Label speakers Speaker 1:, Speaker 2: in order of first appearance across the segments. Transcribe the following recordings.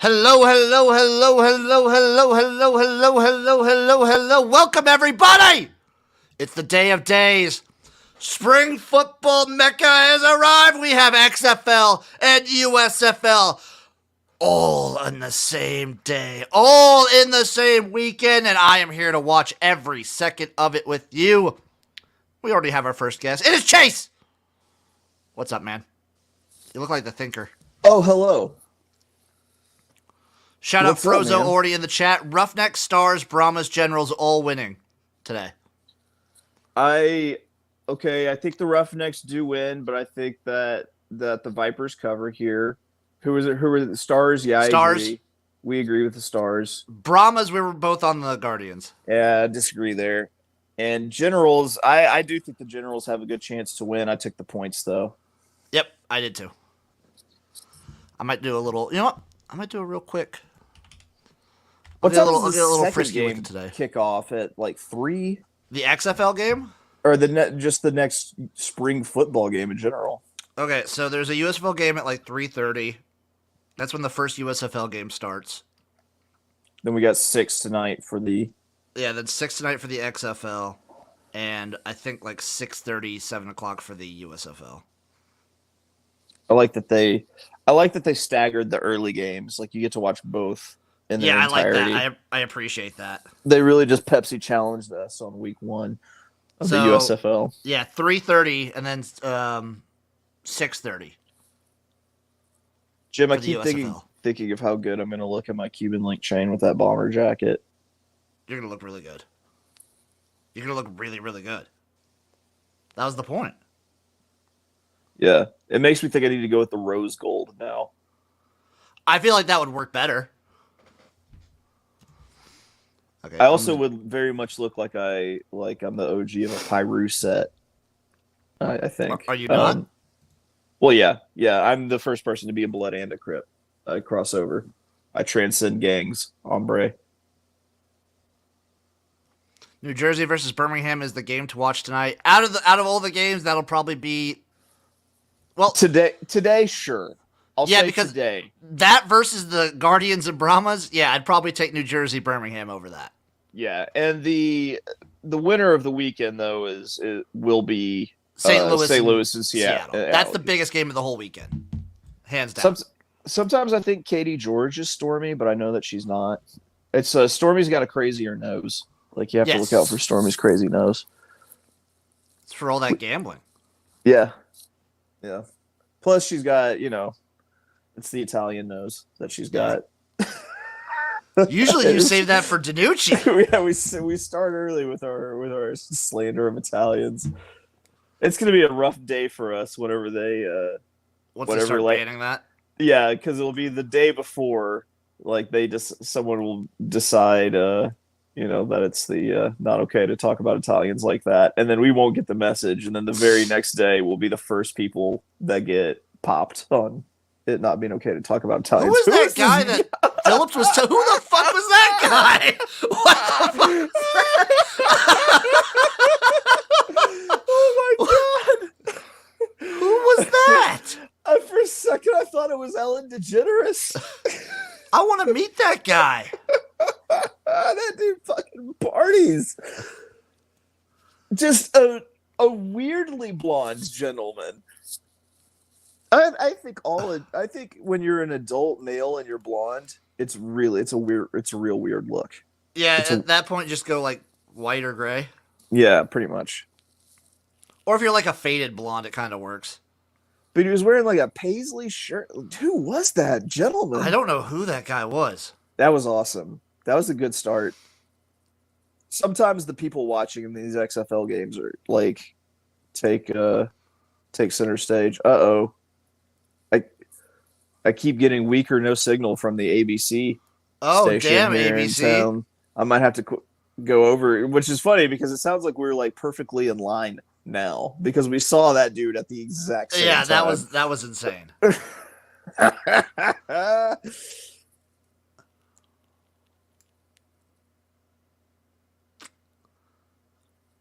Speaker 1: Hello, hello, hello, hello, hello, hello, hello, hello, hello, hello. Welcome, everybody. It's the day of days. Spring football Mecca has arrived. We have XFL and USFL all on the same day, all in the same weekend, and I am here to watch every second of it with you. We already have our first guest. It is Chase. What's up, man? You look like the thinker.
Speaker 2: Oh, hello.
Speaker 1: Shout
Speaker 2: What's
Speaker 1: out Frozo
Speaker 2: up, man?
Speaker 1: already in the chat. Roughnecks, Stars, Brahmas, Generals all winning today.
Speaker 2: I think the Roughnecks do win, but I think that the Vipers cover here. Who was it? Who were the Stars? Yeah,
Speaker 1: Stars.
Speaker 2: I agree. We agree with the Stars.
Speaker 1: Brahmas, we were both on the Guardians.
Speaker 2: Yeah, I disagree there. And Generals, I do think the Generals have a good chance to win. I took the points though.
Speaker 1: Yep, I did too. I might do a little. You know what? I might do a real quick. I'll get a little frisky with it today.
Speaker 2: Kick off at like 3.
Speaker 1: The XFL game,
Speaker 2: or just the next spring football game in general.
Speaker 1: Okay, so there's a USFL game at like 3:30. That's when the first USFL game starts.
Speaker 2: Then we got 6 tonight for the.
Speaker 1: Yeah, then 6 tonight for the XFL, and I think like 6:30, 7 o'clock for the USFL.
Speaker 2: I like that they staggered the early games. Like you get to watch both in their entirety.
Speaker 1: I like that. I appreciate that.
Speaker 2: They really just Pepsi challenged us on week 1 of the USFL.
Speaker 1: Yeah, 3:30 and then 6:30.
Speaker 2: Jim, I keep thinking of how good I'm going to look at my Cuban link chain with that bomber jacket.
Speaker 1: You're going to look really good. You're going to look really, really good. That was the point.
Speaker 2: Yeah. It makes me think I need to go with the rose gold now.
Speaker 1: I feel like that would work better. Okay,
Speaker 2: I also would very much look like I'm the OG of a Pyru set. I think.
Speaker 1: Are you not?
Speaker 2: Well, yeah. I'm the first person to be a Blood and a Crip. I crossover. I transcend gangs. Hombre.
Speaker 1: New Jersey versus Birmingham is the game to watch tonight. Out of all the games, that'll probably be. Well,
Speaker 2: today, sure. I'll say
Speaker 1: because
Speaker 2: today.
Speaker 1: That versus the Guardians and Brahmas, yeah, I'd probably take New Jersey Birmingham over that.
Speaker 2: Yeah, and the winner of the weekend though will be
Speaker 1: St.
Speaker 2: Louis and Seattle.
Speaker 1: That's the biggest game of the whole weekend, hands down.
Speaker 2: Sometimes I think Katie George is Stormy, but I know that she's not. It's Stormy's got a crazier nose. Like you have to look out for Stormy's crazy nose.
Speaker 1: It's for all that gambling.
Speaker 2: Yeah. Plus, she's got it's the Italian nose that she's got.
Speaker 1: Usually, you save that for Danucci.
Speaker 2: Yeah, we start early with our slander of Italians. It's gonna be a rough day for us whenever they
Speaker 1: start banning that.
Speaker 2: Yeah, because it'll be the day before. Like someone will decide, that it's the not okay to talk about Italians like that, and then we won't get the message, and then the very next day we'll be the first people that get popped on it not being okay to talk about Italians.
Speaker 1: Who was that guy that Phillips was? Who the fuck was that guy? What the fuck?
Speaker 2: Oh my god!
Speaker 1: Who was that?
Speaker 2: For a second, I thought it was Ellen DeGeneres.
Speaker 1: I want to meet that guy.
Speaker 2: That dude fucking parties. Just a weirdly blonde gentleman. I think when you're an adult male and you're blonde, it's a real weird look.
Speaker 1: Yeah, at that point, just go like white or gray.
Speaker 2: Yeah, pretty much.
Speaker 1: Or if you're like a faded blonde, it kind of works.
Speaker 2: But he was wearing like a paisley shirt. Who was that gentleman?
Speaker 1: I don't know who that guy was.
Speaker 2: That was awesome. That was a good start. Sometimes the people watching in these XFL games are like take center stage. Uh-oh. I keep getting weaker no signal from the ABC station
Speaker 1: damn,
Speaker 2: here
Speaker 1: ABC.
Speaker 2: in town. I might have to go over, which is funny because it sounds like we're like perfectly in line now because we saw that dude at the exact same time.
Speaker 1: Yeah, that was insane.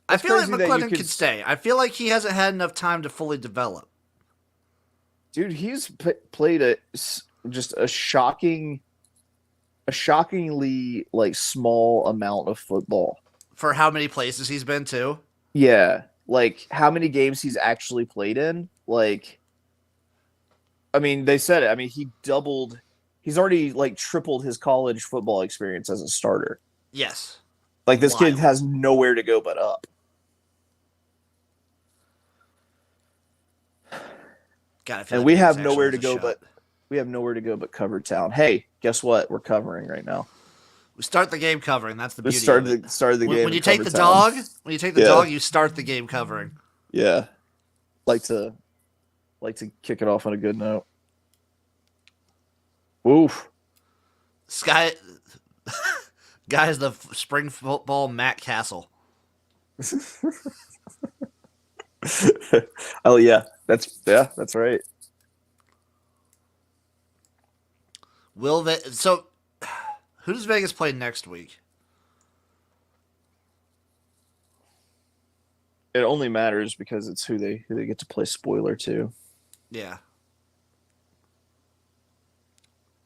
Speaker 1: I feel like McClellan can stay. I feel like he hasn't had enough time to fully develop.
Speaker 2: Dude, he's played just a shocking a shockingly like small amount of football.
Speaker 1: For how many places he's been to.
Speaker 2: Yeah, like how many games he's actually played in. Like, I mean, they said it. I mean, he's already like tripled his college football experience as a starter.
Speaker 1: Yes.
Speaker 2: Like this kid
Speaker 1: Wild.
Speaker 2: has nowhere to go but up.
Speaker 1: God, I feel
Speaker 2: And
Speaker 1: like
Speaker 2: we
Speaker 1: Vegas
Speaker 2: have
Speaker 1: actually
Speaker 2: nowhere
Speaker 1: has
Speaker 2: to
Speaker 1: a
Speaker 2: go
Speaker 1: shot.
Speaker 2: but cover town. Hey, guess what? We're covering right now.
Speaker 1: We start the game covering. That's the
Speaker 2: We
Speaker 1: beauty of it.
Speaker 2: started the game
Speaker 1: When
Speaker 2: in
Speaker 1: you take
Speaker 2: cover
Speaker 1: the
Speaker 2: town.
Speaker 1: dog, you start the game covering.
Speaker 2: Yeah. Like to kick it off on a good note. Oof.
Speaker 1: Sky, guys, the spring football Matt Castle.
Speaker 2: Oh yeah, that's right.
Speaker 1: So who does Vegas play next week?
Speaker 2: It only matters because it's who they get to play spoiler to.
Speaker 1: Yeah.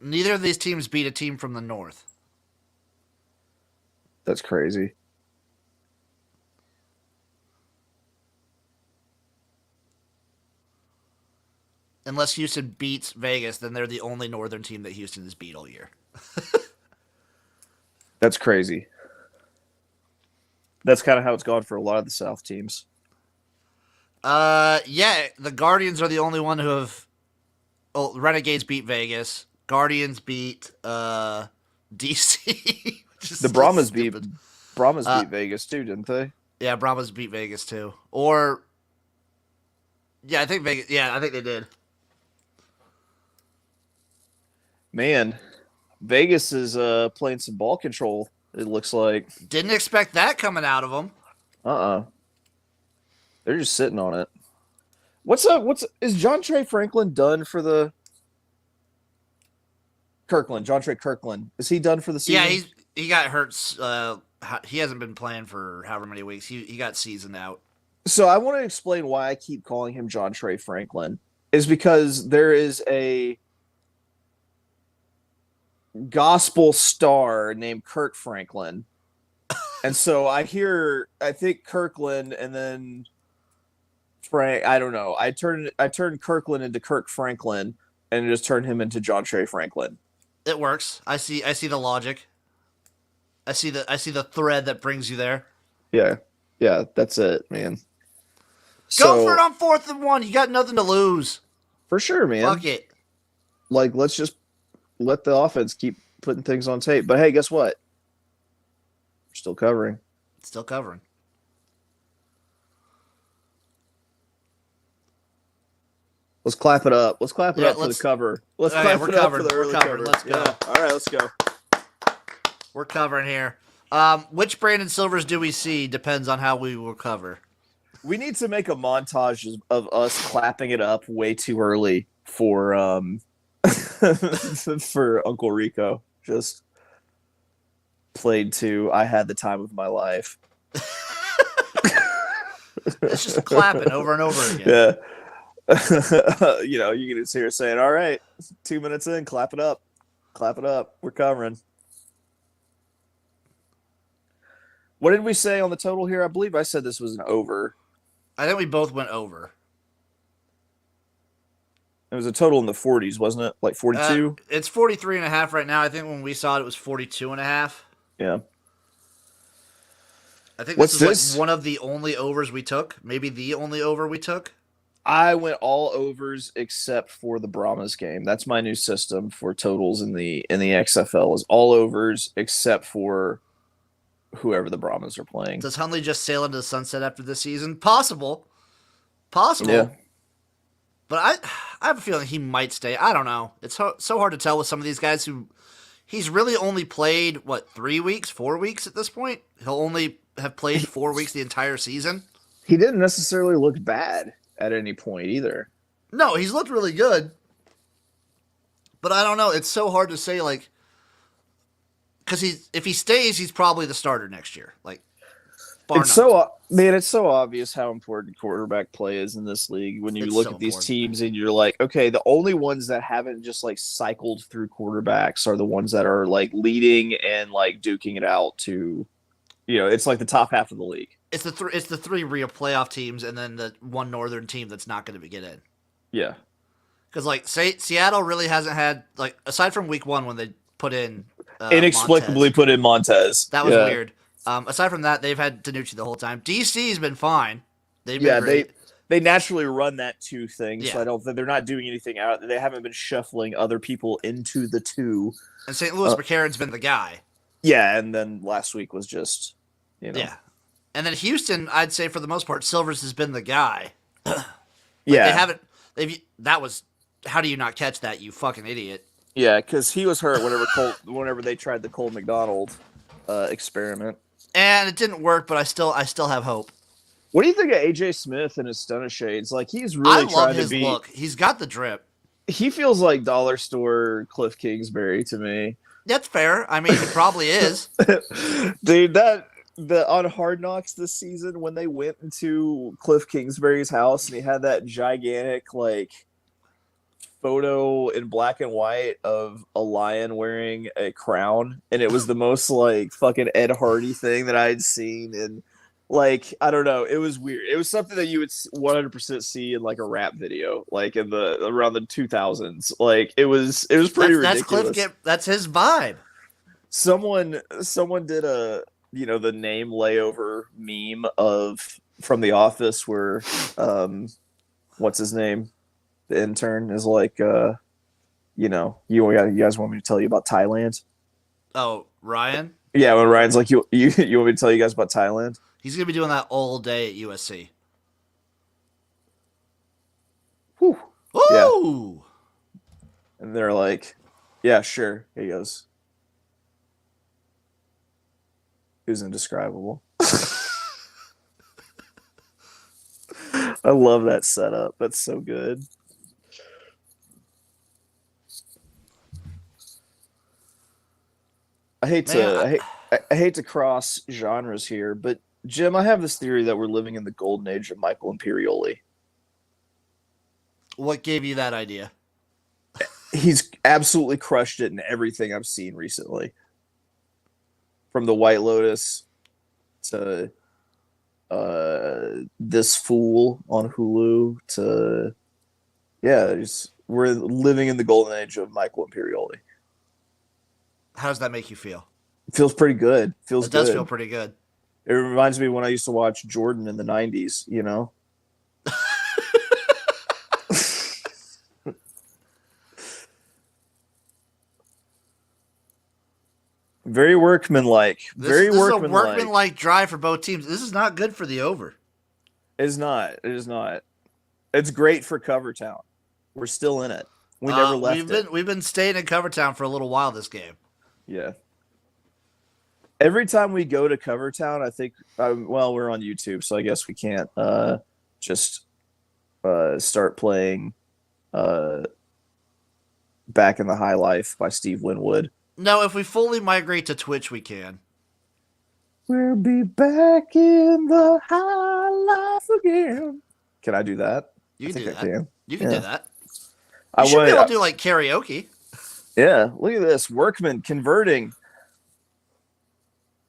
Speaker 1: Neither of these teams beat a team from the north.
Speaker 2: That's crazy.
Speaker 1: Unless Houston beats Vegas, then they're the only northern team that Houston has beat all year.
Speaker 2: That's crazy. That's kind of how it's gone for a lot of the South teams.
Speaker 1: Yeah, the Guardians are the only one who have. Oh, Renegades beat Vegas. Guardians beat DC.
Speaker 2: The Brahmas beat Vegas too, didn't they?
Speaker 1: Yeah, Brahmas beat Vegas too. Or yeah, I think Vegas. Yeah, I think they did.
Speaker 2: Man, Vegas is playing some ball control. It looks like.
Speaker 1: Didn't expect that coming out of them.
Speaker 2: They're just sitting on it. Is John Trey Franklin done for the Kirkland? John Trey Kirkland, is he done for the season?
Speaker 1: Yeah, he got hurt. He hasn't been playing for however many weeks. He got seasoned out.
Speaker 2: So I want to explain why I keep calling him John Trey Franklin. Is because there is a gospel star named Kirk Franklin. And so I think Kirkland and then Frank, I don't know. I turned Kirkland into Kirk Franklin and just turned him into John Trey Franklin.
Speaker 1: It works. I see the logic. I see the thread that brings you there.
Speaker 2: Yeah. Yeah, that's it, man.
Speaker 1: Go for it on 4th and 1. You got nothing to lose.
Speaker 2: For sure, man.
Speaker 1: Fuck it.
Speaker 2: Like, let's just let the offense keep putting things on tape. But hey, guess what? We're still covering.
Speaker 1: Still covering.
Speaker 2: Let's clap it up. Let's clap it up for the cover. Let's clap it up for the early cover.
Speaker 1: Let's go.
Speaker 2: Yeah. All right, let's go.
Speaker 1: We're covering here. Which Brandon Silvers do we see depends on how we will cover.
Speaker 2: We need to make a montage of us clapping it up way too early for for Uncle Rico. Just played to I had the time of my life.
Speaker 1: It's just clapping over and over again.
Speaker 2: Yeah. You know, you can just hear saying, all right, 2 minutes in, clap it up. Clap it up. We're covering. What did we say on the total here? I believe I said this was an over.
Speaker 1: I think we both went over.
Speaker 2: It was a total in the 40s, wasn't it? Like 42?
Speaker 1: It's 43.5 right now. I think when we saw it, it was 42.5.
Speaker 2: Yeah.
Speaker 1: I think this is like one of the only overs we took. Maybe the only over we took.
Speaker 2: I went all overs except for the Brahmas game. That's my new system for totals in the XFL is all overs except for whoever the Brahmas are playing.
Speaker 1: Does Hundley just sail into the sunset after this season? Possible.
Speaker 2: Yeah.
Speaker 1: But I have a feeling he might stay. I don't know. It's so hard to tell with some of these guys who he's really only played, 3 weeks, 4 weeks at this point? He'll only have played 4 weeks the entire season?
Speaker 2: He didn't necessarily look bad at any point either.
Speaker 1: No, he's looked really good. But I don't know. It's so hard to say, because if he stays, he's probably the starter next year. Bar
Speaker 2: It's
Speaker 1: none.
Speaker 2: it's so obvious how important quarterback play is in this league when you
Speaker 1: It's
Speaker 2: look
Speaker 1: so
Speaker 2: at these
Speaker 1: important.
Speaker 2: teams and you're like, okay, the only ones that haven't just like cycled through quarterbacks are the ones that are like leading and like duking it out to, it's like the top half of the league.
Speaker 1: It's the three real playoff teams, and then the one northern team that's not going to get in.
Speaker 2: Yeah.
Speaker 1: Because like, say Seattle really hasn't had like aside from week 1 when they put in
Speaker 2: Inexplicably
Speaker 1: Montez,
Speaker 2: put in Montez.
Speaker 1: that was
Speaker 2: Yeah.
Speaker 1: weird. Aside from that, they've had Danucci the whole time. DC's been fine. They've been
Speaker 2: Yeah,
Speaker 1: great.
Speaker 2: they naturally run that 2 thing, so
Speaker 1: Yeah.
Speaker 2: they're not doing anything out. They haven't been shuffling other people into the 2.
Speaker 1: And St. Louis McCarron's been the guy.
Speaker 2: Yeah, and then last week was just,
Speaker 1: Yeah. And then Houston, I'd say for the most part, Silvers has been the guy.
Speaker 2: yeah.
Speaker 1: They haven't. That was. How do you not catch that, you fucking idiot?
Speaker 2: Yeah, because he was hurt whenever they tried the Cole McDonald experiment.
Speaker 1: And it didn't work, but I still have hope.
Speaker 2: What do you think of AJ Smith and his stunner shades? Like he's really
Speaker 1: I love
Speaker 2: trying
Speaker 1: his
Speaker 2: to be.
Speaker 1: look. He's got the drip.
Speaker 2: He feels like dollar store Cliff Kingsbury to me.
Speaker 1: That's fair. I mean, he probably is.
Speaker 2: Dude, on Hard Knocks this season when they went into Cliff Kingsbury's house and he had that gigantic like photo in black and white of a lion wearing a crown, and it was the most like fucking Ed Hardy thing that I'd seen, and like I don't know, it was weird. It was something that you would 100% see in like a rap video, like in the around the 2000s. Like it was pretty ridiculous.
Speaker 1: That's his vibe.
Speaker 2: Someone did a the name layover meme from The Office where what's his name, the intern is like you guys want me to tell you about Thailand?
Speaker 1: Oh, Ryan?
Speaker 2: Yeah, when Ryan's like, you want me to tell you guys about Thailand?
Speaker 1: He's going to be doing that all day at USC.
Speaker 2: Whew.
Speaker 1: Ooh!
Speaker 2: Yeah. And they're like, yeah, sure. He goes, who's indescribable. I love that setup. That's so good. I hate to cross genres here, but Jim, I have this theory that we're living in the golden age of Michael Imperioli.
Speaker 1: What gave you that idea?
Speaker 2: He's absolutely crushed it in everything I've seen recently. From the White Lotus to This Fool on Hulu to we're living in the golden age of Michael Imperioli.
Speaker 1: How does that make you feel?
Speaker 2: It feels pretty good.
Speaker 1: It does feel pretty good.
Speaker 2: It reminds me when I used to watch Jordan in the 90s, Very workmanlike.
Speaker 1: This is a workmanlike drive for both teams. This is not good for the over.
Speaker 2: It is not. It is not. It's great for Covertown. We're still in it. We never left it.
Speaker 1: We've been staying in Covertown for a little while this game.
Speaker 2: Yeah. Every time we go to Covertown, I think, we're on YouTube, so I guess we can't just start playing Back in the High Life by Steve Winwood.
Speaker 1: No, if we fully migrate to Twitch, we can.
Speaker 2: We'll be back in the high life again. Can I do that?
Speaker 1: You can do that.
Speaker 2: Can.
Speaker 1: You can do that.
Speaker 2: I
Speaker 1: should be able to do like karaoke.
Speaker 2: Yeah, look at this. Workman converting.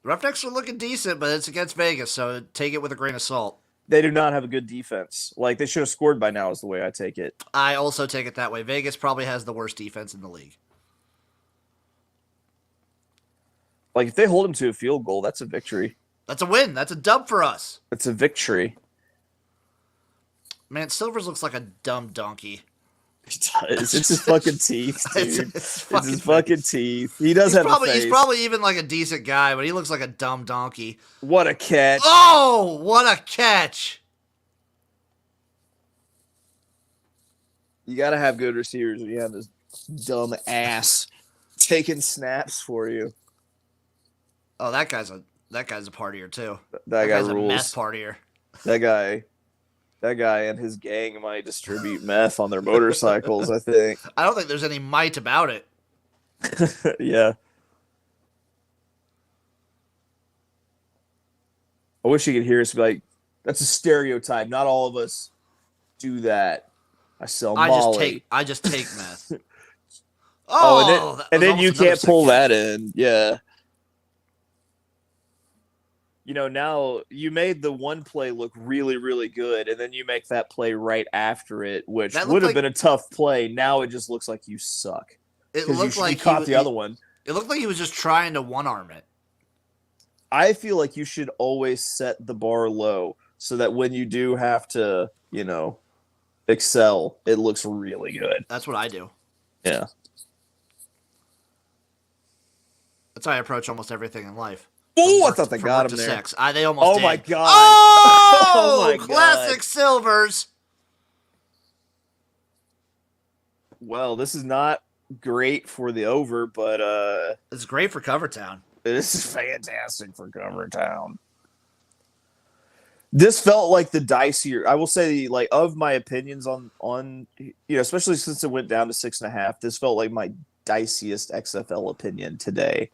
Speaker 1: Roughnecks are looking decent, but it's against Vegas, so take it with a grain of salt.
Speaker 2: They do not have a good defense. Like, they should have scored by now is the way I take it.
Speaker 1: I also take it that way. Vegas probably has the worst defense in the league.
Speaker 2: Like, if they hold him to a field goal, that's a victory.
Speaker 1: That's a win. That's a dub for us.
Speaker 2: It's a victory.
Speaker 1: Man, Silvers looks like a dumb donkey.
Speaker 2: He does. It's his fucking teeth, dude. It's his fucking teeth. He does
Speaker 1: he's
Speaker 2: have a face.
Speaker 1: He's probably even like a decent guy, but he looks like a dumb donkey.
Speaker 2: What a catch.
Speaker 1: Oh, what a catch.
Speaker 2: You got to have good receivers when you have this dumb ass taking snaps for you.
Speaker 1: Oh, that guy's a partier too.
Speaker 2: That guy
Speaker 1: guy's
Speaker 2: rules.
Speaker 1: A meth partier.
Speaker 2: That guy and his gang might distribute meth on their motorcycles, I think.
Speaker 1: I don't think there's any might about it.
Speaker 2: Yeah. I wish you could hear us be like, that's a stereotype. Not all of us do that. I sell Molly.
Speaker 1: I just take meth.
Speaker 2: Oh,
Speaker 1: Oh, that
Speaker 2: and
Speaker 1: was
Speaker 2: then
Speaker 1: almost
Speaker 2: you
Speaker 1: another
Speaker 2: can't
Speaker 1: sick
Speaker 2: pull
Speaker 1: catch.
Speaker 2: that in. Yeah. Now you made the one play look really, really good, and then you make that play right after it, which
Speaker 1: That
Speaker 2: would
Speaker 1: looked
Speaker 2: have
Speaker 1: like
Speaker 2: been a tough play. Now it just looks like you suck
Speaker 1: it
Speaker 2: because
Speaker 1: looked
Speaker 2: you
Speaker 1: like
Speaker 2: caught the other one.
Speaker 1: it looked like he was just trying to one arm it.
Speaker 2: I feel like you should always set the bar low so that when you do have to, excel, it looks really good.
Speaker 1: That's what I do.
Speaker 2: Yeah.
Speaker 1: That's how I approach almost everything in life.
Speaker 2: Oh, I thought they
Speaker 1: From
Speaker 2: got
Speaker 1: work
Speaker 2: him
Speaker 1: to
Speaker 2: there.
Speaker 1: sex. They almost
Speaker 2: Oh
Speaker 1: did.
Speaker 2: my god. Oh
Speaker 1: Oh,
Speaker 2: my
Speaker 1: classic
Speaker 2: god.
Speaker 1: Silvers.
Speaker 2: Well, this is not great for the over, but
Speaker 1: It's great for Covertown.
Speaker 2: this is fantastic for Covertown. This felt like the dicier. I will say, like, of my opinions on especially since it went down to 6.5. This felt like my diciest XFL opinion today,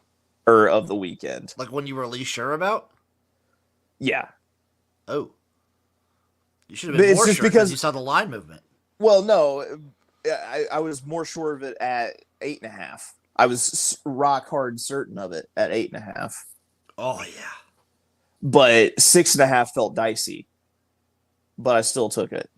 Speaker 2: or of the weekend.
Speaker 1: Like when you were least sure about?
Speaker 2: Yeah.
Speaker 1: Oh. You should have been more sure because you saw the line movement.
Speaker 2: Well, no, I was more sure of it at 8.5. I was rock hard certain of it at 8.5.
Speaker 1: Oh yeah.
Speaker 2: But 6.5 felt dicey. But I still took it.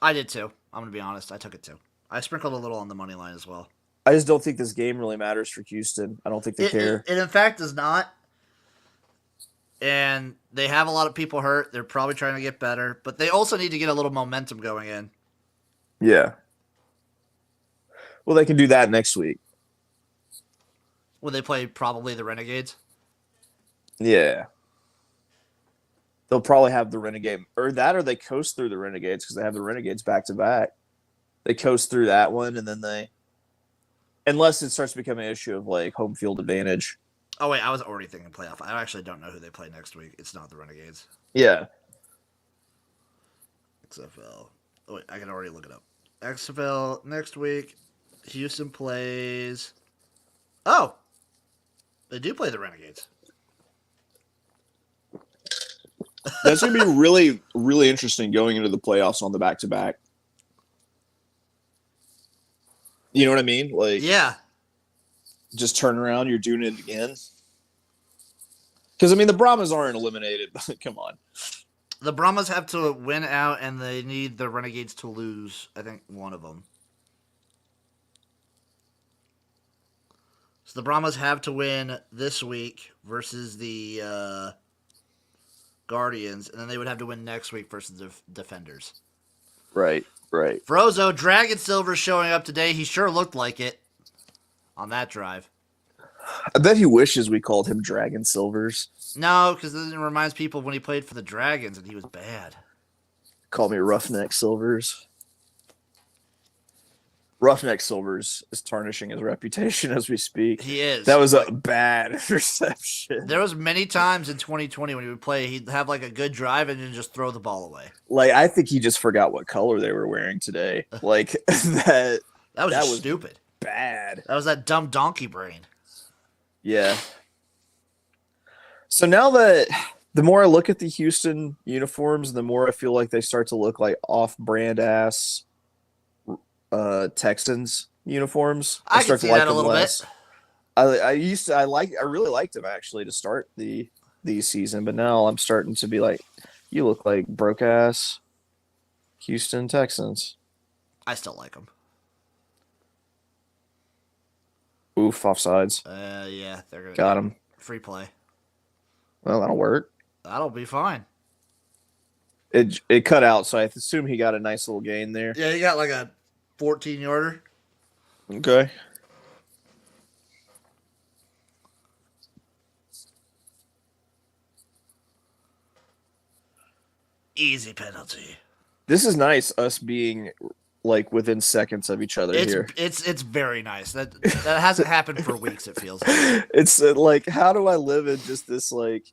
Speaker 1: I did too. I'm gonna be honest. I took it too. I sprinkled a little on the money line as well.
Speaker 2: I just don't think this game really matters for Houston. I don't think they care.
Speaker 1: It in fact does not. And they have a lot of people hurt. They're probably trying to get better, but they also need to get a little momentum going in.
Speaker 2: Yeah. Well, they can do that next week.
Speaker 1: When they play probably the Renegades.
Speaker 2: Yeah. They'll probably have the Renegade, or they coast through the Renegades because they have the Renegades back to back. They coast through that one, and then unless it starts to become an issue of like home field advantage.
Speaker 1: Oh wait, I was already thinking playoff. I actually don't know who they play next week. It's not the Renegades.
Speaker 2: Yeah.
Speaker 1: XFL. Oh wait, I can already look it up. XFL next week. Houston plays. Oh, they do play the Renegades.
Speaker 2: That's going to be really, really interesting going into the playoffs on the back-to-back. You know what I mean? Like,
Speaker 1: yeah.
Speaker 2: Just turn around, you're doing it again. Because, I mean, the Brahmas aren't eliminated. Come on.
Speaker 1: The Brahmas have to win out, and they need the Renegades to lose, I think, one of them. So the Brahmas have to win this week versus the Guardians, and then they would have to win next week versus the Defenders.
Speaker 2: Right.
Speaker 1: Frozo, Dragon Silver showing up today. He sure looked like it on that drive.
Speaker 2: I bet he wishes we called him Dragon Silvers.
Speaker 1: No, because it reminds people of when he played for the Dragons and he was bad.
Speaker 2: Call me Roughneck Silvers. Roughneck Silvers is tarnishing his reputation as we speak.
Speaker 1: He is.
Speaker 2: That was a bad interception.
Speaker 1: There was many times in 2020 when he would play, he'd have like a good drive and then just throw the ball away.
Speaker 2: Like, I think he just forgot what color they were wearing today. Like, that
Speaker 1: was stupid.
Speaker 2: Bad.
Speaker 1: That was that dumb donkey brain.
Speaker 2: Yeah. So now that the more I look at the Houston uniforms, the more I feel like they start to look like off-brand ass Texans uniforms.
Speaker 1: I can see that a little bit.
Speaker 2: I really liked them actually to start the season, but now I'm starting to be like, you look like broke ass Houston Texans.
Speaker 1: I still like them.
Speaker 2: Oof, offsides.
Speaker 1: Yeah, they're gonna
Speaker 2: got him.
Speaker 1: Free play.
Speaker 2: Well, that'll work.
Speaker 1: That'll be fine.
Speaker 2: It cut out, so I assume he got a nice little gain there.
Speaker 1: Yeah, he got like a 14-yarder.
Speaker 2: Okay.
Speaker 1: Easy penalty.
Speaker 2: This is nice, us being like within seconds of each other here.
Speaker 1: It's very nice. That hasn't happened for weeks, it feels like.
Speaker 2: It's like, how do I live in just this like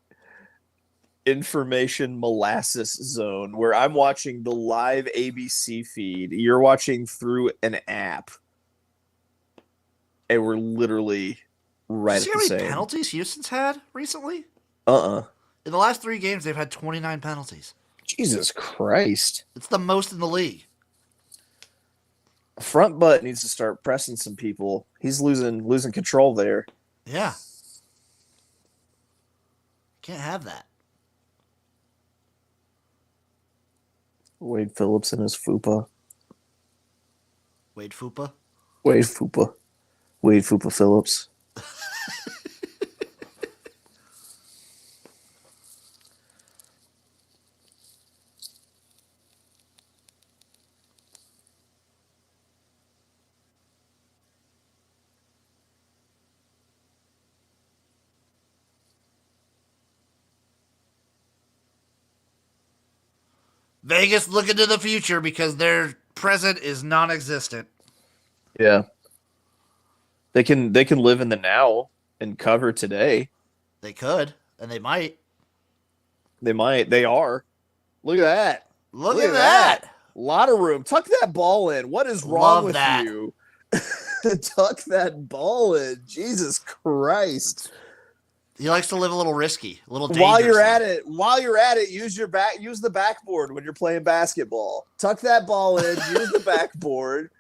Speaker 2: information molasses zone where I'm watching the live ABC feed, you're watching through an app, and we're literally right at the same.
Speaker 1: See how many penalties Houston's had recently? In the last 3 games, they've had 29 penalties.
Speaker 2: Jesus Christ.
Speaker 1: It's the most in the league.
Speaker 2: Front butt needs to start pressing some people. He's losing control there.
Speaker 1: Yeah. Can't have that.
Speaker 2: Wade Phillips and his fupa.
Speaker 1: Wade Fupa?
Speaker 2: Wade Fupa. Wade Fupa Phillips.
Speaker 1: Vegas looking to the future because their present is non-existent.
Speaker 2: Yeah. They can live in the now and cover today.
Speaker 1: They could, and they might.
Speaker 2: They might. They are. Look at that.
Speaker 1: Look at that.
Speaker 2: A lot of room. Tuck that ball in. What is wrong
Speaker 1: Love
Speaker 2: with
Speaker 1: that.
Speaker 2: you? Tuck that ball in. Jesus Christ.
Speaker 1: He likes to live a little risky, a little dangerous.
Speaker 2: While you're at it, use the backboard when you're playing basketball. Tuck that ball in, use the backboard.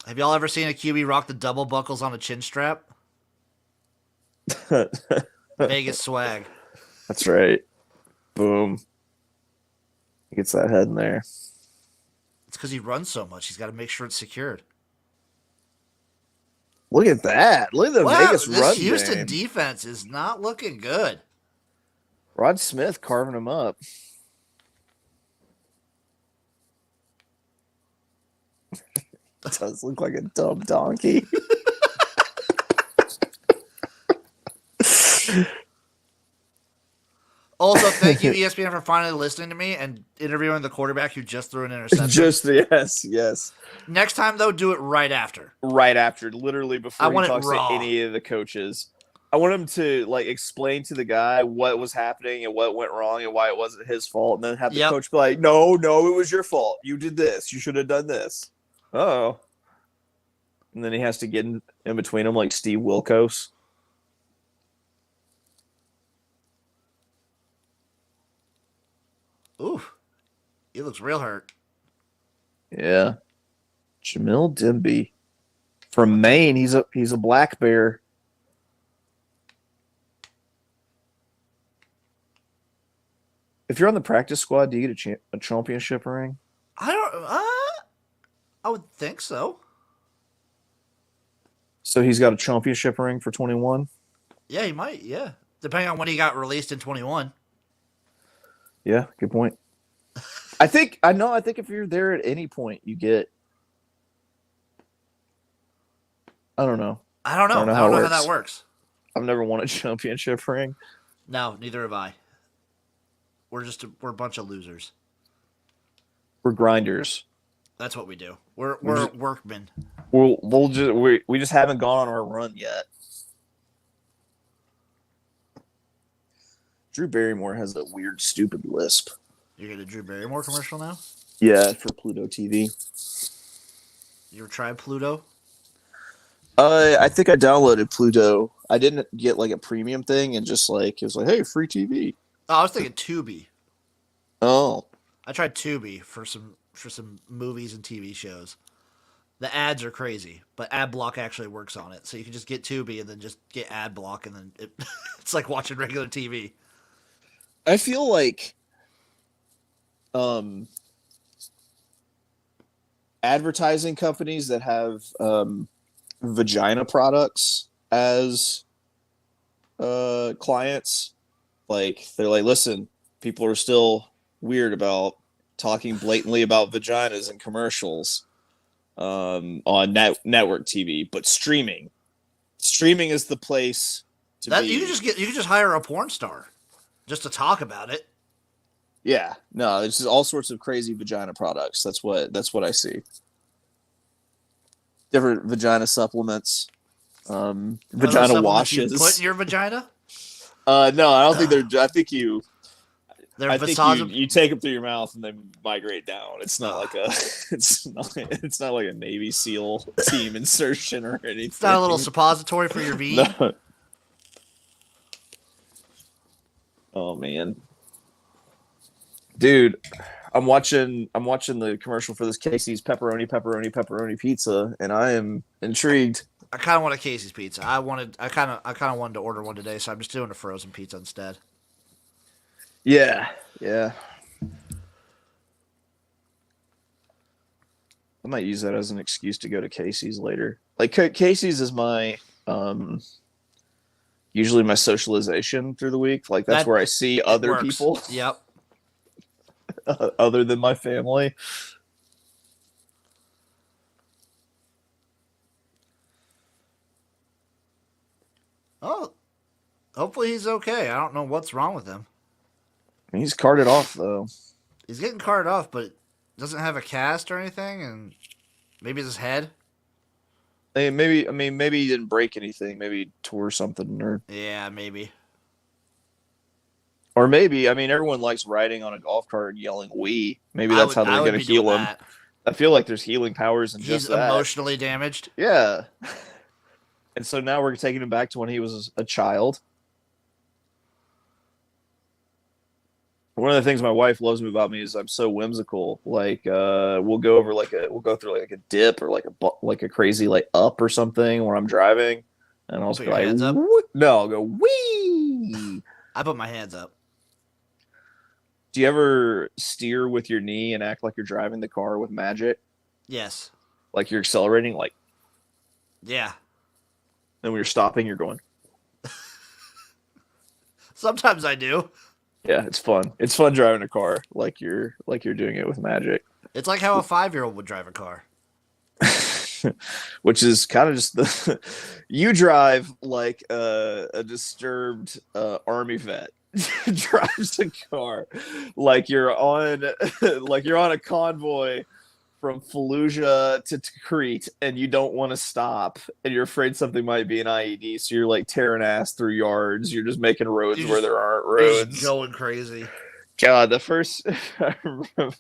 Speaker 1: Have y'all ever seen a QB rock the double buckles on a chin strap? Vegas swag.
Speaker 2: That's right. Boom. He gets that head in there.
Speaker 1: It's because he runs so much. He's got to make sure it's secured.
Speaker 2: Look at that. Look at the Vegas run
Speaker 1: This Houston
Speaker 2: game.
Speaker 1: defense is not looking good.
Speaker 2: Rod Smith carving him up. Does look like a dumb donkey.
Speaker 1: Also, thank you, ESPN, for finally listening to me and interviewing the quarterback who just threw an interception.
Speaker 2: Yes.
Speaker 1: Next time, though, do it right after.
Speaker 2: Right after, literally before
Speaker 1: I
Speaker 2: he
Speaker 1: want it
Speaker 2: talks to
Speaker 1: raw.
Speaker 2: any of the coaches. I want him to like explain to the guy what was happening and what went wrong and why it wasn't his fault, and then have the coach be like, "No, it was your fault. You did this. You should have done this." Oh. And then he has to get in between them like Steve Wilkos.
Speaker 1: Ooh, he looks real hurt.
Speaker 2: Yeah. Jamil Dimby. From Maine, he's a black bear. If you're on the practice squad, do you get a championship ring?
Speaker 1: I would think so.
Speaker 2: So he's got a championship ring for 21?
Speaker 1: Yeah, he might, yeah. Depending on when he got released in 21.
Speaker 2: Yeah, good point. I think if you're there at any point, you get. I don't know.
Speaker 1: I don't know how that works.
Speaker 2: I've never won a championship ring.
Speaker 1: No, neither have I. We're a bunch of losers.
Speaker 2: We're grinders.
Speaker 1: That's what we do. We're workmen.
Speaker 2: We just haven't gone on our run yet. Drew Barrymore has a weird, stupid lisp.
Speaker 1: You're getting a Drew Barrymore commercial now?
Speaker 2: Yeah, for Pluto TV.
Speaker 1: You ever tried Pluto?
Speaker 2: I think I downloaded Pluto. I didn't get like a premium thing, and just like it was like, hey, free TV.
Speaker 1: Oh, I was thinking Tubi.
Speaker 2: Oh,
Speaker 1: I tried Tubi for some movies and TV shows. The ads are crazy, but ad block actually works on it. So you can just get Tubi and then just get ad block, and then it's like watching regular TV.
Speaker 2: I feel like advertising companies that have vagina products as clients, like they're like, listen, people are still weird about talking blatantly about vaginas in commercials on network TV, but streaming is the place to be.
Speaker 1: You can just hire a porn star just to talk about it.
Speaker 2: Yeah, no, it's just all sorts of crazy vagina products. That's what I see. Different vagina supplements, vagina washes.
Speaker 1: You put in your vagina?
Speaker 2: No, I don't think they're. I think
Speaker 1: They're
Speaker 2: I think
Speaker 1: Visage.
Speaker 2: you take them through your mouth and they migrate down. It's not like a it's not like a Navy SEAL team insertion or anything.
Speaker 1: It's not a little suppository for your V.
Speaker 2: No. Oh man, dude, I'm watching the commercial for this Casey's pepperoni pizza, and I am intrigued.
Speaker 1: I kind of want a Casey's pizza. I kind of wanted to order one today, so I'm just doing a frozen pizza instead.
Speaker 2: Yeah, yeah. I might use that as an excuse to go to Casey's later. Like Casey's is my usually my socialization through the week. Like that's where I see other people.
Speaker 1: Yep.
Speaker 2: Other than my family.
Speaker 1: Oh, hopefully he's okay. I don't know what's wrong with him.
Speaker 2: He's carted off though.
Speaker 1: He's getting carted off, but doesn't have a cast or anything, and maybe it's his head.
Speaker 2: Hey, maybe he didn't break anything. Maybe he tore something, or
Speaker 1: yeah, maybe.
Speaker 2: Or maybe everyone likes riding on a golf cart and yelling "wee." Maybe that's how they're going to heal him. I feel like there's healing powers in just that.
Speaker 1: He's emotionally damaged.
Speaker 2: Yeah. And so now we're taking him back to when he was a child. One of the things my wife loves about me is I'm so whimsical. Like we'll go through like a dip or like a crazy like up or something when I'm driving, and I'll just go like, no, I'll go wee.
Speaker 1: I put my hands up.
Speaker 2: Do you ever steer with your knee and act like you're driving the car with magic?
Speaker 1: Yes.
Speaker 2: Like you're accelerating, like.
Speaker 1: Yeah.
Speaker 2: And when you're stopping, you're going.
Speaker 1: Sometimes I do.
Speaker 2: Yeah, it's fun. It's fun driving a car like you're doing it with magic.
Speaker 1: It's like how a 5-year-old would drive a car.
Speaker 2: Which is kind of just you drive like a disturbed army vet drives a car like you're on a convoy from Fallujah to Crete, and you don't want to stop, and you're afraid something might be an IED, so you're like tearing ass through yards. You're just making roads where there aren't roads.
Speaker 1: Just going crazy.
Speaker 2: God, the first I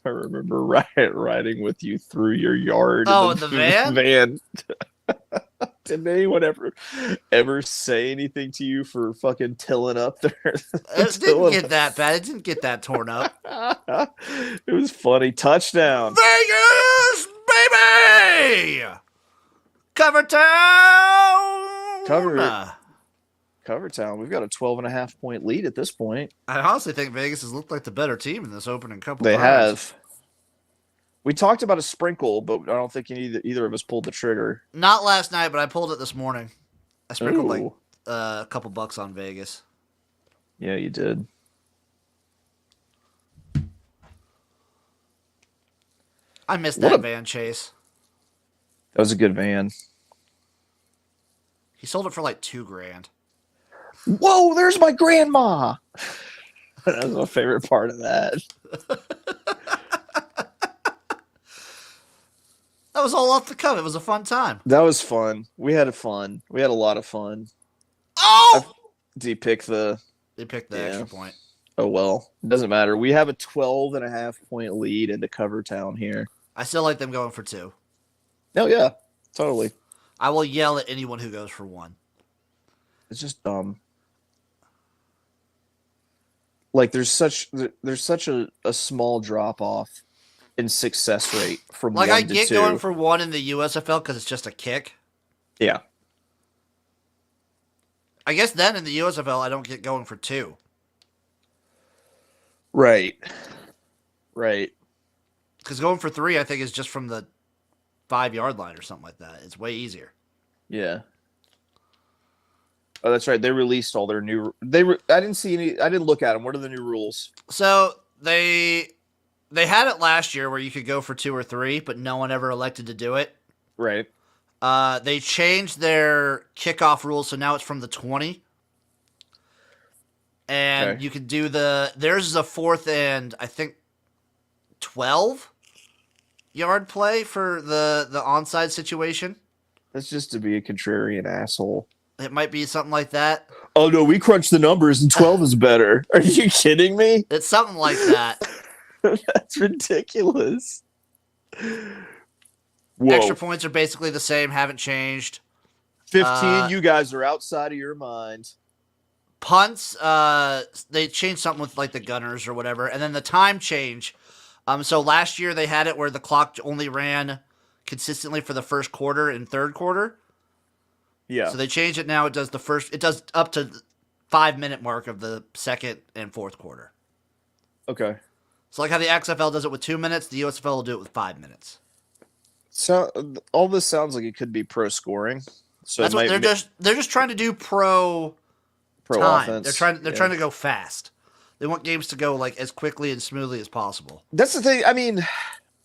Speaker 2: remember riding with you through your yard.
Speaker 1: Oh, in the van?
Speaker 2: Did anyone ever say anything to you for fucking tilling up there?
Speaker 1: It didn't get that bad. It didn't get that torn up.
Speaker 2: It was funny. Touchdown.
Speaker 1: Vegas, baby! Cover town!
Speaker 2: Cover town. We've got a 12.5-point lead at this point.
Speaker 1: I honestly think Vegas has looked like the better team in this opening couple
Speaker 2: They
Speaker 1: rounds.
Speaker 2: have. We talked about a sprinkle, but I don't think either of us pulled the trigger.
Speaker 1: Not last night, but I pulled it this morning. I sprinkled like a couple bucks on Vegas.
Speaker 2: Yeah, you did.
Speaker 1: I missed that van chase.
Speaker 2: That was a good van.
Speaker 1: He sold it for like $2,000.
Speaker 2: Whoa, there's my grandma. That was my favorite part of that.
Speaker 1: That was all off the cuff. It was a fun time.
Speaker 2: That was fun. We had fun. We had a lot of fun.
Speaker 1: Oh!
Speaker 2: Did he pick the...
Speaker 1: They picked the extra point.
Speaker 2: Oh, well. It doesn't matter. We have a 12.5-point lead into Cover Town here.
Speaker 1: I still like them going for 2.
Speaker 2: Oh, yeah. Totally.
Speaker 1: I will yell at anyone who goes for 1.
Speaker 2: It's just dumb. Like, there's such a small drop-off in success rate from 1 to 2.
Speaker 1: Like, I get going for 1 in the USFL because it's just a kick.
Speaker 2: Yeah.
Speaker 1: I guess then in the USFL, I don't get going for 2.
Speaker 2: Right. Right.
Speaker 1: Because going for 3, I think, is just from the 5-yard line or something like that. It's way easier.
Speaker 2: Yeah. Oh, that's right. They released all their new... I didn't see any... I didn't look at them. What are the new rules?
Speaker 1: So, they had it last year where you could go for 2 or 3, but no one ever elected to do it.
Speaker 2: Right.
Speaker 1: They changed their kickoff rules, so now it's from the 20. And you can do theirs is a 4th and, I think, 12-yard play for the onside situation.
Speaker 2: That's just to be a contrarian asshole.
Speaker 1: It might be something like that.
Speaker 2: Oh no, we crunched the numbers and 12 is better. Are you kidding me?
Speaker 1: It's something like that.
Speaker 2: That's ridiculous. Whoa.
Speaker 1: Extra points are basically the same, haven't changed.
Speaker 2: 15, you guys are outside of your mind.
Speaker 1: Punts, they changed something with like the gunners or whatever, and then the time change. So last year they had it where the clock only ran consistently for the first quarter and third quarter.
Speaker 2: Yeah.
Speaker 1: So they changed it now. It does up to the 5-minute mark of the second and fourth quarter.
Speaker 2: Okay.
Speaker 1: So like how the XFL does it with 2 minutes, the USFL will do it with 5 minutes.
Speaker 2: So all this sounds like it could be pro scoring. So
Speaker 1: That's what they're just trying to do pro time.
Speaker 2: offense.
Speaker 1: They're trying to go fast. They want games to go like as quickly and smoothly as possible.
Speaker 2: That's the thing. I mean,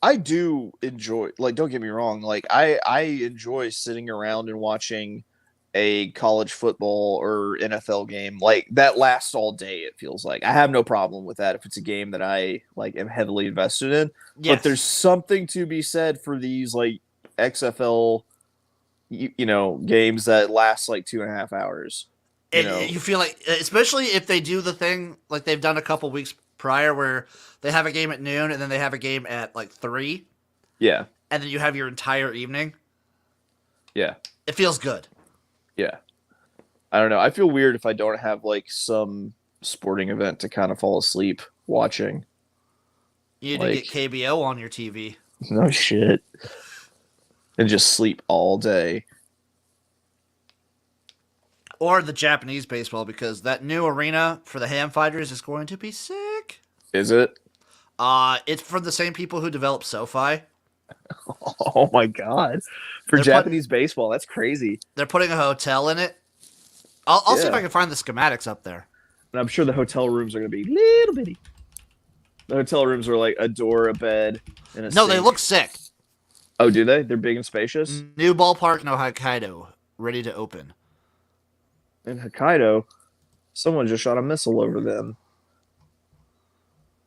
Speaker 2: I do enjoy, like, don't get me wrong. Like, I enjoy sitting around and watching a college football or NFL game. Like, that lasts all day, it feels like. I have no problem with that if it's a game that I, like, am heavily invested in.
Speaker 1: Yes.
Speaker 2: But there's something to be said for these, like, XFL, games that last, like, 2.5 hours.
Speaker 1: You feel like, especially if they do the thing like they've done a couple weeks prior where they have a game at noon and then they have a game at like 3.
Speaker 2: Yeah.
Speaker 1: And then you have your entire evening.
Speaker 2: Yeah.
Speaker 1: It feels good.
Speaker 2: Yeah. I don't know. I feel weird if I don't have like some sporting event to kind of fall asleep watching.
Speaker 1: You need to get KBO on your TV.
Speaker 2: No shit. And just sleep all day.
Speaker 1: Or the Japanese baseball, because that new arena for the Ham Fighters is going to be sick.
Speaker 2: Is it?
Speaker 1: It's from the same people who developed SoFi.
Speaker 2: Oh my god. For Japanese baseball, that's crazy.
Speaker 1: They're putting a hotel in it. I'll see if I can find the schematics up there.
Speaker 2: And I'm sure the hotel rooms are going to be little bitty. The hotel rooms are like a door, a bed, and a
Speaker 1: No,
Speaker 2: sink.
Speaker 1: they look sick.
Speaker 2: Oh, do they? They're big and spacious?
Speaker 1: New ballpark in Hokkaido, ready to open.
Speaker 2: In Hokkaido, someone just shot a missile over them.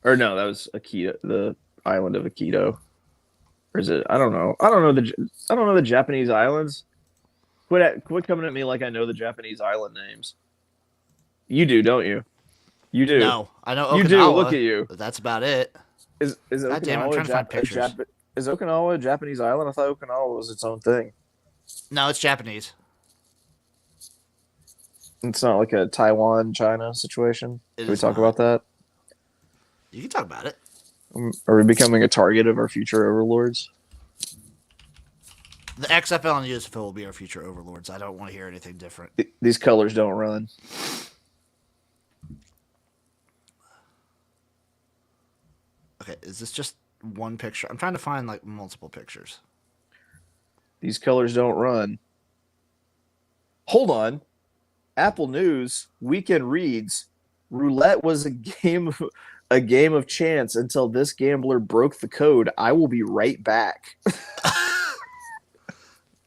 Speaker 2: Or no, that was Akita, the island of Akito. Or is it? I don't know. I don't know the Japanese islands. Quit coming at me like I know the Japanese island names. You do, don't you? You do.
Speaker 1: No, I know Okinawa.
Speaker 2: You do. Look at you.
Speaker 1: But that's about it.
Speaker 2: Is
Speaker 1: God damn it, I'm trying to find pictures.
Speaker 2: Is Okinawa a Japanese island? I thought Okinawa was its own thing.
Speaker 1: No, it's Japanese.
Speaker 2: It's not like a Taiwan, China situation. Can we talk about that?
Speaker 1: You can talk about it.
Speaker 2: Are we becoming a target of our future overlords?
Speaker 1: The XFL and USFL will be our future overlords. I don't want to hear anything different.
Speaker 2: These colors don't run.
Speaker 1: Okay, is this just one picture? I'm trying to find like multiple pictures.
Speaker 2: These colors don't run. Hold on. Apple News weekend reads: roulette was a game of chance until this gambler broke the code. I will be right back.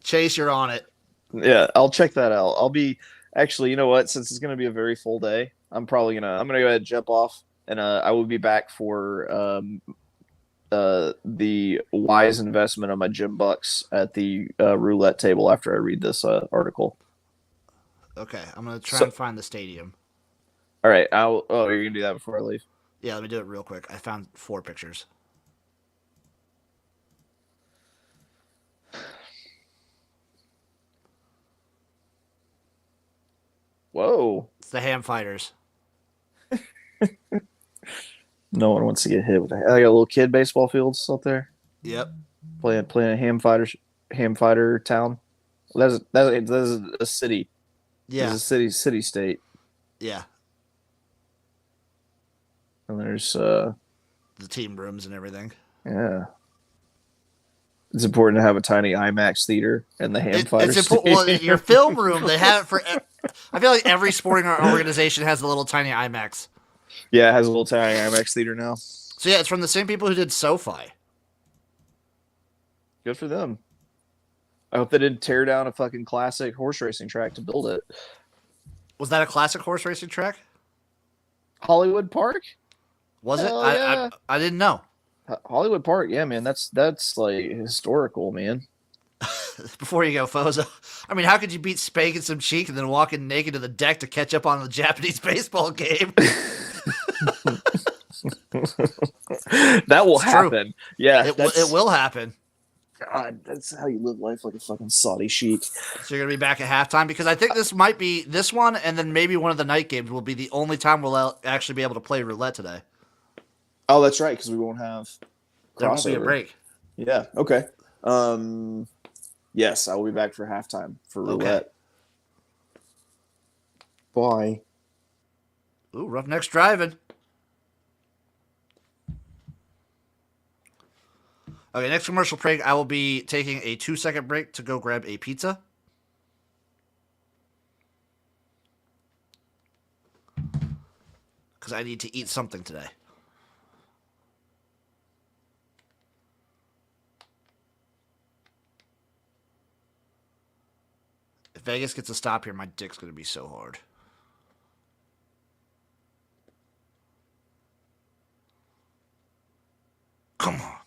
Speaker 1: Chase, you're on it.
Speaker 2: Yeah, I'll check that out. I'll be actually. You know what? Since it's going to be a very full day, I'm gonna go ahead and jump off, and I will be back for the wise investment of my gym bucks at the roulette table after I read this article.
Speaker 1: Okay, I'm gonna try and find the stadium.
Speaker 2: All right, you're gonna do that before I leave?
Speaker 1: Yeah, let me do it real quick. I found 4 pictures.
Speaker 2: Whoa!
Speaker 1: It's the Ham Fighters.
Speaker 2: No one wants to get hit with that. I got little kid baseball fields out there.
Speaker 1: Yep.
Speaker 2: Playing a ham fighter town. That's a city.
Speaker 1: Yeah.
Speaker 2: It's a city state.
Speaker 1: Yeah.
Speaker 2: And there's
Speaker 1: the team rooms and everything.
Speaker 2: Yeah. It's important to have a tiny IMAX theater and the ham fighter.
Speaker 1: It's important. Well, your film room, they have it for. I feel like every sporting organization has a little tiny IMAX.
Speaker 2: Yeah, it has a little tiny IMAX theater now.
Speaker 1: So yeah, it's from the same people who did SoFi.
Speaker 2: Good for them. I hope they didn't tear down a fucking classic horse racing track to build it.
Speaker 1: Was that a classic horse racing track?
Speaker 2: Hollywood Park?
Speaker 1: Was
Speaker 2: Hell
Speaker 1: it?
Speaker 2: Yeah.
Speaker 1: I didn't know.
Speaker 2: Hollywood Park, yeah, man. That's like historical, man.
Speaker 1: before you go, Fozo. I mean, how could you beat spanking some cheek and then walking naked to the deck to catch up on the Japanese baseball game?
Speaker 2: That will
Speaker 1: It's true.
Speaker 2: happen. Yeah,
Speaker 1: It will happen.
Speaker 2: God, that's how you live life like a fucking Saudi sheik.
Speaker 1: So you're gonna be back at halftime because I think this might be this one, and then maybe one of the night games will be the only time we'll actually be able to play roulette today.
Speaker 2: Oh, that's right, because we won't have
Speaker 1: There won't be a
Speaker 2: crossover.
Speaker 1: break.
Speaker 2: Yeah. Okay. Yes, I will be back for halftime for roulette.
Speaker 1: Okay.
Speaker 2: Bye.
Speaker 1: Ooh, Roughnecks driving. Okay, next commercial break, I will be taking a 2-second break to go grab a pizza. Because I need to eat something today. If Vegas gets a stop here, my dick's going to be so hard. Come on.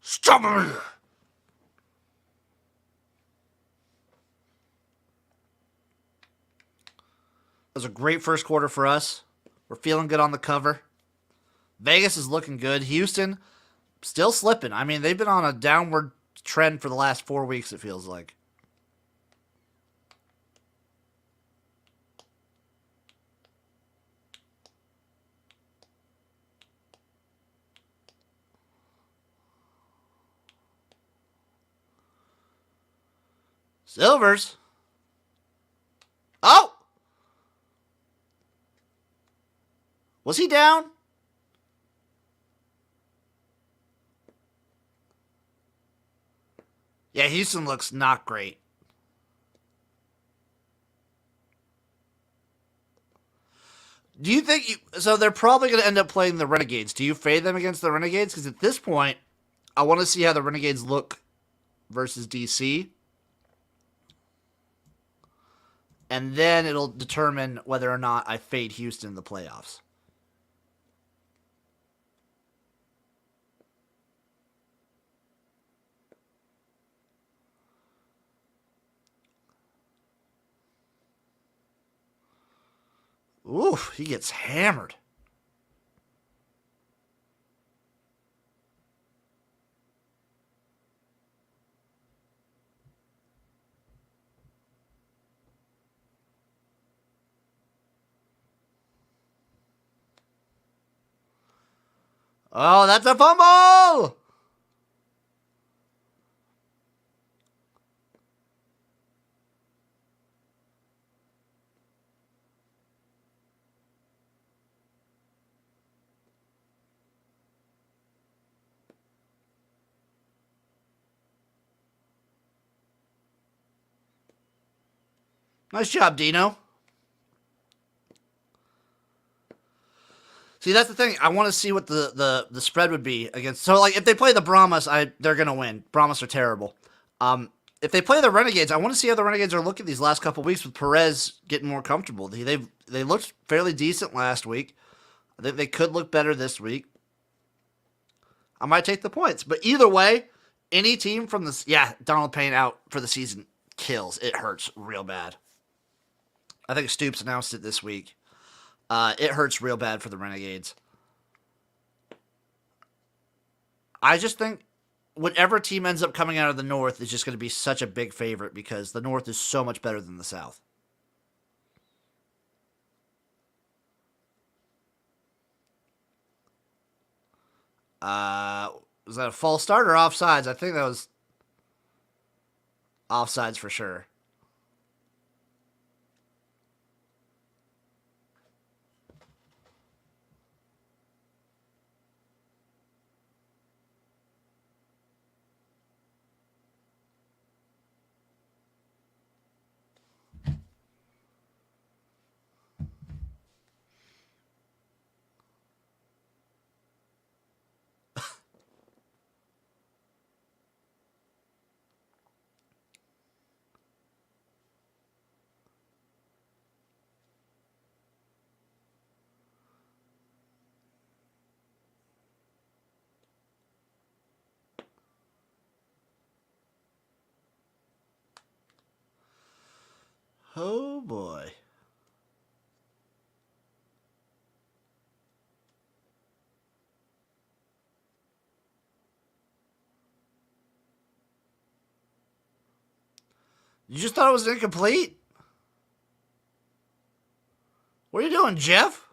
Speaker 1: Stop me! It was a great first quarter for us. We're feeling good on the cover. Vegas is looking good. Houston, still slipping. I mean, they've been on a downward trend for the last 4 weeks, it feels like. Silvers. Oh! Was he down? Yeah, Houston looks not great. Do you think so they're probably going to end up playing the Renegades. Do you fade them against the Renegades? Because at this point, I want to see how the Renegades look versus DC. And then it'll determine whether or not I fade Houston in the playoffs. Ooh, he gets hammered. Oh, that's a fumble! Nice job, Dino. See, that's the thing. I want to see what the spread would be against. So, like, if they play the Brahmas, they're gonna win. Brahmas are terrible. If they play the Renegades, I want to see how the Renegades are looking these last couple weeks with Perez getting more comfortable. They looked fairly decent last week. I think they could look better this week. I might take the points, but either way, any team from this, Donald Payne out for the season kills. It hurts real bad. I think Stoops announced it this week. It hurts real bad for the Renegades. I just think whatever team ends up coming out of the North is just going to be such a big favorite because the North is so much better than the South. Was that a false start or offsides? I think that was offsides for sure. Oh, boy. You just thought it was incomplete? What are you doing, Jeff?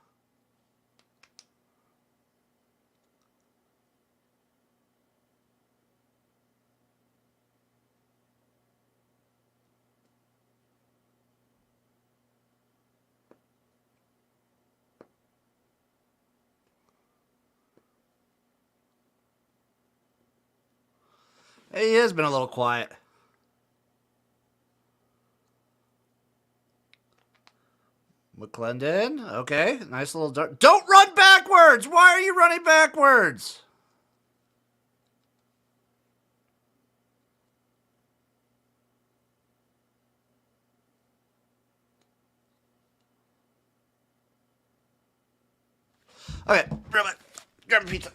Speaker 1: He has been a little quiet. McClendon, okay, nice little dart. Don't run backwards! Why are you running backwards? Okay, grab a pizza.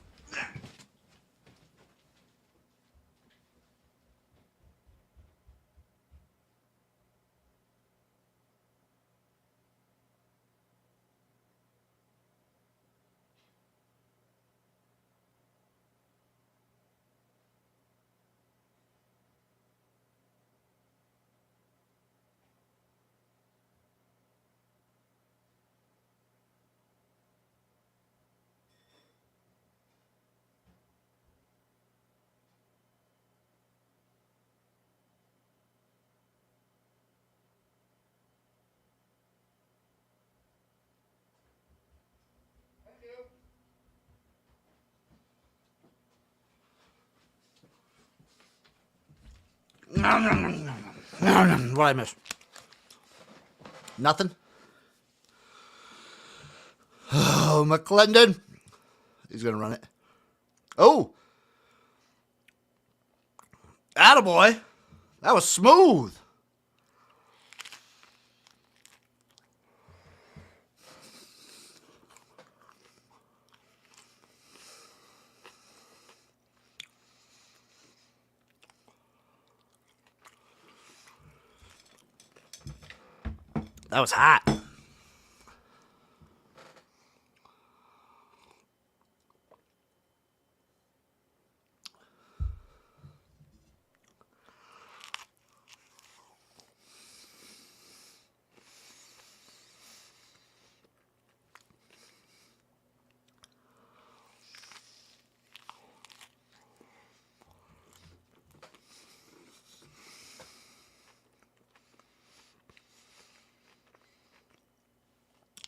Speaker 1: What did I miss? Nothing? Oh, McClendon. He's going to run it. Oh. Attaboy. That was smooth. That was hot.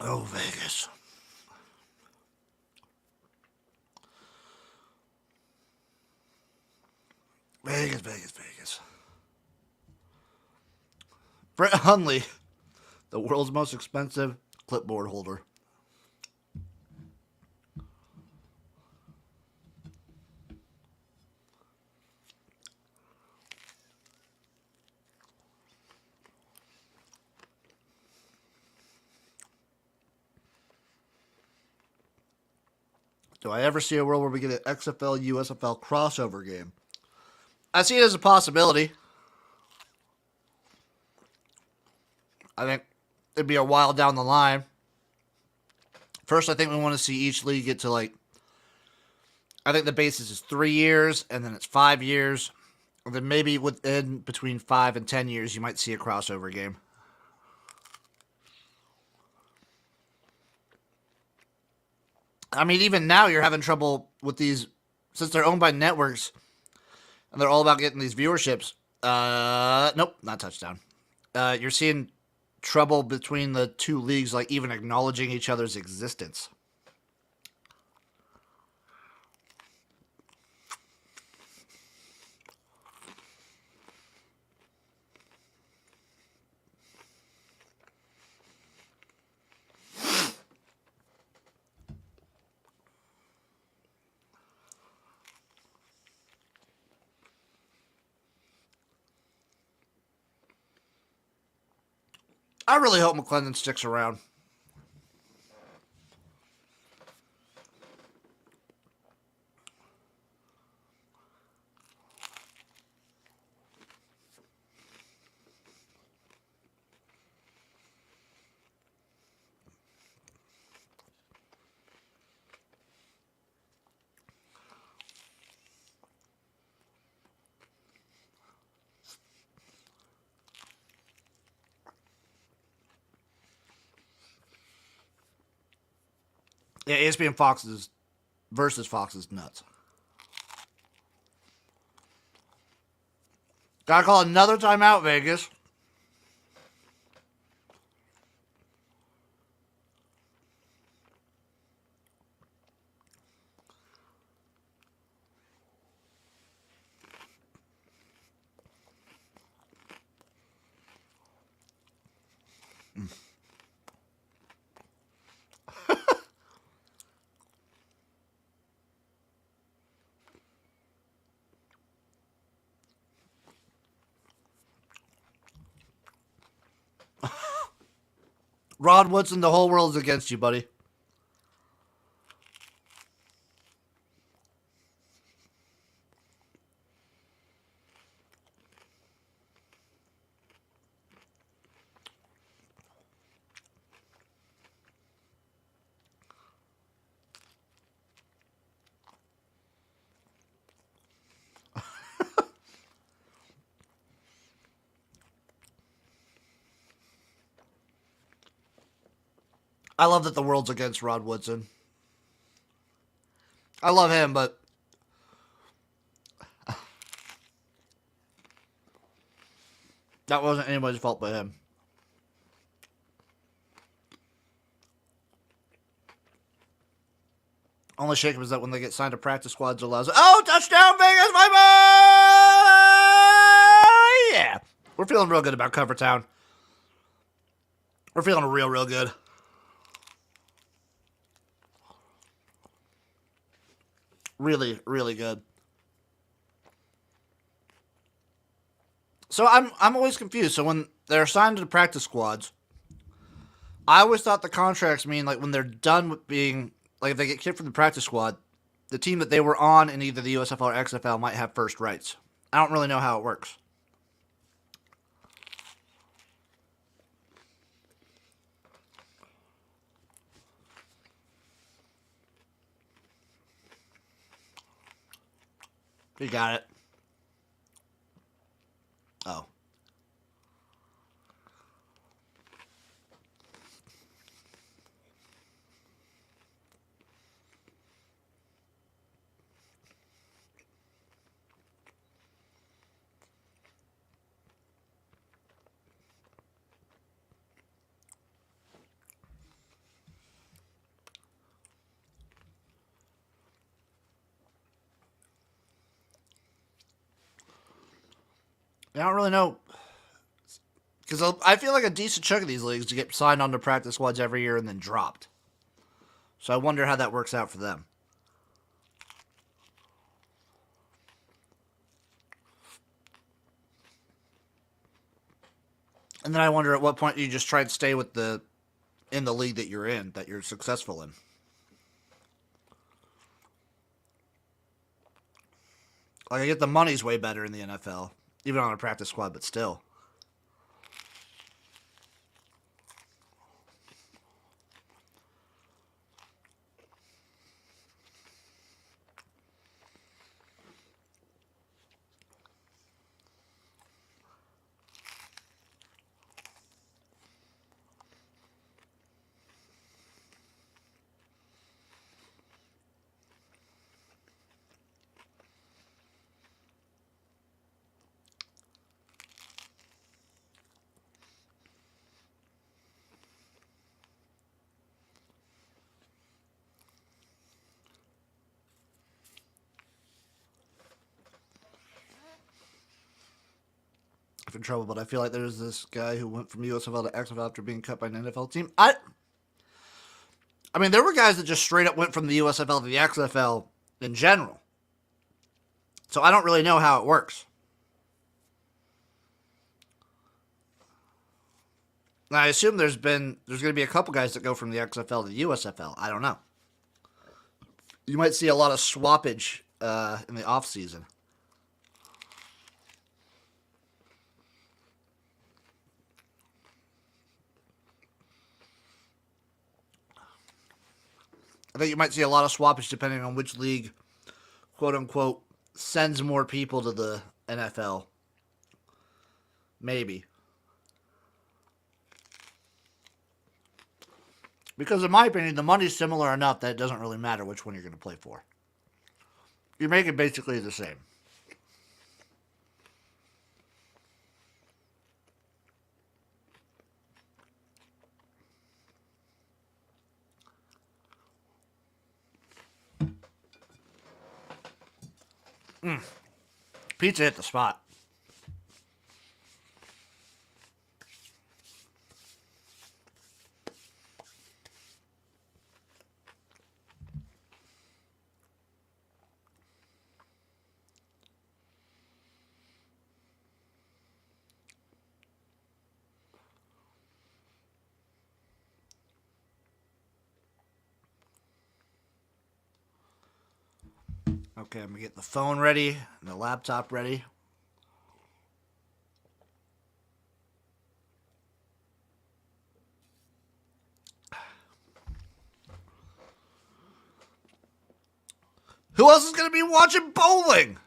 Speaker 1: Oh, Vegas. Vegas. Brett Hundley, the world's most expensive clipboard holder. Do I ever see a world where we get an XFL USFL crossover game? I see it as a possibility. I think it'd be a while down the line. First, I think we want to see each league get to I think the basis is 3 years, and then it's 5 years. And then maybe within between 5 and 10 years, you might see a crossover game. I mean, even now you're having trouble with these, since they're owned by networks, and they're all about getting these viewerships. Nope, not touchdown. You're seeing trouble between the two leagues, even acknowledging each other's existence. I really hope McClendon sticks around. Yeah, ESPN Fox is versus Fox is nuts. Gotta call another timeout, Vegas. Rod Woodson, the whole world's against you, buddy. I love that the world's against Rod Woodson. I love him, but that wasn't anybody's fault but him. Only shake is that when they get signed to practice squads allows it. Oh, touchdown Vegas, my boy! Yeah. We're feeling real good about Covertown. We're feeling real good. Really, really good. So I'm always confused. So when they're assigned to the practice squads, I always thought the contracts mean like when they're done with being like if they get kicked from the practice squad, the team that they were on in either the USFL or XFL might have first rights. I don't really know how it works. You got it. Oh. I don't really know. Because I feel like a decent chunk of these leagues to get signed on to practice squads every year and then dropped. So I wonder how that works out for them. And then I wonder at what point you just try and stay with in the league that you're in, that you're successful in. Like I get the money's way better in the NFL, even on a practice squad, but still. In trouble, but I feel like there's this guy who went from USFL to XFL after being cut by an NFL team. I mean, there were guys that just straight up went from the USFL to the XFL in general. So I don't really know how it works. And I assume there's going to be a couple guys that go from the XFL to the USFL. I don't know. You might see a lot of swappage in the off season. I think you might see a lot of swappage depending on which league, quote unquote, sends more people to the NFL. Maybe. Because in my opinion, the money's similar enough that it doesn't really matter which one you're going to play for. You make it basically the same. Pizza hit the spot. Okay, I'm going to get the phone ready and the laptop ready. Who else is going to be watching bowling?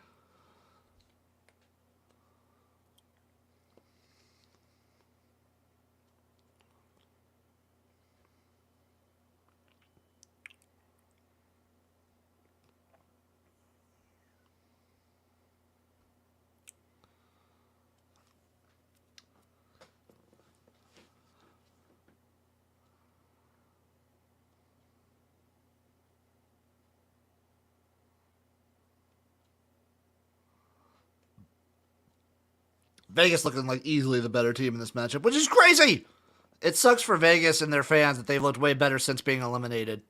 Speaker 1: Vegas looking like easily the better team in this matchup, which is crazy. It sucks for Vegas and their fans that they've looked way better since being eliminated.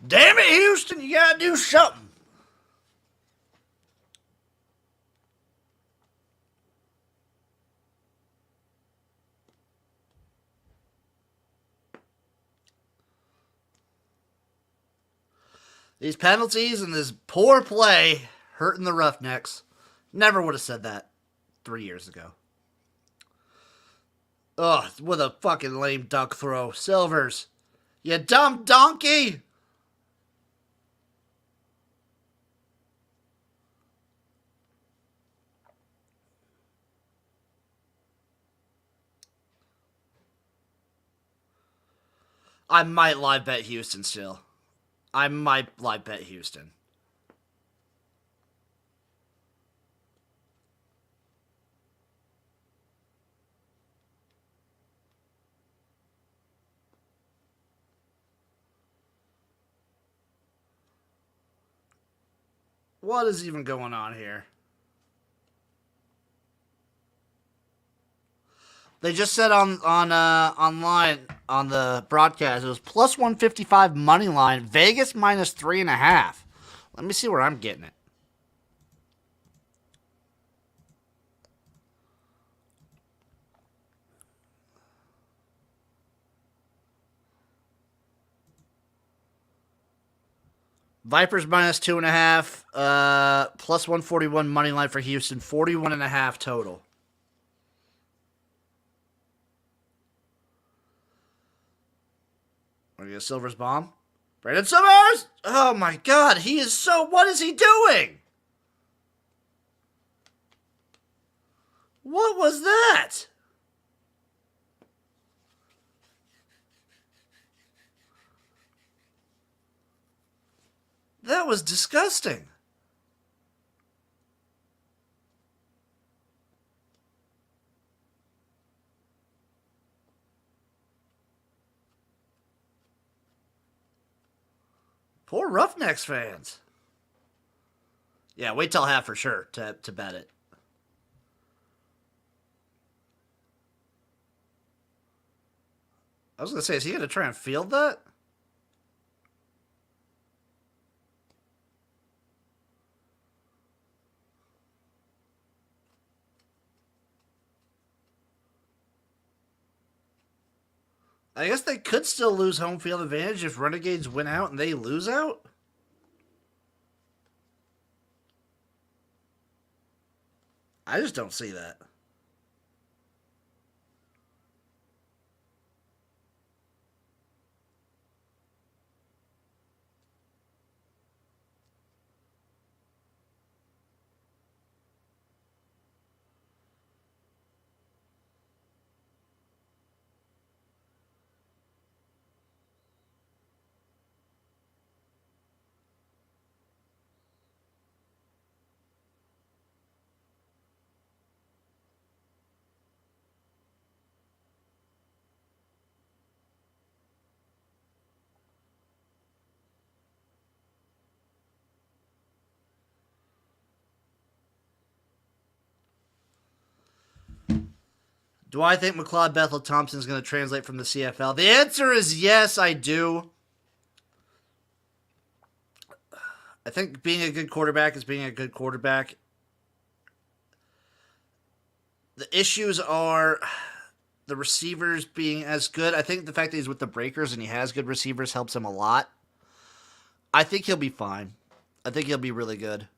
Speaker 1: Damn it, Houston, you gotta do something. These penalties and this poor play hurting the Roughnecks. Never would have said that 3 years ago. Ugh, with a fucking lame duck throw. Silvers, you dumb donkey. I might live bet Houston still. I might live bet Houston. What is even going on here? They just said online on the broadcast it was plus 155 money line, Vegas minus 3.5. Let me see where I'm getting it. Vipers minus 2.5, plus 141 money line for Houston, 41.5 total. We're going to get Silver's bomb. Brandon Silvers! Oh my god, he is so... What is he doing? What was that? That was disgusting. Poor Roughnecks fans. Yeah, wait till half for sure to bet it. I was going to say, is he going to try and field that? I guess they could still lose home field advantage if Renegades win out and they lose out. I just don't see that. Do I think McLeod Bethel Thompson is going to translate from the CFL? The answer is yes, I do. I think being a good quarterback is being a good quarterback. The issues are the receivers being as good. I think the fact that he's with the Breakers and he has good receivers helps him a lot. I think he'll be fine. I think he'll be really good.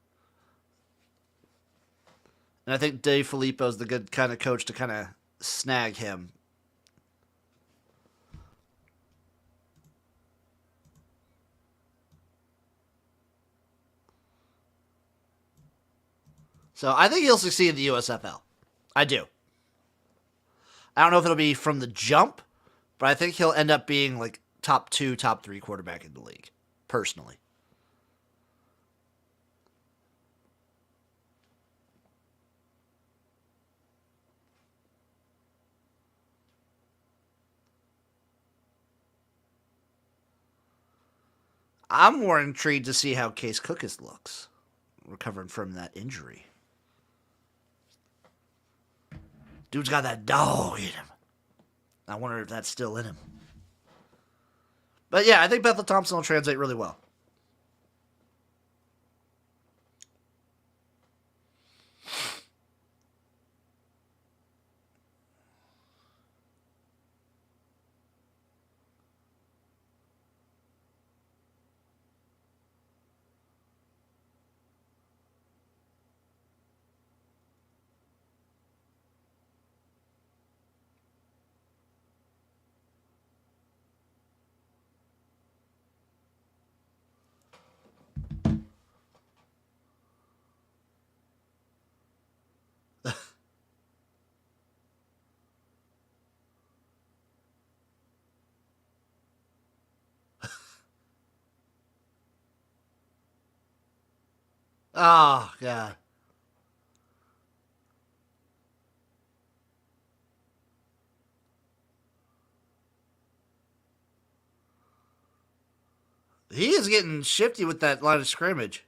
Speaker 1: And I think Dave Filippo's the good kind of coach to kind of snag him. So I think he'll succeed in the USFL. I do. I don't know if it'll be from the jump, but I think he'll end up being like top 2, top 3 quarterback in the league, personally. I'm more intrigued to see how Case Cookus looks, recovering from that injury. Dude's got that dog in him. I wonder if that's still in him. But yeah, I think Bethel Thompson will translate really well. Oh, God. He is getting shifty with that line of scrimmage.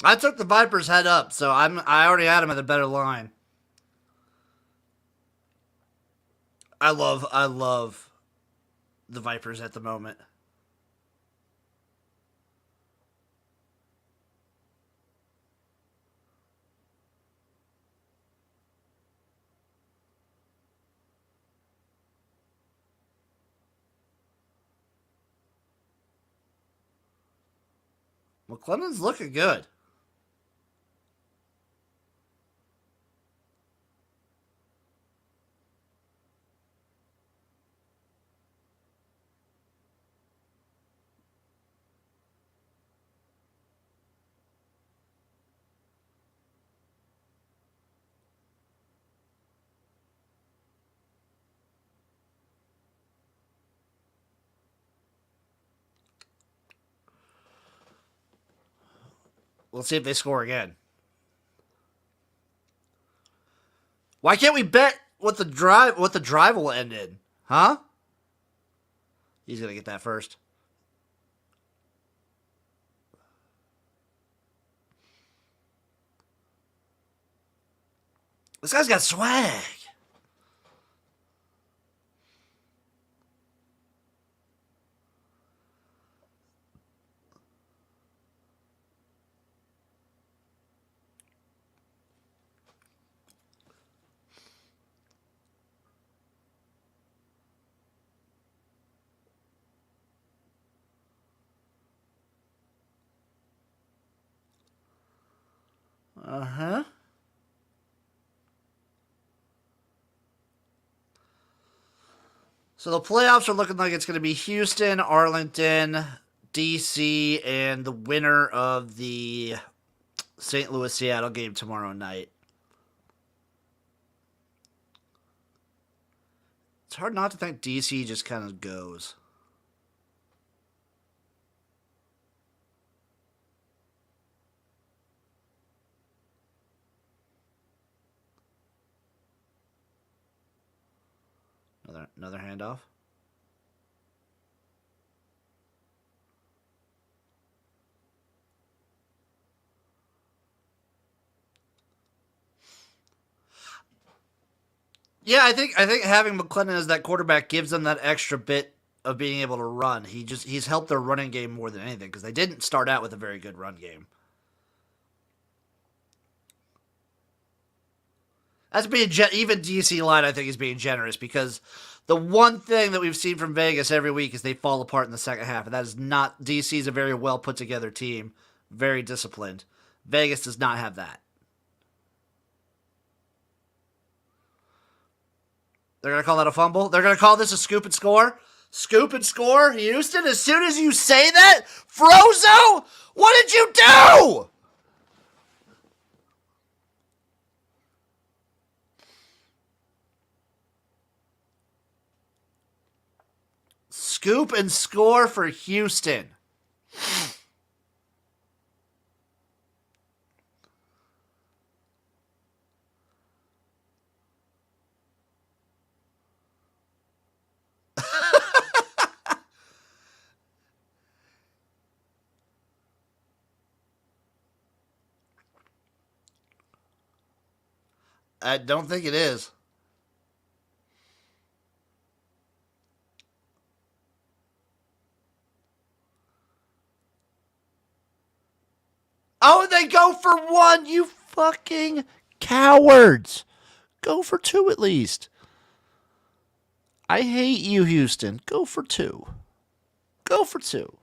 Speaker 1: I took the Vipers head up, so I already had him at a better line. I love the Vipers at the moment. McClellan's looking good. Let's see if they score again. Why can't we bet what the drive will end in? Huh? He's gonna get that first. This guy's got swag. Uh-huh. So the playoffs are looking like it's going to be Houston, Arlington, DC, and the winner of the St. Louis-Seattle game tomorrow night. It's hard not to think DC just kind of goes. Another handoff. Yeah, I think having McClendon as that quarterback gives them that extra bit of being able to run. He's helped their running game more than anything because they didn't start out with a very good run game. That's being even DC line. I think is being generous because the one thing that we've seen from Vegas every week is they fall apart in the second half, and that is not DC's a very well put together team, very disciplined. Vegas does not have that. They're going to call that a fumble. They're going to call this a scoop and score. Scoop and score, Houston. As soon as you say that, Frozo, what did you do? Scoop and score for Houston. I don't think it is. Oh, they go for one, you fucking cowards. Go for two at least. I hate you, Houston. Go for two. Go for two.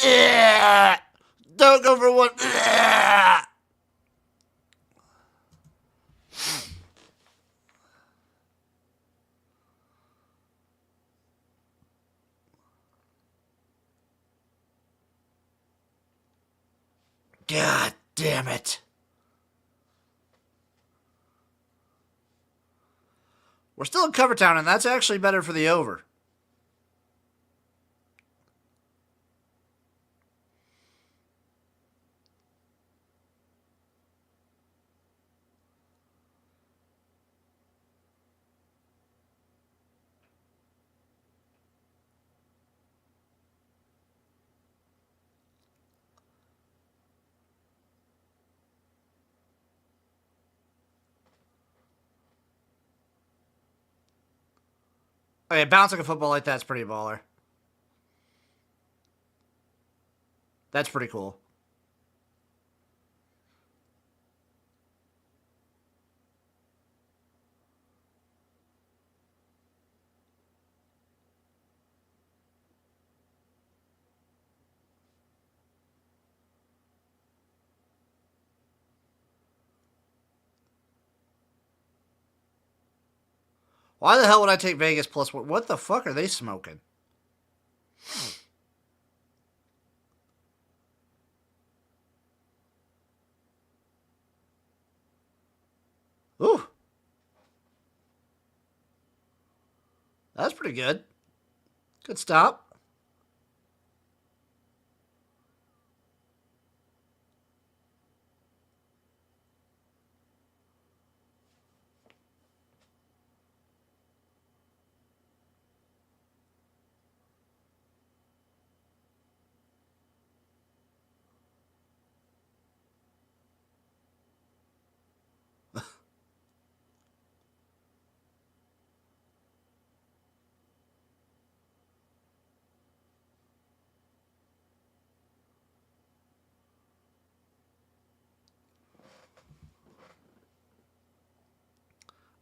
Speaker 1: Ugh. Don't go for one. Ugh. God damn it. We're still in Cover Town, and that's actually better for the over. Okay, bouncing a football like that's pretty baller. That's pretty cool. Why the hell would I take Vegas plus one? What the fuck are they smoking? Ooh. That's pretty good. Good stop.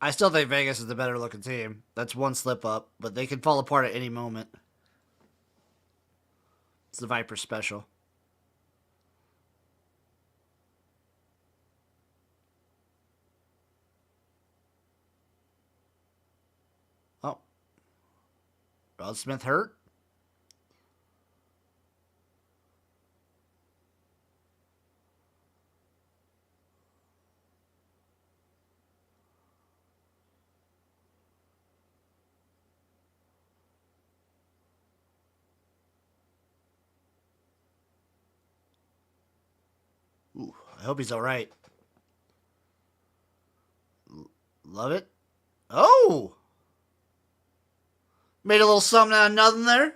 Speaker 1: I still think Vegas is the better looking team. That's one slip up, but they can fall apart at any moment. It's the Vipers special. Oh. Rod Smith hurt? Ooh, I hope he's all right. Love it. Oh! Made a little something out of nothing there.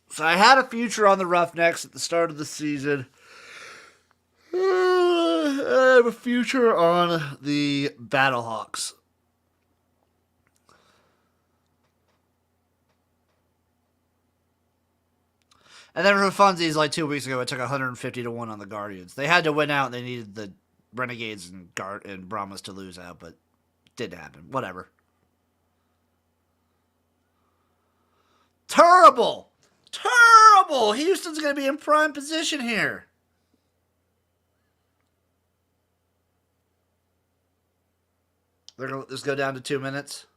Speaker 1: So I had a future on the Roughnecks at the start of the season. I have a future on the Battlehawks. And then for funsies, like 2 weeks ago, I took 150 to 1 on the Guardians. They had to win out, and they needed the Renegades and Brahmas to lose out, but didn't happen. Whatever. Terrible! Terrible! Houston's going to be in prime position here. They're going to let this go down to 2 minutes.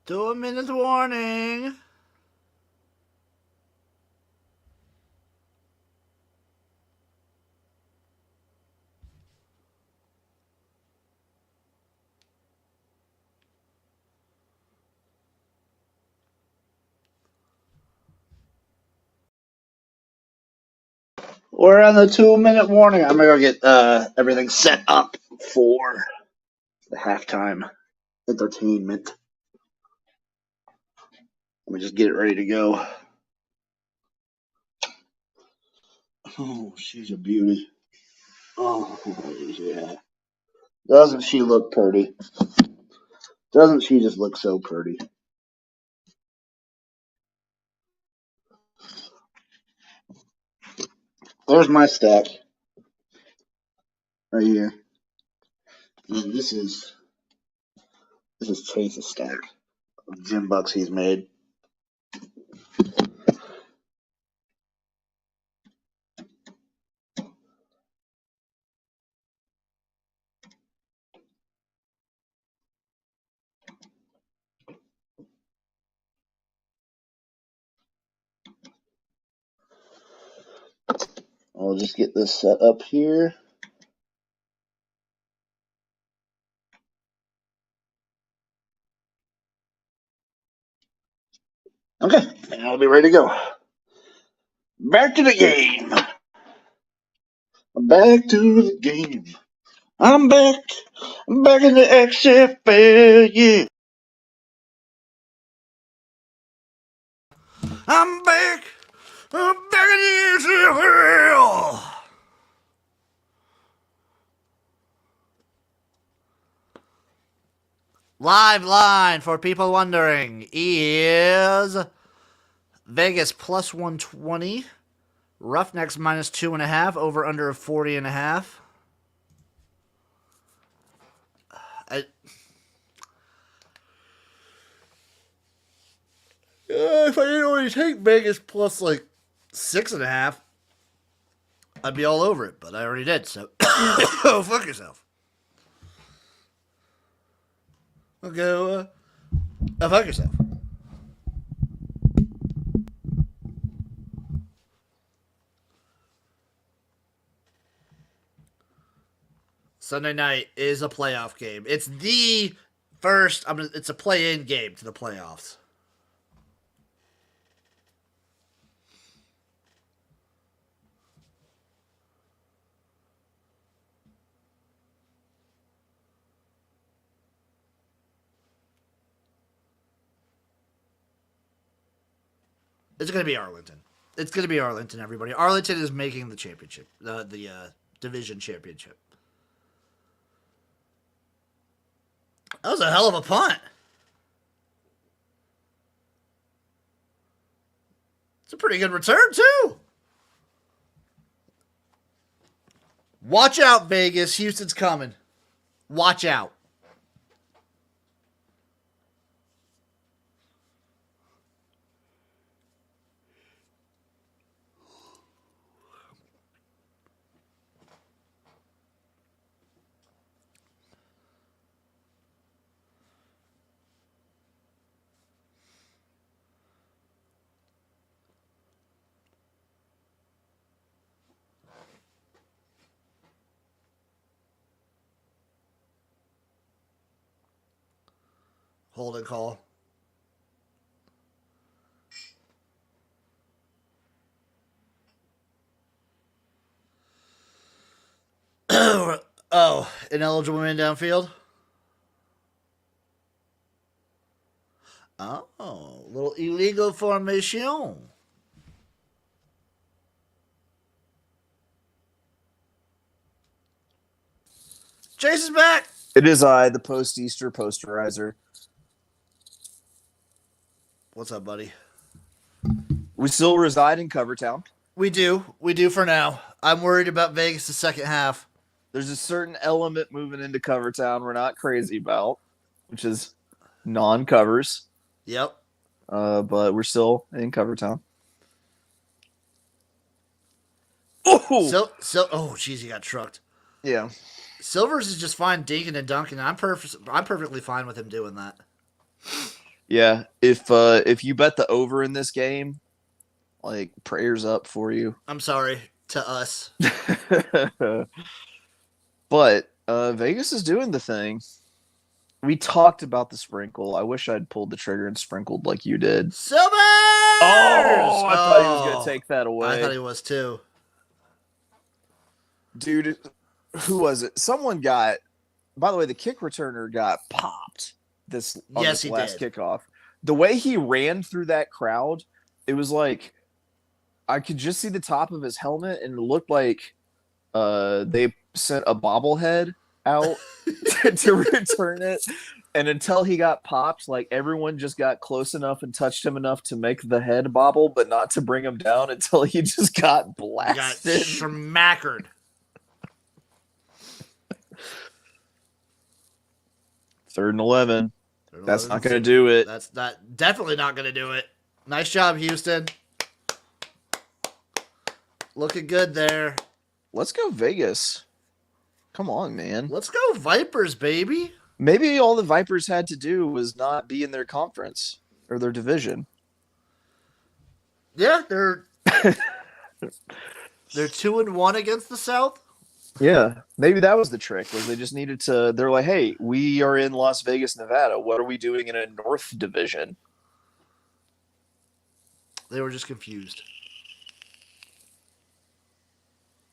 Speaker 1: Do a minute warning. We're on the 2 minute warning. I'm gonna go get everything set up for the halftime entertainment. Let me just get it ready to go. Oh, she's a beauty. Oh, yeah. Doesn't she look pretty? Doesn't she just look so pretty? There's my stack. Right here. And this is Chase's stack of gym bucks he's made. I'll just get this set up here. Okay, and I'll be ready to go. Back to the game. Back to the game. I'm back. I'm back in the XFL, yeah. I'm back. I'm back in the XFL. Live line for people wondering is Vegas plus 120, Roughnecks minus 2.5, over under of 40.5. If I didn't already take Vegas plus like 6.5, I'd be all over it, but I already did, so oh, fuck yourself. Okay, fuck yourself. Sunday night is a playoff game. It's the first. It's a play-in game to the playoffs. It's going to be Arlington. It's going to be Arlington, everybody. Arlington is making the championship, the division championship. That was a hell of a punt. It's a pretty good return, too. Watch out, Vegas. Houston's coming. Watch out. Holding call. Oh, ineligible man downfield? Oh, little illegal formation. Jason's back.
Speaker 2: It is I, the post-Easter posterizer.
Speaker 1: What's up, buddy?
Speaker 2: We still reside in Covertown.
Speaker 1: We do. We do for now. I'm worried about Vegas the second half.
Speaker 2: There's a certain element moving into Covertown we're not crazy about, which is non-covers.
Speaker 1: Yep.
Speaker 2: But we're still in Covertown. Oh,
Speaker 1: oh, jeez, he got trucked.
Speaker 2: Yeah.
Speaker 1: Silvers is just fine dinking and dunking. I'm perfectly fine with him doing that.
Speaker 2: Yeah. If you bet the over in this game, like prayers up for you.
Speaker 1: I'm sorry to us.
Speaker 2: But Vegas is doing the thing. We talked about the sprinkle. I wish I'd pulled the trigger and sprinkled like you did.
Speaker 1: Silvers!
Speaker 2: Oh, I thought he was going to take that away.
Speaker 1: I thought he was too.
Speaker 2: Dude, who was it? Someone got, by the way, the kick returner got popped this last kickoff. The way he ran through that crowd, it was like, I could just see the top of his helmet, and it looked like they sent a bobblehead out to return it. And until he got popped, like everyone just got close enough and touched him enough to make the head bobble, but not to bring him down until he just got blasted.
Speaker 1: Got schmackered.
Speaker 2: Third and 11. That's not going to do it.
Speaker 1: That's definitely not going to do it. Nice job, Houston. Looking good there.
Speaker 2: Let's go Vegas. Come on, man.
Speaker 1: Let's go Vipers, baby.
Speaker 2: Maybe all the Vipers had to do was not be in their conference or their division.
Speaker 1: Yeah, they're 2-1 against the South.
Speaker 2: Yeah, maybe that was the trick. Was they just needed to? They're like, hey, we are in Las Vegas, Nevada. What are we doing in a North division?
Speaker 1: They were just confused.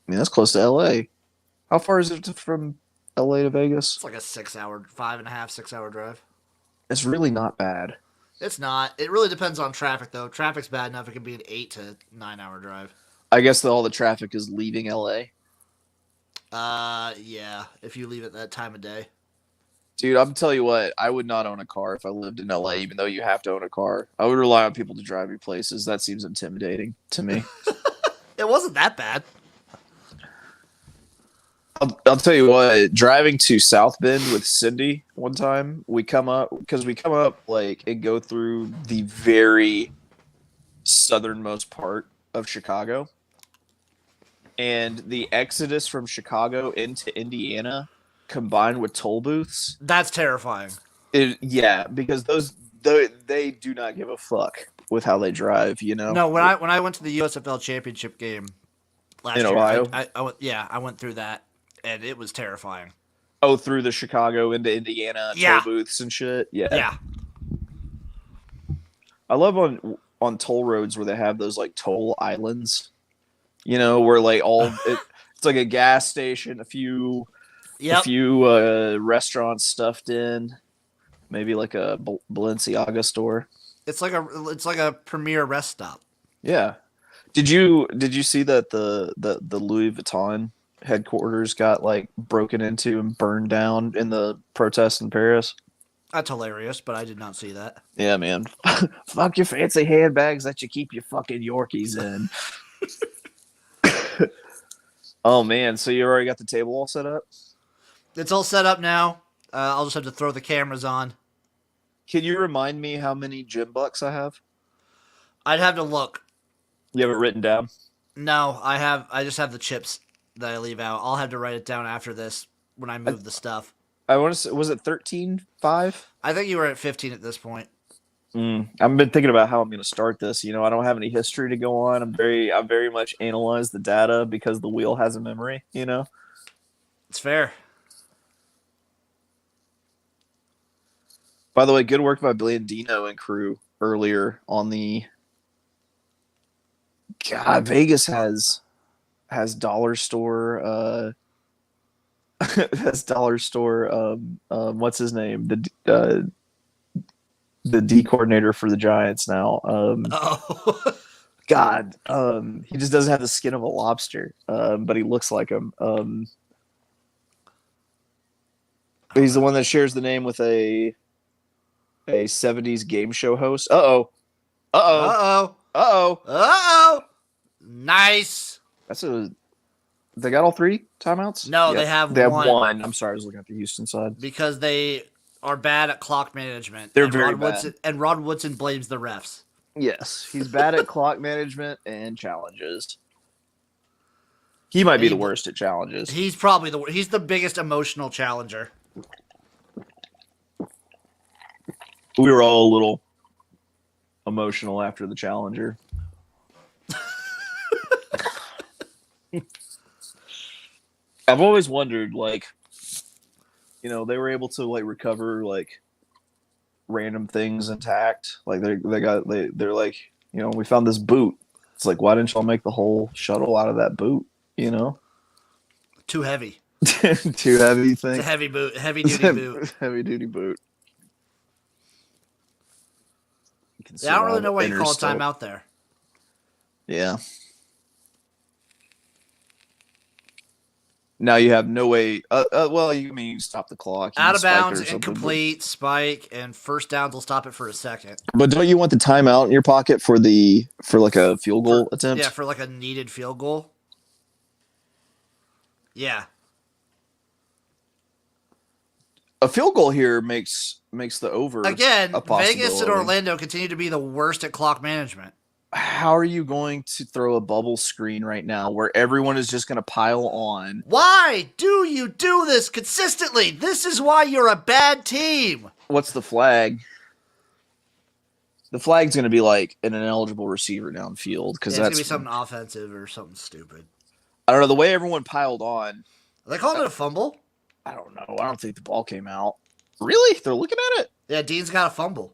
Speaker 2: I mean, that's close to L.A. How far is it from L.A. to Vegas?
Speaker 1: It's like a 5.5-6 hour drive.
Speaker 2: It's really not bad.
Speaker 1: It's not. It really depends on traffic, though. Traffic's bad enough. It can be an 8 to 9 hour drive.
Speaker 2: I guess all the traffic is leaving L.A.
Speaker 1: Yeah. If you leave at that time of day.
Speaker 2: Dude, I'm tell you what. I would not own a car if I lived in L.A. Even though you have to own a car, I would rely on people to drive me places. That seems intimidating to me.
Speaker 1: It wasn't that bad.
Speaker 2: I'll tell you what, driving to South Bend with Cindy one time, we come up like and go through the very southernmost part of Chicago. And the exodus from Chicago into Indiana combined with toll booths.
Speaker 1: That's terrifying.
Speaker 2: Yeah, because they do not give a fuck with how they drive, you know?
Speaker 1: No, when I went to the USFL championship game last year,
Speaker 2: Ohio?
Speaker 1: I went through that. And it was terrifying.
Speaker 2: Oh, through the Chicago into Indiana toll booths and shit? Yeah. I love on toll roads where they have those like toll islands. You know, where like it's like a gas station, a few restaurants stuffed in, maybe like a Balenciaga store.
Speaker 1: It's like a premier rest stop.
Speaker 2: Yeah. Did you see that the Louis Vuitton headquarters got like broken into and burned down in the protests in Paris?
Speaker 1: That's hilarious, but I did not see that.
Speaker 2: Yeah, man. Fuck your fancy handbags that you keep your fucking Yorkies in. Oh man, so you already got the table all set up?
Speaker 1: It's all set up now. I'll just have to throw the cameras on.
Speaker 2: Can you remind me how many gym bucks I have?
Speaker 1: I'd have to look.
Speaker 2: You have it written down?
Speaker 1: No, I have. I just have the chips that I leave out. I'll have to write it down after this when I move the stuff.
Speaker 2: I want to say, was it 13.5?
Speaker 1: I think you were at 15 at this point.
Speaker 2: I've been thinking about how I'm going to start this. You know, I don't have any history to go on. I very much analyze the data because the wheel has a memory. You know,
Speaker 1: It's fair.
Speaker 2: by the way, good work by Blandino and crew earlier on the. God, Vegas has dollar store. Has dollar store. What's his name? The D coordinator for the Giants now.
Speaker 1: Oh.
Speaker 2: God, he just doesn't have the skin of a lobster, but he looks like him. He's the one that shares the name with a 70s game show host. Uh-oh. Uh-oh.
Speaker 1: Uh-oh.
Speaker 2: Uh-oh.
Speaker 1: Uh-oh. Nice.
Speaker 2: They got all three timeouts?
Speaker 1: No,
Speaker 2: Yep.
Speaker 1: they have
Speaker 2: They have
Speaker 1: one.
Speaker 2: one. I'm sorry, I was looking at the Houston side.
Speaker 1: Because they are bad at clock management.
Speaker 2: They're
Speaker 1: and
Speaker 2: very
Speaker 1: Rod
Speaker 2: bad.
Speaker 1: Woodson, and Rod Woodson blames the refs.
Speaker 2: Yes, he's bad at clock management and challenges. He might be the worst at challenges.
Speaker 1: He's the biggest emotional challenger.
Speaker 2: We were all a little emotional after the challenger. I've always wondered, like, you know, they were able to like recover like random things intact. Like they're like, you know, we found this boot. It's like, why didn't y'all make the whole shuttle out of that boot? You know,
Speaker 1: Too heavy.
Speaker 2: too heavy. You think?
Speaker 1: It's a heavy boot, heavy duty boot.
Speaker 2: Heavy duty boot.
Speaker 1: Yeah, I don't really know why you call a timeout there.
Speaker 2: Yeah. Now you have no way. Well, you stop the clock.
Speaker 1: Out of bounds, incomplete, spike, and first downs will stop it for a second.
Speaker 2: But don't you want the timeout in your pocket for like a field goal attempt?
Speaker 1: Yeah, for like a needed field goal. Yeah.
Speaker 2: A field goal here makes the over
Speaker 1: Again,
Speaker 2: a possibility.
Speaker 1: Vegas and Orlando continue to be the worst at clock management.
Speaker 2: How are you going to throw a bubble screen right now where everyone is just going to pile on?
Speaker 1: Why do you do this consistently? This is why you're a bad team.
Speaker 2: What's the flag? The flag's going to be like an ineligible receiver downfield because
Speaker 1: it's going
Speaker 2: that's
Speaker 1: to be something offensive or something stupid.
Speaker 2: I don't know. The way everyone piled on.
Speaker 1: Are they calling it a fumble?
Speaker 2: I don't know. I don't think the ball came out. Really? They're looking at it?
Speaker 1: Yeah, Dean's got a fumble.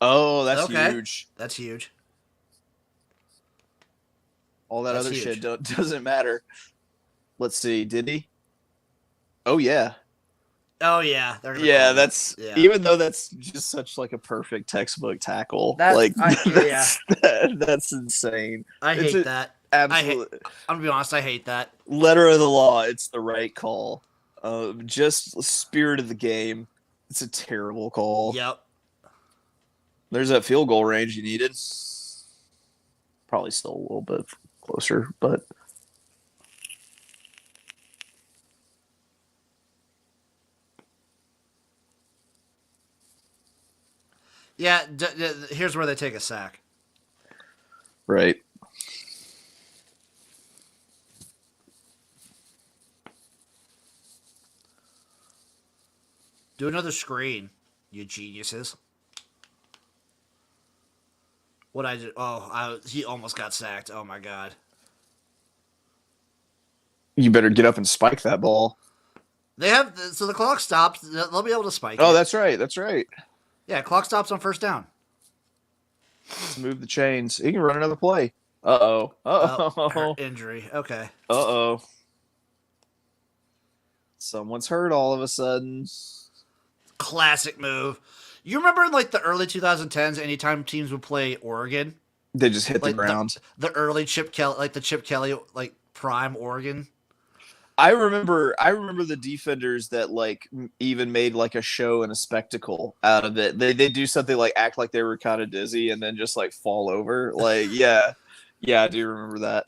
Speaker 2: Oh, that's huge.
Speaker 1: That's huge.
Speaker 2: All that other shit doesn't matter. Let's see. Did he? Oh, yeah.
Speaker 1: Oh, yeah.
Speaker 2: That's even though that's just such like a perfect textbook tackle. That's insane.
Speaker 1: I hate that.
Speaker 2: Absolutely.
Speaker 1: I'm gonna be honest. I hate that.
Speaker 2: Letter of the law. It's the right call. Just spirit of the game. It's a terrible call.
Speaker 1: Yep.
Speaker 2: There's that field goal range you needed. Probably still a little bit closer, but.
Speaker 1: Yeah, here's where they take a sack.
Speaker 2: Right.
Speaker 1: Do another screen, you geniuses. What I did? Oh, he almost got sacked. Oh my god.
Speaker 2: You better get up and spike that ball.
Speaker 1: They have so the clock stops. They'll be able to spike.
Speaker 2: Oh, that's right. That's right.
Speaker 1: Yeah, clock stops on first down.
Speaker 2: Let's move the chains. He can run another play. Uh-oh.
Speaker 1: Her
Speaker 2: Uh-oh.
Speaker 1: injury. Okay.
Speaker 2: Uh-oh. Someone's hurt all of a sudden.
Speaker 1: Classic move. You remember in like the early 2010s, anytime teams would play Oregon,
Speaker 2: They just hit the
Speaker 1: like
Speaker 2: ground.
Speaker 1: the early Chip Kelly, like the Chip Kelly, like prime Oregon.
Speaker 2: I remember the defenders that like even made like a show and a spectacle out of it. They do something like act like they were kind of dizzy and then just like fall over. Like yeah, I do remember that.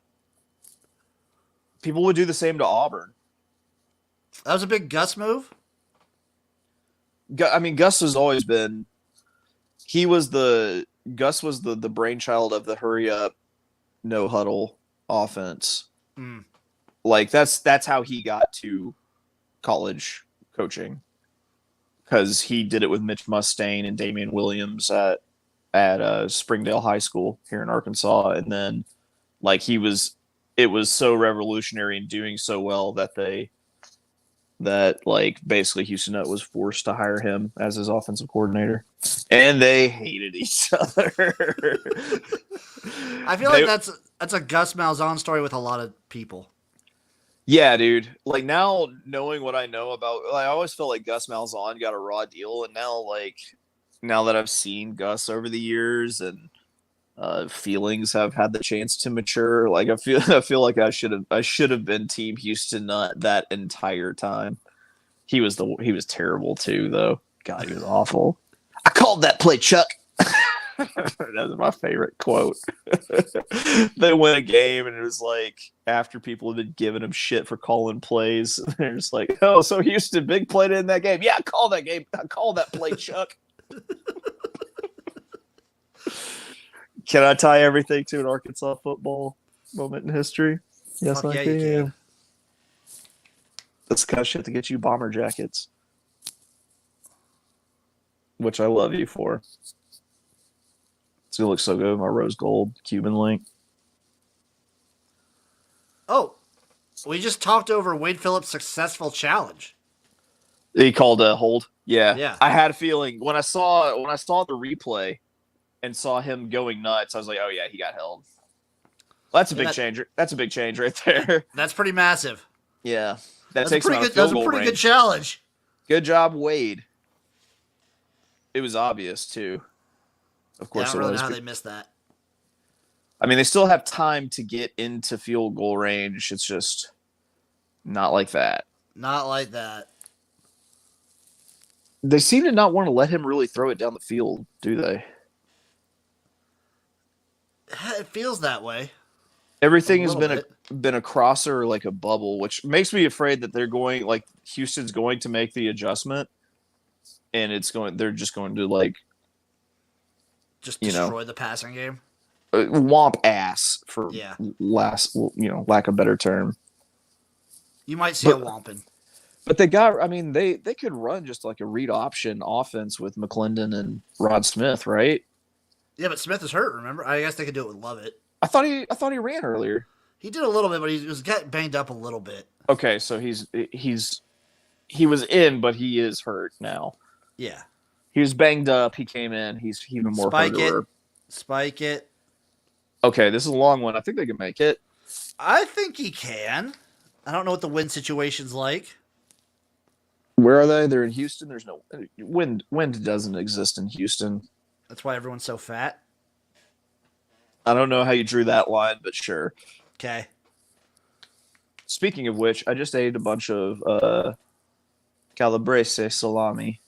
Speaker 2: People would do the same to Auburn.
Speaker 1: That was a big Gus move.
Speaker 2: I mean, Gus has always been. He was the Gus was the brainchild of the hurry up, no huddle offense.
Speaker 1: Mm.
Speaker 2: Like that's how he got to college coaching, because he did it with Mitch Mustaine and Damian Williams at Springdale High School here in Arkansas, and then like it was so revolutionary and doing so well that like basically Houston Nutt was forced to hire him as his offensive coordinator, and they hated each other.
Speaker 1: I feel like that's a Gus Malzahn story with a lot of people.
Speaker 2: Yeah, dude. Like now, knowing what I know about, I always felt like Gus Malzahn got a raw deal, and now that I've seen Gus over the years and feelings have had the chance to mature, like I feel like I should have been Team Houston Nutt that entire time. He was terrible too, though. God, he was awful. I called that play, Chuck. That's my favorite quote. They win a game, and it was like after people had been giving him shit for calling plays, they're just like, "Oh, so Houston big played in that game? Yeah, I call that game. I call that play, Chuck." Can I tie everything to an Arkansas football moment in history? Yes,
Speaker 1: Fuck
Speaker 2: I
Speaker 1: yeah,
Speaker 2: can.
Speaker 1: you can.
Speaker 2: That's the kind of shit to get you bomber jackets, which I love you for. It's gonna look so good with my rose gold Cuban link.
Speaker 1: Oh, we just talked over Wade Phillips' successful challenge.
Speaker 2: He called a hold. Yeah.
Speaker 1: Yeah.
Speaker 2: I had a feeling when I saw the replay and saw him going nuts, I was like, oh yeah, he got held. Well, that's a big change. That's a big change right there.
Speaker 1: That's pretty massive.
Speaker 2: Yeah. That
Speaker 1: That's
Speaker 2: takes him out of
Speaker 1: That's
Speaker 2: field
Speaker 1: a
Speaker 2: goal
Speaker 1: pretty
Speaker 2: range.
Speaker 1: good challenge.
Speaker 2: Good job, Wade. It was obvious too. Of course,
Speaker 1: I don't really know how they missed that.
Speaker 2: I mean, they still have time to get into field goal range. It's just not like that.
Speaker 1: Not like that.
Speaker 2: They seem to not want to let him really throw it down the field, do they?
Speaker 1: It feels that way.
Speaker 2: Everything has been a crosser or like a bubble, which makes me afraid that Houston's going to make the adjustment, and they're just going to like
Speaker 1: just destroy the passing game.
Speaker 2: Womp ass for lack of a better term.
Speaker 1: You might see a womping.
Speaker 2: But they could run just like a read option offense with McClendon and Rod Smith, right?
Speaker 1: Yeah, but Smith is hurt, remember? I guess they could do it with Lovett.
Speaker 2: I thought he ran earlier.
Speaker 1: He did a little bit, but he was getting banged up a little bit.
Speaker 2: Okay, so he was in, but he is hurt now.
Speaker 1: Yeah.
Speaker 2: He was banged up. He came in. He's even more hurt.
Speaker 1: Spike it.
Speaker 2: Okay, this is a long one. I think they can make it.
Speaker 1: I think he can. I don't know what the wind situation's like.
Speaker 2: Where are they? They're in Houston. There's no wind. Wind doesn't exist in Houston.
Speaker 1: That's why everyone's so fat.
Speaker 2: I don't know how you drew that line, but sure.
Speaker 1: Okay.
Speaker 2: Speaking of which, I just ate a bunch of calabrese salami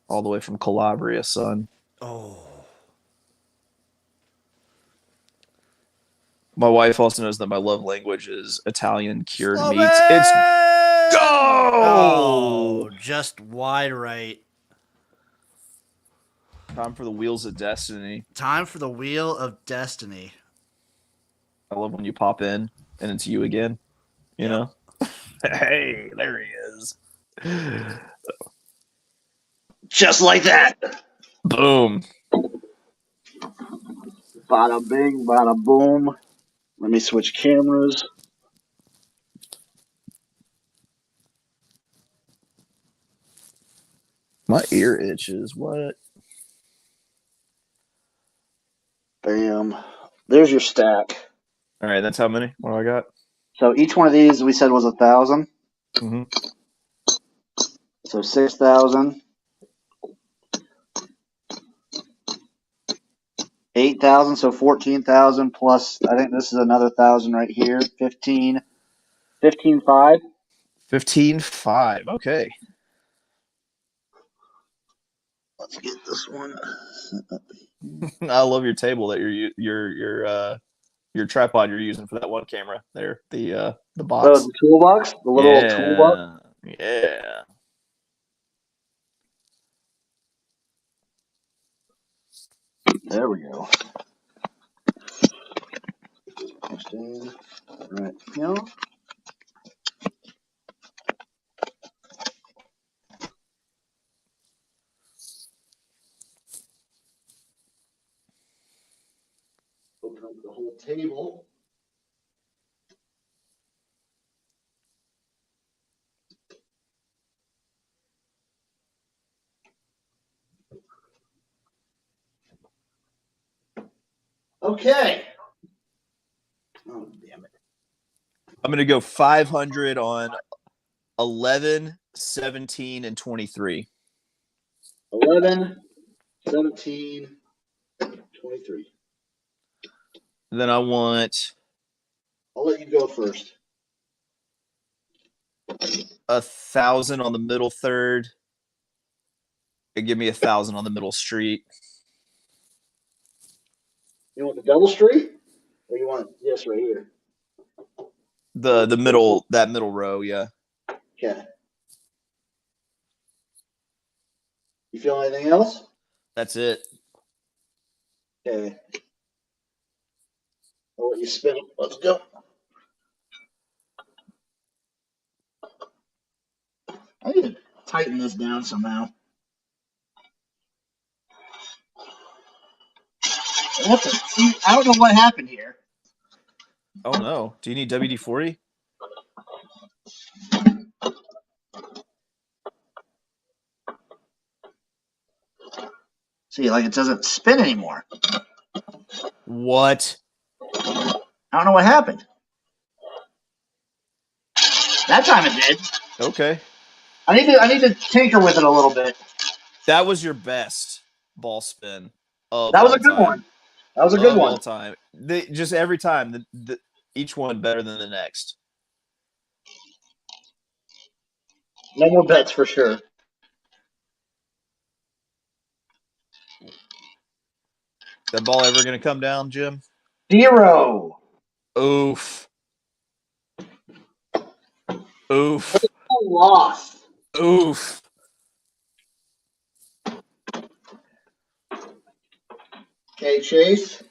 Speaker 2: all the way from Calabria, son.
Speaker 1: Oh.
Speaker 2: My wife also knows that my love language is Italian cured
Speaker 1: Love
Speaker 2: meats.
Speaker 1: it!
Speaker 2: It's go!
Speaker 1: Oh, just wide right.
Speaker 2: Time for the wheels of destiny.
Speaker 1: Time for the wheel of destiny.
Speaker 2: I love when you pop in and it's you again. You know? Hey, there he is.
Speaker 3: Just like that.
Speaker 2: Boom.
Speaker 3: Bada bing, bada boom. Let me switch cameras.
Speaker 2: My ear itches. What?
Speaker 3: Bam. There's your stack.
Speaker 2: All right, that's how many? What do I got?
Speaker 3: So each one of these we said was 1,000.
Speaker 2: Mm-hmm.
Speaker 3: So 6,000. 8,000, so 14,000 plus. I think this is another 1,000 right here. 15, 15,500.
Speaker 2: 15,500. Okay.
Speaker 3: Let's get this one.
Speaker 2: I love your table that your tripod you're using for that one camera there. The
Speaker 3: Oh,
Speaker 2: box.
Speaker 3: the toolbox, the little toolbox.
Speaker 2: Yeah. Yeah.
Speaker 3: There we go. Right. You know, open up the whole table. Okay. Oh, damn it.
Speaker 2: I'm gonna go 500 on 11, 17, and 23.
Speaker 3: 11, 17, 23.
Speaker 2: Then I want
Speaker 3: I'll let you go first.
Speaker 2: 1,000 on the middle third. And give me 1,000 on the middle street.
Speaker 3: You want the double street? Or you want this right here?
Speaker 2: The middle, that middle row, yeah.
Speaker 3: Okay. You feel anything else?
Speaker 2: That's it.
Speaker 3: Okay. I'll let you spin it. Let's go. I need to tighten this down somehow. I don't know what happened here.
Speaker 2: Oh no. Do you need WD-40?
Speaker 3: See, like it doesn't spin anymore.
Speaker 2: What?
Speaker 3: I don't know what happened. That time it did.
Speaker 2: Okay.
Speaker 3: I need to tinker with it a little bit.
Speaker 2: That was your best ball spin of
Speaker 3: That was
Speaker 2: all
Speaker 3: a good
Speaker 2: time.
Speaker 3: one. That was a good
Speaker 2: Of all
Speaker 3: one.
Speaker 2: time. Just every time, each one better than the next.
Speaker 3: No more bets for sure.
Speaker 2: That ball ever going to come down, Jim?
Speaker 3: 0.
Speaker 2: Oof. Oof.
Speaker 3: Lost.
Speaker 2: Oof.
Speaker 3: Okay, Chase.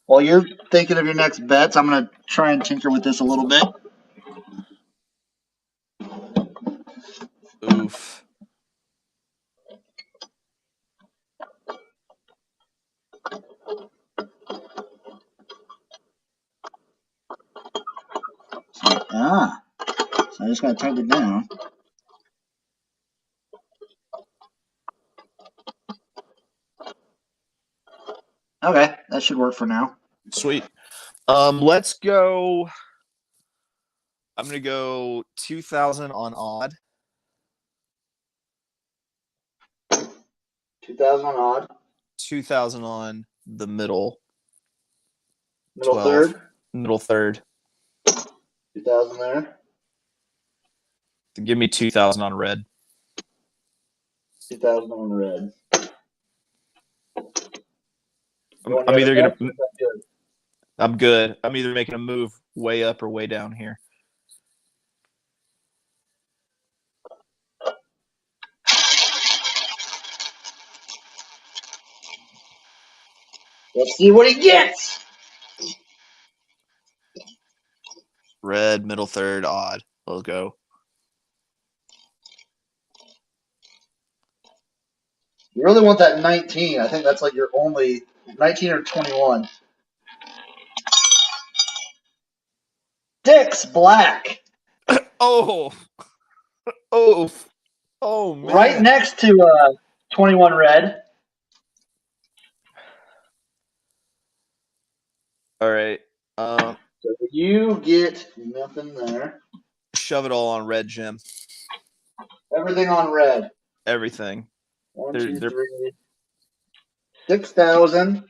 Speaker 3: While you're thinking of your next bets, I'm going to try and tinker with this a little bit.
Speaker 2: Oof.
Speaker 3: So I just got to tighten it down. Okay, that should work for now.
Speaker 2: Sweet. Let's go. I'm going to go 2,000 on odd.
Speaker 3: 2,000 on odd.
Speaker 2: 2,000 on the middle.
Speaker 3: Middle
Speaker 2: 12.
Speaker 3: third.
Speaker 2: Middle third.
Speaker 3: 2,000 there.
Speaker 2: Give me 2,000 on red.
Speaker 3: 2,000 on red.
Speaker 2: I'm either going to.
Speaker 3: Good.
Speaker 2: I'm good. I'm either making a move way up or way down here.
Speaker 3: Let's see what he gets.
Speaker 2: Red, middle third, odd. Let's go.
Speaker 3: You really want that 19. I think that's like your only 19 or 21. Dick's black.
Speaker 2: Oh. Oh. Oh, man.
Speaker 3: Right next to 21 red.
Speaker 2: All right.
Speaker 3: So you get nothing there.
Speaker 2: Shove it all on red, Jim.
Speaker 3: Everything on red.
Speaker 2: Everything.
Speaker 3: 1,
Speaker 2: They're
Speaker 3: 2,
Speaker 2: they're
Speaker 3: 3. 6,000.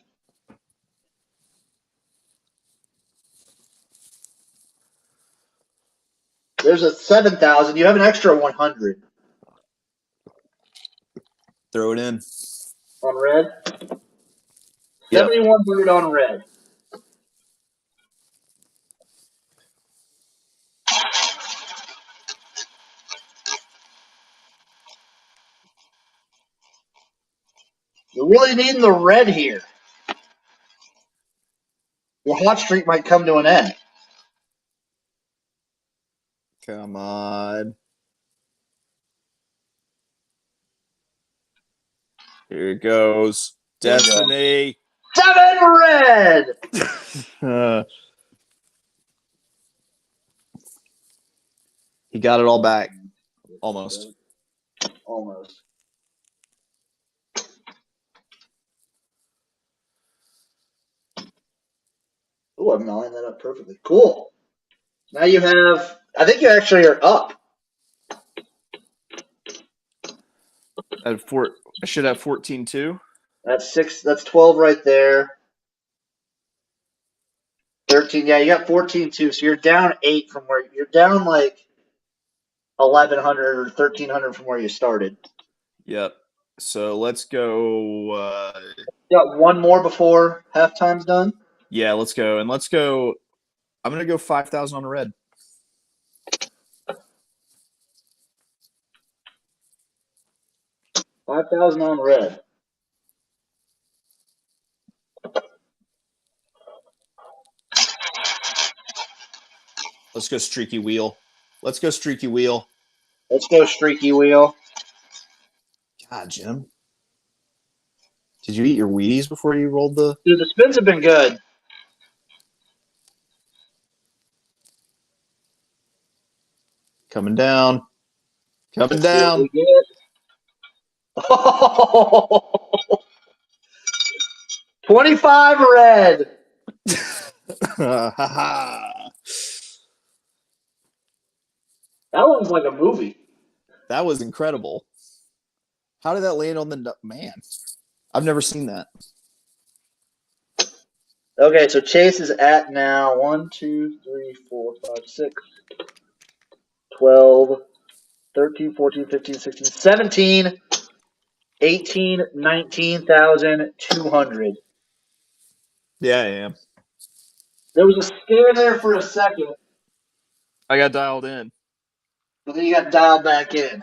Speaker 3: There's a 7,000. You have an extra 100
Speaker 2: throw it in.
Speaker 3: on red.
Speaker 2: Yep.
Speaker 3: 7,100 on red. You're really needing the red here. Your hot streak might come to an end.
Speaker 2: Come on. Here it goes.
Speaker 3: There you go.
Speaker 2: Destiny.
Speaker 3: 7 red.
Speaker 2: He got it all back. Almost.
Speaker 3: Almost. Oh, I'm lining that up perfectly. Cool. Now you have. I think you actually are up.
Speaker 2: I should have 14 too.
Speaker 3: That's 6. That's 12 right there. 13. Yeah, you got 14 too. So you're down 8 from where you're down like 1,100 or 1,300 from where you started.
Speaker 2: Yep. So let's go.
Speaker 3: You got one more before halftime's done.
Speaker 2: Yeah, let's go. And let's go. I'm going to go 5,000 on the red.
Speaker 3: $5,000 on red.
Speaker 2: Let's go streaky wheel. Let's go streaky wheel.
Speaker 3: Let's go streaky wheel.
Speaker 2: God, Jim. Did you eat your Wheaties before you rolled the?
Speaker 3: Dude, the spins have been good.
Speaker 2: Coming down. Coming
Speaker 3: Let's see what
Speaker 2: down.
Speaker 3: we get. Oh, 25 red. That one's like a movie.
Speaker 2: That was incredible. How did that land on the man? I've never seen that.
Speaker 3: Okay, so Chase is at now 1, 2, 3, 4, 5, 6, 12, 13, 14, 15, 16, 17, 18, 19,200.
Speaker 2: Yeah, I am.
Speaker 3: There was a scare there for a second,
Speaker 2: I got dialed in.
Speaker 3: but then you got dialed back in.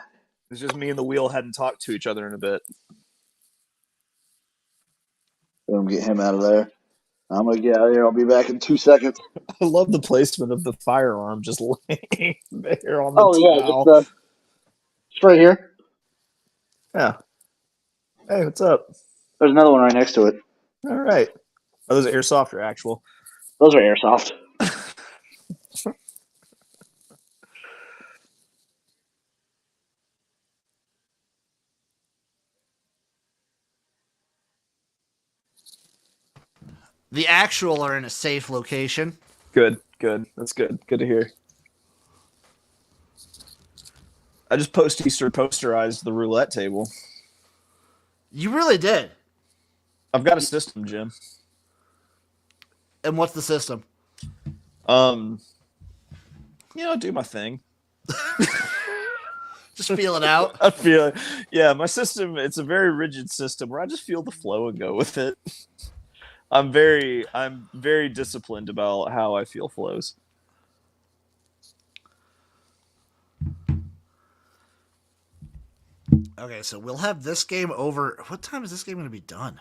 Speaker 2: It's just me and the wheel hadn't talked to each other in a bit.
Speaker 3: Let me get him out of there. I'm going to get out of here. I'll be back in 2 seconds.
Speaker 2: I love the placement of the firearm just laying there on the towel.
Speaker 3: Yeah, just right here.
Speaker 2: Yeah. Hey, what's up?
Speaker 3: There's another one right next to it.
Speaker 2: All right. Oh, those are airsoft or actual?
Speaker 3: Those are airsoft.
Speaker 1: The actual are in a safe location.
Speaker 2: Good. That's good. Good to hear. I just posterized the roulette table.
Speaker 1: You really did.
Speaker 2: I've got a system, Jim.
Speaker 1: And what's the system?
Speaker 2: Do my thing.
Speaker 1: Just feel it out.
Speaker 2: I feel, yeah, my system, it's a very rigid system where I just feel the flow and go with it. I'm very disciplined about how I feel flows.
Speaker 1: Okay, so we'll have this game over. What time is this game going to be done?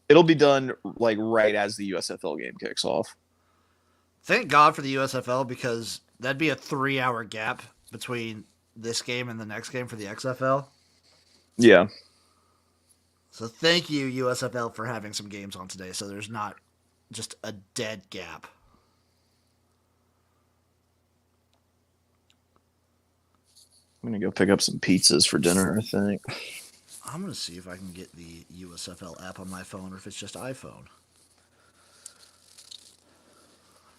Speaker 2: It'll be done like right as the USFL game kicks off.
Speaker 1: Thank God for the USFL, because that'd be a 3-hour gap between this game and the next game for the XFL.
Speaker 2: Yeah.
Speaker 1: So thank you, USFL, for having some games on today, so there's not just a dead gap.
Speaker 2: I'm going to go pick up some pizzas for dinner, I think.
Speaker 1: I'm going to see if I can get the USFL app on my phone or if it's just iPhone.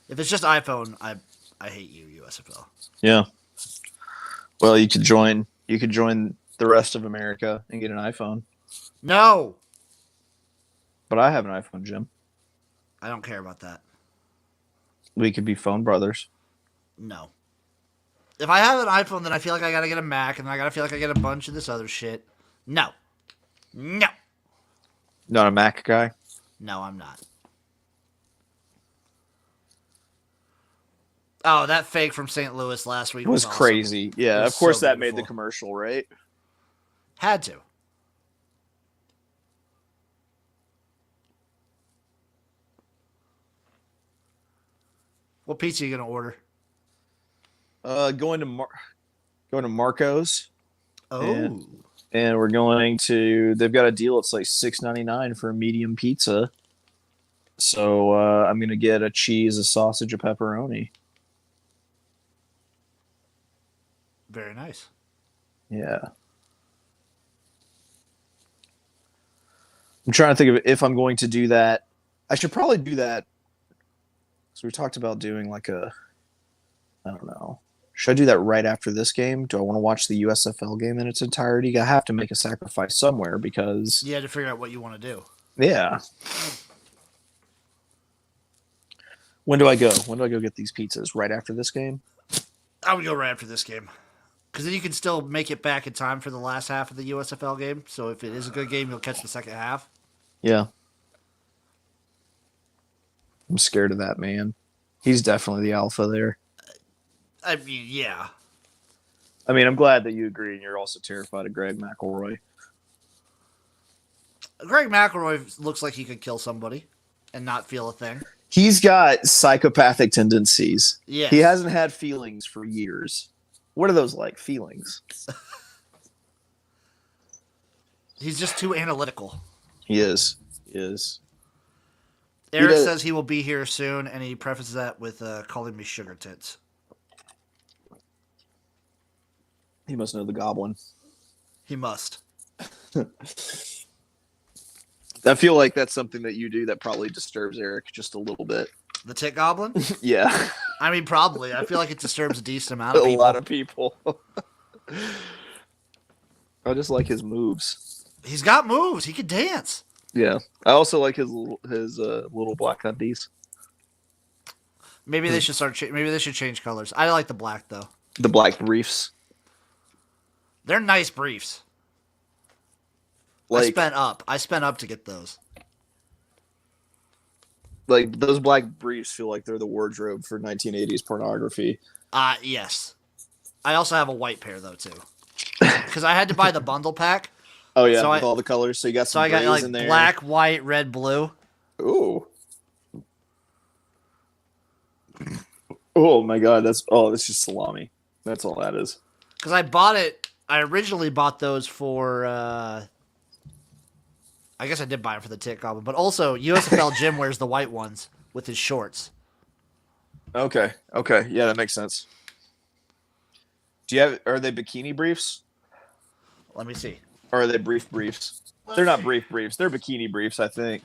Speaker 1: If it's just iPhone, I hate you, USFL.
Speaker 2: Yeah. Well, you could join the rest of America and get an iPhone.
Speaker 1: No!
Speaker 2: But I have an iPhone, Jim.
Speaker 1: I don't care about that.
Speaker 2: We could be phone brothers.
Speaker 1: No. If I have an iPhone, then I feel like I gotta get a Mac, and then I gotta feel like I get a bunch of this other shit. No. No.
Speaker 2: Not a Mac guy?
Speaker 1: No, I'm not. Oh, that fake from St. Louis last week was awesome.
Speaker 2: Crazy. Yeah, of course
Speaker 1: so
Speaker 2: that made
Speaker 1: beautiful.
Speaker 2: the commercial, right?
Speaker 1: Had to. What pizza are you gonna order?
Speaker 2: Going to Marco's.
Speaker 1: Oh.
Speaker 2: And we're going to. They've got a deal. It's like $6.99 for a medium pizza. So I'm gonna get a cheese, a sausage, a pepperoni.
Speaker 1: Very nice.
Speaker 2: Yeah. I'm trying to think of if I'm going to do that. I should probably do that. So we talked about doing like I don't know. Should I do that right after this game? Do I want to watch the USFL game in its entirety? I have to make a sacrifice somewhere because...
Speaker 1: You had to figure out what you want to do.
Speaker 2: Yeah. When do I go? When do I go get these pizzas? Right after this game?
Speaker 1: I would go right after this game. Because then you can still make it back in time for the last half of the USFL game. So if it is a good game, you'll catch the second half.
Speaker 2: Yeah. I'm scared of that man. He's definitely the alpha there.
Speaker 1: I mean, yeah.
Speaker 2: I mean, I'm glad that you agree, and you're also terrified of Greg McElroy.
Speaker 1: Greg McElroy looks like he could kill somebody and not feel a thing.
Speaker 2: He's got psychopathic tendencies.
Speaker 1: Yes.
Speaker 2: He hasn't had feelings for years. What are those like, feelings?
Speaker 1: He's just too analytical.
Speaker 2: He is. He is.
Speaker 1: Eric says he will be here soon, and he prefaces that with calling me sugar tits.
Speaker 2: He must know the goblin.
Speaker 1: He must.
Speaker 2: I feel like that's something that you do that probably disturbs Eric just a little bit.
Speaker 1: The tit goblin?
Speaker 2: Yeah.
Speaker 1: I mean, probably. I feel like it disturbs a decent amount of people.
Speaker 2: A lot of people. I just like his moves.
Speaker 1: He's got moves. He can dance.
Speaker 2: Yeah. I also like his little black undies.
Speaker 1: Maybe they should maybe they should change colors. I like the black though.
Speaker 2: The black briefs.
Speaker 1: They're nice briefs.
Speaker 2: Like,
Speaker 1: I spent up to get those.
Speaker 2: Like, those black briefs feel like they're the wardrobe for 1980s pornography.
Speaker 1: Yes. I also have a white pair though too. Because I had to buy the bundle pack.
Speaker 2: Oh yeah, with all the colors. So you got some
Speaker 1: I got like
Speaker 2: in there.
Speaker 1: black, white, red, blue.
Speaker 2: Ooh. Oh my god, that's just salami. That's all that is.
Speaker 1: Because I originally bought those for I guess I did buy it for the Tit Goblin, but also USFL Jim wears the white ones with his shorts.
Speaker 2: Okay. Yeah, that makes sense. Are they bikini briefs?
Speaker 1: Let me see.
Speaker 2: Or are they briefs? They're not briefs. They're bikini briefs, I think.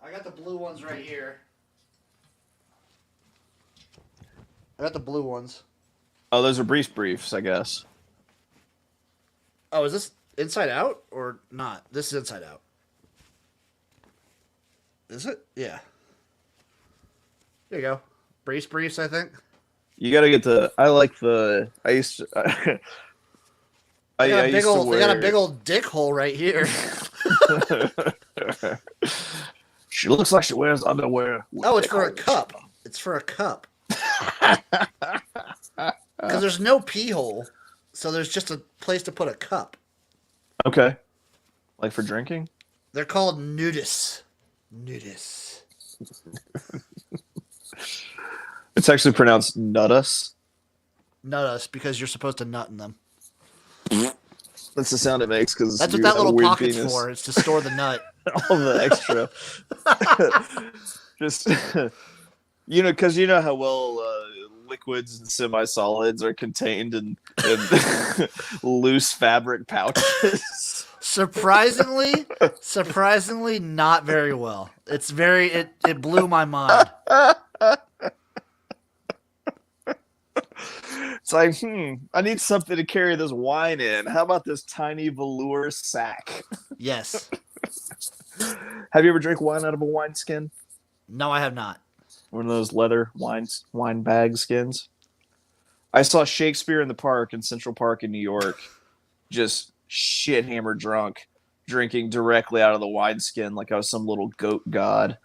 Speaker 1: I got the blue ones right here. I got the blue ones.
Speaker 2: Oh, those are briefs, I guess.
Speaker 1: Oh, is this inside out or not? This is inside out. Is it? Yeah. There you go. Briefs, I think.
Speaker 2: You gotta get I used to...
Speaker 1: They got a big old dick hole right here.
Speaker 2: She looks like she wears underwear.
Speaker 1: Oh, it's for a cup. It's for a cup. Because there's no pee hole, so there's just a place to put a cup.
Speaker 2: Okay. Like for drinking?
Speaker 1: They're called nudis.
Speaker 2: It's actually pronounced nuttus.
Speaker 1: Nuttus, because you're supposed to nut in them.
Speaker 2: That's the sound it makes because
Speaker 1: that's what that little pocket's for. It's to store the nut.
Speaker 2: All the extra. Just because you know how well liquids and semi-solids are contained in loose fabric pouches.
Speaker 1: Surprisingly not very well. It blew my mind.
Speaker 2: It's like, I need something to carry this wine in. How about this tiny velour sack?
Speaker 1: Yes.
Speaker 2: Have you ever drank wine out of a wineskin?
Speaker 1: No, I have not.
Speaker 2: One of those leather wine bag skins? I saw Shakespeare in the Park in Central Park in New York, just shit hammered drunk, drinking directly out of the wineskin like I was some little goat god.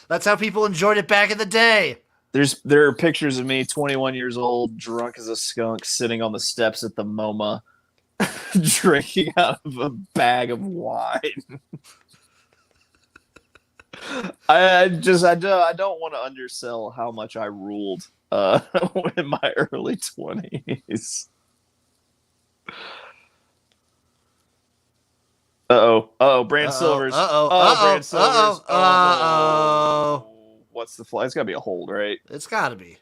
Speaker 1: That's how people enjoyed it back in the day.
Speaker 2: There are pictures of me, 21 years old, drunk as a skunk, sitting on the steps at the MoMA, drinking out of a bag of wine. I don't want to undersell how much I ruled in my early 20s. Brand Silvers. Brand Silvers. What's the fly? It's got to be a hold, right?
Speaker 1: It's got to be.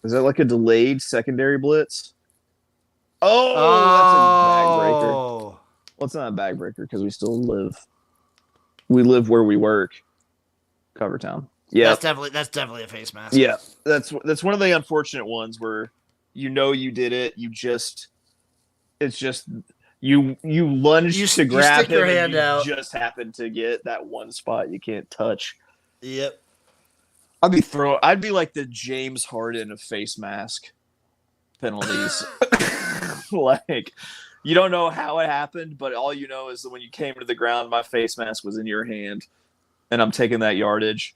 Speaker 2: Is that like a delayed secondary blitz? Oh, that's a bag breaker. Well, it's not a bag breaker because we still live. We live where we work. Covertown. Yeah,
Speaker 1: that's definitely a face mask.
Speaker 2: Yeah, that's one of the unfortunate ones where you did it. It's just you lunge to grab him,
Speaker 1: your hand
Speaker 2: and
Speaker 1: out.
Speaker 2: Just happen to get that one spot you can't touch.
Speaker 1: Yep.
Speaker 2: I'd be like the James Harden of face mask penalties. Like, you don't know how it happened, but all you know is that when you came to the ground, my face mask was in your hand, and I'm taking that yardage.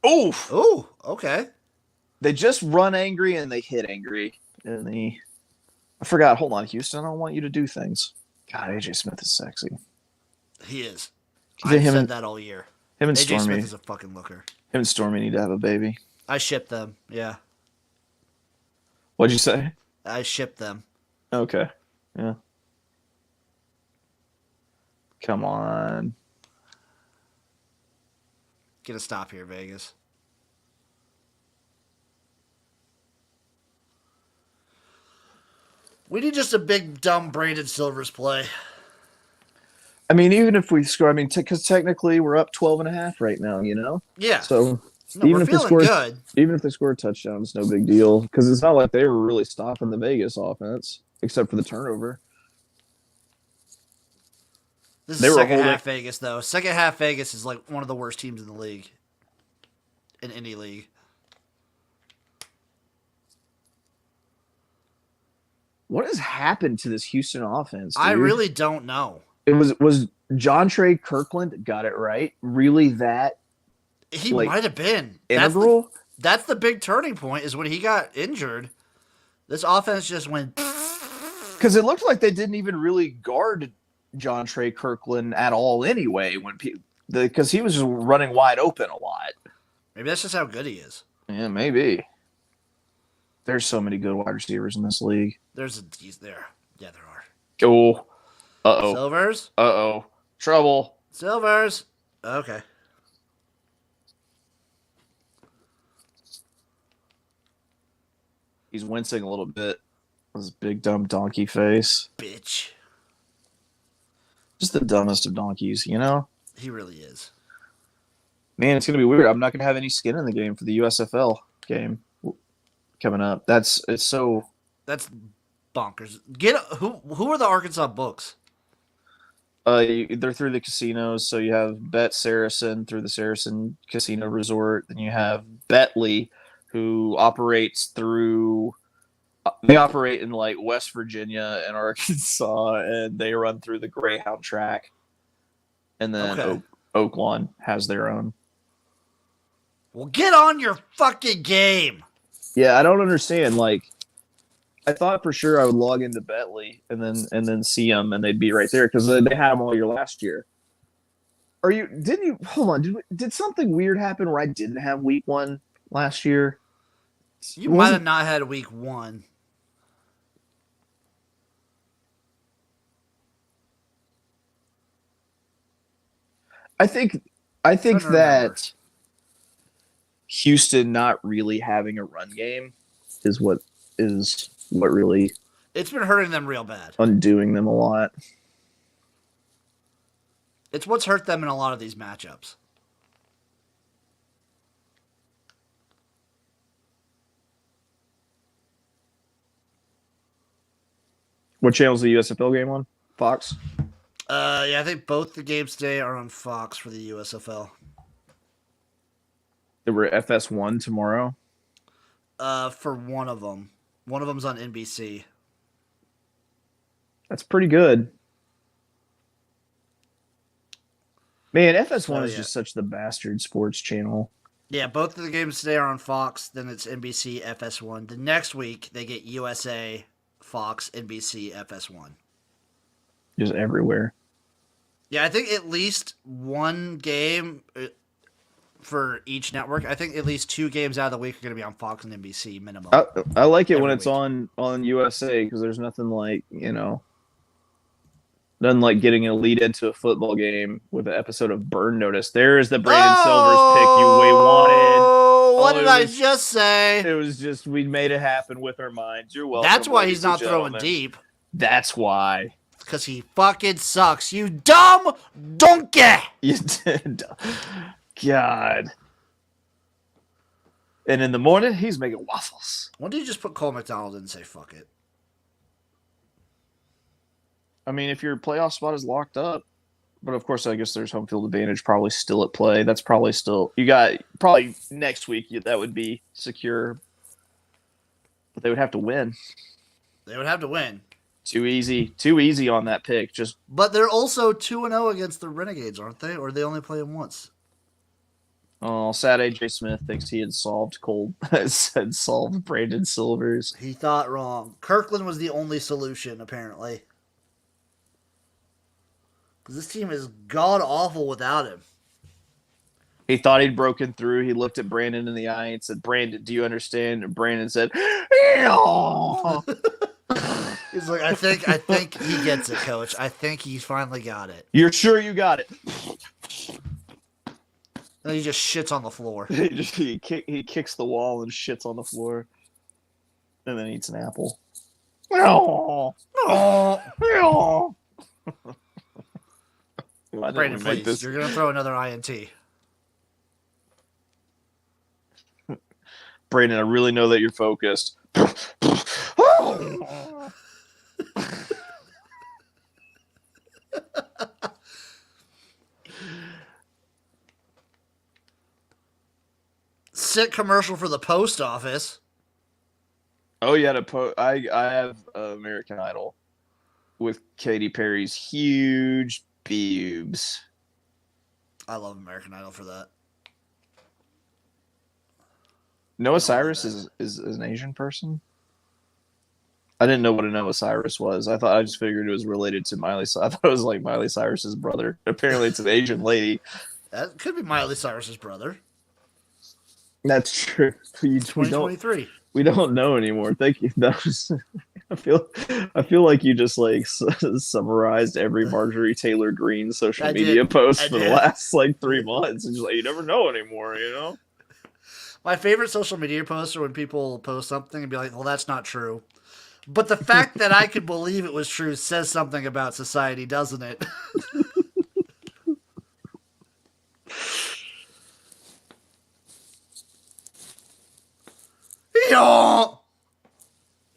Speaker 2: Oof.
Speaker 1: Oh, okay.
Speaker 2: They just run angry and they hit angry. I forgot. Hold on, Houston. I don't want you to do things. God, AJ Smith is sexy.
Speaker 1: He is. I've said that all year.
Speaker 2: Him and
Speaker 1: AJ
Speaker 2: Stormy.
Speaker 1: Smith is a fucking looker.
Speaker 2: Him and Stormy need to have a baby.
Speaker 1: I ship them. Yeah.
Speaker 2: What'd you say?
Speaker 1: I ship them.
Speaker 2: Okay. Yeah. Come on.
Speaker 1: Get a stop here, Vegas. We need just a big, dumb Brandon Silvers play.
Speaker 2: I mean, even if we score, because technically we're up 12.5 right now, you know?
Speaker 1: Yeah.
Speaker 2: So
Speaker 1: we're feeling good.
Speaker 2: Even if they score a touchdown, it's no big deal. Because it's not like they were really stopping the Vegas offense, except for the turnover.
Speaker 1: This is second half Vegas, though. Second half Vegas is like one of the worst teams in the league. In any league.
Speaker 2: What has happened to this Houston offense, dude?
Speaker 1: I really don't know.
Speaker 2: It was John Trey Kirkland got it right? Really that?
Speaker 1: He might have been.
Speaker 2: Integral?
Speaker 1: That's the big turning point is when he got injured. This offense just went...
Speaker 2: Because it looked like they didn't even really guard John Trey Kirkland at all anyway, because he was just running wide open a lot.
Speaker 1: Maybe that's just how good he is.
Speaker 2: Yeah, maybe. There's so many good wide receivers in this league.
Speaker 1: He's there. Yeah, there are.
Speaker 2: Oh. Uh-oh.
Speaker 1: Silvers?
Speaker 2: Uh-oh. Trouble.
Speaker 1: Silvers. Okay.
Speaker 2: He's wincing a little bit. His big, dumb donkey face.
Speaker 1: Bitch.
Speaker 2: Just the dumbest of donkeys, you know?
Speaker 1: He really is.
Speaker 2: Man, it's going to be weird. I'm not going to have any skin in the game for the USFL game coming up. That's
Speaker 1: bonkers. Who are the Arkansas books?
Speaker 2: They're through the casinos. So you have Bet Saracen through the Saracen Casino Resort. Then you have Betley, who operates through. They operate in like West Virginia and Arkansas, and they run through the Greyhound track. And then Oaklawn has their own.
Speaker 1: Well, get on your fucking game.
Speaker 2: Yeah, I don't understand. Like, I thought for sure I would log into Betley and then see them, and they'd be right there because they had them all year last year. Hold on? Did something weird happen where I didn't have week 1 last year?
Speaker 1: You might have not had week 1.
Speaker 2: I think I think
Speaker 1: Trying to remember.
Speaker 2: that Houston not really having a run game is what really
Speaker 1: It's been hurting them real bad.
Speaker 2: undoing them a lot.
Speaker 1: It's what's hurt them in a lot of these matchups.
Speaker 2: What channel's the USFL game on? Fox?
Speaker 1: Yeah, I think both the games today are on Fox for the USFL.
Speaker 2: There were FS1 tomorrow.
Speaker 1: For one of them. One of them's on NBC.
Speaker 2: That's pretty good. Man, FS1 is just such the bastard sports channel.
Speaker 1: Yeah, both of the games today are on Fox. Then it's NBC, FS1. The next week, they get USA, Fox, NBC, FS1.
Speaker 2: Just everywhere.
Speaker 1: Yeah, I think at least one game for each network. I think at least 2 games out of the week are going to be on Fox and NBC minimum.
Speaker 2: I like it when it's
Speaker 1: week.
Speaker 2: on USA because there's nothing like, nothing like getting a lead into a football game with an episode of Burn Notice. There's the Brandon Silvers pick you way wanted.
Speaker 1: What did I just say?
Speaker 2: It was just, we made it happen with our minds. You're welcome.
Speaker 1: That's why he's not throwing deep.
Speaker 2: That's why.
Speaker 1: Because he fucking sucks. You dumb donkey.
Speaker 2: You did. God. And in the morning, he's making waffles.
Speaker 1: When did you just put Cole McDonald in and say fuck it?
Speaker 2: I mean, if your playoff spot is locked up, but of course, I guess there's home field advantage probably still at play. That's probably still, you got probably next week that would be secure, but they would have to win.
Speaker 1: They would have to win.
Speaker 2: Too easy on that pick.
Speaker 1: But they're also 2-0 against the Renegades, aren't they? Or they only play them once.
Speaker 2: Oh, sad AJ Smith thinks he had solved Brandon Silvers.
Speaker 1: He thought wrong. Kirkland was the only solution, apparently. Because this team is god-awful without him.
Speaker 2: He thought he'd broken through. He looked at Brandon in the eye and said, "Brandon, do you understand?" And Brandon said, "No."
Speaker 1: He's like, I think he gets it, coach. I think he finally got it.
Speaker 2: You're sure you got it?
Speaker 1: And he just shits on the floor.
Speaker 2: he kicks the wall and shits on the floor, and then eats an apple.
Speaker 1: Brandon, please, you're gonna throw another INT.
Speaker 2: Brandon, I really know that you're focused.
Speaker 1: Sick commercial for the post office.
Speaker 2: Oh yeah, I have American Idol with Katy Perry's huge boobs.
Speaker 1: I love American Idol for that.
Speaker 2: Noah Cyrus is an Asian person. I didn't know what a Noah Cyrus was. I just figured it was related to Miley. I thought it was like Miley Cyrus's brother. Apparently, it's an Asian lady.
Speaker 1: That could be Miley Cyrus's brother.
Speaker 2: That's true.
Speaker 1: 2023.
Speaker 2: We don't know anymore. Thank you. I feel like you just like summarized every Marjorie Taylor Greene social media post for the last like 3 months. And just like, you never know anymore, you know?
Speaker 1: My favorite social media posts are when people post something and be like, well, that's not true. But the fact that I could believe it was true says something about society, doesn't it?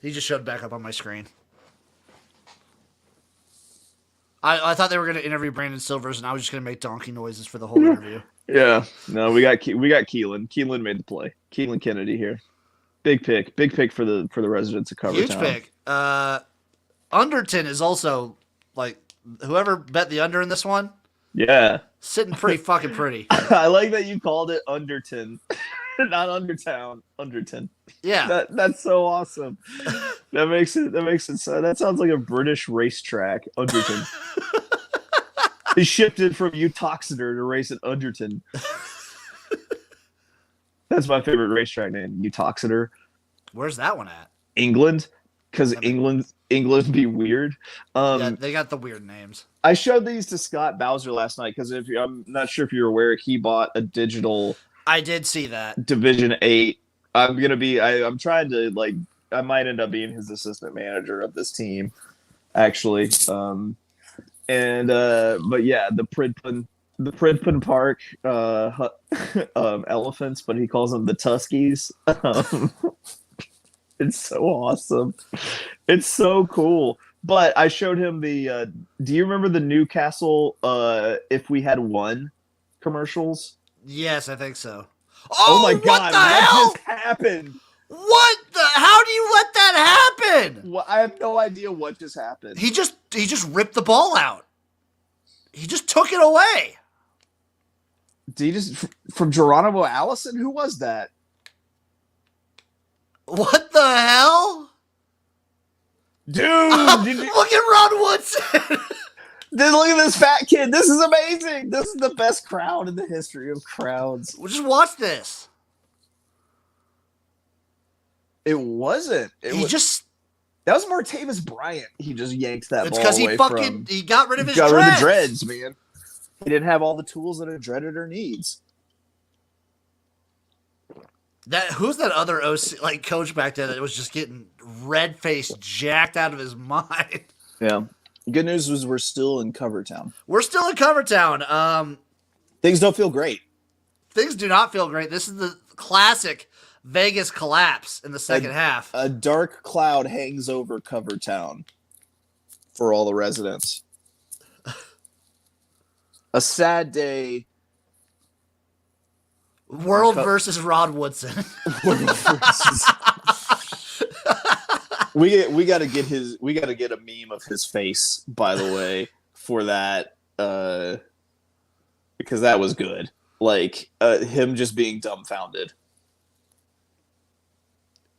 Speaker 1: He just showed back up on my screen. I thought they were going to interview Brandon Silvers, and I was just going to make donkey noises for the whole interview.
Speaker 2: Yeah, no, we got Keelan. Keelan made the play. Keelan Kennedy here, big pick for the residents of Covertown.
Speaker 1: Huge pick. Underton is also like whoever bet the under in this one.
Speaker 2: Yeah,
Speaker 1: sitting pretty fucking pretty.
Speaker 2: I like that you called it Underton, not Undertown. Underton.
Speaker 1: Yeah,
Speaker 2: that's so awesome. That makes it so. That sounds like a British racetrack. Underton. He shifted from Utoxeter to race at Underton. That's my favorite racetrack name, Utoxeter.
Speaker 1: Where's that one at?
Speaker 2: England. because
Speaker 1: I mean,
Speaker 2: England be weird.
Speaker 1: yeah, they got the weird names.
Speaker 2: I showed these to Scott Bowser last night because I'm not sure if you're aware, he bought a digital
Speaker 1: I did see that.
Speaker 2: Division 8. I'm trying to like I might end up being his assistant manager of this team actually. But yeah, the Pridpun Park elephants, but he calls them the Tuskies. It's so awesome. It's so cool. But I showed him the do you remember the Newcastle if we had won commercials?
Speaker 1: Yes, I think so.
Speaker 2: Oh my
Speaker 1: Oh, what
Speaker 2: god,
Speaker 1: the
Speaker 2: what
Speaker 1: hell?
Speaker 2: just happened?
Speaker 1: What the? How do you let that happen?
Speaker 2: Well, I have no idea what just happened.
Speaker 1: He just ripped the ball out. He just took it away.
Speaker 2: Did he just from Geronimo Allison? Who was that?
Speaker 1: What the hell?
Speaker 2: Dude,
Speaker 1: Look at Ron Woodson.
Speaker 2: look at this fat kid. This is amazing. This is the best crowd in the history of crowds.
Speaker 1: Well, just watch this.
Speaker 2: It wasn't. That was Martavis Bryant. He just yanked that
Speaker 1: It's
Speaker 2: ball
Speaker 1: because
Speaker 2: away
Speaker 1: he got rid of his
Speaker 2: got
Speaker 1: dreads.
Speaker 2: rid of the dreads, man. He didn't have all the tools that a dreaditor needs.
Speaker 1: Who's that other OC like coach back there that was just getting red faced, jacked out of his mind?
Speaker 2: Yeah. Good news was we're still in Covertown.
Speaker 1: We're still in Covertown.
Speaker 2: Things don't feel great.
Speaker 1: Things do not feel great. This is the classic Vegas collapse in the second half.
Speaker 2: A dark cloud hangs over Covertown for all the residents. A sad day.
Speaker 1: World versus Rod Woodson.
Speaker 2: we got to get a meme of his face, by the way, for that because that was good. Like him just being dumbfounded.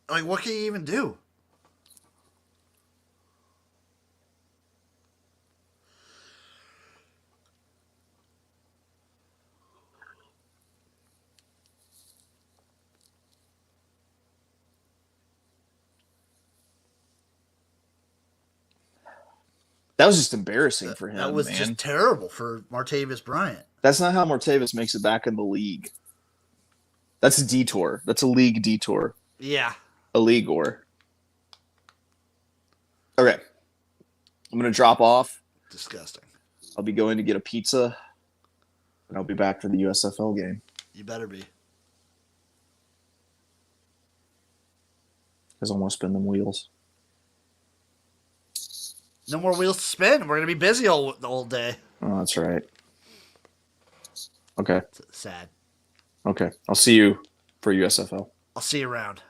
Speaker 1: Like, what can you even do?
Speaker 2: That was just embarrassing for him.
Speaker 1: That was just terrible for Martavis Bryant.
Speaker 2: That's not how Martavis makes it back in the league. That's a detour. That's a league detour.
Speaker 1: Yeah.
Speaker 2: A league or. Okay. I'm going to drop off.
Speaker 1: Disgusting.
Speaker 2: I'll be going to get a pizza, and I'll be back for the USFL game.
Speaker 1: You better be.
Speaker 2: Because I want to spin them wheels.
Speaker 1: No more wheels to spin. We're going to be busy the whole day.
Speaker 2: Oh, that's right. Okay.
Speaker 1: It's sad.
Speaker 2: Okay. I'll see you for USFL.
Speaker 1: I'll see you around.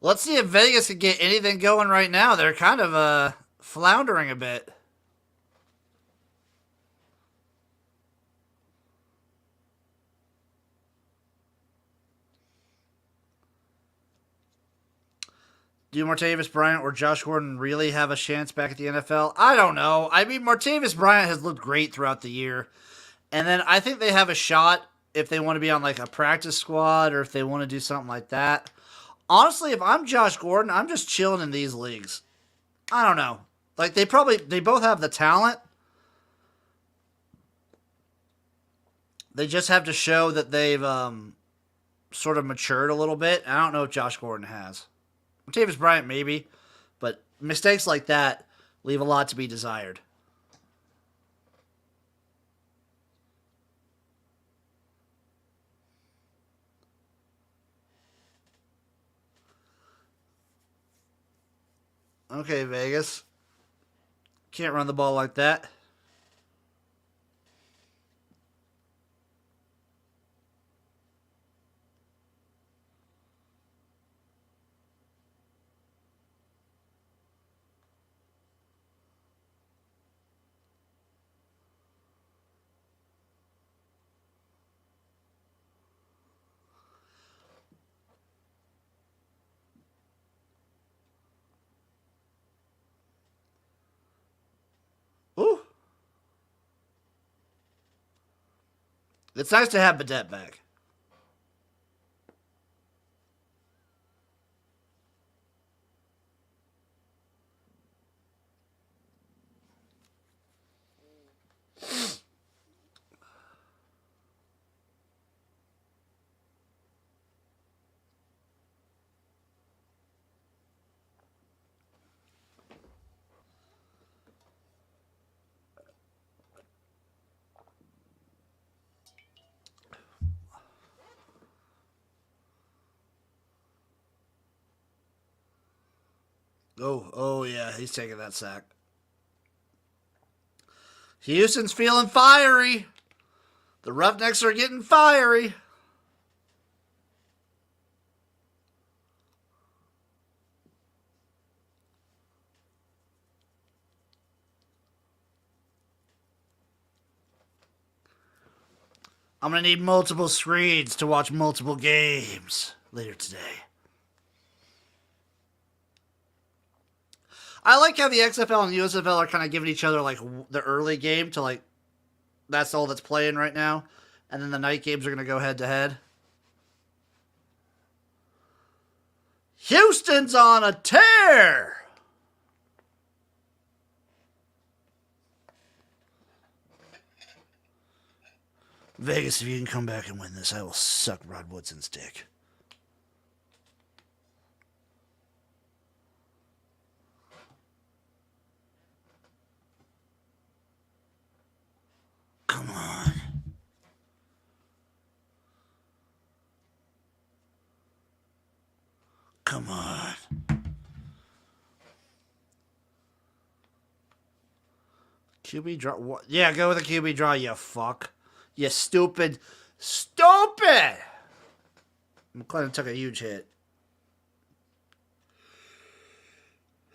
Speaker 1: Let's see if Vegas can get anything going right now. They're kind of floundering a bit. Do Martavis Bryant or Josh Gordon really have a chance back at the NFL? I don't know. I mean, Martavis Bryant has looked great throughout the year. And then I think they have a shot if they want to be on like a practice squad or if they want to do something like that. Honestly, if I'm Josh Gordon, I'm just chilling in these leagues. I don't know. Like they both have the talent. They just have to show that they've sort of matured a little bit. I don't know if Josh Gordon has. Martavis Bryant maybe, but mistakes like that leave a lot to be desired. Okay, Vegas. Can't run the ball like that. Ooh. It's nice to have Badette back. Oh yeah, he's taking that sack. Houston's feeling fiery. The Roughnecks are getting fiery. I'm going to need multiple screens to watch multiple games later today. I like how the XFL and USFL are kind of giving each other like the early game to like, that's all that's playing right now. And then the night games are going to go head to head. Houston's on a tear. Vegas, if you can come back and win this, I will suck Rod Woodson's dick. Come on. Come on. QB draw. What? Yeah, go with a QB draw, you fuck. You stupid. Stupid! McLennan took a huge hit.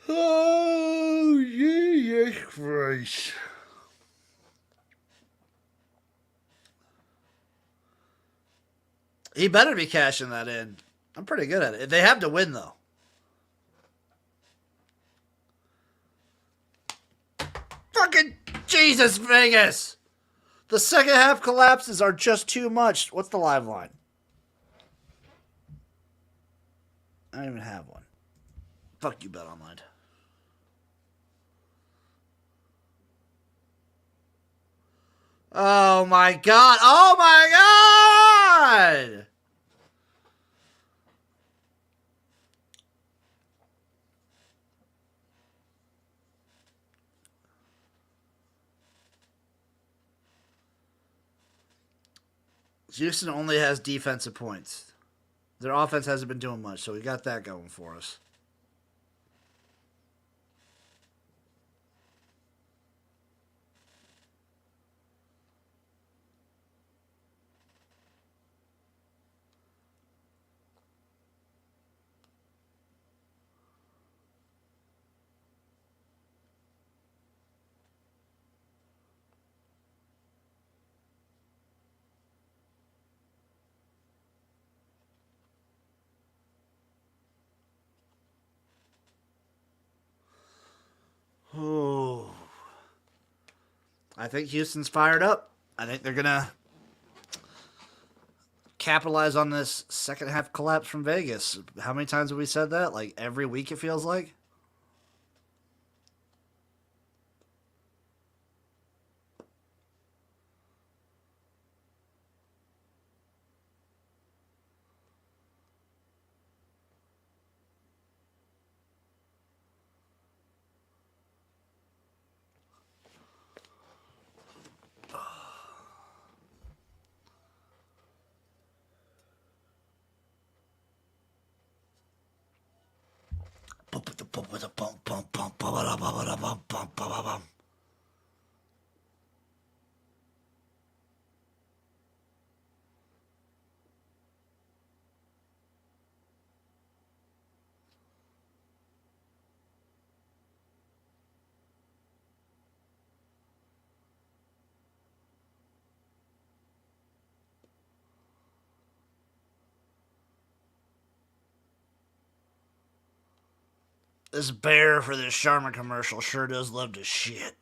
Speaker 1: Oh, Jesus Christ. He better be cashing that in. I'm pretty good at it. They have to win, though. Fucking Jesus, Vegas! The second half collapses are just too much. What's the live line? I don't even have one. Fuck you, Bet Online. Oh my god! Oh my god! Houston only has defensive points. Their offense hasn't been doing much, so we got that going for us. Oh. I think Houston's fired up. I think they're going to capitalize on this second half collapse from Vegas. How many times have we said that? Like every week it feels like? This bear for this Charmin commercial sure does love to shit.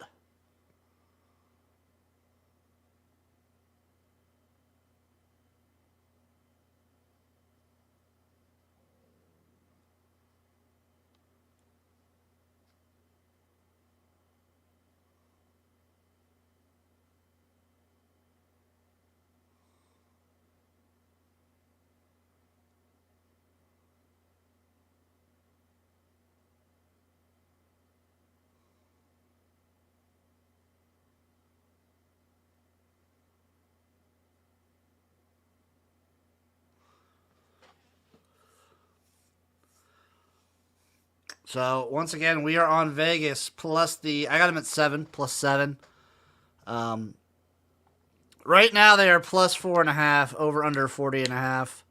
Speaker 1: So once again, we are on Vegas plus the. I got them at 7 plus 7. Right now they are plus 4.5 over under 40.5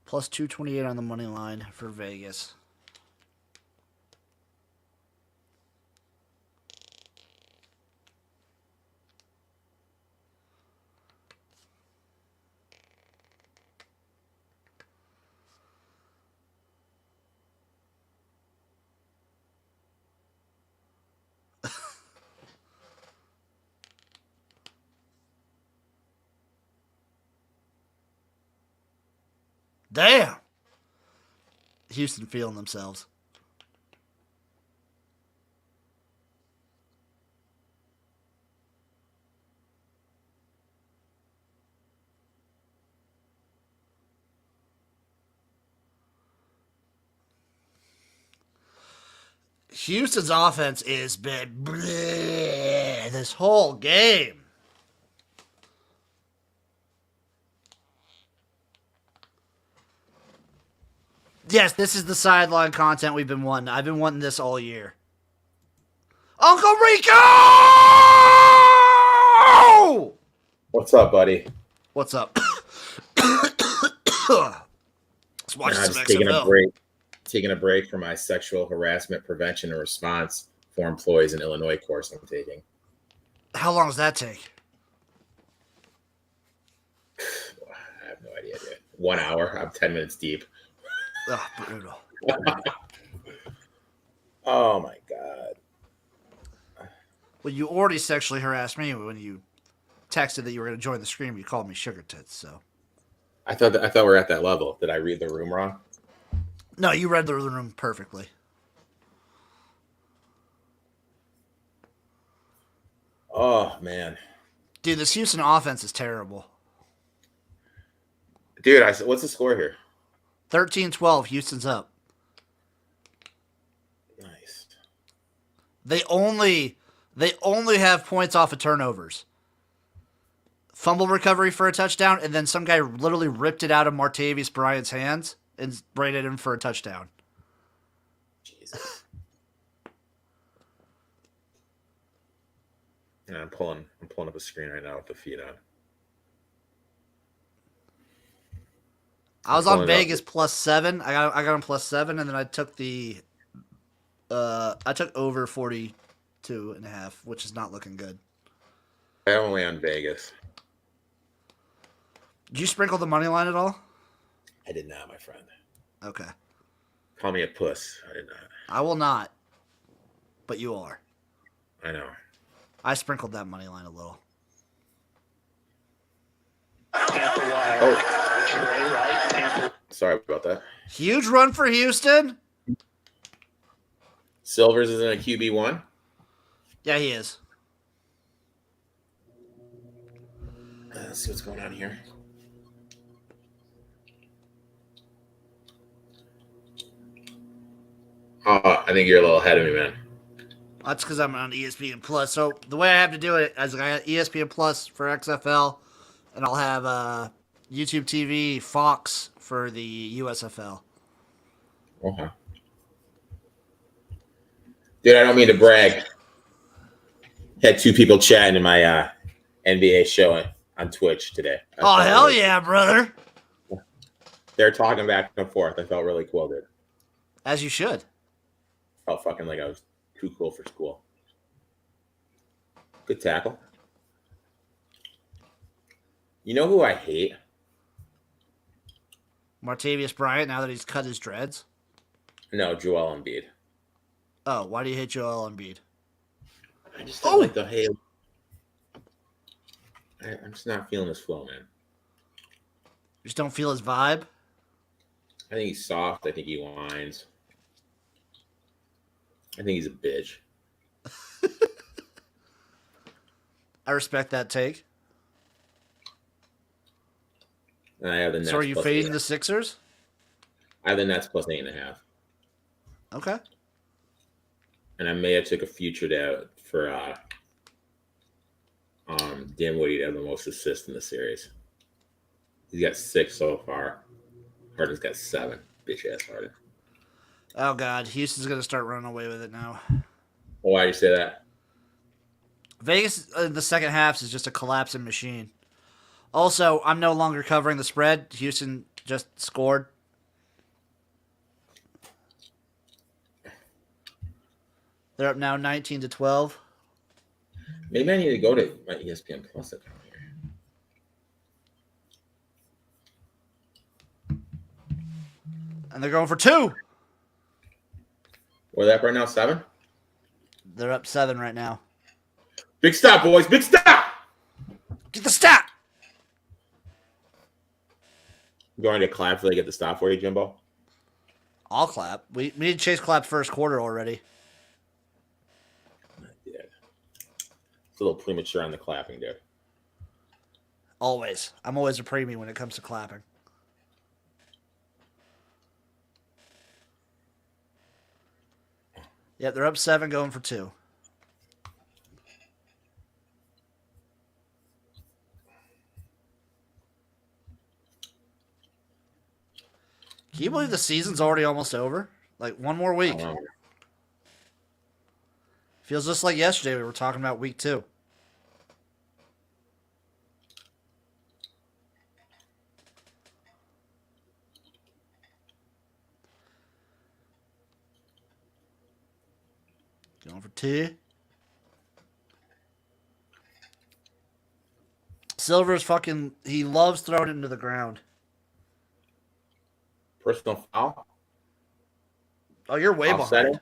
Speaker 1: plus 228 on the money line for Vegas. Damn. Houston feeling themselves. Houston's offense is been bleh, this whole game. Yes, this is the sideline content we've been wanting. I've been wanting this all year. Uncle Rico!
Speaker 4: What's up, buddy?
Speaker 1: What's up? Let's watch some
Speaker 4: Just
Speaker 1: XFL.
Speaker 4: taking a break from my sexual harassment prevention and response for employees in Illinois course I'm taking.
Speaker 1: How long does that take?
Speaker 4: I have no idea, dude. 1 hour. I'm 10 minutes deep.
Speaker 1: Oh, brutal.
Speaker 4: Oh my god.
Speaker 1: Well, you already sexually harassed me when you texted that you were going to join the stream. You called me sugar tits. So
Speaker 4: I thought we were at that level. Did I read the room wrong?
Speaker 1: no, you read the room perfectly.
Speaker 4: Oh man,
Speaker 1: Dude, this Houston offense is terrible.
Speaker 4: dude. What's the score here?
Speaker 1: 13-12, Houston's up.
Speaker 4: Nice.
Speaker 1: They only have points off of turnovers. Fumble recovery for a touchdown, and then some guy literally ripped it out of Martavis Bryant's hands and braided him for a touchdown.
Speaker 4: Jesus. And I'm pulling up a screen right now with the feed on.
Speaker 1: I was on Vegas plus 7. I got him plus 7, and then I took over 42.5, which is not looking good.
Speaker 4: I'm only on Vegas.
Speaker 1: Did you sprinkle the money line at all?
Speaker 4: I did not, my friend.
Speaker 1: Okay.
Speaker 4: Call me a puss. I did not.
Speaker 1: I will not, but you are.
Speaker 4: I know.
Speaker 1: I sprinkled that money line a little.
Speaker 4: Oh. Sorry about that.
Speaker 1: Huge run for Houston.
Speaker 4: Silvers is in a QB1.
Speaker 1: Yeah, he is.
Speaker 4: Let's see what's going on here. Oh, I think you're a little ahead of me, man.
Speaker 1: That's because I'm on ESPN Plus. So the way I have to do it is I got ESPN Plus for XFL, and I'll have YouTube TV, Fox for the USFL.
Speaker 4: Okay. Dude, I don't mean to brag. Had 2 people chatting in my NBA show on Twitch today.
Speaker 1: Oh, hell yeah, brother.
Speaker 4: They're talking back and forth. I felt really cool, dude.
Speaker 1: As you should.
Speaker 4: Felt fucking like I was too cool for school. Good tackle. You know who I hate?
Speaker 1: Martavius Bryant, now that he's cut his dreads.
Speaker 4: No, Joel Embiid.
Speaker 1: Oh, why do you hate Joel Embiid?
Speaker 4: I just don't like the halo. I'm just not feeling his flow, man.
Speaker 1: You just don't feel his vibe?
Speaker 4: I think he's soft. I think he whines. I think he's a bitch.
Speaker 1: I respect that take.
Speaker 4: And I have the Nets.
Speaker 1: So are you fading the Sixers?
Speaker 4: I have the Nets plus 8.5.
Speaker 1: Okay.
Speaker 4: And I may have took a future out for Dinwiddie to have the most assists in the series. He's got 6 so far. Harden's got 7. Bitch ass Harden.
Speaker 1: Oh, God. Houston's going to start running away with it now.
Speaker 4: Why do you say that?
Speaker 1: Vegas in the second half is just a collapsing machine. Also, I'm no longer covering the spread. Houston just scored. They're up now 19-12.
Speaker 4: Maybe I need to go to my ESPN Plus account here.
Speaker 1: And they're going for 2.
Speaker 4: Where they at right now? 7?
Speaker 1: They're up 7 right now.
Speaker 4: Big stop, boys. Big stop.
Speaker 1: Get the stat!
Speaker 4: You going to clap till they get the stop for you, Jimbo?
Speaker 1: I'll clap. We need to chase clap first quarter already.
Speaker 4: Yeah. It's a little premature on the clapping, dude.
Speaker 1: Always. I'm always a preemie when it comes to clapping. Yeah, they're up 7, going for 2. Can you believe the season's already almost over? Like, one more week. Feels just like yesterday we were talking about week 2. Going for 2. Silver's fucking... He loves throwing it into the ground.
Speaker 4: Personal foul?
Speaker 1: Oh, you're way behind.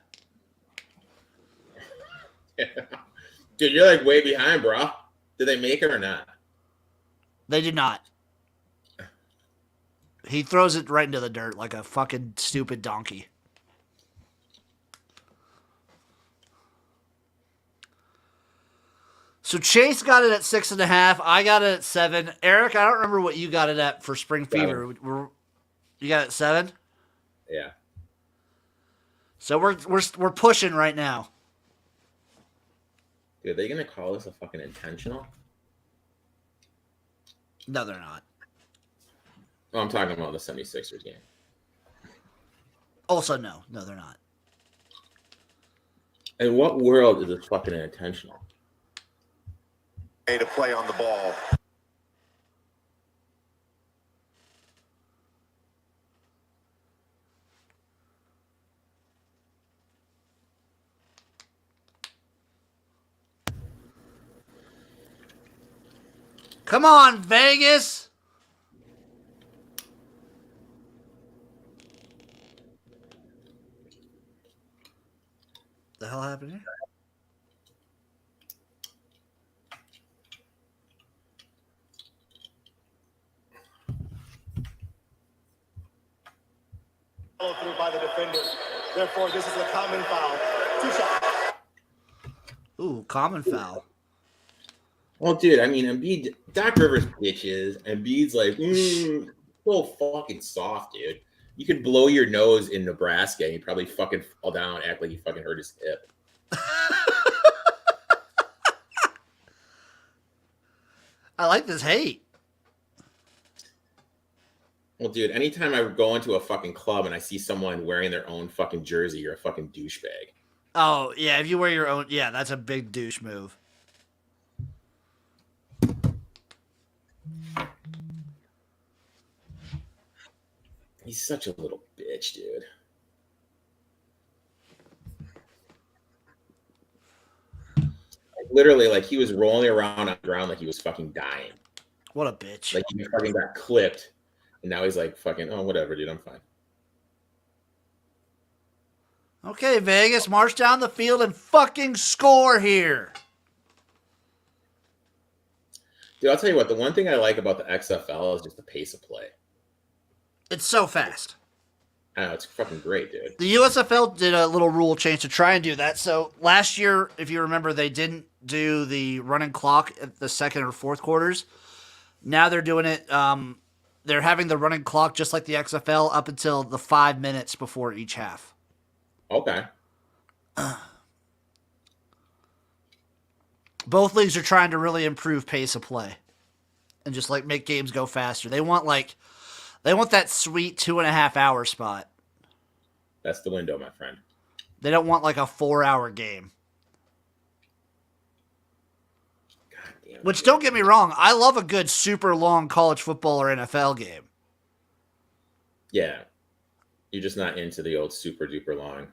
Speaker 4: Dude, you're like way behind, bro. Did they make it or not?
Speaker 1: They did not. He throws it right into the dirt like a fucking stupid donkey. So Chase got it at 6.5. I got it at 7. Eric, I don't remember what you got it at for Spring Fever. You got it at 7?
Speaker 4: Yeah.
Speaker 1: So we're pushing right now.
Speaker 4: Dude, are they gonna call this a fucking intentional?
Speaker 1: No, they're not.
Speaker 4: Oh, I'm talking about the 76ers game.
Speaker 1: Also, no, they're not.
Speaker 4: In what world is this fucking intentional?
Speaker 5: To play on the ball.
Speaker 1: Come on, Vegas. The hell happened here?
Speaker 5: Through by the defender. Therefore, this is a common foul. 2 shots.
Speaker 1: Ooh, common foul.
Speaker 4: Well, dude, I mean, Embiid, Doc Rivers bitches. Embiid's like, so fucking soft, dude. You could blow your nose in Nebraska and you probably fucking fall down and act like you fucking hurt his hip.
Speaker 1: I like this hate.
Speaker 4: Well, dude, anytime I go into a fucking club and I see someone wearing their own fucking jersey, you're a fucking douchebag.
Speaker 1: Oh, yeah, if you wear your own, yeah, that's a big douche move.
Speaker 4: He's such a little bitch, dude. Like, literally, like, he was rolling around on the ground like he was fucking dying.
Speaker 1: What a bitch.
Speaker 4: Like, he fucking got clipped. And now he's like, fucking, oh, whatever, dude, I'm fine.
Speaker 1: Okay, Vegas, march down the field and fucking score here.
Speaker 4: Dude, I'll tell you what, the one thing I like about the XFL is just the pace of play.
Speaker 1: It's so fast.
Speaker 4: I know, it's fucking great, dude.
Speaker 1: The USFL did a little rule change to try and do that. So last year, if you remember, they didn't do the running clock at the second or fourth quarters. Now they're doing it. They're having the running clock just like the XFL up until the 5 minutes before each half.
Speaker 4: Okay.
Speaker 1: Both leagues are trying to really improve pace of play and just like make games go faster. They want that sweet 2.5 hour spot.
Speaker 4: That's the window, my friend.
Speaker 1: They don't want like a 4-hour game.
Speaker 4: God damn it.
Speaker 1: Which, don't get me wrong, I love a good super long college football or NFL game.
Speaker 4: Yeah. You're just not into the old super duper long.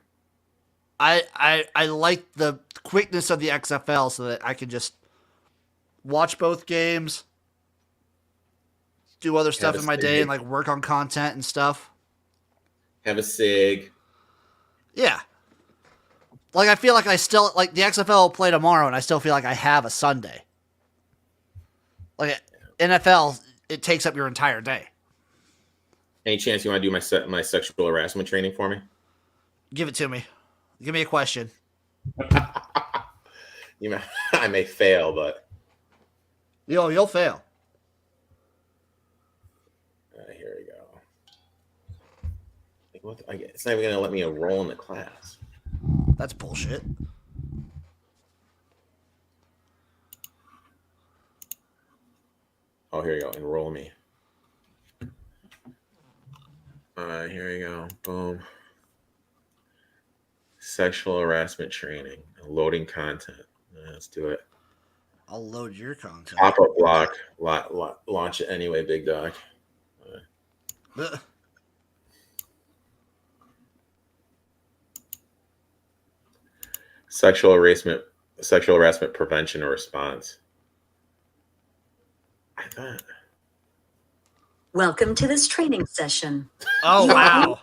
Speaker 1: I like the quickness of the XFL so that I can just watch both games, do other stuff in my day, and like work on content and stuff.
Speaker 4: Have a cig.
Speaker 1: Yeah. Like, I feel like I still, like, the XFL will play tomorrow, and I still feel like I have a Sunday. Like, NFL, it takes up your entire day.
Speaker 4: Any chance you want to do my sexual harassment training for me?
Speaker 1: Give it to me. Give me a question.
Speaker 4: I may fail, but
Speaker 1: You'll fail.
Speaker 4: here we go. It's not even going to let me enroll in the class.
Speaker 1: That's bullshit.
Speaker 4: Oh, here you go. Enroll me. Here we go. Boom. Sexual harassment training. Loading content. Let's do it.
Speaker 1: I'll load your content.
Speaker 4: Pop-up block. Launch it anyway, big dog. Sexual harassment prevention or response. I thought.
Speaker 6: Welcome to this training session.
Speaker 1: Oh, wow.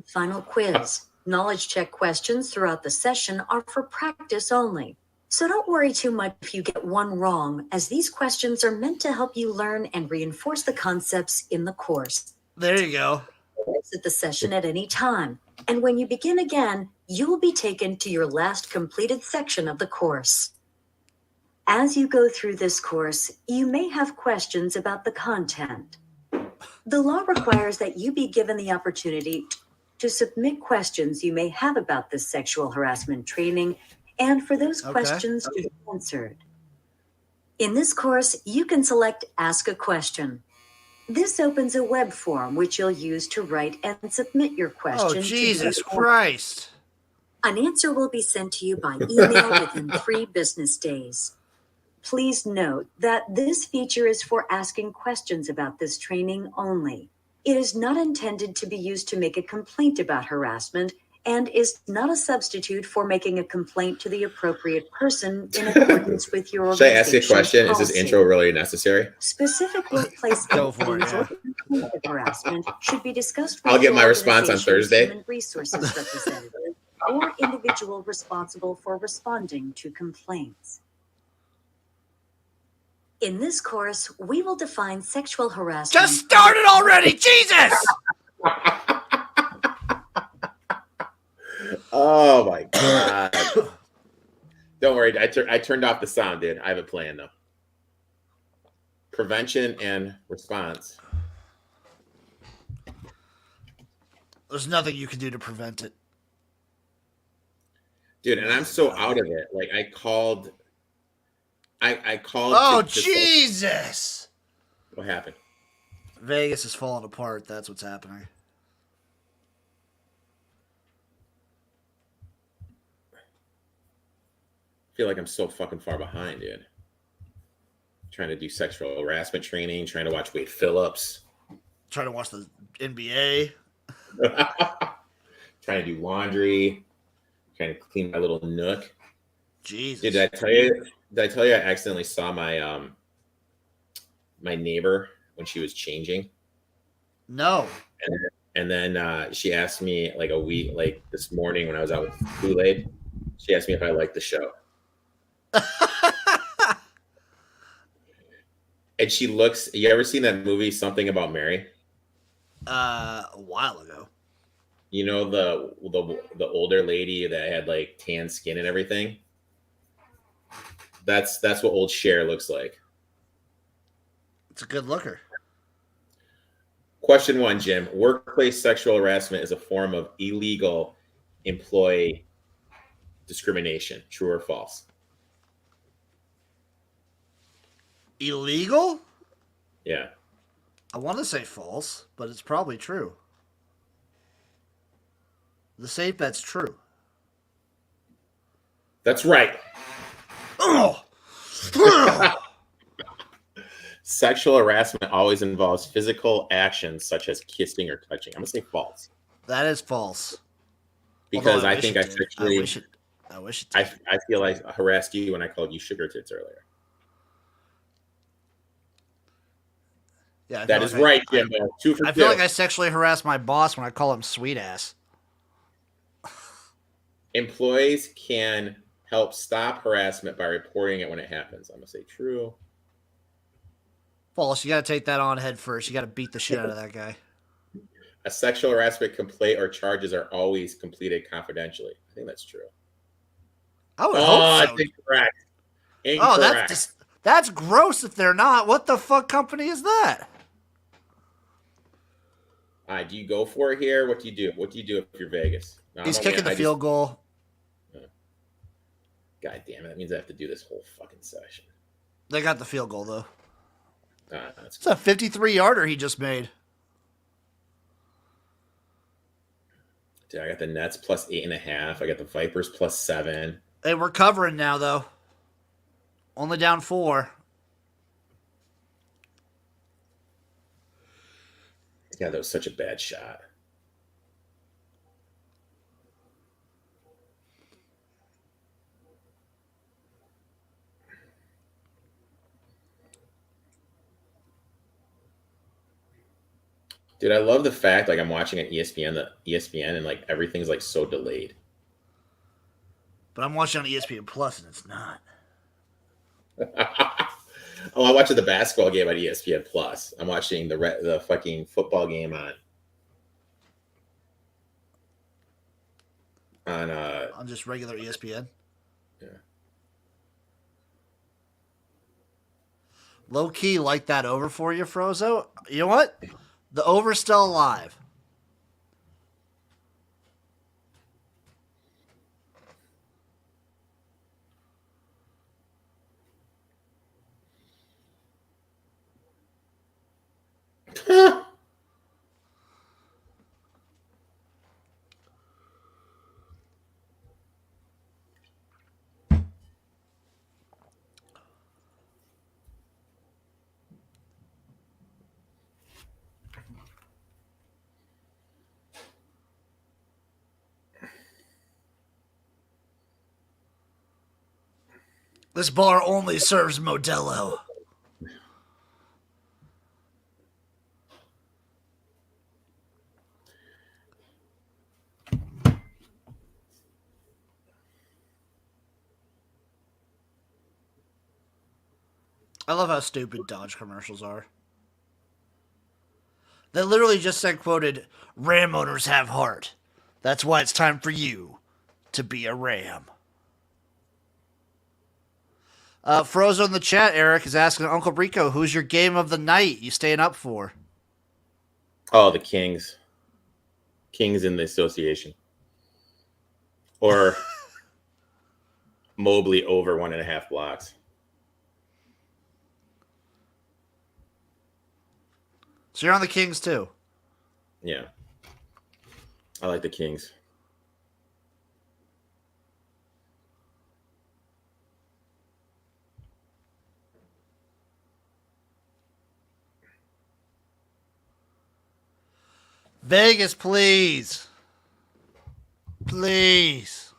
Speaker 6: Final quiz. Knowledge check questions throughout the session are for practice only. So don't worry too much if you get one wrong, as these questions are meant to help you learn and reinforce the concepts in the course.
Speaker 1: There you go.
Speaker 6: Exit the session at any time. And when you begin again, you will be taken to your last completed section of the course. As you go through this course, you may have questions about the content. The law requires that you be given the opportunity to submit questions you may have about this sexual harassment training and for those questions to be answered. In this course, you can select Ask a Question. This opens a web form which you'll use to write and submit your question.
Speaker 1: Oh, Jesus Christ.
Speaker 6: An answer will be sent to you by email within 3 business days. Please note that this feature is for asking questions about this training only. It is not intended to be used to make a complaint about harassment and is not a substitute for making a complaint to the appropriate person in accordance with your
Speaker 4: Should I ask you a
Speaker 6: organization's
Speaker 4: question? Is this
Speaker 6: policy.
Speaker 4: intro really necessary?
Speaker 6: Specific workplace
Speaker 1: Go for it,
Speaker 6: complaints or complaint of harassment should be discussed with
Speaker 4: I'll get
Speaker 6: your
Speaker 4: my response on
Speaker 6: organization's
Speaker 4: Thursday.
Speaker 6: Human resources representative or individual responsible for responding to complaints. In this course, we will define sexual harassment.
Speaker 1: Just started already, Jesus!
Speaker 4: Oh my God. Don't worry. I turned off the sound, dude. I have a plan though. Prevention and response.
Speaker 1: There's nothing you can do to prevent it.
Speaker 4: Dude, and I'm so out of it. Like I called.
Speaker 1: Oh, Jesus!
Speaker 4: What happened?
Speaker 1: Vegas is falling apart. That's what's happening.
Speaker 4: I feel like I'm so fucking far behind, dude. Trying to do sexual harassment training, trying to watch Wade Phillips.
Speaker 1: Trying to watch the NBA.
Speaker 4: Trying to do laundry. Trying to clean my little nook.
Speaker 1: Jesus.
Speaker 4: Dude, did I tell you I accidentally saw my my neighbor when she was changing?
Speaker 1: No.
Speaker 4: And then she asked me like a week, like this morning when I was out with Kool-Aid, she asked me if I liked the show. And she looks, you ever seen that movie, Something About Mary?
Speaker 1: A while ago.
Speaker 4: You know, the older lady that had like tan skin and everything? That's what old Cher looks like.
Speaker 1: It's a good looker.
Speaker 4: Question 1, Jim. Workplace sexual harassment is a form of illegal employee discrimination. True or false?
Speaker 1: Illegal?
Speaker 4: Yeah.
Speaker 1: I want to say false, but it's probably true. The safe bet's true.
Speaker 4: That's right.
Speaker 1: Oh.
Speaker 4: Sexual harassment always involves physical actions such as kissing or touching. I'm gonna say false
Speaker 1: That is false.
Speaker 4: because
Speaker 1: Although
Speaker 4: I
Speaker 1: wish
Speaker 4: think
Speaker 1: it
Speaker 4: I
Speaker 1: did.
Speaker 4: sexually,
Speaker 1: I wish it did.
Speaker 4: I feel I harassed you when I called you sugar tits earlier.
Speaker 1: Yeah, I
Speaker 4: That
Speaker 1: feel
Speaker 4: is
Speaker 1: like
Speaker 4: right, Jimbo. 2 for 2.
Speaker 1: I feel like I sexually harass my boss when I call him sweet ass.
Speaker 4: Employees can help stop harassment by reporting it when it happens. I'm gonna say true.
Speaker 1: False. You got to take that on head first. You got to beat the shit out of that guy.
Speaker 4: A sexual harassment complaint or charges are always completed confidentially. I think that's true.
Speaker 1: I would
Speaker 4: Oh,
Speaker 1: hope so.
Speaker 4: it's incorrect.
Speaker 1: Oh,
Speaker 4: Incorrect.
Speaker 1: that's gross if they're not. What the fuck company is that?
Speaker 4: All right, do you go for it here? What do you do? What do you do if you're Vegas? No,
Speaker 1: He's
Speaker 4: I'm only-
Speaker 1: kicking the
Speaker 4: I just-
Speaker 1: field goal.
Speaker 4: God damn it! That means I have to do this whole fucking session.
Speaker 1: They got the field goal, though.
Speaker 4: That's
Speaker 1: It's a 53-yarder he just made.
Speaker 4: Dude, I got the Nets plus 8.5. I got the Vipers plus 7.
Speaker 1: Hey, we're covering now, though. Only down 4.
Speaker 4: Yeah, that was such a bad shot. Dude, I love the fact like I'm watching on ESPN and like everything's like so delayed.
Speaker 1: But I'm watching on ESPN Plus, and it's not.
Speaker 4: Oh, I'm watching the basketball game on ESPN Plus. I'm watching the fucking football game
Speaker 1: On just regular ESPN.
Speaker 4: Yeah.
Speaker 1: Low key, like that over for you, Frozo. You know what? The over's still alive. This bar only serves Modelo. I love how stupid Dodge commercials are. They literally just said, quoted, Ram owners have heart. That's why it's time for you to be a Ram. Frozo in the chat, Eric, is asking Uncle Rico, who's your game of the night you staying up for?
Speaker 4: Oh, the Kings. Kings in the association. Or Mobley over 1.5 blocks.
Speaker 1: So you're on the Kings, too?
Speaker 4: Yeah. I like the Kings.
Speaker 1: Vegas, please. Please.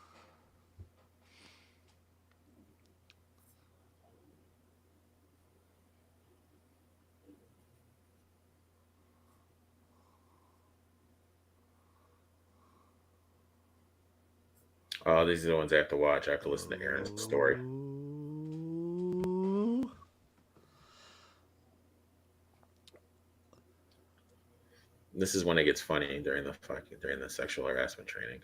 Speaker 4: Oh, these are the ones I have to watch. I have to listen to Aaron's story. This is when it gets funny during the sexual harassment training.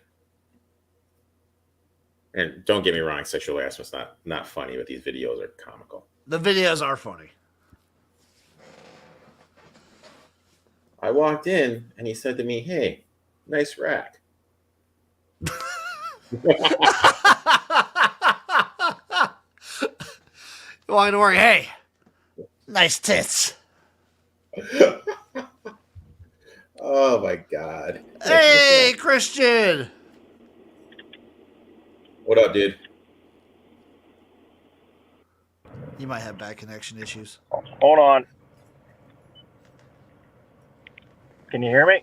Speaker 4: And don't get me wrong, sexual harassment's not funny, but these videos are comical.
Speaker 1: The videos are funny.
Speaker 4: I walked in and he said to me, "Hey, nice rack."
Speaker 1: Walking to work, hey, nice tits.
Speaker 4: Oh my God.
Speaker 1: Hey, Christian.
Speaker 4: What up, dude?
Speaker 1: You might have bad connection issues.
Speaker 7: Hold on. Can you hear me?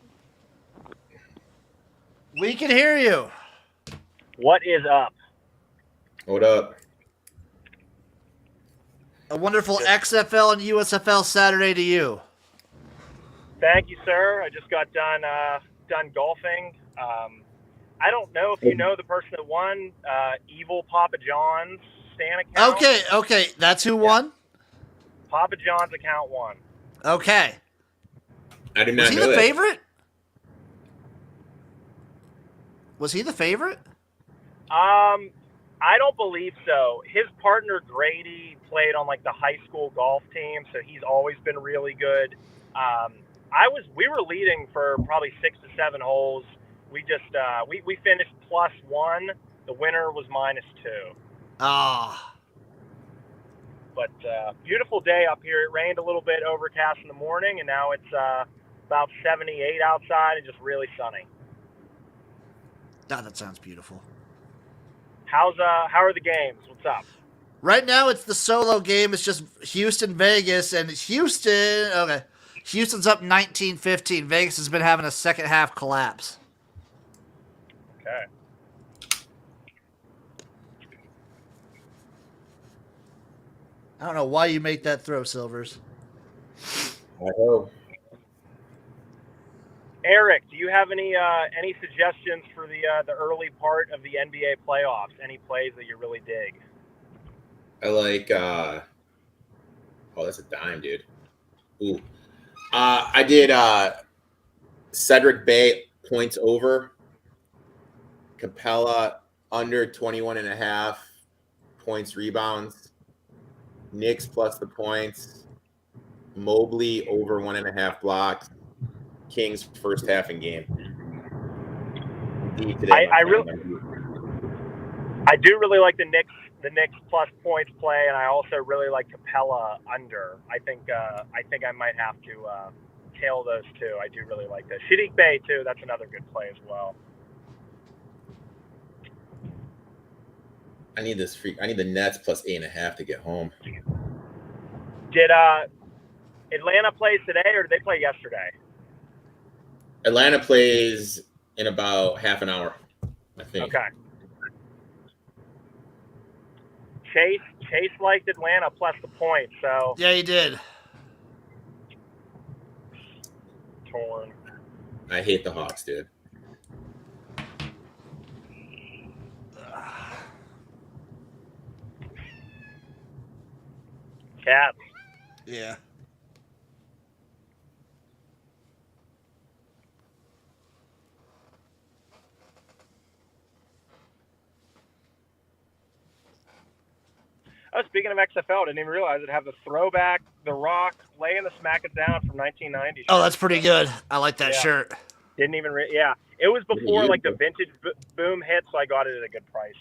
Speaker 1: We can hear you.
Speaker 7: What is up?
Speaker 4: What up?
Speaker 1: A wonderful XFL and USFL Saturday to you.
Speaker 7: Thank you, sir. I just got done golfing. I don't know if you know the person that won Evil Papa John's Stan account.
Speaker 1: Okay. That's who won?
Speaker 7: Papa John's account won.
Speaker 1: Okay.
Speaker 4: I did
Speaker 1: Was
Speaker 4: not
Speaker 1: he
Speaker 4: know
Speaker 1: the
Speaker 4: that.
Speaker 1: favorite? Was he the favorite?
Speaker 7: I don't believe so. His partner Grady played on like the high school golf team, so he's always been really good. We were leading for probably 6 to 7 holes. We just we finished +1. The winner was -2.
Speaker 1: Ah.
Speaker 7: But beautiful day up here. It rained a little bit, overcast in the morning, and now it's about 78 outside and just really sunny.
Speaker 1: God, that sounds beautiful.
Speaker 7: How are the games? What's up?
Speaker 1: Right now, it's the solo game. It's just Houston, Vegas, and Houston. Okay, Houston's up 19-15. Vegas has been having a second half collapse.
Speaker 7: Okay.
Speaker 1: I don't know why you make that throw, Silvers.
Speaker 4: I hope.
Speaker 7: Eric, do you have any suggestions for the early part of the NBA playoffs? Any plays that you really dig?
Speaker 4: I like. Oh, that's a dime, dude. Ooh. I did Cedric Bay points over. Capella under 21.5 points rebounds. Knicks plus the points. Mobley over 1.5 blocks. Kings first half in game.
Speaker 7: I do really like the Knicks plus points play, and I also really like Capella under. I think I might have to tail those two. I do really like that. Shadiq Bey too. That's another good play as well.
Speaker 4: I need the Nets plus 8.5 to get home.
Speaker 7: Did Atlanta play today, or did they play yesterday?
Speaker 4: Atlanta plays in about half an hour, I think.
Speaker 7: Okay. Chase liked Atlanta plus the points, so
Speaker 1: Yeah, he did.
Speaker 7: torn.
Speaker 4: I hate the Hawks, dude.
Speaker 7: Cats.
Speaker 1: Yeah.
Speaker 7: Oh, speaking of XFL, I didn't even realize it have the throwback, The Rock laying the Smack It Down from 1990.
Speaker 1: Oh, that's pretty good. I like that shirt.
Speaker 7: Didn't even yeah. It was before like the vintage boom hit, so I got it at a good price.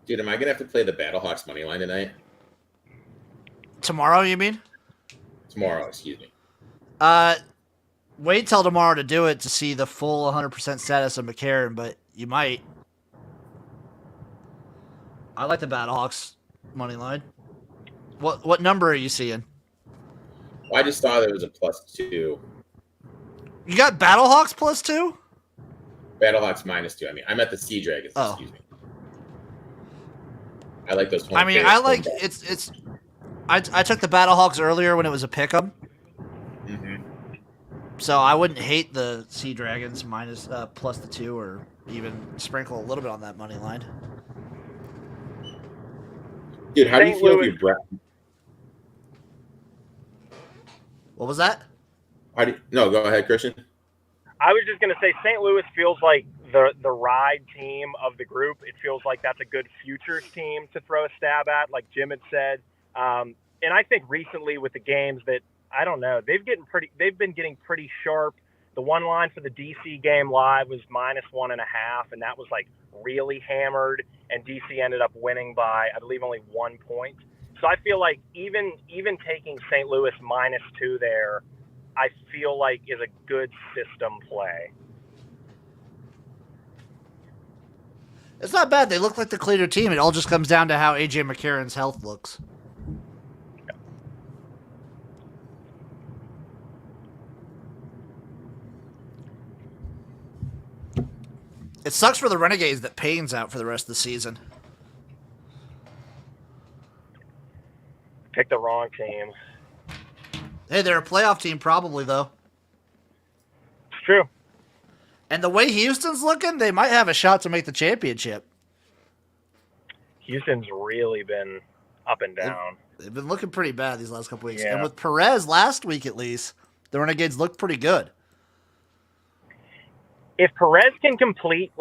Speaker 4: Dude, am I gonna have to play the Battlehawks money line tonight?
Speaker 1: Tomorrow, you mean?
Speaker 4: Tomorrow, excuse me.
Speaker 1: Wait till tomorrow to do it to see the full 100% status of McCarron, but you might. I like the Battlehawks money line. What number are you seeing?
Speaker 4: Well, I just thought there was a +2.
Speaker 1: You got Battlehawks +2?
Speaker 4: Battlehawks -2. I mean, I'm at the Sea Dragons.
Speaker 1: Oh.
Speaker 4: Excuse me. I like those.
Speaker 1: I mean, I like it's. I took the Battlehawks earlier when it was a pick'em.
Speaker 4: Mm-hmm.
Speaker 1: So I wouldn't hate the Sea Dragons minus plus the 2, or even sprinkle a little bit on that money line.
Speaker 4: Dude, how do you feel if you
Speaker 1: What was that?
Speaker 4: No, go ahead, Christian.
Speaker 7: I was just gonna say St. Louis feels like the ride team of the group. It feels like that's a good futures team to throw a stab at, like Jim had said. And I think recently with the games that I don't know, they've been getting pretty sharp. The one line for the DC game live was -1.5, and that was like really hammered. And DC ended up winning by, I believe, only 1 point. So I feel like even taking St. Louis -2 there, I feel like is a good system play.
Speaker 1: It's not bad. They look like the cleaner team. It all just comes down to how AJ McCarron's health looks. It sucks for the Renegades that Payne's out for the rest of the season.
Speaker 7: Picked the wrong team.
Speaker 1: Hey, they're a playoff team probably, though.
Speaker 7: It's true.
Speaker 1: And the way Houston's looking, they might have a shot to make the championship.
Speaker 7: Houston's really been up and down.
Speaker 1: They've been looking pretty bad these last couple weeks.
Speaker 7: Yeah.
Speaker 1: And with Perez last week, at least, the Renegades looked pretty good.
Speaker 7: If Perez can complete,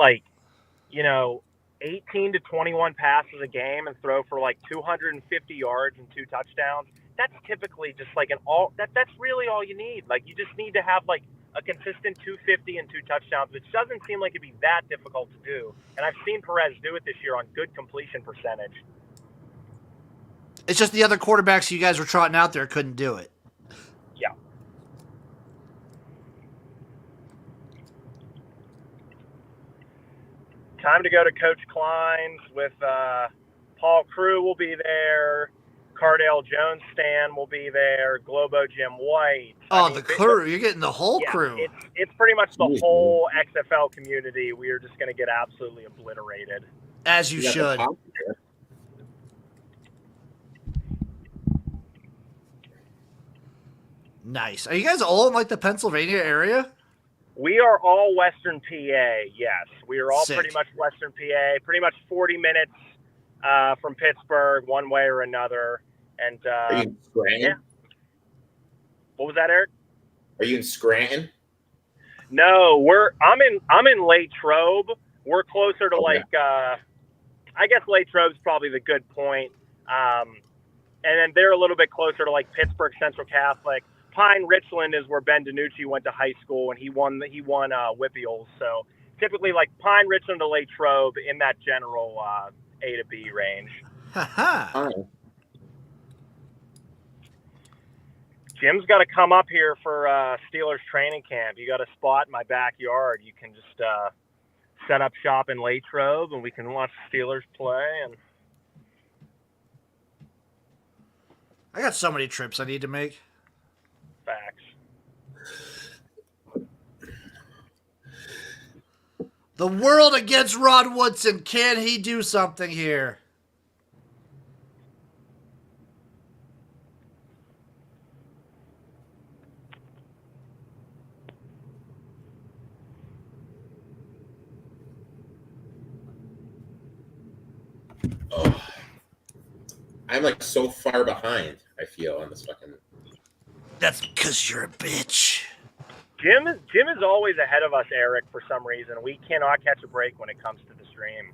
Speaker 7: 18 to 21 passes a game and throw for 250 yards and 2 touchdowns, that's typically just that's really all you need. You just need to have a consistent 250 and 2 touchdowns, which doesn't seem like it'd be that difficult to do. And I've seen Perez do it this year on good completion percentage.
Speaker 1: It's just the other quarterbacks you guys were trotting out there couldn't do it.
Speaker 7: Yeah. Time to go to Coach Klein's with Paul Crew will be there. Cardale Jones Stan will be there. Globo Jim White.
Speaker 1: The crew. You're getting the whole crew.
Speaker 7: It's pretty much the whole XFL community. We are just going to get absolutely obliterated.
Speaker 1: As you should. Nice. Are you guys all in the Pennsylvania area?
Speaker 7: We are all Western PA, yes. We are all
Speaker 1: Sick.
Speaker 7: pretty much Western PA, pretty much 40 minutes from Pittsburgh, one way or another. And
Speaker 4: Are you in Scranton?
Speaker 7: Yeah. What was that, Eric?
Speaker 4: Are you in Scranton?
Speaker 7: No, I'm in Latrobe. We're closer to I guess Latrobe's probably the good point. And then they're a little bit closer to Pittsburgh Central Catholic. Pine Richland is where Ben DiNucci went to high school, and he won Whippiols. So typically Pine Richland to Latrobe in that general A to B range.
Speaker 1: Ha
Speaker 7: Jim's got to come up here for Steelers training camp. You got a spot in my backyard. You can just set up shop in Latrobe, and we can watch the Steelers play. And
Speaker 1: I got so many trips I need to make.
Speaker 7: facts.
Speaker 1: The world against Rod Woodson. Can he do something here?
Speaker 4: Oh, I'm so far behind, I feel, on this fucking.
Speaker 1: That's because you're a bitch.
Speaker 7: Jim is always ahead of us, Eric, for some reason. We cannot catch a break when it comes to the stream.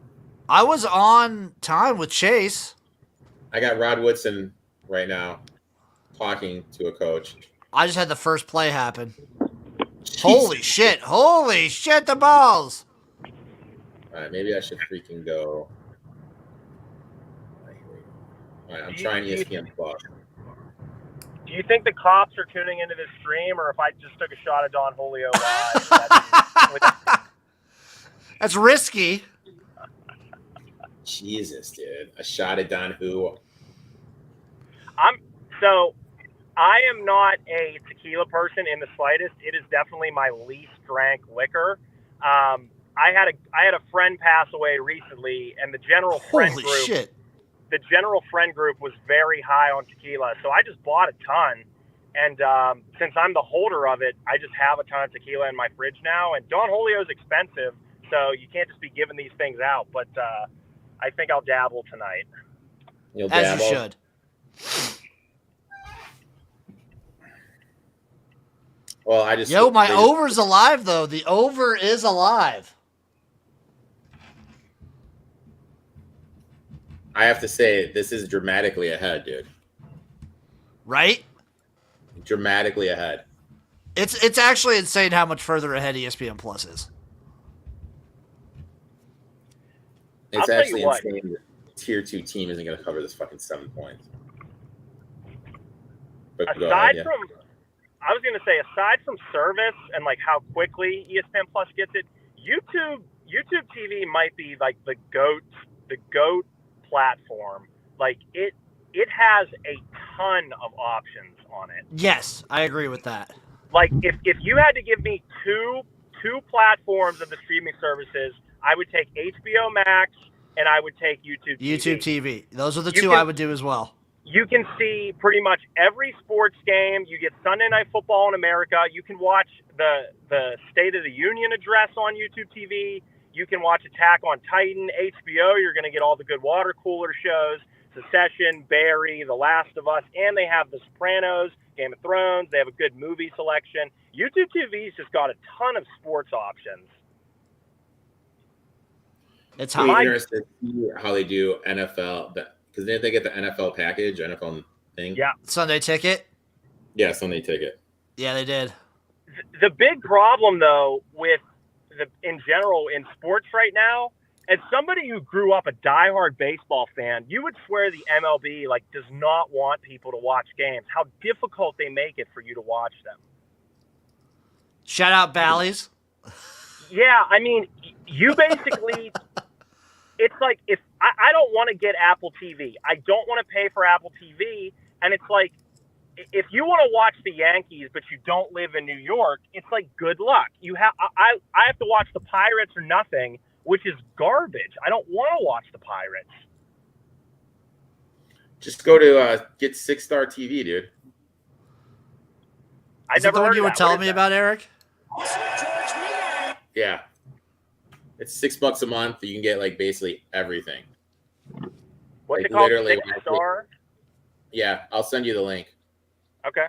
Speaker 1: I was on time with Chase.
Speaker 4: I got Rod Woodson right now talking to a coach.
Speaker 1: I just had the first play happen.
Speaker 4: Jeez.
Speaker 1: Holy shit. Holy shit, the balls.
Speaker 4: All right, maybe I should freaking go. All right, I'm trying ESPN Plus.
Speaker 7: Do you think the cops are tuning into this stream, or if I just took a shot at Don Julio live?
Speaker 1: That's risky.
Speaker 4: Jesus, dude. A shot at Don Who.
Speaker 7: I am not a tequila person in the slightest. It is definitely my least drank liquor. I had a friend pass away recently, and the general friend
Speaker 1: Holy
Speaker 7: group.
Speaker 1: shit.
Speaker 7: The general friend group was very high on tequila, so I just bought a ton. And since I'm the holder of it, I just have a ton of tequila in my fridge now. And Don Julio's expensive, so you can't just be giving these things out. But I think I'll dabble tonight.
Speaker 4: You'll
Speaker 1: As
Speaker 4: dabble.
Speaker 1: you should.
Speaker 4: Well, I just.
Speaker 1: Yo, my over's alive, though. The over is alive.
Speaker 4: I have to say, this is dramatically ahead, dude.
Speaker 1: Right?
Speaker 4: Dramatically ahead.
Speaker 1: It's actually insane how much further ahead ESPN Plus is.
Speaker 4: It's
Speaker 7: tell you
Speaker 4: actually
Speaker 7: what.
Speaker 4: insane that Tier 2 team isn't going to cover this fucking 7 points. But go
Speaker 7: aside
Speaker 4: ahead, yeah.
Speaker 7: from, I was going to say, aside from service and like how quickly ESPN Plus gets it, YouTube TV might be like the goat platform. Like it has a ton of options on it.
Speaker 1: Yes, I agree with that.
Speaker 7: Like if you had to give me two platforms of the streaming services, I would take HBO Max and I would take YouTube TV.
Speaker 1: YouTube TV. Those are the
Speaker 7: You
Speaker 1: two
Speaker 7: can-
Speaker 1: I would do as well.
Speaker 7: You can see pretty much every sports game. You get Sunday Night Football in America. You can watch the State of the Union address on YouTube TV. You can watch Attack on Titan. HBO, you're going to get all the good water cooler shows, Succession, Barry, The Last of Us, and they have The Sopranos, Game of Thrones. They have a good movie selection. YouTube TV's just got a ton of sports options.
Speaker 1: It's
Speaker 4: I'm
Speaker 1: hot.
Speaker 4: interested to see how they do NFL, because didn't they get the NFL package, NFL thing?
Speaker 7: Yeah.
Speaker 1: Sunday Ticket.
Speaker 4: Yeah, Sunday Ticket.
Speaker 1: Yeah, they did.
Speaker 7: The big problem, though, with in general in sports right now, as somebody who grew up a diehard baseball fan, you would swear the MLB does not want people to watch games. How difficult they make it for you to watch them.
Speaker 1: Shout out Bally's.
Speaker 7: Yeah, I mean, you basically, it's like if I don't want to get Apple TV, I don't want to pay for Apple TV, and it's like if you want to watch the Yankees but you don't live in New York, it's like good luck. I have to watch the Pirates or nothing, which is garbage. I don't want to watch the Pirates.
Speaker 4: Just go to get 6-Star TV, dude.
Speaker 7: I
Speaker 1: Is that
Speaker 7: never
Speaker 1: the one
Speaker 7: heard
Speaker 1: you
Speaker 7: of
Speaker 1: were
Speaker 7: that.
Speaker 1: telling
Speaker 7: What
Speaker 1: me
Speaker 7: is
Speaker 1: about, Eric?
Speaker 4: Yeah. It's $6 a month. You can get basically everything.
Speaker 7: that? What's
Speaker 4: like,
Speaker 7: it called?
Speaker 4: literally,
Speaker 7: 6-Star?
Speaker 4: Yeah, I'll send you the link.
Speaker 7: Okay.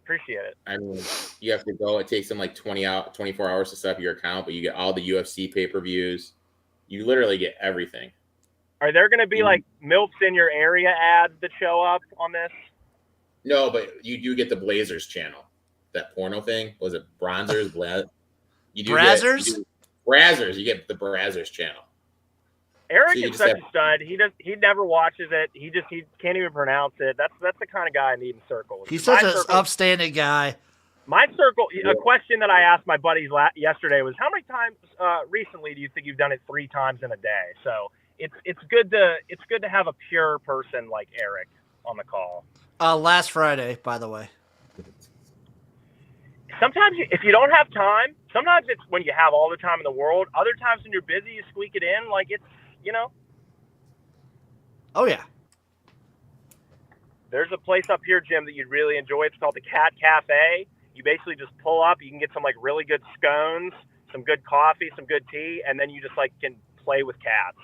Speaker 7: Appreciate it.
Speaker 4: I mean, you have to go. It takes them 24 hours to set up your account, but you get all the UFC pay-per-views. You literally get everything.
Speaker 7: Are there going to be MILFs in your area ads that show up on this?
Speaker 4: No, but you do get the Blazers channel. That porno thing. Was it Bronzers? You do
Speaker 1: Brazzers?
Speaker 4: Brazzers. You get the Brazzers channel.
Speaker 7: Eric
Speaker 4: So you
Speaker 7: is
Speaker 4: just
Speaker 7: such
Speaker 4: have-
Speaker 7: a stud. He never watches it. He can't even pronounce it. That's the kind of guy I need in circles.
Speaker 1: He's such an upstanding guy.
Speaker 7: My circle. A question that I asked my buddies yesterday was, how many times recently do you think you've done it 3 times in a day? So it's good to have a pure person like Eric on the call.
Speaker 1: Last Friday, by the way.
Speaker 7: Sometimes if you don't have time, sometimes it's when you have all the time in the world. Other times when you're busy, you squeak it in.
Speaker 1: Oh, yeah.
Speaker 7: There's a place up here, Jim, that you'd really enjoy. It's called the Cat Cafe. You basically just pull up. You can get some really good scones, some good coffee, some good tea, and then you just can play with cats.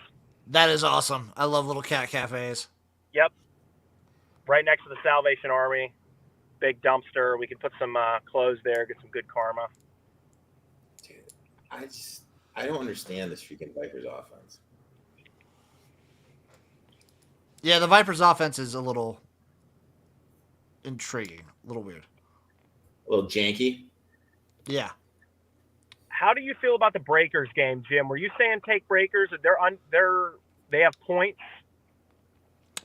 Speaker 1: That is awesome. I love little cat cafes.
Speaker 7: Yep. Right next to the Salvation Army. Big dumpster. We can put some clothes there, get some good karma.
Speaker 4: Dude, I don't understand this freaking Vipers offense.
Speaker 1: Yeah, the Vipers offense is a little intriguing, a little weird.
Speaker 4: A little janky.
Speaker 1: Yeah.
Speaker 7: How do you feel about the Breakers game, Jim? Were you saying take Breakers? They have points.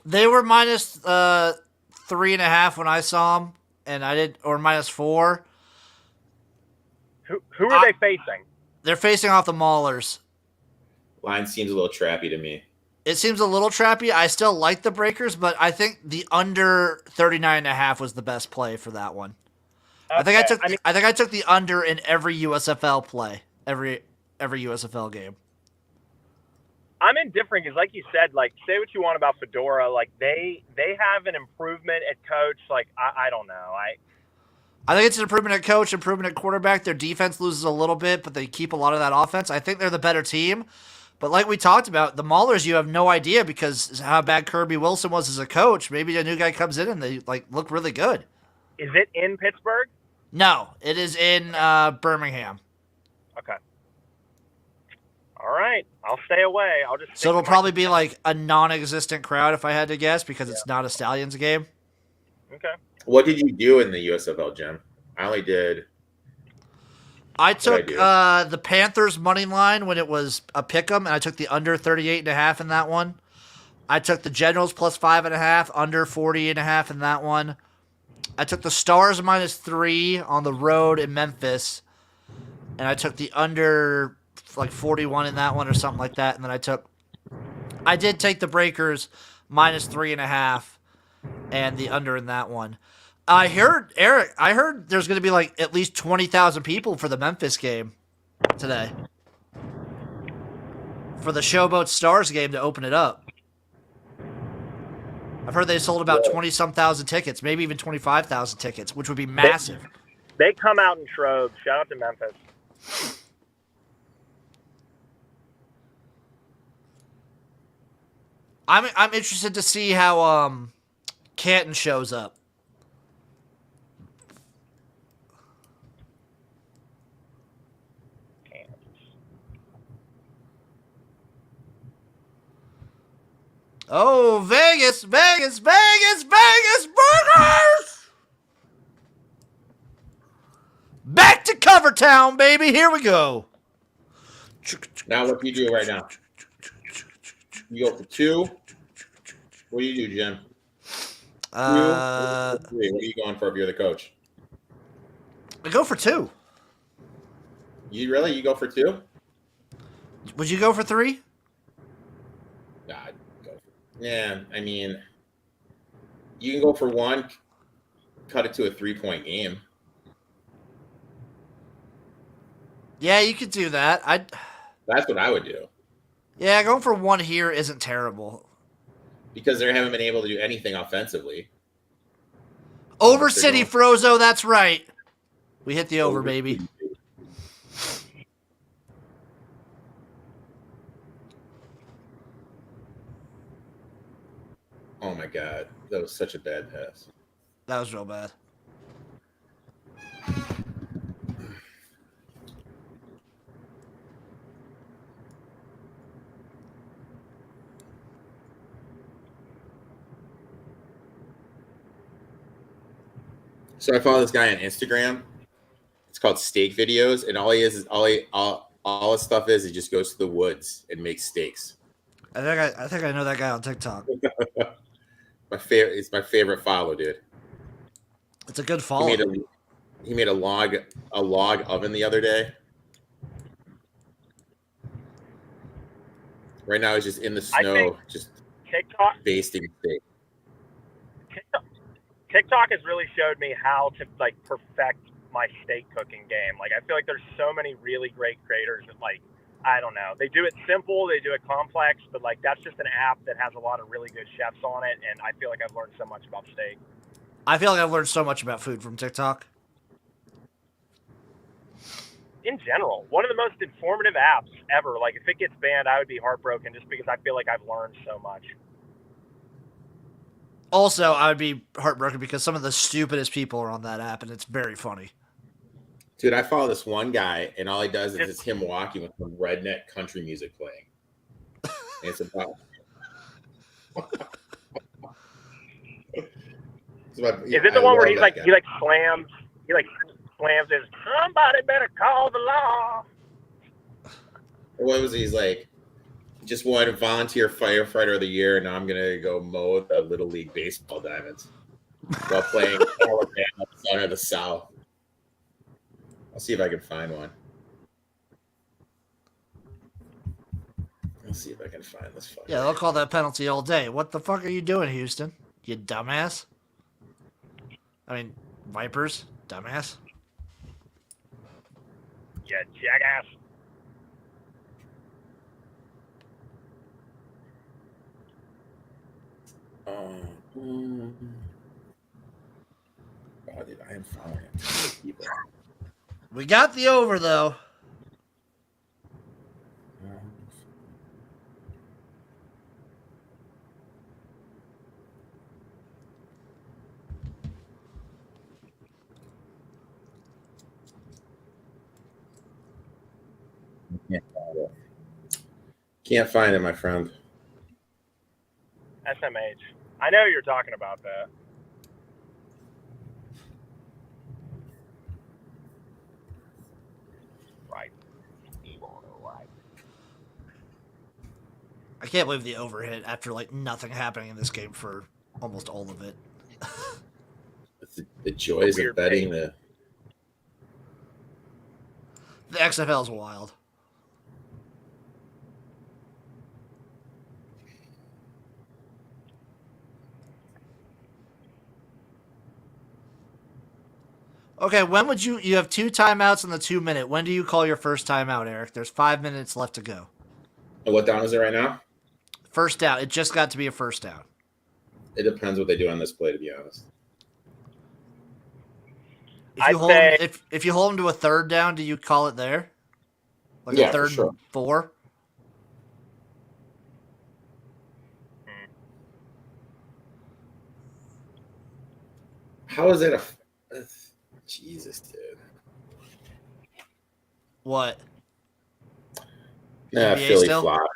Speaker 1: They were minus 3.5 when I saw them, and I did, or -4.
Speaker 7: Who are they facing?
Speaker 1: They're facing off the Maulers.
Speaker 4: Line seems a little trappy to me.
Speaker 1: It seems a little trappy. I still like the Breakers, but I think the under 39.5 was the best play for that one. Okay. I think I took the under in every USFL play, every USFL game.
Speaker 7: I'm indifferent because, like you said, say what you want about Fedora, they have an improvement at coach. I don't know.
Speaker 1: I think it's an improvement at coach, improvement at quarterback. Their defense loses a little bit, but they keep a lot of that offense. I think they're the better team. But like we talked about, the Maulers, you have no idea because how bad Kirby Wilson was as a coach. Maybe a new guy comes in and they look really good.
Speaker 7: Is it in Pittsburgh?
Speaker 1: No, it is in Birmingham.
Speaker 7: Okay. All right, I'll stay away. I'll just.
Speaker 1: So it'll probably be a non-existent crowd if I had to guess because it's not a Stallions game.
Speaker 7: Okay.
Speaker 4: What did you do in the USFL, Jim? I only did.
Speaker 1: I took the Panthers money line when it was a pick'em, and I took the under 38.5 in that one. I took the Generals plus 5.5, under 40.5 in that one. I took the Stars -3 on the road in Memphis, and I took the under like 41 in that one or something like that. And then I did take the Breakers -3.5 and the under in that one. I heard, Eric, there's going to be like at least 20,000 people for the Memphis game today. For the Showboat Stars game to open it up. I've heard they sold about 20-some thousand tickets, maybe even 25,000 tickets, which would be massive.
Speaker 7: They come out in troves. Shout out to Memphis.
Speaker 1: I'm interested to see how Canton shows up. Oh, Vegas, Vegas, Vegas, Vegas, Burgers! Back to Cover Town, baby. Here we go.
Speaker 4: Now, what do you do right now? You go for 2. What do you do, Jim? 2. What are you going for if you're the coach?
Speaker 1: I go for 2.
Speaker 4: You really? You go for 2?
Speaker 1: Would you go for 3?
Speaker 4: Nah, I'd go for, yeah, I mean, you can go for 1, cut it to a 3-point game.
Speaker 1: Yeah, you could do that.
Speaker 4: That's what I would do.
Speaker 1: Yeah, going for 1 here isn't terrible.
Speaker 4: Because they haven't been able to do anything offensively.
Speaker 1: Over City, Frozo, that's right. We hit the over, baby.
Speaker 4: Oh my God, that was such a bad pass.
Speaker 1: That was real bad.
Speaker 4: So I follow this guy on Instagram. It's called Steak Videos, and all his stuff is he just goes to the woods and makes steaks.
Speaker 1: I think I know that guy on TikTok.
Speaker 4: It's my favorite follow, dude.
Speaker 1: It's a good follow.
Speaker 4: He made a log oven the other day. Right now he's just in the snow, just
Speaker 7: TikTok
Speaker 4: basting steak.
Speaker 7: TikTok has really showed me how to like perfect my steak cooking game. Like I feel like there's so many really great creators that like I don't know. They do it simple, they do it complex, but like that's just an app that has a lot of really good chefs on it, and I feel like I've learned so much about steak.
Speaker 1: I feel like I've learned so much about food from TikTok.
Speaker 7: In general, one of the most informative apps ever. Like if it gets banned, I would be heartbroken just because I feel like I've learned so much.
Speaker 1: Also, I would be heartbroken because some of the stupidest people are on that app, and it's very funny.
Speaker 4: Dude, I follow this one guy, and all he does is it's him walking with some redneck country music playing. And it's about.
Speaker 7: Is it the one where he slams his somebody better call the law?
Speaker 4: What was he? He's like, just wanted volunteer firefighter of the year, and now I'm gonna go mow the Little League baseball diamonds while playing Alabama, Son of the South. I'll see if I can find one. I'll see if I can find this fucker.
Speaker 1: Yeah, they'll call that penalty all day. What the fuck are you doing, Houston? You dumbass. I mean, Vipers, dumbass.
Speaker 7: Yeah, jackass.
Speaker 4: Oh, dude, I am following people.
Speaker 1: We got the over, though.
Speaker 4: Can't find it, my friend.
Speaker 7: SMH. I know you're talking about that. Right.
Speaker 1: I can't believe the over hit after like nothing happening in this game for almost all of it.
Speaker 4: the joys of
Speaker 7: Weird
Speaker 4: betting
Speaker 7: pace.
Speaker 1: The XFL is wild. Okay, when would you have 2 timeouts in the 2 minute. When do you call your first timeout, Eric? There's 5 minutes left to go.
Speaker 4: What down is it right now?
Speaker 1: First down. It just got to be a first down.
Speaker 4: It depends what they do on this play, to be honest.
Speaker 1: If you hold them to a third down, do you call it there? Like
Speaker 4: Yeah,
Speaker 1: a third
Speaker 4: for sure.
Speaker 1: and 4?
Speaker 4: How is that Jesus, dude?
Speaker 1: What?
Speaker 4: Yeah,
Speaker 1: NBA
Speaker 4: Philly
Speaker 1: still?
Speaker 4: flop.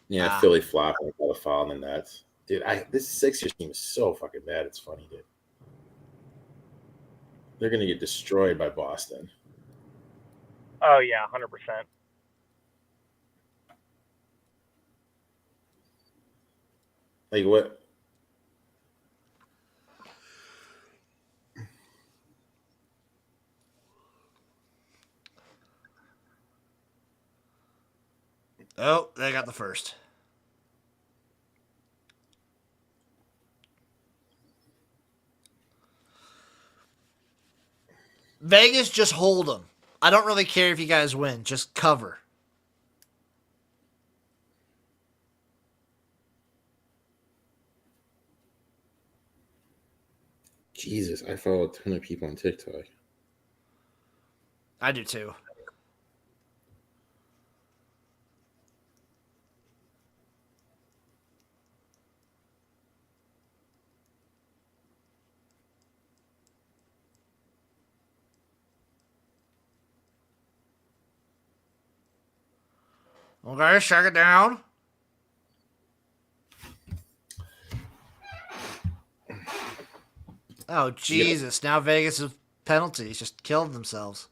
Speaker 4: Yeah,
Speaker 1: Ah.
Speaker 4: Philly flop and call the foul in the nets. Dude, this Sixers team is so fucking bad. It's funny, dude. They're gonna get destroyed by Boston.
Speaker 7: Oh yeah, 100%.
Speaker 4: Like what?
Speaker 1: Oh, they got the first. Vegas, just hold them. I don't really care if you guys win. Just cover.
Speaker 4: Jesus, I follow a ton of people on TikTok.
Speaker 1: I do too. Okay, check it down. Oh, Jesus. Now Vegas has penalties. Just killed themselves.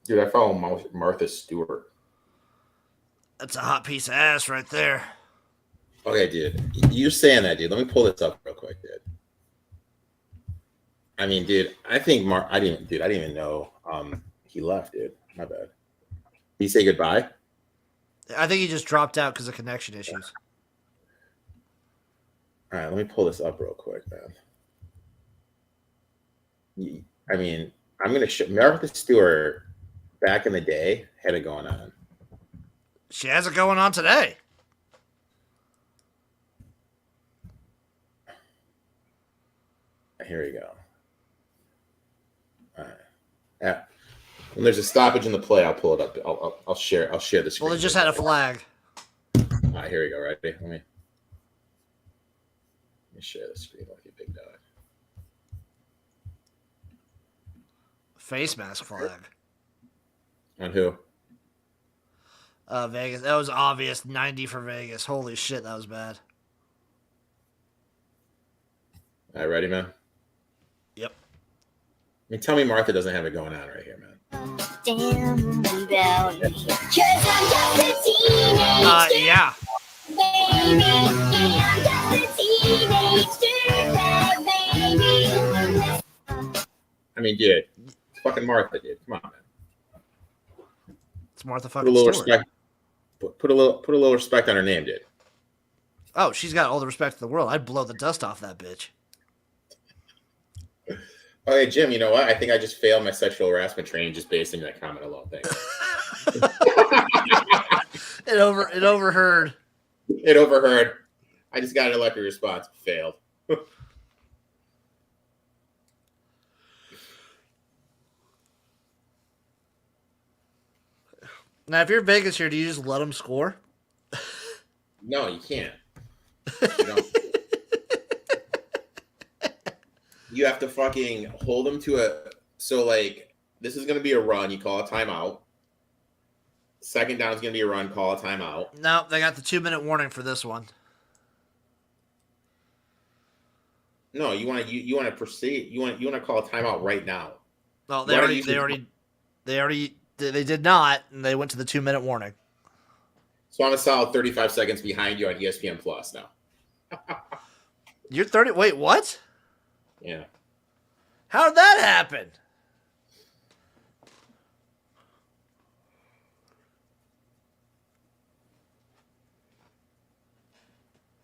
Speaker 4: Dude, I follow Martha Stewart.
Speaker 1: That's a hot piece of ass right there.
Speaker 4: Okay, dude. You're saying that, dude. Let me pull this up real quick, dude. I mean, dude, I think I didn't even know he left, dude. My bad. Did he say goodbye?
Speaker 1: I think he just dropped out because of connection issues.
Speaker 4: All right, let me pull this up real quick, man. I mean, I'm going to show Martha Stewart back in the day had it going on.
Speaker 1: She has it going on today.
Speaker 4: Here we go. All right. Yeah. When there's a stoppage in the play, I'll pull it up. I'll share the screen.
Speaker 1: Well, they just had a flag.
Speaker 4: All right, here we go. Right, let me share the screen with you, big dog.
Speaker 1: Face mask flag.
Speaker 4: On who?
Speaker 1: Vegas. That was obvious. 90 for Vegas. Holy shit, that was bad.
Speaker 4: All right, ready, man?
Speaker 1: Yep.
Speaker 4: I mean, tell me Martha doesn't have it going on right here, man.
Speaker 8: Damn about me. 'Cause I'm just a teenage
Speaker 1: Yeah.
Speaker 8: baby. I'm just a teenage dirtbag baby.
Speaker 4: I mean, dude, it's fucking Martha, dude. Come on, man.
Speaker 1: It's Martha
Speaker 4: Put a
Speaker 1: fucking
Speaker 4: little
Speaker 1: Stewart.
Speaker 4: respect. Put a little respect on her name, dude.
Speaker 1: Oh, she's got all the respect in the world. I'd blow the dust off that bitch.
Speaker 4: Okay, Jim, you know what? I think I just failed my sexual harassment training just based on that comment alone. Thanks.
Speaker 1: It overheard.
Speaker 4: It overheard. I just got an electric response. Failed.
Speaker 1: Now, if you're Vegas here, do you just let them score?
Speaker 4: No, you can't. You don't. You have to fucking hold them to a. So, like, this is going to be a run. You call a timeout. Second down is going to be a run. Call a timeout.
Speaker 1: No, they got the 2-minute warning for this one.
Speaker 4: No, you want to proceed. You want to call a timeout right now.
Speaker 1: Well,
Speaker 4: Why don't you-
Speaker 1: they did not, and they went to the 2-minute warning.
Speaker 4: So I'm a solid 35 seconds behind you on ESPN Plus now.
Speaker 1: You're 30. Wait, what?
Speaker 4: Yeah.
Speaker 1: How did that happen?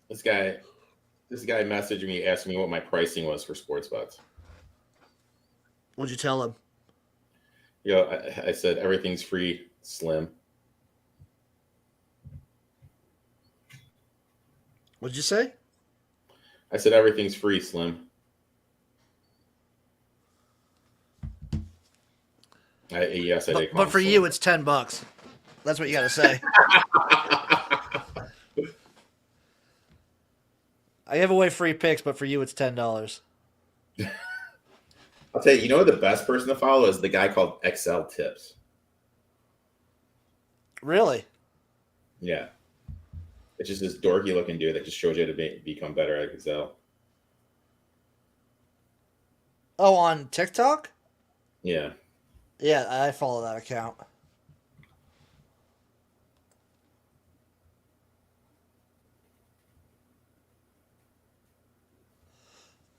Speaker 4: This guy messaged me asking me what my pricing was for sports bets.
Speaker 1: What'd you tell him?
Speaker 4: I said everything's free, Slim.
Speaker 1: What'd you say?
Speaker 4: I said everything's free, Slim. Yes, I did.
Speaker 1: But for you, it's $10. That's what you got to say. I give away free picks, but for you, it's $10.
Speaker 4: I'll tell you, you know what the best person to follow is the guy called XL Tips.
Speaker 1: Really?
Speaker 4: Yeah. It's just this dorky looking dude that just shows you how to become better at Excel.
Speaker 1: Oh, on TikTok?
Speaker 4: Yeah.
Speaker 1: Yeah, I follow that account.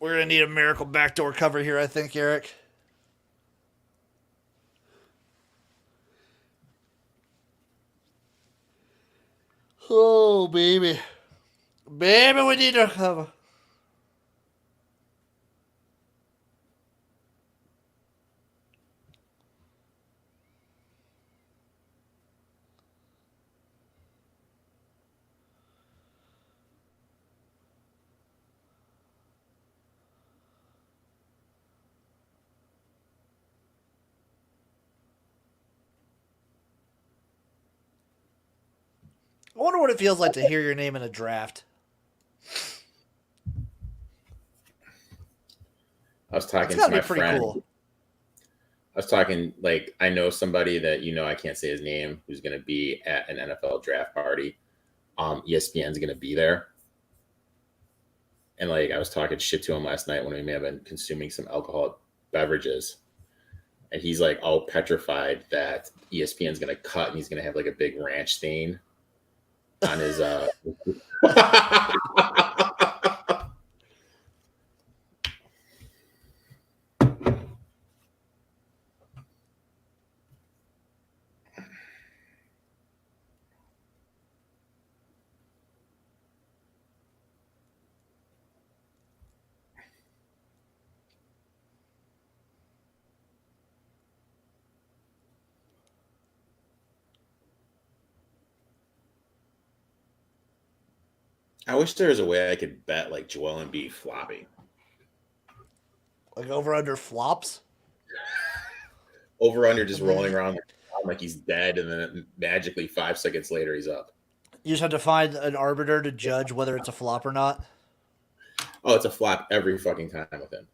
Speaker 1: We're going to need a miracle backdoor cover here, I think, Eric. Oh, baby. Baby, we need a cover. I wonder what it feels like to hear your name in a draft.
Speaker 4: I was talking
Speaker 1: It's
Speaker 4: to
Speaker 1: gotta
Speaker 4: my
Speaker 1: be pretty
Speaker 4: friend.
Speaker 1: cool.
Speaker 4: I was talking, like, I know somebody that, I can't say his name, who's going to be at an NFL draft party. ESPN's going to be there. And, like, I was talking shit to him last night when we may have been consuming some alcoholic beverages. And he's, like, all petrified that ESPN's going to cut and he's going to have, like, a big ranch stain on his I wish there was a way I could bet, like, Joel Embiid flopping.
Speaker 1: Like over under flops?
Speaker 4: Over under just rolling around like he's dead, and then magically 5 seconds later he's up.
Speaker 1: You just have to find an arbiter to judge whether it's a flop or not.
Speaker 4: Oh, it's a flop every fucking time with him.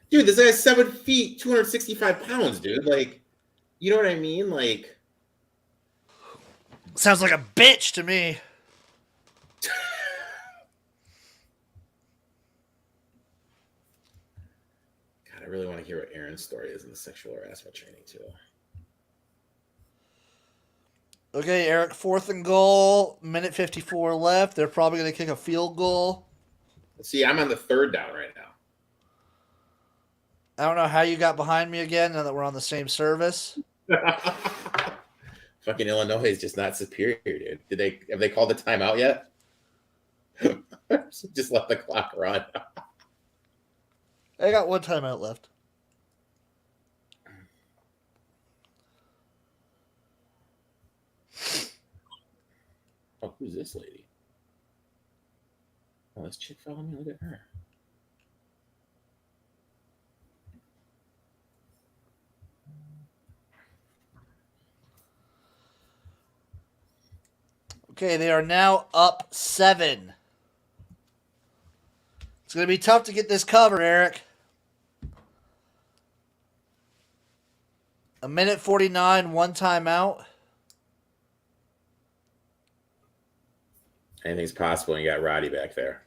Speaker 4: Dude, this guy's 7 feet, 265 pounds, dude. Like, you know what I mean? Like,
Speaker 1: sounds like a bitch to me.
Speaker 4: God, I really want to hear what Aaron's story is in the sexual harassment training, too.
Speaker 1: Okay, Eric, 4th and goal, minute 54 left. They're probably going to kick a field goal.
Speaker 4: See, I'm on the 3rd down right now.
Speaker 1: I don't know how you got behind me again now that we're on the same service.
Speaker 4: Fucking Illinois is just not superior, dude. Have they called the timeout yet? Just let the clock run.
Speaker 1: I got one timeout left.
Speaker 4: Oh, who's this lady? Oh, this chick following me. Look at her.
Speaker 1: Okay, they are now up 7. It's going to be tough to get this covered, Eric. A minute 49, one timeout.
Speaker 4: Anything's possible, and you got Roddy back there.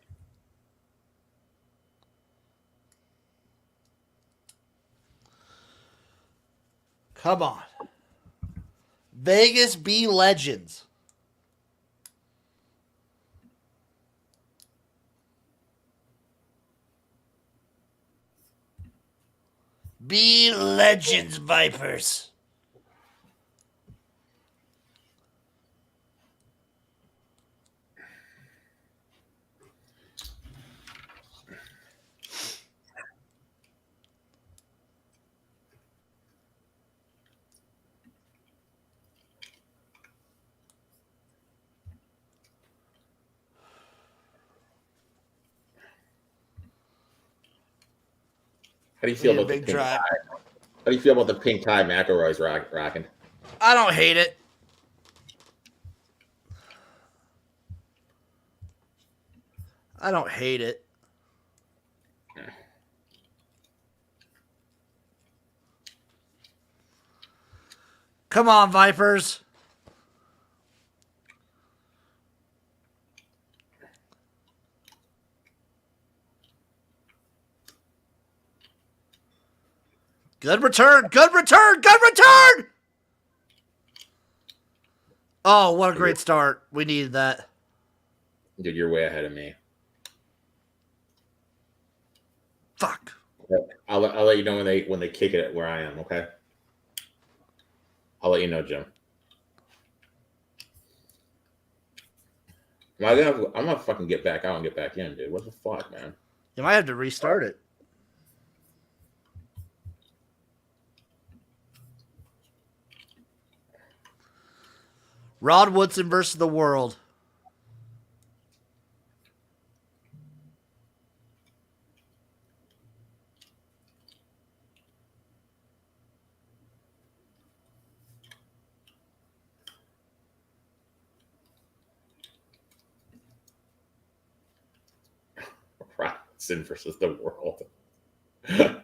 Speaker 1: Come on. Vegas be legends. Be legends, Vipers.
Speaker 4: How do you feel
Speaker 1: Need a
Speaker 4: about the
Speaker 1: big
Speaker 4: pink
Speaker 1: drive.
Speaker 4: tie? How do you feel about the pink tie McElroy's rocking?
Speaker 1: I don't hate it. I don't hate it. Come on, Vipers. Good return. Good return. Good return. Oh, what a great start. We needed that.
Speaker 4: Dude, you're way ahead of me.
Speaker 1: Fuck.
Speaker 4: I'll let you know when they kick it at where I am, okay? I'll let you know, Jim. I'm gonna fucking get back out and get back in, dude. What the fuck, man?
Speaker 1: You might have to restart it. Rod Woodson versus the world.
Speaker 4: Robinson versus the world. It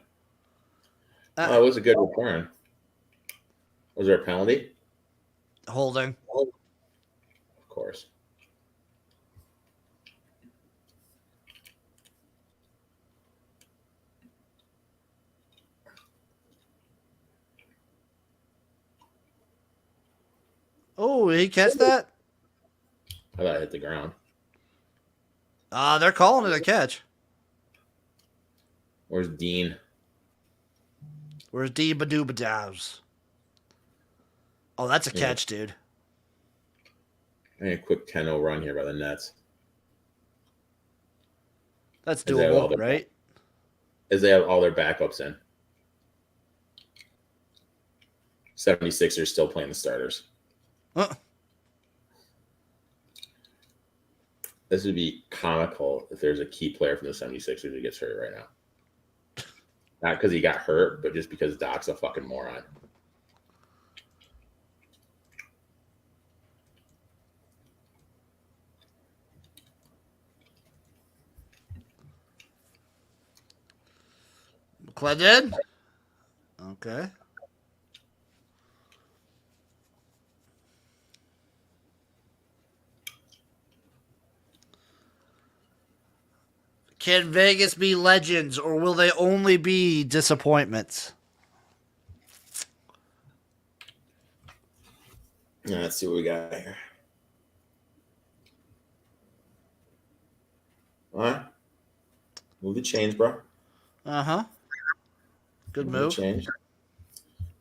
Speaker 4: was a good return. Was there a penalty?
Speaker 1: Holding.
Speaker 4: Of course.
Speaker 1: Oh, did he catch that?
Speaker 4: I thought it hit the ground.
Speaker 1: They're calling it a catch.
Speaker 4: Where's Dean?
Speaker 1: Where's D Badoobadows? Oh, that's a catch, dude.
Speaker 4: I need a quick 10-0 run here by the Nets.
Speaker 1: That's
Speaker 4: As they have all
Speaker 1: doable,
Speaker 4: their-
Speaker 1: right?
Speaker 4: As they have all their backups in. 76ers still playing the starters. This would be comical if there's a key player from the 76ers who gets hurt right now. Not because he got hurt, but just because Doc's a fucking moron.
Speaker 1: Clinton? Okay. Can Vegas be legends, or will they only be disappointments?
Speaker 4: Yeah, let's see what we got here. All right. Move the chains, bro.
Speaker 1: Uh-huh. Good
Speaker 4: Move
Speaker 1: move.
Speaker 4: the chains.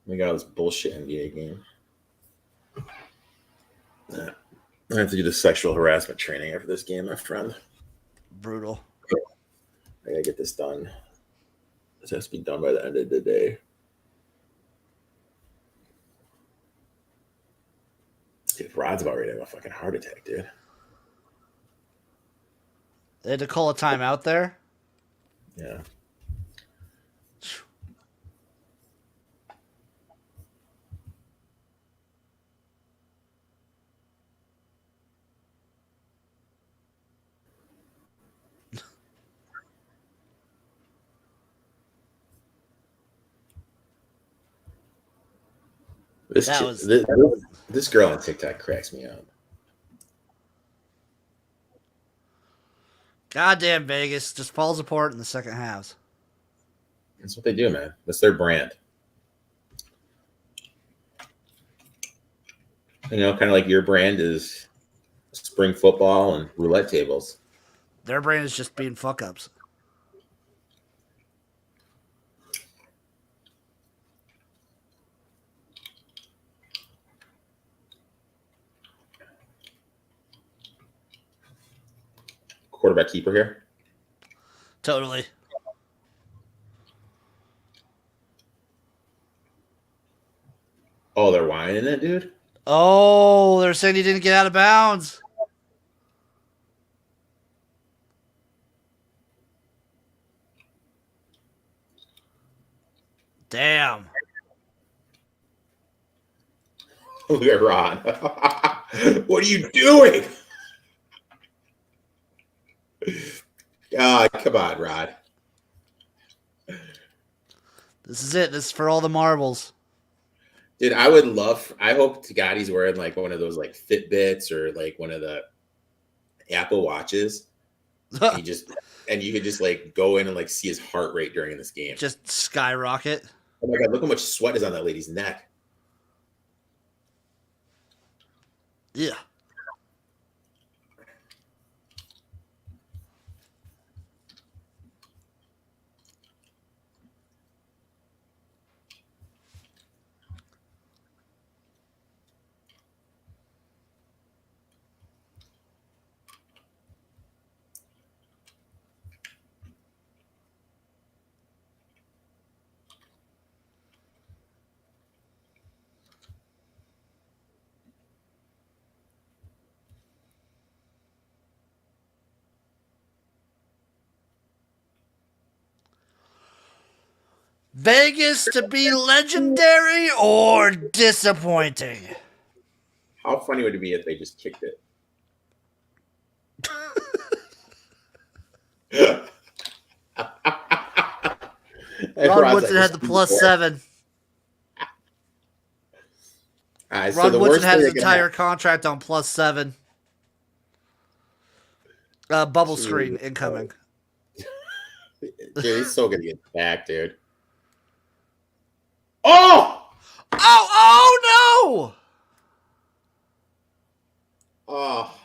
Speaker 4: We got this bullshit NBA game. Yeah. I have to do the sexual harassment training after this game, my friend.
Speaker 1: Brutal.
Speaker 4: I gotta get this done. This has to be done by the end of the day. Dude, Rod's about ready to have a fucking heart attack, dude.
Speaker 1: They had to call a timeout there.
Speaker 4: Yeah. This girl on TikTok cracks me up.
Speaker 1: Goddamn Vegas just falls apart in the second halves.
Speaker 4: That's what they do, man. That's their brand. Kind of like your brand is spring football and roulette tables.
Speaker 1: Their brand is just being fuck ups.
Speaker 4: Quarterback keeper here.
Speaker 1: Totally.
Speaker 4: Oh, they're whining it, dude.
Speaker 1: Oh, they're saying he didn't get out of bounds. Damn.
Speaker 4: Look at Ron. What are you doing? Come on, Rod.
Speaker 1: This is it. This is for all the marbles.
Speaker 4: Dude, I hope to God he's wearing like one of those like Fitbits or like one of the Apple Watches. And you could just like go in and like see his heart rate during this game.
Speaker 1: Just skyrocket.
Speaker 4: Oh my God, look how much sweat is on that lady's neck.
Speaker 1: Yeah. Vegas to be legendary or disappointing?
Speaker 4: How funny would it be if they just kicked it?
Speaker 1: Ron Woodson had the +7.
Speaker 4: All right,
Speaker 1: Ron
Speaker 4: the
Speaker 1: Woodson
Speaker 4: worst
Speaker 1: had
Speaker 4: thing
Speaker 1: his
Speaker 4: that can
Speaker 1: entire
Speaker 4: happen-
Speaker 1: contract on +7. Bubble screen incoming.
Speaker 4: Dude, he's so gonna get back, dude. Oh!
Speaker 1: Oh no!
Speaker 4: Oh.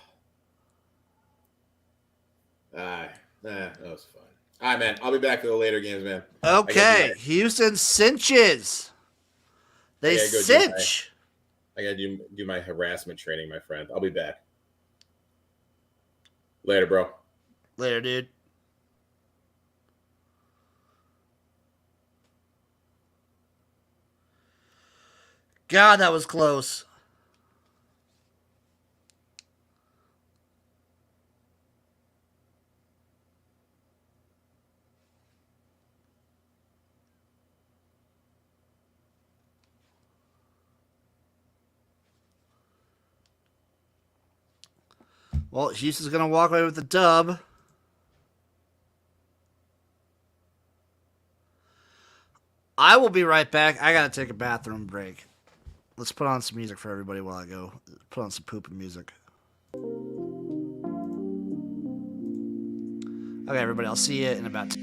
Speaker 4: That was fun. All right, man. I'll be back for the later games, man.
Speaker 1: Okay, Houston cinches. They
Speaker 4: I gotta go
Speaker 1: cinch.
Speaker 4: I gotta do my harassment training, my friend. I'll be back. Later, bro.
Speaker 1: Later, dude. God, that was close. Well, Houston's going to walk away with the dub. I will be right back. I got to take a bathroom break. Let's put on some music for everybody while I go. Put on some pooping music. Okay, everybody, I'll see you in about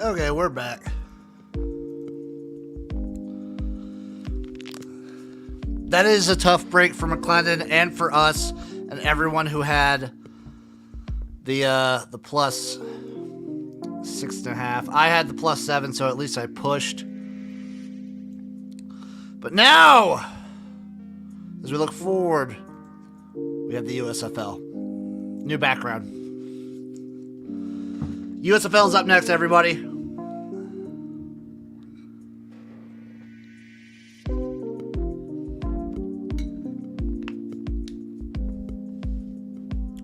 Speaker 1: Okay, we're back. That is a tough break for McClendon and for us and everyone who had the plus 6.5. I had the plus 7, so at least I pushed. But now, as we look forward, we have the USFL. New background. USFL is up next, everybody.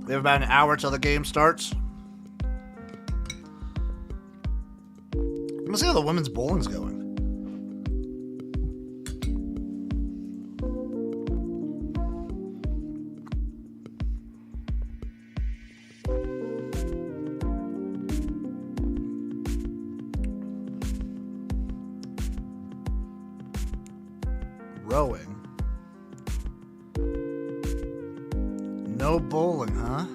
Speaker 1: We have about an hour till the game starts. I'm gonna see how the women's bowling's going. Rowing. No bowling, huh?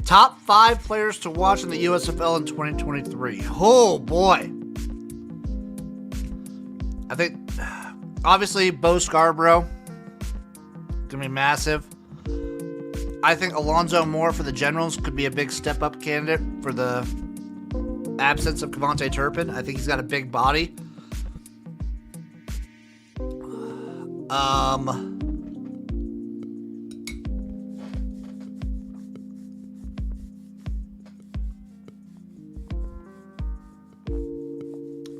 Speaker 1: Top 5 players to watch in the USFL in 2023. Oh boy. I think, obviously, Bo Scarborough. Gonna be massive. I think Alonzo Moore for the Generals could be a big step-up candidate for the absence of Kevontae Turpin. I think he's got a big body.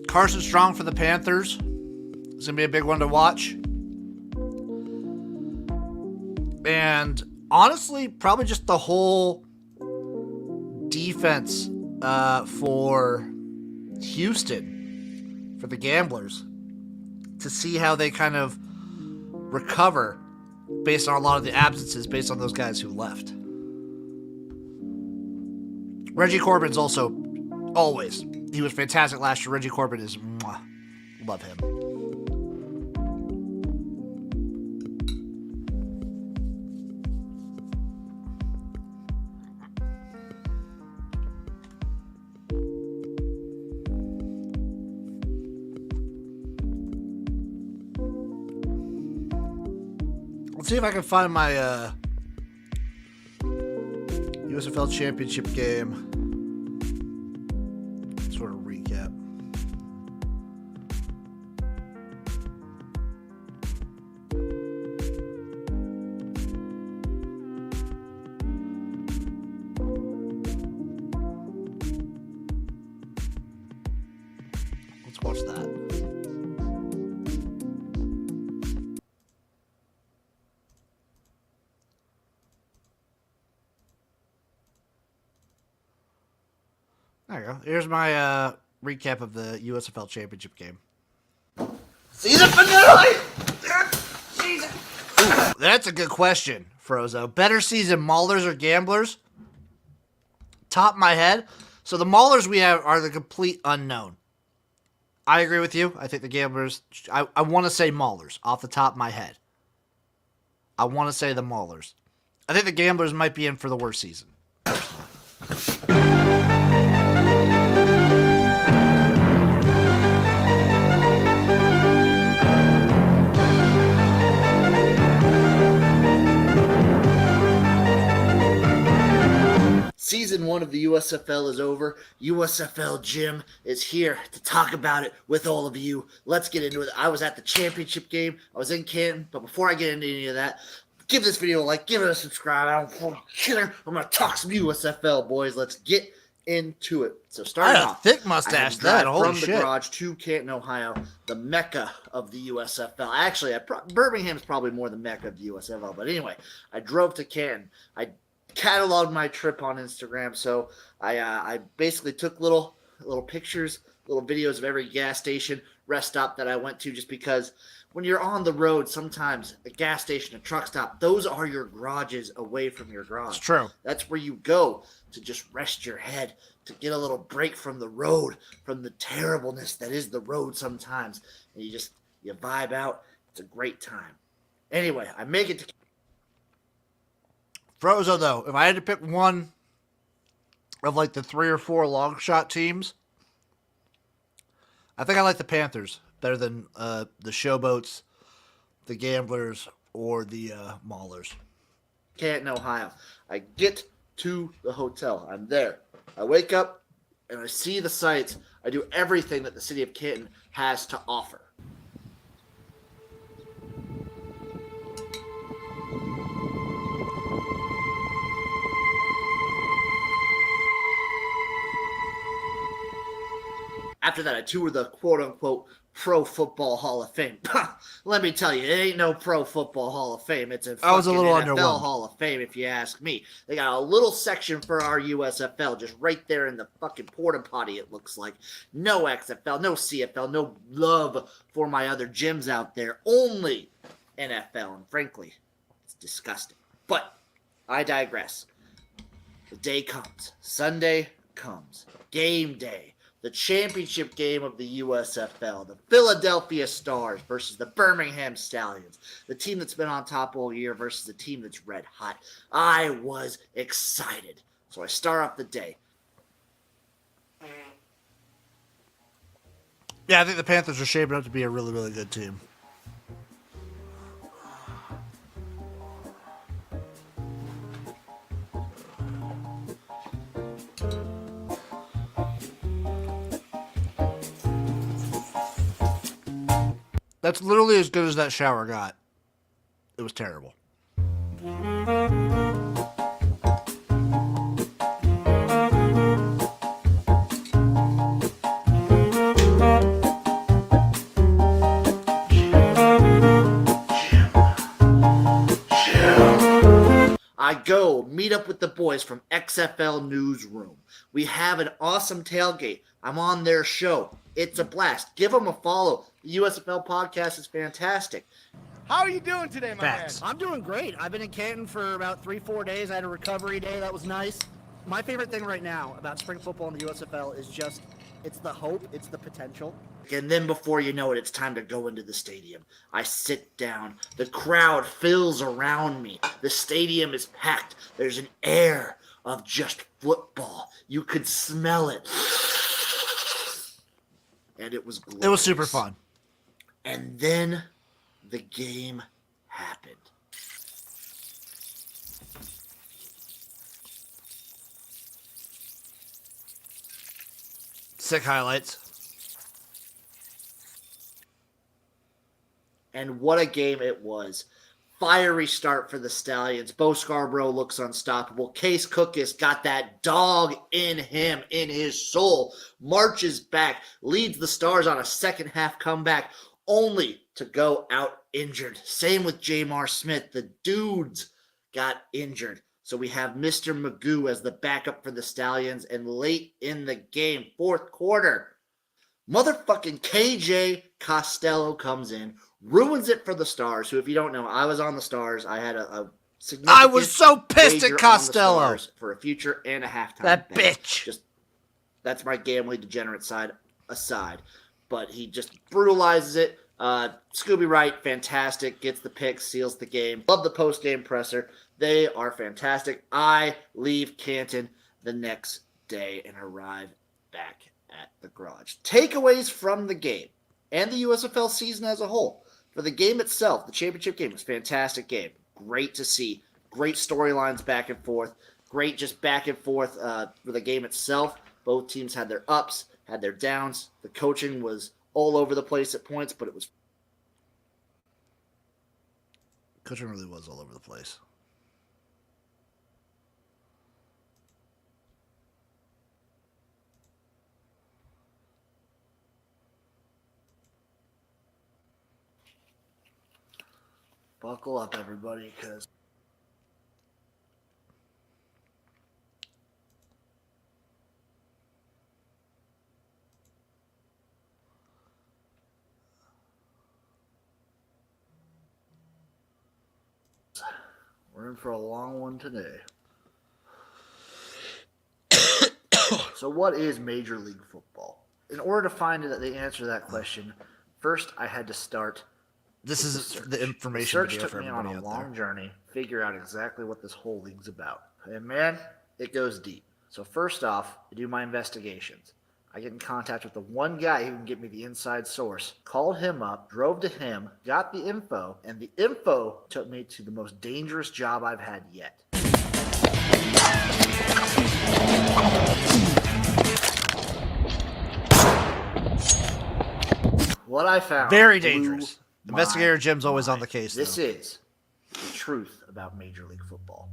Speaker 1: Carson Strong for the Panthers. It's going to be a big one to watch. And honestly, probably just the whole defense for Houston, for the Gamblers, to see how they kind of recover based on a lot of the absences, based on those guys who left. Reggie Corbin's also always. He was fantastic last year. Reggie Corbin is mwah. Love him. Let's see if I can find my USFL championship game. Sort of recap. Let's watch that. There you go. Here's my recap of the USFL championship game. Season finale! Season. Ooh, that's a good question, Frozo. Better season, Maulers or Gamblers? Top of my head. So the Maulers we have are the complete unknown. I agree with you. I think the Gamblers, I want to say Maulers off the top of my head. I want to say the Maulers. I think the Gamblers might be in for the worst season. Season 1 of the USFL is over. USFL Jim is here to talk about it with all of you. Let's get into it. I was at the championship game. I was in Canton. But before I get into any of that, give this video a like. Give it a subscribe. I don't fucking care. I'm going to talk some USFL, boys. Let's get into it. So starting off, thick mustache. From the garage to Canton, Ohio, the mecca of the USFL. Actually, Birmingham's probably more the mecca of the USFL. But anyway, I drove to Canton. I cataloged my trip on Instagram, so I basically took little pictures little videos of every gas station, rest stop that I went to, just because when you're on the road, sometimes a gas station, a truck stop, those are your garages away from your garage.
Speaker 9: It's true.
Speaker 1: That's where you go to just rest your head, to get a little break from the road, from the terribleness that is the road sometimes. And you vibe out. It's a great time. Anyway, I make it to
Speaker 9: Frozo, though, if I had to pick one of like the 3 or 4 long shot teams, I think I like the Panthers better than the Showboats, the Gamblers, or the Maulers.
Speaker 1: Canton, Ohio. I get to the hotel. I'm there. I wake up and I see the sights. I do everything that the city of Canton has to offer. After that, I tour the quote-unquote Pro Football Hall of Fame. Let me tell you, it ain't no Pro Football Hall of Fame. It's a
Speaker 9: I was a
Speaker 1: fucking
Speaker 9: little
Speaker 1: NFL
Speaker 9: underwhelmed.
Speaker 1: Hall of Fame, if you ask me. They got a little section for our USFL, just right there in the fucking porta potty, it looks like. No XFL, no CFL, no love for my other gyms out there. Only NFL, and frankly, it's disgusting. But I digress. The day comes. Sunday comes. Game day. The championship game of the USFL, the Philadelphia Stars versus the Birmingham Stallions, the team that's been on top all year versus the team that's red hot. I was excited. So I start off the day.
Speaker 9: Yeah, I think the Panthers are shaping up to be a really, really good team. That's literally as good as that shower got. It was terrible.
Speaker 1: I go meet up with the boys from XFL Newsroom. We have an awesome tailgate. I'm on their show. It's a blast. Give them a follow. The USFL podcast is fantastic.
Speaker 5: How are you doing today, my
Speaker 9: Facts.
Speaker 5: man?
Speaker 10: I'm doing great. I've been in Canton for about 3-4 days. I had a recovery day. That was nice. My favorite thing right now about spring football in the USFL is just, it's the hope, it's the potential.
Speaker 1: And then before you know it, it's time to go into the stadium. I sit down. The crowd fills around me. The stadium is packed. There's an air of just football. You could smell it. And it was glorious.
Speaker 9: It was super fun.
Speaker 1: And then the game happened.
Speaker 9: Sick highlights.
Speaker 1: And what a game it was. Fiery start for the Stallions. Bo Scarborough looks unstoppable. Case Cookus got that dog in him, in his soul. Marches back, leads the Stars on a second half comeback, only to go out injured. Same with Jamar Smith. The dudes got injured. So we have Mr. Magoo as the backup for the Stallions. And late in the game, fourth quarter, motherfucking KJ Costello comes in, ruins it for the Stars, who, if you don't know, I was on the Stars. I had a significant
Speaker 9: I was so pissed
Speaker 1: wager
Speaker 9: at
Speaker 1: on the
Speaker 9: Costello.
Speaker 1: Stars for a future and a halftime
Speaker 9: That
Speaker 1: bet.
Speaker 9: bitch.
Speaker 1: Just that's my gambling degenerate side aside. But he just brutalizes it. Scooby Wright, fantastic. Gets the pick, seals the game. Love the post-game presser. They are fantastic. I leave Canton the next day and arrive back at the garage. Takeaways from the game and the USFL season as a whole. For the game itself, the championship game was a fantastic game. Great to see. Great storylines back and forth. Great just back and forth for the game itself. Both teams had their ups, had their downs. The coaching was all over the place at points, but it was...
Speaker 9: Coaching really was all over the place.
Speaker 1: Buckle up, everybody, because...
Speaker 10: We're in for a long one today. So what is Major League Football? In order to find the answer to that question, first I had to start.
Speaker 9: This
Speaker 10: with
Speaker 9: is
Speaker 10: search.
Speaker 9: the information
Speaker 10: Search
Speaker 9: video
Speaker 10: took
Speaker 9: for
Speaker 10: me on
Speaker 9: everybody
Speaker 10: a
Speaker 9: out
Speaker 10: long
Speaker 9: there.
Speaker 10: journey, figure out exactly what this whole league's about. And man, it goes deep. So first off, I do my investigations. I get in contact with the one guy who can get me the inside source, called him up, drove to him, got the info, and the info took me to the most dangerous job I've had yet. What I found
Speaker 9: Very
Speaker 10: blew
Speaker 9: dangerous.
Speaker 10: my
Speaker 9: Investigator Jim's always on
Speaker 10: mind.
Speaker 9: the case,
Speaker 10: This
Speaker 9: though.
Speaker 10: is the truth about Major League Football.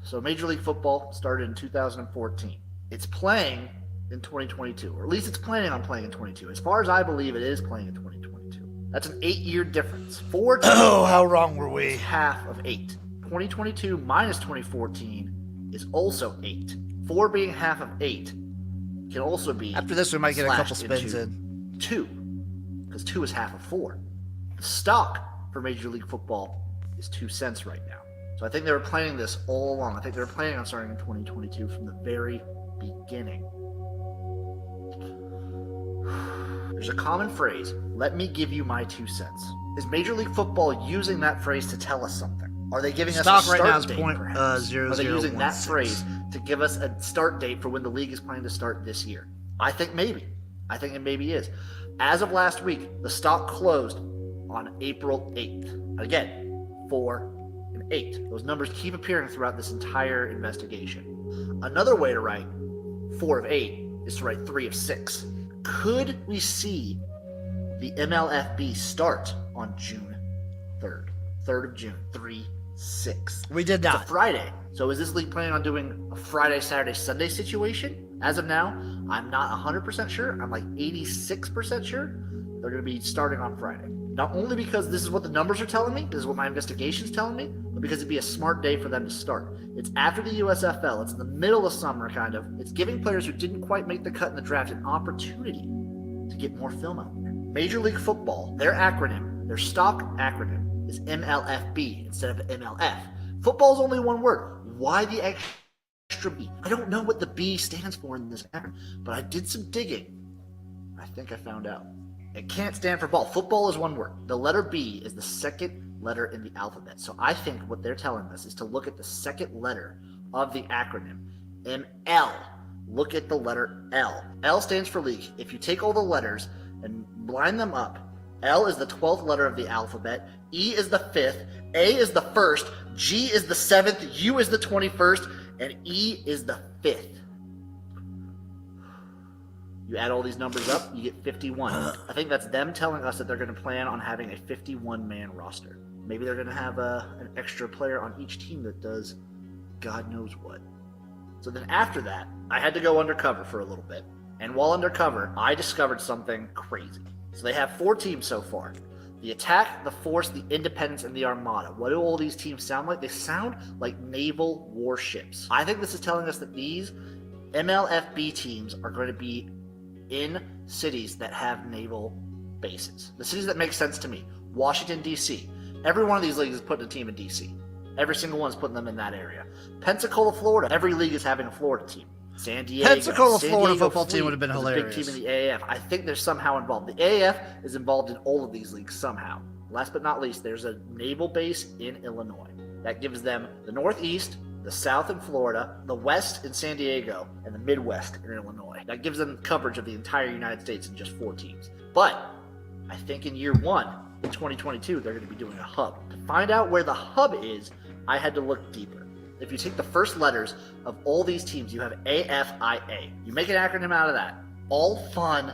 Speaker 10: So Major League Football started in 2014. It's playing in 2022, or at least it's planning on playing in 22. As far as I believe, it is playing in 2022. That's an 8-year difference. 4 teams.
Speaker 9: Oh, how wrong were we?
Speaker 10: Is half of 8. 2022 minus 2014 is also 8. 4 being half of 8 can also be.
Speaker 9: After this, we might get a couple
Speaker 10: slashed
Speaker 9: spins
Speaker 10: into
Speaker 9: in.
Speaker 10: 2, because 2 is half of 4. The stock for Major League Football is 2 cents right now. So I think they were planning this all along. I think they were planning on starting in 2022 from the very beginning. There's a common phrase, let me give you my 2 cents. Is Major League Football using that phrase to tell us something? Are they giving
Speaker 9: Stock
Speaker 10: us a
Speaker 9: right
Speaker 10: start
Speaker 9: now is
Speaker 10: date,
Speaker 9: point,
Speaker 10: perhaps?
Speaker 9: 0.0016.
Speaker 10: Are they using that phrase to give us a start date for when the league is planning to start this year? I think maybe. I think it maybe is. As of last week, the stock closed on April 8th. Again, 4 and 8. Those numbers keep appearing throughout this entire investigation. Another way to write 4 of 8 is to write 3 of 6. Could we see the MLFB start on June 3rd? 3rd of June, 3/6.
Speaker 9: We did
Speaker 10: It's
Speaker 9: not.
Speaker 10: a Friday. So is this league planning on doing a Friday, Saturday, Sunday situation? As of now, I'm not 100% sure. I'm like 86% sure they're going to be starting on Friday. Not only because this is what the numbers are telling me, this is what my investigation's telling me, but because it'd be a smart day for them to start. It's after the USFL. It's in the middle of summer, kind of. It's giving players who didn't quite make the cut in the draft an opportunity to get more film out there. Major League Football, their acronym, their stock acronym, is MLFB instead of MLF. Football is only one word. Why the extra B? I don't know what the B stands for in this acronym, but I did some digging. I think I found out. It can't stand for ball. Football is one word. The letter B is the second letter in the alphabet. So I think what they're telling us is to look at the second letter of the acronym, ML. Look at the letter L. L stands for league. If you take all the letters and line them up, L is the 12th letter of the alphabet, E is the 5th, A is the 1st, G is the 7th, U is the 21st, and E is the 5th. You add all these numbers up, you get 51. I think that's them telling us that they're going to plan on having a 51-man roster. Maybe they're going to have an extra player on each team that does God knows what. So then after that, I had to go undercover for a little bit. And while undercover, I discovered something crazy. So they have 4 teams so far. The Attack, the Force, the Independence, and the Armada. What do all these teams sound like? They sound like naval warships. I think this is telling us that these MLFB teams are going to be in cities that have naval bases. The cities that make sense to me. Washington, D.C. Every one of these leagues is putting a team in D.C. Every single one is putting them in that area. Pensacola, Florida. Every league is having a Florida team. San Diego.
Speaker 9: Pensacola,
Speaker 10: San
Speaker 9: Florida
Speaker 10: Diego
Speaker 9: football team
Speaker 10: Fleet
Speaker 9: would have been
Speaker 10: is
Speaker 9: hilarious.
Speaker 10: a big team in the AAF. I think they're somehow involved. The AAF is involved in all of these leagues somehow. Last but not least, there's a naval base in Illinois. That gives them the Northeast, the South in Florida, the West in San Diego, and the Midwest in Illinois. That gives them coverage of the entire United States in just 4 teams. But I think in year 1, in 2022, they're going to be doing a hub. To find out where the hub is, I had to look deeper. If you take the first letters of all these teams, you have AFIA. You make an acronym out of that. All fun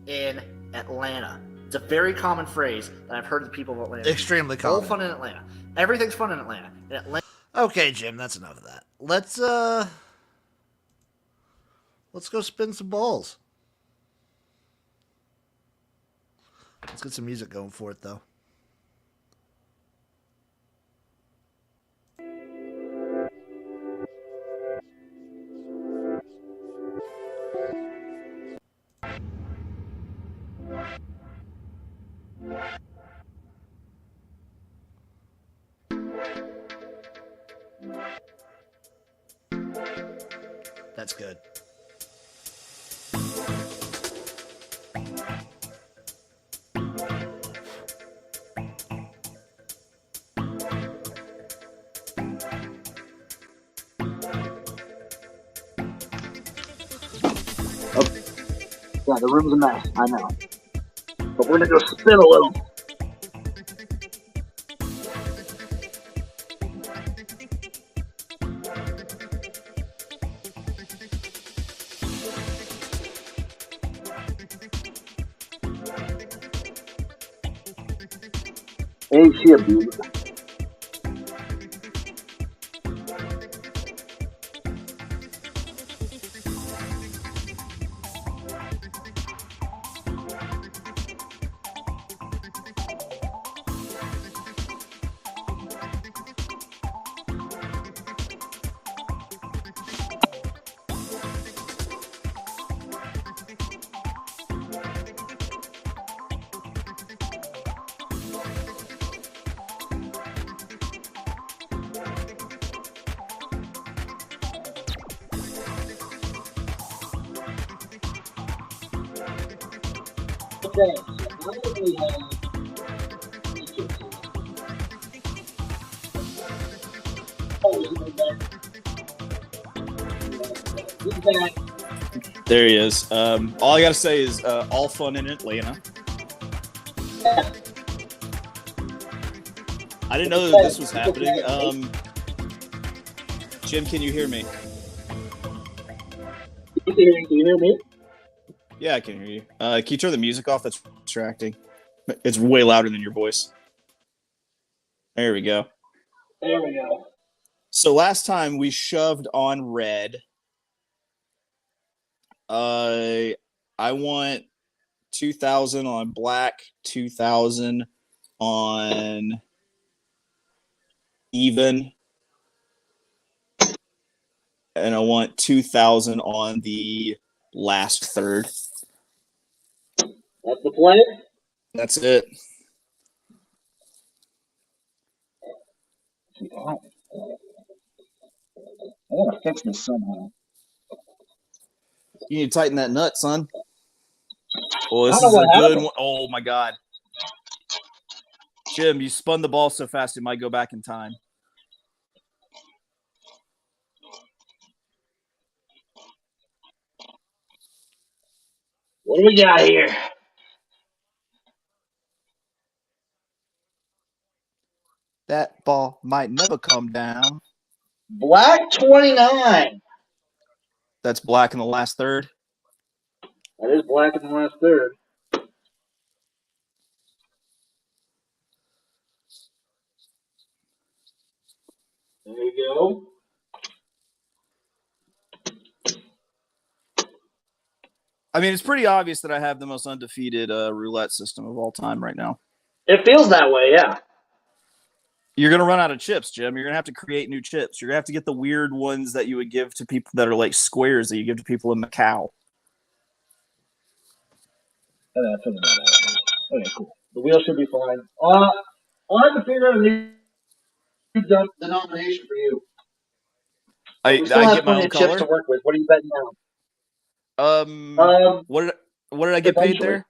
Speaker 10: in Atlanta. It's a very common phrase that I've heard the people of Atlanta.
Speaker 9: Extremely common.
Speaker 10: All fun in Atlanta. Everything's fun in Atlanta. In Atlanta.
Speaker 9: Okay, Jim, that's enough of that. Let's go spin some balls. Let's get some music going for it, though. That's good.
Speaker 3: Yeah, the room's a mess. I know. But we're gonna go spin a little. Ain't she a beauty? Okay, so now that we have
Speaker 2: There he is. All I got to say is all fun in Atlanta. I didn't know that this was happening. Jim, can you hear me?
Speaker 3: Can you hear me?
Speaker 2: Yeah, I can hear you. Can you turn the music off? That's distracting. It's way louder than your voice. There we go.
Speaker 3: There we go.
Speaker 2: So last time we shoved on red. I want 2,000 on black, 2,000 on even, and I want 2,000 on the last third.
Speaker 3: That's the play?
Speaker 2: That's it.
Speaker 3: I want to fix this somehow.
Speaker 2: You need to tighten that nut, son. Oh, this
Speaker 3: I don't
Speaker 2: is
Speaker 3: know
Speaker 2: a
Speaker 3: what
Speaker 2: good
Speaker 3: happened.
Speaker 2: one. Oh, my God. Jim, you spun the ball so fast it might go back in time.
Speaker 3: What do we got here?
Speaker 2: That ball might never come down.
Speaker 3: Black 29.
Speaker 2: That's black in the last third.
Speaker 3: That is black in the last third. There you go.
Speaker 2: I mean, it's pretty obvious that I have the most undefeated roulette system of all time right now.
Speaker 3: It feels that way, yeah.
Speaker 2: You're going to run out of chips, Jim. You're going to have to create new chips. You're going to have to get the weird ones that you would give to people that are like squares that you give to people in Macau.
Speaker 3: Okay, cool. The wheel should be fine. I'll have to figure out a new denomination for you. But we still
Speaker 2: I
Speaker 3: have
Speaker 2: get my
Speaker 3: plenty
Speaker 2: own
Speaker 3: of chips
Speaker 2: color.
Speaker 3: to work with. What are you betting now?
Speaker 2: What did I get paid there?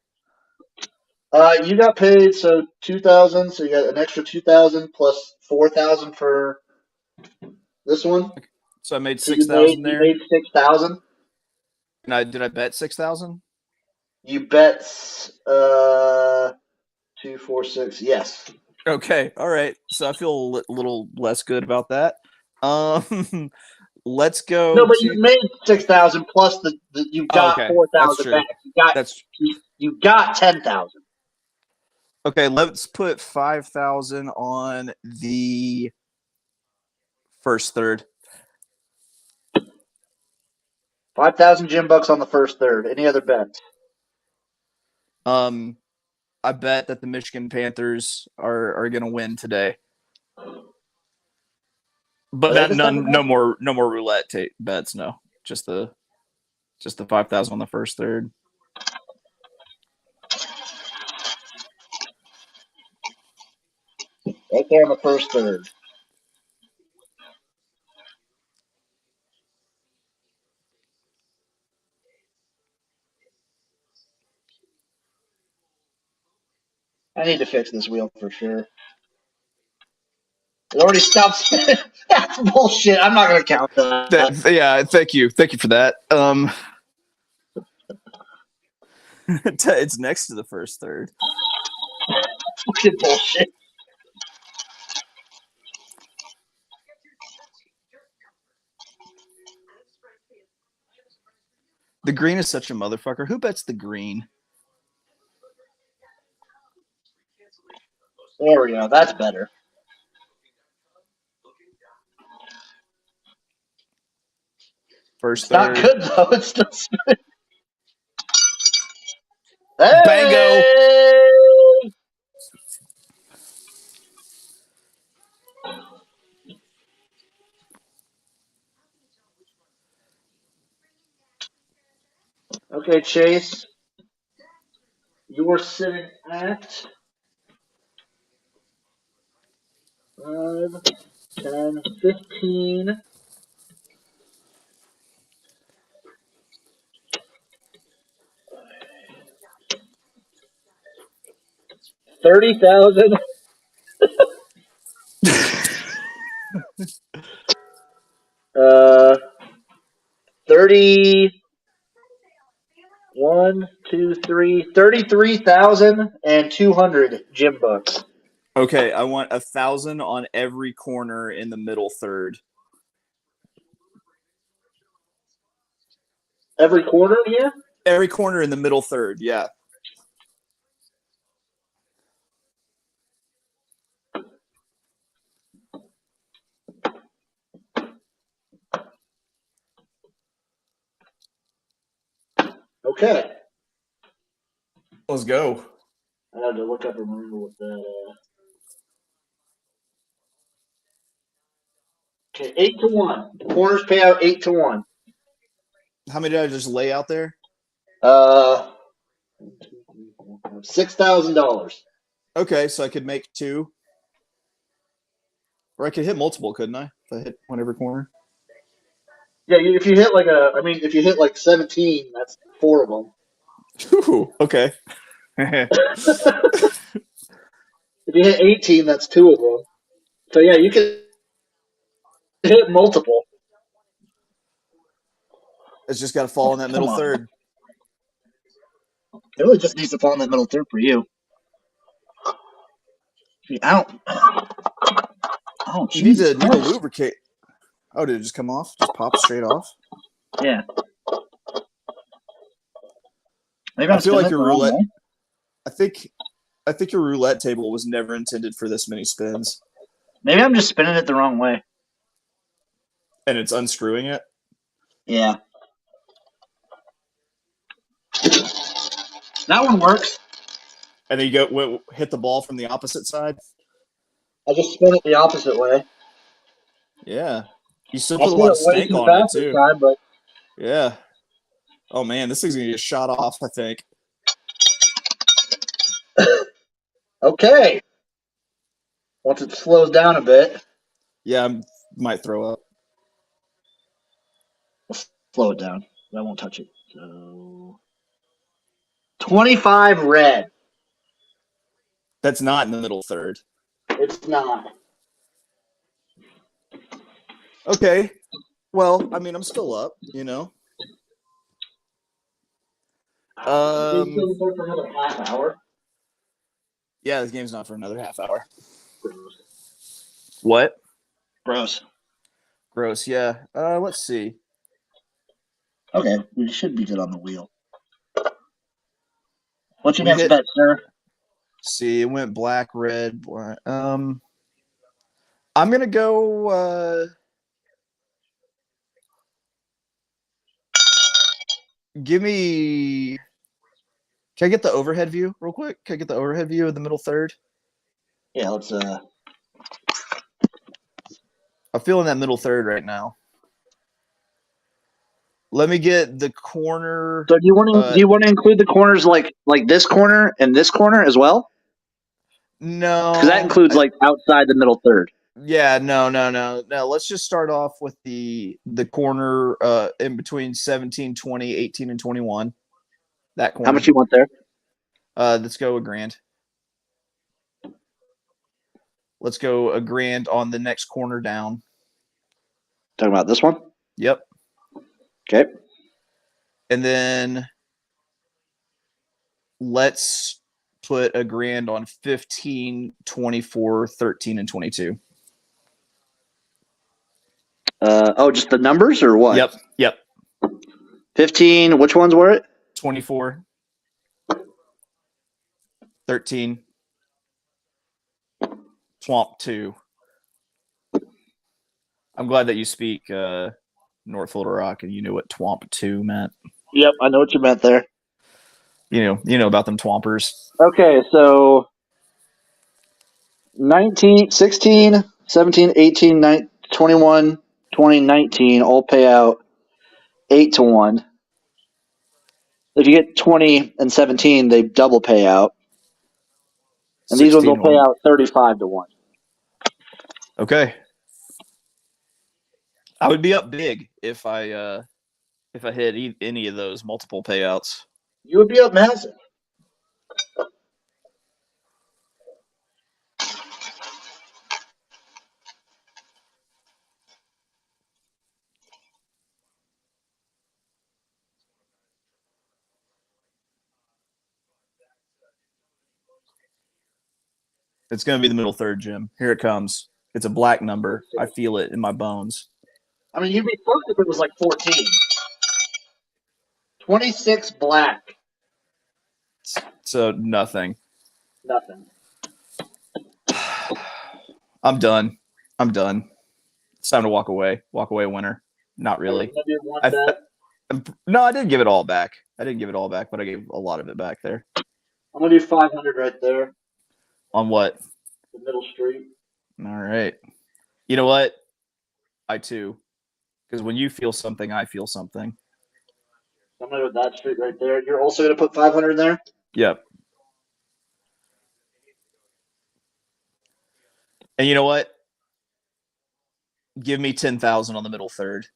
Speaker 3: You got paid 2,000, so you got an extra 2,000 plus 4,000 for this one.
Speaker 2: So I made
Speaker 3: So
Speaker 2: 6,000 there.
Speaker 3: You made 6,000.
Speaker 2: And did I bet 6,000?
Speaker 3: You bet 2, 4, 6. Yes.
Speaker 2: Okay, all right. So I feel a little less good about that. Let's go.
Speaker 3: No, but you made 6,000 plus you got
Speaker 2: okay.
Speaker 3: 4,000 back. You got 10,000.
Speaker 2: Okay, let's put 5,000 on the first third.
Speaker 3: 5,000 gym bucks on the first third. Any other bets?
Speaker 2: I bet that the Michigan Panthers are going to win today. But no more roulette bets. No, just the 5,000 on the first third.
Speaker 3: Right there on the first third. I need to fix this wheel for sure. It already stopped spinning. That's bullshit. I'm not gonna count that.
Speaker 2: Yeah, thank you for that. It's next to the first third.
Speaker 3: Fucking bullshit.
Speaker 2: The green is such a motherfucker. Who bets the green?
Speaker 3: There we go. That's better.
Speaker 2: First
Speaker 3: It's
Speaker 2: third.
Speaker 3: not good though. It's still spinning. Hey!
Speaker 2: Bango.
Speaker 3: Okay, Chase. You are sitting at 5, 10, 15. 30,000. 30. 1, 2, 3. 33,200 gym bucks.
Speaker 2: Okay, I want 1,000 on every corner in the middle third.
Speaker 3: Every quarter, yeah?
Speaker 2: Every corner in the middle third, yeah.
Speaker 3: Okay.
Speaker 2: Let's go.
Speaker 3: I had to look up and remember what that. Okay, 8-1. Corners pay out 8-1.
Speaker 2: How many did I just lay out there?
Speaker 3: $6,000.
Speaker 2: Okay, so I could make 2. Or I could hit multiple, couldn't I? If I hit one every corner.
Speaker 3: Yeah, if you hit if you hit like 17, that's 4 of them.
Speaker 2: Ooh, okay.
Speaker 3: If you hit 18, that's 2 of them. So yeah, you can hit multiple.
Speaker 2: It's just got to fall in that middle third.
Speaker 3: It really just needs to fall in that middle third for you. I don't. Oh,
Speaker 2: You need to
Speaker 3: Jesus.
Speaker 2: lubricate. Oh, did it just come off? Just pop straight off?
Speaker 3: Yeah. Maybe I'm
Speaker 2: I feel like your
Speaker 3: spinning it the wrong
Speaker 2: roulette.
Speaker 3: way.
Speaker 2: I think your roulette table was never intended for this many spins.
Speaker 3: Maybe I'm just spinning it the wrong way.
Speaker 2: And it's unscrewing it?
Speaker 3: Yeah. That one works.
Speaker 2: And then you hit the ball from the opposite side?
Speaker 3: I just spin it the opposite way.
Speaker 2: Yeah. You still
Speaker 3: I
Speaker 2: put a
Speaker 3: spin
Speaker 2: lot
Speaker 3: it
Speaker 2: of
Speaker 3: way
Speaker 2: stank
Speaker 3: too
Speaker 2: on it,
Speaker 3: fast this
Speaker 2: too.
Speaker 3: time, but
Speaker 2: Yeah. Oh, man, this thing's going to get shot off, I think.
Speaker 3: okay. Once it slows down a bit.
Speaker 2: Yeah, I might throw up.
Speaker 3: We'll slow it down. I won't touch it. So 25 red.
Speaker 2: That's not in the middle third.
Speaker 3: It's not.
Speaker 2: Okay. Well, I mean, I'm still up, you know.
Speaker 3: It's still for another half hour.
Speaker 2: Yeah, this game's not for another half hour.
Speaker 3: Gross.
Speaker 2: What?
Speaker 3: Gross.
Speaker 2: Gross, yeah. Let's see.
Speaker 3: Okay, we should be good on the wheel. What's your
Speaker 2: We
Speaker 3: next
Speaker 2: hit-
Speaker 3: bet, sir?
Speaker 2: See, it went black, red, black. I'm gonna go. Give me. Can I get the overhead view real quick? Can I get the overhead view of the middle third?
Speaker 3: Yeah, let's.
Speaker 2: I'm feeling that middle third right now. Let me get the corner.
Speaker 3: So do you want to include the corners like this corner and this corner as well?
Speaker 2: No,
Speaker 3: Because that includes like outside the middle third.
Speaker 2: Yeah, no. Let's just start off with the corner in between 17, 20, 18, and 21. That corner.
Speaker 3: How much you want there?
Speaker 2: Let's go $1,000. Let's go $1,000 on the next corner down.
Speaker 3: Talking about this one?
Speaker 2: Yep.
Speaker 3: Okay.
Speaker 2: And then let's put $1,000 on 15, 24, 13, and 22.
Speaker 3: Just the numbers or what?
Speaker 2: Yep.
Speaker 3: 15, which ones were it?
Speaker 2: 24, 13, Swamp 2. I'm glad that you speak North Little Rock and you know what Twomp 2 meant.
Speaker 3: Yep, I know what you meant there.
Speaker 2: You know about them Twompers.
Speaker 3: Okay, so 19, 16, 17, 18, 19, 21, 20, 19 all pay out 8-1. If you get 20 and 17, they double pay out. And these ones will pay out 35-1.
Speaker 2: Okay. I would be up big if I hit any of those multiple payouts.
Speaker 3: You would be up massive.
Speaker 2: It's going to be the middle third, Jim. Here it comes. It's a black number. I feel it in my bones.
Speaker 3: I mean, you'd be fucked if it was like 14. 26 black.
Speaker 2: So nothing.
Speaker 3: Nothing.
Speaker 2: I'm done. It's time to walk away. Walk away, winner. Not really. No, I didn't give it all back. But I gave a lot of it back there.
Speaker 3: I'm going to do 500 right there.
Speaker 2: On what?
Speaker 3: The middle street.
Speaker 2: All right. You know what? I too. Because when you feel something, I feel something.
Speaker 3: I'm going to go with that street right there. You're also going to put 500 in there?
Speaker 2: Yep. And you know what? Give me 10,000 on the middle third.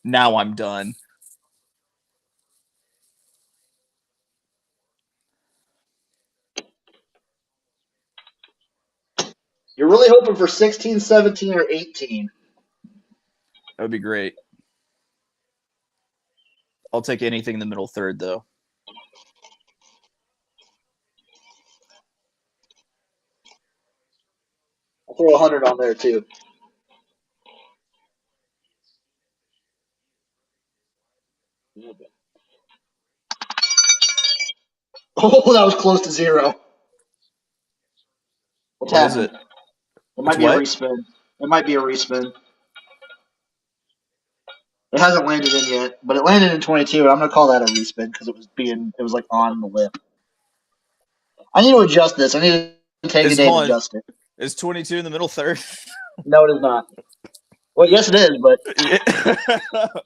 Speaker 2: Now I'm done.
Speaker 3: You're really hoping for 16, 17, or 18.
Speaker 2: That would be great. I'll take anything in the middle third, though.
Speaker 3: I'll throw 100 on there, too. Oh, that was close to zero. What's
Speaker 2: What
Speaker 3: happening?
Speaker 2: is it?
Speaker 3: It might be a respin. It might be a respin. It hasn't landed in yet, but it landed in 22. And I'm gonna call that a respin because it was like on the lip. I need to adjust this. I need to take a day and adjust it.
Speaker 2: Is 22 in the middle third?
Speaker 3: No, it is not. Well, yes, it is, but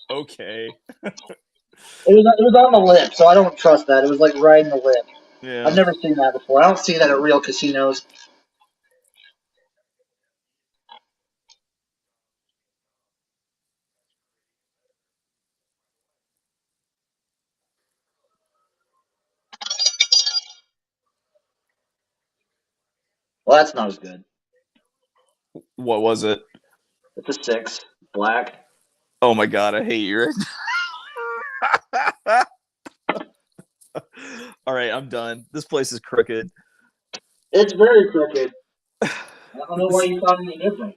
Speaker 2: okay.
Speaker 3: It was on the lip, so I don't trust that. It was like right in the lip.
Speaker 2: Yeah.
Speaker 3: I've never seen that before. I don't see that at real casinos. Well, that's not as good.
Speaker 2: What was it?
Speaker 3: It's a 6. Black.
Speaker 2: Oh my god, I hate you. All right, I'm done. This place is crooked.
Speaker 3: It's very crooked. I don't know why you thought any different.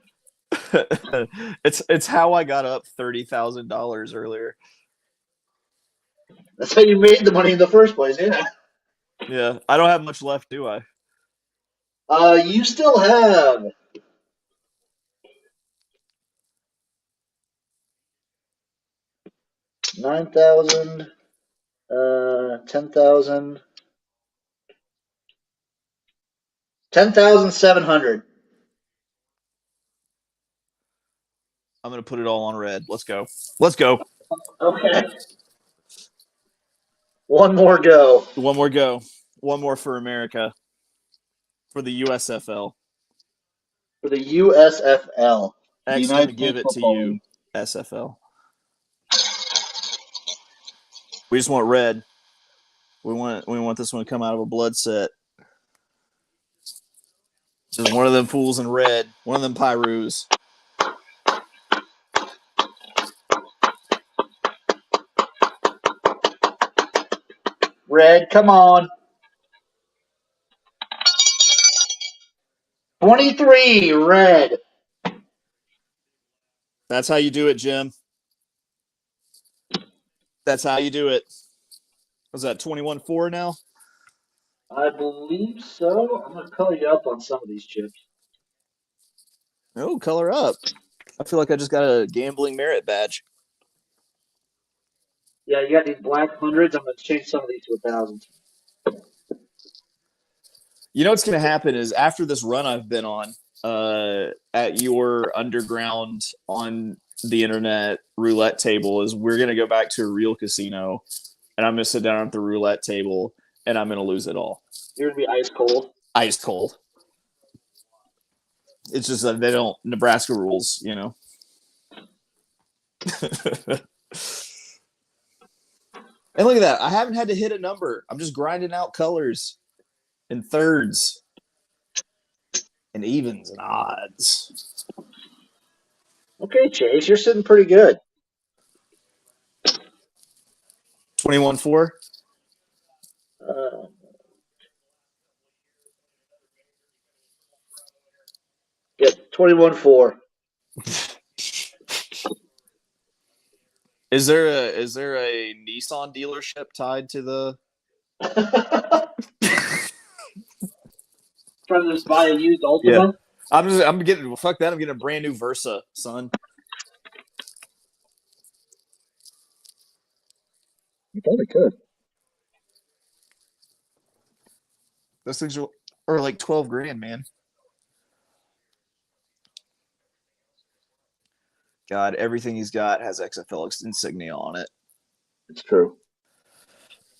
Speaker 2: It's how I got up $30,000 earlier.
Speaker 3: That's how you made the money in the first place, yeah.
Speaker 2: Yeah, I don't have much left, do I?
Speaker 3: You still have 9,000, 10,000, 10,700.
Speaker 2: I'm gonna put it all on red. Let's go. Let's go.
Speaker 3: Okay. One more go.
Speaker 2: One more go. One more for America. For the USFL.
Speaker 3: For the USFL.
Speaker 2: X gonna give it to you, SFL. We just want red. We want this one to come out of a blood set. This is one of them fools in red. One of them Pyrus.
Speaker 3: Red, come on. 23, red.
Speaker 2: That's how you do it, Jim. That's how you do it. Was that 21-4 now?
Speaker 3: I believe so. I'm going to color you up on some of these chips.
Speaker 2: Oh, color up. I feel like I just got a gambling merit badge.
Speaker 3: Yeah, you got these black hundreds. I'm going to change some of these to 1,000s.
Speaker 2: You know what's going to happen is after this run I've been on at your underground on the internet roulette table is we're going to go back to a real casino, and I'm going to sit down at the roulette table, and I'm going to lose it all.
Speaker 3: You're going to be ice cold.
Speaker 2: Ice cold. It's just that they don't Nebraska rules, you know. And look at that. I haven't had to hit a number. I'm just grinding out colors and thirds and evens and odds.
Speaker 3: Okay, Chase, you're sitting pretty good.
Speaker 2: 21-4.
Speaker 3: Yep, 21-4.
Speaker 2: Is there a Nissan dealership tied to the?
Speaker 3: Trying to just buy a used Ultima?
Speaker 2: Yeah. I'm getting fuck that. I'm getting a brand new Versa, son.
Speaker 3: You probably could.
Speaker 2: Those things are like $12,000, man. God, everything he's got has XFL insignia on it.
Speaker 3: It's true.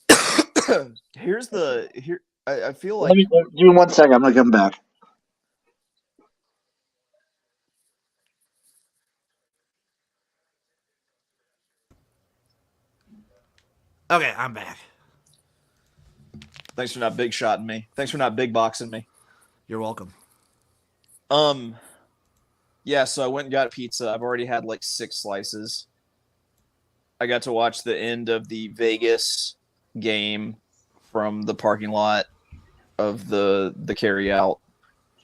Speaker 2: I feel like.
Speaker 3: Let me give me 1 second. I'm going to come back.
Speaker 9: Okay, I'm back.
Speaker 2: Thanks for not big shotting me. Thanks for not big boxing me.
Speaker 9: You're welcome.
Speaker 2: Yeah, so I went and got pizza. I've already had like 6 slices. I got to watch the end of the Vegas game from the parking lot of the carry out,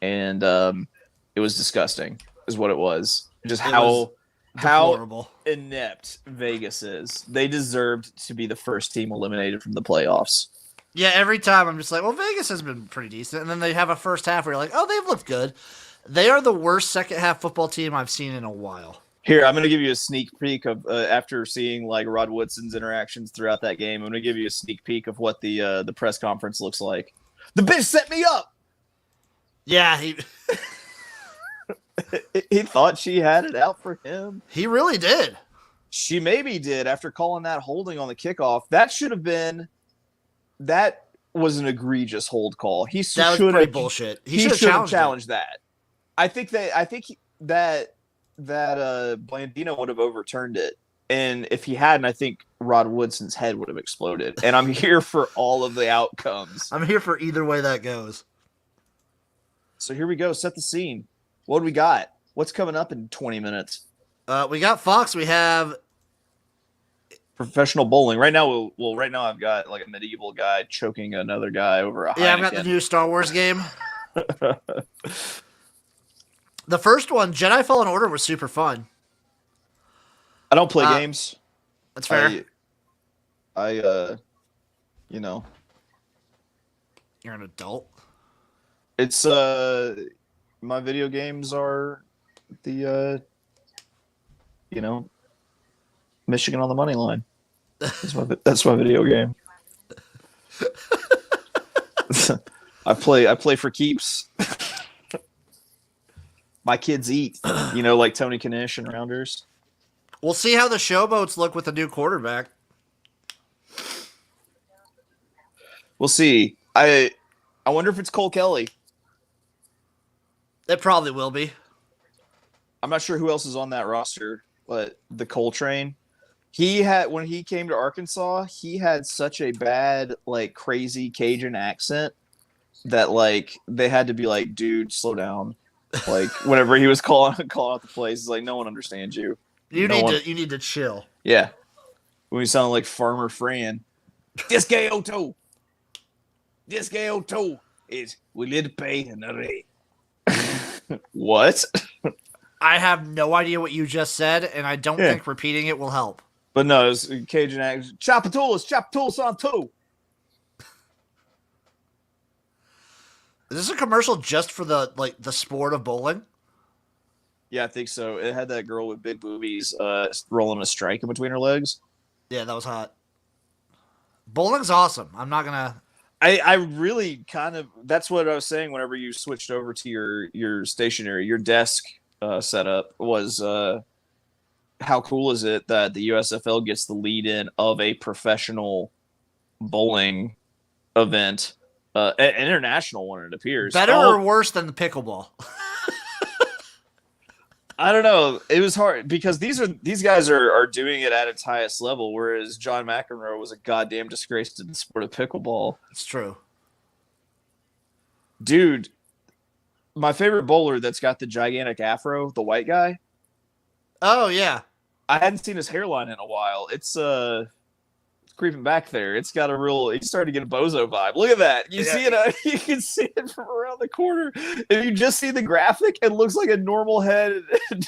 Speaker 2: and it was disgusting is what it was. Just how inept Vegas is. They deserved to be the first team eliminated from the playoffs.
Speaker 9: Yeah, every time I'm just like, well, Vegas has been pretty decent. And then they have a first half where you're like, oh, they've looked good. They are the worst second half football team I've seen in a while.
Speaker 2: Here, I'm going to give you a sneak peek of after seeing like Rod Woodson's interactions throughout that game. I'm going to give you a sneak peek of what the press conference looks like. The bitch set me up.
Speaker 9: Yeah, he
Speaker 2: thought she had it out for him.
Speaker 9: He really did.
Speaker 2: She maybe did after calling that holding on the kickoff. That was an egregious hold call.
Speaker 9: That was pretty bullshit. He should have
Speaker 2: challenged that. I think that Blandino would have overturned it. And if he hadn't, I think Rod Woodson's head would have exploded. And I'm here for all of the outcomes.
Speaker 9: I'm here for either way that goes.
Speaker 2: So here we go. Set the scene. What do we got? What's coming up in 20 minutes?
Speaker 9: We got Fox. We have
Speaker 2: professional bowling. Right now, right now I've got like a medieval guy choking another guy over a Heineken.
Speaker 9: Yeah, I've got the new Star Wars game. The first one, Jedi Fallen Order, was super fun.
Speaker 2: I don't play games.
Speaker 9: That's fair.
Speaker 2: You know.
Speaker 9: You're an adult.
Speaker 2: It's, my video games are the, Michigan on the money line. That's my video game. I play for keeps. My kids eat, like Tony Kanish and Rounders.
Speaker 9: We'll see how the Showboats look with a new quarterback.
Speaker 2: We'll see. I wonder if it's Cole Kelly.
Speaker 9: It probably will be.
Speaker 2: I'm not sure who else is on that roster, but the Cole train. When he came to Arkansas, he had such a bad, like, crazy Cajun accent that like they had to be like, dude, slow down. Like whenever he was calling out the plays, it's like no one understands you.
Speaker 9: You need to chill.
Speaker 2: Yeah. When he sounded like Farmer Fran. This gay auto is willing to pay another. What?
Speaker 9: I have no idea what you just said, and I don't think repeating it will help.
Speaker 2: But no, it was Cajun accent. Chapatulas on two.
Speaker 9: Is this a commercial just for the sport of bowling?
Speaker 2: Yeah, I think so. It had that girl with big boobies rolling a strike in between her legs.
Speaker 9: Yeah, that was hot. Bowling's awesome. I'm not gonna.
Speaker 2: I really kind of that's what I was saying whenever you switched over to your stationary, your desk setup was how cool is it that the USFL gets the lead in of a professional bowling event, an international one it appears.
Speaker 9: Better or worse than the pickleball?
Speaker 2: I don't know. It was hard because these guys are doing it at its highest level, whereas John McEnroe was a goddamn disgrace to the sport of pickleball.
Speaker 9: It's true.
Speaker 2: Dude, my favorite bowler that's got the gigantic afro, the white guy.
Speaker 9: Oh yeah.
Speaker 2: I hadn't seen his hairline in a while. It's creeping back there. It's got a real. He's starting to get a bozo vibe. Look at that. You see it. You can see it from around the corner. If you just see the graphic, it looks like a normal head and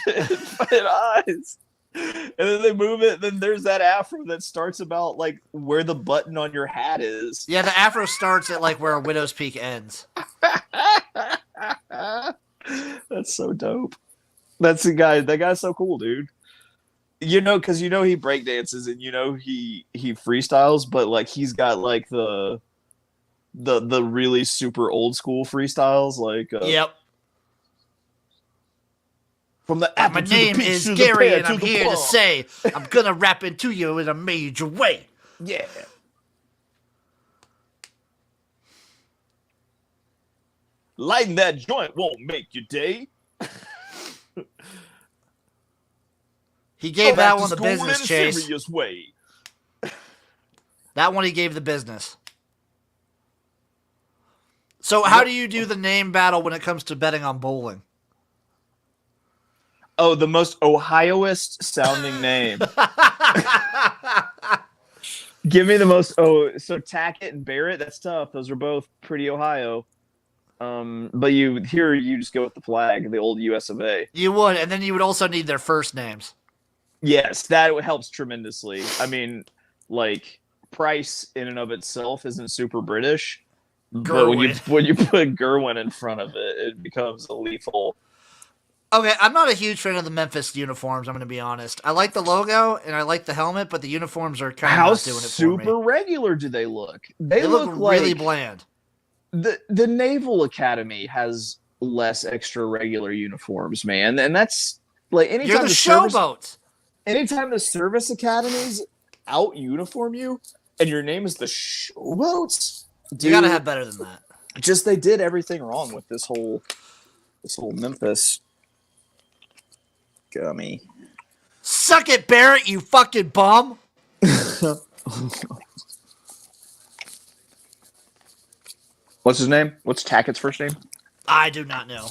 Speaker 2: eyes. And then they move it. Then there's that afro that starts about like where the button on your hat is.
Speaker 9: Yeah, the afro starts at like where a widow's peak ends.
Speaker 2: That's so dope. That's the guy. That guy's so cool, dude. You know, because he breakdances and he freestyles, but like he's got like the really super old school freestyles, like
Speaker 9: yep.
Speaker 2: From the
Speaker 9: my name is Gary, and I'm here to say I'm gonna rap into you in a major way.
Speaker 2: Yeah. Lighting that joint won't make your day.
Speaker 9: He gave that one the business, Chase.
Speaker 2: Serious way.
Speaker 9: That one he gave the business. So how do you do the name battle when it comes to betting on bowling?
Speaker 2: Oh, the most Ohioist sounding name. Give me the most. Oh, so Tackett and Barrett. That's tough. Those are both pretty Ohio. But you just go with the flag, the old US of A.
Speaker 9: You would, and then you would also need their first names.
Speaker 2: Yes, that helps tremendously. I mean, like Price in and of itself isn't super British, but when you put Gerwin in front of it, it becomes a lethal.
Speaker 9: Okay, I'm not a huge fan of the Memphis uniforms. I'm going to be honest. I like the logo and I like the helmet, but the uniforms are kind of not doing it for me.
Speaker 2: How super regular do they look?
Speaker 9: They look really bland.
Speaker 2: The Naval Academy has less extra regular uniforms, man, and that's like anytime
Speaker 9: you're the Showboats.
Speaker 2: Anytime the service academies out uniform you and your name is the Showboats, dude,
Speaker 9: you gotta have better than that.
Speaker 2: Just they did everything wrong with this whole Memphis gummy.
Speaker 9: Suck it, Barrett, you fucking bum.
Speaker 2: What's his name? What's Tackett's first name?
Speaker 9: I do not know.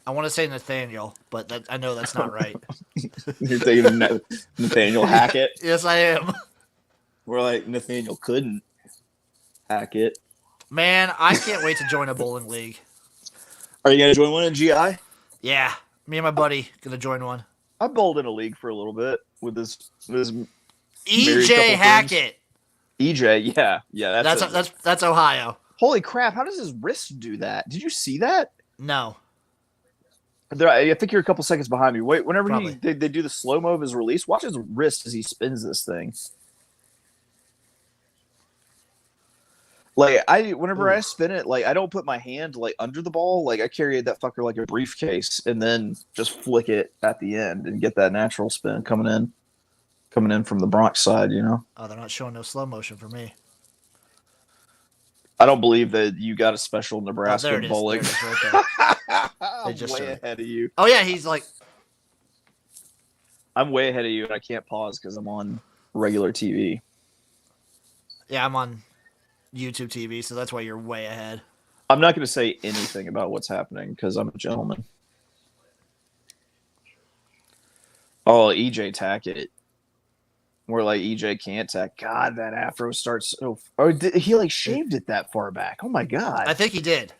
Speaker 9: I want to say Nathaniel, but I know that's not right.
Speaker 2: You're thinking of Nathaniel Hackett?
Speaker 9: Yes, I am.
Speaker 2: We're like, Nathaniel couldn't hack it.
Speaker 9: Man, I can't wait to join a bowling league.
Speaker 2: Are you going to join one in GI?
Speaker 9: Yeah, me and my buddy going to join one.
Speaker 2: I bowled in a league for a little bit with this
Speaker 9: EJ Hackett.
Speaker 2: EJ, yeah.
Speaker 9: That's Ohio.
Speaker 2: Holy crap, how does his wrist do that? Did you see that?
Speaker 9: No.
Speaker 2: I think you're a couple seconds behind me. Wait, whenever they do the slow-mo of his release, watch his wrist as he spins this thing. Like whenever I spin it, like I don't put my hand like under the ball. Like I carry that fucker like a briefcase and then just flick it at the end and get that natural spin coming in from the Bronx side, you know?
Speaker 9: Oh, they're not showing no slow motion for me.
Speaker 2: I don't believe that you got a special Nebraska bowling.
Speaker 9: There it is, right there.
Speaker 2: I'm way ahead of you.
Speaker 9: Oh yeah, he's like.
Speaker 2: I'm way ahead of you, and I can't pause because I'm on regular TV.
Speaker 9: Yeah, I'm on YouTube TV, so that's why you're way ahead.
Speaker 2: I'm not going to say anything about what's happening because I'm a gentleman. Oh, EJ Tackett. Where like EJ can't tack. God, that afro starts. He like shaved it that far back. Oh my God.
Speaker 9: I think he did.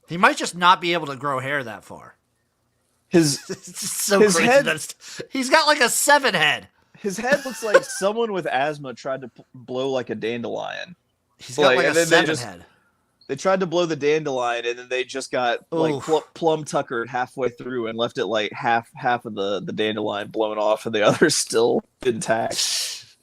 Speaker 9: He might just not be able to grow hair that far.
Speaker 2: His
Speaker 9: It's so
Speaker 2: his
Speaker 9: crazy.
Speaker 2: head-
Speaker 9: He's got like a 7 head.
Speaker 2: his head looks like someone with asthma tried to blow like a dandelion.
Speaker 9: He's got like
Speaker 2: and
Speaker 9: a
Speaker 2: then
Speaker 9: 7 head.
Speaker 2: They tried to blow the dandelion, and then they just got like plum tuckered halfway through and left it like half of the dandelion blown off, and the other still intact.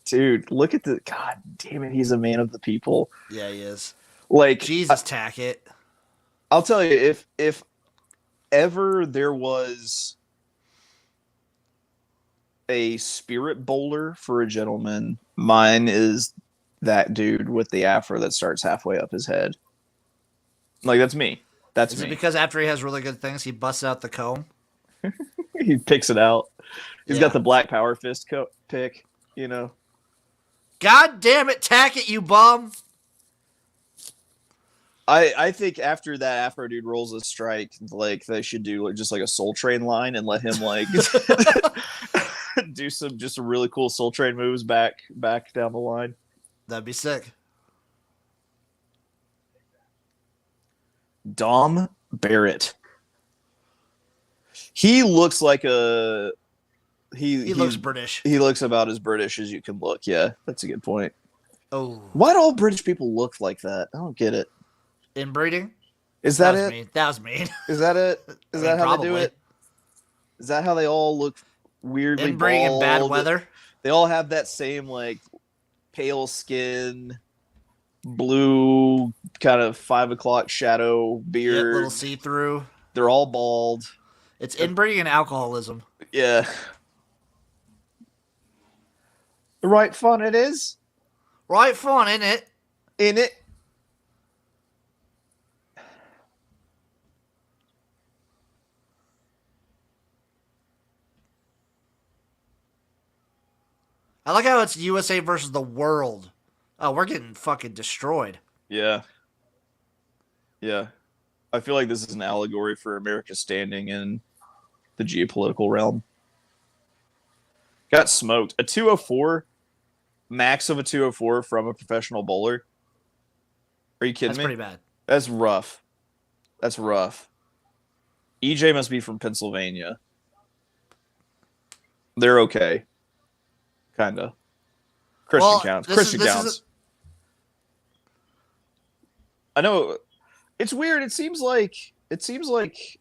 Speaker 2: Dude, look at God damn it, he's a man of the people.
Speaker 9: Yeah, he is.
Speaker 2: Like
Speaker 9: Jesus, Tackett.
Speaker 2: I'll tell you, if ever there was a spirit bowler for a gentleman, mine is that dude with the afro that starts halfway up his head. Like, that's me. That's
Speaker 9: Is
Speaker 2: me.
Speaker 9: it because after he has really good things, he busts out the comb?
Speaker 2: He picks it out. He's
Speaker 9: Yeah.
Speaker 2: got the black power fist pick, you know.
Speaker 9: God damn it, Tackett, you bum!
Speaker 2: I think after that afro dude rolls a strike, like they should do just like a Soul Train line and let him like do some really cool Soul Train moves back down the line.
Speaker 9: That'd be sick.
Speaker 2: Dom Barrett. He looks like he
Speaker 9: looks British.
Speaker 2: He looks about as British as you can look. Yeah, that's a good point.
Speaker 9: Oh.
Speaker 2: Why do all British people look like that? I don't get it.
Speaker 9: Inbreeding?
Speaker 2: Is that
Speaker 9: was
Speaker 2: it?
Speaker 9: Mean. That was mean.
Speaker 2: Is that it? Is that how
Speaker 9: probably.
Speaker 2: they do it? Is that how they all look weirdly
Speaker 9: Inbreeding in bad
Speaker 2: bald?
Speaker 9: weather?
Speaker 2: They all have that same like pale skin, blue kind of 5 o'clock shadow beard.
Speaker 9: Yep, little see-through.
Speaker 2: They're all bald.
Speaker 9: It's inbreeding and alcoholism.
Speaker 2: Yeah. Right fun it is.
Speaker 9: Right fun, isn't it?
Speaker 2: In it.
Speaker 9: I like how it's USA versus the world. Oh, we're getting fucking destroyed.
Speaker 2: Yeah. Yeah. I feel like this is an allegory for America's standing in the geopolitical realm. Got smoked. A 204, max of a 204 from a professional bowler. Are you kidding
Speaker 9: That's
Speaker 2: me?
Speaker 9: pretty bad.
Speaker 2: That's rough. That's rough. EJ must be from Pennsylvania. They're okay. Kinda. Christian counts. Christian counts. I know it's weird. It seems like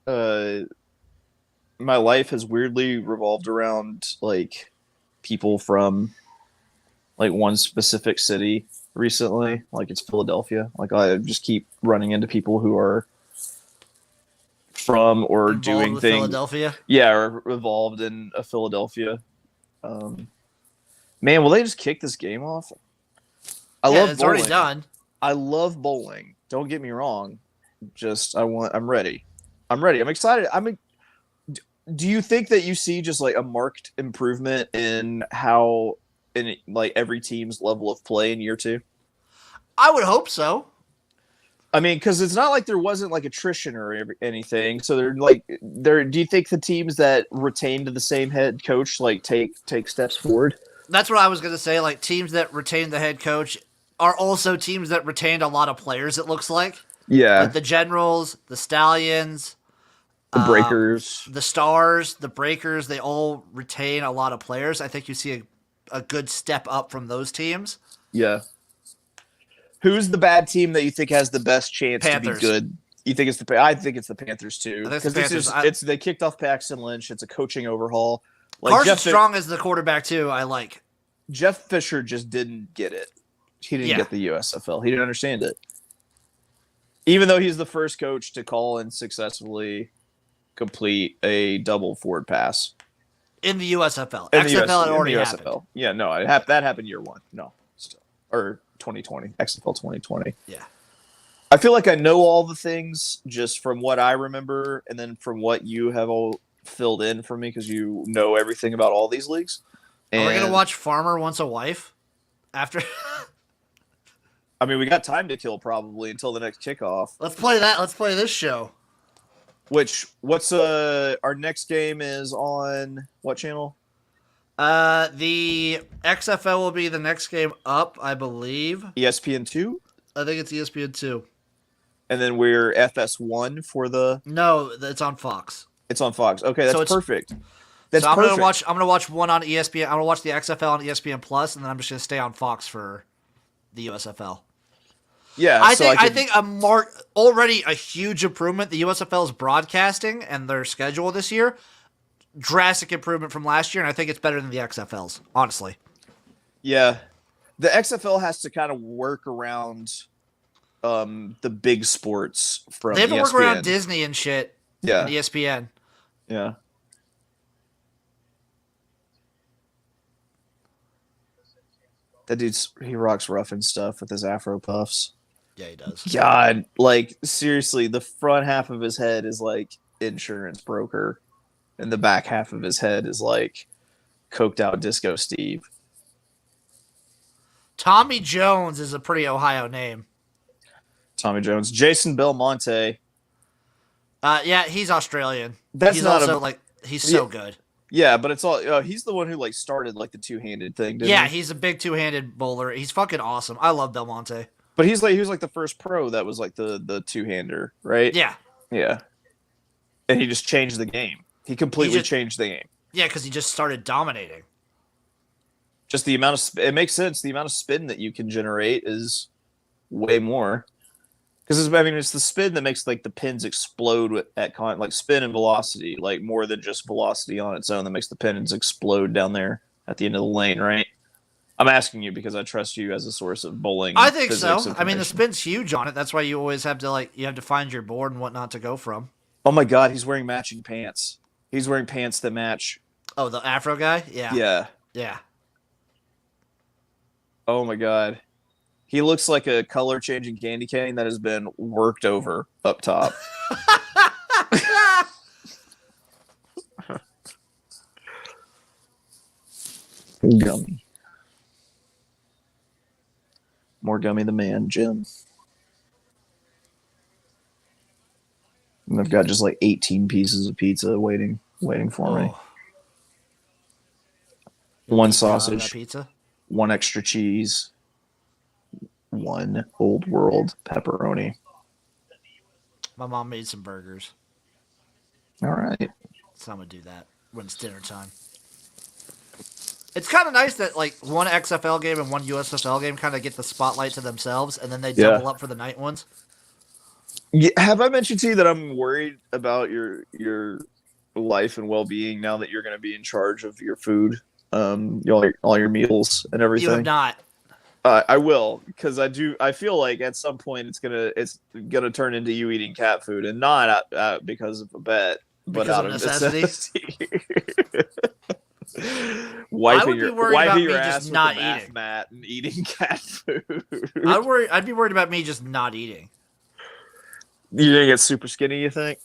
Speaker 2: my life has weirdly revolved around like people from like one specific city recently. Like it's Philadelphia. Like I just keep running into people who are from or
Speaker 9: Involved
Speaker 2: doing
Speaker 9: with
Speaker 2: things.
Speaker 9: Philadelphia?
Speaker 2: Yeah, or involved in a Philadelphia. Man, will they just kick this game off? I love
Speaker 9: it's
Speaker 2: bowling.
Speaker 9: already done.
Speaker 2: I love bowling. Don't get me wrong. I'm ready. I'm excited. Do you think that you see just like a marked improvement in how in like every team's level of play in year 2?
Speaker 9: I would hope so.
Speaker 2: I mean, because it's not like there wasn't like attrition or anything. So do you think the teams that retained the same head coach like take steps forward?
Speaker 9: That's what I was going to say. Like, teams that retained the head coach are also teams that retained a lot of players, it looks like.
Speaker 2: Yeah.
Speaker 9: Like the Generals, the Stallions,
Speaker 2: The Breakers.
Speaker 9: the Stars, the Breakers, they all retain a lot of players. I think you see a good step up from those teams.
Speaker 2: Yeah. Who's the bad team that you think has the best chance
Speaker 9: Panthers.
Speaker 2: to be good? You think it's I think it's the Panthers too.
Speaker 9: I think it's the Panthers.
Speaker 2: It's they kicked off Paxton Lynch. It's a coaching overhaul. Like
Speaker 9: Carson Strong is the quarterback too. I like.
Speaker 2: Jeff Fisher just didn't get it. He didn't get the USFL. He didn't understand it. Even though he's the first coach to call and successfully complete a double forward pass
Speaker 9: in the USFL.
Speaker 2: In
Speaker 9: XFL
Speaker 2: the
Speaker 9: had already
Speaker 2: USFL.
Speaker 9: happened.
Speaker 2: Yeah, no, that happened year 1. No, still or 2020 XFL 2020.
Speaker 9: Yeah.
Speaker 2: I feel like I know all the things just from what I remember, and then from what you have all filled in for me because you know everything about all these leagues.
Speaker 9: Are we
Speaker 2: And
Speaker 9: gonna watch Farmer Wants a Wife after?
Speaker 2: I mean, we got time to kill probably until the next kickoff.
Speaker 9: Let's play that. Let's play this show.
Speaker 2: What's our next game is on what channel?
Speaker 9: The XFL will be the next game up, I believe.
Speaker 2: ESPN2?
Speaker 9: I think it's ESPN2.
Speaker 2: And then we're FS1 for the.
Speaker 9: No, it's on Fox.
Speaker 2: It's on Fox. Okay, that's perfect. That's
Speaker 9: I'm
Speaker 2: perfect.
Speaker 9: gonna watch one on ESPN. I'm gonna watch the XFL on ESPN Plus, and then I'm just gonna stay on Fox for the USFL.
Speaker 2: Yeah,
Speaker 9: I think already a huge improvement. The USFL's broadcasting and their schedule this year, drastic improvement from last year, and I think it's better than the XFL's. Honestly.
Speaker 2: Yeah, the XFL has to kind of work around the big sports from.
Speaker 9: They have to
Speaker 2: ESPN.
Speaker 9: work around Disney and shit.
Speaker 2: Yeah,
Speaker 9: and ESPN.
Speaker 2: Yeah. That he rocks rough and stuff with his Afro puffs.
Speaker 9: Yeah, he does.
Speaker 2: God, like seriously, the front half of his head is like insurance broker, and the back half of his head is like coked out Disco Steve.
Speaker 9: Tommy Jones is a pretty Ohio name.
Speaker 2: Tommy Jones, Jason Belmonte.
Speaker 9: Yeah, he's Australian.
Speaker 2: That's
Speaker 9: he's
Speaker 2: not
Speaker 9: also he's so good.
Speaker 2: Yeah, but it's all he's the one who like started like the two-handed thing.
Speaker 9: Yeah,
Speaker 2: he?
Speaker 9: He's a big two-handed bowler. He's fucking awesome. I love Belmonte.
Speaker 2: But he was like the first pro that was like the two-hander, right?
Speaker 9: Yeah.
Speaker 2: Yeah. And he just changed the game. He completely changed the game.
Speaker 9: Yeah, because he just started dominating.
Speaker 2: Just the amount of it makes sense. The amount of spin that you can generate is way more. Because it's the spin that makes like the pins explode like spin and velocity, like more than just velocity on its own that makes the pins explode down there at the end of the lane, right? I'm asking you because I trust you as a source of bowling.
Speaker 9: I think so. I mean, the spin's huge on it. That's why you always have to you have to find your board and whatnot to go from.
Speaker 2: Oh my God, he's wearing matching pants. He's wearing pants that match.
Speaker 9: Oh, the Afro guy? Yeah.
Speaker 2: Yeah.
Speaker 9: Yeah.
Speaker 2: Oh my God. He looks like a color changing candy cane that has been worked over up top. Gummy. More gummy than man, Jim. And I've got just like 18 pieces of pizza waiting for me. One sausage,
Speaker 9: pizza,
Speaker 2: one extra cheese, one old world pepperoni.
Speaker 9: My mom made some burgers.
Speaker 2: All right.
Speaker 9: So I'm going to do that when it's dinner time. It's kind of nice that like one XFL game and one USFL game kind of get the spotlight to themselves, and then they double up for the night ones.
Speaker 2: Yeah, have I mentioned to you that I'm worried about your life and well-being now that you're going to be in charge of your food, all your meals and everything?
Speaker 9: You have not.
Speaker 2: I will, because I feel like at some point it's gonna turn into you eating cat food, and not because of a bet, but out of necessity. wiping your ass with the bath mat and eating cat food.
Speaker 9: I'd be worried about me just not eating.
Speaker 2: You're gonna get super skinny, you think?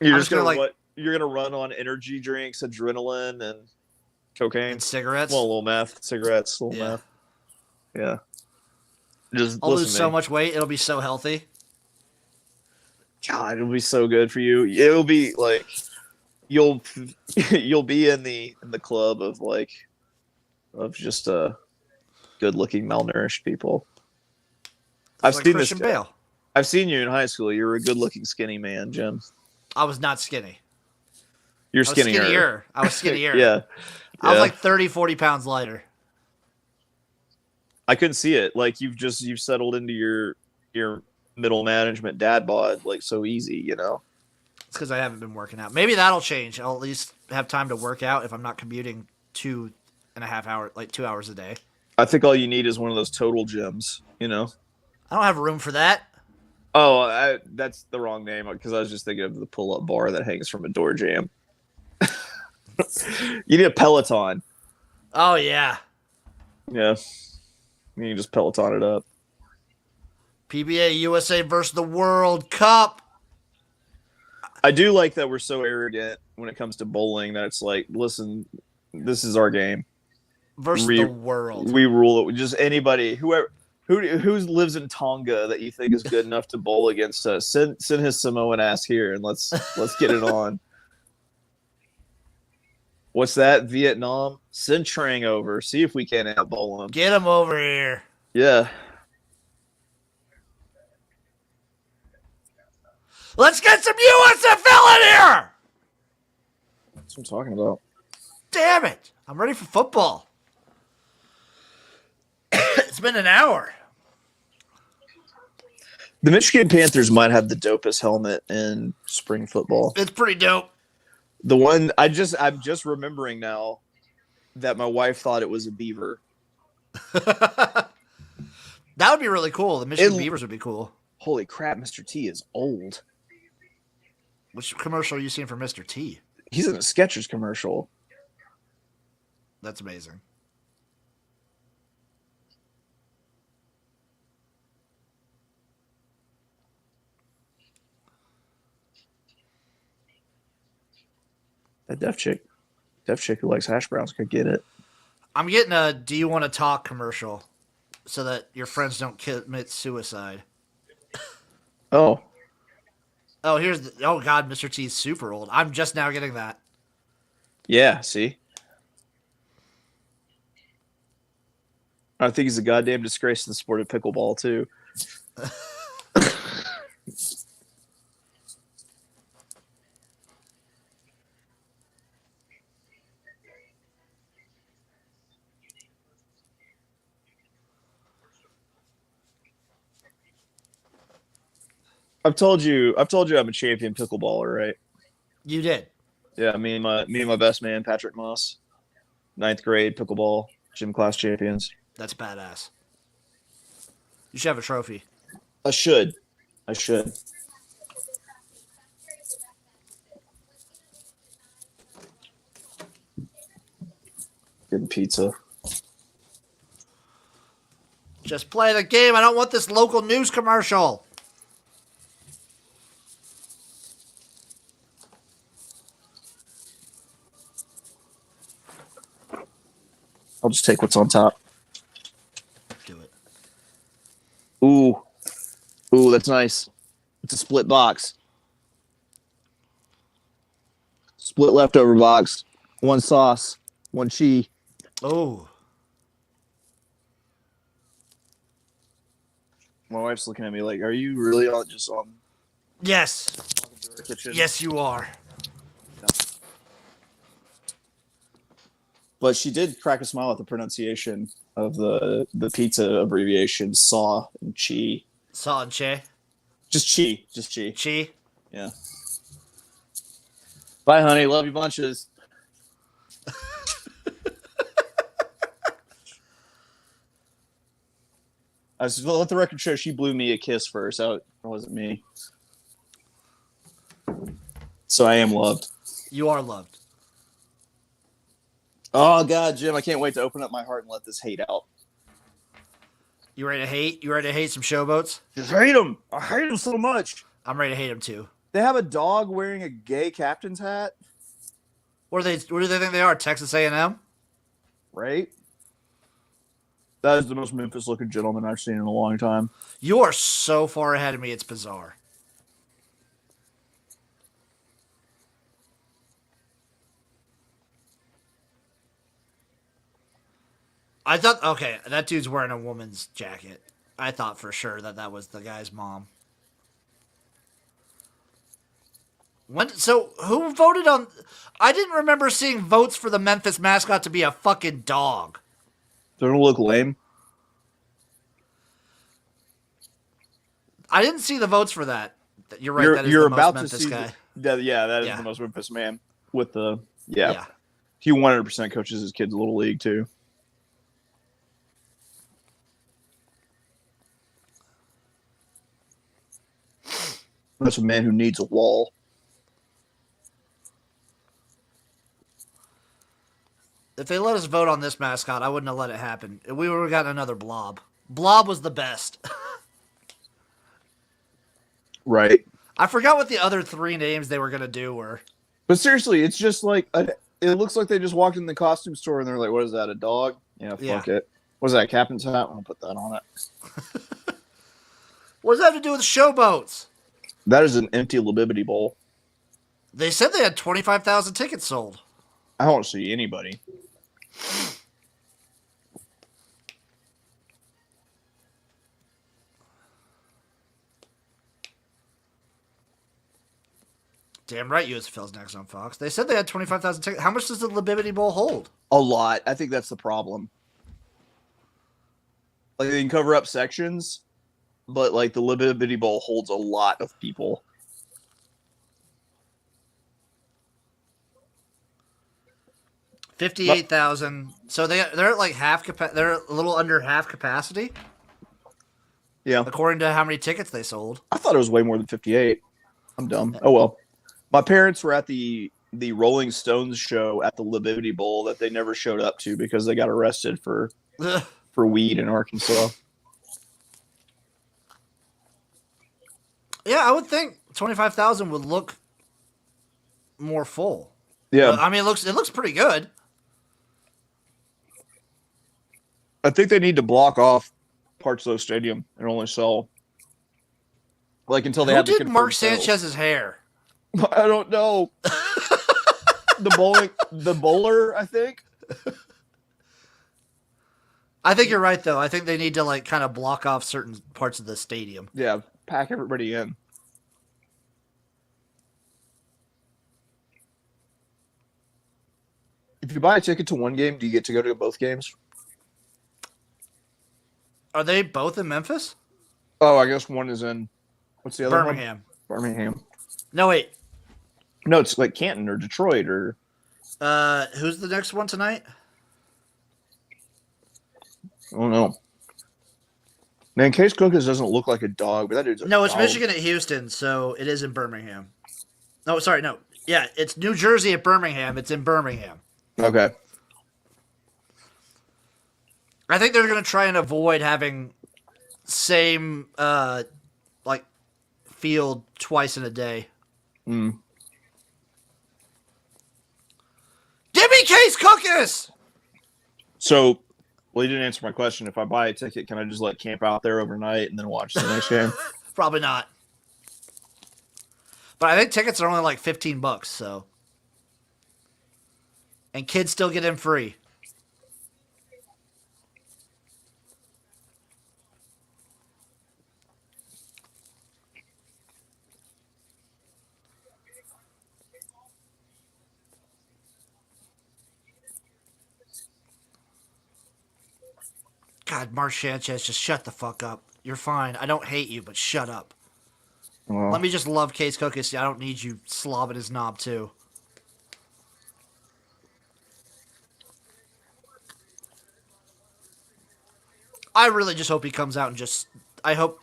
Speaker 2: You're just
Speaker 9: gonna
Speaker 2: you're gonna run on energy drinks, adrenaline, and cocaine,
Speaker 9: and cigarettes.
Speaker 2: Well, a little meth, cigarettes, a little meth. Yeah.
Speaker 9: I'll lose so much weight. It'll be so healthy.
Speaker 2: God, it'll be so good for you. It'll be like you'll be in the club of just good-looking malnourished people. I've seen
Speaker 9: Christian Bale.
Speaker 2: I've seen you in high school. You were a good-looking skinny man, Jim.
Speaker 9: I was not skinny.
Speaker 2: You're skinnier.
Speaker 9: I was skinnier.
Speaker 2: Yeah.
Speaker 9: I was like 30, 40 pounds lighter.
Speaker 2: I couldn't see it. Like you've settled into your middle management dad bod like so easy, you know.
Speaker 9: It's because I haven't been working out. Maybe that'll change. I'll at least have time to work out if I'm not commuting 2.5 hours, like 2 hours a day.
Speaker 2: I think all you need is one of those total gyms, you know.
Speaker 9: I don't have room for that.
Speaker 2: Oh, that's the wrong name because I was just thinking of the pull-up bar that hangs from a door jamb. You need a Peloton.
Speaker 9: Oh yeah.
Speaker 2: Yeah. You can just Peloton it up.
Speaker 9: PBA USA versus the World Cup.
Speaker 2: I do like that we're so arrogant when it comes to bowling that it's like, listen, this is our game.
Speaker 9: versus the world.
Speaker 2: We rule it. Just anybody, who lives in Tonga that you think is good enough to bowl against us. Send his Samoan ass here and let's get it on. What's that? Vietnam? Send Trang over. See if we can out-bowl him.
Speaker 9: Get him over here.
Speaker 2: Yeah.
Speaker 9: Let's get some USFL in here.
Speaker 2: That's what I'm talking about.
Speaker 9: Damn it. I'm ready for football. It's been an hour.
Speaker 2: The Michigan Panthers might have the dopest helmet in spring football.
Speaker 9: It's pretty dope.
Speaker 2: The one I'm just remembering now that my wife thought it was a beaver.
Speaker 9: That would be really cool. The Michigan Beavers would be cool.
Speaker 2: Holy crap, Mr. T is old.
Speaker 9: Which commercial are you seeing for Mr. T?
Speaker 2: He's in a Skechers commercial.
Speaker 9: That's amazing.
Speaker 2: That deaf chick who likes hash browns could get it.
Speaker 9: I'm getting a "Do you want to talk" commercial so that your friends don't commit suicide.
Speaker 2: Oh.
Speaker 9: Oh, oh God, Mr. T's super old. I'm just now getting that.
Speaker 2: Yeah, see? I think he's a goddamn disgrace to the sport of pickleball, too. I've told you I'm a champion pickleballer, right?
Speaker 9: You did.
Speaker 2: Yeah, me and my best man, Patrick Moss. 9th grade pickleball gym class champions.
Speaker 9: That's badass. You should have a trophy.
Speaker 2: I should. Getting pizza.
Speaker 9: Just play the game. I don't want this local news commercial.
Speaker 2: I'll just take what's on top.
Speaker 9: Do it.
Speaker 2: Ooh, that's nice. It's a split box. Split leftover box. One sauce, one cheese.
Speaker 9: Oh.
Speaker 2: My wife's looking at me like, "Are you really on just on?"
Speaker 9: Yes.
Speaker 2: Kitchen?
Speaker 9: Yes, you are.
Speaker 2: But she did crack a smile at the pronunciation of the pizza abbreviation SAW and chi.
Speaker 9: Saw and Che.
Speaker 2: Just chi.
Speaker 9: Chi.
Speaker 2: Yeah. Bye, honey. Love you bunches. I was let the record show she blew me a kiss first. It wasn't me. So I am loved.
Speaker 9: You are loved.
Speaker 2: Oh God, Jim! I can't wait to open up my heart and let this hate out.
Speaker 9: You ready to hate? You ready to hate some showboats?
Speaker 2: Just hate them. I hate them so much.
Speaker 9: I'm ready to hate them too.
Speaker 2: They have a dog wearing a gay captain's hat.
Speaker 9: What do they think they are? Texas A&M?
Speaker 2: Right? That is the most Memphis-looking gentleman I've seen in a long time.
Speaker 9: You are so far ahead of me, it's bizarre. I thought, okay, that dude's wearing a woman's jacket. I thought for sure that was the guy's mom. So who voted on? I didn't remember seeing votes for the Memphis mascot to be a fucking dog.
Speaker 2: Don't it look lame?
Speaker 9: I didn't see the votes for that. You're right. That is
Speaker 2: You're
Speaker 9: the
Speaker 2: about
Speaker 9: most
Speaker 2: to
Speaker 9: Memphis
Speaker 2: see.
Speaker 9: guy.
Speaker 2: That is
Speaker 9: Yeah.
Speaker 2: the most Memphis man with the He 100% coaches his kids little league too. That's a man who needs a wall.
Speaker 9: If they let us vote on this mascot, I wouldn't have let it happen. We would have gotten another Blob. Blob was the best.
Speaker 2: Right.
Speaker 9: I forgot what the other three names they were going to do were.
Speaker 2: But seriously, it's just like It looks like they just walked in the costume store and they're like, "What is that? A dog? Yeah, fuck it. What is that? Captain's hat? I'll put that on it."
Speaker 9: What does that have to do with showboats?
Speaker 2: That is an empty Libibity Bowl.
Speaker 9: They said they had 25,000 tickets sold.
Speaker 2: I don't see anybody.
Speaker 9: Damn right, USFL's next on Fox. They said they had 25,000 tickets. How much does the Libibity Bowl hold?
Speaker 2: A lot. I think that's the problem. Like, they can cover up sections, but like the Libibity Bowl holds a lot of people.
Speaker 9: $58,000. So they're at like they're a little under half capacity.
Speaker 2: Yeah.
Speaker 9: According to how many tickets they sold.
Speaker 2: I thought it was way more than 58. I'm dumb. Oh well. My parents were at the Rolling Stones show at the Libibity Bowl that they never showed up to because they got arrested for weed in Arkansas.
Speaker 9: Yeah, I would think 25,000 would look more full.
Speaker 2: Yeah.
Speaker 9: I mean, it looks pretty good.
Speaker 2: I think they need to block off parts of the stadium and only sell like until they have
Speaker 9: Who did Mark Sanchez's hair?
Speaker 2: I don't know. the bowler, I think.
Speaker 9: I think you're right, though. I think they need to like kind of block off certain parts of the stadium.
Speaker 2: Yeah, pack everybody in. If you buy a ticket to one game, do you get to go to both games?
Speaker 9: Are they both in Memphis?
Speaker 2: Oh, I guess one is in. What's the other
Speaker 9: Birmingham.
Speaker 2: one? Birmingham.
Speaker 9: No, wait.
Speaker 2: No, it's like Canton or Detroit or.
Speaker 9: Who's the next one tonight?
Speaker 2: I don't know. Man, Case Cookers doesn't look like a dog, but that dude's a
Speaker 9: No, it's
Speaker 2: dog.
Speaker 9: Michigan at Houston, so it is in Birmingham. No, sorry, no. Yeah, it's New Jersey at Birmingham. It's in Birmingham.
Speaker 2: Okay.
Speaker 9: I think they're going to try and avoid having same like field twice in a day.
Speaker 2: Mm.
Speaker 9: Give me Case Cookers!
Speaker 2: So, well, you didn't answer my question. If I buy a ticket, can I just like camp out there overnight and then watch the next game?
Speaker 9: Probably not. But I think tickets are only like $15, so. And kids still get in free. God, Mark Sanchez, just shut the fuck up. You're fine. I don't hate you, but shut up.
Speaker 2: Well,
Speaker 9: Let me just love Case Cookers. I don't need you slobbing his knob, too. I really just hope he comes out and just... I hope...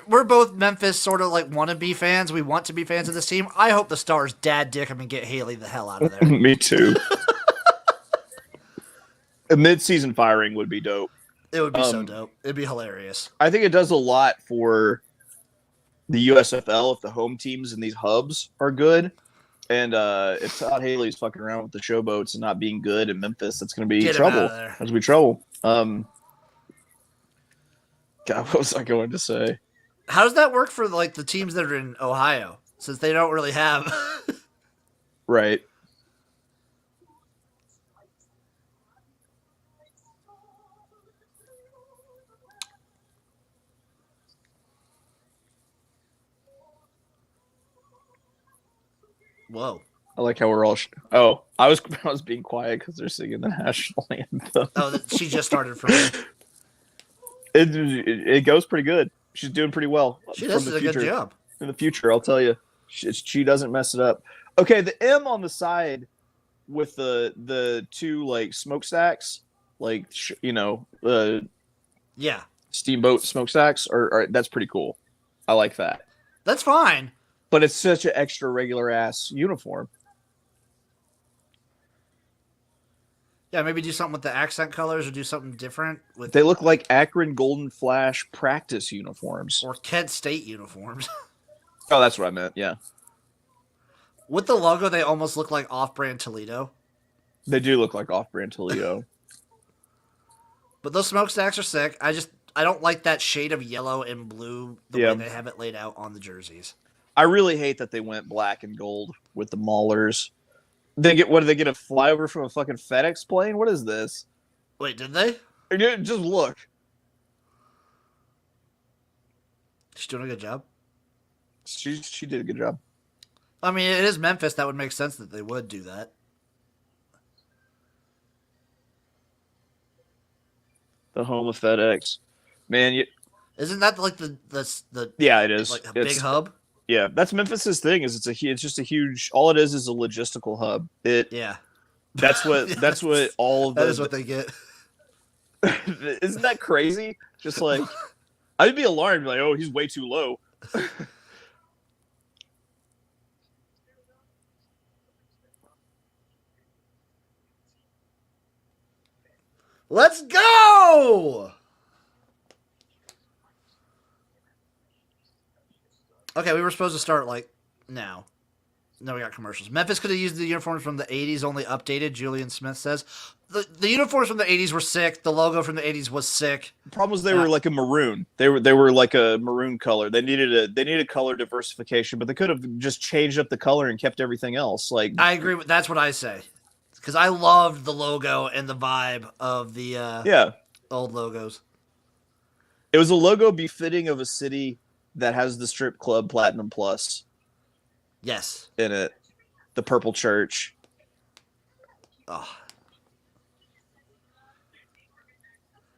Speaker 9: We're both Memphis sort of like wannabe fans. We want to be fans of this team. I hope the Stars dad dick him and get Haley the hell out of there.
Speaker 2: Me too. A mid-season firing would be dope.
Speaker 9: It would be so dope. It'd be hilarious.
Speaker 2: I think it does a lot for the USFL if the home teams in these hubs are good. And if Todd Haley's fucking around with the showboats and not being good in Memphis, that's going to be trouble. That's going to be trouble. God, what was I going to say?
Speaker 9: How does that work for like the teams that are in Ohio? Since they don't really have...
Speaker 2: Right.
Speaker 9: Whoa.
Speaker 2: I like how we're all. I was being quiet because they're singing the national anthem.
Speaker 9: Oh, she just started for me.
Speaker 2: It goes pretty good. She's doing pretty well.
Speaker 9: She does a good job.
Speaker 2: In the future, I'll tell you, she doesn't mess it up. Okay, the M on the side with the two like smokestacks, like
Speaker 9: yeah,
Speaker 2: steamboat smokestacks, or that's pretty cool. I like that.
Speaker 9: That's fine.
Speaker 2: But it's such an extra regular ass uniform.
Speaker 9: Yeah, maybe do something with the accent colors or do something different.
Speaker 2: They look like Akron Golden Flash practice uniforms.
Speaker 9: Or Kent State uniforms.
Speaker 2: Oh, that's what I meant, yeah.
Speaker 9: With the logo, they almost look like off-brand Toledo.
Speaker 2: They do look like off-brand Toledo.
Speaker 9: But those smokestacks are sick. I don't like that shade of yellow and blue the way they have it laid out on the jerseys.
Speaker 2: I really hate that they went black and gold with the Maulers. What did they get, a flyover from a fucking FedEx plane? What is this?
Speaker 9: Wait, did they?
Speaker 2: Just look.
Speaker 9: She's doing a good job.
Speaker 2: She did a good job.
Speaker 9: I mean, it is Memphis. That would make sense that they would do that.
Speaker 2: The home of FedEx. Man,
Speaker 9: isn't that like the
Speaker 2: yeah, it is.
Speaker 9: Like a big hub?
Speaker 2: Yeah, that's Memphis's thing. It's just a huge. All it is a logistical hub.
Speaker 9: Yeah.
Speaker 2: That's what that's what all of
Speaker 9: that is what they get.
Speaker 2: Isn't that crazy? Just like I'd be alarmed, like, oh, he's way too low.
Speaker 9: Let's go! Okay, we were supposed to start like now. No, we got commercials. Memphis could have used the uniforms from the 80s, only updated, Julian Smith says. The uniforms from the 80s were sick. The logo from the 80s was sick.
Speaker 2: The problem was they were like a maroon. They were like a maroon color. They needed color diversification, but they could have just changed up the color and kept everything else. Like
Speaker 9: I agree with that's what I say. Because I loved the logo and the vibe of the old logos.
Speaker 2: It was a logo befitting of a city that has the strip club Platinum Plus.
Speaker 9: Yes.
Speaker 2: In it. The Purple Church.
Speaker 9: Oh.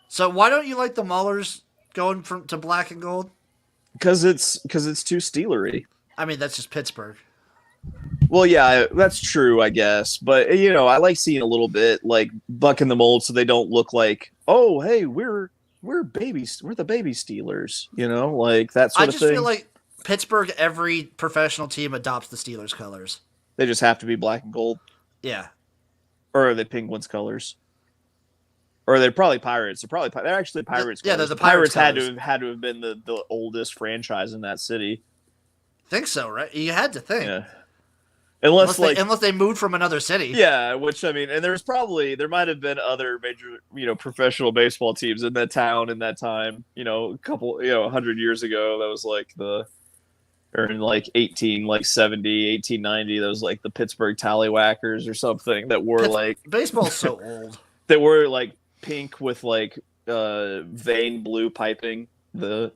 Speaker 9: So why don't you like the Maulers going to black and gold?
Speaker 2: Because it's too Steelery.
Speaker 9: I mean, that's just Pittsburgh.
Speaker 2: Well, yeah, that's true, I guess. But, I like seeing a little bit, like, bucking the mold so they don't look like, oh, hey, we're babies. We're the baby Steelers, like that sort of thing. I just
Speaker 9: feel like Pittsburgh, every professional team adopts the Steelers colors.
Speaker 2: They just have to be black and gold.
Speaker 9: Yeah.
Speaker 2: Or are they Penguins colors? Or they're probably Pirates. They're actually Pirates.
Speaker 9: Yeah, they're the Pirates
Speaker 2: had to have been the oldest franchise in that city.
Speaker 9: Think so, right? You had to think.
Speaker 2: Yeah.
Speaker 9: Unless they moved from another city.
Speaker 2: Yeah, which I mean, and there might have been other major, professional baseball teams in that town in that time. A couple, 100 years ago, that was like or in like 1890, 1890, that was like the Pittsburgh Tallywhackers or something that wore like
Speaker 9: baseball's so old.
Speaker 2: That were like pink with like vein blue piping. The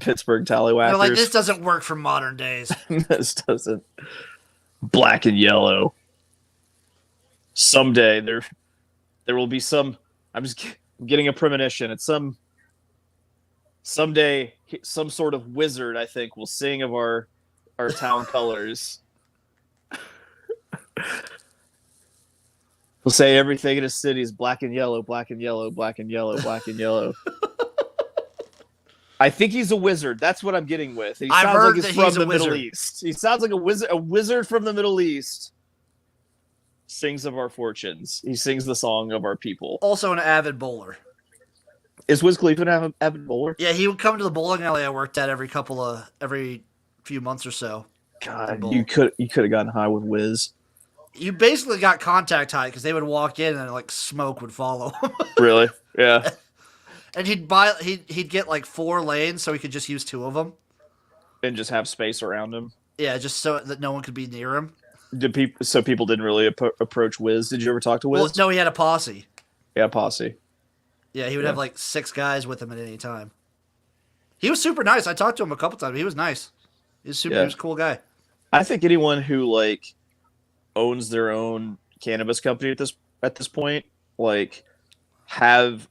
Speaker 2: Pittsburgh Tallywhackers.
Speaker 9: They're like, this doesn't work for modern days.
Speaker 2: This doesn't. Black and yellow. Someday there will be some. I'm getting a premonition. It's someday some sort of wizard, I think, will sing of our town colors. We'll say everything in a city is black and yellow, black and yellow, black and yellow, black and yellow. I think he's a wizard. That's what I'm getting with. He sounds like he's from the Middle East. He sounds like a wizard from the Middle East. Sings of our fortunes. He sings the song of our people.
Speaker 9: Also an avid bowler.
Speaker 2: Is Wiz Khalifa an avid bowler?
Speaker 9: Yeah, he would come to the bowling alley I worked at every few months or so.
Speaker 2: God, you could have gotten high with Wiz.
Speaker 9: You basically got contact high because they would walk in and like smoke would follow.
Speaker 2: Really? Yeah.
Speaker 9: And he'd get like 4 lanes so he could just use 2 of them.
Speaker 2: And just have space around him.
Speaker 9: Yeah, just so that no one could be near him.
Speaker 2: So people didn't really approach Wiz. Did you ever talk to Wiz?
Speaker 9: Well, no, he had a posse.
Speaker 2: Yeah, posse.
Speaker 9: Yeah, he would have like 6 guys with him at any time. He was super nice. I talked to him a couple times. He was nice. He was he was a cool guy.
Speaker 2: I think anyone who like owns their own cannabis company at this point, like, have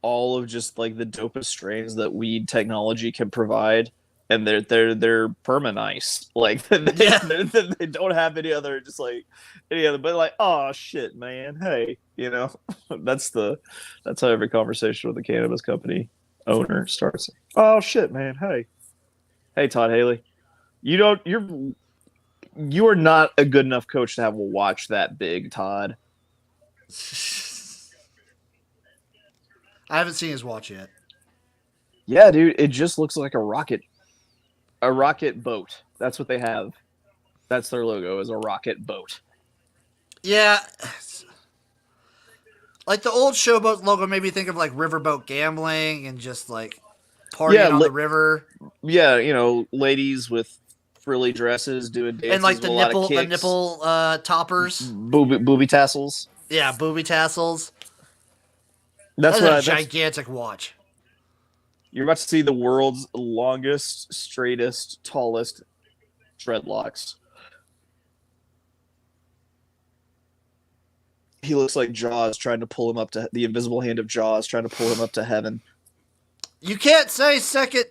Speaker 2: all of just like the dopest strains that weed technology can provide, and they're perma nice. Like they don't have any other but like, oh shit, man, hey, that's how every conversation with a cannabis company owner starts. Oh shit, man, hey Todd Haley, you are not a good enough coach to have a watch that big, Todd.
Speaker 9: I haven't seen his watch yet.
Speaker 2: Yeah, dude, it just looks like a rocket boat. That's what they have. That's their logo, is a rocket boat.
Speaker 9: Yeah. Like the old Showboat logo made me think of like riverboat gambling and just like partying on the river.
Speaker 2: Yeah, ladies with frilly dresses doing dances
Speaker 9: And like
Speaker 2: with
Speaker 9: the
Speaker 2: a lot of
Speaker 9: nipple
Speaker 2: kicks.
Speaker 9: toppers.
Speaker 2: Booby tassels.
Speaker 9: Yeah, booby tassels.
Speaker 2: That's
Speaker 9: a gigantic watch.
Speaker 2: You're about to see the world's longest, straightest, tallest dreadlocks. He looks like Jaws trying to pull him up to the invisible hand of Jaws trying to pull him up to heaven.
Speaker 9: You can't say second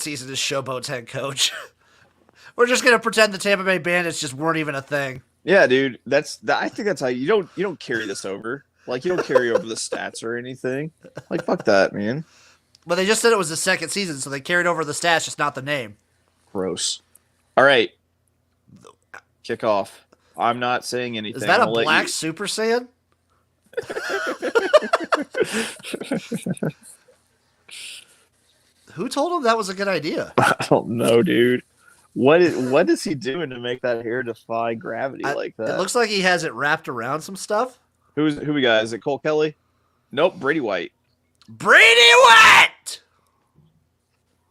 Speaker 9: season is Showboat's head coach. We're just gonna pretend the Tampa Bay Bandits just weren't even a thing.
Speaker 2: Yeah, dude. I think that's how you don't carry this over. Like you don't carry over the stats or anything. Like fuck that, man.
Speaker 9: But they just said it was the second season, so they carried over the stats, just not the name.
Speaker 2: Gross. All right. Kick off. I'm not saying anything.
Speaker 9: Is that a black Super Saiyan? Who told him that was a good idea?
Speaker 2: I don't know, dude. What is he doing to make that hair defy gravity like that?
Speaker 9: It looks like he has it wrapped around some stuff.
Speaker 2: Who we got? Is it Cole Kelly? Nope, Brady White.
Speaker 9: Brady White!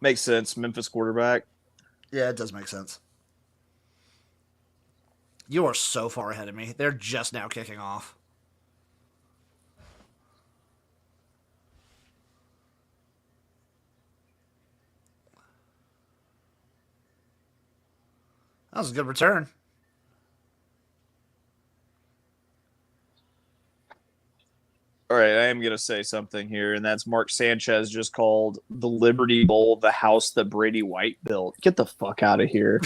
Speaker 2: Makes sense. Memphis quarterback.
Speaker 9: Yeah, it does make sense. You are so far ahead of me. They're just now kicking off. That was a good return.
Speaker 2: All right, I am going to say something here, and that's Mark Sanchez just called the Liberty Bowl the house that Brady White built. Get the fuck out of here.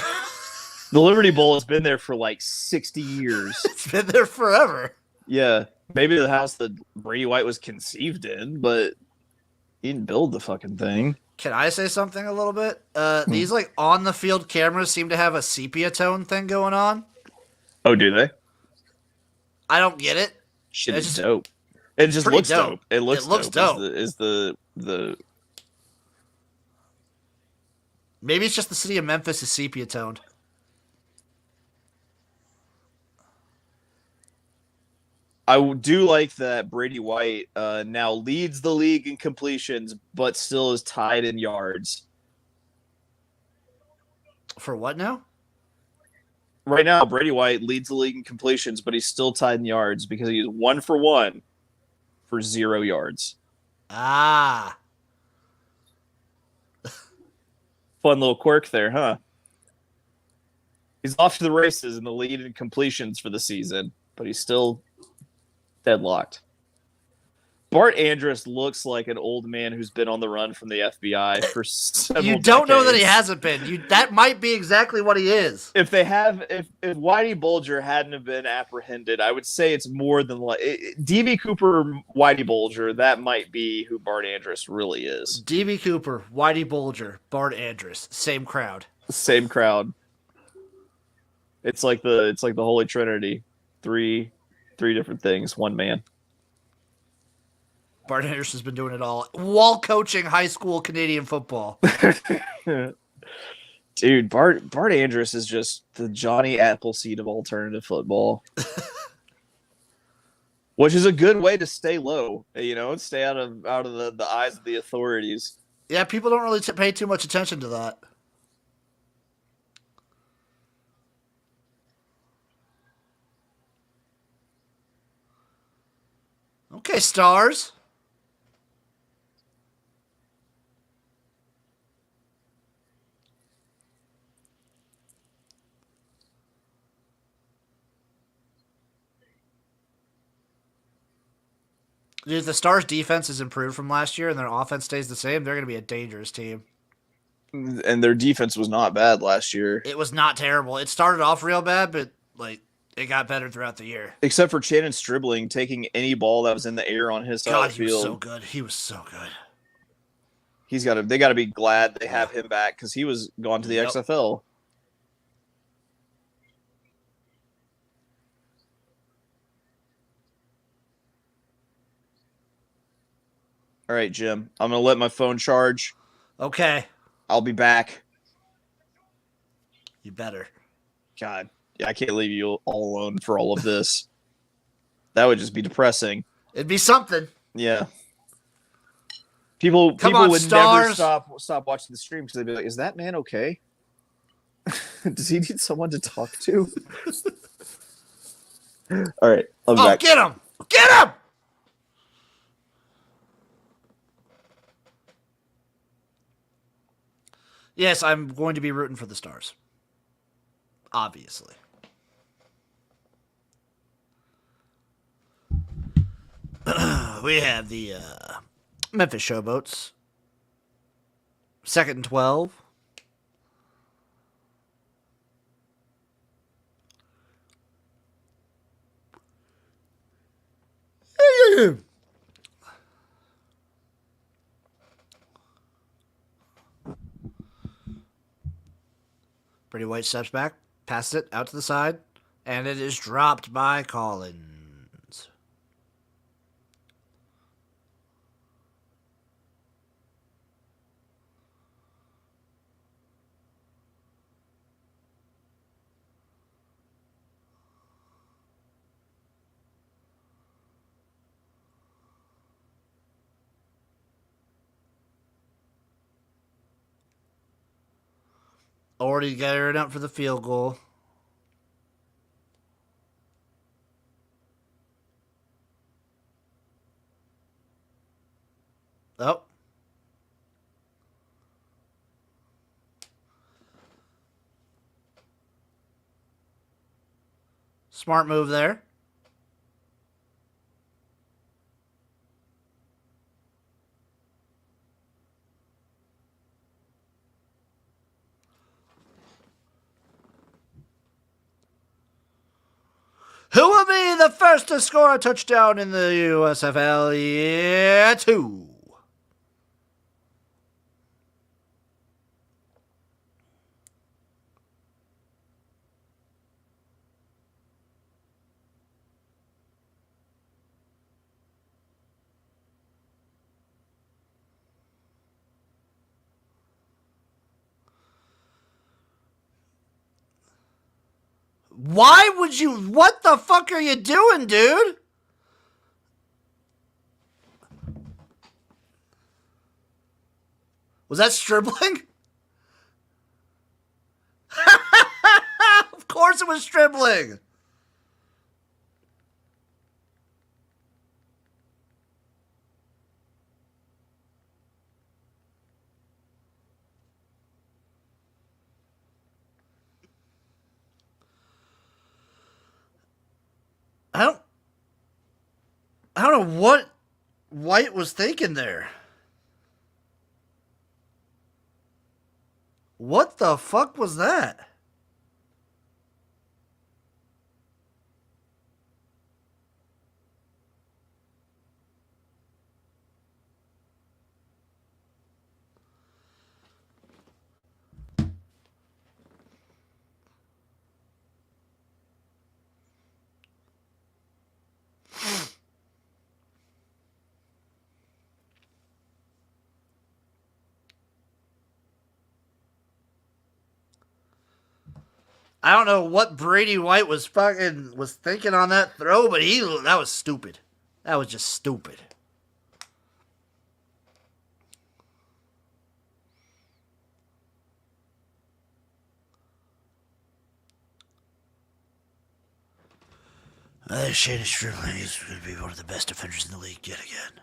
Speaker 2: The Liberty Bowl has been there for like 60 years.
Speaker 9: It's been there forever.
Speaker 2: Yeah, maybe the house that Brady White was conceived in, but he didn't build the fucking thing.
Speaker 9: Can I say something a little bit? These like on the field cameras seem to have a sepia tone thing going on.
Speaker 2: Oh, do they?
Speaker 9: I don't get it.
Speaker 2: Shit, it's dope. It just looks dope. It looks
Speaker 9: dope.
Speaker 2: Is the
Speaker 9: Maybe it's just the city of Memphis is sepia toned.
Speaker 2: I do like that Brady White now leads the league in completions, but still is tied in yards.
Speaker 9: For what now?
Speaker 2: Right now, Brady White leads the league in completions, but he's still tied in yards because he's 1 for 1 for 0 yards.
Speaker 9: Ah.
Speaker 2: Fun little quirk there, huh? He's off to the races in the lead in completions for the season, but he's still deadlocked. Bart Andrus looks like an old man who's been on the run from the FBI for several
Speaker 9: You don't know that he
Speaker 2: decades.
Speaker 9: hasn't been. That might be exactly what he is.
Speaker 2: If Whitey Bulger hadn't have been apprehended, I would say it's more than like DB Cooper, Whitey Bulger. That might be who Bart Andrus really is.
Speaker 9: DB Cooper, Whitey Bulger, Bart Andrus, same crowd.
Speaker 2: Same crowd. It's like the Holy Trinity. Three different things, one man.
Speaker 9: Bart Andrus has been doing it all while coaching high school Canadian football.
Speaker 2: Dude, Bart Andrus is just the Johnny Appleseed of alternative football. Which is a good way to stay low, stay out of the eyes of the authorities.
Speaker 9: Yeah, people don't really pay too much attention to that. Okay, Stars. Dude, if the Stars' defense is improved from last year and their offense stays the same, they're going to be a dangerous team.
Speaker 2: And their defense was not bad last year.
Speaker 9: It was not terrible. It started off real bad, but it got better throughout the year.
Speaker 2: Except for Shannon Stribling taking any ball that was in the air on his side of the field.
Speaker 9: He was so good. He was so good.
Speaker 2: They got to be glad they have him back because he was gone to the XFL. All right, Jim. I'm going to let my phone charge.
Speaker 9: Okay.
Speaker 2: I'll be back.
Speaker 9: You better.
Speaker 2: God, yeah, I can't leave you all alone for all of this. That would just be depressing.
Speaker 9: It'd be something.
Speaker 2: Yeah. People
Speaker 9: on,
Speaker 2: would
Speaker 9: stars.
Speaker 2: never stop watching the stream because they'd be like, "Is that man okay? Does he need someone to talk to?" All right, I'll be back.
Speaker 9: Get him! Get him! Yes, I'm going to be rooting for the Stars. Obviously. We have the Memphis Showboats. 2nd and 12. Pretty White steps back, passes it out to the side, and it is dropped by Collins. Already gearing up for the field goal. Oh. Smart move there. Who will be the first to score a touchdown in the USFL? Yeah, 2. Why would you? What the fuck are you doing, dude? Was that dribbling? Of course it was dribbling. I don't know what White was thinking there. What the fuck was that? I don't know what Brady White was thinking on that throw, but that was stupid. That was just stupid. Shane Strickland is going to be one of the best defenders in the league yet again.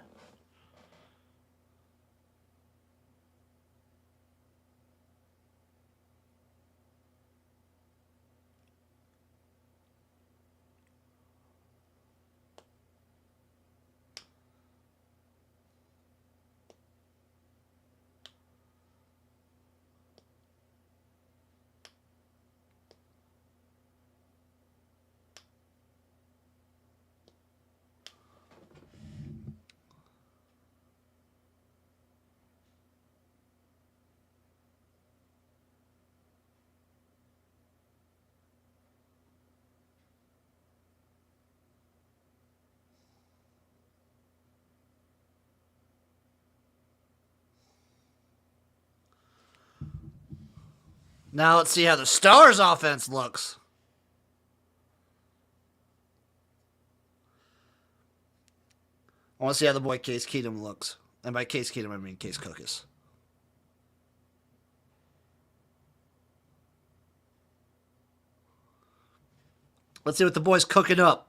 Speaker 9: Now let's see how the Stars offense looks. I want to see how the boy Case Keenum looks. And by Case Keenum, I mean Case Cookus. Let's see what the boy's cooking up.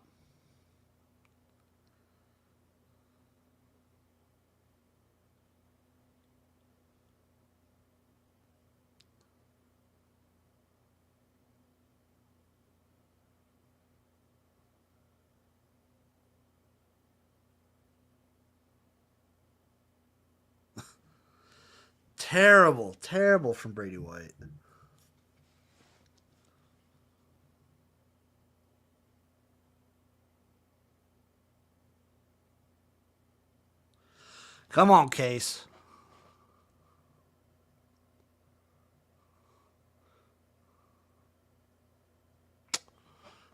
Speaker 9: Terrible, terrible from Brady White. Come on, Case.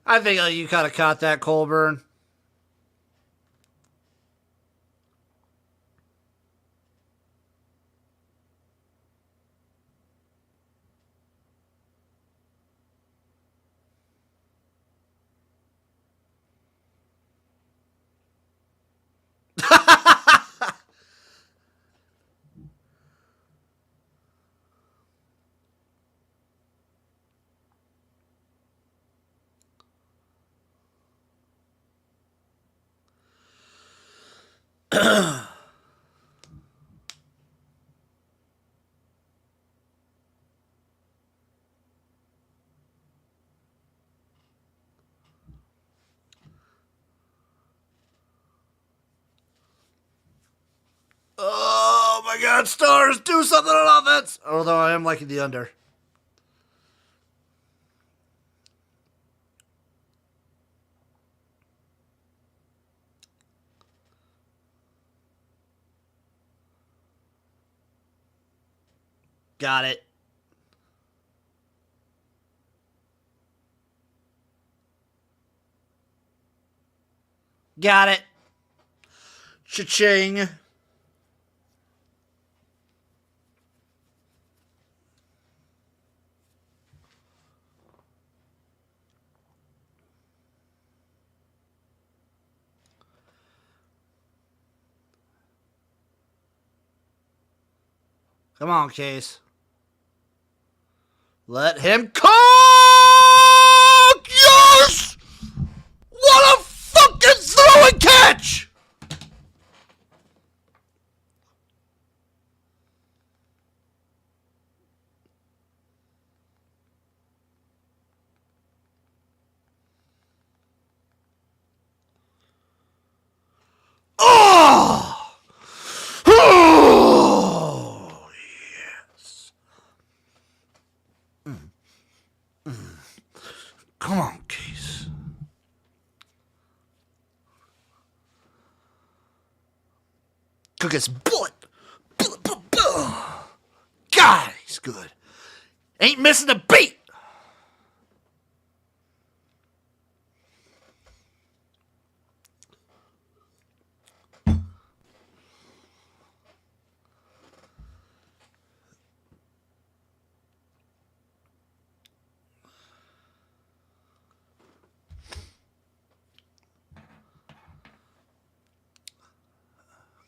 Speaker 9: I think you kind of caught that, Colburn. Oh my God, Stars, do something on offense. Although I am liking the under. Got it. Got it. Cha-ching. Come on, Case. Let him cook! Yes! What a fucking throw and catch! Oh! Oh! Yes. Come on, Case. Cook his bullet. God, he's good. Ain't missing a beat.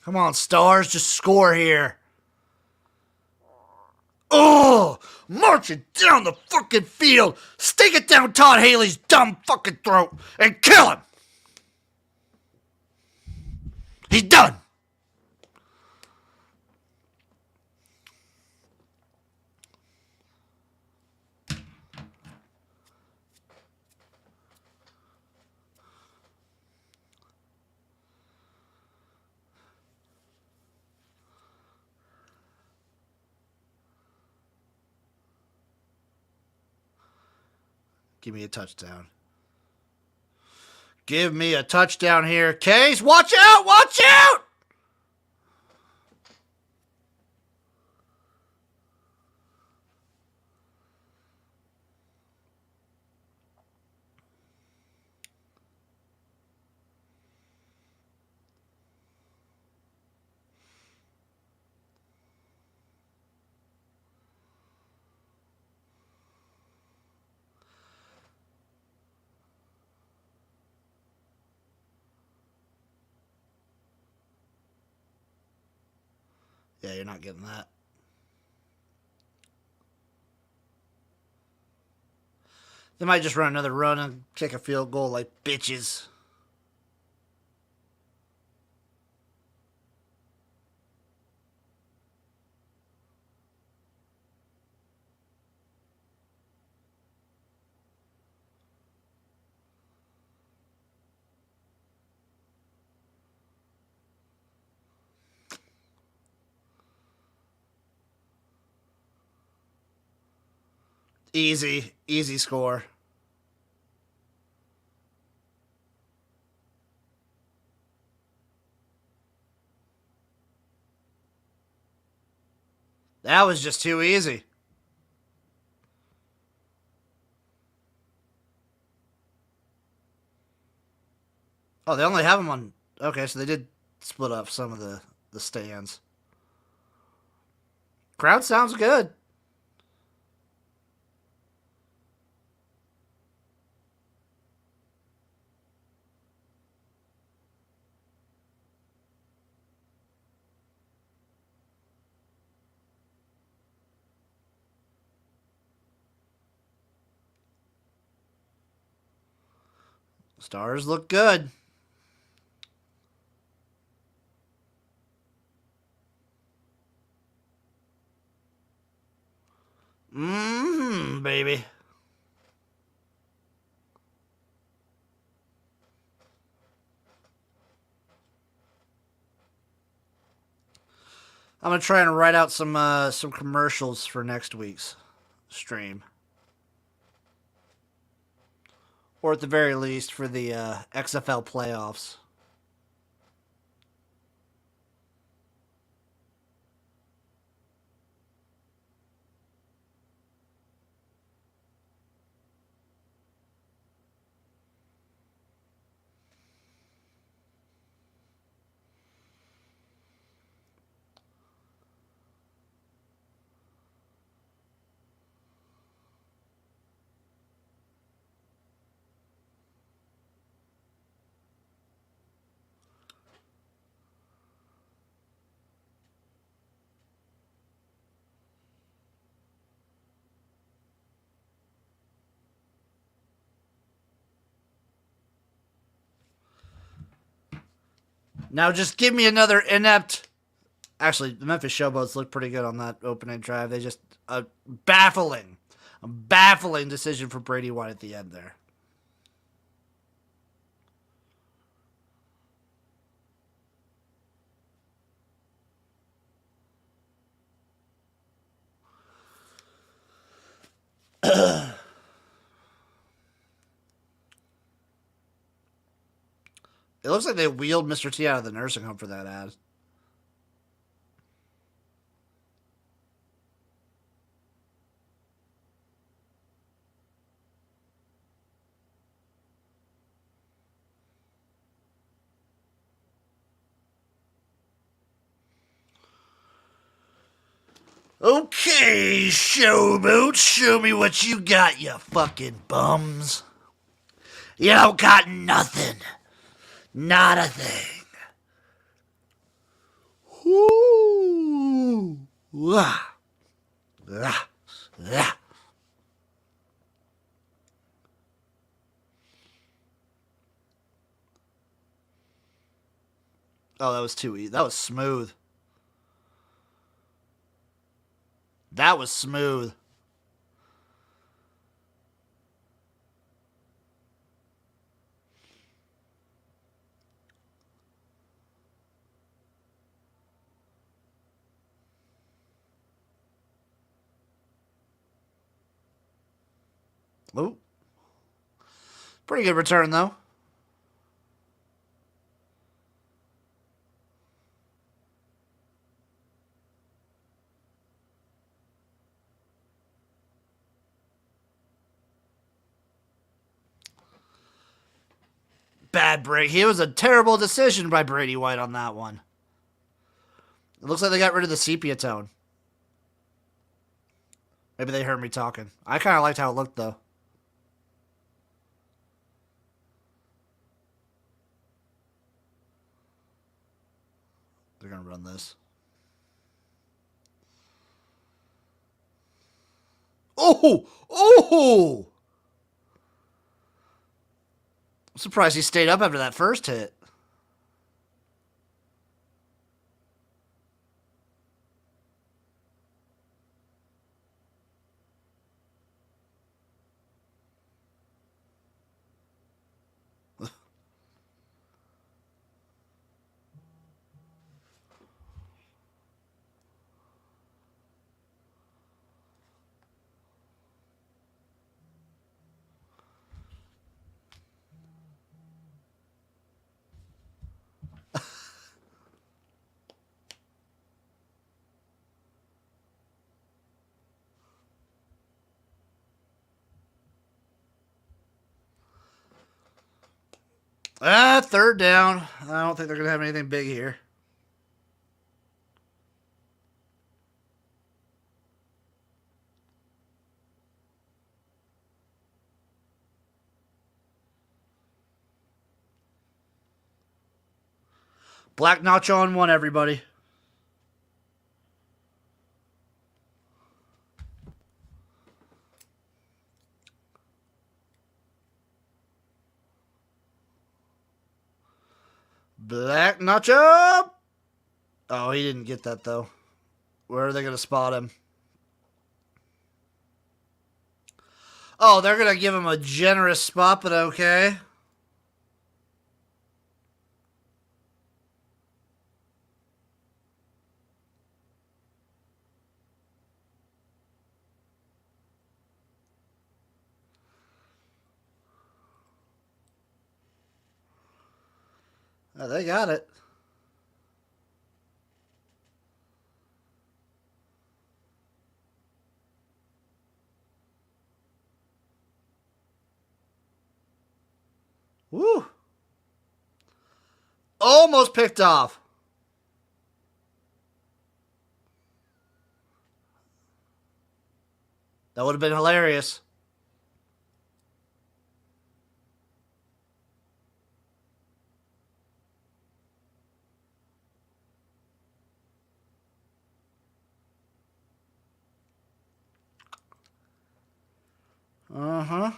Speaker 9: Come on, Stars, just score here. Oh, marching down the fucking field. Stick it down Todd Haley's dumb fucking throat and kill him. He's done. Give me a touchdown. Give me a touchdown here, Case. Watch out! Watch out! Yeah, you're not getting that. They might just run another run and kick a field goal like bitches. Easy score. That was just too easy. Oh, they only have them on... Okay, so they did split up some of the stands. Crowd sounds good. Stars look good. Baby. I'm gonna try and write out some commercials for next week's stream, or at the very least for the XFL playoffs. Now just give me another inept. Actually, the Memphis Showboats looked pretty good on that opening drive. They just a baffling decision for Brady White at the end there. It looks like they wheeled Mr. T out of the nursing home for that ad. Okay, Showboat, show me what you got, you fucking bums. You don't got nothing. Not a thing. Ooh. Ah. Ah. Ah. Oh, that was too easy. That was smooth. That was smooth. Ooh. Pretty good return, though. Bad break. It was a terrible decision by Brady White on that one. It looks like they got rid of the sepia tone. Maybe they heard me talking. I kind of liked how it looked, though. They're going to run this. Oh! Oh! I'm surprised he stayed up after that first hit. Third down. I don't think they're going to have anything big here. Black Nacho on one, everybody. Black Nacho! Oh, he didn't get that, though. Where are they going to spot him? Oh, they're going to give him a generous spot, but okay. Oh, they got it. Woo! Almost picked off. That would have been hilarious. Uh-huh.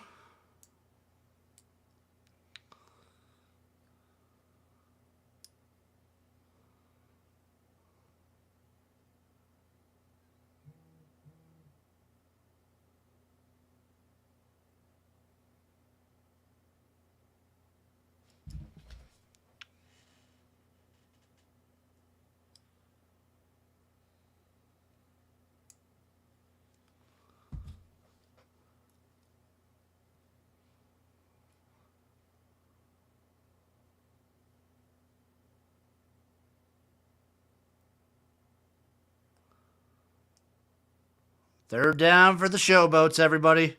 Speaker 9: Third down for the Showboats, everybody.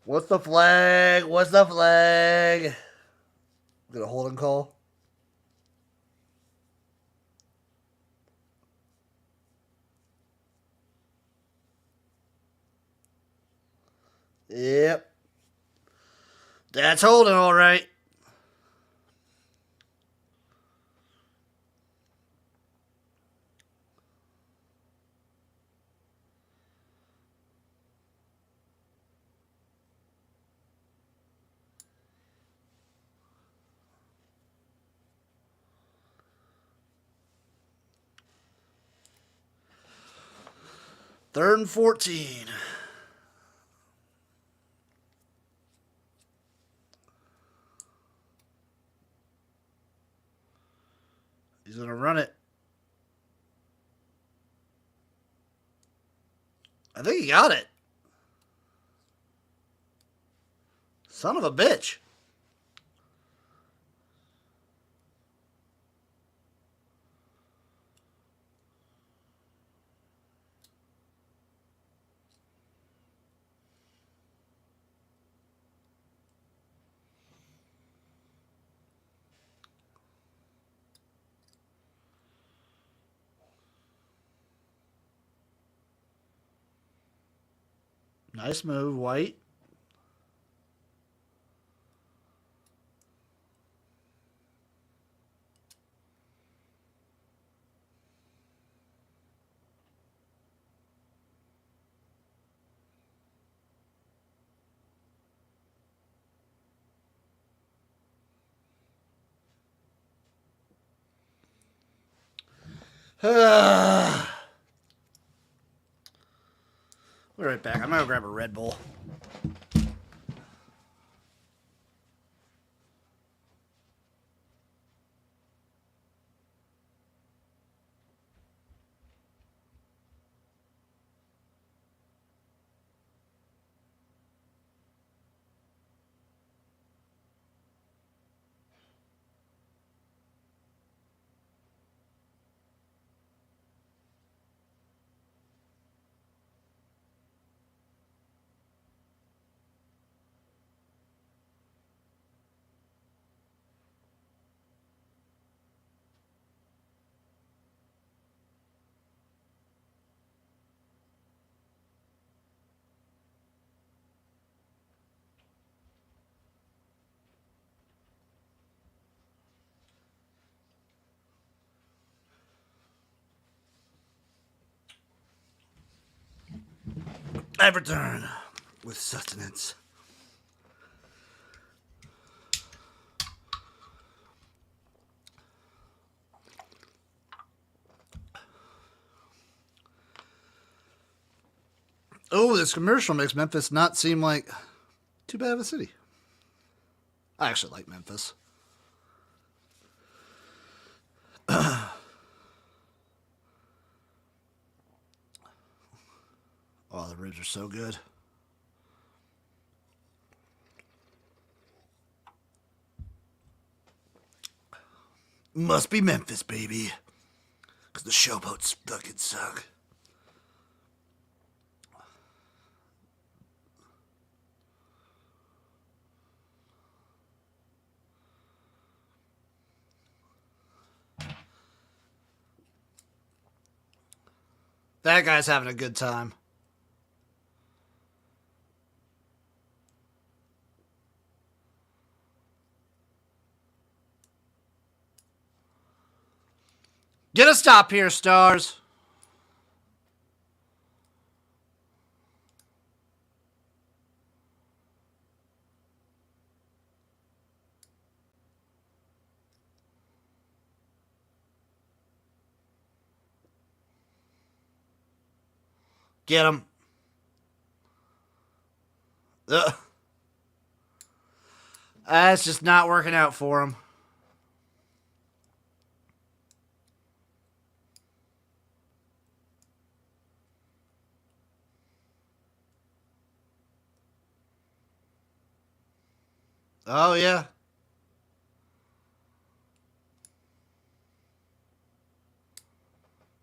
Speaker 9: What's the flag? What's the flag? Got a holding call. Yep. That's holding all right. Third and 14. He's going to run it. I think he got it. Son of a bitch. Nice move, White. We're right back. I'm going to grab a Red Bull. I return with sustenance. Oh, this commercial makes Memphis not seem like too bad of a city. I actually like Memphis. Oh, the ribs are so good. Must be Memphis, baby. Because the Showboats fucking suck. That guy's having a good time. Get a stop here, Stars. Get him. That's just not working out for him. Oh, yeah.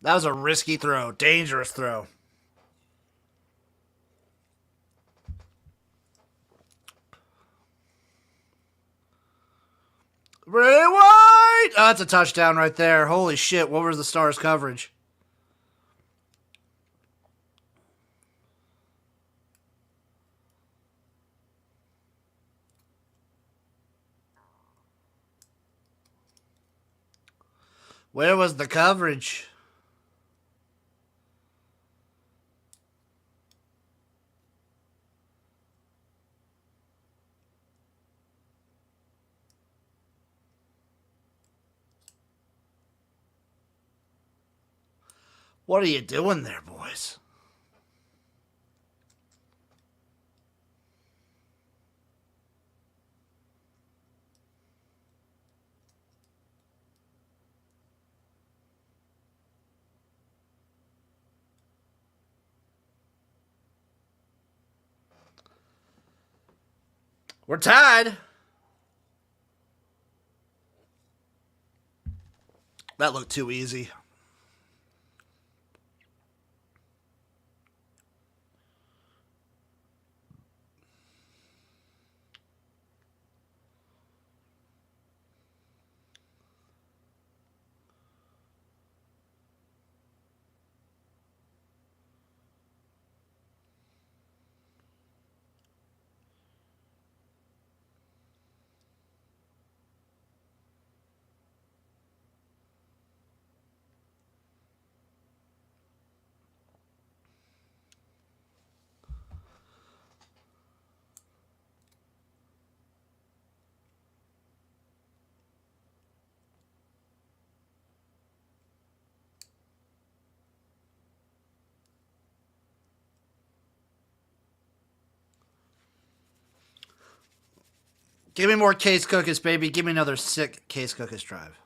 Speaker 9: That was a risky throw. Dangerous throw. Ray White! Oh, that's a touchdown right there. Holy shit. What was the Stars' coverage? Where was the coverage? What are you doing there, boys? We're tied. That looked too easy. Give me more Case Cookus, baby. Give me another sick Case Cookus drive.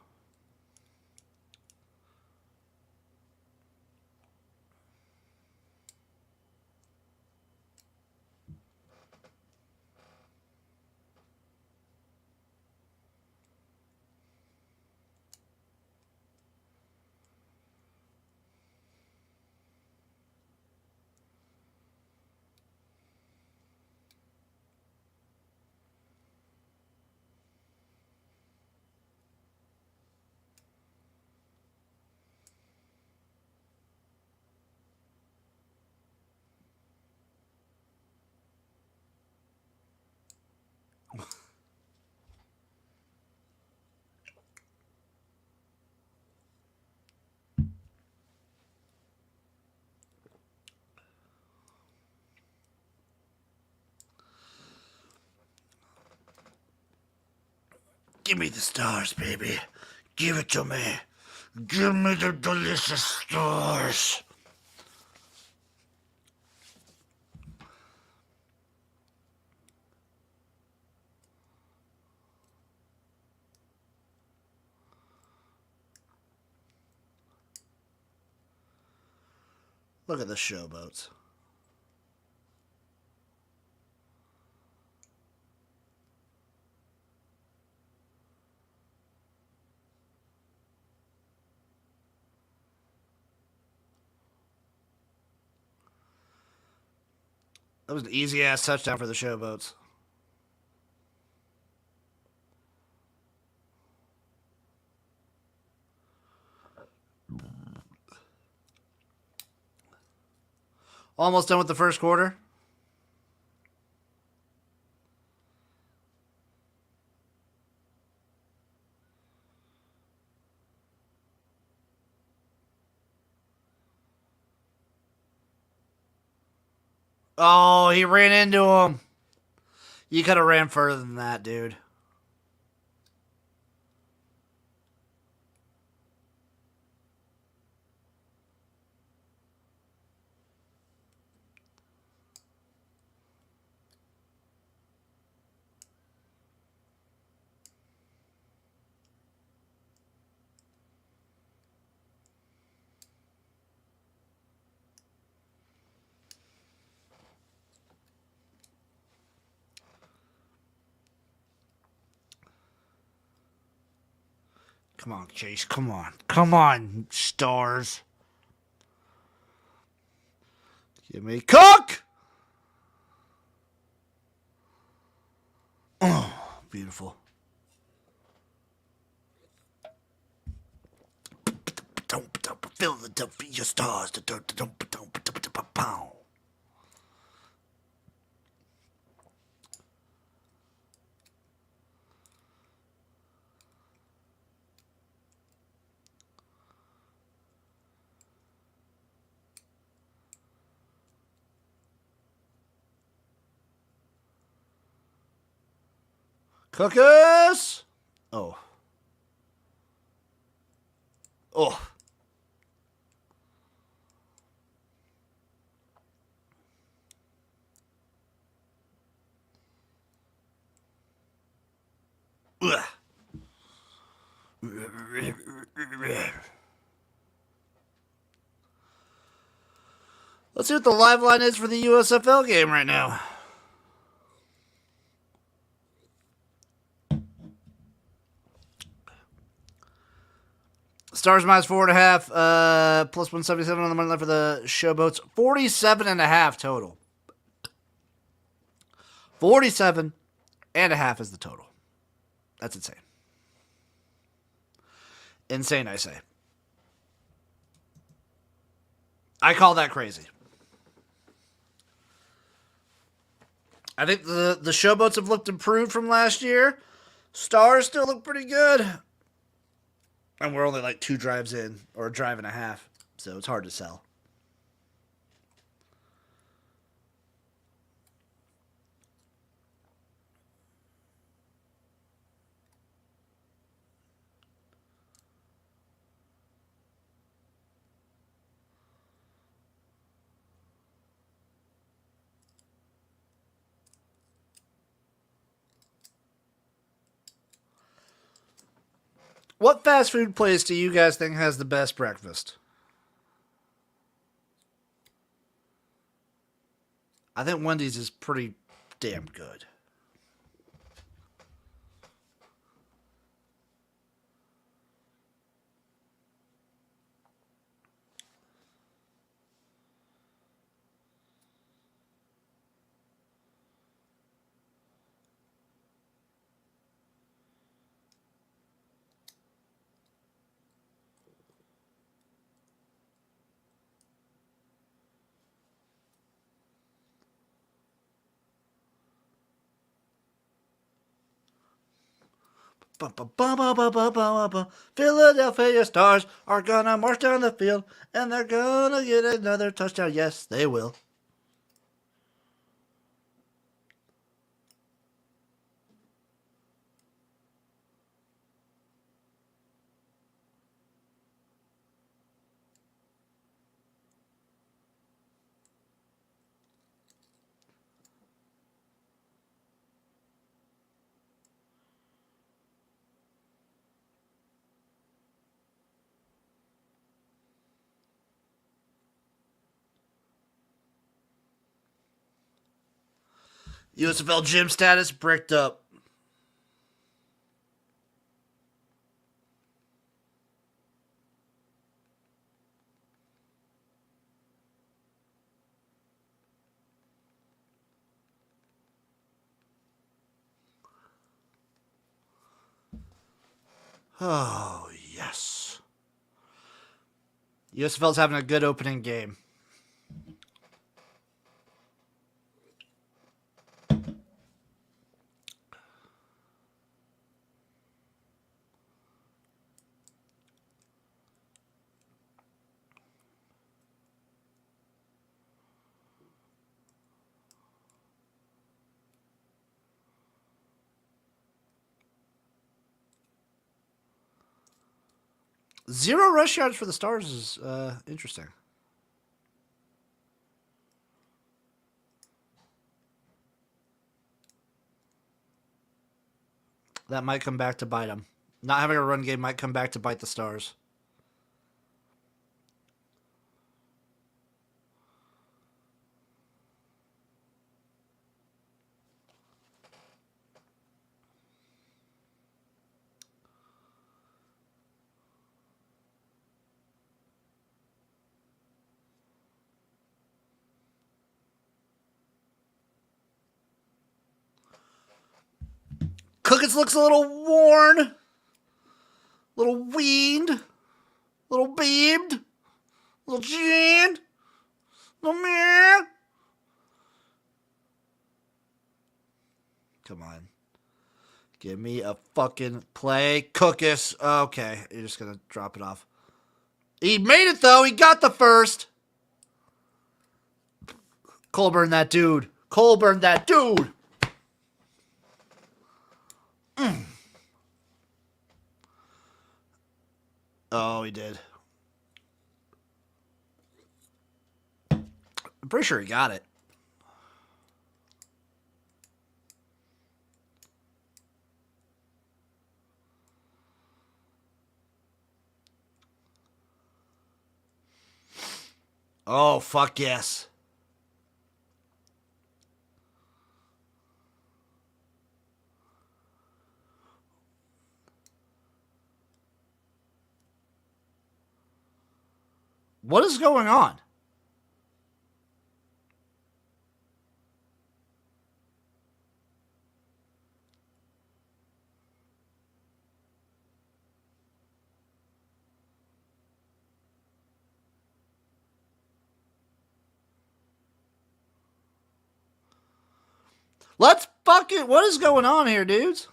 Speaker 9: Give me the stars, baby. Give it to me. Give me the delicious stars. Look at the Showboats. That was an easy-ass touchdown for the Showboats. Almost done with the first quarter. Oh, he ran into him. You could have ran further than that, dude. Come on, Chase. Come on. Come on, stars. Give me Cook! Oh, beautiful. Philadelphia stars. Cookus! Oh. Oh. Ugh. Let's see what the live line is for the USFL game right now. Stars minus 4.5, plus 177 on the money line for the Showboats. 47.5 total. 47.5 is the total. That's insane. Insane, I say. I call that crazy. I think the Showboats have looked improved from last year. Stars still look pretty good. And we're only like 2 drives in, or a drive and a half. So it's hard to sell. What fast food place do you guys think has the best breakfast? I think Wendy's is pretty damn good. Philadelphia Stars are gonna march down the field and they're gonna get another touchdown. Yes, they will. USFL gym status bricked up. Oh, yes. USFL's having a good opening game. Zero rush yards for the Stars is interesting. That might come back to bite them. Not having a run game might come back to bite the Stars. Cookins looks a little worn, a little weaned, a little beamed, a little ginned, a little man. Come on. Give me a fucking play. Cookis. Okay, you're just going to drop it off. He made it, though. He got the first. Colburn, that dude. Colburn, that dude. Oh, he did. I'm pretty sure he got it. Oh, fuck yes. What is going on? Let's fucking... What is going on here, dudes?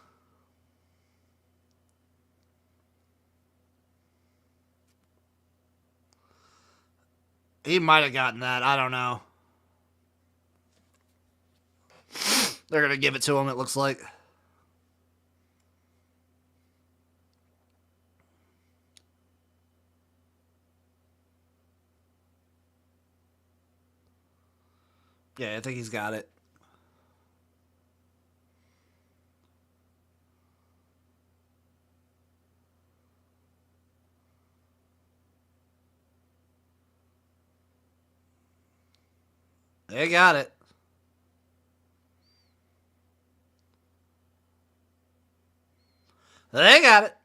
Speaker 9: He might have gotten that. I don't know. They're going to give it to him, it looks like. Yeah, I think he's got it. They got it. They got it.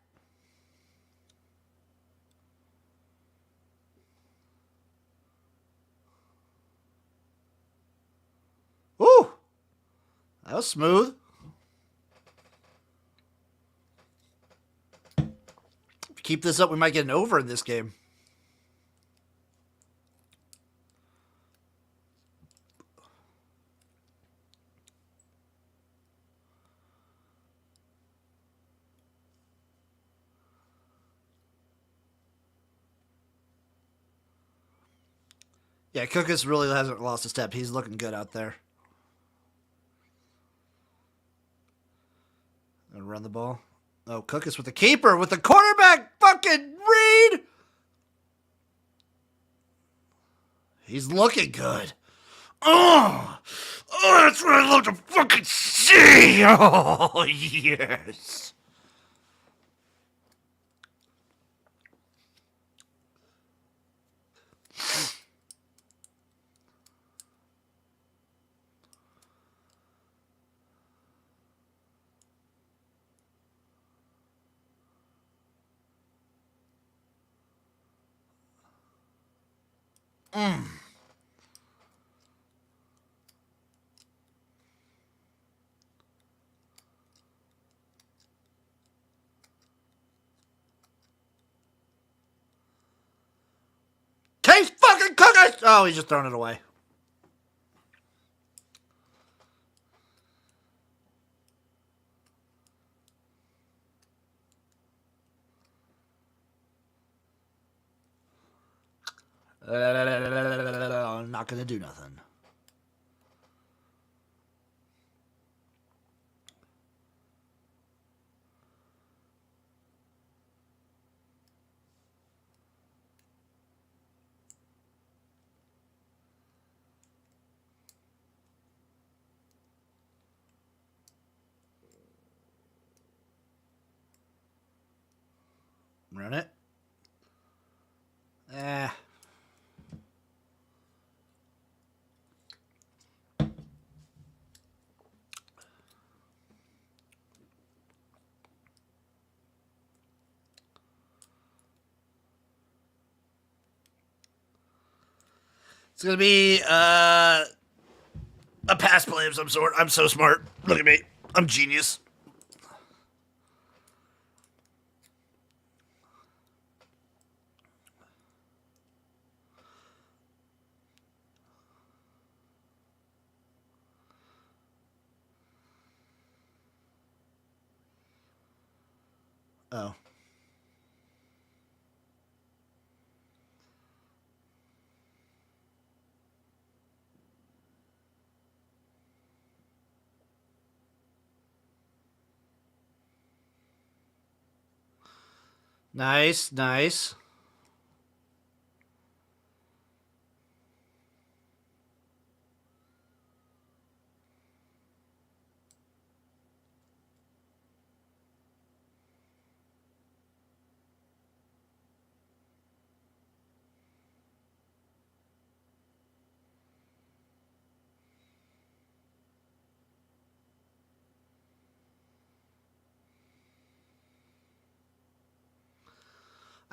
Speaker 9: Woo! That was smooth. If we keep this up, we might get an over in this game. Yeah, Cookus really hasn't lost a step. He's looking good out there. Gonna run the ball. Oh, Cookus with the keeper, with the quarterback fucking read. He's looking good. Oh, that's what I love to fucking see. Oh, yes. Case fucking Cookus! Oh, he's just throwing it away. I'm not gonna do nothing. Run it. It's going to be a pass play of some sort. I'm so smart. Look at me. I'm genius. Oh. Nice, nice.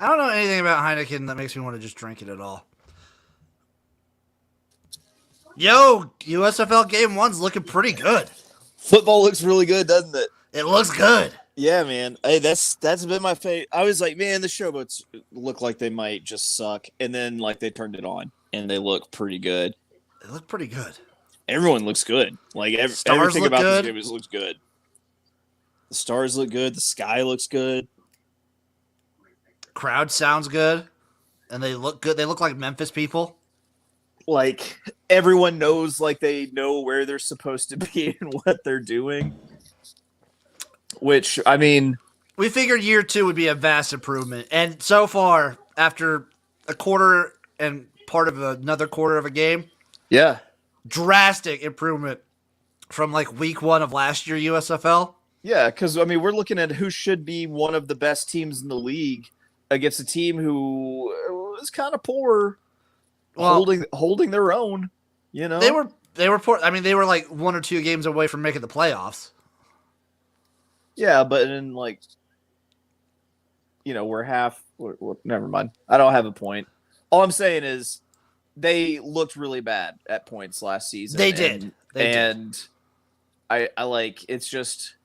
Speaker 9: I don't know anything about Heineken that makes me want to just drink it at all. Yo, USFL Game 1's looking pretty good.
Speaker 2: Football looks really good, doesn't it?
Speaker 9: It looks good.
Speaker 2: Yeah, man. Hey, that's been my favorite. I was like, man, the Showboats look like they might just suck, and then like they turned it on, and they look pretty good.
Speaker 9: They look pretty good.
Speaker 2: Everyone looks good. Like everything about this game looks good. The stars look good. The sky looks good.
Speaker 9: Crowd sounds good, and they look good. They look like Memphis people.
Speaker 2: Like everyone knows, like they know where they're supposed to be and what they're doing. Which, I mean,
Speaker 9: we figured year 2 would be a vast improvement, and so far, after a quarter and part of another quarter of a game,
Speaker 2: yeah,
Speaker 9: drastic improvement from like week 1 of last year USFL.
Speaker 2: Yeah, because I mean, we're looking at who should be one of the best teams in the league against a team who was kind of poor, holding their own. You know,
Speaker 9: they were poor. I mean, they were like 1 or 2 games away from making the playoffs.
Speaker 2: Yeah, but in like, we're half. Never mind. I don't have a point. All I'm saying is they looked really bad at points last season.
Speaker 9: They did.
Speaker 2: And I like, it's just,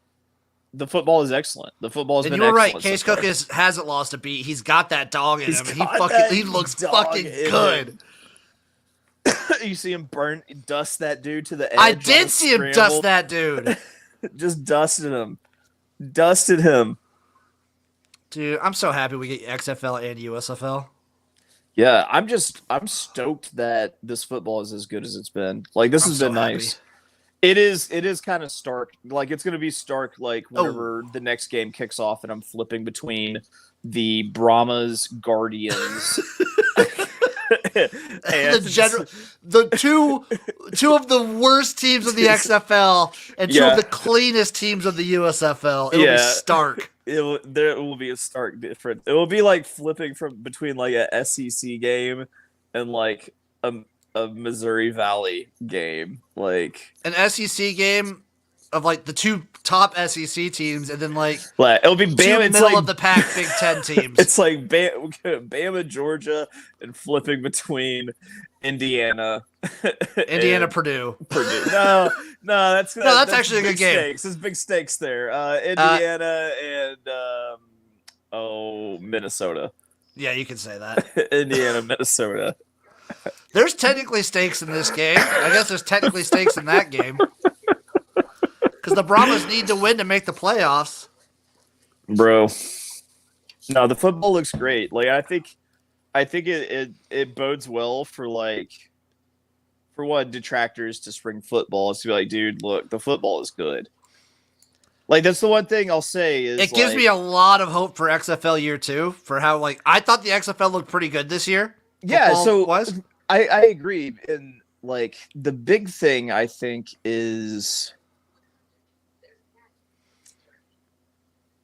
Speaker 2: the football is excellent. The football has been
Speaker 9: excellent.
Speaker 2: Right.
Speaker 9: Case
Speaker 2: so
Speaker 9: Cook hasn't lost a beat. He's got that dog in him. He looks fucking good.
Speaker 2: You see him dust that dude to the edge.
Speaker 9: I did see him dust that dude.
Speaker 2: Just dusted him. Dusted him.
Speaker 9: Dude, I'm so happy we get XFL and USFL.
Speaker 2: Yeah, I'm stoked that this football is as good as it's been. Like, this has been nice. It is kind of stark. Like, it's going to be stark, like, whenever the next game kicks off and I'm flipping between the Brahmas Guardians and
Speaker 9: the two of the worst teams of the XFL and two of the cleanest teams of the USFL. It'll be stark.
Speaker 2: There will be a stark difference. It will be like flipping between like a SEC game and like a Missouri Valley game, like
Speaker 9: an SEC game of like the 2 top SEC teams, and then like
Speaker 2: it'll be Bama,
Speaker 9: middle of the pack Big Ten teams.
Speaker 2: It's like Bama, Georgia, and flipping between Indiana,
Speaker 9: Purdue.
Speaker 2: No, that's
Speaker 9: actually a good game.
Speaker 2: Stakes. There's big stakes there. Indiana and Minnesota.
Speaker 9: Yeah, you can say that.
Speaker 2: Indiana, Minnesota.
Speaker 9: There's technically stakes in this game. I guess there's technically stakes in that game. Because the Brahmas need to win to make the playoffs.
Speaker 2: Bro. No, the football looks great. Like, I think it bodes well for detractors to spring football. Is to be like, dude, look, the football is good. Like, that's the one thing I'll say is
Speaker 9: it gives me a lot of hope for XFL year 2 for how I thought the XFL looked pretty good this year.
Speaker 2: Yeah, so I agree. And like the big thing I think is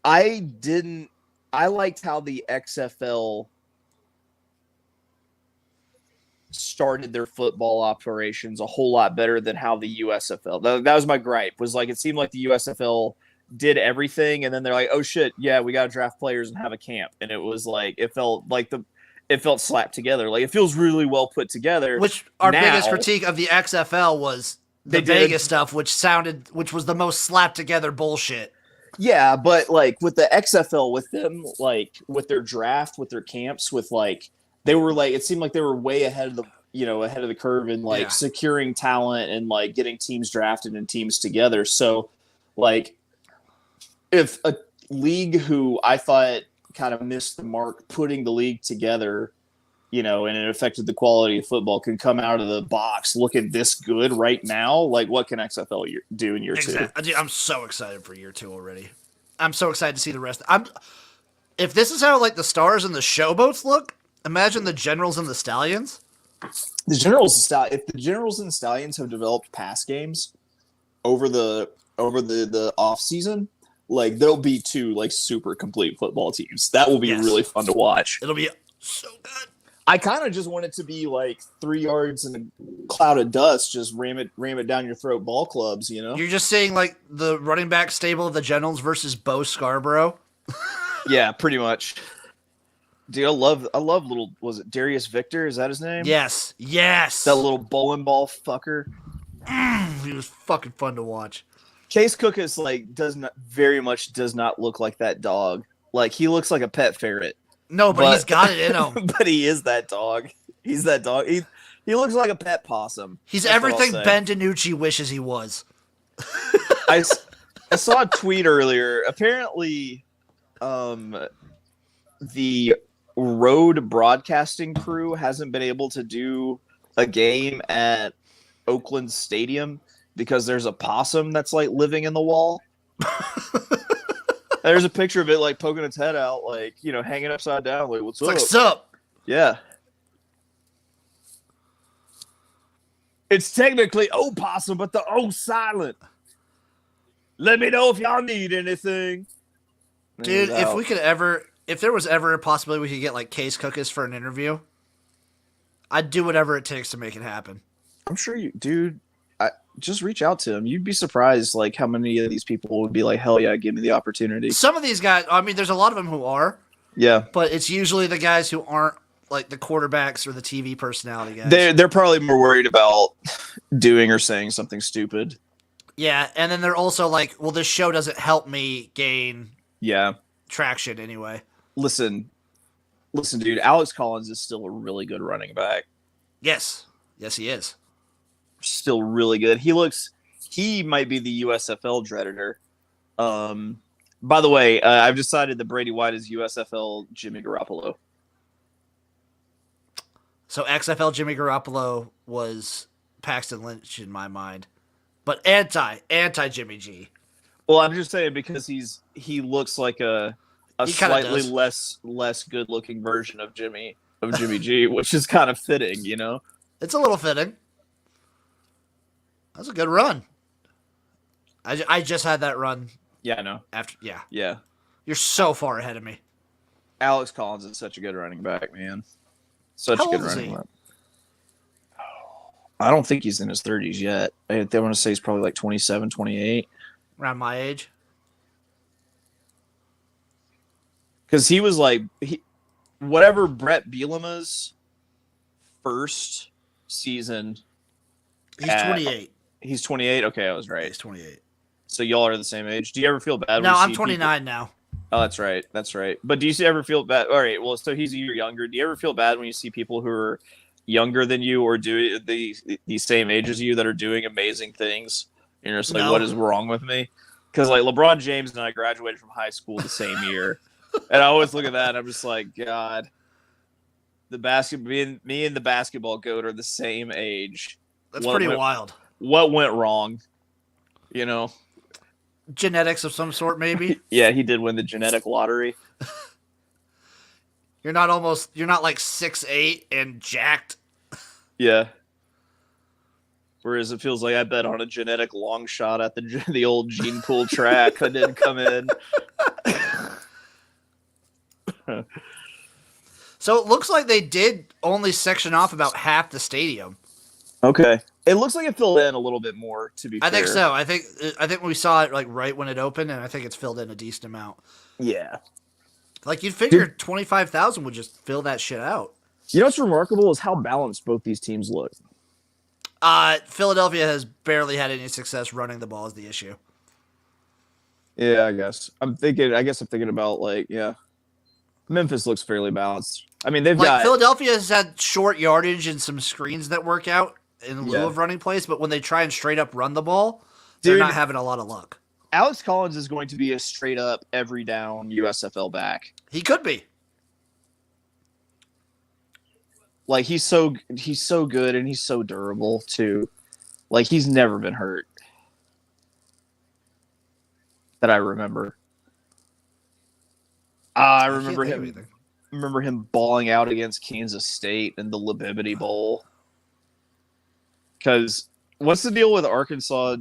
Speaker 2: I liked how the XFL started their football operations a whole lot better than how the USFL. That was my gripe. Was like, it seemed like the USFL did everything, and then they're like, oh shit, yeah, we got to draft players and have a camp. And it was like, it felt slapped together. Like, it feels really well put together.
Speaker 9: Which our biggest critique of the XFL was the Vegas stuff, which was the most slapped together bullshit.
Speaker 2: Yeah, but like with the XFL, with them, like with their draft, with their camps, with like they were like, it seemed like they were way ahead of the curve in like securing talent and like getting teams drafted and teams together. So like if a league who I thought kind of missed the mark putting the league together, and it affected the quality of football, can come out of the box looking this good right now, like what can XFL do in year 2?
Speaker 9: Dude, I'm so excited for year 2 already. I'm so excited to see the rest. If this is how like the Stars and the Showboats look, imagine the Generals and the Stallions.
Speaker 2: If the Generals and Stallions have developed pass games over the off season, like there'll be 2 like super complete football teams. That will be really fun to watch.
Speaker 9: It'll be so good.
Speaker 2: I kind of just want it to be like 3 yards in a cloud of dust, just ram it down your throat ball clubs, You're
Speaker 9: just saying like the running back stable of the Generals versus Bo Scarborough?
Speaker 2: Yeah, pretty much. Dude, I love little, was it Darius Victor? Is that his name?
Speaker 9: Yes.
Speaker 2: That little bowling ball fucker.
Speaker 9: He was fucking fun to watch.
Speaker 2: Case Cook is like does not look like that dog. Like, he looks like a pet ferret.
Speaker 9: No, but he's got it in him.
Speaker 2: But he is that dog. He's that dog. He looks like a pet possum.
Speaker 9: He's everything Ben DiNucci wishes he was.
Speaker 2: I saw a tweet earlier. Apparently, the road broadcasting crew hasn't been able to do a game at Oakland Stadium because there's a possum that's like living in the wall. There's a picture of it like poking its head out, like, hanging upside down. Like, what's up?
Speaker 9: What's up?
Speaker 2: Yeah. It's technically opossum, but the O silent. Let me know if y'all need anything.
Speaker 9: Dude, if there was ever a possibility we could get like Case Cookis for an interview, I'd do whatever it takes to make it happen.
Speaker 2: I'm sure you, dude. Just reach out to him. You'd be surprised, like how many of these people would be like, "Hell yeah, give me the opportunity."
Speaker 9: Some of these guys, I mean, there's a lot of them who are,
Speaker 2: Yeah,
Speaker 9: but it's usually the guys who aren't like the quarterbacks or the TV personality guys.
Speaker 2: they're probably more worried about doing or saying something stupid.
Speaker 9: Yeah, and then they're also like, well, this show doesn't help me gain traction anyway.
Speaker 2: Listen, dude. Alex Collins is still a really good running back.
Speaker 9: Yes, he is.
Speaker 2: Still really good. He might be the USFL Dreaditor. By the way, I've decided that Brady White is USFL Jimmy Garoppolo.
Speaker 9: So XFL Jimmy Garoppolo was Paxton Lynch in my mind, but anti Jimmy G.
Speaker 2: Well, I'm just saying because he looks like a slightly less good looking version of Jimmy G, which is kind of fitting, you know.
Speaker 9: It's a little fitting. That's a good run. I just had that run.
Speaker 2: Yeah, I know. Yeah.
Speaker 9: You're so far ahead of me.
Speaker 2: Alex Collins is such a good running back, man. Such
Speaker 9: How
Speaker 2: a good
Speaker 9: old is
Speaker 2: running
Speaker 9: he?
Speaker 2: back. I don't think he's in his 30s yet. I want to say he's probably like 27, 28.
Speaker 9: Around my age.
Speaker 2: Because he was like, whatever Brett Bielema's first season.
Speaker 9: He's 28.
Speaker 2: He's 28? Okay, I was right.
Speaker 9: He's 28.
Speaker 2: So y'all are the same age. Do you ever feel bad?
Speaker 9: No,
Speaker 2: when you
Speaker 9: I'm
Speaker 2: see
Speaker 9: 29
Speaker 2: people?
Speaker 9: now.
Speaker 2: Oh, that's right. But do you ever feel bad? All right, well, so he's a year younger. Do you ever feel bad when you see people who are younger than you or do the same age as you that are doing amazing things? You're just like, What is wrong with me? Because like LeBron James and I graduated from high school the same year. And I always look at that and I'm just like, God, me and the basketball goat are the same age.
Speaker 9: That's pretty wild.
Speaker 2: What went wrong? You know?
Speaker 9: Genetics of some sort, maybe?
Speaker 2: Yeah, he did win the genetic lottery.
Speaker 9: You're not like 6'8" and jacked.
Speaker 2: Yeah. Whereas it feels like I bet on a genetic long shot at the old gene pool track that didn't come in.
Speaker 9: So it looks like they did only section off about half the stadium.
Speaker 2: Okay. It looks like it filled in a little bit more, to be fair.
Speaker 9: I think so. I think we saw it like right when it opened, and I think it's filled in a decent amount.
Speaker 2: Yeah.
Speaker 9: Like you'd figure 25,000 would just fill that shit out.
Speaker 2: You know what's remarkable is how balanced both these teams look.
Speaker 9: Philadelphia has barely had any success running the ball is the issue.
Speaker 2: Yeah, I guess. I'm thinking about Memphis looks fairly balanced. I mean,
Speaker 9: Philadelphia has had short yardage and some screens that work out in lieu of running plays, but when they try and straight up run the ball, they're not having a lot of luck.
Speaker 2: Alex Collins is going to be a straight up every down USFL back.
Speaker 9: He could be.
Speaker 2: Like he's so good and he's so durable too. Like he's never been hurt that I remember. I remember him balling out against Kansas State in the Libibity Bowl. Because what's the deal with Arkansas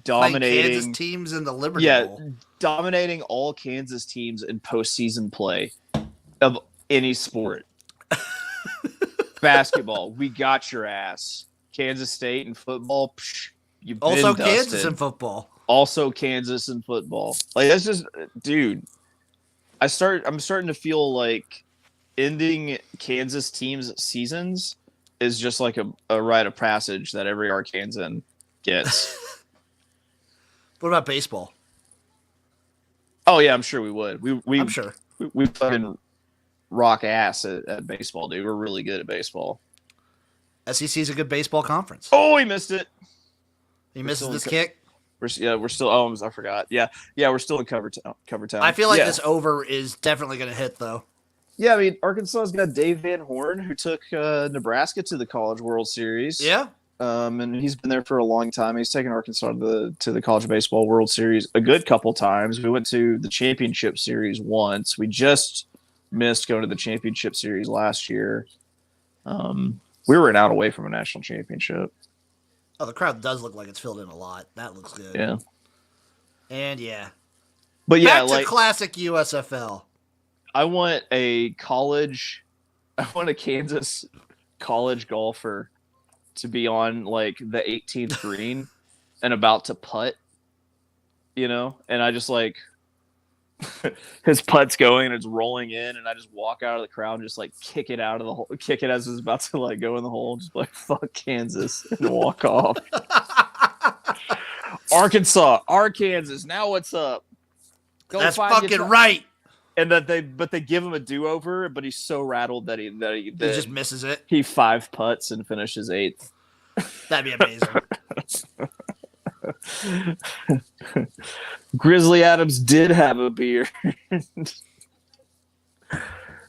Speaker 2: dominating
Speaker 9: Kansas teams in the Liberty Bowl?
Speaker 2: Dominating all Kansas teams in postseason play of any sport. Basketball, we got your ass. Kansas State in football, you've been
Speaker 9: also
Speaker 2: dusted.
Speaker 9: Kansas in football.
Speaker 2: Also Kansas in football. Like that's just, dude. I'm starting to feel like ending Kansas teams' seasons is just like a rite of passage that every Arkansan gets.
Speaker 9: What about baseball?
Speaker 2: Oh yeah, I'm sure we would.
Speaker 9: I'm sure.
Speaker 2: We fucking rock ass at baseball, dude. We're really good at baseball.
Speaker 9: SEC's a good baseball conference.
Speaker 2: Oh, he missed it.
Speaker 9: He misses this kick.
Speaker 2: We're still. Oh, I forgot. Yeah, we're still in cover town.
Speaker 9: I feel like this over is definitely going to hit though.
Speaker 2: Yeah, I mean Arkansas's got Dave Van Horn, who took Nebraska to the College World Series.
Speaker 9: Yeah.
Speaker 2: And he's been there for a long time. He's taken Arkansas to the College Baseball World Series a good couple times. We went to the Championship Series once. We just missed going to the Championship Series last year. We were an out away from a national championship.
Speaker 9: Oh, the crowd does look like it's filled in a lot. That looks good.
Speaker 2: Yeah.
Speaker 9: And yeah.
Speaker 2: But yeah,
Speaker 9: back to classic USFL.
Speaker 2: I want a Kansas college golfer to be on like the 18th green and about to putt, and I just like his putt's going and it's rolling in, and I just walk out of the crowd and just like kick it out of the hole, kick it as it's about to like go in the hole, just like fuck Kansas and walk off. Arkansas, now what's up?
Speaker 9: That's fucking right.
Speaker 2: And they give him a do-over, but he's so rattled that he
Speaker 9: just misses it.
Speaker 2: He 5 putts and finishes 8th.
Speaker 9: That'd be amazing.
Speaker 2: Grizzly Adams did have a beer.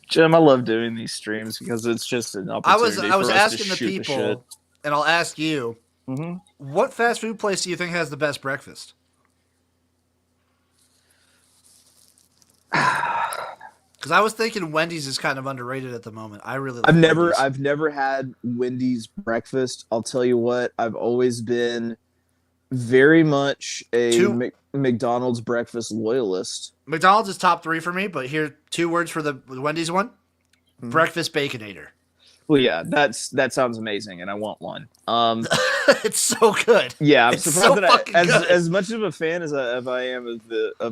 Speaker 2: Jim, I love doing these streams because it's just an opportunity.
Speaker 9: I was
Speaker 2: for us
Speaker 9: asking
Speaker 2: to
Speaker 9: the
Speaker 2: shoot
Speaker 9: people, and I'll ask you, what fast food place do you think has the best breakfast? Because I was thinking Wendy's is kind of underrated at the moment. I really like
Speaker 2: I've never had Wendy's breakfast. I'll tell you what, I've always been very much a McDonald's breakfast loyalist.
Speaker 9: McDonald's is top 3 for me, but here 2 words for the Wendy's one: breakfast Baconator.
Speaker 2: Well, yeah, that sounds amazing, and I want one.
Speaker 9: It's so good.
Speaker 2: Yeah, I'm
Speaker 9: it's
Speaker 2: surprised
Speaker 9: so
Speaker 2: that as much of a fan as I am of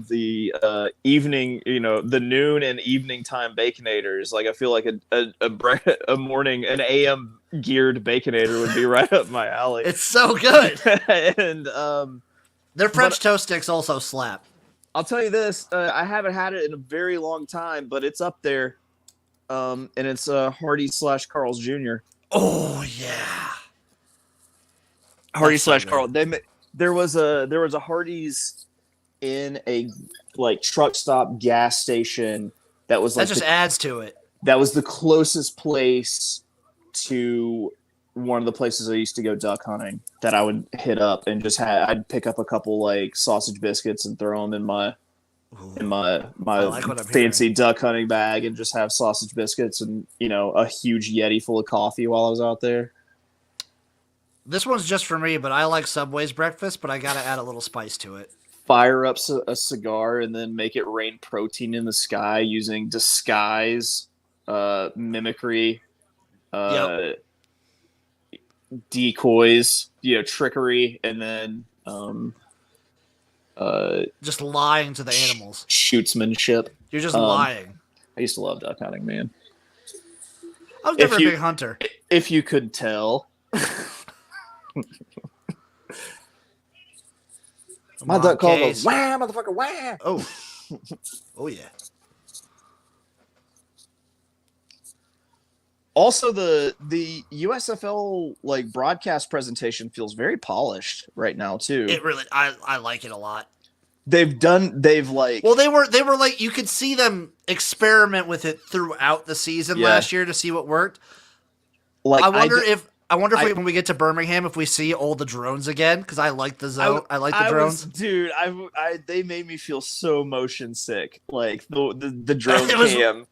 Speaker 2: the evening, the noon and evening time Baconators. Like, I feel like a morning, an AM geared Baconator would be right up my alley.
Speaker 9: It's so good.
Speaker 2: And
Speaker 9: their French toast sticks also slap.
Speaker 2: I'll tell you this: I haven't had it in a very long time, but it's up there. And it's Hardy / Carl's Jr.
Speaker 9: Oh yeah,
Speaker 2: Hardy / Carl. There was a Hardee's in a like truck stop gas station that was like
Speaker 9: that just adds to it.
Speaker 2: That was the closest place to one of the places I used to go duck hunting that I would hit up and just I'd pick up a couple like sausage biscuits and throw them in my
Speaker 9: like
Speaker 2: fancy
Speaker 9: hearing.
Speaker 2: duck hunting bag and just have sausage biscuits and a huge Yeti full of coffee while I was out there.
Speaker 9: This one's just for me, but I like Subway's breakfast, but I gotta add a little spice to it.
Speaker 2: Fire up a cigar and then make it rain protein in the sky using disguise, mimicry, decoys, trickery, and then
Speaker 9: just lying to the animals.
Speaker 2: Shootsmanship.
Speaker 9: You're just lying.
Speaker 2: I used to love duck hunting, man.
Speaker 9: I was never a big hunter.
Speaker 2: If you could tell. My duck called a wham, motherfucker, wham.
Speaker 9: Oh yeah.
Speaker 2: Also, the USFL like broadcast presentation feels very polished right now too.
Speaker 9: It really, I like it a lot.
Speaker 2: They were like, you could see them experiment with it throughout the season last year to see what worked. Like,
Speaker 9: I wonder if when we get to Birmingham, if we see all the drones again, because I like the zone. I like the drones.
Speaker 2: They made me feel so motion sick. Like the drone cam.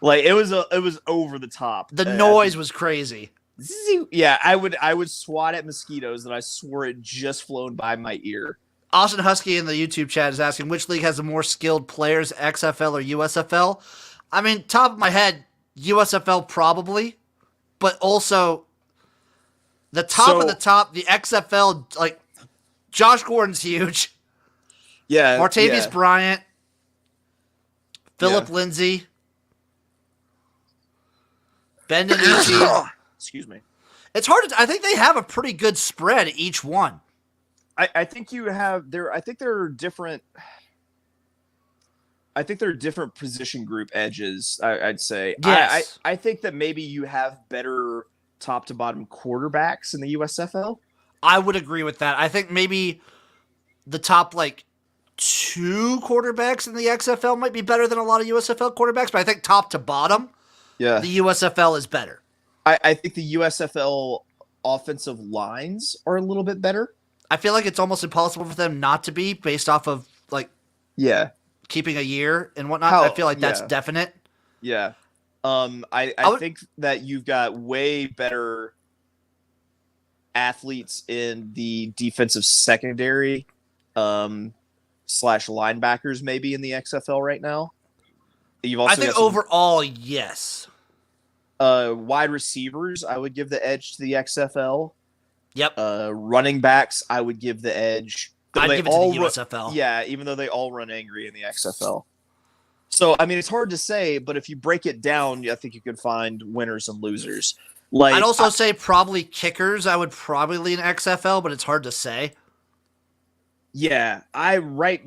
Speaker 2: Like it was over the top.
Speaker 9: The noise was crazy.
Speaker 2: Yeah, I would swat at mosquitoes and I swore it just flown by my ear.
Speaker 9: Austin Husky in the YouTube chat is asking which league has the more skilled players, XFL or USFL? I mean, top of my head, USFL probably, but also the top of the top, the XFL, like Josh Gordon's huge.
Speaker 2: Yeah,
Speaker 9: Martavius Bryant, Philip Lindsay. Ben DiNucci.
Speaker 2: Excuse me.
Speaker 9: It's hard to. I think they have a pretty good spread each one.
Speaker 2: I think you have there. I think there are different. I think there are different position group edges. I'd say.
Speaker 9: Yes.
Speaker 2: I think that maybe you have better top to bottom quarterbacks in the USFL.
Speaker 9: I would agree with that. I think maybe the top like 2 quarterbacks in the XFL might be better than a lot of USFL quarterbacks, but I think top to bottom, the USFL is better.
Speaker 2: I think the USFL offensive lines are a little bit better.
Speaker 9: I feel like it's almost impossible for them not to be based off of like keeping a year and whatnot. I feel like that's definite.
Speaker 2: Yeah. I think that you've got way better athletes in the defensive secondary / linebackers maybe in the XFL right now.
Speaker 9: I think overall, yes.
Speaker 2: Wide receivers, I would give the edge to the XFL.
Speaker 9: Yep.
Speaker 2: Running backs, I would give the edge.
Speaker 9: I'd give it to the USFL.
Speaker 2: Yeah, even though they all run angry in the XFL. So, I mean, it's hard to say, but if you break it down, I think you could find winners and losers. Like,
Speaker 9: I'd also say probably kickers. I would probably lean XFL, but it's hard to say.
Speaker 2: Yeah,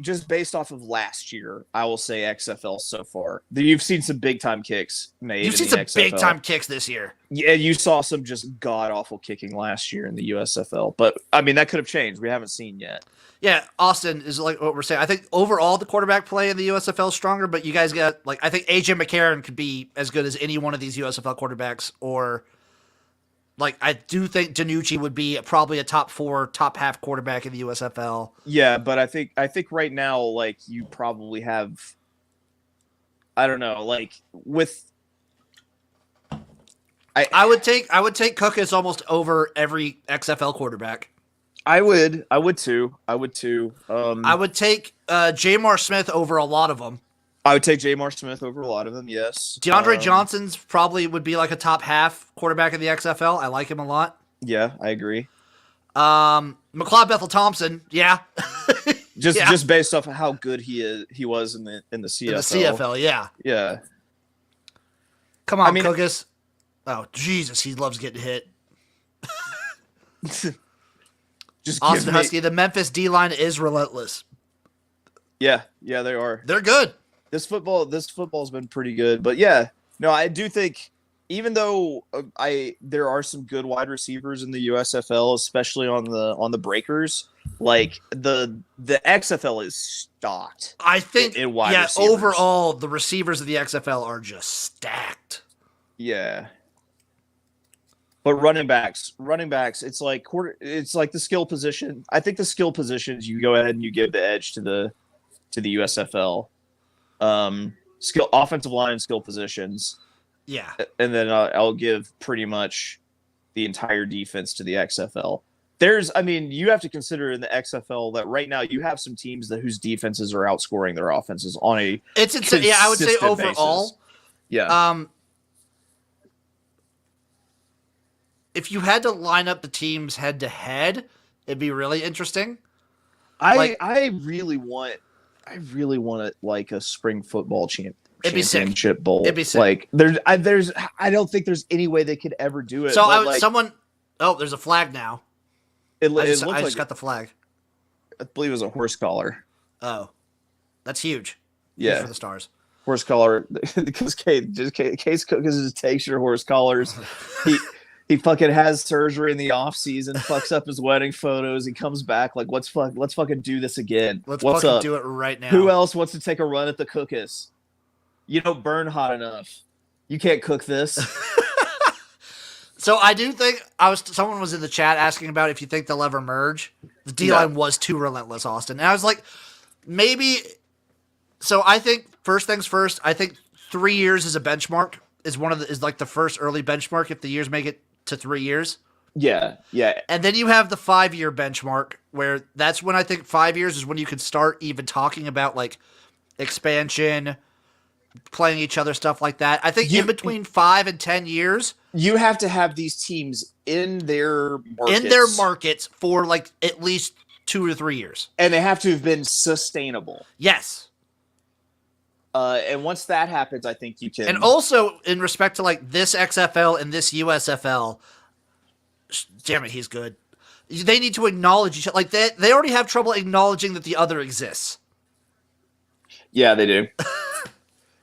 Speaker 2: just based off of last year, I will say XFL so far. You've seen some big time kicks made.
Speaker 9: You've seen some big time kicks this year.
Speaker 2: Yeah, you saw some just god awful kicking last year in the USFL, but I mean that could have changed. We haven't seen yet.
Speaker 9: Yeah, Austin is like what we're saying. I think overall the quarterback play in the USFL is stronger, but you guys got I think AJ McCarron could be as good as any one of these USFL quarterbacks, or I do think DiNucci would be probably a top 4, top half quarterback in the USFL.
Speaker 2: Yeah, but I think right now, you probably have, I don't know, with.
Speaker 9: I would take Cookus almost over every XFL quarterback.
Speaker 2: I would too. I would
Speaker 9: take Jamar Smith over a lot of them.
Speaker 2: I would take Jamar Smith over a lot of them, yes.
Speaker 9: DeAndre Johnson's probably would be a top half quarterback in the XFL. I like him a lot.
Speaker 2: Yeah, I agree.
Speaker 9: McLeod Bethel-Thompson, yeah.
Speaker 2: just based off of how good he was in the CFL.
Speaker 9: In the CFL, yeah.
Speaker 2: Yeah.
Speaker 9: Come on, Cookus. Oh, Jesus, he loves getting hit. Austin Husky, the Memphis D-line is relentless.
Speaker 2: Yeah, they are.
Speaker 9: They're good.
Speaker 2: This football's been pretty good, but yeah, no, I do think even though there are some good wide receivers in the USFL, especially on the breakers, the XFL is stocked.
Speaker 9: I think
Speaker 2: in wide receivers.
Speaker 9: Overall the receivers of the XFL are just stacked.
Speaker 2: Yeah. But running backs, it's like the skill position. I think the skill positions you go ahead and you give the edge to the USFL. Offensive line skill positions.
Speaker 9: Yeah.
Speaker 2: And then I'll give pretty much the entire defense to the XFL. You have to consider in the XFL that right now you have some teams whose defenses are outscoring their offenses on a
Speaker 9: yeah, I would say overall.
Speaker 2: Basis. Yeah.
Speaker 9: If you had to line up the teams head to head, it'd be really interesting.
Speaker 2: I really want a spring football championship bowl.
Speaker 9: It'd be sick.
Speaker 2: I don't think there's any way they could ever do it.
Speaker 9: So there's a flag now. I just got the flag.
Speaker 2: I believe it was a horse collar.
Speaker 9: Oh, that's huge.
Speaker 2: Yeah,
Speaker 9: huge for the Stars.
Speaker 2: Horse collar, because Case Cookus just takes your horse collars. He fucking has surgery in the off season, fucks up his wedding photos. He comes back let's fucking do this again.
Speaker 9: What's
Speaker 2: fucking
Speaker 9: up? Do it right now.
Speaker 2: Who else wants to take a run at the Cookus? You don't burn hot enough. You can't cook this.
Speaker 9: So I do think someone was in the chat asking about if you think they'll ever merge. The D-line was too relentless, Austin. And I was like, maybe. So I think first things first. I think 3 years is a benchmark. Is the first early benchmark if the years make it to 3 years.
Speaker 2: Yeah.
Speaker 9: And then you have the 5-year benchmark, where that's when I think 5 years is when you can start even talking about expansion, playing each other, stuff like that. I think in between 5 and 10 years,
Speaker 2: you have to have these teams in their
Speaker 9: markets for at least 2 or 3 years,
Speaker 2: and they have to have been sustainable.
Speaker 9: Yes.
Speaker 2: And once that happens, I think you can.
Speaker 9: And also, in respect to this XFL and this USFL, damn it, he's good. They need to acknowledge each other. They already have trouble acknowledging that the other exists.
Speaker 2: Yeah, they do.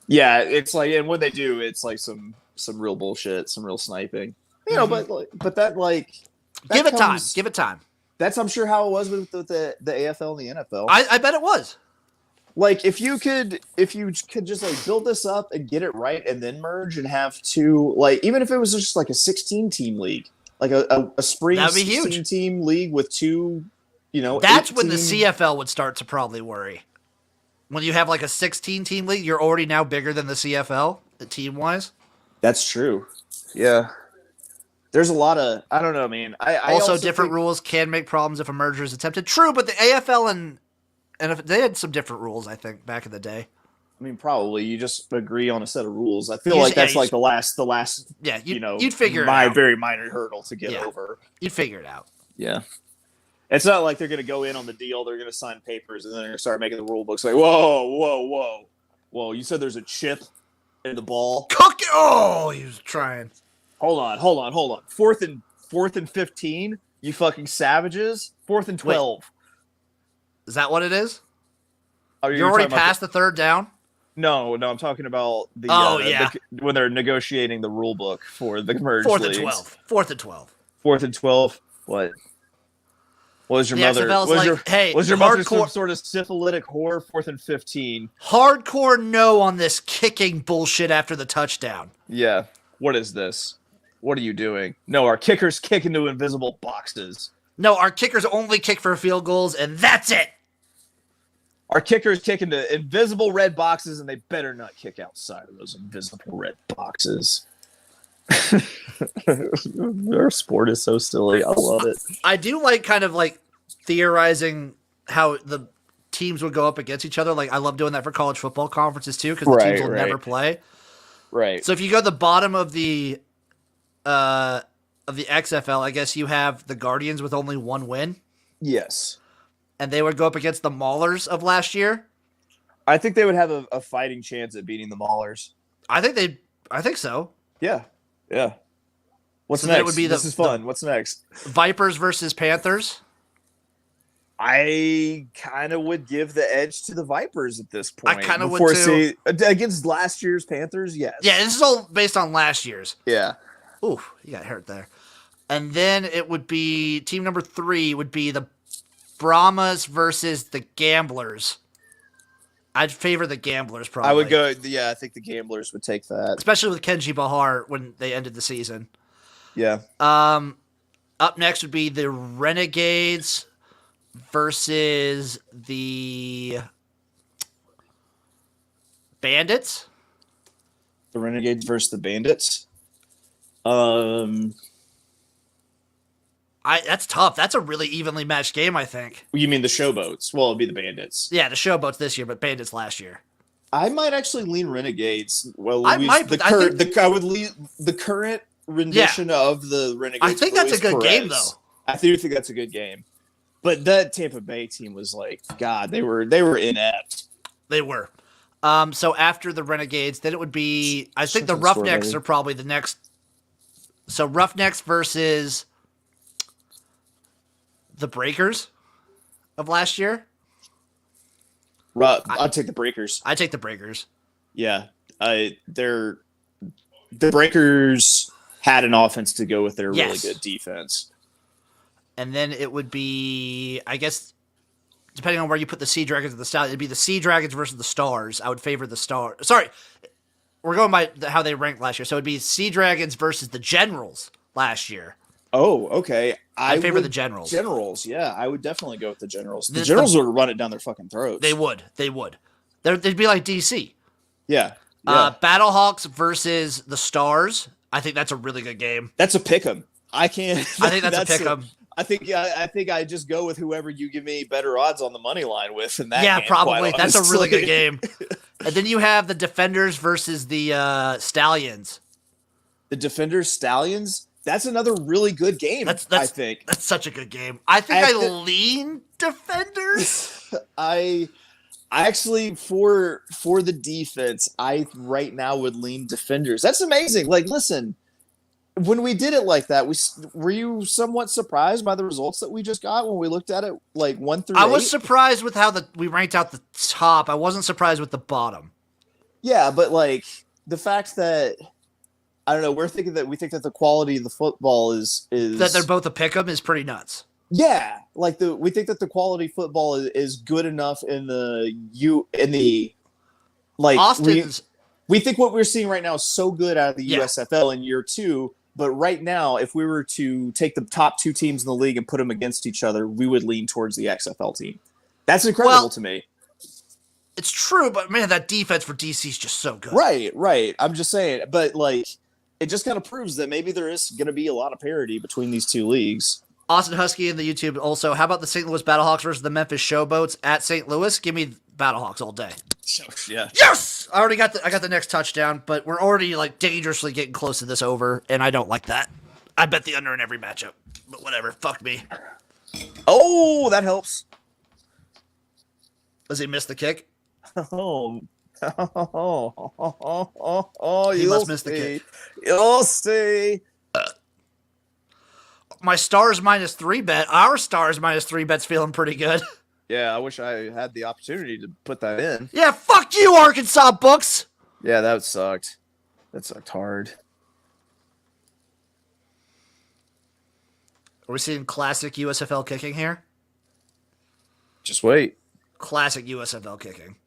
Speaker 2: Yeah, it's and when they do, it's some real bullshit, some real sniping. You know, but that
Speaker 9: give it time. Give it time.
Speaker 2: That's I'm sure how it was with the AFL and the NFL.
Speaker 9: I bet it was.
Speaker 2: If you could just build this up and get it right and then merge and have two, even if it was just a 16-team league, a spring 16-team league with two,
Speaker 9: that's when the CFL would start to probably worry. When you have a 16-team league, you're already now bigger than the CFL, team-wise.
Speaker 2: That's true. Yeah. There's a lot of, I don't know, man. I
Speaker 9: also different rules can make problems if a merger is attempted. True, but the AFL and if they had some different rules, I think, back in the day.
Speaker 2: I mean, probably you just agree on a set of rules. I feel that's the last.
Speaker 9: Yeah, you'd figure it out.
Speaker 2: Very minor hurdle to get over.
Speaker 9: You'd figure it out.
Speaker 2: Yeah. It's not like they're going to go in on the deal. They're going to sign papers, and then they're going to start making the rule books. Like, whoa. You said there's a chip in the ball.
Speaker 9: Cook it! Oh, he was trying.
Speaker 2: Hold on. Fourth and 15. You fucking savages. 4th and 12.
Speaker 9: Wait. Is that what it is?
Speaker 2: Oh,
Speaker 9: you're already past the third down?
Speaker 2: No, I'm talking about when they're negotiating the rule book for the merged leagues.
Speaker 9: 4th and 12.
Speaker 2: 4th and 12. What? Was your mother? Was your mother some sort of syphilitic whore? 4th and 15.
Speaker 9: Hardcore no on this kicking bullshit after the touchdown.
Speaker 2: Yeah. What is this? What are you doing? No, our kickers kick into invisible boxes.
Speaker 9: No, our kickers only kick for field goals, and that's it.
Speaker 2: Our kickers kick into invisible red boxes, and they better not kick outside of those invisible red boxes. Our sport is so silly. I love it.
Speaker 9: I do like kind of like theorizing how the teams would go up against each other. Like I love doing that for college football conferences too, because the teams will never play.
Speaker 2: Right.
Speaker 9: So if you go to the bottom of the XFL, I guess you have the Guardians with only one win.
Speaker 2: Yes.
Speaker 9: And they would go up against the Maulers of last year.
Speaker 2: I think they would have a fighting chance at beating the Maulers.
Speaker 9: I think so.
Speaker 2: Yeah. Yeah. What's
Speaker 9: So
Speaker 2: next?
Speaker 9: it would be
Speaker 2: this is fun. What's next?
Speaker 9: Vipers versus Panthers.
Speaker 2: I kind of would give the edge to the Vipers at this point.
Speaker 9: I kind of would too.
Speaker 2: Against last year's Panthers, yes.
Speaker 9: Yeah, this is all based on last year's.
Speaker 2: Yeah.
Speaker 9: Ooh, you got hurt there. And then it would be team number 3 would be the Brahmas versus the Gamblers. I'd favor the Gamblers probably.
Speaker 2: I would go. Yeah, I think the Gamblers would take that,
Speaker 9: especially with Kenji Bahar when they ended the season.
Speaker 2: Yeah.
Speaker 9: Up next would be the Renegades versus the Bandits.
Speaker 2: The Renegades versus the Bandits.
Speaker 9: That's tough. That's a really evenly matched game, I think.
Speaker 2: You mean the Showboats? Well, it'd be the Bandits.
Speaker 9: Yeah, the Showboats this year, but Bandits last year.
Speaker 2: I might actually lean Renegades. Well,
Speaker 9: I might.
Speaker 2: I would lean the current rendition of the Renegades.
Speaker 9: I think that's a good game, though.
Speaker 2: I do think that's a good game. But that Tampa Bay team was like, God, they were inept.
Speaker 9: They were. So after the Renegades, then it would be. I think the Roughnecks are probably the next. So Roughnecks versus the Breakers of last year.
Speaker 2: I'd take the Breakers.
Speaker 9: I take the Breakers.
Speaker 2: Yeah, the Breakers had an offense to go with their really good defense.
Speaker 9: And then it would be, I guess, depending on where you put the Sea Dragons and the Stallions, it'd be the Sea Dragons versus the Stars. I would favor the Stars. Sorry, we're going by how they ranked last year. So it'd be Sea Dragons versus the Generals last year.
Speaker 2: Oh, okay.
Speaker 9: I favor the Generals.
Speaker 2: Generals, yeah. I would definitely go with the Generals. The Generals would run it down their fucking throats.
Speaker 9: They would. They'd be like DC.
Speaker 2: Yeah.
Speaker 9: Battlehawks versus the Stars. I think that's a really good game.
Speaker 2: That's a pick'em. I think
Speaker 9: that's a pick'em.
Speaker 2: I think I just go with whoever you give me better odds on the money line with in that game,
Speaker 9: probably. That's a really good game. And then you have the Defenders versus the Stallions.
Speaker 2: The Defenders Stallions? That's another really good game, I think.
Speaker 9: That's such a good game. I think I lean Defenders.
Speaker 2: I actually, for the defense, I right now would lean Defenders. That's amazing. Like, listen, when we did it like that, were you somewhat surprised by the results that we just got when we looked at it like 1 through 8?
Speaker 9: I was surprised with how we ranked out the top. I wasn't surprised with the bottom.
Speaker 2: Yeah, but like the fact that I don't know, we think that the quality of the football is
Speaker 9: that they're both a pick'em is pretty nuts.
Speaker 2: Yeah, like we think that the quality football is good enough in the like
Speaker 9: Austin's.
Speaker 2: We think what we're seeing right now is so good out of the USFL in year 2. But right now, if we were to take the top 2 teams in the league and put them against each other, we would lean towards the XFL team. That's incredible to me.
Speaker 9: It's true, but man, that defense for DC is just so good.
Speaker 2: Right. I'm just saying, but like, it just kind of proves that maybe there is going to be a lot of parity between these 2 leagues.
Speaker 9: Austin Husky in the YouTube also. How about the St. Louis Battlehawks versus the Memphis Showboats at St. Louis? Give me Battlehawks all day.
Speaker 2: Yeah.
Speaker 9: Yes! I got the next touchdown, but we're already like dangerously getting close to this over, and I don't like that. I bet the under in every matchup, but whatever. Fuck me.
Speaker 2: Oh, that helps.
Speaker 9: Does he miss the kick?
Speaker 2: Oh,
Speaker 9: He must miss the kick.
Speaker 2: You'll see.
Speaker 9: My stars -3 bet. Our stars -3 bet's feeling pretty good.
Speaker 2: Yeah, I wish I had the opportunity to put that in.
Speaker 9: Yeah, fuck you, Arkansas books.
Speaker 2: Yeah, that sucked. That sucked hard.
Speaker 9: Are we seeing classic USFL kicking here?
Speaker 2: Just wait.
Speaker 9: Classic USFL kicking.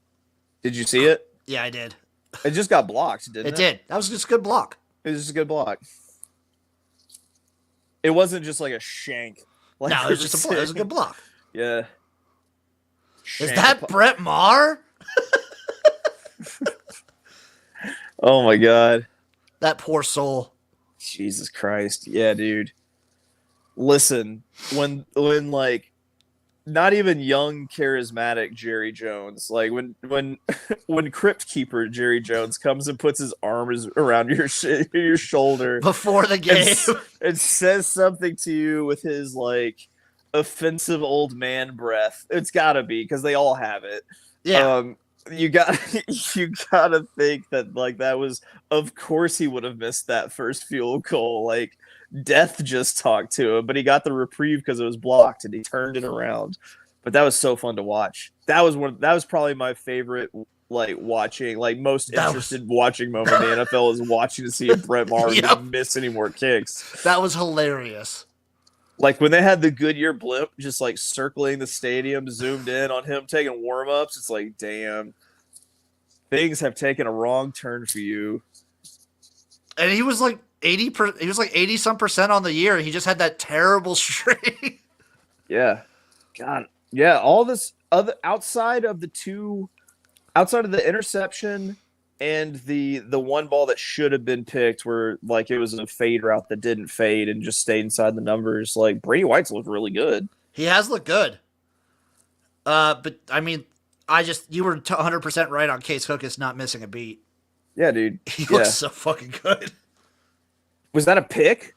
Speaker 2: Did you see it?
Speaker 9: Yeah, I did.
Speaker 2: It just got blocked, didn't it?
Speaker 9: It did. That was just a good block.
Speaker 2: It was just a good block. It wasn't just like a shank. Like
Speaker 9: No, it was just a block. It was a good block.
Speaker 2: Yeah.
Speaker 9: Is that Brett Maher?
Speaker 2: Oh my god.
Speaker 9: That poor soul.
Speaker 2: Jesus Christ. Yeah, dude. Listen, when like not even young charismatic Jerry Jones, like when Crypt Keeper Jerry Jones comes and puts his arms around your shoulder
Speaker 9: Before the game
Speaker 2: and says something to you with his like offensive old man breath. It's got to be because they all have it.
Speaker 9: Yeah.
Speaker 2: You gotta think that like that was, of course he would have missed that first field goal. Like death just talked to him, but he got the reprieve because it was blocked and he turned it around. But that was so fun to watch. That was probably my favorite, like watching, like most interested watching moment in the NFL is watching to see if Brett Maher didn't miss any more kicks.
Speaker 9: That was hilarious.
Speaker 2: Like when they had the Goodyear blimp just like circling the stadium, zoomed in on him taking warm-ups, it's like, damn, things have taken a wrong turn for you.
Speaker 9: And he was like 80% on the year. He just had that terrible streak.
Speaker 2: Yeah. God. Yeah, all this other outside of the interception and the one ball that should have been picked where like it was a fade route that didn't fade and just stayed inside the numbers, like Brady White's looked really good.
Speaker 9: He has looked good. But I mean, you were 100% right on Case Cookus not missing a beat.
Speaker 2: Yeah, dude.
Speaker 9: He looks so fucking good.
Speaker 2: Was that a pick?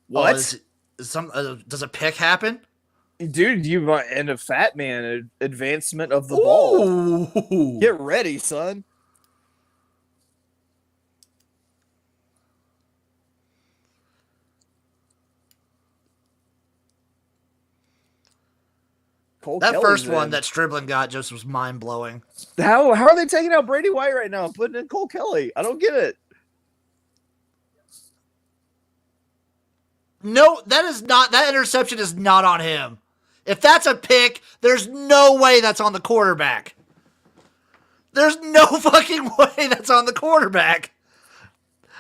Speaker 2: What?
Speaker 9: Does a pick happen?
Speaker 2: Dude, you might end a fat man advancement of the ball. Get ready, son.
Speaker 9: That first one that Striblin got just was mind blowing.
Speaker 2: How are they taking out Brady White right now and putting in Cole Kelly? I don't get it.
Speaker 9: No, that interception is not on him. If that's a pick, there's no way that's on the quarterback. There's no fucking way that's on the quarterback.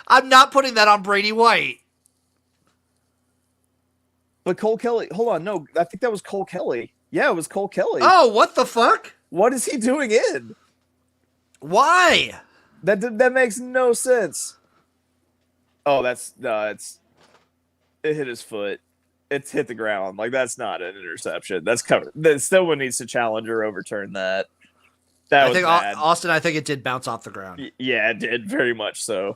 Speaker 9: I'm not putting that on Brady White.
Speaker 2: But Cole Kelly, hold on, no, I think that was Cole Kelly. Yeah, it was Cole Kelly.
Speaker 9: Oh, what the fuck?
Speaker 2: What is he doing in?
Speaker 9: Why?
Speaker 2: That makes no sense. Oh, it hit his foot. It's hit the ground. Like, that's not an interception. That's covered. Someone needs to challenge or overturn that. That was bad.
Speaker 9: Austin, I think it did bounce off the ground.
Speaker 2: Yeah, it did, very much so.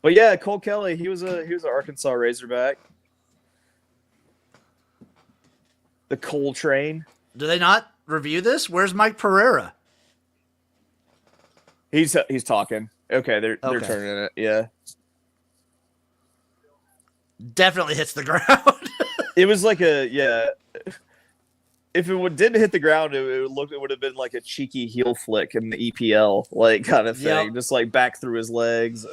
Speaker 2: But yeah, Cole Kelly, he was an Arkansas Razorback. The Cole train.
Speaker 9: Do they not review this? Where's Mike Pereira?
Speaker 2: He's talking. Okay, they're turning it. Yeah.
Speaker 9: Definitely hits the ground.
Speaker 2: It was like if it didn't hit the ground, it would have been like a cheeky heel flick in the EPL, like kind of thing, just like back through his legs.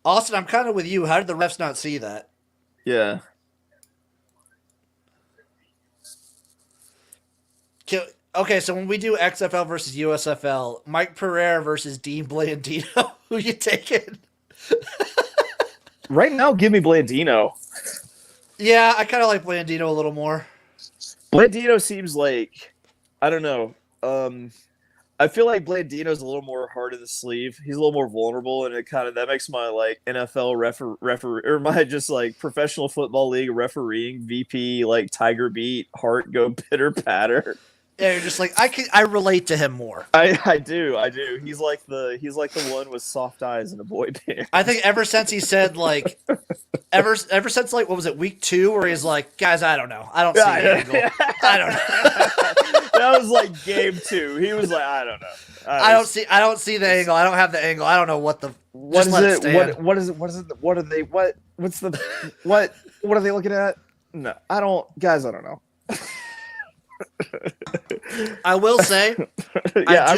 Speaker 9: Austin, I'm kind of with you. How did the refs not see that?
Speaker 2: Yeah.
Speaker 9: Okay, so when we do XFL versus USFL, Mike Pereira versus Dean Blandino, who you taking?
Speaker 2: Right now, give me Blandino.
Speaker 9: Yeah, I kind of like Blandino a little more.
Speaker 2: Blandino seems like, I don't know. I feel like Blandino's a little more hard in the sleeve. He's a little more vulnerable, and that makes my like NFL referee or my just like professional football league refereeing VP like Tiger Beat heart go pitter patter.
Speaker 9: Yeah, you're just like I relate to him more.
Speaker 2: I do. He's like the one with soft eyes and a boy band.
Speaker 9: I think ever since he said like ever since like what was it, week 2, where he's like, guys, I don't know. I don't see the angle. I don't know.
Speaker 2: That was like game 2. He was like, I don't know.
Speaker 9: I don't see the angle. I don't have the angle. I don't know what the
Speaker 2: What
Speaker 9: just
Speaker 2: is
Speaker 9: let
Speaker 2: it?
Speaker 9: stand.
Speaker 2: What is it? What are they? What's the what are they looking at? No, I don't. Guys, I don't know.
Speaker 9: I will say,
Speaker 2: Yeah,
Speaker 9: I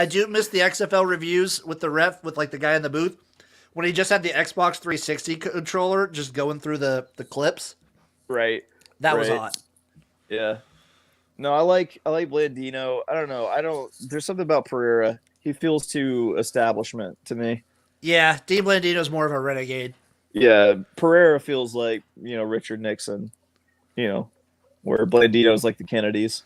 Speaker 9: do miss the XFL reviews with the ref, with like the guy in the booth when he just had the Xbox 360 controller just going through the clips.
Speaker 2: Right.
Speaker 9: That was hot.
Speaker 2: Yeah. No, I like Blandino. I don't know. There's something about Pereira. He feels too establishment to me.
Speaker 9: Yeah, Dean Blandino's more of a renegade.
Speaker 2: Yeah, Pereira feels like, Richard Nixon, where Blandino's like the Kennedys.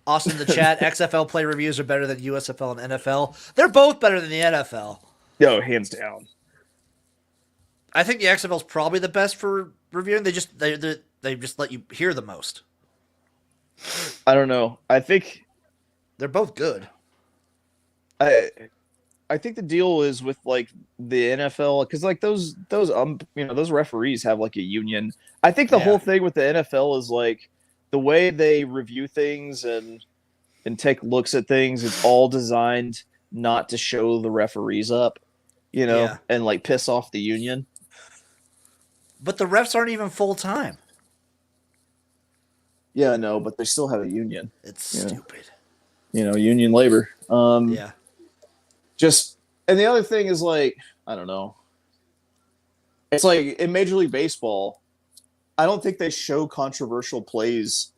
Speaker 9: Austin in the chat, XFL play reviews are better than USFL and NFL. They're both better than the NFL.
Speaker 2: No, hands down.
Speaker 9: I think the XFL is probably the best for reviewing. They just let you hear the most.
Speaker 2: I don't know. I think
Speaker 9: they're both good.
Speaker 2: I think the deal is with like the NFL, because like those referees have like a union. I think the whole thing with the NFL is like the way they review things and take looks at things. It's all designed not to show the referees up, and like piss off the union.
Speaker 9: But the refs aren't even full time.
Speaker 2: Yeah, no, but they still have a union.
Speaker 9: It's stupid.
Speaker 2: Union labor.
Speaker 9: Yeah.
Speaker 2: And the other thing is like, I don't know. It's like in Major League Baseball, I don't think they show controversial plays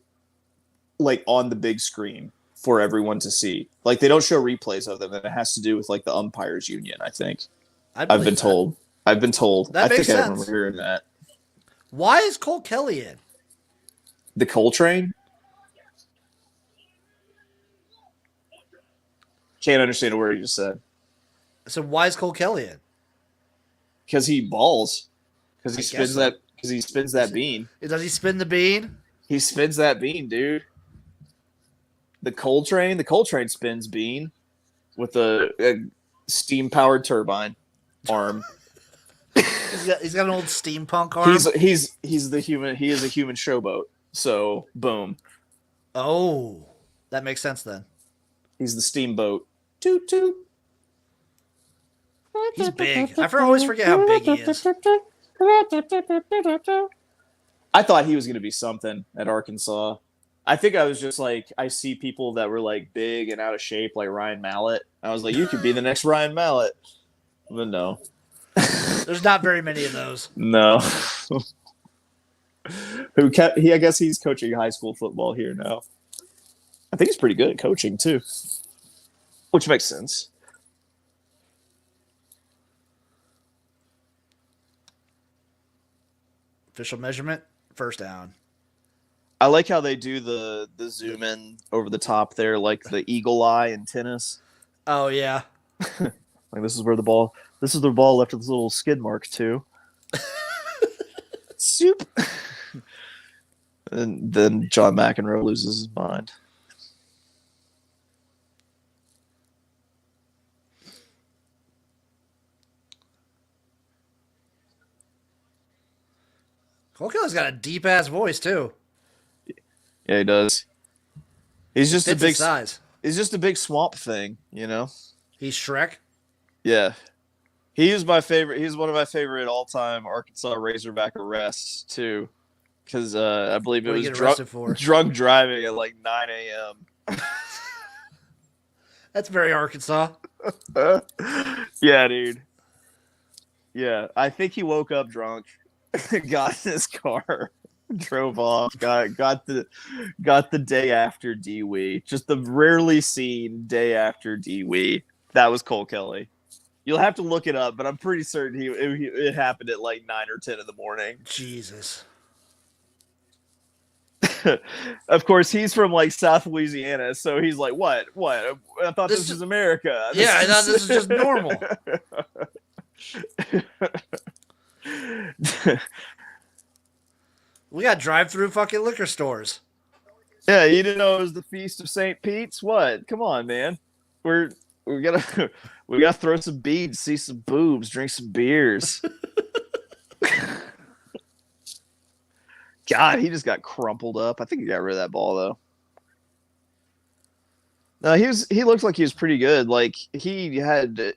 Speaker 2: like on the big screen for everyone to see. Like they don't show replays of them, and it has to do with like the umpires union, I think. I've been told. I've been told.
Speaker 9: That makes sense.
Speaker 2: I remember hearing that.
Speaker 9: Why is Cole Kelly in?
Speaker 2: The Coltrane? Can't understand a word you just said.
Speaker 9: So why is Cole Kelly in?
Speaker 2: Because he balls. Because he spins that. Because he spins that bean.
Speaker 9: Does he spin the bean?
Speaker 2: He spins that bean, dude. The Coltrane spins bean with a steam-powered turbine arm.
Speaker 9: He's got an old steampunk arm.
Speaker 2: He's the human. He is a human showboat. So boom.
Speaker 9: Oh, that makes sense then.
Speaker 2: He's the steamboat. Toot toot.
Speaker 9: He's big. I always forget how big he is.
Speaker 2: I thought he was going to be something at Arkansas. I think I was just like, I see people that were like big and out of shape, like Ryan Mallett. I was like, you could be the next Ryan Mallett. But no.
Speaker 9: There's not very many of those.
Speaker 2: No. I guess he's coaching high school football here now. I think he's pretty good at coaching too. Which makes sense.
Speaker 9: Official measurement, first down.
Speaker 2: I like how they do the zoom in over the top there, like the eagle eye in tennis.
Speaker 9: Oh yeah.
Speaker 2: Like this is the ball left with this little skid mark too. Soup. And then John McEnroe loses his mind.
Speaker 9: Cole Kelly's got a deep ass voice too.
Speaker 2: Yeah, he does. He's just a big
Speaker 9: size.
Speaker 2: He's just a big swamp thing,
Speaker 9: He's Shrek.
Speaker 2: Yeah, he is my favorite. He's one of my favorite all-time Arkansas Razorback arrests too, because I believe it was drunk driving at like 9 a.m.
Speaker 9: That's very Arkansas.
Speaker 2: Yeah, dude. Yeah, I think he woke up drunk, got in his car, drove off, got the day after D-Wee. Just the rarely seen day after D-Wee. That was Cole Kelly. You'll have to look it up, but I'm pretty certain it happened at like 9 or 10 in the morning.
Speaker 9: Jesus.
Speaker 2: Of course, he's from like South Louisiana, so he's like, "What? I thought this was America."
Speaker 9: I thought this was just normal. We got drive-through fucking liquor stores.
Speaker 2: Yeah, you didn't know it was the Feast of St. Pete's? What? Come on, man. We gotta we gotta throw some beads, see some boobs, drink some beers. God, he just got crumpled up. I think he got rid of that ball though. No, he looked like he was pretty good. Like he had the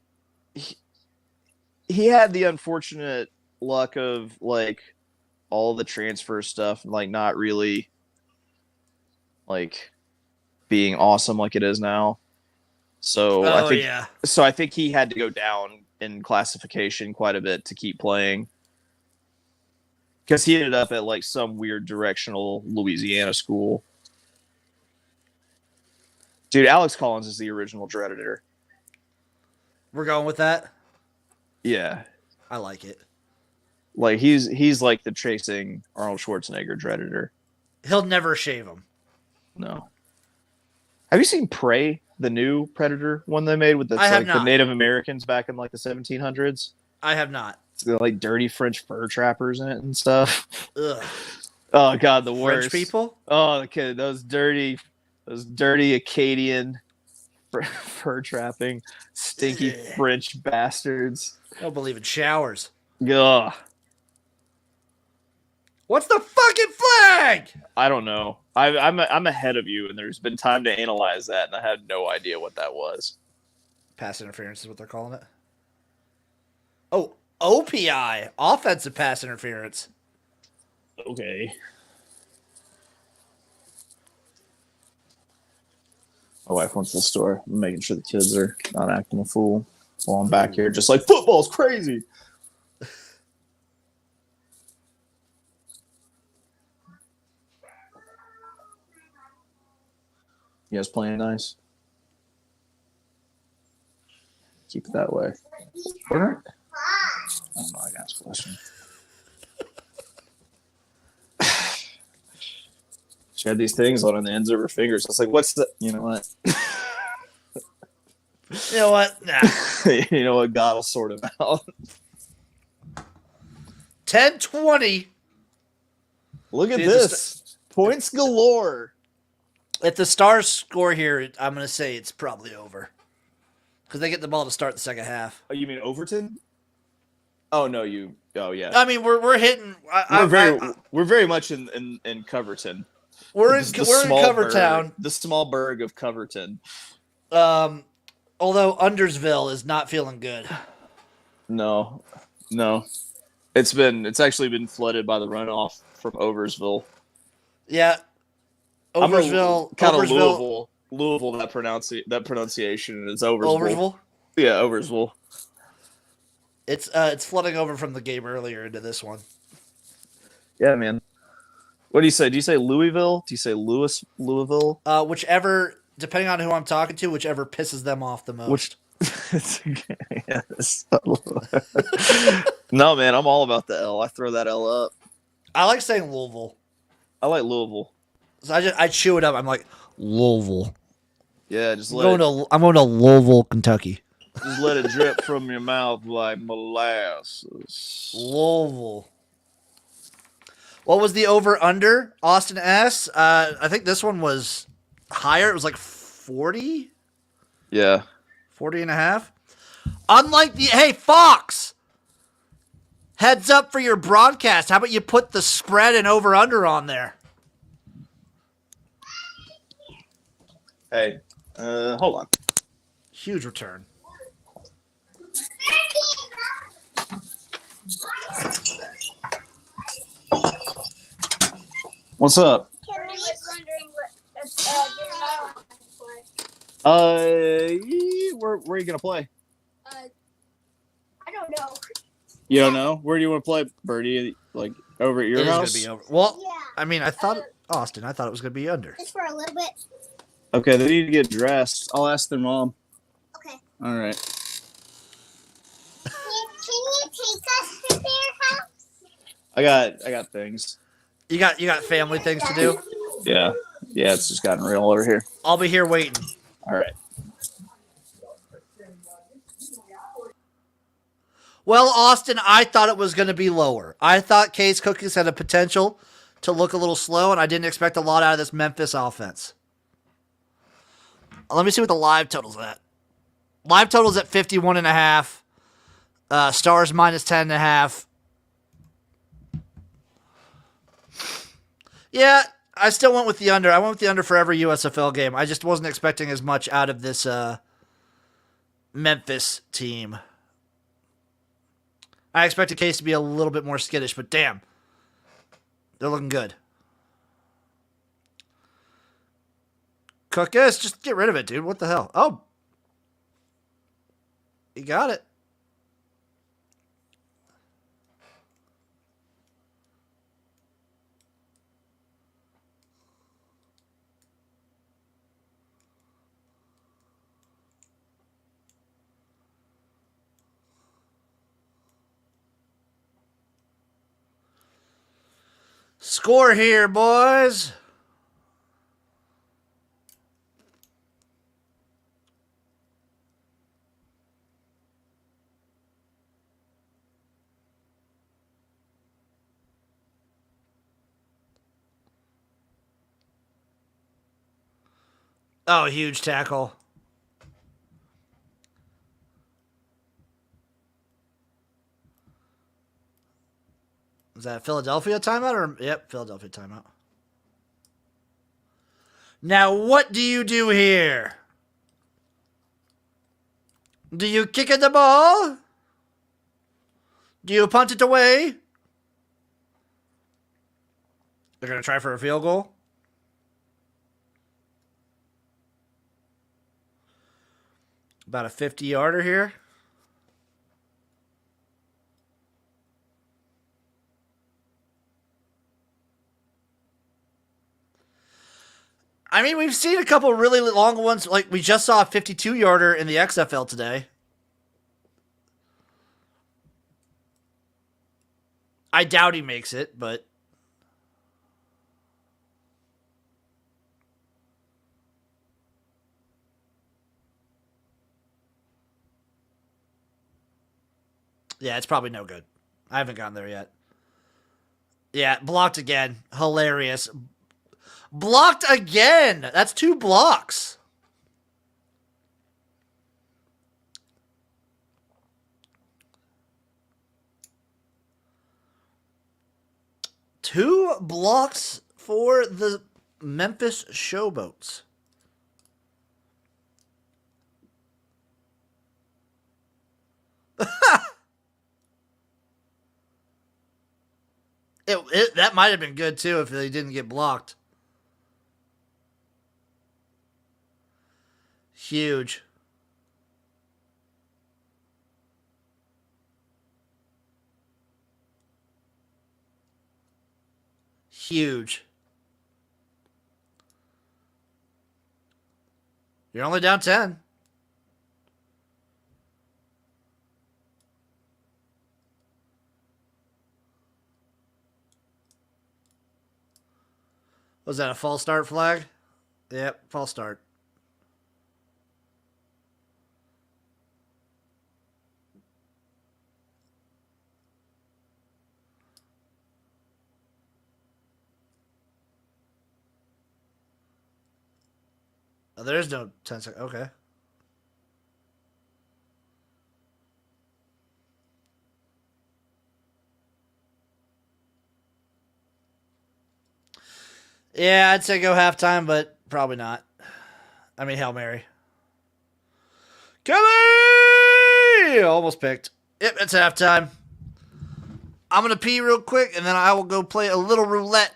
Speaker 2: unfortunate luck of like all the transfer stuff, like not really like being awesome like it is now. So I think he had to go down in classification quite a bit to keep playing. Because he ended up at like some weird directional Louisiana school. Dude, Alex Collins is the original Dreadator.
Speaker 9: We're going with that?
Speaker 2: Yeah.
Speaker 9: I like it.
Speaker 2: Like he's like the chasing Arnold Schwarzenegger Dreadator.
Speaker 9: He'll never shave him.
Speaker 2: No. Have you seen Prey, the new Predator one they made with the Native Americans back in like the 1700s?
Speaker 9: I have not.
Speaker 2: It's got like dirty French fur trappers in it and stuff.
Speaker 9: Ugh.
Speaker 2: Oh God, the worst.
Speaker 9: French people?
Speaker 2: Oh, okay, those dirty Acadian fur trapping, stinky French bastards.
Speaker 9: I don't believe in showers.
Speaker 2: Ugh.
Speaker 9: What's the fucking flag?
Speaker 2: I don't know. I'm ahead of you, and there's been time to analyze that, and I had no idea what that was.
Speaker 9: Pass interference is what they're calling it. Oh, OPI, offensive pass interference.
Speaker 2: Okay. My wife went to the store. I'm making sure the kids are not acting a fool while I'm back here, just like football's crazy. You guys playing nice? Keep it that way. All right. I don't know. I got this question. She had these things on the ends of her fingers. I was like, what's the... You know what?
Speaker 9: You know what? Nah.
Speaker 2: You know what? God will sort them out.
Speaker 9: 10-20.
Speaker 2: Look at this. Points galore.
Speaker 9: If the Stars score here, I'm going to say it's probably over. Because they get the ball to start the second half.
Speaker 2: Oh, you mean Overton? Oh, no, you... Oh, yeah.
Speaker 9: I mean, we're hitting...
Speaker 2: We're very much in Coverton.
Speaker 9: We're in Covertown.
Speaker 2: The small burg of Coverton.
Speaker 9: Although Undersville is not feeling good.
Speaker 2: No. It's actually been flooded by the runoff from Oversville.
Speaker 9: Yeah. Oversville.
Speaker 2: Kind of Louisville, that pronunciation is Oversville.
Speaker 9: Oversville?
Speaker 2: Yeah, Oversville.
Speaker 9: It's flooding over from the game earlier into this one.
Speaker 2: Yeah, man. What do you say? Do you say Louisville? Do you say Louisville?
Speaker 9: Whichever, depending on who I'm talking to, whichever pisses them off the most.
Speaker 2: No, man, I'm all about the L. I throw that L up.
Speaker 9: I like saying Louisville.
Speaker 2: I like Louisville.
Speaker 9: So I chew it up. I'm like, Louisville.
Speaker 2: Yeah, just
Speaker 9: I'm going to Louisville, Kentucky.
Speaker 2: Just let it drip from your mouth like molasses.
Speaker 9: Louisville. What was the over-under? Austin S. I think this one was higher. It was like 40?
Speaker 2: Yeah.
Speaker 9: 40 and a half? Unlike hey, Fox! Heads up for your broadcast. How about you put the spread and over-under on there?
Speaker 2: Hey, hold on.
Speaker 9: Huge return.
Speaker 2: What's up? Where are you gonna play?
Speaker 8: I don't know.
Speaker 2: You don't know? Where do you want to play, Birdie? Like over at your house?
Speaker 9: It's gonna be over. Well,
Speaker 8: Yeah.
Speaker 9: I mean, I thought Austin. I thought it was gonna be under.
Speaker 8: Just for a little bit.
Speaker 2: Okay, they need to get dressed. I'll ask their mom.
Speaker 8: Okay.
Speaker 2: All right.
Speaker 8: Can you take us to their house?
Speaker 2: I got things.
Speaker 9: You got family things to do.
Speaker 2: Yeah, it's just gotten real over here.
Speaker 9: I'll be here waiting.
Speaker 2: All right.
Speaker 9: Well, Austin, I thought it was going to be lower. I thought Case Cookies had a potential to look a little slow, and I didn't expect a lot out of this Memphis offense. Let me see what the live total's at. Live total's at 51.5. Stars minus 10.5. Yeah, I still went with the under. I went with the under for every USFL game. I just wasn't expecting as much out of this Memphis team. I expected Case to be a little bit more skittish, but damn. They're looking good. Cookus, just get rid of it, dude. What the hell? Oh. You got it. Score here, boys. Oh, huge tackle. Is that a Philadelphia timeout? Or yep, Philadelphia timeout. Now, what do you do here? Do you kick at the ball? Do you punt it away? They're going to try for a field goal. About a 50-yarder here. I mean, we've seen a couple really long ones. Like, we just saw a 52-yarder in the XFL today. I doubt he makes it, but... yeah, it's probably no good. I haven't gotten there yet. Yeah, blocked again. Hilarious. Blocked again! That's 2 blocks. Two blocks for the Memphis Showboats. That might have been good too if they didn't get blocked. Huge. Huge. You're only down 10. Was that a false start flag? Yep, false start. Oh, there is no 10 seconds. Okay. Yeah, I'd say go halftime, but probably not. I mean, Hail Mary. Kelly! Almost picked. Yep, it's halftime. I'm going to pee real quick, and then I will go play a little roulette.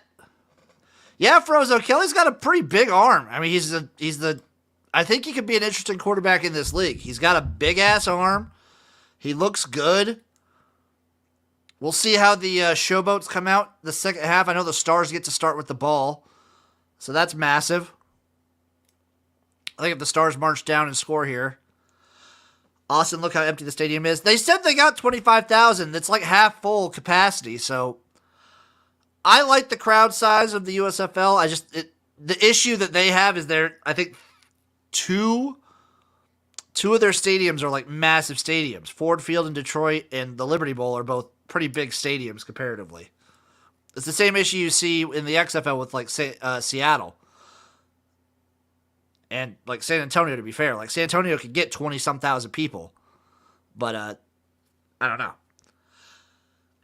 Speaker 9: Yeah, Frozo, Kelly's got a pretty big arm. I mean, he's the I think he could be an interesting quarterback in this league. He's got a big-ass arm. He looks good. We'll see how the Showboats come out the second half. I know the Stars get to start with the ball, so that's massive. I think if the Stars march down and score here. Austin, look how empty the stadium is. They said they got 25,000. That's like half full capacity, so I like the crowd size of the USFL. The issue that they have is I think two of their stadiums are like massive stadiums. Ford Field in Detroit and the Liberty Bowl are both pretty big stadiums comparatively. It's the same issue you see in the XFL with like Seattle and like San Antonio. To be fair, like San Antonio could get 20-some thousand people, but I don't know.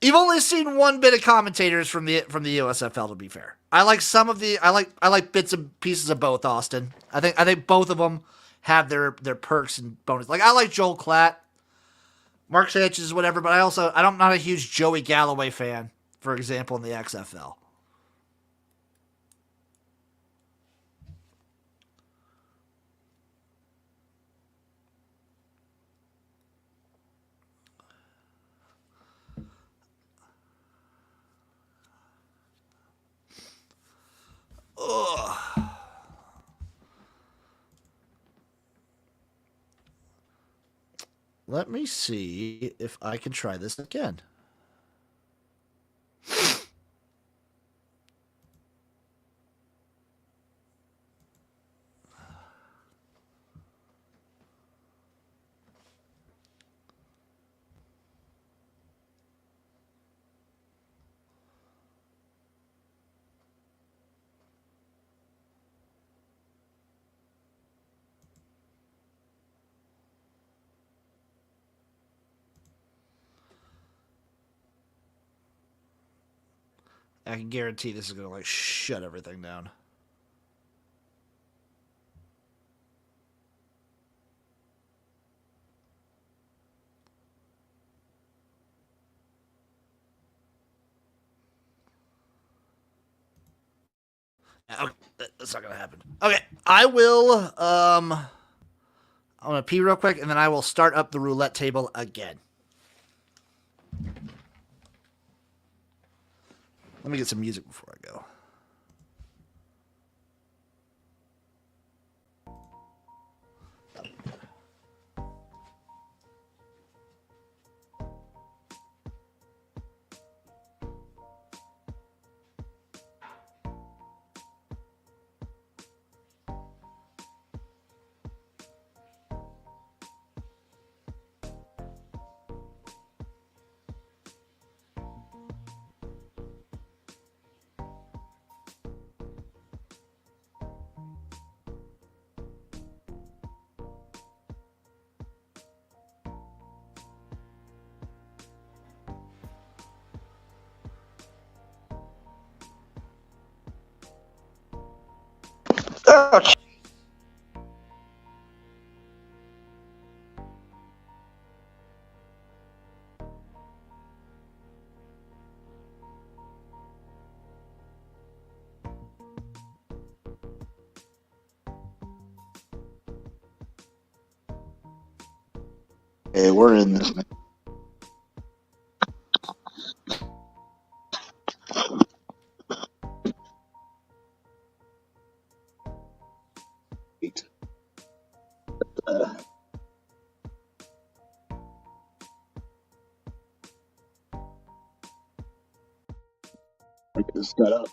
Speaker 9: You've only seen one bit of commentators from the USFL. To be fair, I like some of the I like bits and pieces of both. Austin, I think both of them have their perks and bonus. Like I like Joel Klatt, Mark Sanchez, whatever, but I'm not a huge Joey Galloway fan, for example, in the XFL. Ugh. Let me see if I can try this again. I can guarantee this is going to like shut everything down. Okay, that's not going to happen. Okay, I will I'm going to pee real quick and then I will start up the roulette table again. Let me get some music before I go.
Speaker 3: Oh, okay, we're in this. Get this set up.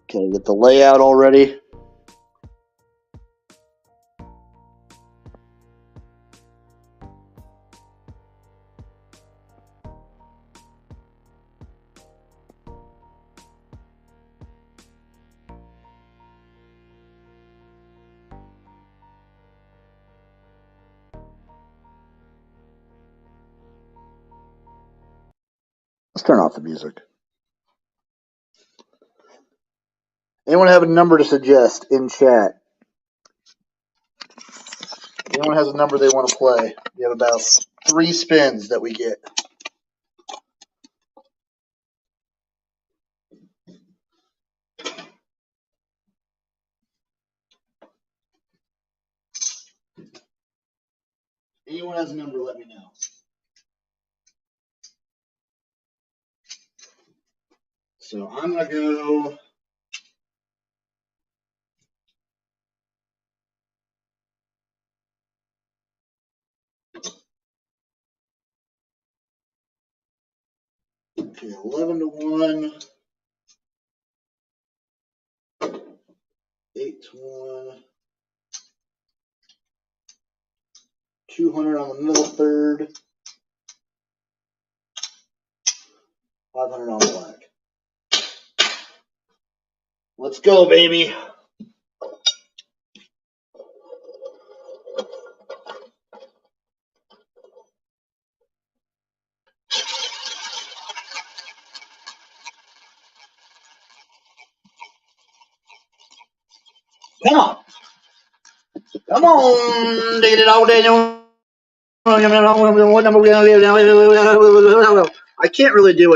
Speaker 3: Okay, get the layout already. Let's turn off the music. Anyone have a number to suggest in chat? Anyone has a number they want to play? We have about 3 spins that we get. Anyone has a number, let me know. So I'm going to go. Okay, 11-1, 8-2, 8-1. 200 on the middle third. 500 on black. Let's go, baby. Come on. Come on. Dig it all day. What number we gonna leave? I can't really do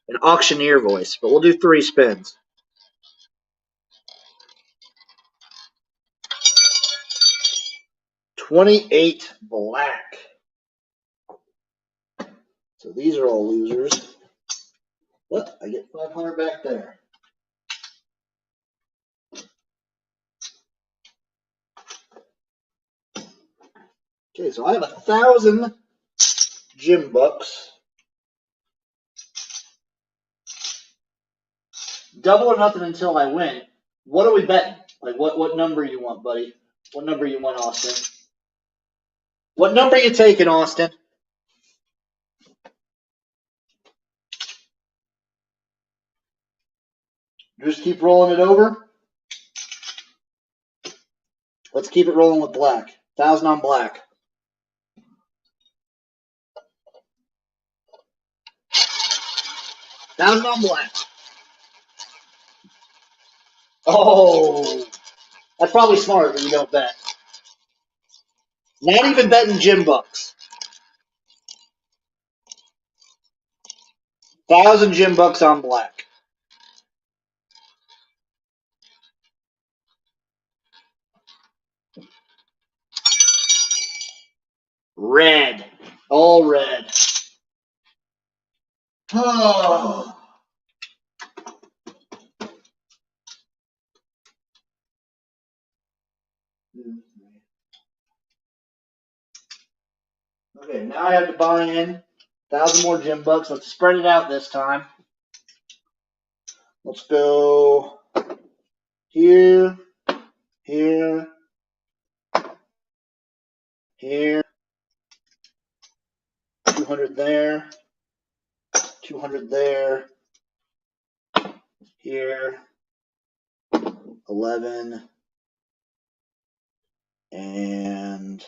Speaker 3: an auctioneer voice, but we'll do 3 spins. $28 black. So these are all losers. But I get 500 back there. Okay, so I have 1,000 gym bucks. Double or nothing until I win. What are we betting? Like, what number you want, buddy? What number you want, Austin? What number you taking, Austin? Just keep rolling it over. Let's keep it rolling with black. 1,000 on black. $1,000 on black. Oh, that's probably smart when you don't bet. Not even betting gym bucks. 1,000 gym bucks on black. Red. All red. Oh. Okay, now I have to buy in 1,000 more gym bucks. Let's spread it out this time. Let's go here, here, here. 200 there. 200 there. Here. 11. And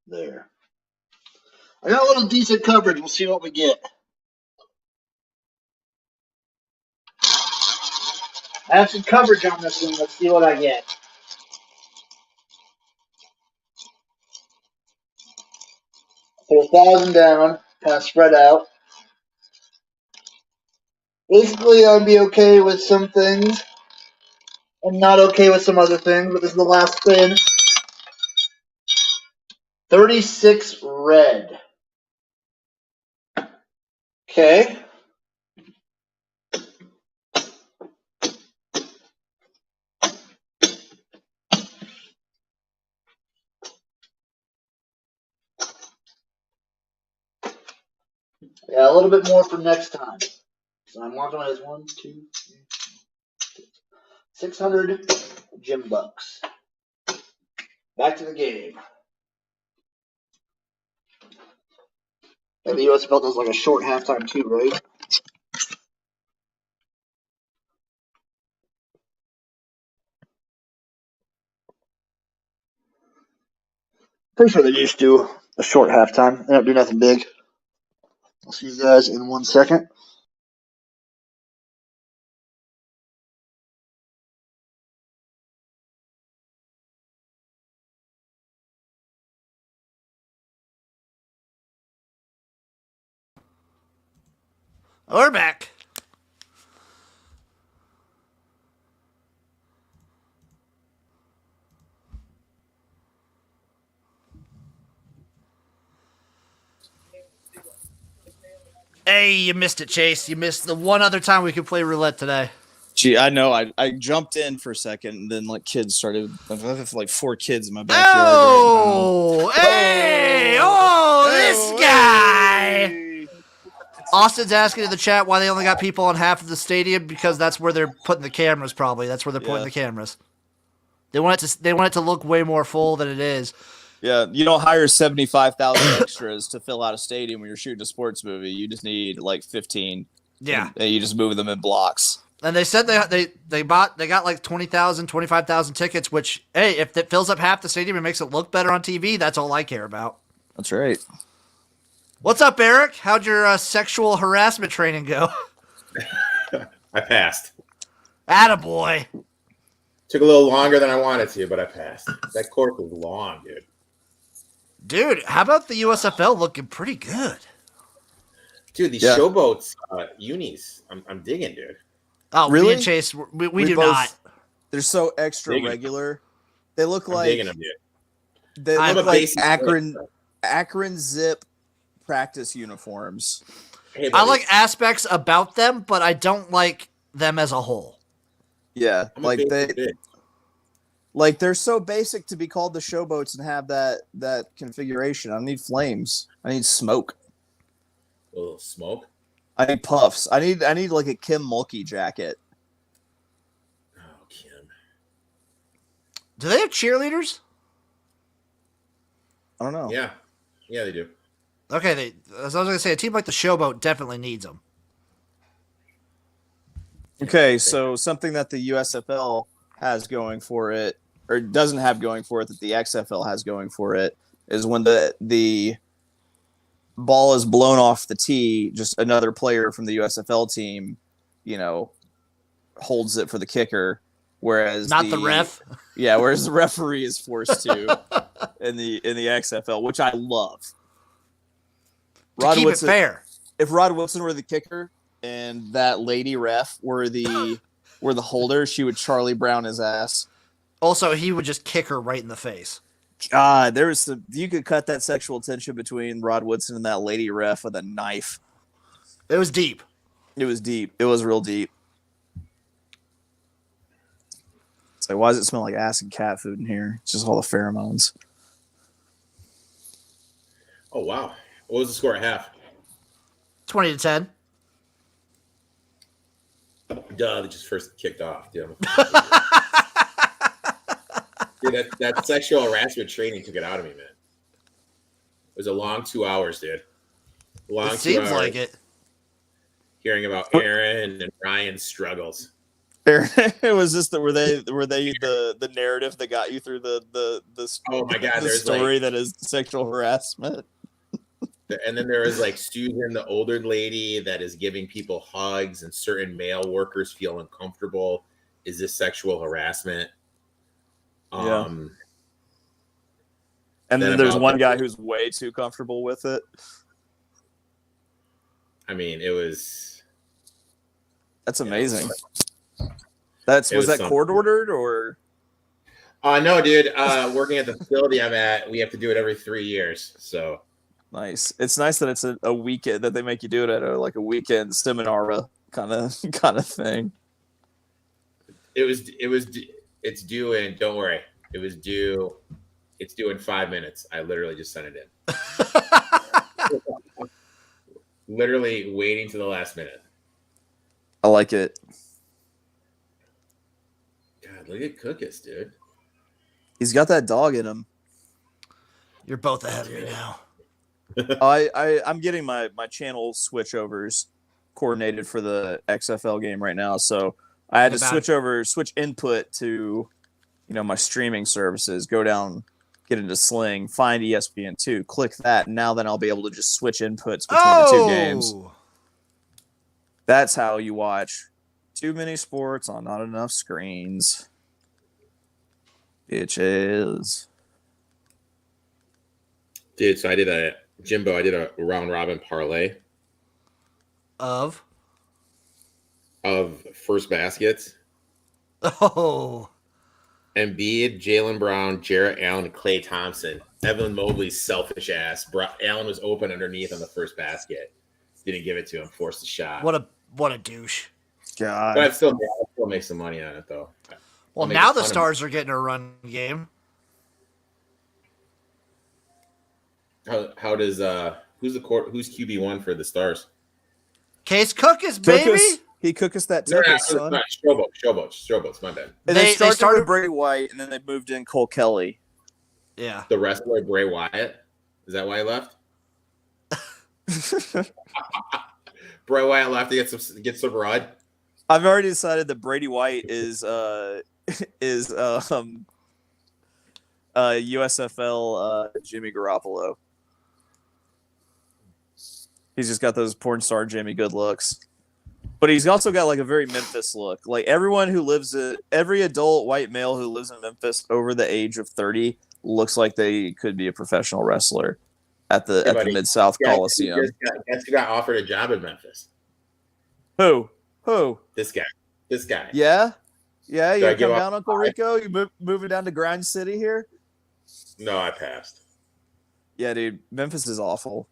Speaker 3: there. I got a little decent coverage. We'll see what we get. I have some coverage on this one. Let's see what I get. So 1,000 down, kind of spread out. Basically, I'd be okay with some things. I'm not okay with some other things, but this is the last spin. 36 red. Okay. Yeah, a little bit more for next time. So I'm marking it as 1, 2, 3, 600 gym bucks. Back to the game. And the USFL does like a short halftime too, right? Pretty sure they used to do a short halftime. They don't do nothing big. I'll see you guys in 1 second.
Speaker 9: We're back. Hey, you missed it, Chase. You missed the one other time we could play roulette today.
Speaker 2: Gee, I know. I jumped in for a second, and then like kids started. I have like 4 kids in my backyard.
Speaker 9: Oh, hey! Oh, this guy! Austin's asking in the chat why they only got people on half of the stadium, because that's where they're putting the cameras. Probably that's where they're pointing the cameras. They want it to look way more full than it is.
Speaker 2: Yeah, you don't hire 75,000 extras to fill out a stadium when you're shooting a sports movie. You just need like 15.
Speaker 9: Yeah,
Speaker 2: and you just move them in blocks.
Speaker 9: And they said they got like 20,000, 25,000 tickets. Which, hey, if it fills up half the stadium and makes it look better on TV, that's all I care about.
Speaker 2: That's right.
Speaker 9: What's up, Eric? How'd your sexual harassment training go?
Speaker 4: I passed.
Speaker 9: Attaboy.
Speaker 4: Took a little longer than I wanted to, but I passed. That course was long, dude.
Speaker 9: Dude, how about the USFL looking pretty good?
Speaker 4: Dude, these Showboats unis, I'm digging, dude.
Speaker 9: Oh,
Speaker 2: really?
Speaker 9: Me and Chase, we do
Speaker 2: both,
Speaker 9: not.
Speaker 2: They're so extra regular. They look
Speaker 4: I'm
Speaker 2: like
Speaker 4: digging them, dude.
Speaker 2: They look like Akron Zip practice uniforms.
Speaker 4: Hey,
Speaker 9: I like aspects about them, but I don't like them as a whole.
Speaker 2: Yeah, they're so basic to be called the Showboats and have that configuration. I need flames. I need smoke.
Speaker 4: A little smoke.
Speaker 2: I need puffs. I need like a Kim Mulkey jacket.
Speaker 4: Oh, Kim.
Speaker 9: Do they have cheerleaders?
Speaker 2: I don't know.
Speaker 4: Yeah, they do.
Speaker 9: Okay, as I was going to say, a team like the Showboat definitely needs them.
Speaker 2: Okay, so something that the USFL has going for it, or doesn't have going for it, that the XFL has going for it, is when the ball is blown off the tee, just another player from the USFL team, holds it for the kicker, whereas
Speaker 9: not the ref.
Speaker 2: Yeah, whereas the referee is forced to in the XFL, which I love.
Speaker 9: To keep it fair.
Speaker 2: If Rod Woodson were the kicker and that lady ref were the holder, she would Charlie Brown his ass.
Speaker 9: Also, he would just kick her right in the face.
Speaker 2: God, you could cut that sexual tension between Rod Woodson and that lady ref with a knife.
Speaker 9: It was deep.
Speaker 2: It was deep. It was real deep. It's like, why does it smell like ass and cat food in here? It's just all the pheromones.
Speaker 4: Oh, wow. What was the score at half?
Speaker 9: 20-10.
Speaker 4: Duh, they just first kicked off. Dude, that sexual harassment training took it out of me, man. It was a long 2 hours, dude.
Speaker 9: It seems like it.
Speaker 4: Hearing about Aaron and Ryan's struggles.
Speaker 2: Was this were they the narrative that got you through the
Speaker 4: oh my god,
Speaker 2: the story that is sexual harassment?
Speaker 4: And then there is like Susan, the older lady that is giving people hugs, and certain male workers feel uncomfortable. Is this sexual harassment?
Speaker 2: Yeah. And then there's one guy who's way too comfortable with it.
Speaker 4: I mean, that's
Speaker 2: amazing. Was that court ordered or?
Speaker 4: No, dude. Working at the facility I'm at, we have to do it every 3 years. So
Speaker 2: nice. It's nice that it's a weekend that they make you do it at a weekend seminar kind of thing.
Speaker 4: It's due in. Don't worry. It was due. It's due in 5 minutes. I literally just sent it in. Literally waiting to the last minute.
Speaker 2: I like it.
Speaker 4: God, look at Cookus, dude.
Speaker 2: He's got that dog in him.
Speaker 9: You're both ahead of me now.
Speaker 2: I'm getting my channel switchovers coordinated for the XFL game right now, so I had to switch input to, my streaming services, go down, get into Sling, find ESPN2, click that, and now then I'll be able to just switch inputs between the two games. That's how you watch too many sports on not enough screens. Bitches.
Speaker 4: Dude, so I did a round robin parlay
Speaker 9: of
Speaker 4: first baskets.
Speaker 9: Oh.
Speaker 4: Embiid, Jaylen Brown, Jarrett Allen, and Klay Thompson. Evan Mobley's selfish ass. Allen was open underneath on the first basket. Didn't give it to him. Forced the shot.
Speaker 9: What a douche.
Speaker 2: God.
Speaker 4: But I'll still make some money on it though.
Speaker 9: Well, now the Stars are getting a run game.
Speaker 4: How does who's QB1 for the Stars?
Speaker 9: Case Cookus, baby.
Speaker 2: He cooked us that
Speaker 4: No,
Speaker 2: ticket,
Speaker 4: no,
Speaker 2: son.
Speaker 4: not Showboats. My bad.
Speaker 2: And
Speaker 9: They
Speaker 2: they started
Speaker 9: started-
Speaker 2: with Bray White, and then they moved in Cole Kelly.
Speaker 9: Yeah.
Speaker 4: The wrestler Bray Wyatt. Is that why he left? Bray Wyatt left to get some rod.
Speaker 2: I've already decided that Brady White is USFL Jimmy Garoppolo. He's just got those porn star Jimmy good looks. But he's also got like a very Memphis look. Like every adult white male who lives in Memphis over the age of 30 looks like they could be a professional wrestler at the Mid-South Coliseum.
Speaker 4: Guess who got offered a job in Memphis?
Speaker 2: Who?
Speaker 4: This guy.
Speaker 2: Yeah? Yeah,
Speaker 4: Did I
Speaker 2: you
Speaker 4: give
Speaker 2: come
Speaker 4: up
Speaker 2: down, Uncle Rico? You moving down to Grind City here?
Speaker 4: No, I passed.
Speaker 2: Yeah, dude. Memphis is awful.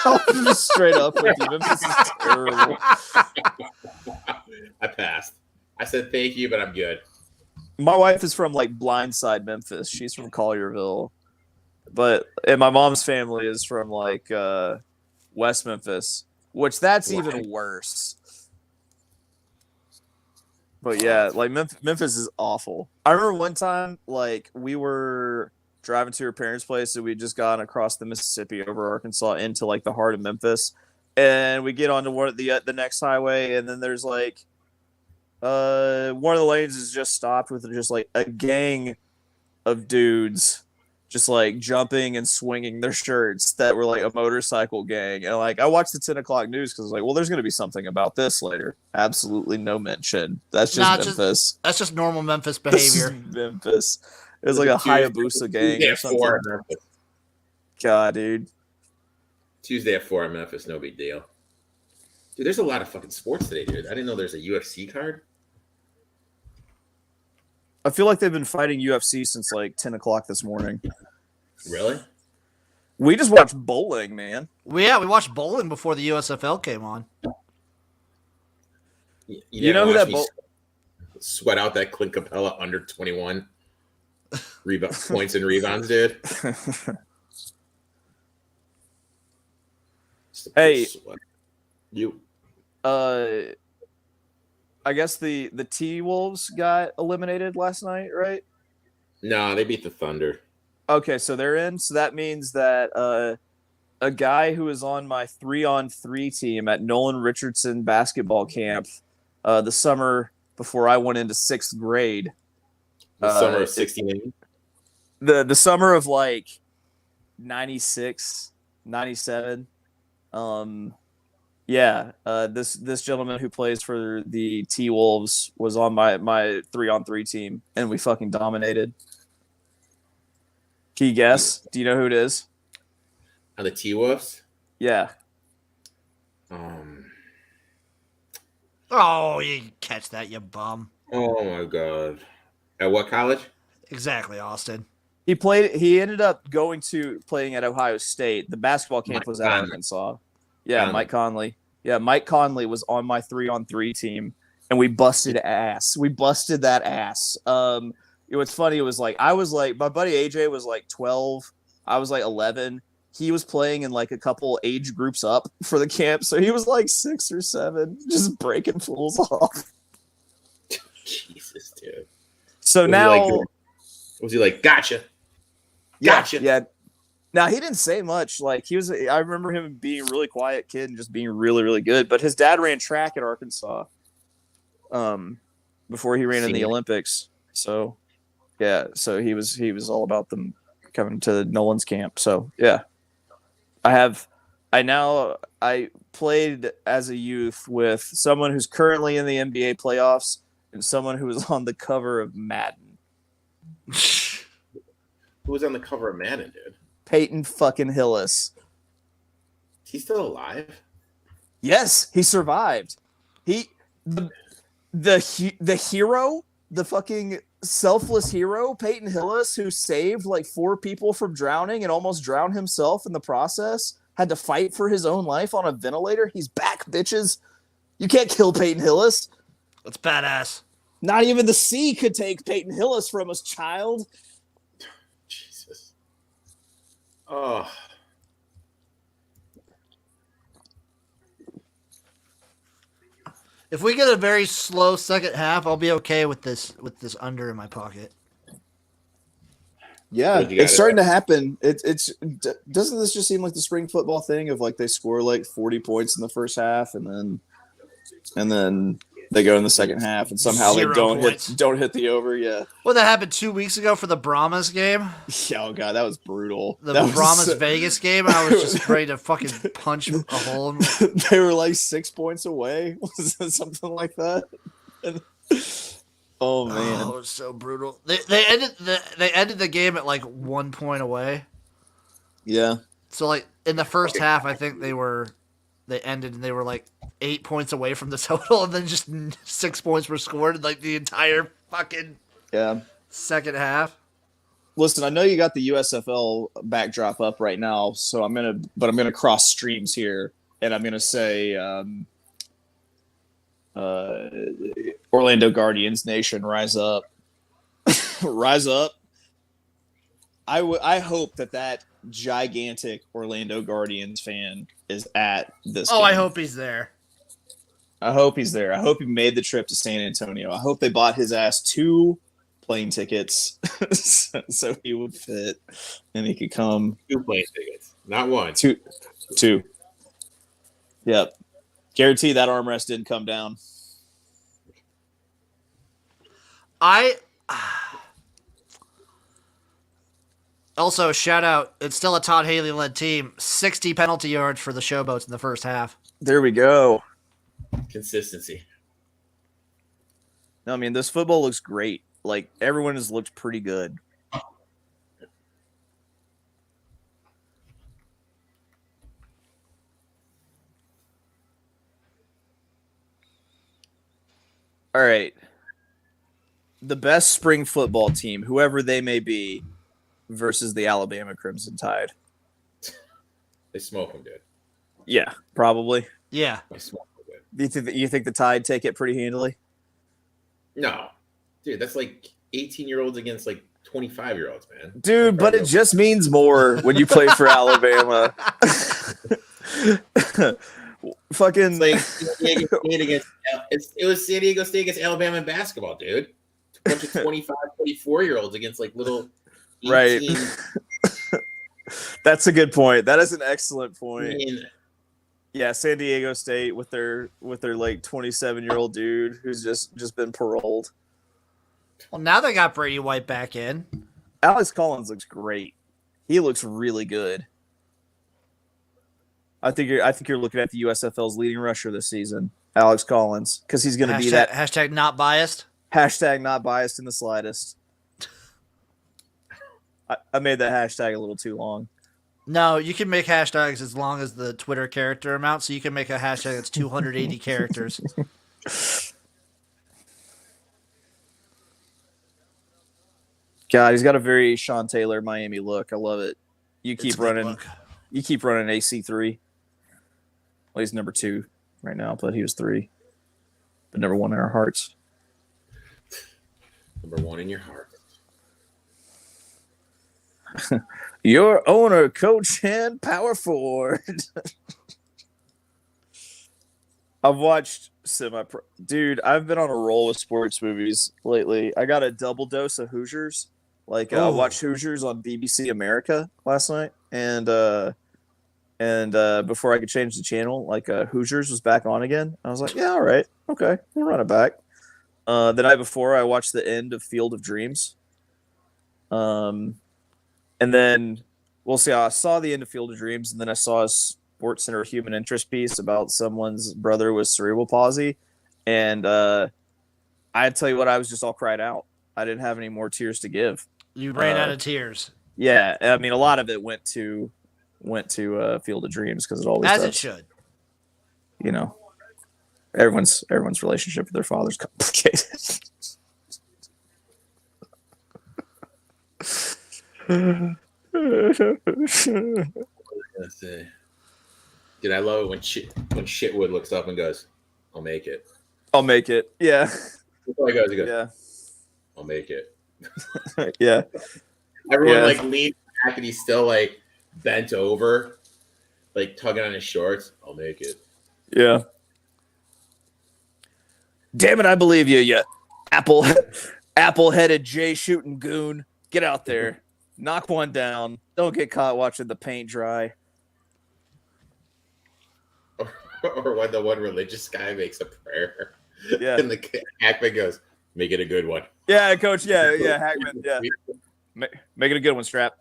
Speaker 2: I'll be straight up with you. Memphis is terrible.
Speaker 4: I passed. I said thank you, but I'm good.
Speaker 2: My wife is from like Blindside, Memphis. She's from Collierville. And my mom's family is from like West Memphis, which that's even worse. But yeah, like Memphis is awful. I remember one time, like we were driving to her parents' place, and we just gone across the Mississippi over Arkansas into like the heart of Memphis, and we get onto the next highway, and then there's like one of the lanes is just stopped with just like a gang of dudes just like jumping and swinging their shirts that were like a motorcycle gang. And like I watched the 10 o'clock news because I was like, well, there's going to be something about this later. Absolutely no mention. That's just Memphis.
Speaker 9: That's just normal Memphis
Speaker 2: This
Speaker 9: behavior.
Speaker 2: is Memphis. It was like a Hayabusa gang or something. God, dude.
Speaker 4: Tuesday at 4 in Memphis, no big deal. Dude, there's a lot of fucking sports today, dude. I didn't know there's a UFC card.
Speaker 2: I feel like they've been fighting UFC since like 10 o'clock this morning.
Speaker 4: Really?
Speaker 2: We just watched bowling, man.
Speaker 9: We watched bowling before the USFL came on.
Speaker 2: You know who that
Speaker 4: sweat out that Clint Capella under 21 points and rebounds, dude.
Speaker 2: Hey,
Speaker 4: you.
Speaker 2: I guess the T-Wolves got eliminated last night, right?
Speaker 4: No, they beat the Thunder.
Speaker 2: Okay, so they're in. So that means that a guy who was on my 3-on-3 team at Nolan Richardson basketball camp the summer before I went into 6th grade.
Speaker 4: The summer of 69?
Speaker 2: The summer of like 96, 97. This gentleman who plays for the T-Wolves was on my 3-on-3 team, and we fucking dominated. Can you guess? Do you know who it is?
Speaker 4: On the T-Wolves?
Speaker 2: Yeah.
Speaker 9: Oh, you didn't catch that, you bum.
Speaker 4: Oh my god. At what college?
Speaker 9: Exactly, Austin.
Speaker 2: He ended up going to playing at Ohio State. The basketball camp was at Arkansas. Yeah, Mike Conley. Yeah, Mike Conley was on my 3-on-3 team, and we busted ass. We busted that ass. What's funny, it was like I was like my buddy AJ was like 12. I was like 11. He was playing in like a couple age groups up for the camp, so he was like 6 or 7, just breaking fools off.
Speaker 4: Jesus, dude.
Speaker 2: So
Speaker 4: was he like, gotcha?
Speaker 2: Gotcha. Yeah. Now he didn't say much. Like I remember him being a really quiet kid and just being really, really good. But his dad ran track at Arkansas, before he ran in the Olympics. So, yeah. So he was all about them coming to Nolan's camp. So yeah, I played as a youth with someone who's currently in the NBA playoffs and someone who was on the cover of Madden.
Speaker 4: Who was on the cover of Madden, dude?
Speaker 2: Peyton fucking Hillis.
Speaker 4: Is he still alive?
Speaker 2: Yes, he survived. The hero, the fucking selfless hero, Peyton Hillis, who saved like 4 people from drowning and almost drowned himself in the process, had to fight for his own life on a ventilator. He's back, bitches. You can't kill Peyton Hillis.
Speaker 9: That's badass.
Speaker 2: Not even the sea could take Peyton Hillis from us, child.
Speaker 4: Jesus. Oh.
Speaker 9: If we get a very slow second half, I'll be okay with this under in my pocket.
Speaker 2: Yeah,
Speaker 4: What you got
Speaker 2: it's starting to happen. Doesn't this just seem like the spring football thing of like they score like 40 points in the first half and then they go in the second half and somehow they
Speaker 9: 0 points.
Speaker 2: don't hit the over. Yeah.
Speaker 9: Well, that happened 2 weeks ago for the Brahmas game.
Speaker 2: Yeah, oh god, that was brutal.
Speaker 9: The
Speaker 2: That was
Speaker 9: Brahmas Vegas game. I was just ready to fucking punch a hole in.
Speaker 2: They were like 6 points away. Was it something like that? Oh man,
Speaker 9: Oh, it was so brutal. They ended the game at like 1 point away.
Speaker 2: yeah.
Speaker 9: So like in the first half, I think they ended and they were like 8 points away from the total, and then just 6 points were scored in like the entire fucking second half.
Speaker 2: Listen, I know you got the USFL backdrop up right now, so I'm gonna cross streams here, and I'm gonna say Orlando Guardians Nation, rise up. Rise up. I hope that gigantic Orlando Guardians fan is at this game.
Speaker 9: I hope he's there.
Speaker 2: I hope he's there. I hope he made the trip to San Antonio. I hope they bought his ass 2 plane tickets so he would fit and he could come.
Speaker 4: 2 plane tickets, not 1.
Speaker 2: 2. Yep. Guarantee that armrest didn't come down.
Speaker 9: Also, shout out, it's still a Todd Haley-led team. 60 penalty yards for the Showboats in the first half.
Speaker 2: There we go.
Speaker 4: Consistency.
Speaker 2: No, I mean, this football looks great. Like, everyone has looked pretty good. All right. The best spring football team, whoever they may be, versus the Alabama Crimson Tide.
Speaker 4: They smoke them, dude.
Speaker 2: Yeah, probably.
Speaker 9: Yeah.
Speaker 4: They smoke them, dude.
Speaker 2: You think the Tide take it pretty handily?
Speaker 4: No. Dude, that's like 18-year-olds against like 25-year-olds, man.
Speaker 2: Dude, but it just means more when you play for Alabama. Fucking
Speaker 4: like San Diego State against it was San Diego State against Alabama in basketball, dude. A bunch of 25, 24-year-olds against like little 18.
Speaker 2: Right. That's a good point. That is an excellent point. Yeah, San Diego State with their like 27-year-old dude who's just been paroled.
Speaker 9: Well, now they got Brady White back in.
Speaker 2: Alex Collins looks great. He looks really good. I think you're looking at the USFL's leading rusher this season, Alex Collins, because he's going to be that
Speaker 9: hashtag not biased.
Speaker 2: Hashtag not biased in the slightest. I made that hashtag a little too long.
Speaker 9: No, you can make hashtags as long as the Twitter character amount, so you can make a hashtag that's 280 characters.
Speaker 2: God, he's got a very Sean Taylor Miami look. I love it. You keep running AC3. Well, he's number 2 right now, but he was 3. But number 1 in our hearts.
Speaker 4: Number 1 in your heart.
Speaker 2: Your owner, coach, and power forward. I've watched Dude, I've been on a roll with sports movies lately. I got a double dose of Hoosiers. I watched Hoosiers on BBC America last night, and before I could change the channel, Hoosiers was back on again. I was like, yeah, all right, okay, we'll run it back. The night before, I watched the end of Field of Dreams. And then I saw the end of Field of Dreams, and then I saw a Sports Center human interest piece about someone's brother with cerebral palsy, and I tell you what, I was just all cried out. I didn't have any more tears to give.
Speaker 9: You ran out of tears.
Speaker 2: Yeah, I mean, a lot of it went to Field of Dreams because it always
Speaker 9: does.
Speaker 2: It should. You know, everyone's relationship with their father's complicated.
Speaker 4: Dude, I love it when Shitwood looks up and goes, "I'll make it."
Speaker 2: I'll make it. Yeah.
Speaker 4: That's all he goes.
Speaker 2: Yeah.
Speaker 4: I'll make it.
Speaker 2: Yeah.
Speaker 4: Everyone leans back and he's still bent over, tugging on his shorts. I'll make it.
Speaker 2: Yeah. Damn it, I believe you, you apple-headed Jay shooting goon. Get out there. Knock one down. Don't get caught watching the paint dry.
Speaker 4: Or when the one religious guy makes a prayer.
Speaker 2: Yeah.
Speaker 4: And the Hackman goes, make it a good one.
Speaker 2: Yeah, coach. Yeah, Hackman. Yeah. Make it a good one, Strap.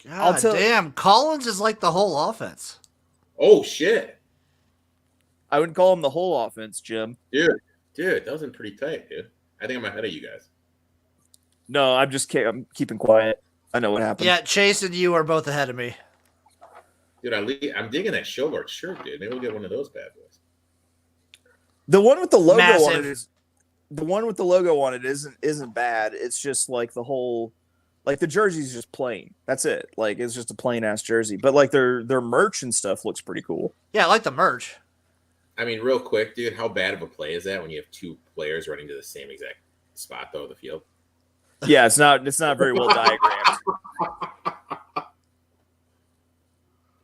Speaker 9: God damn, Collins is like the whole offense.
Speaker 4: Oh, shit.
Speaker 2: I wouldn't call him the whole offense, Jim.
Speaker 4: Dude, that wasn't pretty tight, dude. I think I'm ahead of you guys.
Speaker 2: No, I'm keeping quiet. I know what happened.
Speaker 9: Yeah, Chase and you are both ahead of me.
Speaker 4: Dude, I'm digging that Showboat shirt, dude. Maybe we'll get one of those bad boys.
Speaker 2: The one with the logo
Speaker 9: Massive.
Speaker 2: on it is the one with the logo on it isn't bad. It's just like the whole, like the jersey's just plain. That's it. Like it's just a plain ass jersey. But like their merch and stuff looks pretty cool.
Speaker 9: Yeah, I like the merch.
Speaker 4: I mean, real quick, dude, how bad of a play is that when you have two players running to the same exact spot though of the field?
Speaker 2: Yeah, it's not very well diagrammed.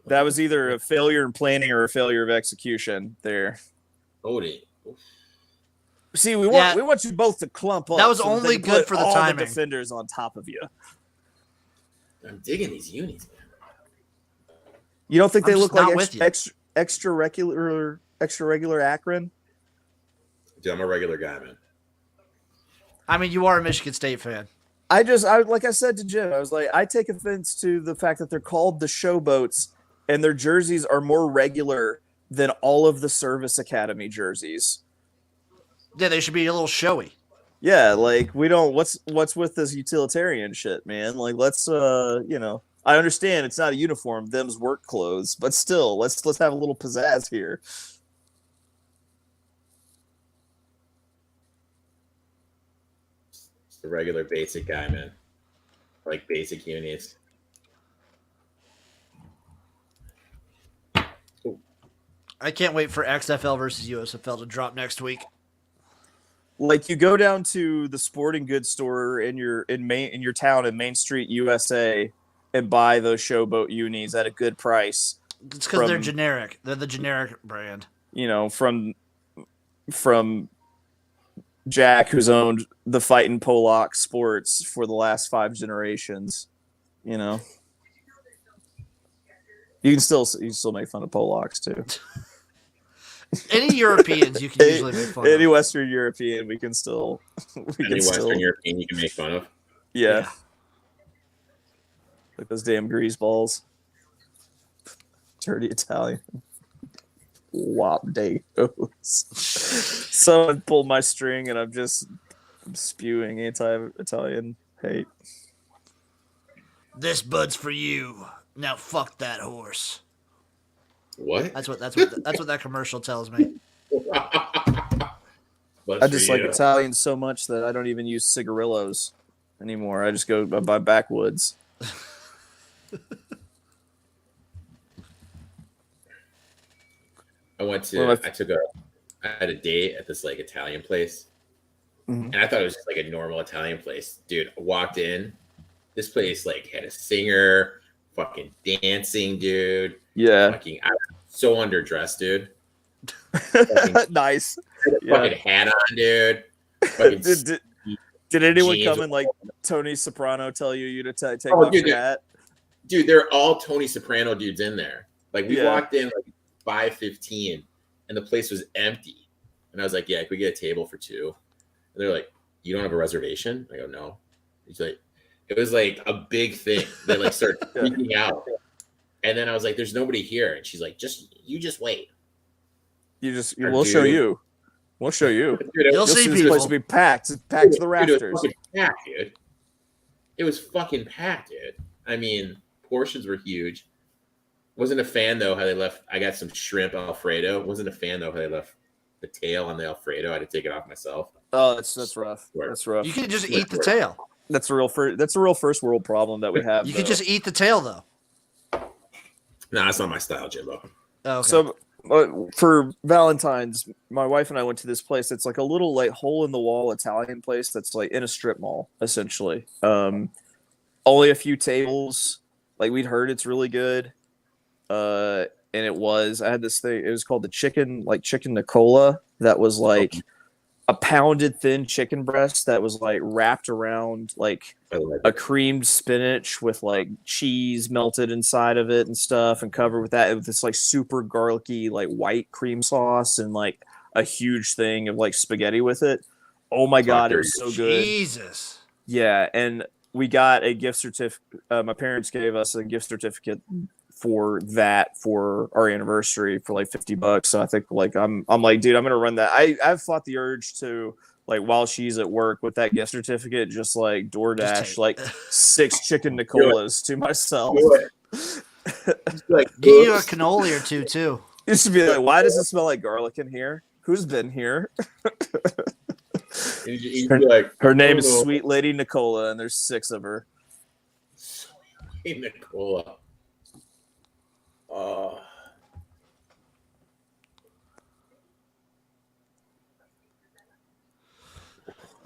Speaker 2: That was either a failure in planning or a failure of execution there. See, we want you both to clump up.
Speaker 9: That was
Speaker 2: so
Speaker 9: only
Speaker 2: they can
Speaker 9: good
Speaker 2: put
Speaker 9: for the
Speaker 2: all
Speaker 9: timing.
Speaker 2: The defenders on top of you.
Speaker 4: I'm digging these unis, man.
Speaker 2: You don't think they
Speaker 9: I'm
Speaker 2: look
Speaker 9: just not
Speaker 2: like
Speaker 9: with you.
Speaker 2: extra regular Akron?
Speaker 4: Dude, I'm a regular guy, man.
Speaker 9: I mean, you are a Michigan State fan.
Speaker 2: I like I said to Jim, I was like, I take offense to the fact that they're called the Showboats and their jerseys are more regular than all of the Service Academy jerseys.
Speaker 9: Yeah, they should be a little showy.
Speaker 2: Yeah, like we don't. What's with this utilitarian shit, man? Like let's I understand it's not a uniform, them's work clothes, but still, let's have a little pizzazz here.
Speaker 4: It's the regular basic guy, man. I like basic unis.
Speaker 9: I can't wait for XFL versus USFL to drop next week.
Speaker 2: Like you go down to the sporting goods store in your town in Main Street, USA, and buy those Showboat unis at a good price.
Speaker 9: It's because they're generic. They're the generic brand.
Speaker 2: You know, from Jack, who's owned the Fightin' Pollock Sports for the last 5 generations. You know, you can still make fun of Pollocks too.
Speaker 9: Any Europeans you can usually make fun of.
Speaker 2: Any Western European we can still.
Speaker 4: Western European you can make fun of.
Speaker 2: Yeah. Like those damn grease balls. Dirty Italian. Wop Dayos. Someone pulled my string and I'm spewing anti-Italian hate.
Speaker 9: This bud's for you. Now fuck that horse.
Speaker 4: What?
Speaker 9: That's what that commercial tells me.
Speaker 2: I dislike Italians so much that I don't even use cigarillos anymore. I just go buy backwoods.
Speaker 4: I had a date at this like Italian place, and I thought it was just like a normal Italian place. Dude, I walked in, this place like had a singer, fucking dancing, dude.
Speaker 2: Yeah,
Speaker 4: fucking, I was so underdressed, dude.
Speaker 2: Nice.
Speaker 4: Fucking hat on, dude. Fucking
Speaker 2: did anyone
Speaker 4: jeans
Speaker 2: come and like Tony Soprano tell you to take
Speaker 4: Oh,
Speaker 2: off
Speaker 4: dude,
Speaker 2: your hat?
Speaker 4: Dude, they're all Tony Soprano dudes in there. Like we walked in like 5:15 and the place was empty. And I was like, yeah, can we get a table for 2? And they're like, you don't have a reservation? I go, no. He's like, it was like a big thing. They like started freaking out. And then I was like, there's nobody here. And she's like, you just wait.
Speaker 2: We'll show you. We'll show you.
Speaker 4: Dude,
Speaker 9: You'll see
Speaker 2: This
Speaker 9: people.
Speaker 2: place will be packed. It's packed to the rafters.
Speaker 4: It was fucking packed, dude. It was fucking packed, dude. I mean, portions were huge. Wasn't a fan though how they left. I got some shrimp Alfredo. Wasn't a fan though how they left the tail on the Alfredo. I had to take it off myself.
Speaker 2: Oh, that's rough. That's rough.
Speaker 9: You can just eat the tail.
Speaker 2: That's a real first world problem that we have.
Speaker 9: You can just eat the tail though.
Speaker 4: Nah, that's not my style, Jimbo.
Speaker 9: Oh, okay.
Speaker 2: So for Valentine's, my wife and I went to this place. It's like a little like hole in the wall Italian place that's like in a strip mall, essentially. Only a few tables. Like we'd heard it's really good. and I had this thing. It was called the chicken Nicola. That was like a pounded thin chicken breast that was like wrapped around like a creamed spinach with like cheese melted inside of it and stuff, and covered with that with this like super garlicky like white cream sauce and like a huge thing of like spaghetti with it. Oh my God, it was so good.
Speaker 9: Jesus.
Speaker 2: Yeah, and we got a gift certificate. My parents gave us a gift certificate for that for our anniversary for like $50. So I think like I'm like, dude, I'm gonna run that. I've fought the urge to like while she's at work with that gift certificate, just like DoorDash like 6 chicken Nicolas to myself.
Speaker 4: Like,
Speaker 9: Get you a cannoli or two.
Speaker 2: It should be like, why does it smell like garlic in here? Who's been here? Her name is Sweet Lady Nicola, and there's 6 of her.
Speaker 4: Sweet Nicola.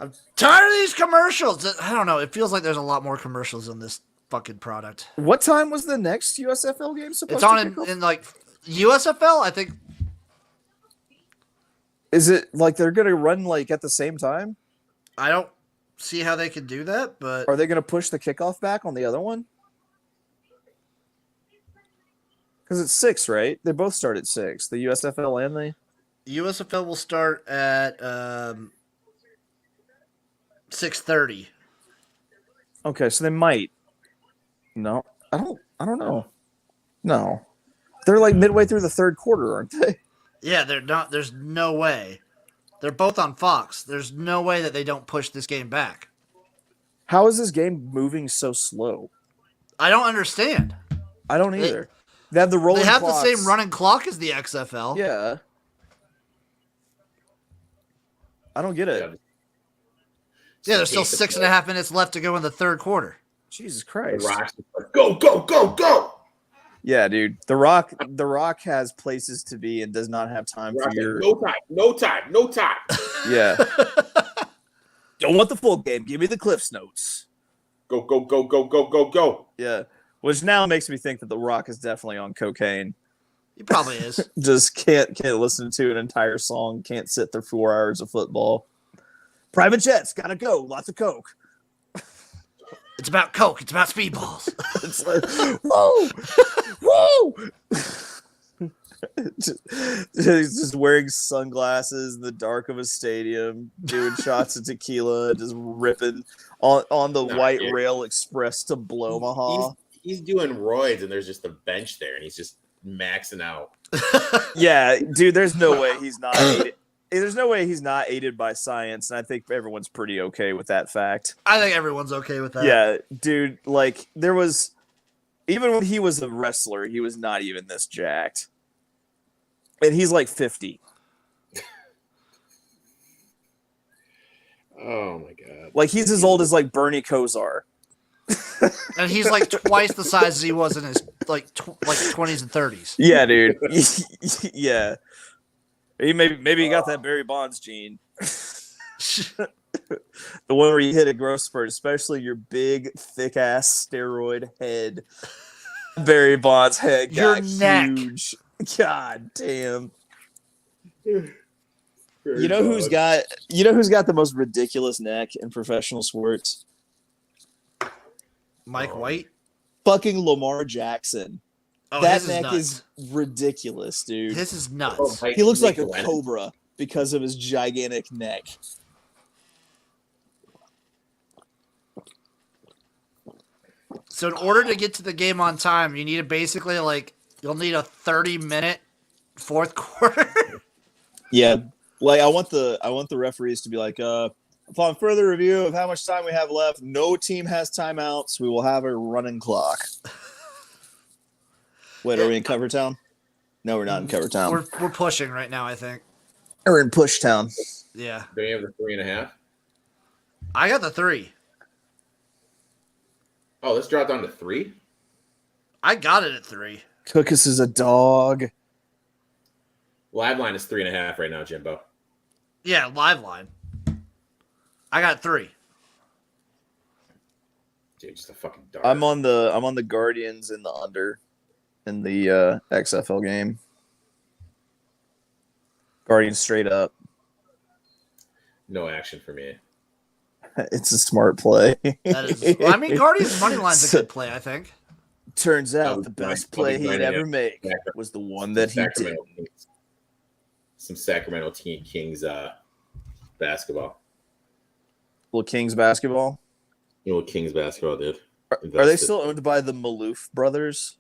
Speaker 9: I'm tired of these commercials. I don't know. It feels like there's a lot more commercials in this fucking product.
Speaker 2: What time was the next USFL game supposed
Speaker 9: It's
Speaker 2: to
Speaker 9: on in like USFL, I think.
Speaker 2: Is it like they're going to run like at the same time?
Speaker 9: I don't see how they can do that, but
Speaker 2: are they going to push the kickoff back on the other one? Because it's 6, right? They both start at 6. The USFL and the
Speaker 9: USFL will start at 6:30.
Speaker 2: Okay, so they might. No, I don't know. No, they're like midway through the third quarter, aren't they?
Speaker 9: Yeah, they're not. There's no way. They're both on Fox. There's no way that they don't push this game back.
Speaker 2: How is this game moving so slow?
Speaker 9: I don't understand.
Speaker 2: I don't either. They have the rolling
Speaker 9: They have
Speaker 2: clocks.
Speaker 9: the same running clock as the XFL.
Speaker 2: Yeah. I don't get it.
Speaker 9: Yeah, there's still 6.5 minutes left to go in the third quarter.
Speaker 2: Jesus Christ.
Speaker 4: Go, go, go, go.
Speaker 2: Yeah, dude. The Rock has places to be and does not have time for your
Speaker 4: no time.
Speaker 2: Yeah. Don't want the full game. Give me the Cliff's Notes.
Speaker 4: Go, go, go, go, go, go, go.
Speaker 2: Yeah. Which now makes me think that The Rock is definitely on cocaine.
Speaker 9: He probably is.
Speaker 2: Just can't listen to an entire song. Can't sit through 4 hours of football. Private jets, gotta go. Lots of coke.
Speaker 9: It's about coke. It's about speedballs.
Speaker 2: It's like, whoa, whoa. He's just wearing sunglasses in the dark of a stadium, doing shots of tequila, just ripping on the white rail express to Blomaha.
Speaker 4: He's doing roids, and there's just a bench there, and he's just maxing out.
Speaker 2: Yeah, dude, there's no way he's not aided. There's no way he's not aided by science, and I think everyone's pretty okay with that fact.
Speaker 9: I think everyone's okay with that.
Speaker 2: Yeah, dude, like, there was... Even when he was a wrestler, he was not even this jacked. And he's like 50.
Speaker 4: Oh, my God.
Speaker 2: Like, he's as old as, like, Bernie Kosar.
Speaker 9: And he's like twice the size as he was in his like 20s and 30s.
Speaker 2: Yeah, dude. Yeah. He maybe he got that Barry Bonds gene. The one where you hit a growth spurt, especially your big, thick-ass steroid head. Barry Bonds' head got huge. God damn. You know who's got the most ridiculous neck in professional sports?
Speaker 9: Mike White?
Speaker 2: Fucking Lamar Jackson.
Speaker 9: Oh,
Speaker 2: that neck is ridiculous, dude.
Speaker 9: This is nuts.
Speaker 2: He looks like a cobra because of his gigantic neck.
Speaker 9: So in order to get to the game on time, you need to basically you'll need a 30-minute fourth quarter.
Speaker 2: Yeah. Like I want the referees to be like, upon further review of how much time we have left, no team has timeouts. We will have a running clock. Wait, are we in Covertown? No, we're not in Covertown.
Speaker 9: We're pushing right now, I think.
Speaker 2: We're in Pushtown.
Speaker 9: Yeah.
Speaker 4: Do you have the 3.5?
Speaker 9: I got the 3.
Speaker 4: Oh, let's drop down to 3?
Speaker 9: I got it at 3.
Speaker 2: Cookus is a dog.
Speaker 4: Live line is 3.5 right now, Jimbo.
Speaker 9: Yeah, live line. I got 3.
Speaker 4: Dude, just a fucking dog.
Speaker 2: I'm on the Guardians in the under in the XFL game. Guardians straight up.
Speaker 4: No action for me.
Speaker 2: It's a smart play.
Speaker 9: That is, I mean, Guardians money line's a good play, I think.
Speaker 2: Turns out
Speaker 4: I'll
Speaker 2: the
Speaker 4: be
Speaker 2: best
Speaker 4: I'll be
Speaker 2: play he'd
Speaker 4: grinding
Speaker 2: ever
Speaker 4: it.
Speaker 2: make was the one that he did.
Speaker 4: Some Sacramento Kings basketball.
Speaker 2: Little Kings basketball.
Speaker 4: Kings basketball, dude.
Speaker 2: Are they still owned by the Maloof brothers?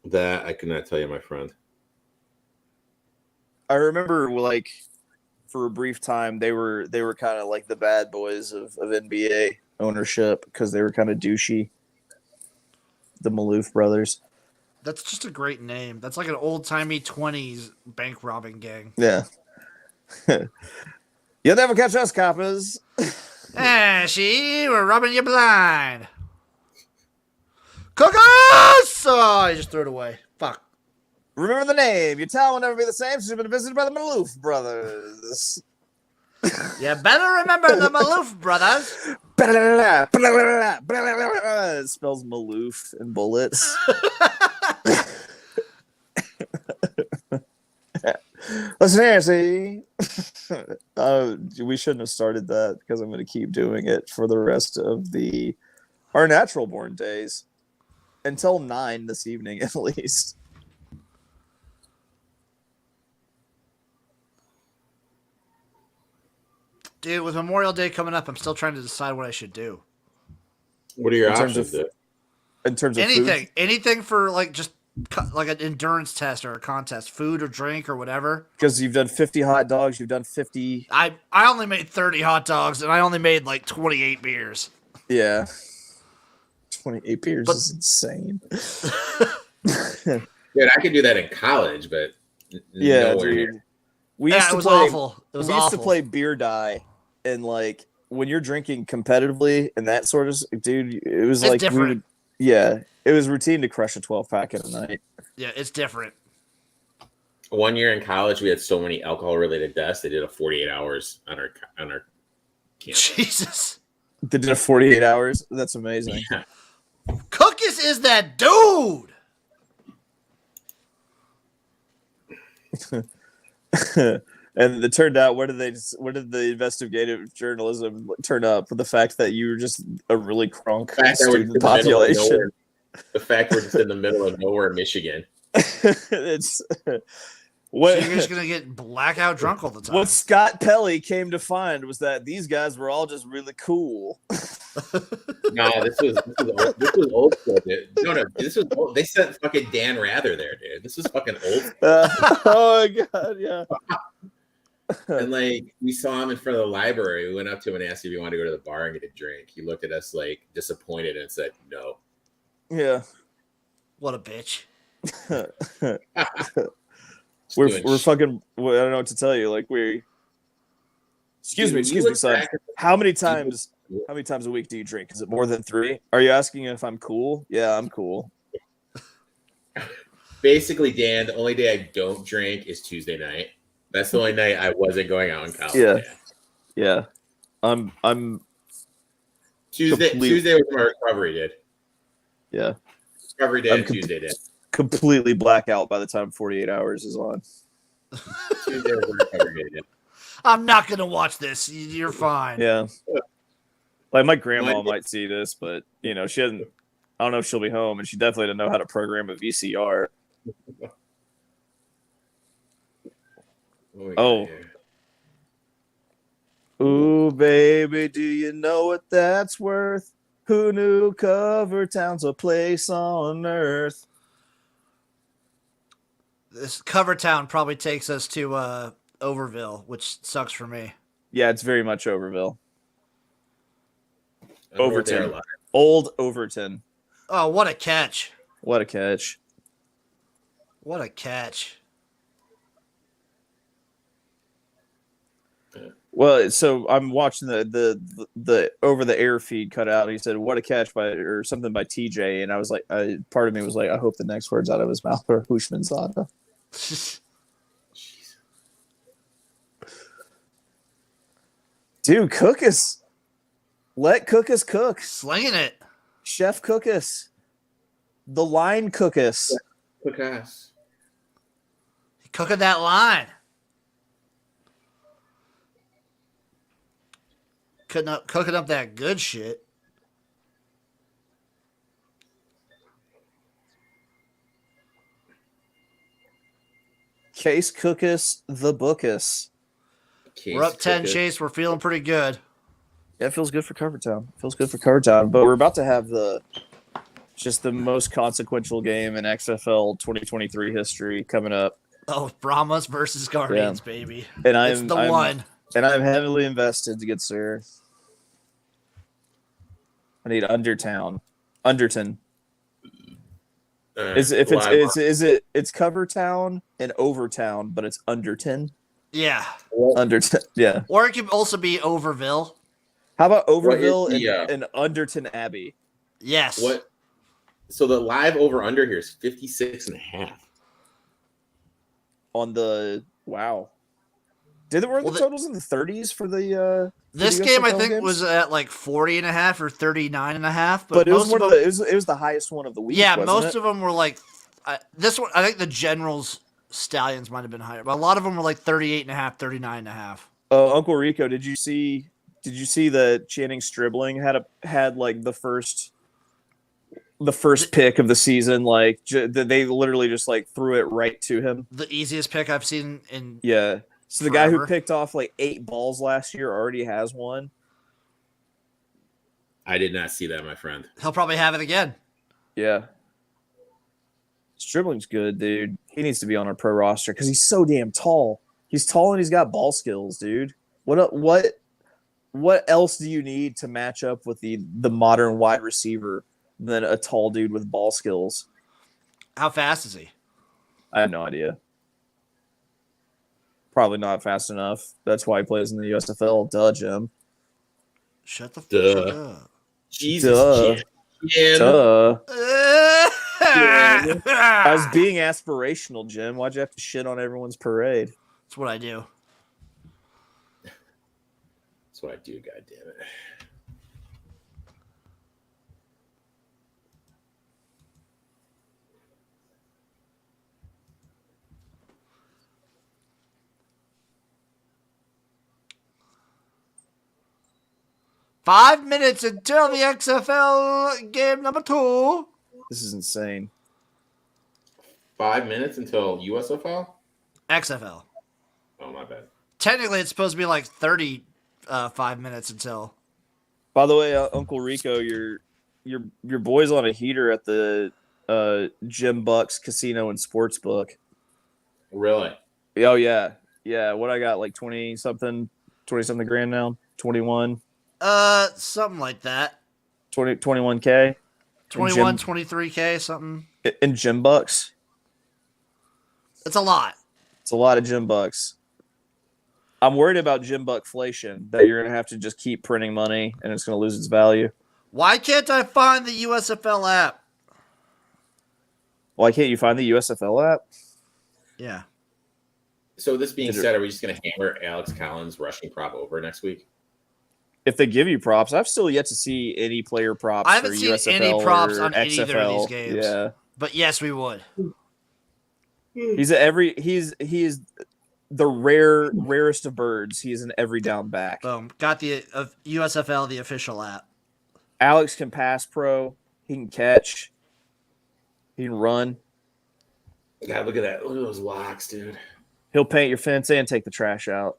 Speaker 4: That I could not tell you, my friend.
Speaker 2: I remember, like, for a brief time, they were kind of like the bad boys of NBA ownership because they were kind of douchey. The Maloof brothers.
Speaker 9: That's just a great name. That's like an old-timey 20s bank robbing gang.
Speaker 2: Yeah. You'll never catch us, coppers.
Speaker 9: We're robbing you blind. Cookies! Oh, I just threw it away. Fuck.
Speaker 2: Remember the name. Your town will never be the same since you've been visited by the Maloof brothers.
Speaker 9: You better remember the Maloof brothers.
Speaker 2: It spells Maloof and bullets. Listen here, see? We shouldn't have started that because I'm going to keep doing it for the rest of our natural born days. Until 9 this evening, at least.
Speaker 9: Dude, with Memorial Day coming up, I'm still trying to decide what I should do.
Speaker 4: What are your options?
Speaker 2: In terms of
Speaker 9: anything,
Speaker 2: food?
Speaker 9: anything for like just like an endurance test or a contest, food or drink or whatever.
Speaker 2: Because you've done 50 hot dogs, you've done 50.
Speaker 9: I only made 30 hot dogs and I only made like 28 beers.
Speaker 2: Yeah, 28 beers is insane.
Speaker 4: Dude, I could do that in college, but
Speaker 2: yeah,
Speaker 4: nowhere
Speaker 2: dude.
Speaker 4: near.
Speaker 2: We used
Speaker 9: it
Speaker 2: to
Speaker 9: was
Speaker 2: play.
Speaker 9: awful. It was
Speaker 2: we used
Speaker 9: awful.
Speaker 2: to play beer die, and like when you're drinking competitively and that sort of, dude, it was
Speaker 9: It's
Speaker 2: like
Speaker 9: different.
Speaker 2: it was routine to crush a 12-pack in a night.
Speaker 9: Yeah, it's different.
Speaker 4: One year in college, we had so many alcohol-related deaths. They did a 48 hours on our camp.
Speaker 9: Jesus.
Speaker 2: They did a 48 hours. That's amazing.
Speaker 4: Yeah.
Speaker 9: Cookies is that dude.
Speaker 2: And it turned out, where did the investigative journalism turn up? For the fact that you were just a really crunk student population.
Speaker 4: The fact we're just in the middle of nowhere, Michigan.
Speaker 2: It's
Speaker 9: So you're just gonna get blackout drunk all the time.
Speaker 2: what Scott Pelley came to find was that these guys were all just really cool.
Speaker 4: No, this was old school, dude. No, this was old. They sent fucking Dan Rather there, dude. This was fucking old.
Speaker 2: Oh my god, yeah.
Speaker 4: And like we saw him in front of the library. We went up to him and asked if he wanted to go to the bar and get a drink. He looked at us like disappointed and said no.
Speaker 2: Yeah.
Speaker 9: What a bitch.
Speaker 2: We're fucking. I don't know what to tell you. Like excuse me, son. How many times a week do you drink? Is it more than 3? Are you asking if I'm cool? Yeah, I'm cool.
Speaker 4: Basically, Dan, the only day I don't drink is Tuesday night. That's the only night I wasn't going out in college.
Speaker 2: Yeah. I'm
Speaker 4: Tuesday was my recovery, dude.
Speaker 2: Yeah.
Speaker 4: Recovery day, Tuesday day.
Speaker 2: Completely blackout by the time 48 hours is on.
Speaker 4: Tuesday was my recovery day, dude.
Speaker 9: I'm not gonna watch this. You're fine.
Speaker 2: Yeah. Like my grandma might see this, but she doesn't. I don't know if she'll be home, and she definitely doesn't know how to program a VCR. Oh. Ooh, baby, do you know what that's worth? Who knew Covertown's a place on earth?
Speaker 9: This Covertown probably takes us to Overville, which sucks for me.
Speaker 2: Yeah, it's very much Overville.
Speaker 4: Overton.
Speaker 2: Old Overton.
Speaker 9: Oh, what a catch.
Speaker 2: What a catch.
Speaker 9: What a catch.
Speaker 2: Well, so I'm watching the over the air feed cut out. He said, "What a catch or something by TJ," and I was like, part of me was like, I hope the next words out of his mouth are Hushmanzada. Dude, Cookus. Let Cookus cook.
Speaker 9: Slinging it.
Speaker 2: Chef Cookus. The line Cookus.
Speaker 4: Quick ass.
Speaker 9: Cooking that line. Cooking up that good shit.
Speaker 2: Case Cookus the Bookus.
Speaker 9: We're up 10, Chase. We're feeling pretty good.
Speaker 2: Yeah, it feels good for Covertown. Feels good for Covertown. But we're about to have the most consequential game in XFL 2023 history coming up.
Speaker 9: Oh, Brahmas versus Guardians, baby.
Speaker 2: And
Speaker 9: it's the one.
Speaker 2: And I'm heavily invested, good sir. I need Underton. It's Covertown and Overtown, but it's Underton.
Speaker 9: Yeah.
Speaker 2: Underton, yeah.
Speaker 9: Or it could also be Overville.
Speaker 2: How about Overville and Underton Abbey?
Speaker 9: Yes.
Speaker 4: What? So the live over under here is 56.5.
Speaker 2: On the wow. Were the totals in the 30s for the
Speaker 9: this
Speaker 2: the
Speaker 9: game I
Speaker 2: USFL
Speaker 9: think
Speaker 2: games?
Speaker 9: was at like 40.5 or 39.5,
Speaker 2: but it was it was the highest one of the week.
Speaker 9: Yeah,
Speaker 2: wasn't
Speaker 9: most
Speaker 2: it?
Speaker 9: of them were like this one. I think the Generals Stallions might have been higher, but a lot of them were like 38.5, 39.5.
Speaker 2: Uncle Rico, did you see that Channing Stribling had like the first pick of the season? Like they literally just like threw it right to him.
Speaker 9: The easiest pick I've seen in
Speaker 2: So the guy who picked off like 8 balls last year already has one.
Speaker 4: I did not see that, my friend.
Speaker 9: He'll probably have it again.
Speaker 2: Yeah. Stribling's good, dude. He needs to be on our pro roster because he's so damn tall. He's tall and he's got ball skills, dude. What else do you need to match up with the modern wide receiver than a tall dude with ball skills?
Speaker 9: How fast is he?
Speaker 2: I have no idea. Probably not fast enough. That's why he plays in the USFL. Duh, Jim.
Speaker 9: Shut the fuck up.
Speaker 4: Jesus.
Speaker 2: Duh. I was being aspirational, Jim. Why'd you have to shit on everyone's parade?
Speaker 9: That's what I do.
Speaker 4: That's what I do, goddammit.
Speaker 9: Five minutes until the XFL game number 2.
Speaker 2: This is insane.
Speaker 4: 5 minutes until USFL?
Speaker 9: XFL.
Speaker 4: Oh, my bad.
Speaker 9: Technically, it's supposed to be like 35 minutes until.
Speaker 2: By the way, Uncle Rico, your boy's on a heater at the Jim Buck's Casino and Sportsbook.
Speaker 4: Really?
Speaker 2: Oh yeah. What I got, like 20 something grand now? 21?
Speaker 9: Something like that.
Speaker 2: 21K?
Speaker 9: 21, 23K, something.
Speaker 2: In Jim Bucks?
Speaker 9: It's a lot.
Speaker 2: It's a lot of Jim Bucks. I'm worried about Jim Buckflation, that you're going to have to just keep printing money and it's going to lose its value.
Speaker 9: Why can't I find the USFL app?
Speaker 2: Why can't you find the USFL app?
Speaker 9: Yeah.
Speaker 4: So this being said, are we just going to hammer Alex Collins rushing prop over next week?
Speaker 2: If they give you props, I've still yet to see any player props.
Speaker 9: I haven't
Speaker 2: for
Speaker 9: seen
Speaker 2: USFL
Speaker 9: any props
Speaker 2: or
Speaker 9: on
Speaker 2: XFL.
Speaker 9: either of these games.
Speaker 2: Yeah,
Speaker 9: but yes, we would.
Speaker 2: He's the rarest of birds. He's an every down back.
Speaker 9: Boom. Got the USFL, the official app.
Speaker 2: Alex can pass pro. He can catch. He can run.
Speaker 4: God, look at that. Look at those locks, dude.
Speaker 2: He'll paint your fence and take the trash out.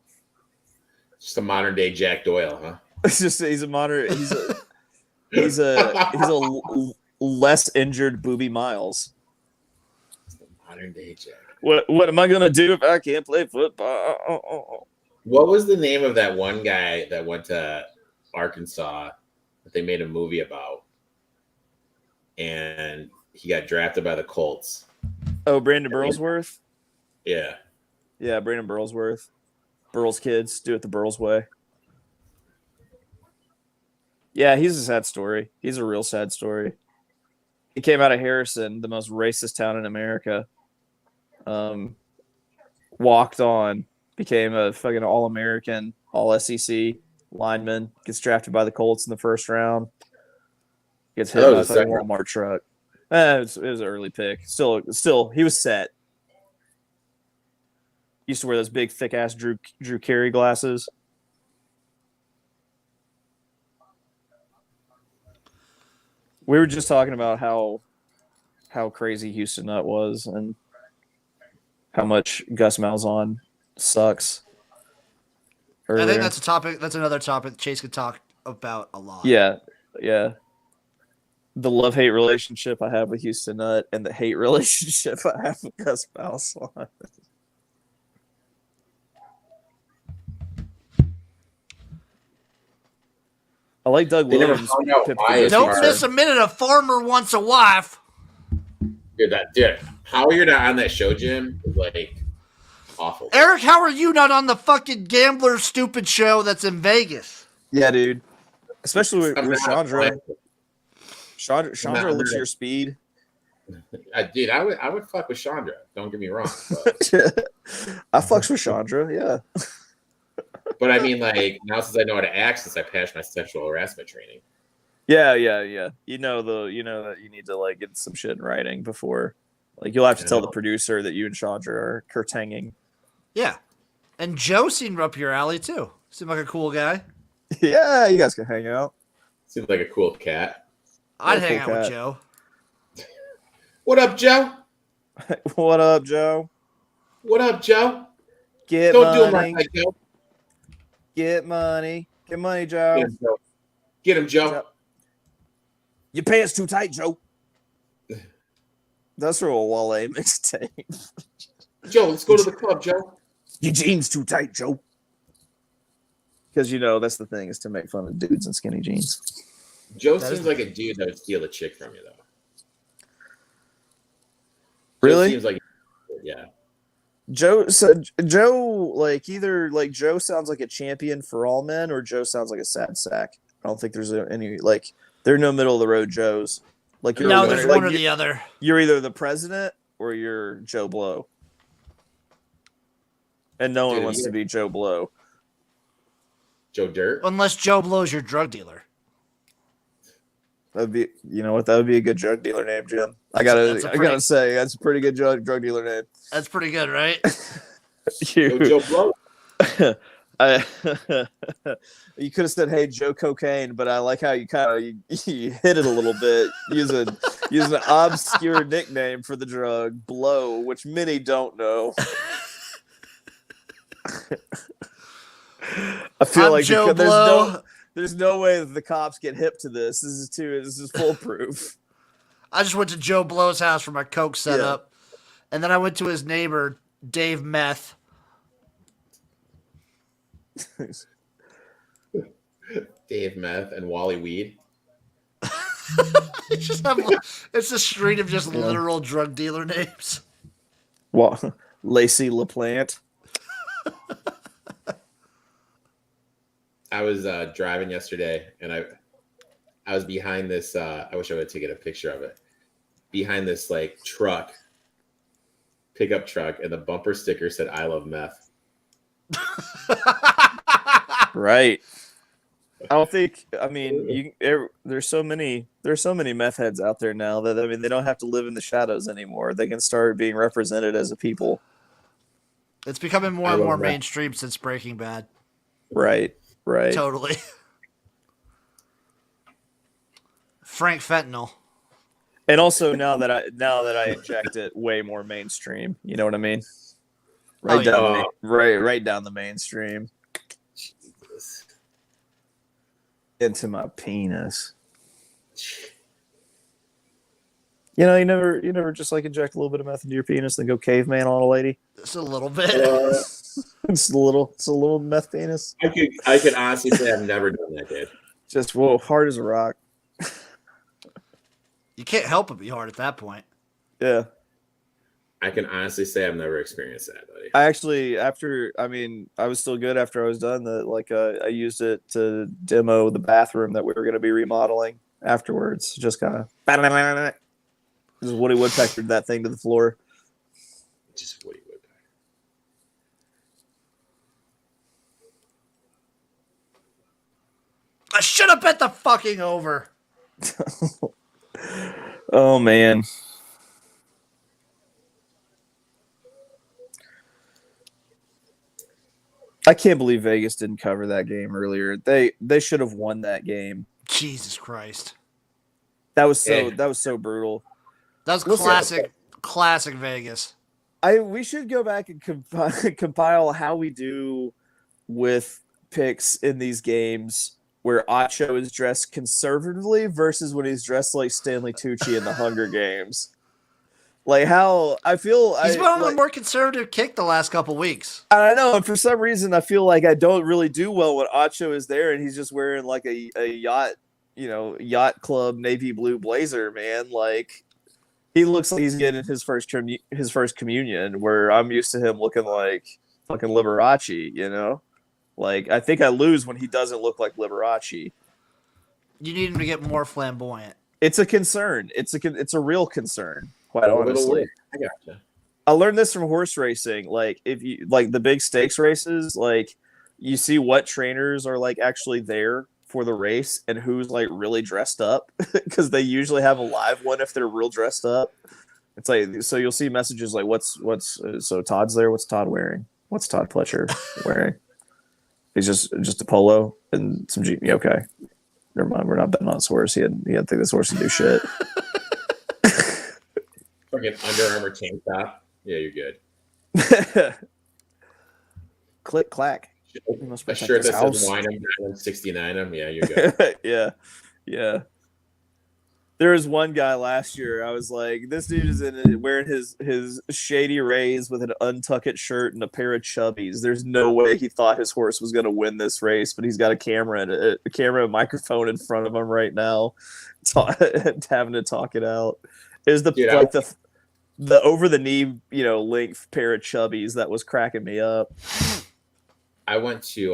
Speaker 4: Just a modern day Jack Doyle, huh?
Speaker 2: It's just he's a less injured Booby Miles.
Speaker 4: Modern day Jack.
Speaker 2: What am I gonna do if I can't play football?
Speaker 4: What was the name of that one guy that went to Arkansas that they made a movie about? And he got drafted by the Colts.
Speaker 2: Oh, Brandon Burlsworth?
Speaker 4: Yeah.
Speaker 2: Yeah, Brandon Burlsworth. Burl's kids do it the Burl's way. Yeah, he's a sad story. He's a real sad story. He came out of Harrison, the most racist town in America. Walked on, became a fucking All-American, All-SEC lineman, gets drafted by the Colts in the first round, gets hit by a Walmart truck. It was an early pick. Still, he was set. Used to wear those big, thick ass Drew Carey glasses. We were just talking about how crazy Houston Nut was and how much Gus Malzahn sucks.
Speaker 9: I think that's a topic. That's another topic Chase could talk about a lot.
Speaker 2: Yeah. The love-hate relationship I have with Houston Nut and the hate relationship I have with Gus Malzahn. I like Doug Williams.
Speaker 9: Don't miss a minute. A farmer wants a wife.
Speaker 4: Dude, how you're not on that show, Jim, is like awful.
Speaker 9: Eric, how are you not on the fucking gambler stupid show that's in Vegas?
Speaker 2: Yeah, dude. Especially with Chandra. Chandra looks your speed.
Speaker 4: Dude, I would fuck with Chandra. Don't get me wrong.
Speaker 2: I fucks with Chandra, yeah.
Speaker 4: But I mean, like, now since I know how to act, since I passed my sexual harassment training.
Speaker 2: Yeah. You know that you need to like get some shit in writing before, like, you'll have to tell the producer that you and Chandra are curtanging.
Speaker 9: Yeah, and Joe seemed up your alley too. Seemed like a cool guy.
Speaker 2: Yeah, you guys can hang out.
Speaker 4: Seems like a cool cat.
Speaker 9: I'd hang out with Joe.
Speaker 4: What up, Joe?
Speaker 2: What up, Joe?
Speaker 4: What up, Joe?
Speaker 2: Don't
Speaker 4: do him like that, Joe.
Speaker 2: Get money, Joe.
Speaker 4: Get him, Joe.
Speaker 2: Your pants too tight, Joe. That's from a Wale mixtape.
Speaker 4: Joe, let's go to the club, Joe.
Speaker 2: Your jeans too tight, Joe. Because that's the thing, is to make fun of dudes in skinny jeans.
Speaker 4: Joe seems like a dude that would steal a chick from you, though.
Speaker 2: Really?
Speaker 4: Joe seems like, yeah.
Speaker 2: Joe, like, either like Joe sounds like a champion for all men, or Joe sounds like a sad sack. I don't think there's any, like, there are no middle of the road Joes. Like,
Speaker 9: there's one or the other.
Speaker 2: You're either the president or you're Joe Blow, and no one wants to be Joe Blow.
Speaker 4: Joe Dirt,
Speaker 9: unless Joe Blow's your drug dealer.
Speaker 2: That'd be, that would be a good drug dealer name, Jim. I gotta say, that's a pretty good drug dealer name.
Speaker 9: That's pretty good, right?
Speaker 4: Joe Blow.
Speaker 2: You could have said, "Hey, Joe Cocaine," but I like how you you hit it a little bit using an obscure nickname for the drug, Blow, which many don't know. I feel like
Speaker 9: Joe Blow.
Speaker 2: There's no way that the cops get hip to this. This is foolproof.
Speaker 9: I just went to Joe Blow's house for my coke setup, and then I went to his neighbor, Dave Meth.
Speaker 4: Dave Meth and Wally Weed.
Speaker 9: It's a street of just literal drug dealer names.
Speaker 2: Well, Lacey LaPlante.
Speaker 4: I was driving yesterday, and I was behind this. I wish I would have taken a picture of it. Behind this like pickup truck, and the bumper sticker said "I love meth."
Speaker 2: Right. I don't think. I mean, there's so many meth heads out there now that they don't have to live in the shadows anymore. They can start being represented as a people.
Speaker 9: It's becoming more and more mainstream since Breaking Bad.
Speaker 2: Right.
Speaker 9: Totally. Frank Fentanyl.
Speaker 2: And also now that I inject it, way more mainstream. You know what I mean? Right down the mainstream.
Speaker 4: Jesus.
Speaker 2: Into my penis. You never just like inject a little bit of meth into your penis, then go caveman on a lady.
Speaker 9: Just a little bit.
Speaker 2: It's a little meth penis.
Speaker 4: I could honestly say I've never done that, dude.
Speaker 2: Just hard as a rock.
Speaker 9: You can't help but be hard at that point.
Speaker 2: Yeah.
Speaker 4: I can honestly say I've never experienced that, buddy.
Speaker 2: I actually, I was still good after I was done. I used it to demo the bathroom that we were going to be remodeling afterwards. Just kind of, just Woody Woodpeckered that thing to the floor.
Speaker 4: Just Woody Woodpecker.
Speaker 9: I should have bet the fucking over.
Speaker 2: Oh man. I can't believe Vegas didn't cover that game earlier. They should have won that game.
Speaker 9: Jesus Christ.
Speaker 2: That was so brutal.
Speaker 9: That was
Speaker 2: Listen,
Speaker 9: classic Vegas.
Speaker 2: We should go back and compile how we do with picks in these games where Acho is dressed conservatively versus when he's dressed like Stanley Tucci in the Hunger Games. Like how I feel
Speaker 9: He's been on a more conservative kick the last couple weeks.
Speaker 2: I know, and for some reason I feel like I don't really do well when Acho is there and he's just wearing like a yacht, yacht club navy blue blazer, man. Like he looks like he's getting his first communion, where I'm used to him looking like fucking Liberace, Like I think I lose when he doesn't look like Liberace.
Speaker 9: You need him to get more flamboyant.
Speaker 2: It's a concern. It's a real concern, quite honestly.
Speaker 4: I gotcha.
Speaker 2: I learned this from horse racing. Like if you like the big stakes races, like you see what trainers are like actually there for the race and who's like really dressed up because they usually have a live one if they're real dressed up. It's like so you'll see messages like what's so Todd's there. What's Todd wearing? What's Todd Pletcher wearing? He's just a polo and some jeans. Okay, never mind. We're not betting on this horse. He didn't think this horse would do shit.
Speaker 4: Fucking Under Armour tank top. Yeah, you're good.
Speaker 2: Click clack.
Speaker 4: A shirt that says wine and 69 them. Yeah, you're good.
Speaker 2: yeah. There was one guy last year. I was like, this dude is wearing his shady rays with an untucked shirt and a pair of chubbies. There's no way he thought his horse was going to win this race, but he's got a camera and microphone in front of him right now, having to talk it out. It was the over the knee, length pair of chubbies that was cracking me up.
Speaker 4: I went to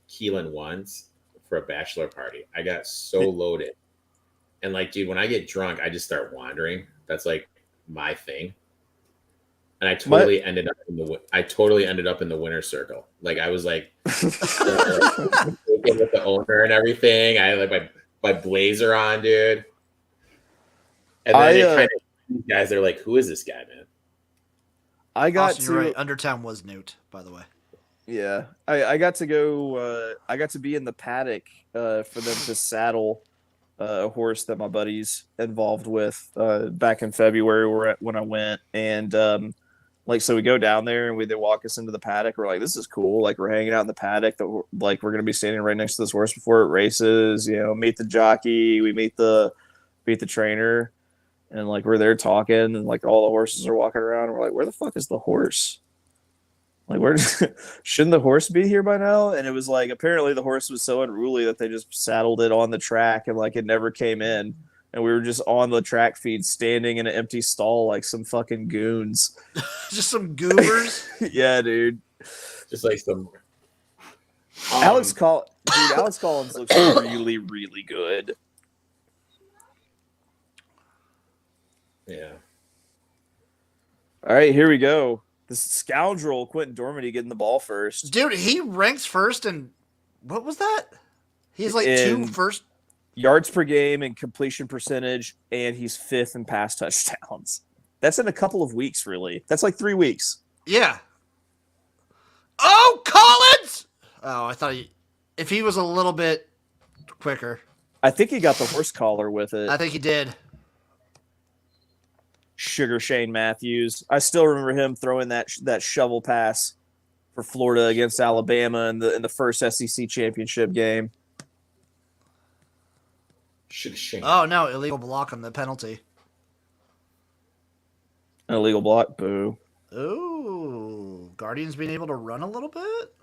Speaker 4: Keelan once for a bachelor party. I got so loaded. And like, dude, when I get drunk, I just start wandering. That's like my thing. And I totally ended up in the winner's circle. Like I was like with the owner and everything. I had like my blazer on, dude. And then these guys, they're like, "Who is this guy, man?"
Speaker 9: You're right. Undertown was Newt, by the way.
Speaker 2: Yeah, I got to go. I got to be in the paddock for them to saddle a horse that my buddy's involved with back in February when I went. And so we go down there and they walk us into the paddock. We're like, this is cool. Like we're hanging out in the paddock we're going to be standing right next to this horse before it races, meet the jockey, we meet the trainer, and like we're there talking and like all the horses are walking around. And we're like, where the fuck is the horse? Like, where shouldn't the horse be here by now? And it was like, apparently the horse was so unruly that they just saddled it on the track and like it never came in. And we were just on the track feed standing in an empty stall like some fucking goons.
Speaker 9: Just some goobers?
Speaker 2: Yeah, dude.
Speaker 4: Just like some.
Speaker 2: Alex Collins looks really, really good.
Speaker 4: Yeah.
Speaker 2: All right, here we go. This scoundrel Quentin Dormady getting the ball first.
Speaker 9: Dude, he ranks first in what was that? He's like two first
Speaker 2: yards per game and completion percentage, and he's fifth in pass touchdowns. That's in a couple of weeks, really. That's like 3 weeks.
Speaker 9: Yeah. Oh, Collins! Oh, I thought if he was a little bit quicker.
Speaker 2: I think he got the horse collar with it.
Speaker 9: I think he did.
Speaker 2: Sugar Shane Matthews. I still remember him throwing that shovel pass for Florida against Alabama in the first SEC championship game.
Speaker 9: Oh no, illegal block on the penalty.
Speaker 2: An illegal block, boo.
Speaker 9: Ooh, Guardians being able to run a little bit.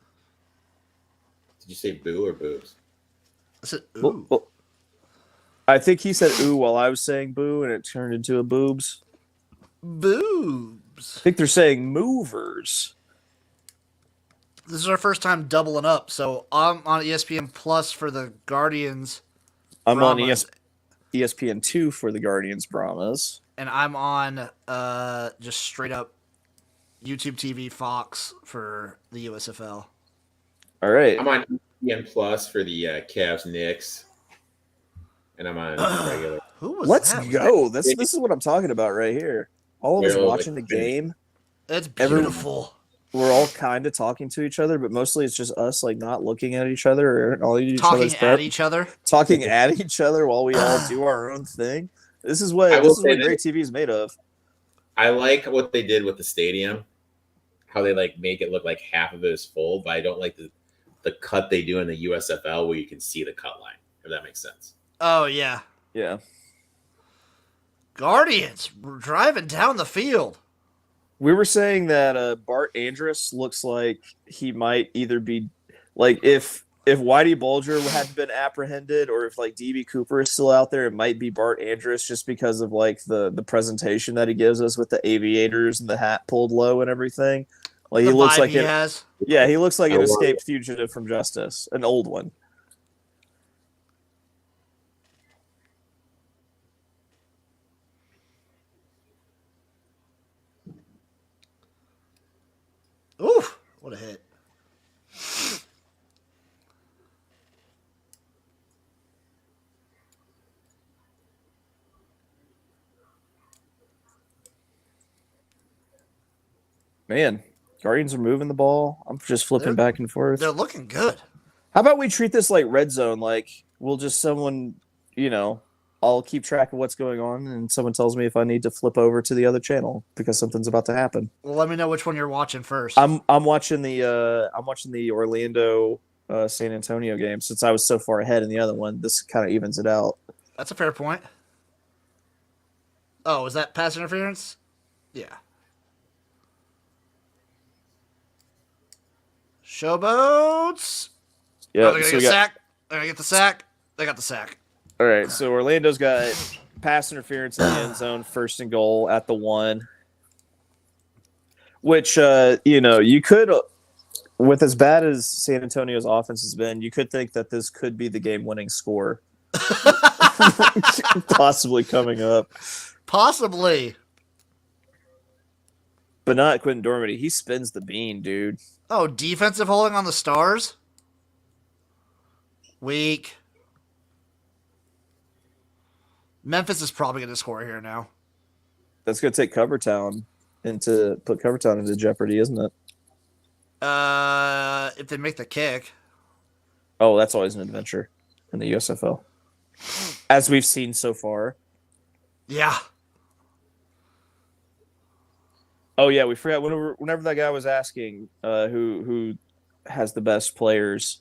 Speaker 4: Did you say boo or boobs?
Speaker 9: I said ooh.
Speaker 2: Well, I think he said ooh while I was saying boo, and it turned into a boobs.
Speaker 9: Boobs.
Speaker 2: I think they're saying movers.
Speaker 9: This is our first time doubling up, so I'm on ESPN Plus for the Guardians.
Speaker 2: I'm
Speaker 9: Brahmas.
Speaker 2: on ESPN2 for the Guardians Brahmas.
Speaker 9: And I'm on just straight up YouTube TV Fox for the USFL.
Speaker 2: All right.
Speaker 4: I'm on ESPN Plus for the Cavs Knicks. and I'm on regular.
Speaker 9: Who was
Speaker 2: Let's
Speaker 9: that?
Speaker 2: go. This is what I'm talking about right here. All of us
Speaker 4: They're all,
Speaker 2: watching
Speaker 4: like,
Speaker 2: the game.
Speaker 9: It's
Speaker 2: Everyone-
Speaker 9: beautiful.
Speaker 2: We're all kind of talking to each other, but mostly it's just us like not looking at each other or all each
Speaker 9: Talking
Speaker 2: other's
Speaker 9: at each other.
Speaker 2: talking at each other while we all do our own thing. This is what great TV is made of.
Speaker 4: I like what they did with the stadium, how they like make it look like half of it is full, but I don't like the cut they do in the USFL where you can see the cut line, if that makes sense.
Speaker 9: Oh yeah.
Speaker 2: Yeah.
Speaker 9: Guardians driving down the field.
Speaker 2: We were saying that Bart Andrus looks like he might either be like if Whitey Bulger hadn't been apprehended, or if like DB Cooper is still out there, it might be Bart Andrus just because of like the presentation that he gives us with the aviators and the hat pulled low and everything. Like he looks like
Speaker 9: he has.
Speaker 2: Yeah, he looks like an escaped fugitive from justice, an old one.
Speaker 9: Oof! What a hit.
Speaker 2: Man, Guardians are moving the ball. I'm just flipping back and forth.
Speaker 9: They're looking good.
Speaker 2: How about we treat this like red zone? Like we'll just I'll keep track of what's going on, and someone tells me if I need to flip over to the other channel because something's about to happen.
Speaker 9: Well, let me know which one you're watching first.
Speaker 2: I'm watching the Orlando San Antonio game. Since I was so far ahead in the other one, this kind of evens it out.
Speaker 9: That's a fair point. Oh, is that pass interference? Yeah. Showboats.
Speaker 2: Yeah,
Speaker 9: they're gonna get sack. They're gonna get the sack. They got the sack.
Speaker 2: All right, so Orlando's got pass interference in the end zone, 1st and goal at the 1. Which you could, with as bad as San Antonio's offense has been, you could think that this could be the game-winning score, possibly coming up.
Speaker 9: Possibly.
Speaker 2: But not Quentin Dormady. He spins the bean, dude.
Speaker 9: Oh, defensive holding on the Stars? Weak. Memphis is probably going to score here now.
Speaker 2: That's going to take put Covertown into jeopardy, isn't it?
Speaker 9: If they make the kick.
Speaker 2: Oh, that's always an adventure in the USFL. As we've seen so far.
Speaker 9: Yeah.
Speaker 2: Oh yeah, we forgot whenever that guy was asking who has the best players.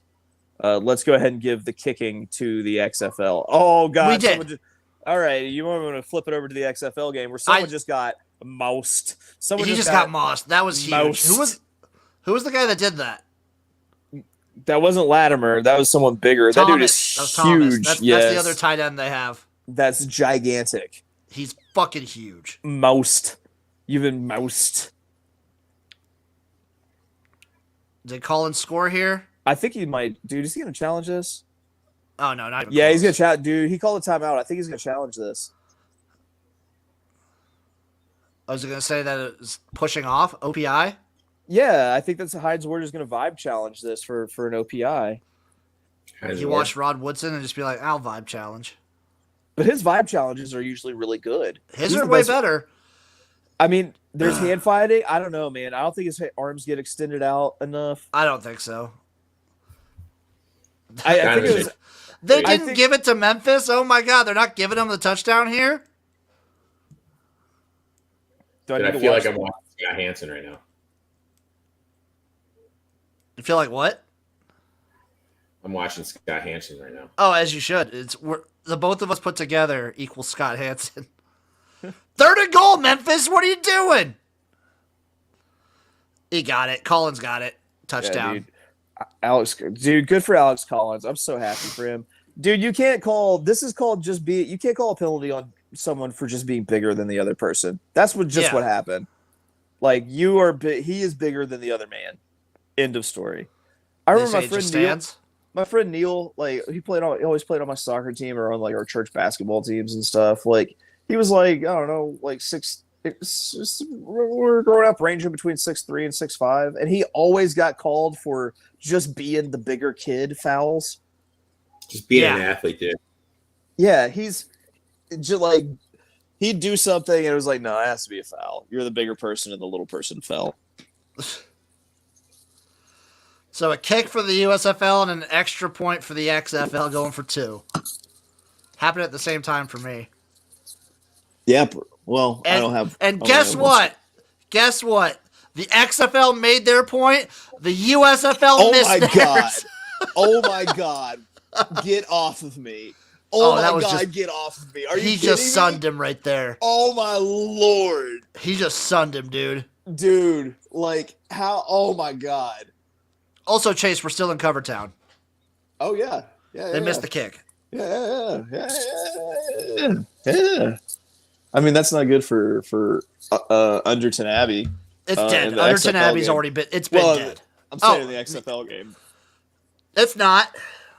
Speaker 2: Let's go ahead and give the kicking to the XFL. Oh god,
Speaker 9: we did.
Speaker 2: All right, you want to flip it over to the XFL game where someone just got moused.
Speaker 9: Someone just got moused. That was huge.
Speaker 2: Moused.
Speaker 9: Who was the guy that did that?
Speaker 2: That wasn't Latimer. That was someone bigger.
Speaker 9: Thomas.
Speaker 2: That dude is huge.
Speaker 9: Thomas. That's the other tight end they have.
Speaker 2: That's gigantic.
Speaker 9: He's fucking huge.
Speaker 2: Moused. You've been moused.
Speaker 9: Did Collins score here?
Speaker 2: I think he might. Dude, is he going to challenge this?
Speaker 9: Oh, no, not even
Speaker 2: Yeah,
Speaker 9: close.
Speaker 2: he's going to challenge. Dude, he called a timeout. I think he's going to challenge this.
Speaker 9: I was going to say that it was pushing off OPI.
Speaker 2: Yeah, I think that's Hyde's word is going to vibe challenge this for an OPI.
Speaker 9: You watch Rod Woodson and just be like, I'll vibe challenge.
Speaker 2: But his vibe challenges are usually really good.
Speaker 9: His are way better.
Speaker 2: I mean, there's hand fighting. I don't know, man. I don't think his arms get extended out enough.
Speaker 9: I don't think so.
Speaker 2: I think it was.
Speaker 9: They didn't give it to Memphis. Oh my God, they're not giving them the touchdown here.
Speaker 4: I feel like I'm watching Scott Hansen right now.
Speaker 9: You feel like what?
Speaker 4: I'm watching Scott Hansen right now.
Speaker 9: Oh, as you should. The both of us put together equals Scott Hansen. 3rd and goal, Memphis. What are you doing? He got it. Collins got it. Touchdown.
Speaker 2: Yeah, dude, good for Alex Collins. I'm so happy for him. Dude, you can't call you can't call a penalty on someone for just being bigger than the other person. That's what happened. Like he is bigger than the other man. End of story. I remember my friend Neil, like he always played on my soccer team or on like our church basketball teams and stuff. Like he was like, I don't know, like we're growing up ranging between 6'3" and 6'5", and he always got called for just being the bigger kid fouls.
Speaker 4: Just being an athlete, dude.
Speaker 2: Yeah, he's just like he'd do something and it was like, no, it has to be a foul. You're the bigger person and the little person fell.
Speaker 9: So a kick for the USFL and an extra point for the XFL going for 2. Happened at the same time for me.
Speaker 2: Yeah, well,
Speaker 9: And,
Speaker 2: I don't have.
Speaker 9: And guess what? Guess what? The XFL made their point. The USFL missed theirs.
Speaker 2: God! Oh my God! Get off of me! Oh my God! Get off of me! Are you kidding me?
Speaker 9: He just sunned him right there.
Speaker 2: Oh my Lord!
Speaker 9: He just sunned him, dude.
Speaker 2: Dude, like how? Oh my God!
Speaker 9: Also, Chase, we're still in Covertown.
Speaker 2: Oh yeah,
Speaker 9: They missed the kick.
Speaker 2: Yeah. I mean, that's not good for Underton Abbey.
Speaker 9: It's dead. Underton Abbey's already been. It's been dead.
Speaker 2: I'm saying in the XFL game.
Speaker 9: It's not.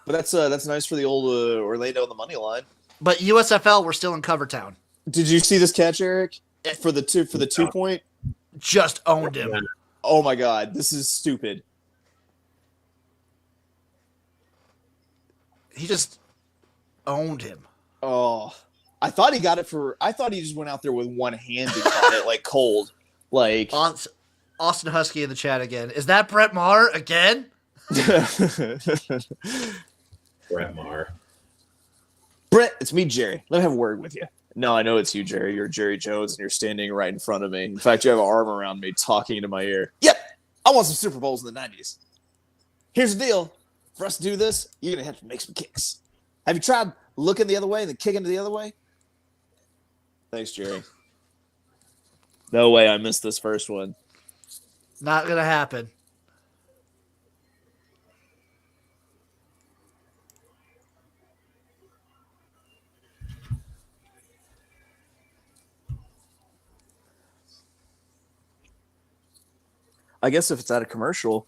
Speaker 2: But that's nice for the old Orlando on the money line.
Speaker 9: But USFL, we're still in Covertown.
Speaker 2: Did you see this catch, Eric? For the 2 point?
Speaker 9: Just owned him.
Speaker 2: Oh my God, this is stupid.
Speaker 9: He just owned him.
Speaker 2: Oh, I thought he got it I thought he just went out there with one hand and caught it like cold. Like
Speaker 9: Austin Husky in the chat again. Is that Brett Maher again?
Speaker 4: Brett Maher.
Speaker 2: Brett, it's me, Jerry. Let me have a word with you. No, I know it's you, Jerry. You're Jerry Jones, and you're standing right in front of me. In fact, you have an arm around me talking into my ear. Yep, I want some Super Bowls in the 90s. Here's the deal. For us to do this, you're going to have to make some kicks. Have you tried looking the other way and then kicking the other way? Thanks, Jerry. No way I missed this first one.
Speaker 9: Not going to happen.
Speaker 2: I guess if it's at a commercial,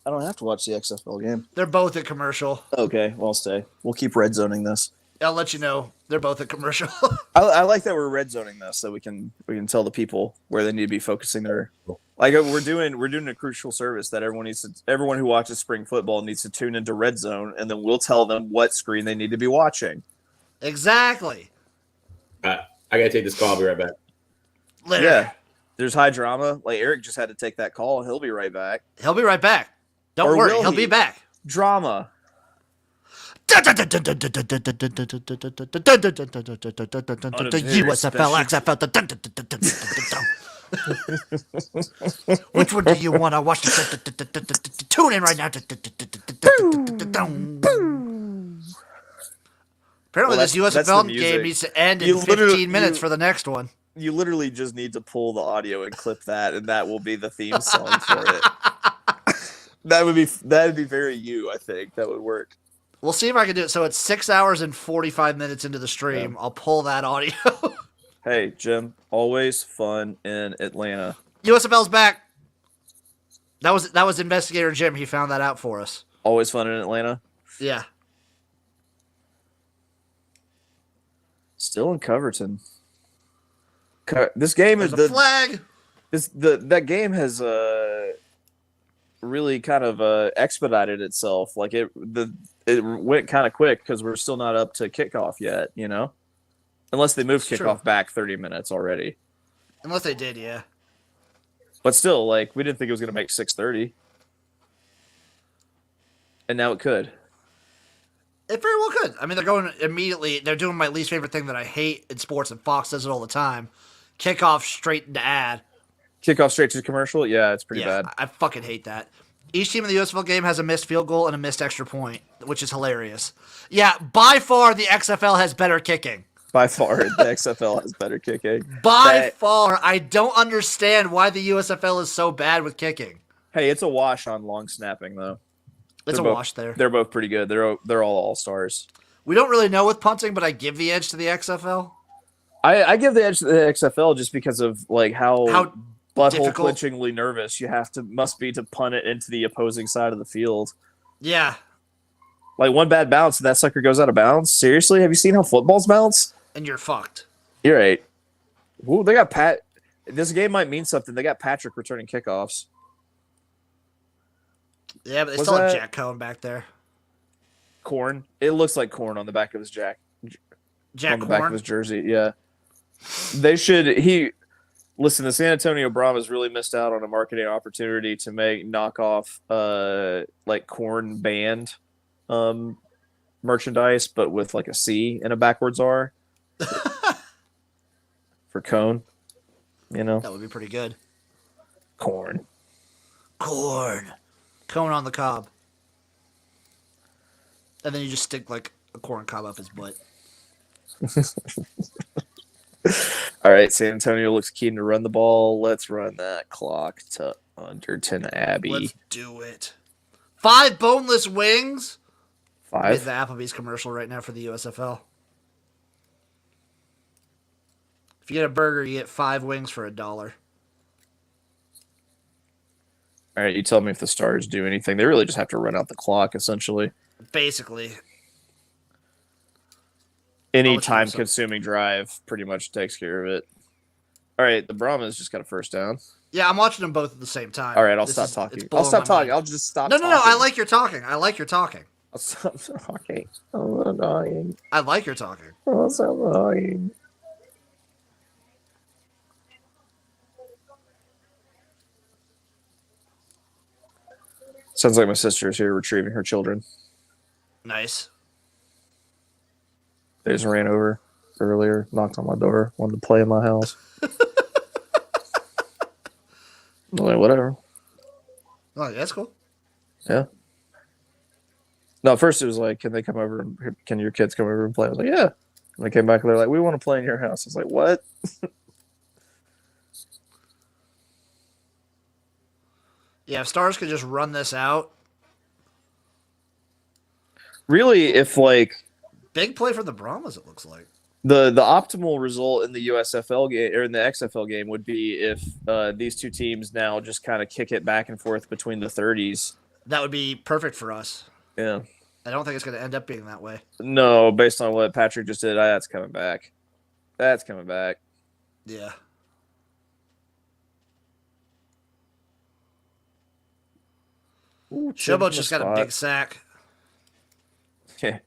Speaker 2: I don't have to watch the XFL game.
Speaker 9: They're both a commercial.
Speaker 2: Okay, well, I'll stay. We'll keep red zoning this.
Speaker 9: I'll let you know. They're both a commercial.
Speaker 2: I like that we're red zoning this so we can tell the people where they need to be focusing their like we're doing a crucial service that everyone who watches spring football needs to tune into red zone, and then we'll tell them what screen they need to be watching.
Speaker 9: Exactly.
Speaker 4: I gotta take this call. I'll be right back.
Speaker 9: Later.
Speaker 2: Yeah. There's high drama. Like Eric just had to take that call. He'll be right back.
Speaker 9: He'll be right back. Don't worry. He'll be back.
Speaker 2: Drama.
Speaker 9: USFL, XFL. Which one do you want to watch? Tune in right now. Apparently, this USFL game needs to end in 15 minutes for the next one.
Speaker 2: You literally just need to pull the audio and clip that, and that will be the theme song for it. That would be very you. I think that would work.
Speaker 9: We'll see if I can do it. So it's 6 hours and 45 minutes into the stream. Yeah. I'll pull that audio.
Speaker 2: Hey, Jim, always fun in Atlanta.
Speaker 9: USFL's back. That was Investigator Jim. He found that out for us.
Speaker 2: Always fun in Atlanta?
Speaker 9: Yeah.
Speaker 2: Still in Coverton. This game
Speaker 9: There's
Speaker 2: is
Speaker 9: a flag.
Speaker 2: That game has really kind of expedited itself. Like it went kind of quick because we're still not up to kickoff yet, you know? Unless they moved kickoff back 30 minutes already.
Speaker 9: Unless they did, yeah.
Speaker 2: But still, like, we didn't think it was going to make 6:30. And now it could.
Speaker 9: It very well could. I mean, they're going immediately. They're doing my least favorite thing that I hate in sports, and Fox does it all the time. Kickoff straight into ad.
Speaker 2: Kickoff straight to the commercial? Yeah, it's pretty bad.
Speaker 9: I fucking hate that. Each team in the USFL game has a missed field goal and a missed extra point, which is hilarious. Yeah, by far the XFL has better kicking.
Speaker 2: By far, the XFL has better kicking.
Speaker 9: By far. I don't understand why the USFL is so bad with kicking.
Speaker 2: Hey, it's a wash on long snapping, though.
Speaker 9: It's a wash there.
Speaker 2: They're both pretty good. They're all stars.
Speaker 9: We don't really know with punting, but I give the edge to the XFL.
Speaker 2: I give the edge to the XFL just because of like how butthole
Speaker 9: difficult.
Speaker 2: clenchingly nervous you must be to punt it into the opposing side of the field.
Speaker 9: Yeah.
Speaker 2: Like one bad bounce and that sucker goes out of bounds. Seriously, have you seen how footballs bounce?
Speaker 9: And you're fucked.
Speaker 2: You're right. Ooh, they got Pat. This game might mean something. They got Patrick returning kickoffs.
Speaker 9: Yeah, but they still have Jack Cohen back there.
Speaker 2: Corn. It looks like corn on the back of his jack.
Speaker 9: Jack
Speaker 2: on the back of
Speaker 9: Horn.
Speaker 2: his jersey. Yeah, they should. Listen. The San Antonio Brahmas really missed out on a marketing opportunity to make knockoff, like corn band, merchandise, but with like a C and a backwards R for cone. You know,
Speaker 9: That would be pretty good.
Speaker 2: corn.
Speaker 9: Corn. Cone on the cob. And then you just stick like a corn cob up his butt.
Speaker 2: All right, San Antonio looks keen to run the ball. Let's run that clock to Underton Abbey.
Speaker 9: Let's do it. 5 boneless wings. Made
Speaker 2: 5.
Speaker 9: the Applebee's commercial right now for the USFL. If you get a burger, you get 5 wings for $1.
Speaker 2: All right, you tell me if the Stars do anything. They really just have to run out the clock, essentially.
Speaker 9: Basically.
Speaker 2: Any
Speaker 9: I'll let you know
Speaker 2: time-consuming drive pretty much takes care of it. All right, the Brahmas just got a first down.
Speaker 9: Yeah, I'm watching them both at the same time.
Speaker 2: All right, I'll
Speaker 9: This
Speaker 2: stop
Speaker 9: is-
Speaker 2: talking.
Speaker 9: it's
Speaker 2: I'll
Speaker 9: blowing
Speaker 2: stop
Speaker 9: my
Speaker 2: talking.
Speaker 9: mind.
Speaker 2: I'll just stop
Speaker 9: No,
Speaker 2: talking.
Speaker 9: I like your talking. I like your talking.
Speaker 2: I'll stop talking. I'm not talking.
Speaker 9: I like your talking.
Speaker 2: I'll stop talking. Sounds like my sister is here retrieving her children.
Speaker 9: Nice.
Speaker 2: They just ran over earlier, knocked on my door, wanted to play in my house. I'm like, whatever.
Speaker 9: Oh, that's cool.
Speaker 2: Yeah. No, at first it was like, can they come over? Can your kids come over and play? I was like, yeah. And they came back and they're like, we want to play in your house. I was like, what?
Speaker 9: Yeah, if Stars could just run this out.
Speaker 2: Really, if like
Speaker 9: Big play for the Brahmas, it looks like.
Speaker 2: the optimal result in the USFL game or in the XFL game would be if these two teams now just kind of kick it back and forth between the 30s.
Speaker 9: That would be perfect for us.
Speaker 2: Yeah.
Speaker 9: I don't think it's going to end up being that way.
Speaker 2: No, based on what Patrick just did, that's coming back. That's coming back.
Speaker 9: Yeah.
Speaker 2: Ooh,
Speaker 9: Showboats just got a big sack.
Speaker 2: Okay.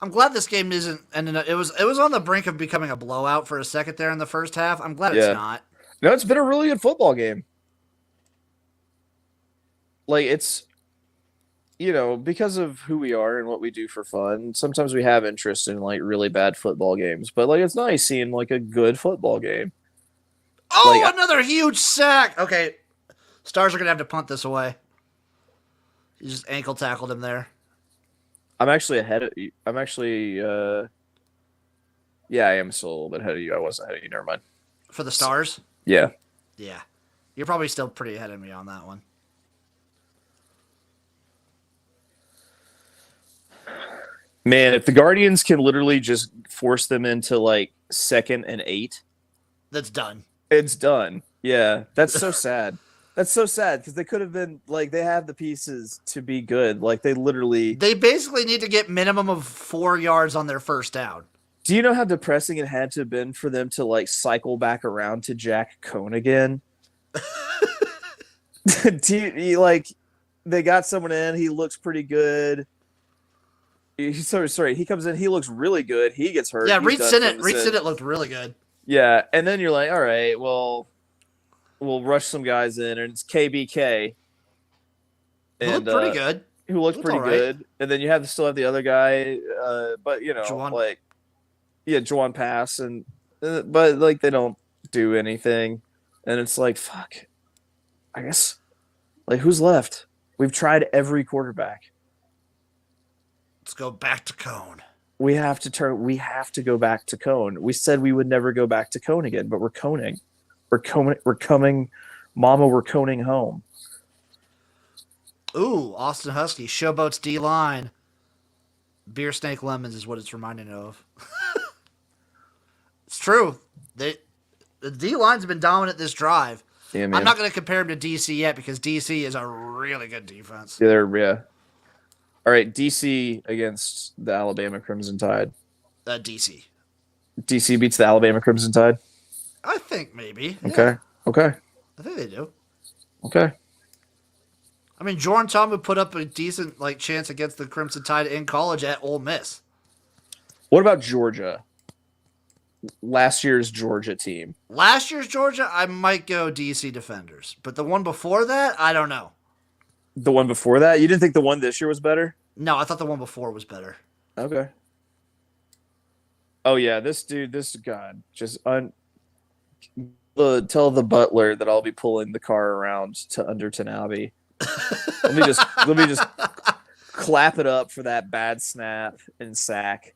Speaker 9: I'm glad this game isn't ending up. It was on the brink of becoming a blowout for a second there in the first half. I'm glad it's not.
Speaker 2: No, it's been a really good football game. Like, it's, because of who we are and what we do for fun, sometimes we have interest in, like, really bad football games. But, like, it's nice seeing, like, a good football game.
Speaker 9: Oh,
Speaker 2: Like,
Speaker 9: another huge sack. Okay. Stars are going to have to punt this away. He just ankle tackled him there.
Speaker 2: I'm actually ahead of you. I am still a little bit ahead of you. I wasn't ahead of you. Never mind.
Speaker 9: For the Stars?
Speaker 2: Yeah.
Speaker 9: Yeah. You're probably still pretty ahead of me on that one.
Speaker 2: Man, if the Guardians can literally just force them into, like, 2nd and 8.
Speaker 9: That's done.
Speaker 2: It's done. Yeah. That's so sad. That's so sad because they could have been, like, they have the pieces to be good. Like, they literally.
Speaker 9: They basically need to get minimum of 4 yards on their first down.
Speaker 2: Do you know how depressing it had to have been for them to, like, cycle back around to Jack Cohn again? They got someone in. He looks pretty good. Sorry. He comes in. He looks really good. He gets hurt.
Speaker 9: Yeah,
Speaker 2: He's
Speaker 9: Reed
Speaker 2: done
Speaker 9: Sinnott.
Speaker 2: from the
Speaker 9: Reed
Speaker 2: sin.
Speaker 9: Sinnott looked really good.
Speaker 2: Yeah, and then you're like, all right, well, we'll rush some guys in, and it's KBK.
Speaker 9: He looked pretty good.
Speaker 2: Who looked
Speaker 9: Looked
Speaker 2: pretty
Speaker 9: all right.
Speaker 2: good. And then you still have the other guy, but,
Speaker 9: Juwan.
Speaker 2: Juwan Pass. But, like, they don't do anything. And it's like, fuck. I guess, like, who's left? We've tried every quarterback.
Speaker 9: Let's go back to Cone.
Speaker 2: We have to go back to Cone. We said we would never go back to Cone again, but we're coning. We're coming, Mama, we're coning home.
Speaker 9: Ooh, Austin Husky. Showboats D-line. Beer Snake Lemons is what it's reminding me of. It's true. The D-line's been dominant this drive.
Speaker 2: Yeah, man.
Speaker 9: I'm not going to compare him to DC yet because DC is a really good defense.
Speaker 2: Yeah. All right, DC against the Alabama Crimson Tide.
Speaker 9: DC.
Speaker 2: DC beats the Alabama Crimson Tide?
Speaker 9: I think maybe.
Speaker 2: Okay.
Speaker 9: Yeah. Okay. I think they do.
Speaker 2: Okay.
Speaker 9: I mean, Jordan Thomas put up a decent chance against the Crimson Tide in college at Ole Miss.
Speaker 2: What about Georgia? Last year's Georgia team.
Speaker 9: Last year's Georgia, I might go DC Defenders. But the one before that, I don't know.
Speaker 2: The one before that? You didn't think the one this year was better?
Speaker 9: No, I thought the one before was better.
Speaker 2: Okay. Oh, yeah, this God, tell the butler that I'll be pulling the car around to Underton Abbey. let me just clap it up for that bad snap and sack.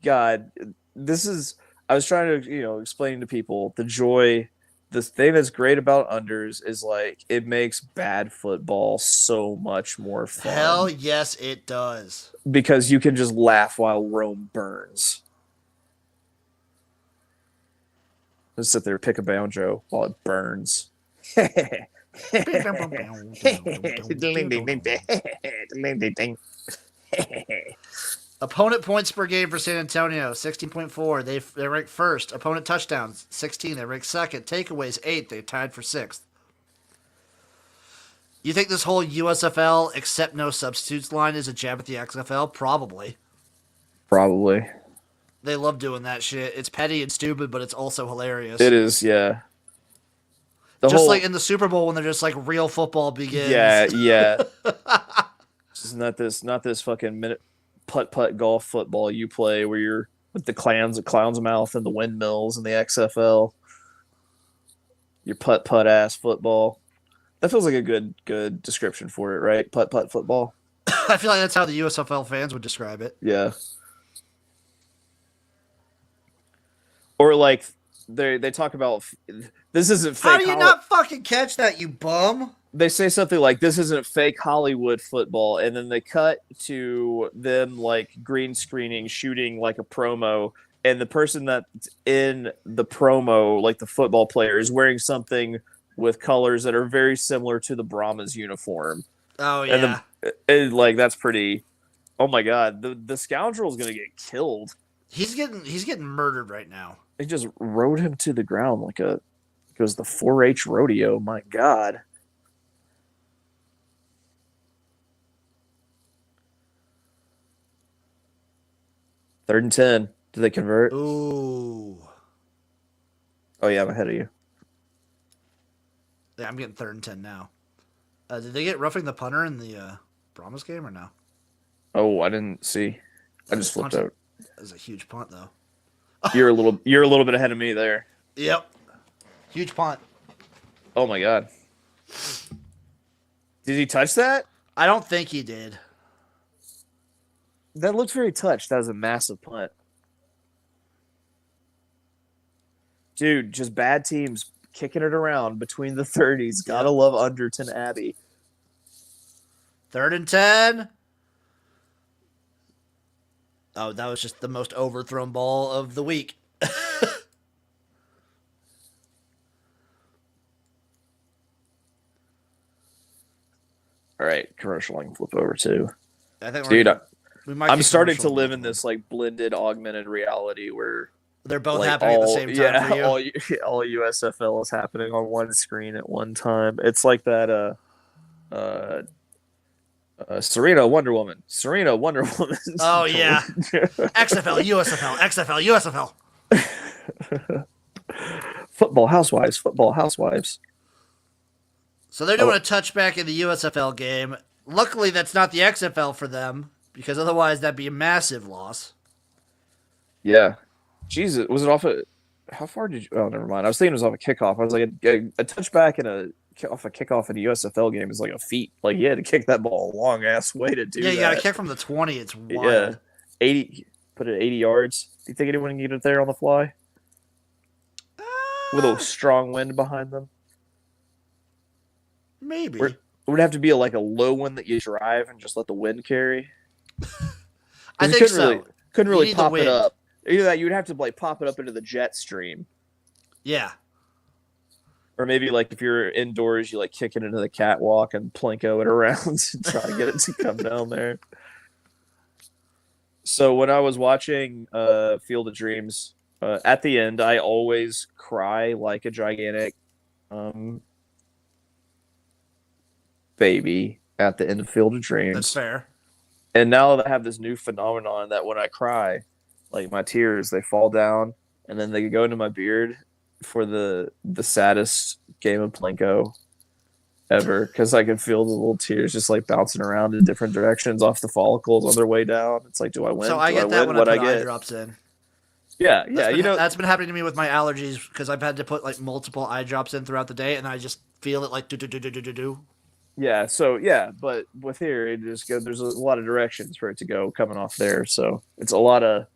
Speaker 2: God, I was trying to, explain to people the joy. The thing that's great about unders is it makes bad football so much more fun.
Speaker 9: Hell yes, it does.
Speaker 2: Because you can just laugh while Rome burns. Just sit there, pick a banjo while it burns.
Speaker 9: Opponent points per game for San Antonio, 16.4. They rank first. Opponent touchdowns, 16. They rank second. Takeaways, 8. They tied for sixth. You think this whole USFL accept no substitutes line is a jab at the XFL? Probably.
Speaker 2: Probably.
Speaker 9: They love doing that shit. It's petty and stupid, but it's also hilarious.
Speaker 2: It is, yeah.
Speaker 9: Like in the Super Bowl when they're just real football begins.
Speaker 2: Yeah. It's not this fucking minute putt golf football you play where you're with the clown's mouth and the windmills and the XFL. Your putt ass football. That feels like a good description for it, right? Putt football.
Speaker 9: I feel like that's how the USFL fans would describe it.
Speaker 2: Yeah. Or they talk about this isn't fake.
Speaker 9: How do you not fucking catch that, you bum?
Speaker 2: They say something like this isn't fake Hollywood football, and then they cut to them green screening, shooting a promo, and the person that's in the promo, the football player, is wearing something with colors that are very similar to the Brahmas uniform.
Speaker 9: Oh yeah,
Speaker 2: and that's pretty. Oh my god, the scoundrel's gonna get killed.
Speaker 9: He's getting murdered right now.
Speaker 2: They just rode him to the ground it was the 4-H rodeo. My god. Third and 10. Do they convert?
Speaker 9: Ooh.
Speaker 2: Oh, yeah, I'm ahead of you.
Speaker 9: Yeah, I'm getting 3rd and 10 now. Did they get roughing the punter in the Brahmas game or no?
Speaker 2: Oh, I didn't see. I just flipped out.
Speaker 9: That was a huge punt, though.
Speaker 2: You're a little bit ahead of me there.
Speaker 9: Yep. Huge punt.
Speaker 2: Oh, my God. Did he touch that?
Speaker 9: I don't think he did.
Speaker 2: That looked very touched. That was a massive punt. Dude, just bad teams kicking it around between the 30s. Gotta love Underton Abbey.
Speaker 9: 3rd and 10. Oh, that was just the most overthrown ball of the week.
Speaker 2: All right, commercial I can flip over to.
Speaker 9: I think
Speaker 2: dude,
Speaker 9: I'm
Speaker 2: starting to live in this blended augmented reality where
Speaker 9: they're both happening at the same time for you.
Speaker 2: all USFL is happening on one screen at one time. It's like that Serena Wonder Woman.
Speaker 9: Oh yeah. XFL, USFL.
Speaker 2: Football Housewives.
Speaker 9: So they're doing a touchback in the USFL game. Luckily, that's not the XFL for them, because otherwise that'd be a massive loss.
Speaker 2: Yeah. Jesus, was it off a... How far did you... Oh, never mind. I was thinking it was off a kickoff. I was like, a touchback and off a kickoff in a USFL game is like a feat. You had to kick that ball a long-ass way to do that.
Speaker 9: Yeah, you got to kick from the 20. It's wild.
Speaker 2: Yeah. 80... Put it at 80 yards. Do you think anyone can get it there on the fly? With a strong wind behind them?
Speaker 9: Maybe.
Speaker 2: It would have to be a low one that you drive and just let the wind carry.
Speaker 9: I think so.
Speaker 2: Couldn't really pop it up. Either that, you would have to pop it up into the jet stream.
Speaker 9: Yeah.
Speaker 2: Or maybe if you're indoors, you kick it into the catwalk and plinko it around to try to get it to come down there. So when I was watching Field of Dreams, at the end, I always cry like a gigantic baby at the end of Field of Dreams.
Speaker 9: That's fair.
Speaker 2: And now I have this new phenomenon that when I cry, like my tears, they fall down and then they go into my beard for the saddest game of Plinko ever, because I can feel the little tears just like bouncing around in different directions off the follicles on their way down. It's like, do I win?
Speaker 9: So I
Speaker 2: do
Speaker 9: get that
Speaker 2: win?
Speaker 9: when I
Speaker 2: What
Speaker 9: put eye drops in.
Speaker 2: Yeah,
Speaker 9: That's been happening to me with my allergies because I've had to put like multiple eye drops in throughout the day, and I just feel it like do.
Speaker 2: Yeah, so yeah, but with here it just goes. There's a lot of directions for it to go coming off there, so it's a lot of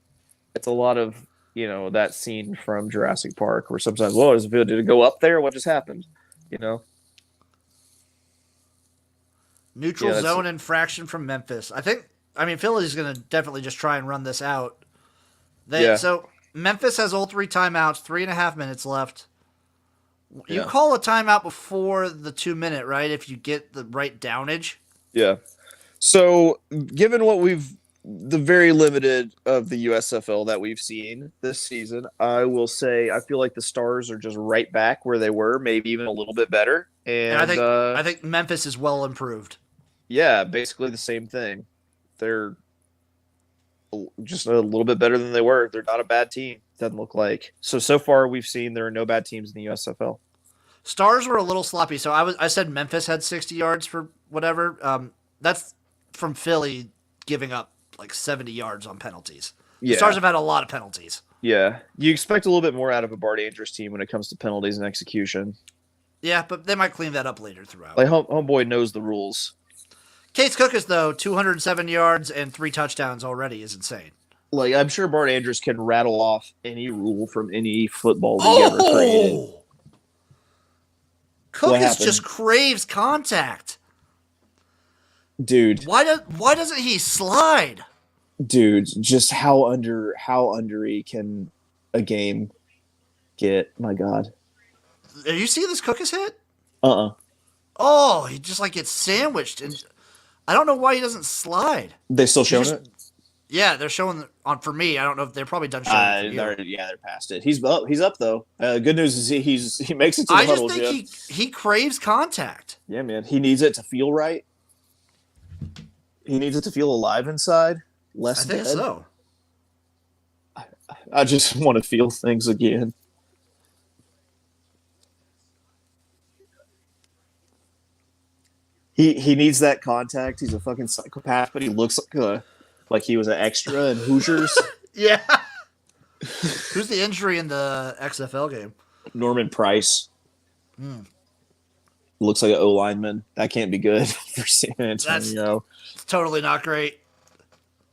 Speaker 2: that scene from Jurassic Park where sometimes, whoa, does it feel? Did it go up there? What just happened?
Speaker 9: Neutral zone infraction from Memphis. Philly's going to definitely just try and run this out. So Memphis has all 3 timeouts, 3.5 minutes left. You call a timeout before the 2-minute, right? If you get the right downage.
Speaker 2: Yeah. So given the very limited of the USFL that we've seen this season, I will say I feel like the Stars are just right back where they were, maybe even a little bit better. And
Speaker 9: I think Memphis is well improved.
Speaker 2: Yeah, basically the same thing. They're just a little bit better than they were. They're not a bad team. Doesn't look like. So far we've seen there are no bad teams in the USFL.
Speaker 9: Stars were a little sloppy. So I said Memphis had 60 yards for whatever. That's from Philly giving up like 70 yards on penalties.
Speaker 2: Yeah.
Speaker 9: The Stars have had a lot of penalties.
Speaker 2: Yeah. You expect a little bit more out of a Bart Andrews team when it comes to penalties and execution.
Speaker 9: Yeah, but they might clean that up later throughout.
Speaker 2: Like homeboy knows the rules.
Speaker 9: Case Cookis, though, 207 yards and 3 touchdowns already is insane.
Speaker 2: Like, I'm sure Bart Andrews can rattle off any rule from any football league ever created.
Speaker 9: Cookis just craves contact.
Speaker 2: Dude.
Speaker 9: Why doesn't he slide?
Speaker 2: Dude, just how undery can a game get? My God.
Speaker 9: Are you seeing this Cookis hit?
Speaker 2: Uh-uh.
Speaker 9: He just like gets sandwiched, and I don't know why he doesn't slide.
Speaker 2: They still showing it?
Speaker 9: Yeah, they're showing on for me. I don't know if they're probably done showing it for you.
Speaker 2: They're past it. He's up though. Good news is he makes it to the huddle.
Speaker 9: I just think he craves contact.
Speaker 2: Yeah, man. He needs it to feel right. He needs it to feel alive inside. I think
Speaker 9: so.
Speaker 2: I just want to feel things again. He needs that contact. He's a fucking psychopath, but he looks like he was an extra in Hoosiers.
Speaker 9: Yeah. Who's the injury in the XFL game?
Speaker 2: Norman Price. Looks like an O lineman. That can't be good for San Antonio.
Speaker 9: That's totally not great.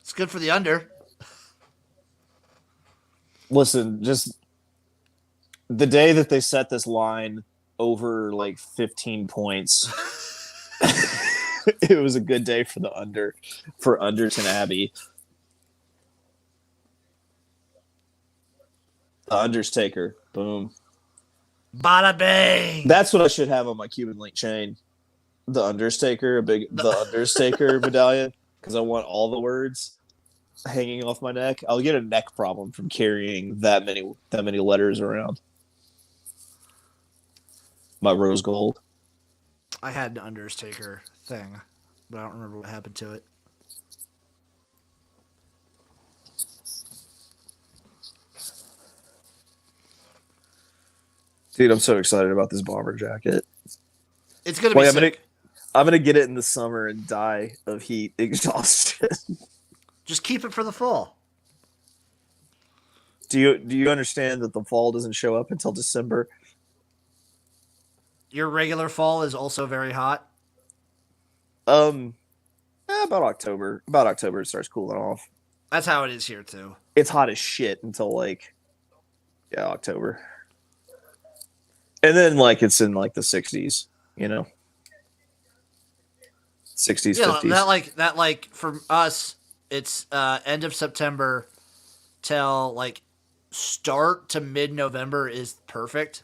Speaker 9: It's good for the under.
Speaker 2: Listen, just the day that they set this line over like 15 points, it was a good day for the under, for Underton Abbey. The Undertaker. Boom.
Speaker 9: Bada bang.
Speaker 2: That's what I should have on my Cuban link chain. The Undertaker, the Undertaker medallion, because I want all the words hanging off my neck. I'll get a neck problem from carrying that many letters around. My rose gold.
Speaker 9: I had an Undertaker thing, but I don't remember what happened to it.
Speaker 2: Dude, I'm so excited about this bomber jacket.
Speaker 9: It's gonna be sick.
Speaker 2: I'm gonna get it in the summer and die of heat exhaustion.
Speaker 9: Just keep it for the fall.
Speaker 2: Do you understand that the fall doesn't show up until December?
Speaker 9: Your regular fall is also very hot.
Speaker 2: About October. About October it starts cooling off.
Speaker 9: That's how it is here too.
Speaker 2: It's hot as shit until October. And then it's in the 60s, 60s,
Speaker 9: yeah,
Speaker 2: 50s.
Speaker 9: that for us, it's end of September till start to mid-November is perfect.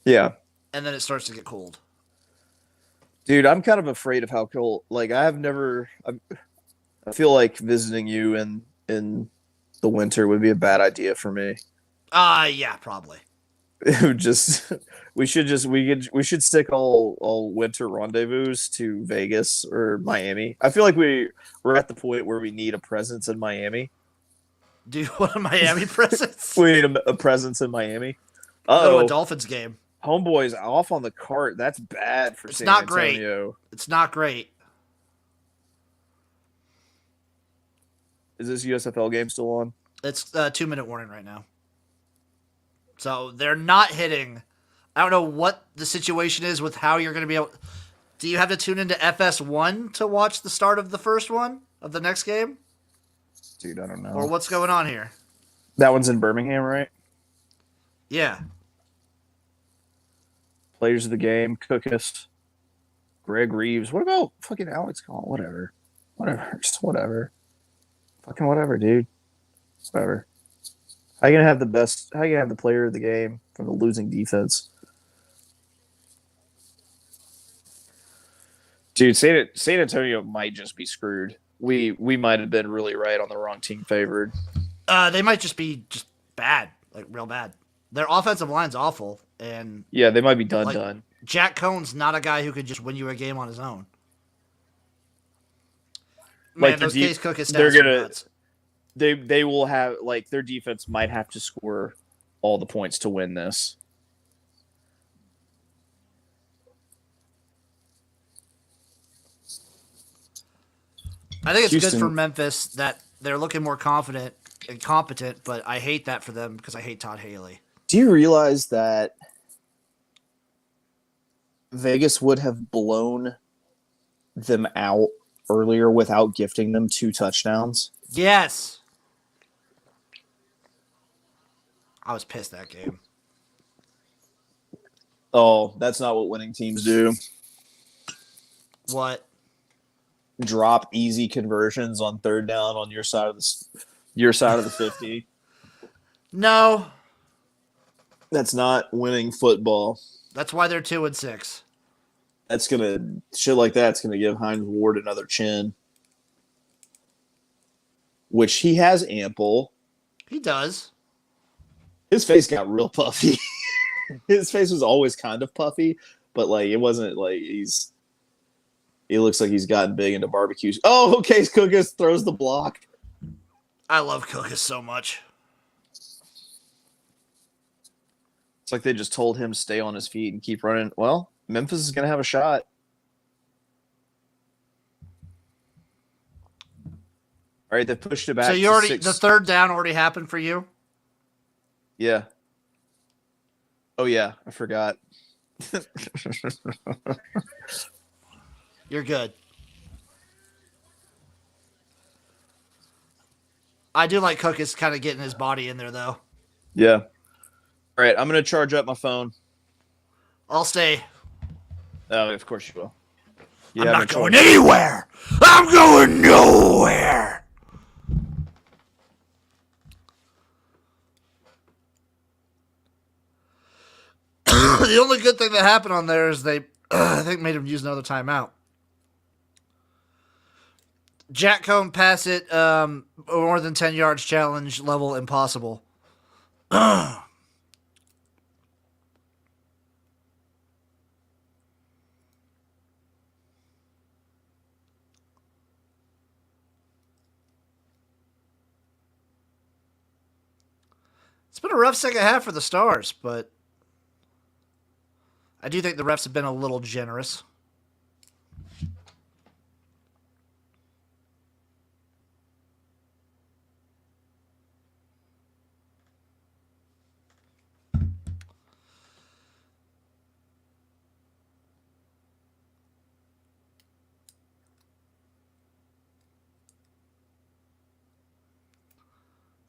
Speaker 2: Yeah.
Speaker 9: And then it starts to get cold.
Speaker 2: Dude, I'm kind of afraid of how cold. I feel like visiting you in the winter would be a bad idea for me.
Speaker 9: Yeah, probably.
Speaker 2: just we should stick all winter rendezvous to Vegas or Miami. I feel like we're at the point where we need a presence in Miami.
Speaker 9: Do you want a Miami presence?
Speaker 2: We need a presence in Miami.
Speaker 9: Go to a
Speaker 2: Oh,
Speaker 9: Dolphins game.
Speaker 2: homeboy's off on the cart. That's bad for
Speaker 9: It's
Speaker 2: San
Speaker 9: not
Speaker 2: Antonio.
Speaker 9: great. It's not great.
Speaker 2: Is this USFL game still on?
Speaker 9: It's a 2-minute warning right now. So they're not hitting. I don't know what the situation is with how you're going to be able. Do you have to tune into FS1 to watch the start of the first one of the next game?
Speaker 2: Dude, I don't know.
Speaker 9: Or what's going on here?
Speaker 2: That one's in Birmingham, right?
Speaker 9: Yeah.
Speaker 2: Players of the game, Cookus, Greg Reeves. What about fucking Alex Call? Whatever. Just whatever. Fucking whatever, dude. Whatever. How you gonna have the player of the game from the losing defense? Dude, San Antonio might just be screwed. We might have been really right on the wrong team favored.
Speaker 9: They might just be bad, like real bad. Their offensive line's awful, and
Speaker 2: Yeah, they might be done.
Speaker 9: Jack Cohn's not a guy who could just win you a game on his own. Man,
Speaker 2: Like
Speaker 9: those Case Cook stats
Speaker 2: they're
Speaker 9: are
Speaker 2: gonna
Speaker 9: nuts.
Speaker 2: they will have like their defense might have to score all the points to win this.
Speaker 9: I think it's
Speaker 2: Houston-
Speaker 9: good for Memphis that they're looking more confident and competent, but I hate that for them because I hate Todd Haley.
Speaker 2: Do you realize that Vegas would have blown them out earlier without gifting them 2 touchdowns?
Speaker 9: Yes. I was pissed that game.
Speaker 2: Oh, that's not what winning teams do.
Speaker 9: What?
Speaker 2: Drop easy conversions on 3rd down on your side of the 50.
Speaker 9: No.
Speaker 2: That's not winning football.
Speaker 9: That's why they're 2-6.
Speaker 2: Shit like that's gonna give Hines Ward another chin, which he has ample.
Speaker 9: He does.
Speaker 2: His face got real puffy. His face was always kind of puffy, but like it wasn't like he looks like he's gotten big into barbecues. Oh, Case Cookus throws the block.
Speaker 9: I love Cookus so much.
Speaker 2: It's like they just told him to stay on his feet and keep running. Well, Memphis is going to have a shot. All right, they pushed it back.
Speaker 9: So you already the 3rd down already happened for you?
Speaker 2: Yeah. Oh yeah, I forgot.
Speaker 9: You're good. I do like Cookus kind of getting his body in there, though.
Speaker 2: Yeah. All right, I'm going to charge up my phone.
Speaker 9: I'll stay.
Speaker 2: Oh, of course you will.
Speaker 9: I'm not going anywhere. I'm going nowhere. The only good thing that happened on there is they, I think, made him use another timeout. Jack Cohn pass it, more than 10 yards challenge level impossible. It's been a rough second half for the Stars, but I do think the refs have been a little generous.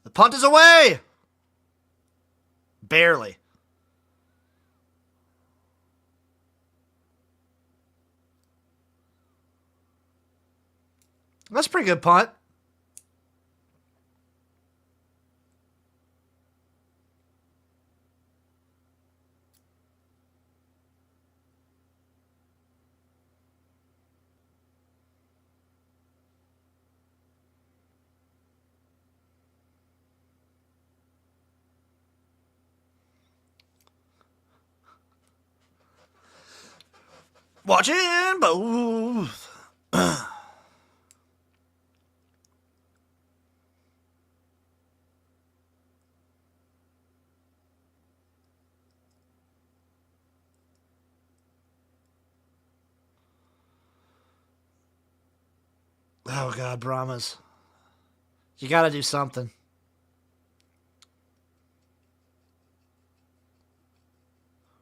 Speaker 9: The punt is away! Barely. That's a pretty good punt. Watching both. Oh, God, Brahmas. You got to do something.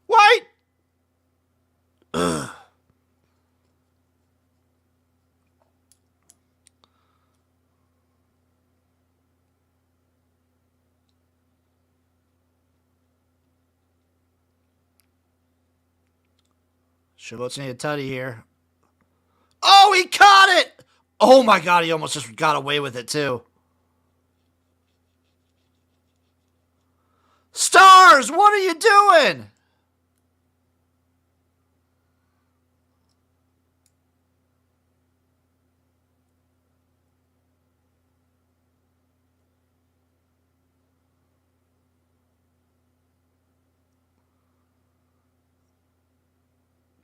Speaker 9: Wait! Ugh. Showboats need a tutty here. Oh, he caught it! Oh, my God, he almost just got away with it, too. Stars, what are you doing?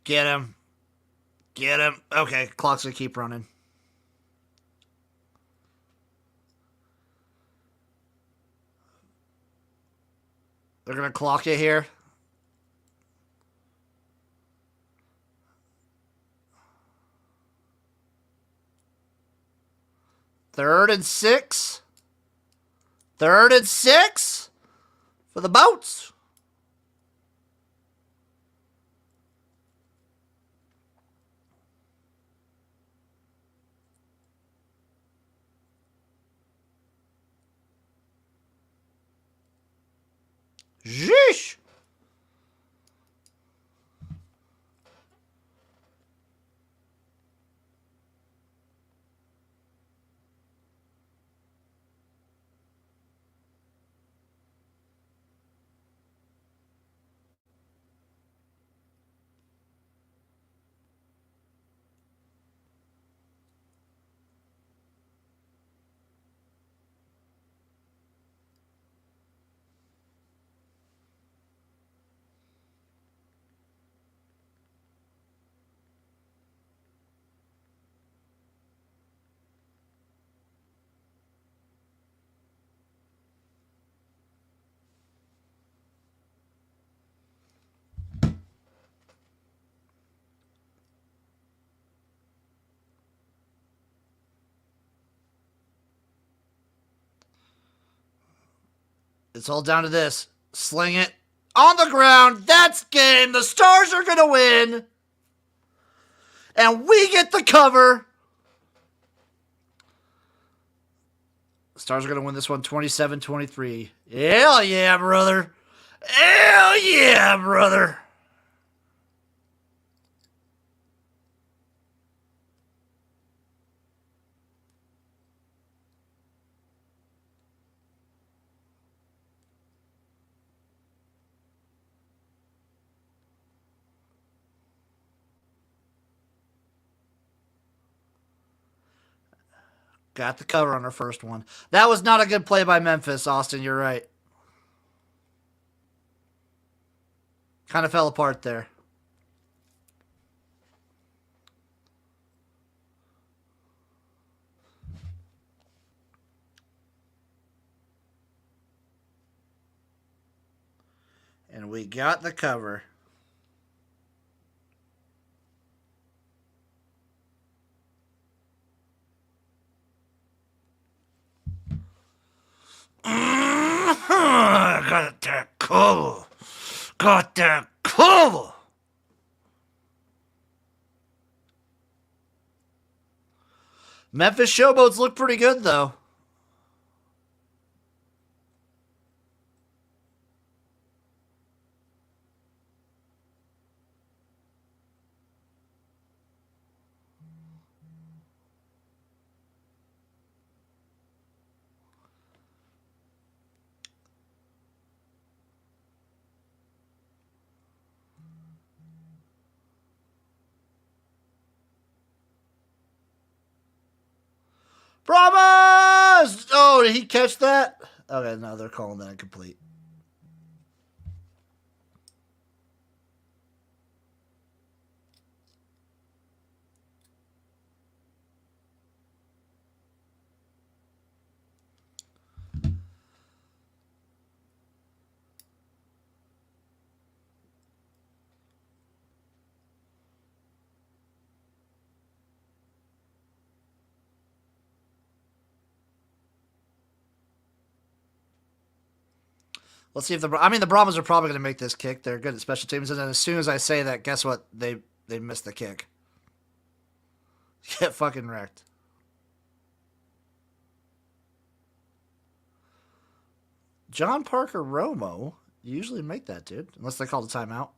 Speaker 9: Get him. Get him. Okay, clock's going to keep running. They're going to clock it here. Third and 6. Third and 6 for the boats. Sheesh. It's all down to this. Sling it on the ground. That's game. The Stars are going to win. And we get the cover. The Stars are going to win this one 27-23. Hell yeah, brother. Hell yeah, brother. Got the cover on our first one. That was not a good play by Memphis, Austin. You're right. Kind of fell apart there. And we got the cover. Got that cover. Got that cover. Memphis Showboats look pretty good, though. Brahmas! Oh, did he catch that? Okay, no, they're calling that incomplete. Let's see if the Brahmas are probably going to make this kick. They're good at special teams, and then as soon as I say that, guess what? They missed the kick. Get fucking wrecked. John Parker Romo usually make that, dude, unless they called a timeout.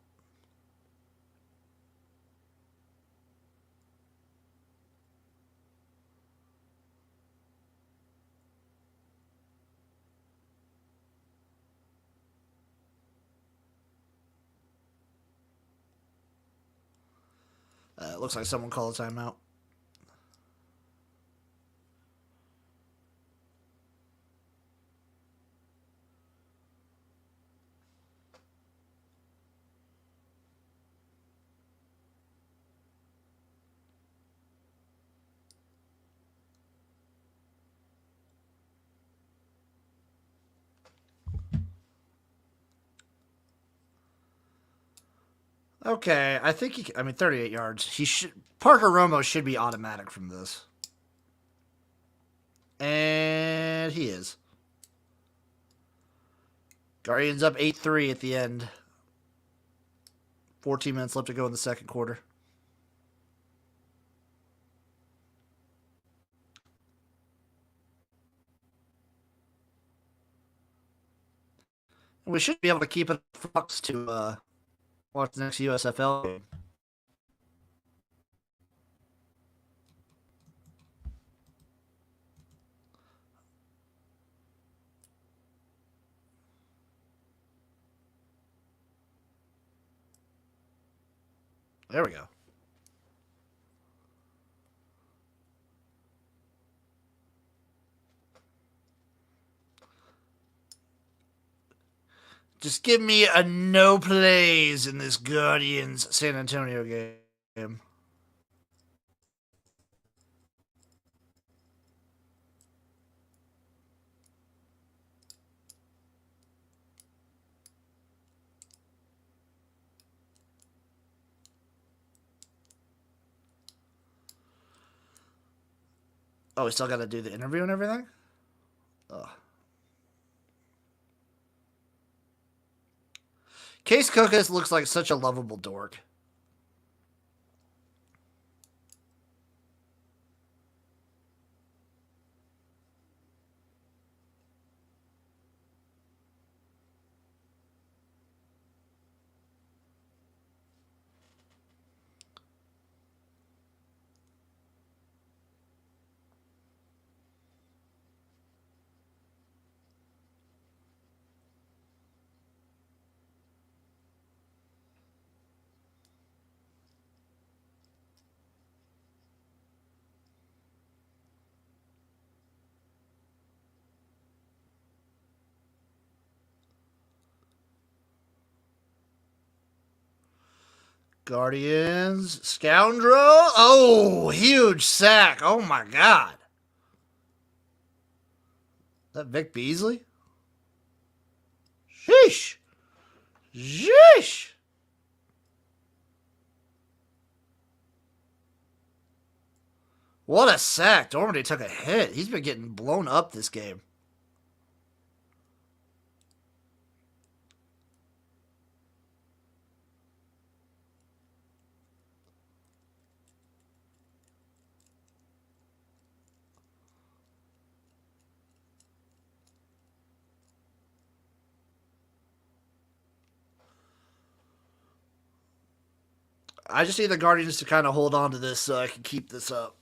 Speaker 9: It looks like someone called a timeout. Okay, I think 38 yards. Parker Romo should be automatic from this. And he is. Guardians up 8-3 at the end. 14 minutes left to go in the second quarter. And we should be able to keep it flux to watch the next USFL game. There we go. Just give me a no plays in this Guardians San Antonio game. Oh, we still got to do the interview and everything? Ugh. Case Cookus looks like such a lovable dork. Guardians, scoundrel. Oh, huge sack. Oh my God. Is that Vic Beasley? Sheesh. Sheesh. What a sack. Dormady took a hit. He's been getting blown up this game. I just need the Guardians to kind of hold on to this so I can keep this up.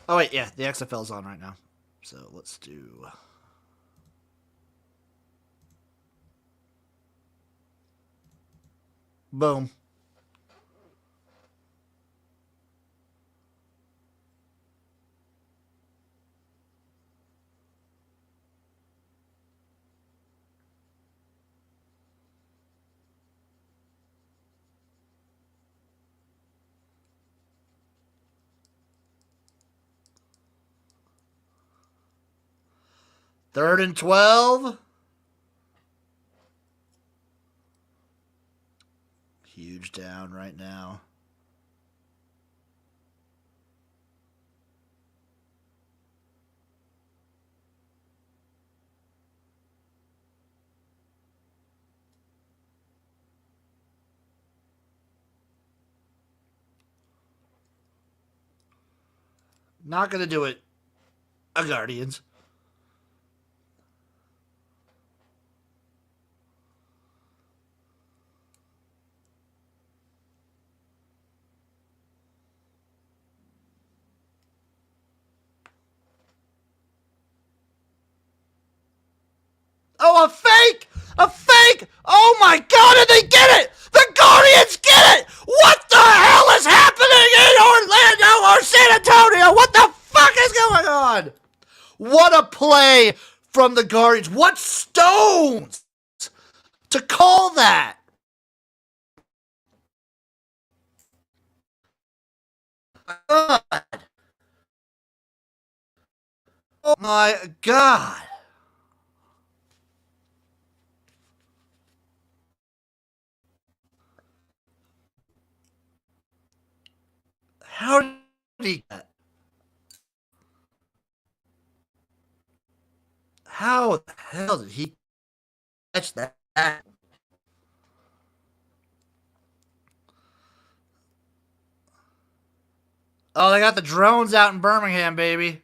Speaker 9: Oh, wait, yeah, the XFL's on right now. So let's do... Boom. 3rd and 12. Huge down right now. Not going to do it. A Guardians. Oh, a fake! A fake! Oh my god, did they get it? The Guardians get it! What the hell is happening in Orlando or San Antonio? What the fuck is going on? What a play from the Guardians. What stones to call that? God. Oh my god. How did he get? How the hell did he catch that? Oh, they got the drones out in Birmingham, baby.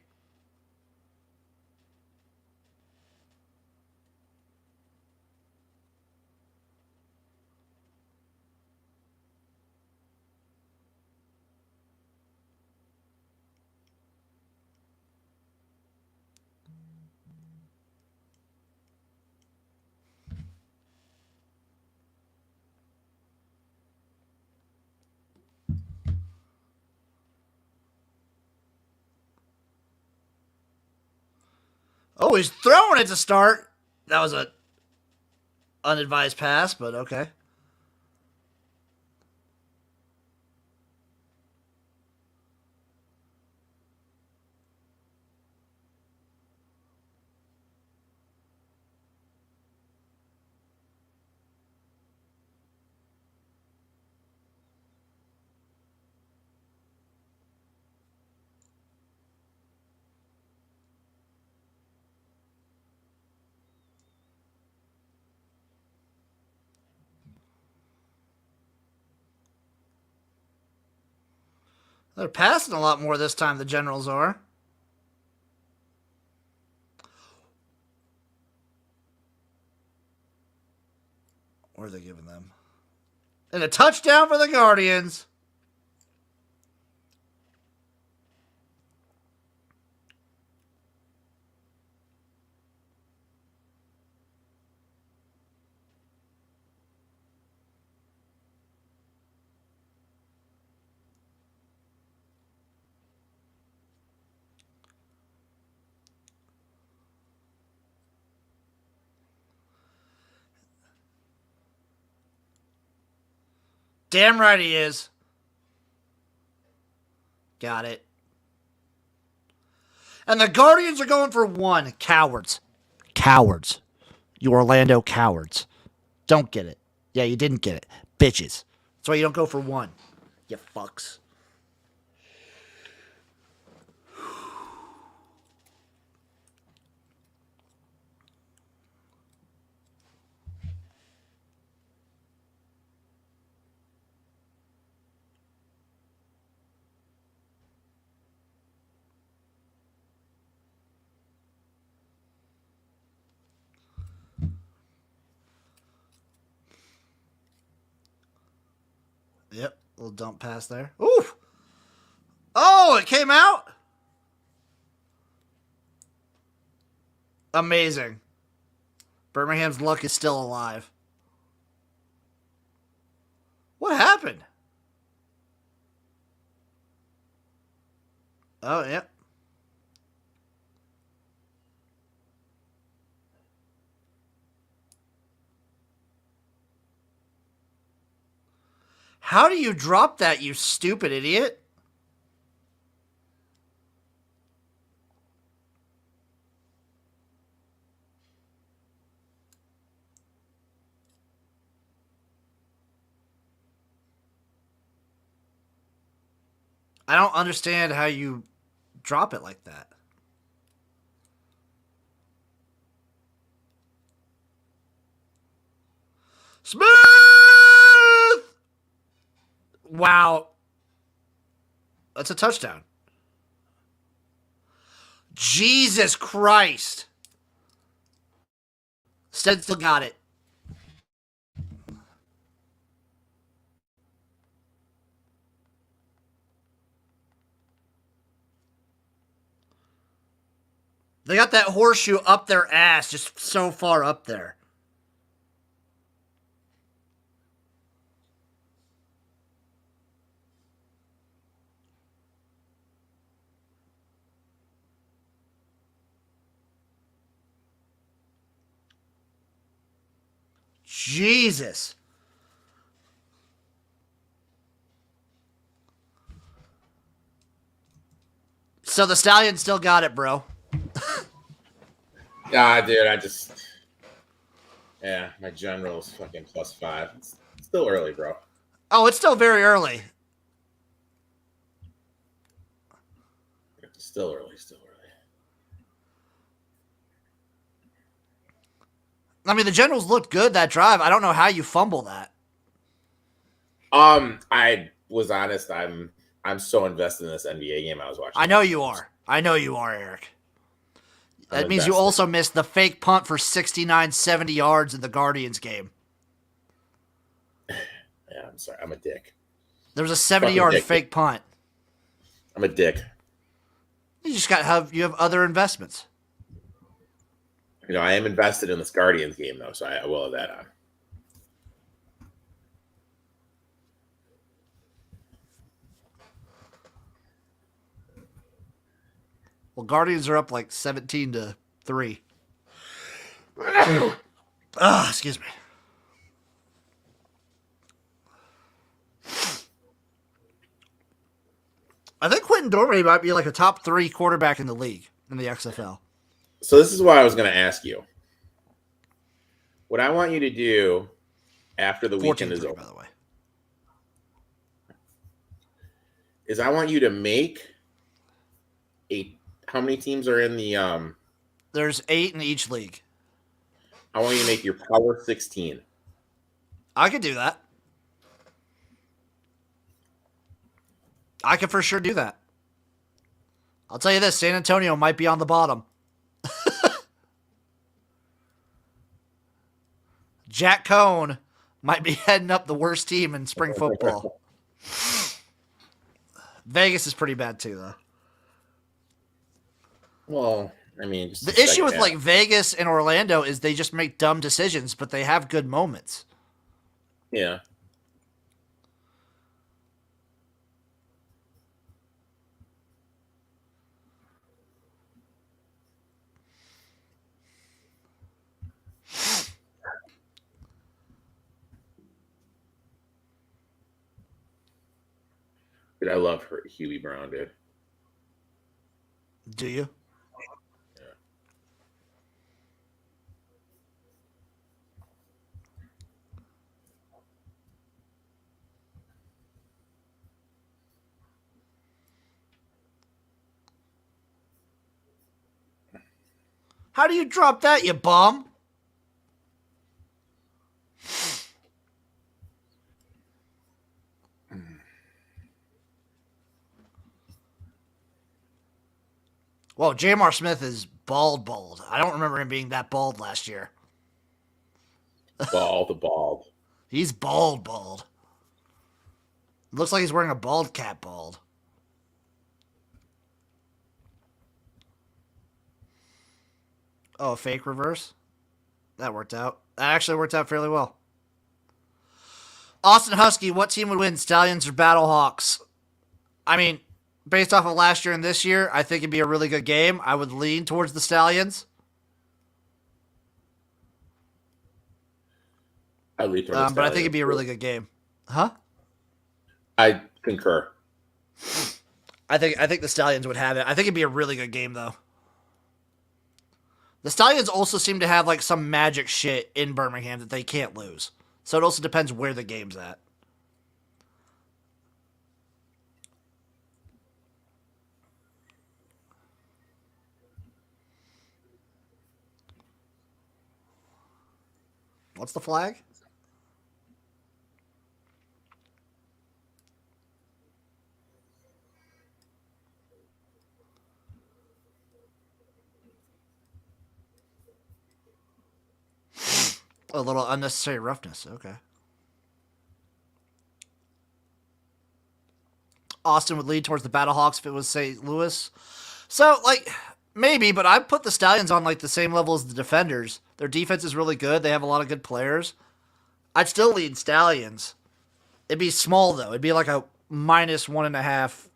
Speaker 9: Oh, he's throwing it to start. That was a unadvised pass, but okay. They're passing a lot more this time, the Generals are. What are they giving them? And a touchdown for the Guardians. Damn right he is. Got it. And the Guardians are going for 1. Cowards. Cowards. You Orlando cowards. Don't get it. Yeah, you didn't get it. Bitches. That's why you don't go for 1. You fucks. Yep, little dump pass there. Ooh! Oh, it came out? Amazing. Birmingham's luck is still alive. What happened? Oh, yeah. How do you drop that, you stupid idiot? I don't understand how you drop it like that. Smooth! Wow. That's a touchdown. Jesus Christ. Stead still got it. They got that horseshoe up their ass, just so far up there. Jesus. So the Stallions still got it, bro.
Speaker 4: Nah, dude, my general's fucking +5. It's still early, bro.
Speaker 9: Oh, it's still very early.
Speaker 4: Still early.
Speaker 9: I mean, the Generals looked good that drive. I don't know how you fumble that.
Speaker 4: I was honest. I'm so invested in this NBA game I was watching.
Speaker 9: I know you are, Eric. That means you also missed the fake punt for 69, 70 yards in the Guardians game.
Speaker 4: Yeah, I'm sorry. I'm a dick.
Speaker 9: There was a 70-yard fake punt.
Speaker 4: I'm a dick.
Speaker 9: You just you have other investments.
Speaker 4: You know, I am invested in this Guardians game, though, so I will have that on.
Speaker 9: Well, Guardians are up like 17-3. Excuse me. I think Quentin Dormady might be like a top 3 quarterback in the league in the XFL.
Speaker 4: So this is what I was going to ask you. What I want you to do after the weekend is over,
Speaker 9: by the way,
Speaker 4: is I want you to make how many teams are in the
Speaker 9: There's 8 in each league.
Speaker 4: I want you to make your Power 16.
Speaker 9: I could do that. I could for sure do that. I'll tell you this, San Antonio might be on the bottom. Jack Cohn might be heading up the worst team in spring football. Vegas is pretty bad too, though.
Speaker 4: Well, I mean,
Speaker 9: the issue with like Vegas and Orlando is they just make dumb decisions, but they have good moments.
Speaker 4: Yeah. Dude, I love Huey Brown, dude.
Speaker 9: Do you?
Speaker 4: Yeah.
Speaker 9: How do you drop that, you bum? Whoa, J.M.R. Smith is bald. I don't remember him being that bald last year.
Speaker 4: Bald.
Speaker 9: He's bald. Looks like he's wearing a bald cap bald. Oh, a fake reverse? That worked out. That actually worked out fairly well. Austin Husky, what team would win, Stallions or Battlehawks? I mean, based off of last year and this year, I think it'd be a really good game. I would lean towards the Stallions.
Speaker 4: I lean towards the Stallions.
Speaker 9: But I think it'd be a really good game. Huh?
Speaker 4: I concur.
Speaker 9: I think the Stallions would have it. I think it'd be a really good game, though. The Stallions also seem to have like some magic shit in Birmingham that they can't lose. So it also depends where the game's at. What's the flag? A little unnecessary roughness. Okay. Austin would lead towards the Battlehawks if it was St. Louis. So, like, maybe, but I'd put the Stallions on, like, the same level as the Defenders. Their defense is really good. They have a lot of good players. I'd still lead Stallions. It'd be small, though. It'd be like a -1.5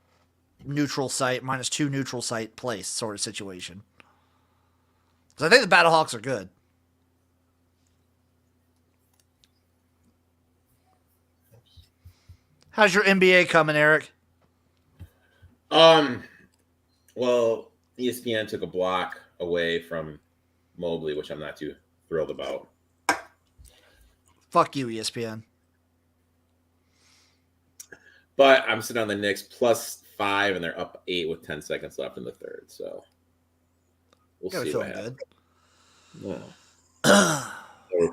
Speaker 9: neutral site, -2 neutral site place sort of situation. Because I think the Battlehawks are good. How's your NBA coming, Eric?
Speaker 4: Well, ESPN took a block away from Mobley, which I'm not too thrilled about.
Speaker 9: Fuck you, ESPN.
Speaker 4: But I'm sitting on the Knicks +5, and they're up 8 with 10 seconds left in the third. So we'll see what happens.
Speaker 9: Good.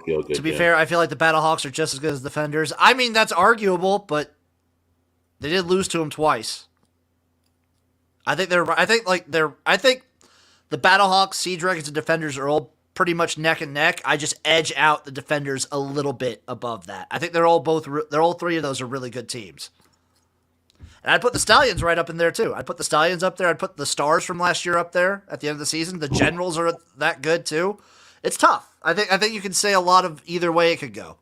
Speaker 4: Feel good,
Speaker 9: to be fair, I feel like the Battlehawks are just as good as Defenders. I mean, that's arguable, but they did lose to them twice. I think the Battlehawks, Sea Dragons, and Defenders are all pretty much neck and neck. I just edge out the Defenders a little bit above that. I think they're all three of those are really good teams. And I'd put the Stallions right up in there too. I'd put the Stallions up there. I'd put the Stars from last year up there at the end of the season. The Generals are that good too. It's tough. I think you can say a lot of either way it could go.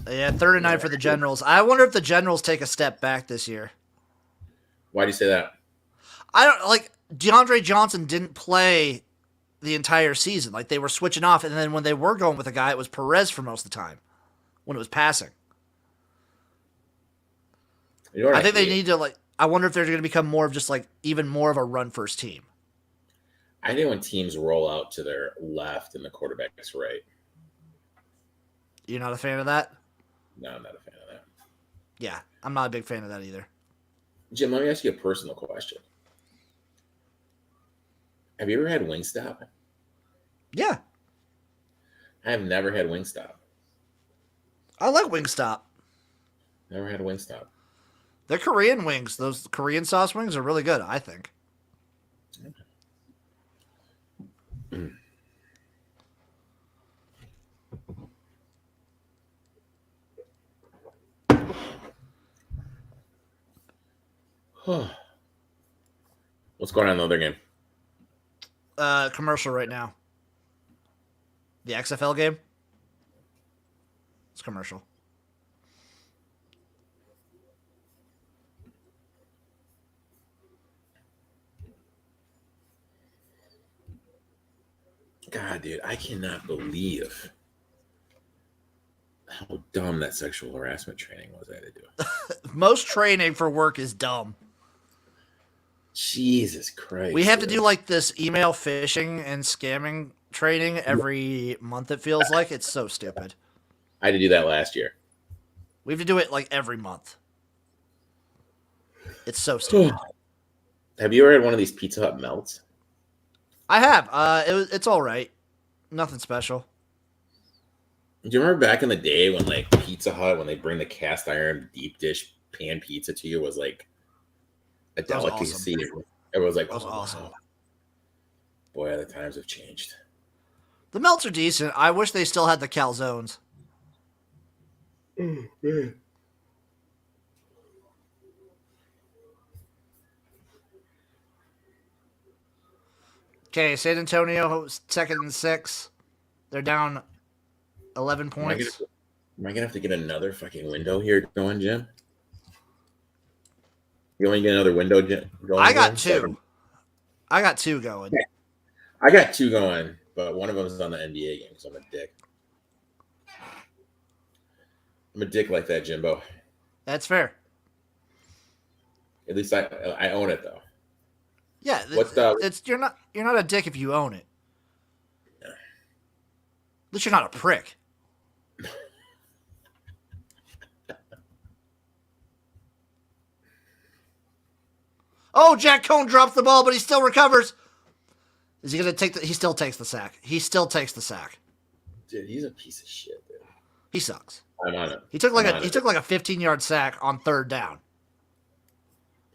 Speaker 9: Yeah, 3rd and 9 for the Generals. I wonder if the Generals take a step back this year.
Speaker 4: Why do you say that?
Speaker 9: I don't like DeAndre Johnson didn't play the entire season. Like they were switching off, and then when they were going with a guy, it was Perez for most of the time when it was passing. I think they need to I wonder if they're going to become more of just even more of a run first team.
Speaker 4: I think when teams roll out to their left and the quarterback's right.
Speaker 9: You're not a fan of that?
Speaker 4: No, I'm not a fan of that.
Speaker 9: Yeah, I'm not a big fan of that either.
Speaker 4: Jim, let me ask you a personal question. Have you ever had Wingstop?
Speaker 9: Yeah.
Speaker 4: I have never had Wingstop.
Speaker 9: I like Wingstop.
Speaker 4: Never had Wingstop.
Speaker 9: They're Korean wings. Those Korean sauce wings are really good, I think.
Speaker 4: Mm. What's going on in the other game?
Speaker 9: Commercial right now. The XFL game? It's commercial.
Speaker 4: God, dude, I cannot believe how dumb that sexual harassment training was I had to do.
Speaker 9: Most training for work is dumb.
Speaker 4: Jesus Christ.
Speaker 9: We have to do this email phishing and scamming training every month, it feels like. It's so stupid.
Speaker 4: I had to do that last year.
Speaker 9: We have to do it every month. It's so stupid.
Speaker 4: Have you ever had one of these Pizza Hut melts?
Speaker 9: I have. It's all right. Nothing special.
Speaker 4: Do you remember back in the day when Pizza Hut, when they bring the cast iron deep dish pan pizza to you, was a delicacy?
Speaker 9: Awesome.
Speaker 4: Everyone was
Speaker 9: that was awesome.
Speaker 4: Wow. Boy, the times have changed.
Speaker 9: The melts are decent. I wish they still had the calzones.
Speaker 4: Oh, man.
Speaker 9: Okay, San Antonio 2nd and 6. They're down 11 points.
Speaker 4: Am I gonna have to get another fucking window here going, Jim? You want to get another window going?
Speaker 9: I got two. I got two going.
Speaker 4: I got two going, but one of them is on the NBA game because I'm a dick. I'm a dick like that, Jimbo.
Speaker 9: That's fair.
Speaker 4: At least I own it though.
Speaker 9: Yeah, you're not a dick if you own it.
Speaker 4: Yeah.
Speaker 9: At least you're not a prick. Oh, Jack Cohn drops the ball, but he still recovers. Is he going to take the... He still takes the sack. He still takes the sack.
Speaker 4: Dude, he's a piece of shit, dude.
Speaker 9: He sucks.
Speaker 4: I'm on it.
Speaker 9: He took like a 15-yard sack on third down.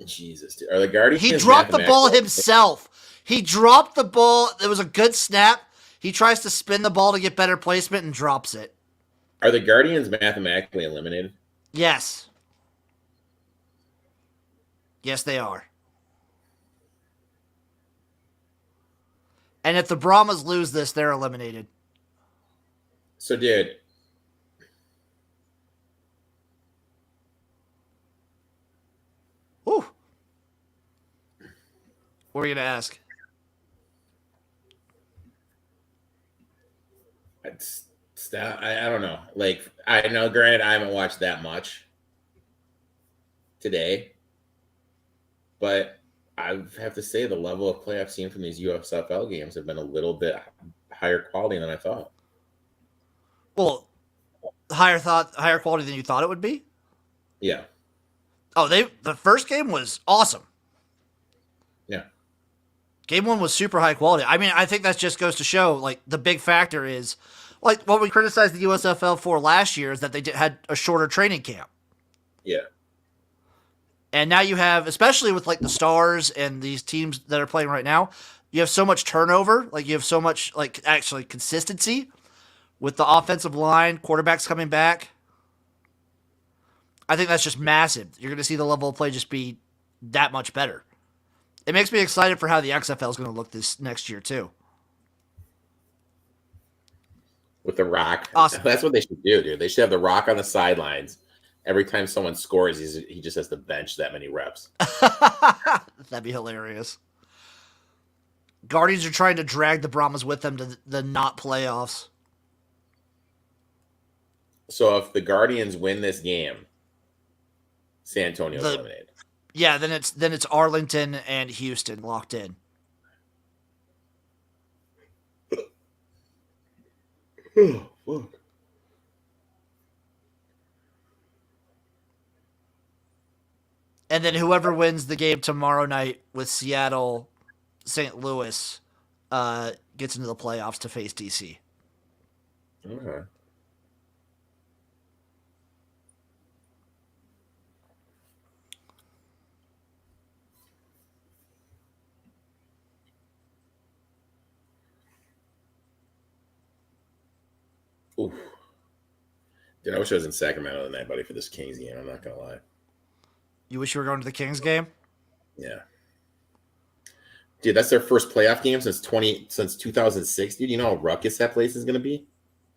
Speaker 4: Jesus, dude. Are the Guardians...
Speaker 9: He dropped the ball himself. He dropped the ball. It was a good snap. He tries to spin the ball to get better placement and drops it.
Speaker 4: Are the Guardians mathematically eliminated?
Speaker 9: Yes. Yes, they are. And if the Brahmas lose this, they're eliminated.
Speaker 4: So, dude...
Speaker 9: Ooh. What are you going to ask?
Speaker 4: I don't know. Like, I know, granted, I haven't watched that much today, but I have to say the level of play I've seen from these USFL games have been a little bit higher quality than I thought.
Speaker 9: Well, higher quality than you thought it would be?
Speaker 4: Yeah.
Speaker 9: Oh, the first game was awesome.
Speaker 4: Yeah.
Speaker 9: Game 1 was super high quality. I mean, I think that just goes to show, like, the big factor is, like, what we criticized the USFL for last year is that they had a shorter training camp.
Speaker 4: Yeah.
Speaker 9: And now you have, especially with, like, the Stars and these teams that are playing right now, you have so much turnover. Like, you have so much, like, actually consistency with the offensive line, quarterbacks coming back. I think that's just massive. You're going to see the level of play just be that much better. It makes me excited for how the XFL is going to look this next year, too.
Speaker 4: With the Rock.
Speaker 9: Awesome.
Speaker 4: That's what they should do, dude. They should have the Rock on the sidelines. Every time someone scores, he just has to bench that many reps.
Speaker 9: That'd be hilarious. Guardians are trying to drag the Brahmas with them to the not playoffs.
Speaker 4: So if the Guardians win this game, San Antonio's eliminated.
Speaker 9: Yeah, then it's Arlington and Houston locked in.
Speaker 4: Oh, fuck.
Speaker 9: And then whoever wins the game tomorrow night with Seattle, St. Louis, gets into the playoffs to face DC.
Speaker 4: Okay. Oof. Dude, I wish I was in Sacramento tonight, buddy, for this Kings game. I'm not gonna lie.
Speaker 9: You wish you were going to the Kings game?
Speaker 4: Yeah. Dude, that's their first playoff game since 2006. Dude, you know how ruckus that place is gonna be?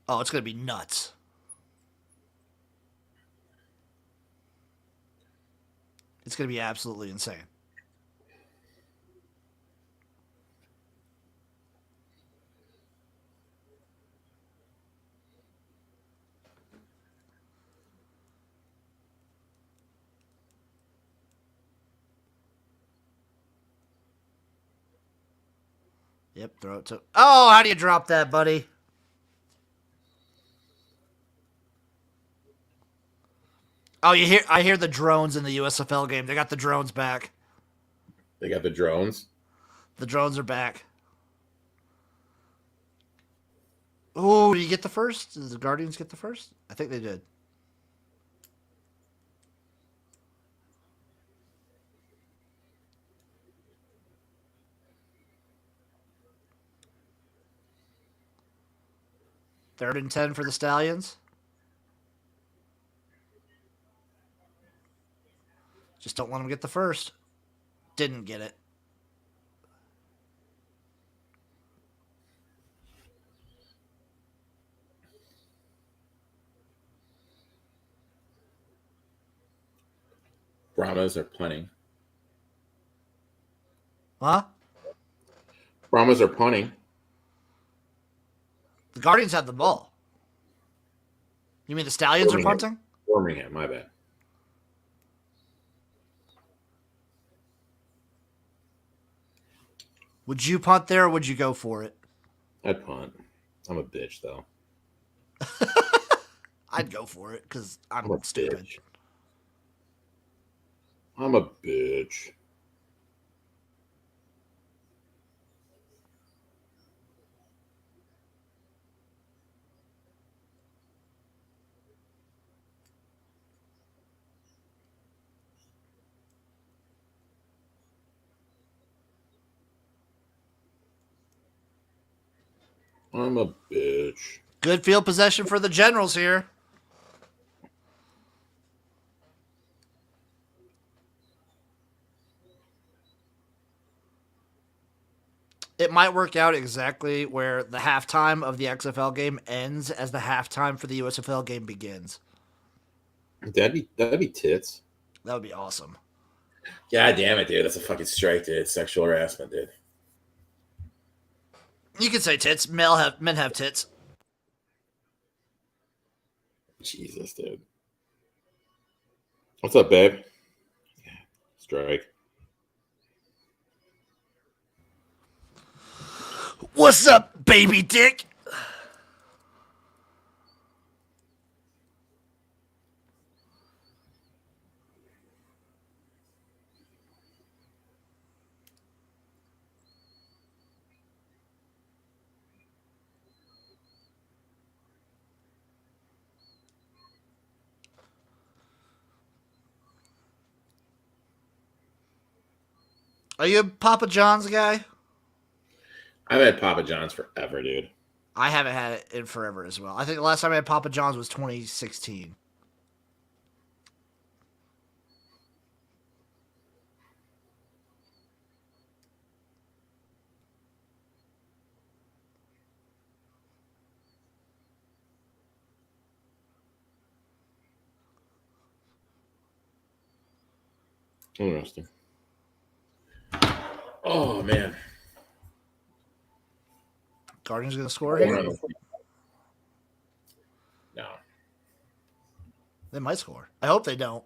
Speaker 9: Oh, it's gonna be nuts. It's gonna be absolutely insane. Yep, throw it to... Oh, how do you drop that, buddy? Oh, I hear the drones in the USFL game. They got the drones back.
Speaker 4: They got the drones?
Speaker 9: The drones are back. Oh, did you get the first? Did the Guardians get the first? I think they did. Third and 10 for the Stallions. Just don't let them get the first. Didn't get it.
Speaker 4: Brahmas are punting.
Speaker 9: Huh?
Speaker 4: Brahmas are punting.
Speaker 9: The Guardians have the ball. You mean the Stallions are punting?
Speaker 4: Birmingham, my bad.
Speaker 9: Would you punt there or would you go for it?
Speaker 4: I'd punt. I'm a bitch, though.
Speaker 9: I'd go for it because I'm
Speaker 4: a
Speaker 9: stupid.
Speaker 4: bitch. I'm a bitch. I'm a bitch.
Speaker 9: Good field possession for the Generals here. It might work out exactly where the halftime of the XFL game ends as the halftime for the USFL game begins.
Speaker 4: That'd be tits.
Speaker 9: That would be awesome.
Speaker 4: God damn it, dude. That's a fucking strike, dude. It's sexual harassment, dude.
Speaker 9: You could say tits. Men have tits.
Speaker 4: Jesus, dude. What's up, babe? Yeah, strike.
Speaker 9: What's up, baby dick? Are you a Papa John's guy?
Speaker 4: I've had Papa John's forever, dude.
Speaker 9: I haven't had it in forever as well. I think the last time I had Papa John's was 2016.
Speaker 4: Interesting. Oh, man.
Speaker 9: Guardians going to score here?
Speaker 4: No.
Speaker 9: They might score. I hope they don't.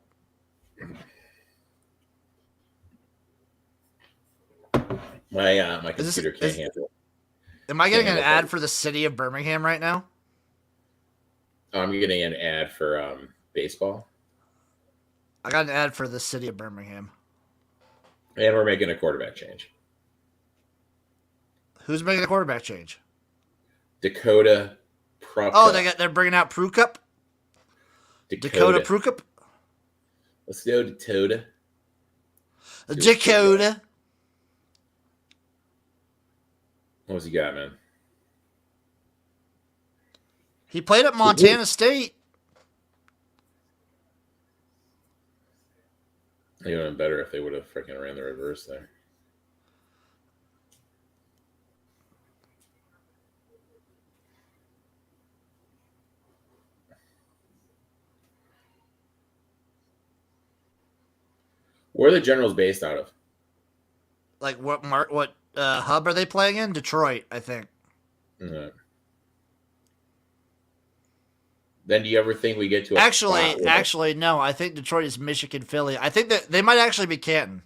Speaker 4: My computer can't handle it.
Speaker 9: Am I getting an ad for the city of Birmingham right now?
Speaker 4: Oh, I'm getting an ad for baseball.
Speaker 9: I got an ad for the city of Birmingham.
Speaker 4: And we're making a quarterback change.
Speaker 9: Who's making the quarterback change?
Speaker 4: Dakota Prukup.
Speaker 9: Oh, they're bringing out Prukup. Dakota Prukup.
Speaker 4: Let's go Dakota.
Speaker 9: Dakota.
Speaker 4: What was he got, man?
Speaker 9: He played at Montana State.
Speaker 4: It would have been better if they would have freaking ran the reverse there. Where are the Generals based out of?
Speaker 9: Like what hub are they playing in? Detroit, I think.
Speaker 4: Then do you ever think we get to a
Speaker 9: actually no, I think Detroit is Michigan, Philly. I think that they might actually be Canton.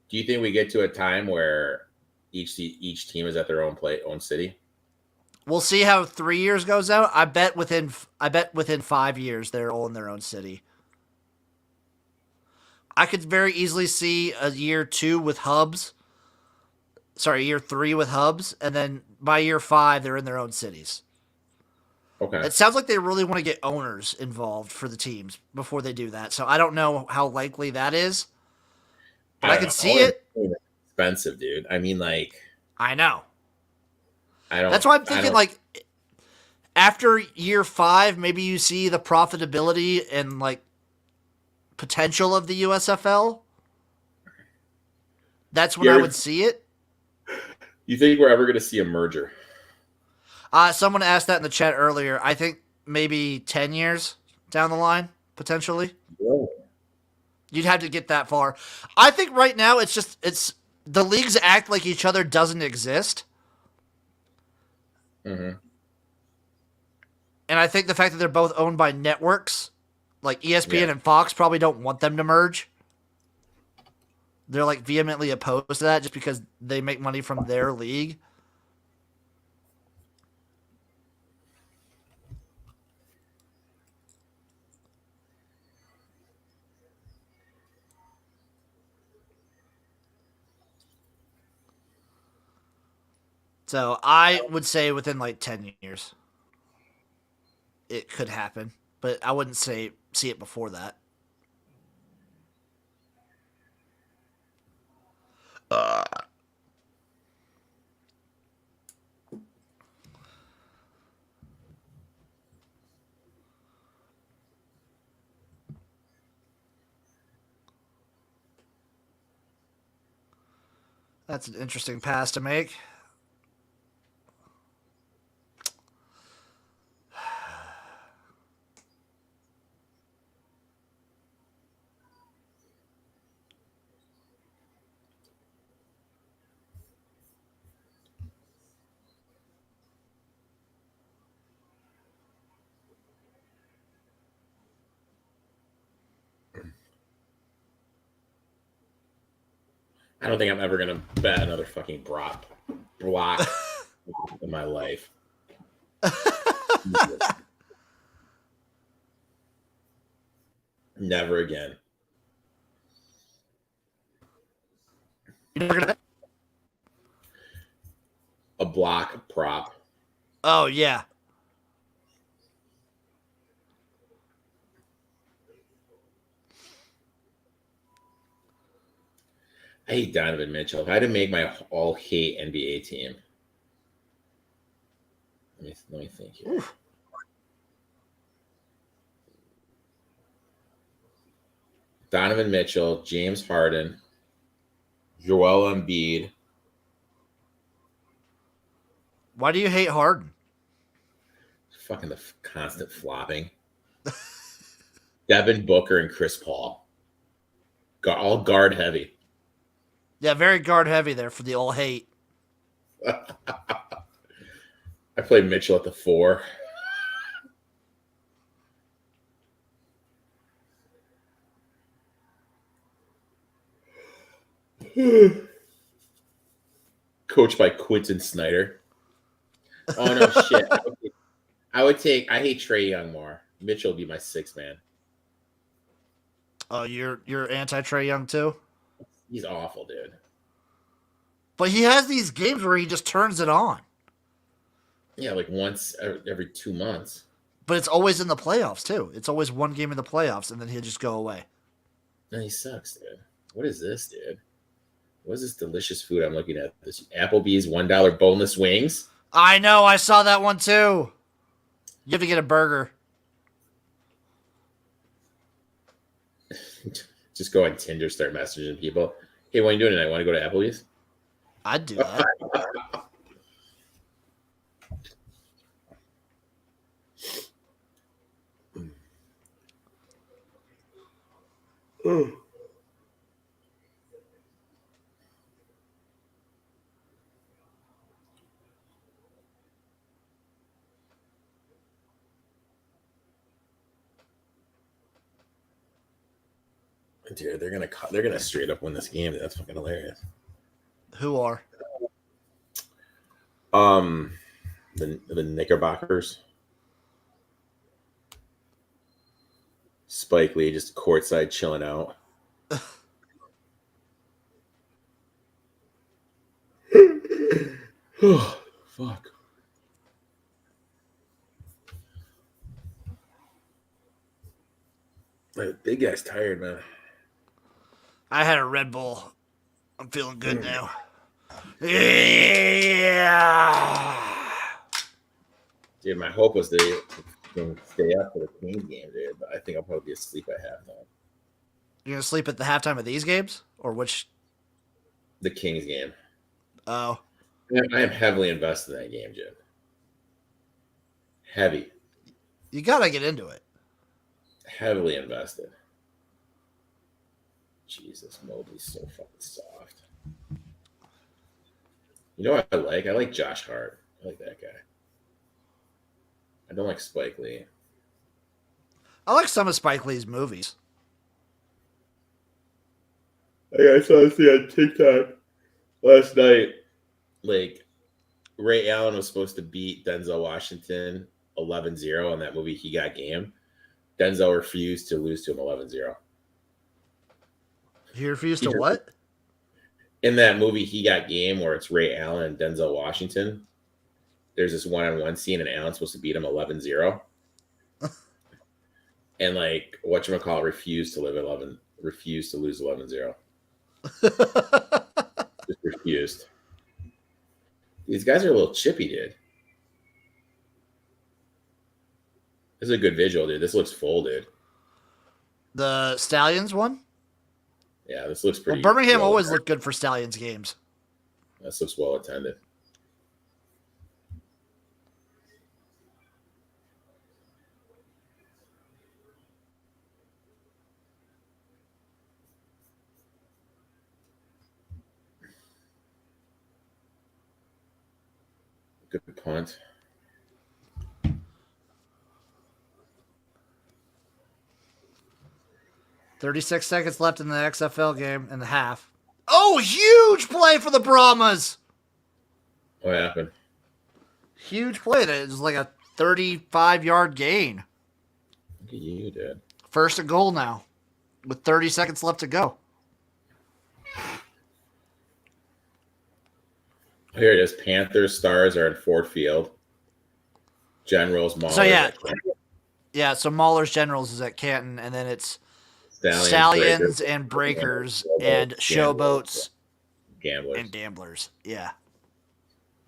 Speaker 4: Do you think we get to a time where each team is at their own city?
Speaker 9: We'll see how 3 years goes out. I bet within 5 years they're all in their own city. I could very easily see a year 2 with hubs. Sorry, year 3 with hubs, and then by year 5 they're in their own cities.
Speaker 4: Okay.
Speaker 9: It sounds like they really want to get owners involved for the teams before they do that. So I don't know how likely that is. But I can see it.
Speaker 4: Expensive, dude. I mean, like.
Speaker 9: I know.
Speaker 4: I don't.
Speaker 9: That's why I'm thinking, like, after year 5, maybe you see the profitability and, like, potential of the USFL. That's when I would see it.
Speaker 4: You think we're ever going to see a merger?
Speaker 9: Someone asked that in the chat earlier. I think maybe 10 years down the line, potentially.
Speaker 4: Whoa.
Speaker 9: You'd have to get that far. I think right now it's the leagues act like each other doesn't exist.
Speaker 4: Mm-hmm.
Speaker 9: And I think the fact that they're both owned by networks, like ESPN and Fox, probably don't want them to merge. They're like vehemently opposed to that just because they make money from their league. So I would say within like 10 years, it could happen, but I wouldn't see it before that. That's an interesting pass to make.
Speaker 4: I don't think I'm ever gonna bet another fucking block in my life. Never again. A block prop.
Speaker 9: Oh, yeah.
Speaker 4: I hate Donovan Mitchell. If I had to make my all hate NBA team, let me think here.
Speaker 9: Oof.
Speaker 4: Donovan Mitchell, James Harden, Joel Embiid.
Speaker 9: Why do you hate Harden?
Speaker 4: Fucking the constant flopping. Devin Booker and Chris Paul. All guard heavy.
Speaker 9: Yeah, very guard heavy there for the all hate.
Speaker 4: I played Mitchell at the 4. Coached by Quentin Snyder. Oh no, shit! I hate Trae Young more. Mitchell would be my 6th man.
Speaker 9: Oh, you're anti Trae Young too?
Speaker 4: He's awful, dude.
Speaker 9: But he has these games where he just turns it on.
Speaker 4: Yeah, like once every 2 months.
Speaker 9: But it's always in the playoffs too. It's always one game in the playoffs, and then he'll just go away.
Speaker 4: No, he sucks, dude. What is this, dude? What is this delicious food I'm looking at? This Applebee's $1 boneless wings.
Speaker 9: I know. I saw that one too. You have to get a burger.
Speaker 4: Just go on Tinder, start messaging people. Hey, what are you doing tonight? Want to go to Applebee's?
Speaker 9: I'd do that.
Speaker 4: Dude, they're gonna straight up win this game. That's fucking hilarious.
Speaker 9: Who are?
Speaker 4: The Knickerbockers. Spike Lee just courtside chilling out. Oh, fuck. The big guy's tired, man.
Speaker 9: I had a Red Bull. I'm feeling good now. Yeah.
Speaker 4: Dude, my hope was to stay up for the Kings game, dude. But I think I'll probably be asleep at halftime.
Speaker 9: You're gonna sleep at the halftime of these games, or which?
Speaker 4: The Kings game.
Speaker 9: Oh,
Speaker 4: I am heavily invested in that game, Jim. Heavy.
Speaker 9: you gotta get into it.
Speaker 4: Heavily invested. Jesus, Mobley's so fucking soft. You know what I like? I like Josh Hart. I like that guy. I don't like Spike Lee.
Speaker 9: I like some of Spike Lee's movies.
Speaker 4: I saw this thing on TikTok last night. Like, Ray Allen was supposed to beat Denzel Washington 11-0 on that movie He Got Game. Denzel refused to lose to him 11-0.
Speaker 9: He refused to what?
Speaker 4: In that movie He Got Game, where it's Ray Allen and Denzel Washington, there's this one-on-one scene, and Allen's supposed to beat him 11-0. And, like, whatchamacallit refused to lose 11-0. Just refused. These guys are a little chippy, dude. This is a good visual, dude. This looks full, dude.
Speaker 9: The Stallions one?
Speaker 4: Yeah, this looks pretty.
Speaker 9: Well, Birmingham always looked good for Stallions games.
Speaker 4: This looks well attended. Good punt.
Speaker 9: $36 left in the XFL game in the half. Oh, huge play for the Brahmas.
Speaker 4: What happened?
Speaker 9: Huge play. That is like a 35-yard gain.
Speaker 4: Look at you, Dad.
Speaker 9: First and goal now with 30 seconds left to go.
Speaker 4: Here it is. Panthers, Stars are at Ford Field. Generals, Maulers.
Speaker 9: So, yeah.
Speaker 4: at Canton.
Speaker 9: Yeah, so Mahler's Generals is at Canton, and then it's
Speaker 4: Stallions,
Speaker 9: Breakers, and Breakers and Showboats
Speaker 4: Gamblers.
Speaker 9: and Gamblers. Yeah.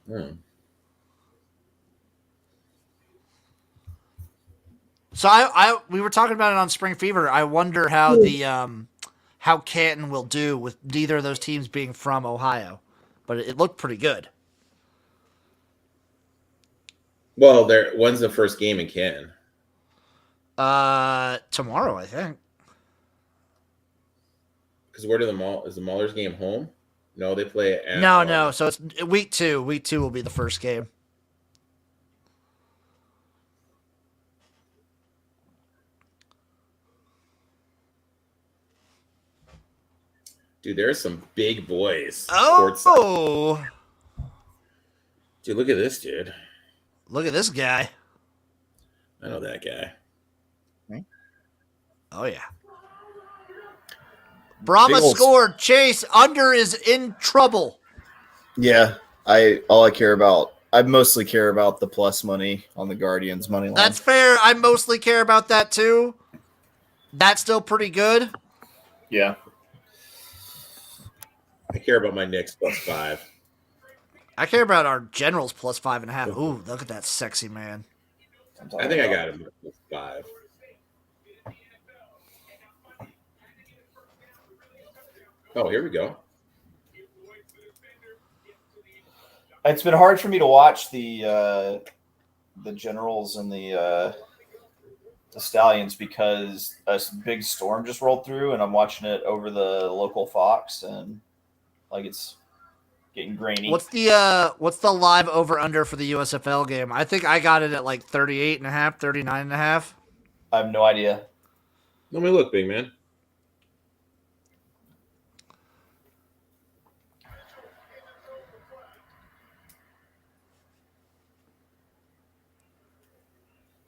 Speaker 4: Hmm.
Speaker 9: So we were talking about it on Spring Fever. I wonder how the how Canton will do with neither of those teams being from Ohio, but it looked pretty good.
Speaker 4: Well, when's the first game in Canton?
Speaker 9: Tomorrow, I think.
Speaker 4: Because where do is the Maulers game home? No, they play at
Speaker 9: No. So it's week 2. Week 2 will be the first game.
Speaker 4: Dude, there's some big boys.
Speaker 9: Oh,
Speaker 4: dude, look at this dude.
Speaker 9: Look at this guy.
Speaker 4: I know that guy.
Speaker 9: Oh yeah. Brahmas scored. Chase under is in trouble.
Speaker 2: Yeah, I mostly care about the plus money on the Guardians money line.
Speaker 9: That's fair. I mostly care about that too. That's still pretty good.
Speaker 2: Yeah.
Speaker 4: I care about my Knicks +5.
Speaker 9: I care about our Generals +5.5. Ooh, look at that sexy man.
Speaker 4: I think I got him +5. Oh, here we go.
Speaker 2: It's been hard for me to watch the Generals and the Stallions because a big storm just rolled through, and I'm watching it over the local Fox, and like it's getting grainy.
Speaker 9: What's the live over under for the USFL game? I think I got it at like 38.5, 39.5.
Speaker 2: I have no idea.
Speaker 4: Let me look, big man.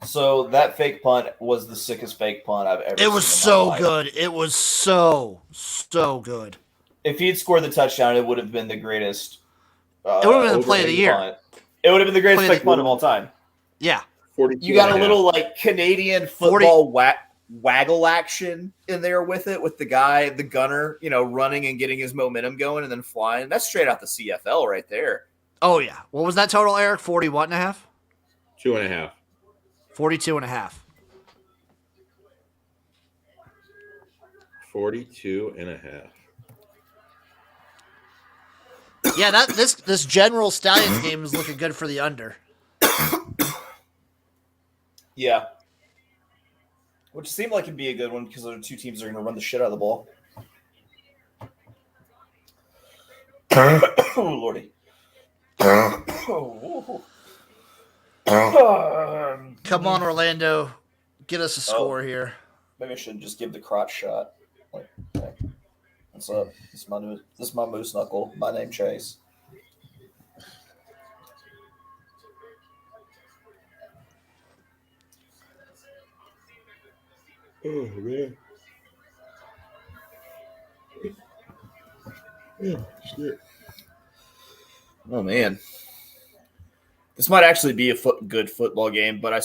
Speaker 2: So that fake punt was the sickest fake punt I've ever seen.
Speaker 9: It was so good. It was so good.
Speaker 2: If he had scored the touchdown, it would have been the greatest.
Speaker 9: It would have been the play of the year.
Speaker 2: Punt. It would have been the greatest fake punt of all time.
Speaker 9: Yeah.
Speaker 2: You got a little like Canadian football waggle action in there with it, with the guy, the gunner, running and getting his momentum going and then flying. That's straight out the CFL right there.
Speaker 9: Oh yeah. What was that total, Eric? 40 what and a half?
Speaker 4: 2.5.
Speaker 9: 42.5.
Speaker 4: 42.5.
Speaker 9: Yeah, this General Stallions game is looking good for the under.
Speaker 2: Yeah. Which seemed like it'd be a good one because the two teams are going to run the shit out of the ball. Oh, Lordy.
Speaker 9: Come on, Orlando. Get us a score here.
Speaker 2: Maybe I should just give the crotch shot. Like, okay. What's up? This is my moose knuckle. My name Chase.
Speaker 4: Oh, man. Oh, shit.
Speaker 2: Oh, man. This might actually be a good football game, but I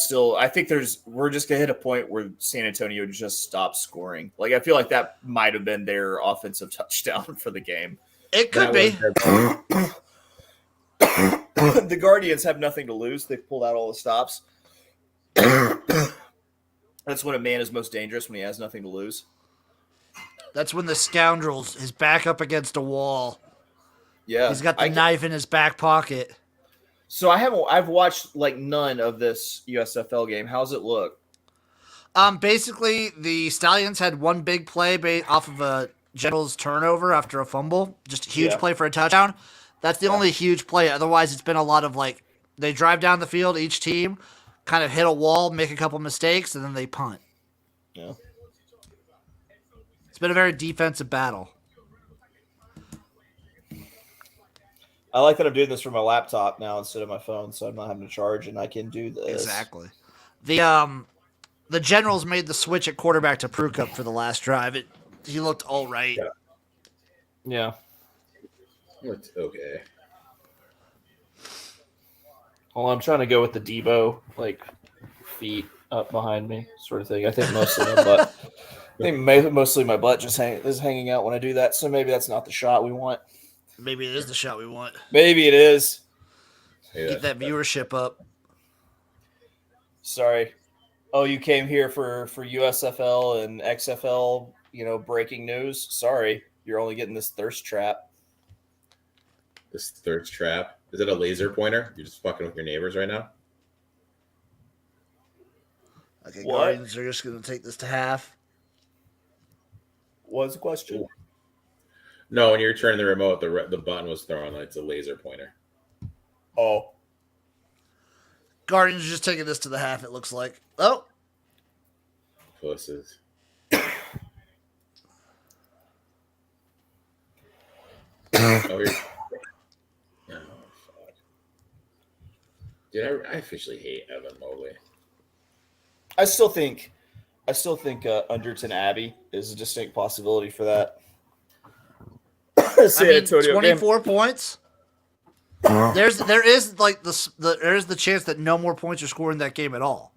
Speaker 2: think we're just going to hit a point where San Antonio just stops scoring. Like, I feel like that might have been their offensive touchdown for the game.
Speaker 9: It could be.
Speaker 2: The Guardians have nothing to lose. They've pulled out all the stops. That's when a man is most dangerous, when he has nothing to lose.
Speaker 9: That's when the scoundrels is back up against a wall.
Speaker 2: Yeah,
Speaker 9: He's got the knife in his back pocket.
Speaker 2: So I've watched like none of this USFL game. How's it look?
Speaker 9: Basically, the Stallions had one big play off of a General's turnover after a fumble. Just a huge play for a touchdown. That's the only huge play. Otherwise, it's been a lot of like, they drive down the field, each team kind of hit a wall, make a couple mistakes, and then they punt.
Speaker 2: Yeah.
Speaker 9: It's been a very defensive battle.
Speaker 2: I like that I'm doing this from my laptop now instead of my phone, so I'm not having to charge, and I can do this.
Speaker 9: Exactly. The Generals made the switch at quarterback to Prukup for the last drive. He looked all right.
Speaker 2: Yeah.
Speaker 4: It's okay.
Speaker 2: Well, I'm trying to go with the Debo, like feet up behind me, sort of thing. I think mostly my butt. Mostly my butt just is hanging out when I do that. So maybe that's not the shot we want.
Speaker 9: Maybe it is the shot we want.
Speaker 2: Maybe it is.
Speaker 9: Get that viewership up.
Speaker 2: Sorry. Oh, you came here for USFL and XFL, breaking news? Sorry, you're only getting this thirst trap.
Speaker 4: This thirst trap? Is it a laser pointer? You're just fucking with your neighbors right now?
Speaker 9: Okay, Guardians are just going to take this to half.
Speaker 2: What's the question?
Speaker 4: No, when you're turning the remote, the button was thrown. It's a laser pointer.
Speaker 2: Oh.
Speaker 9: Guardians are just taking this to the half, it looks like. Oh.
Speaker 4: Pusses. Fuck. Dude, I officially hate Evan Mobley.
Speaker 2: I still think Underton Abbey is a distinct possibility for that.
Speaker 9: San Antonio 24 points. There is the chance that no more points are scored in that game at all.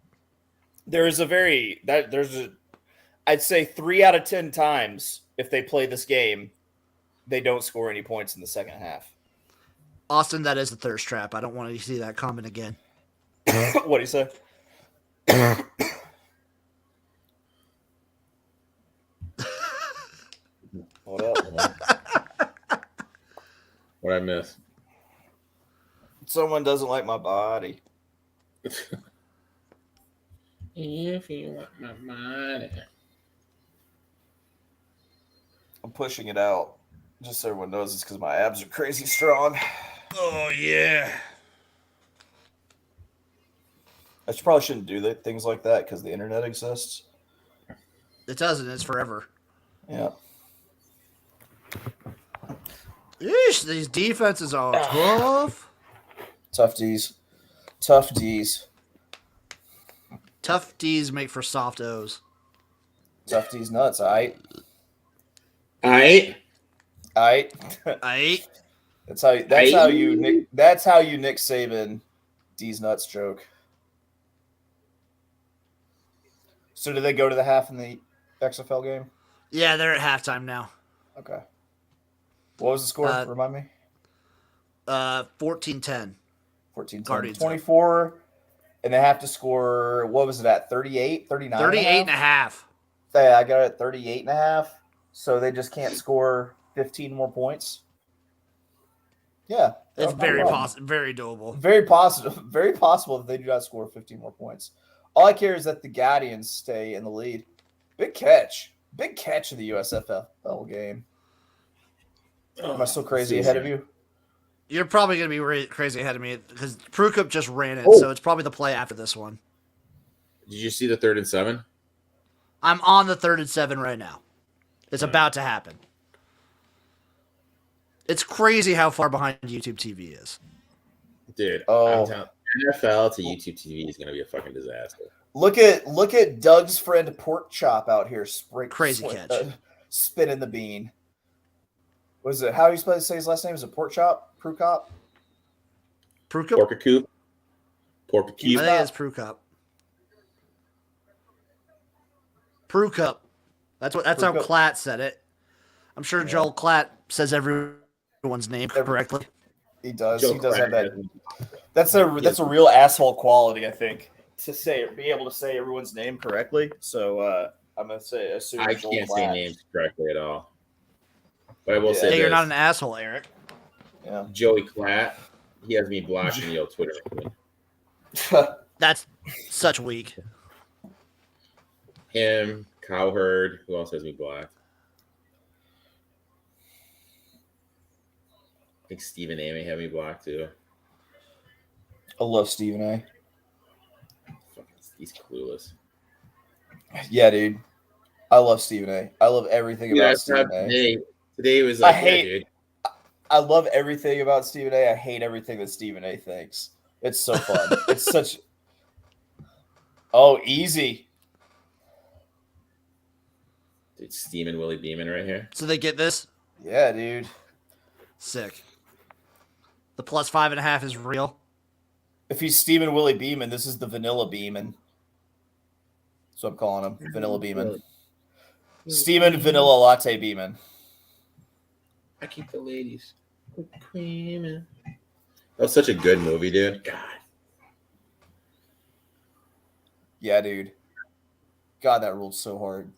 Speaker 2: I'd say 3 out of 10 times if they play this game, they don't score any points in the second half.
Speaker 9: Austin, that is a thirst trap. I don't want to see that comment again.
Speaker 2: What do you say? What up?
Speaker 4: What I miss?
Speaker 2: Someone doesn't like my body.
Speaker 4: If you want my money.
Speaker 2: I'm pushing it out. Just so everyone knows it's because my abs are crazy strong.
Speaker 9: Oh, yeah.
Speaker 2: I probably shouldn't do things like that because the internet exists.
Speaker 9: It doesn't. It's forever.
Speaker 2: Yeah.
Speaker 9: Eesh, these defenses are tough.
Speaker 2: Tough D's. Tough D's.
Speaker 9: Tough D's make for soft O's.
Speaker 2: Tough D's nuts, aight?
Speaker 4: Aight?
Speaker 2: Aight?
Speaker 9: Aight?
Speaker 2: That's how you Nick Saban D's nuts joke. So did they go to the half in the XFL game?
Speaker 9: Yeah, they're at halftime now.
Speaker 2: Okay. What was the score? Remind me.
Speaker 9: 14-10.
Speaker 2: 14-10. 24, and they have to score, what was it at, 38, 39?
Speaker 9: 38 and a half.
Speaker 2: Yeah, I got it at 38 and a half, so they just can't score 15 more points. Yeah.
Speaker 9: It's very possible, very doable.
Speaker 2: Very possible that they do not score 15 more points. All I care is that the Guardians stay in the lead. Big catch of the USFL game. Am I still crazy ahead of you?
Speaker 9: You're probably going to be crazy ahead of me because Prukup just ran it, so it's probably the play after this one.
Speaker 4: Did you see the 3rd and 7?
Speaker 9: I'm on the 3rd and 7 right now. It's about to happen. It's crazy how far behind YouTube TV is.
Speaker 4: Dude, I'm telling you, NFL to YouTube TV is going to be a fucking disaster.
Speaker 2: Look at Doug's friend Pork Chop out here.
Speaker 9: Crazy catch.
Speaker 2: Spinning the bean. Was it how are you supposed to say his last name? Is it Pork Chop? Prukop?
Speaker 4: Porkacoop.
Speaker 9: I think it's Prukup. Prukup. That's how Klatt said it. I'm sure Joel Klatt says everyone's name correctly.
Speaker 2: He does. He does have that. That's a real asshole quality, I think, to be able to say everyone's name correctly. So I'm gonna assume
Speaker 4: I can't say names correctly at all. But I will say
Speaker 9: you're not an asshole, Eric.
Speaker 2: Yeah.
Speaker 4: Joey Klatt, he has me blocked in the old Twitter.
Speaker 9: That's such weak.
Speaker 4: Him, Cowherd, who else has me blocked? I think Stephen A may have me blocked too.
Speaker 2: I love Stephen A.
Speaker 4: Fucking, he's clueless.
Speaker 2: Yeah, dude. I love Stephen A. I love everything
Speaker 4: Yeah,
Speaker 2: about
Speaker 4: that's not
Speaker 2: Stephen A.
Speaker 4: today. Today was like,
Speaker 2: I hate-
Speaker 4: yeah, dude.
Speaker 2: I love everything about Stephen A. I hate everything that Stephen A. thinks. It's so fun. It's such. Oh, easy.
Speaker 4: Dude, steaming Willie Beeman right here.
Speaker 9: So they get this?
Speaker 2: Yeah, dude.
Speaker 9: Sick. The plus 5.5 is real.
Speaker 2: If he's steaming Willie Beeman, this is the vanilla Beeman. That's what I'm calling him. Vanilla Beeman. Steaming vanilla latte Beeman.
Speaker 4: I keep the ladies. That was such a good movie, dude. God.
Speaker 2: Yeah, dude. God, that ruled so hard.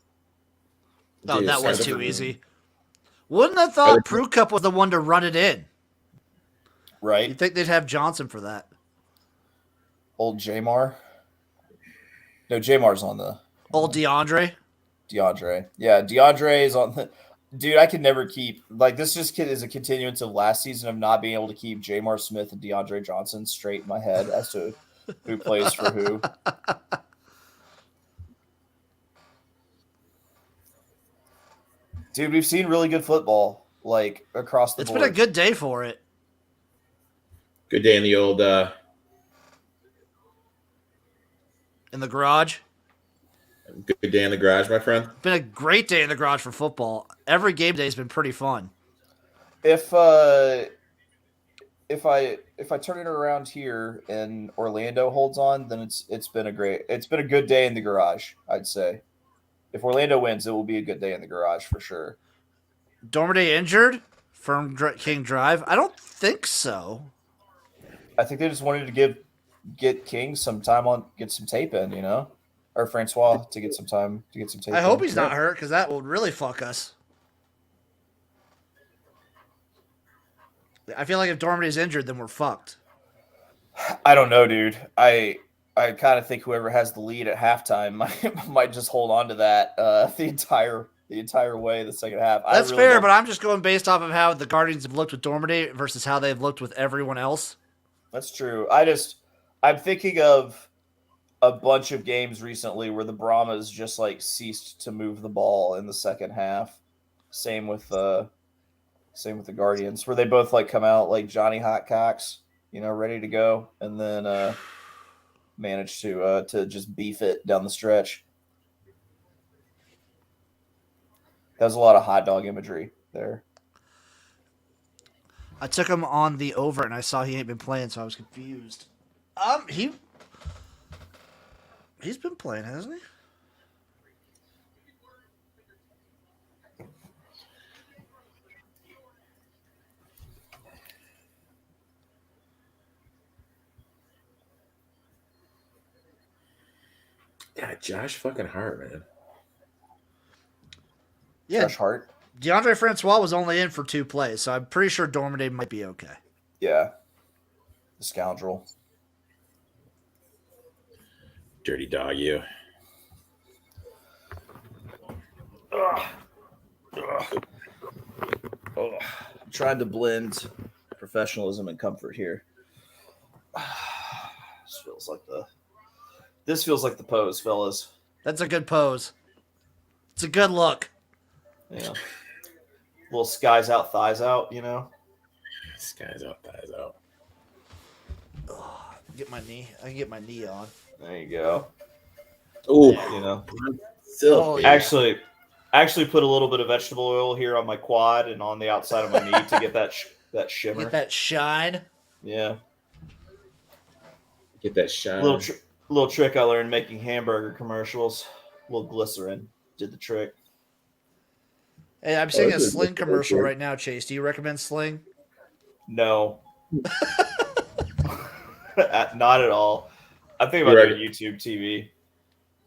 Speaker 9: Oh,
Speaker 4: Dude,
Speaker 9: that was
Speaker 4: Sandra
Speaker 9: too
Speaker 4: Bullock.
Speaker 9: easy. Wouldn't have thought Prue Cup was the one to run it in.
Speaker 2: Right?
Speaker 9: You'd think they'd have Johnson for that.
Speaker 2: Old Jamar. No, Jamar's on the
Speaker 9: Old DeAndre.
Speaker 2: DeAndre. Yeah, DeAndre is on the. Dude, I can never keep this. Just is a continuance of last season of not being able to keep Jamar Smith and DeAndre Johnson straight in my head as to who plays for who. Dude, we've seen really good football like across the
Speaker 9: It's
Speaker 2: board.
Speaker 9: been a good day for it.
Speaker 4: Good day in the old
Speaker 9: In the garage.
Speaker 4: good day in the garage, my friend.
Speaker 9: Been a great day in the garage for football. Every game day has been pretty fun.
Speaker 2: If I turn it around here and Orlando holds on, then it's been a good day in the garage, I'd say. If Orlando wins, it will be a good day in the garage for sure.
Speaker 9: Dormady injured from King Drive? I don't think so.
Speaker 2: I think they just wanted to get King some time on, get some tape in, or Francois to get some time to get some tape.
Speaker 9: I hope
Speaker 2: in.
Speaker 9: he's not hurt because that will really fuck us. I feel like if Dormady's injured, then we're fucked.
Speaker 2: I don't know, dude. I kind of think whoever has the lead at halftime might just hold on to that the entire way the second half.
Speaker 9: That's fair, but I'm just going based off of how the Guardians have looked with Dormady versus how they've looked with everyone else.
Speaker 2: That's true. I'm thinking of a bunch of games recently where the Brahmas just like ceased to move the ball in the second half. Same with the Guardians, where they both like come out like Johnny Hotcocks, ready to go, and then manage to just beef it down the stretch. That was a lot of hot dog imagery there.
Speaker 9: I took him on the over, and I saw he ain't been playing, so I was confused. He's been playing, hasn't he?
Speaker 4: Yeah, Josh fucking Hart, man.
Speaker 9: Yeah,
Speaker 2: Josh Hart.
Speaker 9: DeAndre Francois was only in for 2 plays, so I'm pretty sure Dormady might be okay.
Speaker 2: Yeah. The scoundrel.
Speaker 4: Dirty dog, you.
Speaker 2: I'm trying to blend professionalism and comfort here. This feels like the pose, fellas.
Speaker 9: That's a good pose. It's a good look.
Speaker 2: Yeah. Little skies out, thighs out,
Speaker 4: Skies out, thighs out.
Speaker 9: Get my knee. I can get my knee on.
Speaker 2: There you go.
Speaker 4: Oh,
Speaker 9: Oh, yeah.
Speaker 2: Actually put a little bit of vegetable oil here on my quad and on the outside of my knee to get that shimmer.
Speaker 9: Get that shine.
Speaker 2: Yeah.
Speaker 4: Get that shine.
Speaker 2: Little trick I learned making hamburger commercials. A little glycerin did the trick.
Speaker 9: Hey, I'm seeing a
Speaker 4: this is
Speaker 9: Sling
Speaker 4: good.
Speaker 9: commercial right now, Chase. Do you recommend Sling?
Speaker 2: No. Not at all. I'm thinking about doing YouTube TV.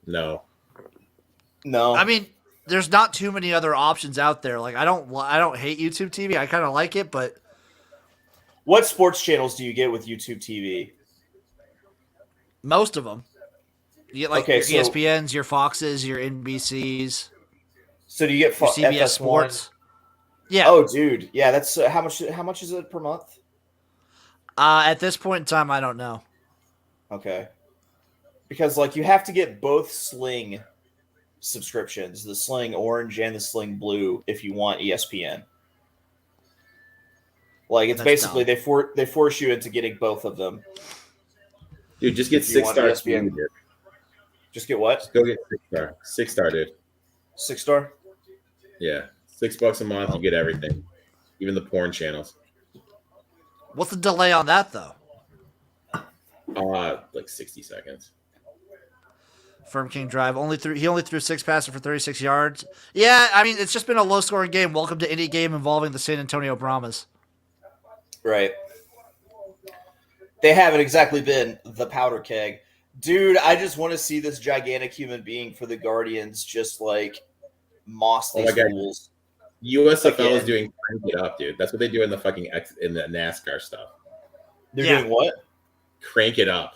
Speaker 4: No.
Speaker 2: No.
Speaker 9: I mean, there's not too many other options out there. Like, I don't hate YouTube TV. I kind of like it, but
Speaker 2: What sports channels do you get with YouTube TV?
Speaker 9: Most of them. You get like
Speaker 2: Okay,
Speaker 9: your
Speaker 2: so-
Speaker 9: ESPNs, your Foxes, your NBCs,
Speaker 2: So do you get
Speaker 9: your CBS
Speaker 2: FS1?
Speaker 9: Sports. Yeah.
Speaker 2: Oh, dude, yeah. That's how much. How much is it per month?
Speaker 9: At this point in time, I don't know.
Speaker 2: Okay. Because like you have to get both Sling subscriptions, the Sling Orange and the Sling Blue, if you want ESPN. Like it's
Speaker 9: That's
Speaker 2: basically
Speaker 9: dumb.
Speaker 2: they force you into getting both of them.
Speaker 4: Dude, just get
Speaker 2: If you
Speaker 4: 6
Speaker 2: want
Speaker 4: star.
Speaker 2: ESPN.
Speaker 4: Dude.
Speaker 2: Just get what?
Speaker 4: Just go get 6 star. 6 star, dude.
Speaker 2: 6-star?
Speaker 4: Yeah, $6 a month, you get everything, even the porn channels.
Speaker 9: What's the delay on that though?
Speaker 4: Like 60 seconds.
Speaker 9: Firm King Drive he only threw 6 passes for 36 yards. Yeah, I mean it's just been a low scoring game. Welcome to any game involving the San Antonio Brahmas.
Speaker 2: Right. They haven't exactly been the powder keg. Dude, I just want to see this gigantic human being for the Guardians just like moss
Speaker 4: Oh
Speaker 2: these
Speaker 4: my God.
Speaker 2: fools.
Speaker 4: USFL
Speaker 2: Again.
Speaker 4: is doing crank it up, dude. That's what they do in the fucking in the NASCAR stuff.
Speaker 2: They're
Speaker 9: Yeah.
Speaker 2: doing what?
Speaker 4: Crank it up.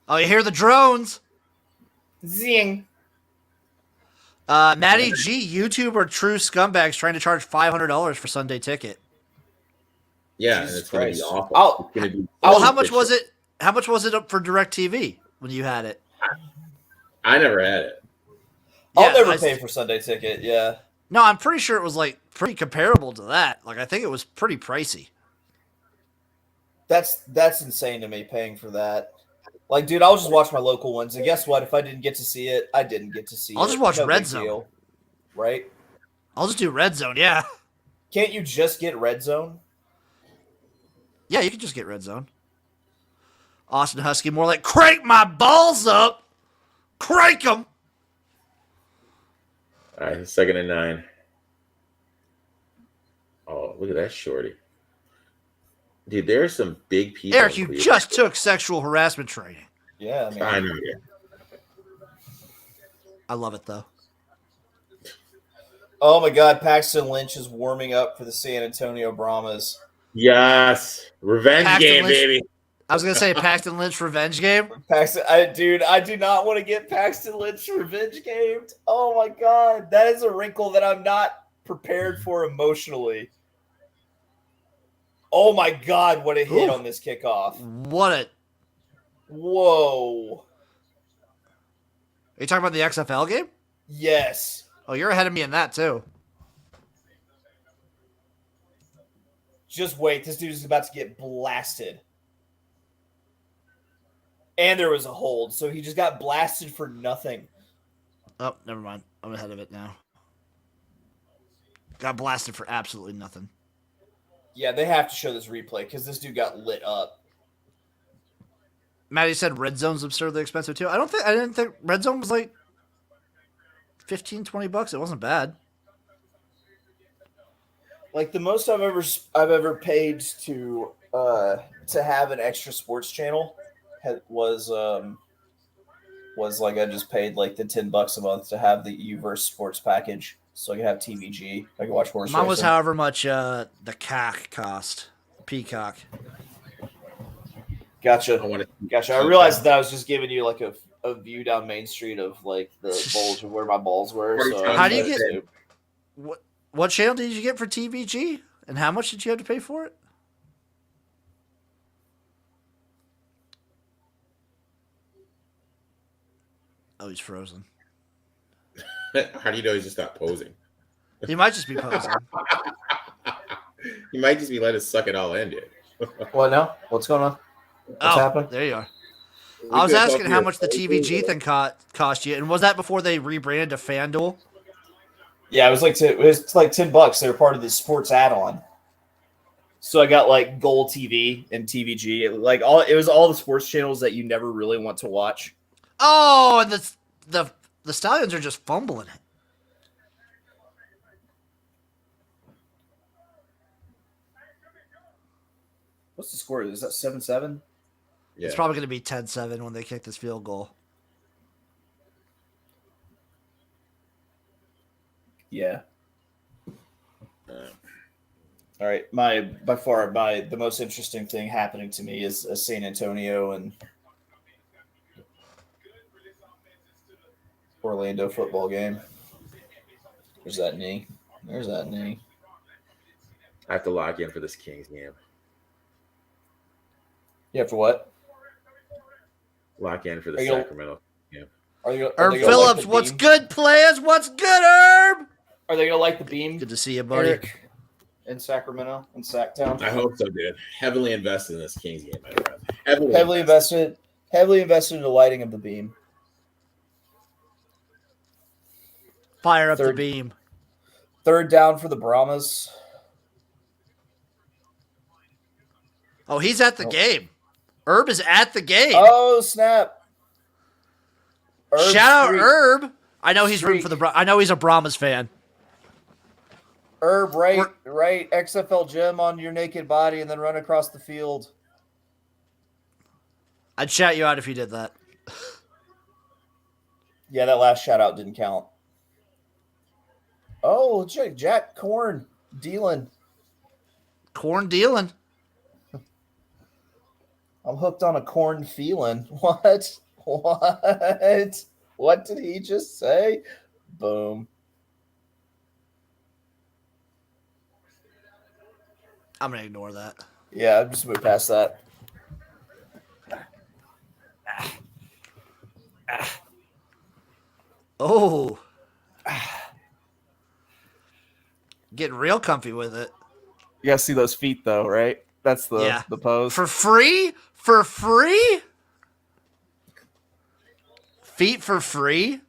Speaker 9: Oh, you hear the drones?
Speaker 2: Zing.
Speaker 9: Matty G, YouTube are true scumbags trying to charge $500 for Sunday ticket.
Speaker 4: Yeah,
Speaker 2: Jesus
Speaker 4: and it's going to be
Speaker 2: Christ.
Speaker 4: awful. It's going to be.
Speaker 9: Well, how much was it? How much was it up for DirecTV when you had it?
Speaker 4: I never had it.
Speaker 2: I'll
Speaker 9: Yeah,
Speaker 2: never pay for Sunday ticket, yeah.
Speaker 9: No, I'm pretty sure it was like pretty comparable to that. Like I think it was pretty pricey.
Speaker 2: That's insane to me paying for that. Like, dude, I'll just watch my local ones. And guess what? If I didn't get to see it, I didn't get to see it.
Speaker 9: I'll just watch
Speaker 2: No
Speaker 9: Red
Speaker 2: big
Speaker 9: Zone.
Speaker 2: deal, right?
Speaker 9: I'll just do Red Zone, yeah.
Speaker 2: Can't you just get Red Zone?
Speaker 9: Yeah, you can just get Red Zone. Austin Husky, more like crank my balls up. Crank them.
Speaker 4: All right, 2nd and 9. Oh, look at that shorty. Dude, there are some big people.
Speaker 9: Eric, you just took sexual harassment training.
Speaker 2: Yeah, man.
Speaker 4: I know, yeah.
Speaker 9: I love it, though.
Speaker 2: Oh, my God. Paxton Lynch is warming up for the San Antonio Brahmas.
Speaker 4: Yes. Revenge
Speaker 9: Paxton
Speaker 4: game,
Speaker 9: Lynch-
Speaker 4: baby.
Speaker 9: I was going to say Paxton Lynch revenge game.
Speaker 2: Paxton, I do not want to get Paxton Lynch revenge gamed. Oh, my God. That is a wrinkle that I'm not prepared for emotionally. Oh, my God. What a hit on this kickoff.
Speaker 9: What a...
Speaker 2: Whoa.
Speaker 9: Are you talking about the XFL game?
Speaker 2: Yes.
Speaker 9: Oh, you're ahead of me in that, too.
Speaker 2: Just wait. This dude is about to get blasted. And there was a hold, so he just got blasted for nothing.
Speaker 9: Oh, never mind. I'm ahead of it now. Got blasted for absolutely nothing.
Speaker 2: Yeah, they have to show this replay because this dude got lit up.
Speaker 9: Maddie said Red Zone's absurdly expensive, too. I didn't think Red Zone was like $15-20. It wasn't bad.
Speaker 2: Like the most I've ever paid to have an extra sports channel was like I just paid like the $10 a month to have the Uverse sports package, so I could have TVG. I could watch horse
Speaker 9: Mine was
Speaker 2: racing.
Speaker 9: however much the CAC cost. Peacock.
Speaker 2: Gotcha.
Speaker 4: I want to.
Speaker 2: Gotcha. I realized that I was just giving you like a view down Main Street of like the bulge of where my balls were. So
Speaker 9: How do you get what channel did you get for TVG? And how much did you have to pay for it? Oh, he's frozen.
Speaker 4: How do you know he's just not posing?
Speaker 9: He might just be posing.
Speaker 4: He might just be letting us suck it all in, dude.
Speaker 2: What now? What's going on? What's happening?
Speaker 9: There you are.
Speaker 4: We
Speaker 9: I was
Speaker 4: could
Speaker 9: asking
Speaker 4: talk
Speaker 9: how
Speaker 4: here.
Speaker 9: much the TVG thing cost you, and was that before they rebranded to FanDuel?
Speaker 2: Yeah, it was like $10. They were part of the sports add-on. So I got like Gold TV and TVG. It was all the sports channels that you never really want to watch.
Speaker 9: Oh, and the Stallions are just fumbling it.
Speaker 2: What's the score? Is that 7-7?
Speaker 4: Yeah.
Speaker 9: It's probably going to be 10-7 when they kick this field goal.
Speaker 2: Yeah. All right, by far the most interesting thing happening to me is a San Antonio and Orlando football game. There's that knee.
Speaker 4: I have to lock in for this Kings game.
Speaker 2: Yeah, for what?
Speaker 4: Lock in for the Sacramento game.
Speaker 9: Herb Phillips, what's good, players? What's good, Herb?
Speaker 2: Are they gonna like the beam?
Speaker 9: Good to see you, buddy.
Speaker 2: Eric, in Sacramento, in Sacktown.
Speaker 4: I hope so, dude. Heavily invested in this Kings game, my friend.
Speaker 2: Heavily invested in the lighting of the beam.
Speaker 9: Fire up the beam.
Speaker 2: Third down for the Brahmas.
Speaker 9: Oh, he's at the game. Herb is at the game.
Speaker 2: Oh, snap.
Speaker 9: Shout out Herb. I know he's rooting for the. I know he's a Brahmas fan.
Speaker 2: Herb, right XFL gym on your naked body and then run across the field.
Speaker 9: I'd shout you out if you did that.
Speaker 2: Yeah, that last shout out didn't count. Oh, Jack Corn dealing.
Speaker 9: Corn dealing.
Speaker 2: I'm hooked on a corn feeling. What? What did he just say? Boom.
Speaker 9: I'm going to ignore that.
Speaker 2: Yeah, I'm just moving past that.
Speaker 9: Oh. Getting real comfy with it.
Speaker 2: You gotta see those feet though, right? That's the pose.
Speaker 9: For free? For free? Feet for free?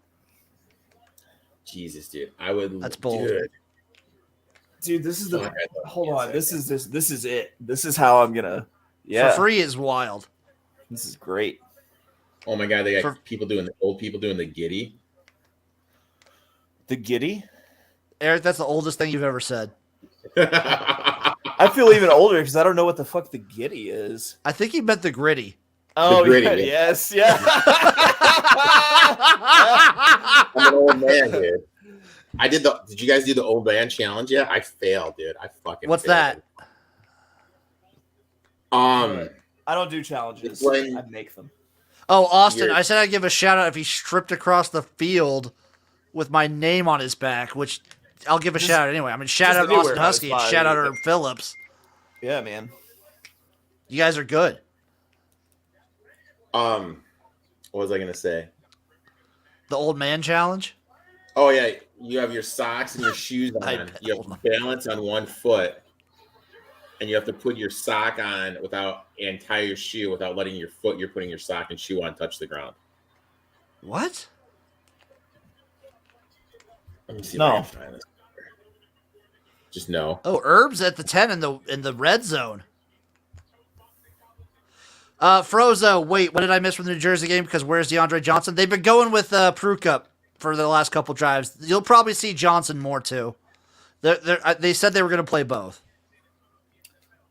Speaker 4: Jesus, dude. I would.
Speaker 9: That's bold.
Speaker 2: Dude, this is the. Hold on. This is it. This is how I'm gonna. Yeah.
Speaker 9: For free is wild.
Speaker 2: This is great.
Speaker 4: Oh my god, they got old people doing the giddy.
Speaker 2: The giddy?
Speaker 9: Eric, that's the oldest thing you've ever said.
Speaker 2: I feel even older because I don't know what the fuck the giddy is.
Speaker 9: I think he meant the gritty.
Speaker 2: Oh,
Speaker 4: the gritty,
Speaker 2: yeah, yes, yeah.
Speaker 4: I'm an old man, dude. Did you guys do the old man challenge yet? I failed, dude. I fucking
Speaker 9: What's
Speaker 4: failed.
Speaker 2: that? I don't do challenges. I make them.
Speaker 9: Oh, Austin, I said I'd give a shout out if he stripped across the field with my name on his back, which I'll give a shout out anyway. I mean, shout out Austin Husky and shout out Herb Phillips.
Speaker 2: Yeah, man.
Speaker 9: You guys are good.
Speaker 4: What was I gonna say?
Speaker 9: The old man challenge?
Speaker 4: Oh yeah, you have your socks and your shoes on. You have to balance on one foot, and you have to put your sock on and tie your shoe without letting your foot you're putting your sock and shoe on touch the ground.
Speaker 9: What?
Speaker 4: Let me see if I can find this. Just no.
Speaker 9: Oh, Herb's at the 10 in the red zone. Frozo, wait, what did I miss from the New Jersey game? Because where's DeAndre Johnson? They've been going with Prukup for the last couple drives. You'll probably see Johnson more too. They said they were going to play both.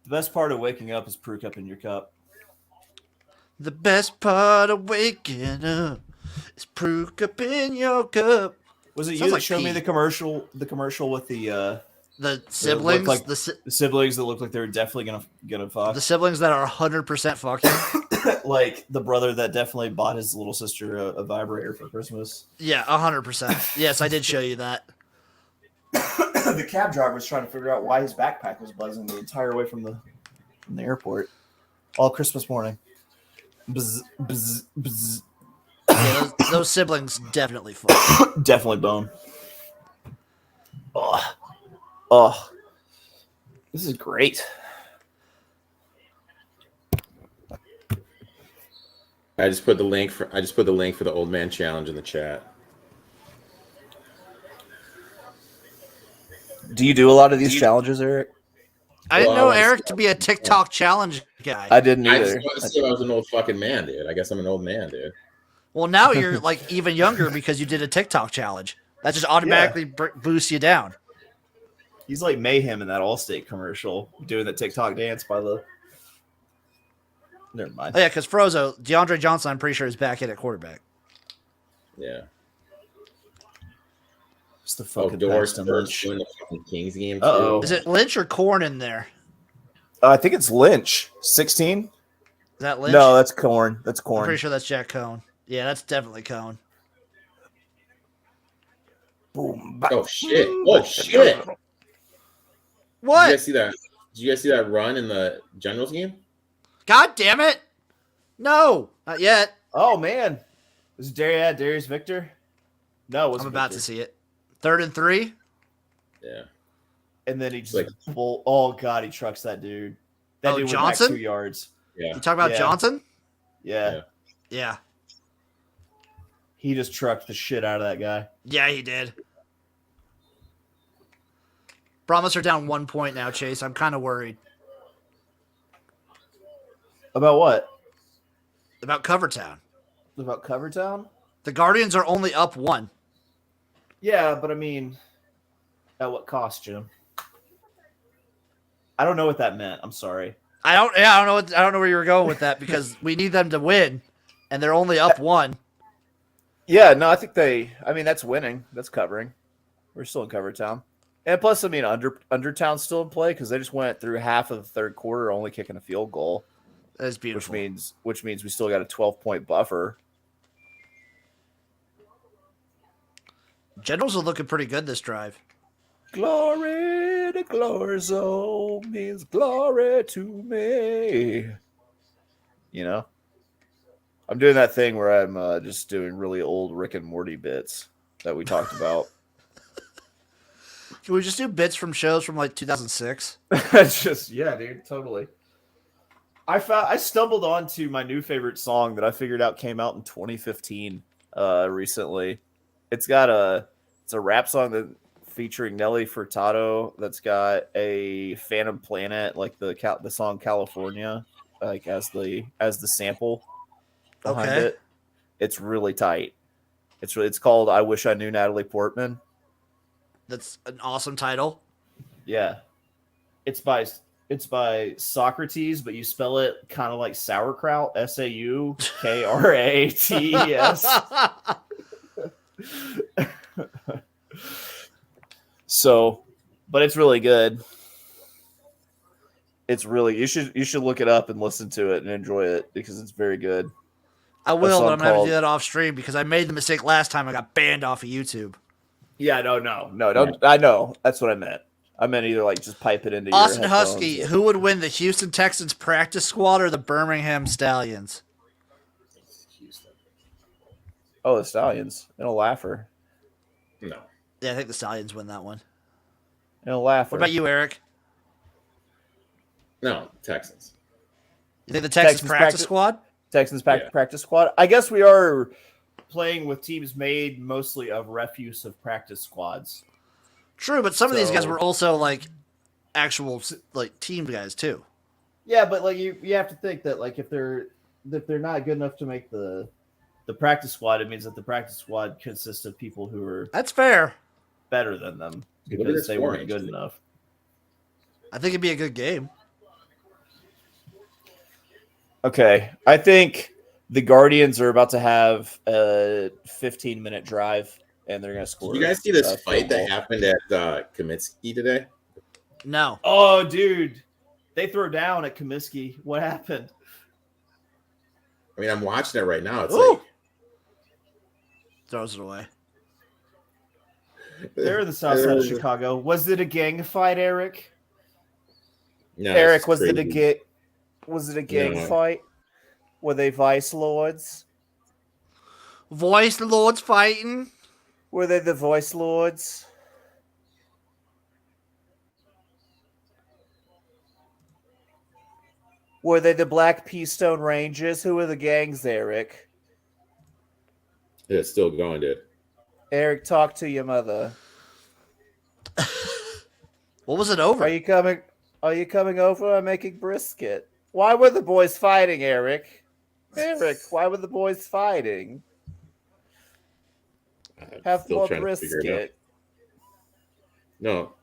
Speaker 2: The best part of waking up is Prukup in your cup.
Speaker 9: The best part of waking up is Prukup in your cup.
Speaker 2: Was it you that showed me the commercial with the
Speaker 9: siblings?
Speaker 2: The siblings that look like they were definitely gonna fuck.
Speaker 9: The siblings that are 100% fucking.
Speaker 2: Like the brother that definitely bought his little sister a vibrator for Christmas.
Speaker 9: Yeah, 100%. Yes, I did show you that.
Speaker 2: The cab driver was trying to figure out why his backpack was buzzing the entire way from the airport, all Christmas morning. Bzz, bzz, bzz.
Speaker 9: Yeah, those siblings definitely fuck.
Speaker 2: Definitely bone. Oh, this is great.
Speaker 4: I just put the link for the old man challenge in the chat.
Speaker 2: Do you do a lot of these challenges, Eric?
Speaker 9: I didn't know Eric to be a TikTok challenge guy.
Speaker 2: I didn't either.
Speaker 4: I just want to say I was an old fucking man, dude. I guess I'm an old man, dude.
Speaker 9: Well, now you're like even younger because you did a TikTok challenge. That just automatically boosts you down.
Speaker 2: He's like Mayhem in that Allstate commercial doing the TikTok dance by the. Never mind.
Speaker 9: Oh, yeah, because Frozo, DeAndre Johnson, I'm pretty sure is back in at quarterback.
Speaker 4: Yeah.
Speaker 2: It's the fucking
Speaker 4: Doris
Speaker 2: Paxton
Speaker 4: first
Speaker 2: Lynch.
Speaker 4: doing the fucking Kings game, too.
Speaker 2: Uh-oh.
Speaker 9: Is it Lynch or Corn in there?
Speaker 2: I think it's Lynch. 16?
Speaker 9: Is that Lynch?
Speaker 2: No, that's Corn. That's
Speaker 9: I'm
Speaker 2: Corn.
Speaker 9: pretty sure that's Jack Cohn. Yeah, that's definitely Cohn.
Speaker 2: Boom.
Speaker 4: Oh, shit. Oh, shit.
Speaker 9: What?
Speaker 4: Did you guys see that run in the Generals game?
Speaker 9: God damn it! No, not yet.
Speaker 2: Oh, man. Is it Darius Victor? No, it wasn't
Speaker 9: I'm about
Speaker 2: Victor.
Speaker 9: to see it. 3rd and 3.
Speaker 4: Yeah.
Speaker 2: And then he just
Speaker 4: Like-
Speaker 2: oh god, he trucks that dude. That
Speaker 9: Oh,
Speaker 2: dude
Speaker 9: Johnson?
Speaker 2: went back 2 yards.
Speaker 4: Yeah.
Speaker 9: You talk about
Speaker 2: Yeah.
Speaker 9: Johnson?
Speaker 2: Yeah.
Speaker 9: Yeah.
Speaker 2: He just trucked the shit out of that guy.
Speaker 9: Yeah, he did. Brahmas are down 1 point now, Chase. I'm kind of worried
Speaker 2: About what?
Speaker 9: about Covertown.
Speaker 2: About Covertown?
Speaker 9: The Guardians are only up 1.
Speaker 2: Yeah, but I mean, at what cost, Jim? I don't know what that meant. I'm sorry.
Speaker 9: I don't know where you were going with that because we need them to win, and they're only up 1.
Speaker 2: Yeah, no, I think that's winning. That's covering. We're still in Covertown. And plus, I mean, Undertown's still in play because they just went through half of the third quarter only kicking a field goal.
Speaker 9: That's beautiful.
Speaker 2: Which means we still got a 12-point buffer.
Speaker 9: Generals are looking pretty good this drive.
Speaker 2: Glory to glory zone means glory to me. You know? I'm doing that thing where I'm just doing really old Rick and Morty bits that we talked about.
Speaker 9: Can we just do bits from shows from like 2006?
Speaker 2: Yeah, dude, totally. I stumbled onto my new favorite song that I figured out came out in 2015 recently. It's a rap song that featuring Nelly Furtado that's got a Phantom Planet, like the song California, like as the sample behind
Speaker 9: Okay.
Speaker 2: it. It's really tight. It's called I Wish I Knew Natalie Portman.
Speaker 9: That's an awesome title.
Speaker 2: Yeah. It's by Socrates, but you spell it kind of like sauerkraut, SAUKRATES. So, but it's really good. It's really you should look it up and listen to it and enjoy it because it's very good.
Speaker 9: I will, but
Speaker 2: song
Speaker 9: I'm going to
Speaker 2: called-
Speaker 9: do that off stream because I made the mistake last time. I got banned off of YouTube.
Speaker 2: Yeah, no, don't. I know that's what I meant. I meant either like just pipe it into
Speaker 9: Austin
Speaker 2: your headphones.
Speaker 9: Husky, who would win, the Houston Texans practice squad or the Birmingham Stallions?
Speaker 2: Oh, the Stallions and a laugher.
Speaker 4: No.
Speaker 9: Yeah, I think the Stallions win that one.
Speaker 2: And a laugher.
Speaker 9: What about you, Eric?
Speaker 4: No, Texans.
Speaker 9: You think the Texans
Speaker 2: Texans
Speaker 9: practice squad?
Speaker 2: Texans
Speaker 4: Yeah.
Speaker 2: practice squad. I guess we are playing with teams made mostly of refuse of practice squads.
Speaker 9: True, but some of these guys
Speaker 2: So-
Speaker 9: were also like actual like team guys too.
Speaker 2: Yeah, but like you have to think that like if they're not good enough to make the practice squad, it means that the practice squad consists of people who are
Speaker 9: That's fair.
Speaker 2: better than them
Speaker 4: Look at
Speaker 2: because
Speaker 4: this
Speaker 2: they
Speaker 4: scoring
Speaker 2: weren't good
Speaker 4: sheet.
Speaker 2: enough.
Speaker 9: I think it'd be a good game.
Speaker 2: Okay, I think the Guardians are about to have a 15-minute drive, and they're going to score.
Speaker 4: Did you guys see this
Speaker 2: a
Speaker 4: fight
Speaker 2: field goal.
Speaker 4: that happened at Kaminsky today?
Speaker 9: No.
Speaker 2: Oh, dude, they throw down at Comiskey. What happened?
Speaker 4: I mean, I'm watching it right now. It's
Speaker 9: Ooh.
Speaker 4: like
Speaker 9: Throws it away.
Speaker 2: They're in the south side of Chicago. Was it a gang fight, Eric?
Speaker 4: No,
Speaker 2: Eric,
Speaker 4: it's
Speaker 2: was it
Speaker 4: crazy.
Speaker 2: a gang
Speaker 4: No.
Speaker 2: fight? Were they vice lords?
Speaker 9: Voice Lords fighting.
Speaker 2: Were they the voice lords? Were they the Black Peastone Rangers? Who were the gangs, Eric?
Speaker 4: Yeah, it's still going, dude.
Speaker 2: Eric, talk to your mother.
Speaker 9: What was it over?
Speaker 2: Are you coming? Are you coming over? I'm making brisket. Why were the boys fighting, Eric? Eric, why were the boys fighting?
Speaker 4: I'm
Speaker 2: Have
Speaker 4: still
Speaker 2: more
Speaker 4: trying to figure it out.
Speaker 2: brisket.
Speaker 4: No,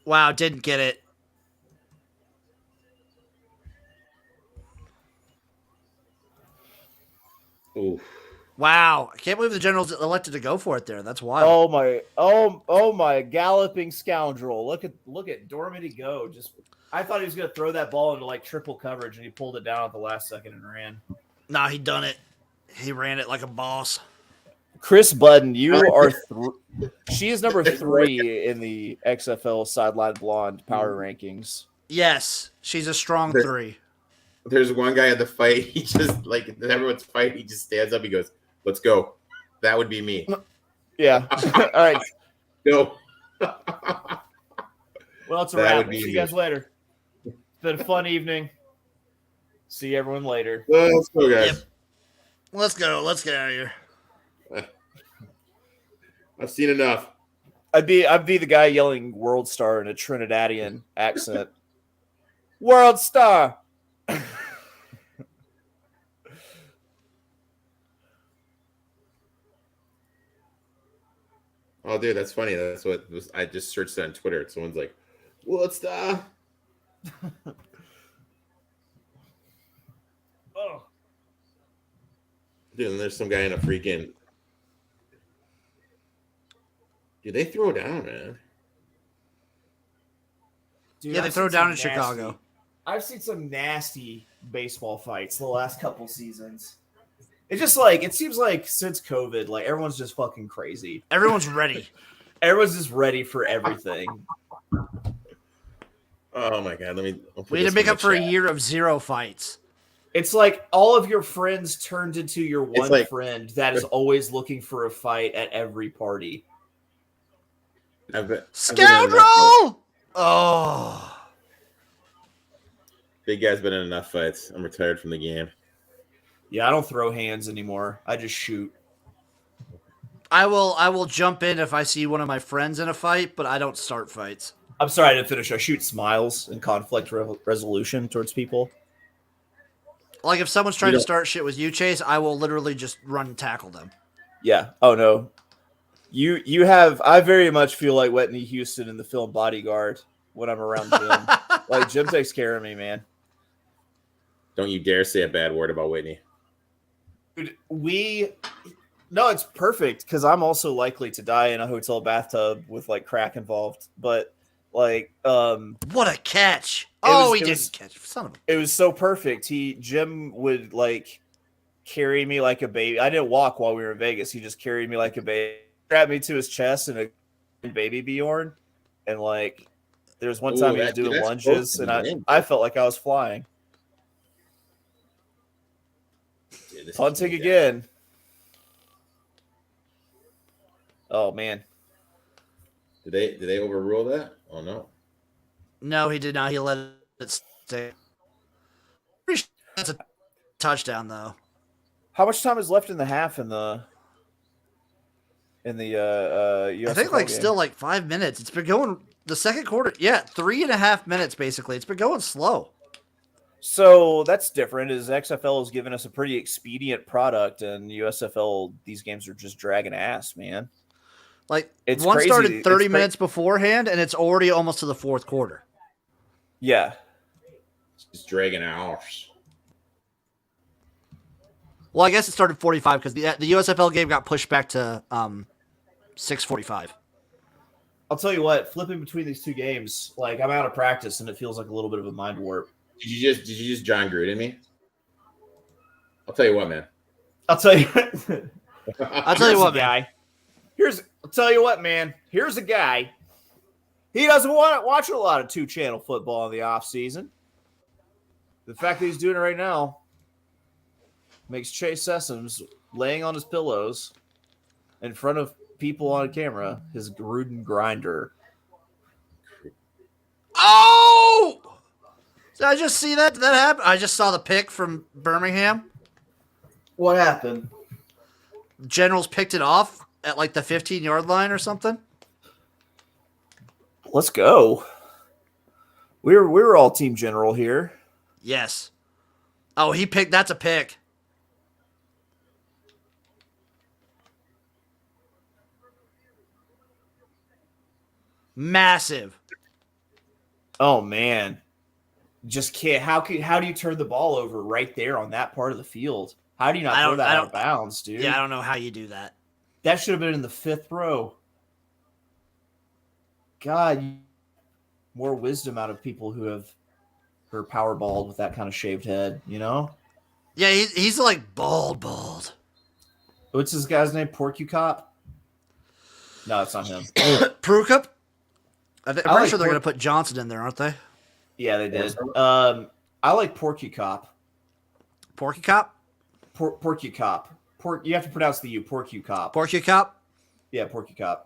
Speaker 9: Wow, didn't get it.
Speaker 4: ooh,
Speaker 9: Wow, I can't believe the Generals elected to go for it there. That's wild.
Speaker 2: Oh my galloping scoundrel. Look at Dormady go. I thought he was gonna throw that ball into like triple coverage and he pulled it down at the last second and ran.
Speaker 9: Nah, he done it. He ran it like a boss.
Speaker 2: Chris Budden, you are she is number 3 in the XFL sideline blonde power rankings.
Speaker 9: Yes, she's a strong 3.
Speaker 4: There's one guy at the fight. He just like everyone's fighting. He just stands up. He goes, "Let's go." That would be me.
Speaker 2: Yeah. All right.
Speaker 4: Go.
Speaker 2: Well, it's a
Speaker 4: That
Speaker 2: wrap.
Speaker 4: would be
Speaker 2: See you
Speaker 4: me.
Speaker 2: guys later. It's been a fun evening. See everyone later.
Speaker 4: Let's go, guys.
Speaker 9: Yep. Let's go. Let's get out of here.
Speaker 4: I've seen enough.
Speaker 2: I'd be the guy yelling "World Star" in a Trinidadian accent. World Star.
Speaker 4: Oh, dude, that's funny. That's what I just searched on Twitter. Someone's like, "What's that?"
Speaker 2: Oh.
Speaker 4: Dude, and there's some guy in a freaking. Dude, they throw down, man.
Speaker 2: Dude,
Speaker 9: Yeah, they
Speaker 2: I've
Speaker 9: throw
Speaker 2: seen
Speaker 9: down
Speaker 2: some
Speaker 9: in Chicago.
Speaker 2: I've seen some nasty baseball fights the last couple seasons. It's just like it seems like since COVID, like everyone's just fucking crazy.
Speaker 9: Everyone's ready.
Speaker 2: Everyone's just ready for everything.
Speaker 4: Oh my god,
Speaker 9: We need to make up for a year of 0 fights.
Speaker 2: It's like all of your friends turned into your one
Speaker 4: like-
Speaker 2: friend that is always looking for a fight at every party.
Speaker 9: Scoundrel! Oh.
Speaker 4: Big guy's been in enough fights. I'm retired from the game.
Speaker 2: Yeah, I don't throw hands anymore. I just shoot.
Speaker 9: I will jump in if I see one of my friends in a fight, but I don't start fights.
Speaker 2: I'm sorry I didn't finish. I shoot smiles and conflict resolution towards people.
Speaker 9: Like if someone's trying to start shit with you, Chase, I will literally just run and tackle them.
Speaker 2: Yeah. Oh no. You have. I very much feel like Whitney Houston in the film Bodyguard when I'm around Jim. Like Jim takes care of me, man.
Speaker 4: Don't you dare say a bad word about Whitney.
Speaker 2: Dude, no, it's perfect because I'm also likely to die in a hotel bathtub with like crack involved. But like,
Speaker 9: what a catch! He didn't catch. Son of a.
Speaker 2: It was so perfect. Jim would like carry me like a baby. I didn't walk while we were in Vegas. He just carried me like a baby, grabbed me to his chest and a baby Bjorn, and like there was one time he was doing lunges, and I felt like I was flying. Punting again. Oh man.
Speaker 4: Did they overrule that? Oh no.
Speaker 9: No, he did not. He let it stay. Pretty sure that's a touchdown, though.
Speaker 2: How much time is left in the half in the USFL
Speaker 9: I think like
Speaker 2: game?
Speaker 9: still like 5 minutes. It's been going the second quarter. Yeah, 3.5 minutes basically. It's been going slow.
Speaker 2: So that's different. Is XFL has given us a pretty expedient product, and USFL these games are just dragging ass, man.
Speaker 9: Like
Speaker 2: It's
Speaker 9: one
Speaker 2: crazy.
Speaker 9: started 30
Speaker 2: It's
Speaker 9: minutes beforehand, and it's already almost to the fourth quarter.
Speaker 2: Yeah.
Speaker 4: It's dragging out.
Speaker 9: Well, I guess it started 45 because the USFL game got pushed back to 6:45.
Speaker 2: I'll tell you what, flipping between these two games, like I'm out of practice, and it feels like a little bit of a mind warp.
Speaker 4: Did you just John Gruden me? I'll tell you what, man.
Speaker 2: I'll tell you.
Speaker 9: I'll tell you what,
Speaker 2: guy. I'll tell you what, man. Here's a guy. He doesn't want to watch a lot of 2-channel football in the off season. The fact that he's doing it right now makes Chase Sessoms laying on his pillows in front of people on camera his Gruden grinder.
Speaker 9: Oh! Did I just see that? Did that happen? I just saw the pick from Birmingham.
Speaker 2: What happened?
Speaker 9: Generals picked it off at like the 15-yard line or something.
Speaker 2: Let's go. We're all Team General here.
Speaker 9: Yes. Oh, he picked. That's a pick. Massive.
Speaker 2: Oh man. Just can't. How do you turn the ball over right there on that part of the field? How do you not
Speaker 9: I
Speaker 2: throw
Speaker 9: don't-
Speaker 2: that
Speaker 9: I
Speaker 2: out
Speaker 9: don't-
Speaker 2: of bounds, dude?
Speaker 9: Yeah, I don't know how you do that.
Speaker 2: That should have been in the 5th row. God, more wisdom out of people who are power balled with that kind of shaved head, you know?
Speaker 9: Yeah, he's like bald.
Speaker 2: What's this guy's name? Porcupine? No, it's not him.
Speaker 9: Prukup? I'm pretty
Speaker 2: like
Speaker 9: sure they're going to put Johnson in there, aren't they?
Speaker 2: Yeah, they did. I like Porcupine.
Speaker 9: Porky Cop?
Speaker 2: Porcupine. You have to pronounce the U. Porcupine.
Speaker 9: Porky Cop?
Speaker 2: Yeah, Porcupine.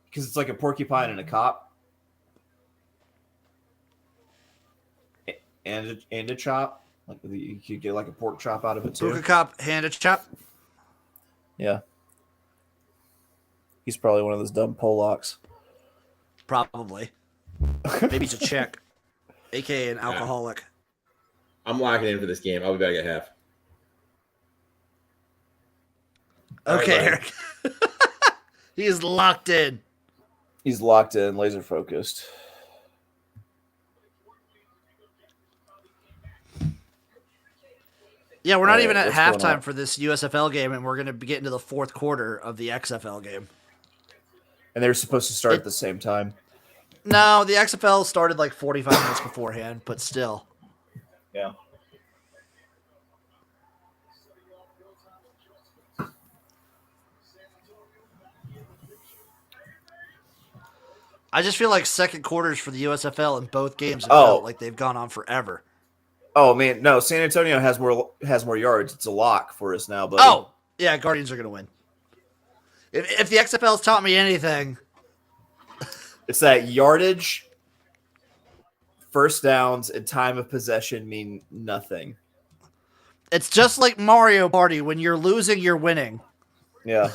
Speaker 2: Because it's like a porcupine and a cop. And a chop. Like you could get like a pork chop out of it too.
Speaker 9: Porky Cop, hand a chop?
Speaker 2: Yeah. He's probably one of those dumb Polacks.
Speaker 9: Probably. Maybe he's a Czech, a.k.a. an alcoholic.
Speaker 4: I'm locking in for this game. I'll be back at half.
Speaker 9: Okay,
Speaker 4: All right,
Speaker 9: Eric. He is locked in.
Speaker 2: He's locked in, laser focused.
Speaker 9: Yeah, we're not
Speaker 2: All
Speaker 9: even
Speaker 2: right,
Speaker 9: at
Speaker 2: what's going on?
Speaker 9: halftime for this USFL game, and we're going to get into the fourth quarter of the XFL game.
Speaker 2: And they're supposed to start at the same time.
Speaker 9: No, the XFL started like 45 minutes beforehand, but still.
Speaker 2: Yeah.
Speaker 9: I just feel like second quarters for the USFL in both games have
Speaker 2: Oh.
Speaker 9: felt like they've gone on forever.
Speaker 2: Oh man, no, San Antonio has more yards. It's a lock for us now, buddy.
Speaker 9: Oh, yeah, Guardians are going to win. If the XFL's taught me anything,
Speaker 2: It's that yardage, first downs, and time of possession mean nothing.
Speaker 9: it's just like Mario Party. When you're losing, you're winning.
Speaker 2: Yeah.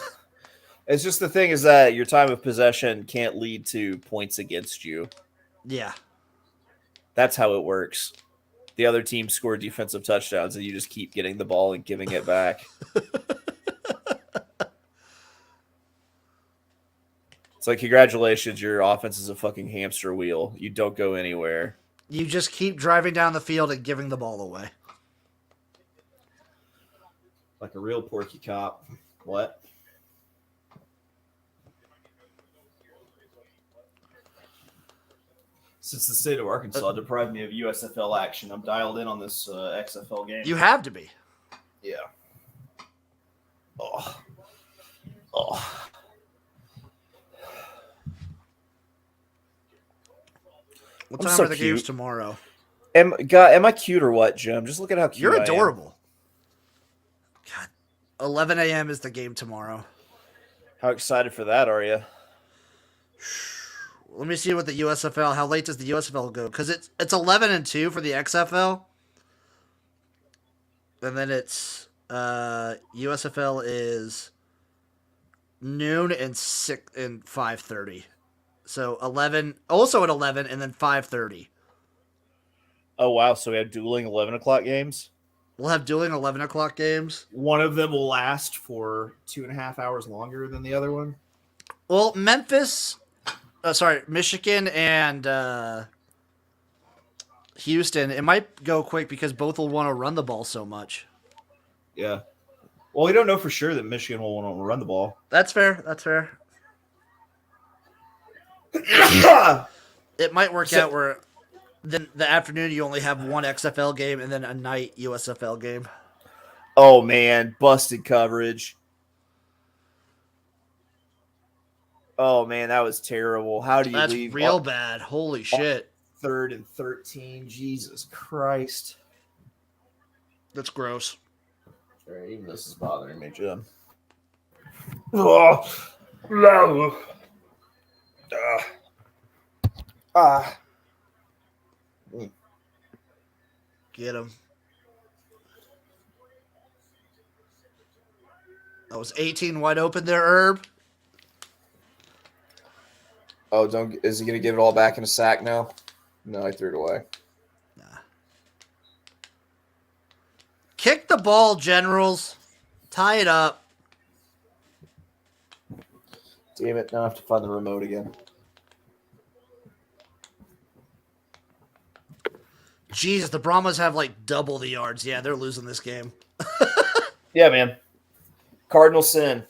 Speaker 2: It's just the thing is that your time of possession can't lead to points against you.
Speaker 9: Yeah.
Speaker 2: That's how it works. The other team scored defensive touchdowns, and you just keep getting the ball and giving it back. It's like, congratulations, your offense is a fucking hamster wheel. You don't go anywhere.
Speaker 9: You just keep driving down the field and giving the ball away.
Speaker 2: Like a real porky cop. What? Since the state of Arkansas deprived me of USFL action, I'm dialed in on this XFL game.
Speaker 9: You have to be.
Speaker 2: Yeah. Oh. Oh.
Speaker 9: What
Speaker 2: I'm
Speaker 9: time
Speaker 2: so
Speaker 9: are the games
Speaker 2: cute.
Speaker 9: tomorrow?
Speaker 2: Am I cute or what, Jim? Just look at how cute
Speaker 9: You're
Speaker 2: I am.
Speaker 9: adorable. God, 11 a.m. is the game tomorrow.
Speaker 2: How excited for that are you?
Speaker 9: Let me see what the USFL. How late does the USFL go? Because it's 11-2 for the XFL, and then it's USFL is noon and 5:30. So 11, also at 11, and then 5:30.
Speaker 2: Oh, wow. So we have dueling 11 o'clock games?
Speaker 9: We'll have dueling 11 o'clock games.
Speaker 2: One of them will last for 2.5 hours longer than the other one?
Speaker 9: Well, Michigan and Houston, it might go quick because both will want to run the ball so much.
Speaker 2: Yeah. Well, we don't know for sure that Michigan will want to run the ball.
Speaker 9: That's fair. That's fair. It might work out where then the afternoon you only have one XFL game and then a night USFL game.
Speaker 2: Oh, man. Busted coverage. Oh, man. That was terrible. How do you
Speaker 9: That's
Speaker 2: leave?
Speaker 9: real bad. Holy shit.
Speaker 2: 3rd and 13. Jesus Christ.
Speaker 9: That's gross.
Speaker 2: All right, even this is bothering me, Jim. Oh, no.
Speaker 9: Get him. That was 18 wide open there, Herb.
Speaker 2: Oh, is he going to give it all back in a sack now? No, I threw it away.
Speaker 9: Nah. Kick the ball, Generals. Tie it up.
Speaker 2: Damn it, now I have to find the remote again.
Speaker 9: Jesus, the Brahmas have like double the yards. Yeah, they're losing this game.
Speaker 2: Yeah, man. Cardinal sin.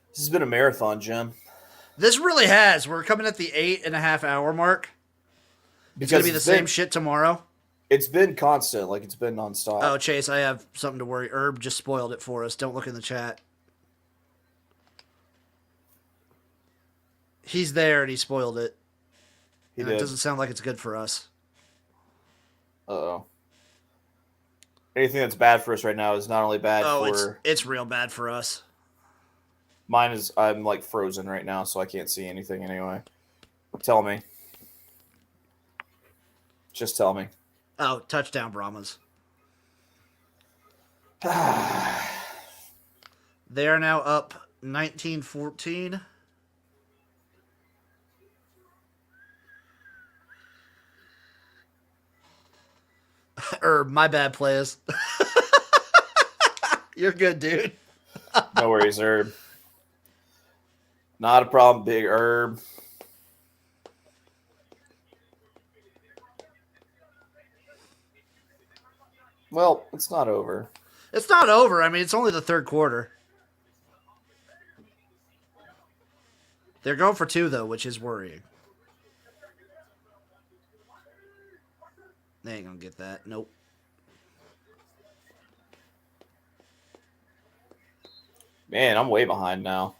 Speaker 2: This has been a marathon, Jim.
Speaker 9: This really has. We're coming at the 8.5 hour mark. It's going to be the same shit tomorrow.
Speaker 2: It's been constant. Like, it's been nonstop.
Speaker 9: Oh, Chase, I have something to worry. Herb just spoiled it for us. Don't look in the chat. He's there and he spoiled it.
Speaker 2: It
Speaker 9: doesn't sound like it's good for us.
Speaker 2: Uh-oh. Anything that's bad for us right now is not only bad
Speaker 9: for... it's real bad for us.
Speaker 2: Mine is... I'm, like, frozen right now, so I can't see anything anyway. Tell me. Just tell me.
Speaker 9: Oh, touchdown, Brahmas. They are now up 19-14. My bad, players. You're good, dude.
Speaker 2: No worries, Herb. Not a problem, Big Herb. Well, it's not over.
Speaker 9: It's not over. I mean, it's only the third quarter. They're going for 2, though, which is worrying. They ain't going to get that. Nope.
Speaker 2: Man, I'm way behind now.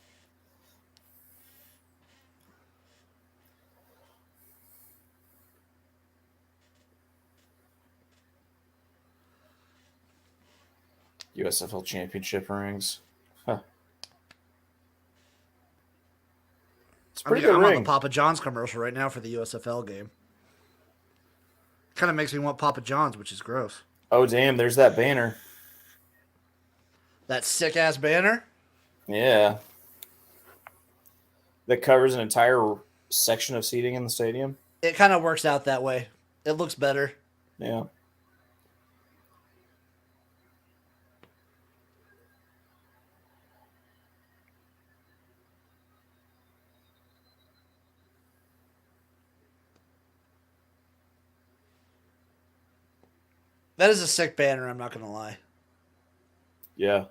Speaker 2: USFL championship rings. Huh. It's pretty good
Speaker 9: I'm
Speaker 2: ring.
Speaker 9: on the Papa John's commercial right now for the USFL game. Kind of makes me want Papa John's, which is gross.
Speaker 2: Oh, damn, there's that banner.
Speaker 9: That sick-ass banner?
Speaker 2: Yeah. That covers an entire section of seating in the stadium.
Speaker 9: It kind of works out that way. It looks better.
Speaker 2: Yeah.
Speaker 9: That is a sick banner, I'm not going to lie.
Speaker 2: Yeah.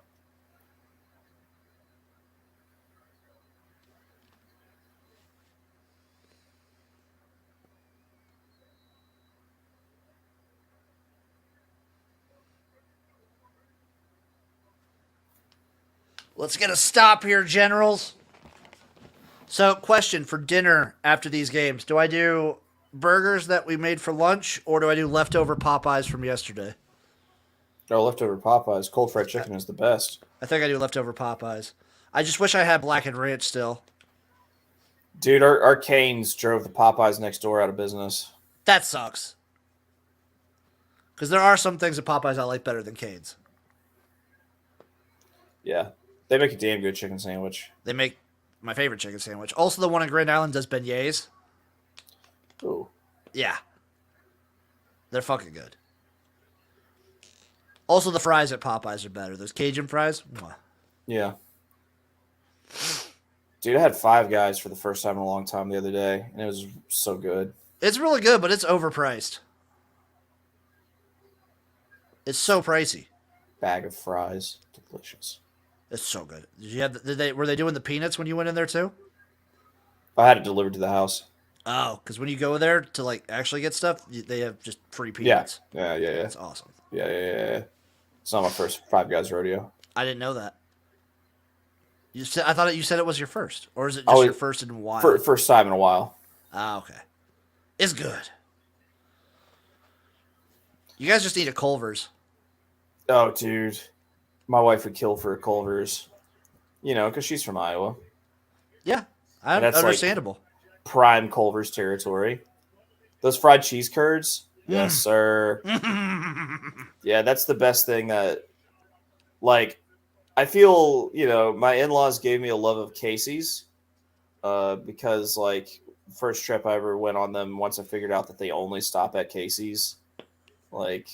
Speaker 9: Let's get a stop here, Generals. So, question for dinner after these games. Do I do burgers that we made for lunch, or do I do leftover Popeyes from yesterday?
Speaker 2: Oh, leftover Popeyes. Cold fried chicken is the best.
Speaker 9: I think I do leftover Popeyes. I just wish I had blackened ranch still.
Speaker 2: Dude, our Canes drove the Popeyes next door out of business.
Speaker 9: That sucks. Because there are some things at Popeyes I like better than Cane's.
Speaker 2: Yeah. They make a damn good chicken sandwich.
Speaker 9: They make my favorite chicken sandwich. Also, the one in Grand Island does beignets.
Speaker 2: Ooh.
Speaker 9: Yeah. They're fucking good. Also, the fries at Popeyes are better. Those Cajun fries. Mwah.
Speaker 2: Yeah. Dude, I had Five Guys for the first time in a long time the other day, and it was so good.
Speaker 9: It's really good, but it's overpriced. It's so pricey.
Speaker 2: Bag of fries. Delicious.
Speaker 9: It's so good. Were they doing the peanuts when you went in there too?
Speaker 2: I had it delivered to the house.
Speaker 9: Oh, because when you go there to like actually get stuff, they have just free peanuts.
Speaker 2: Yeah.
Speaker 9: That's awesome.
Speaker 2: Yeah. It's not my first Five Guys rodeo.
Speaker 9: I didn't know that. I thought you said it was your first, or is it just your first in a while?
Speaker 2: First time in a while.
Speaker 9: Ah, okay. It's good. You guys just need a Culver's.
Speaker 2: Oh, dude. My wife would kill for a Culver's. You know, because she's from Iowa.
Speaker 9: Yeah, that's understandable.
Speaker 2: Like prime Culver's territory. Those fried cheese curds? Yes, sir. Yeah, that's the best thing that, like, I feel, you know, my in-laws gave me a love of Casey's because, like, first trip I ever went on them. Once I figured out that they only stop at Casey's, like,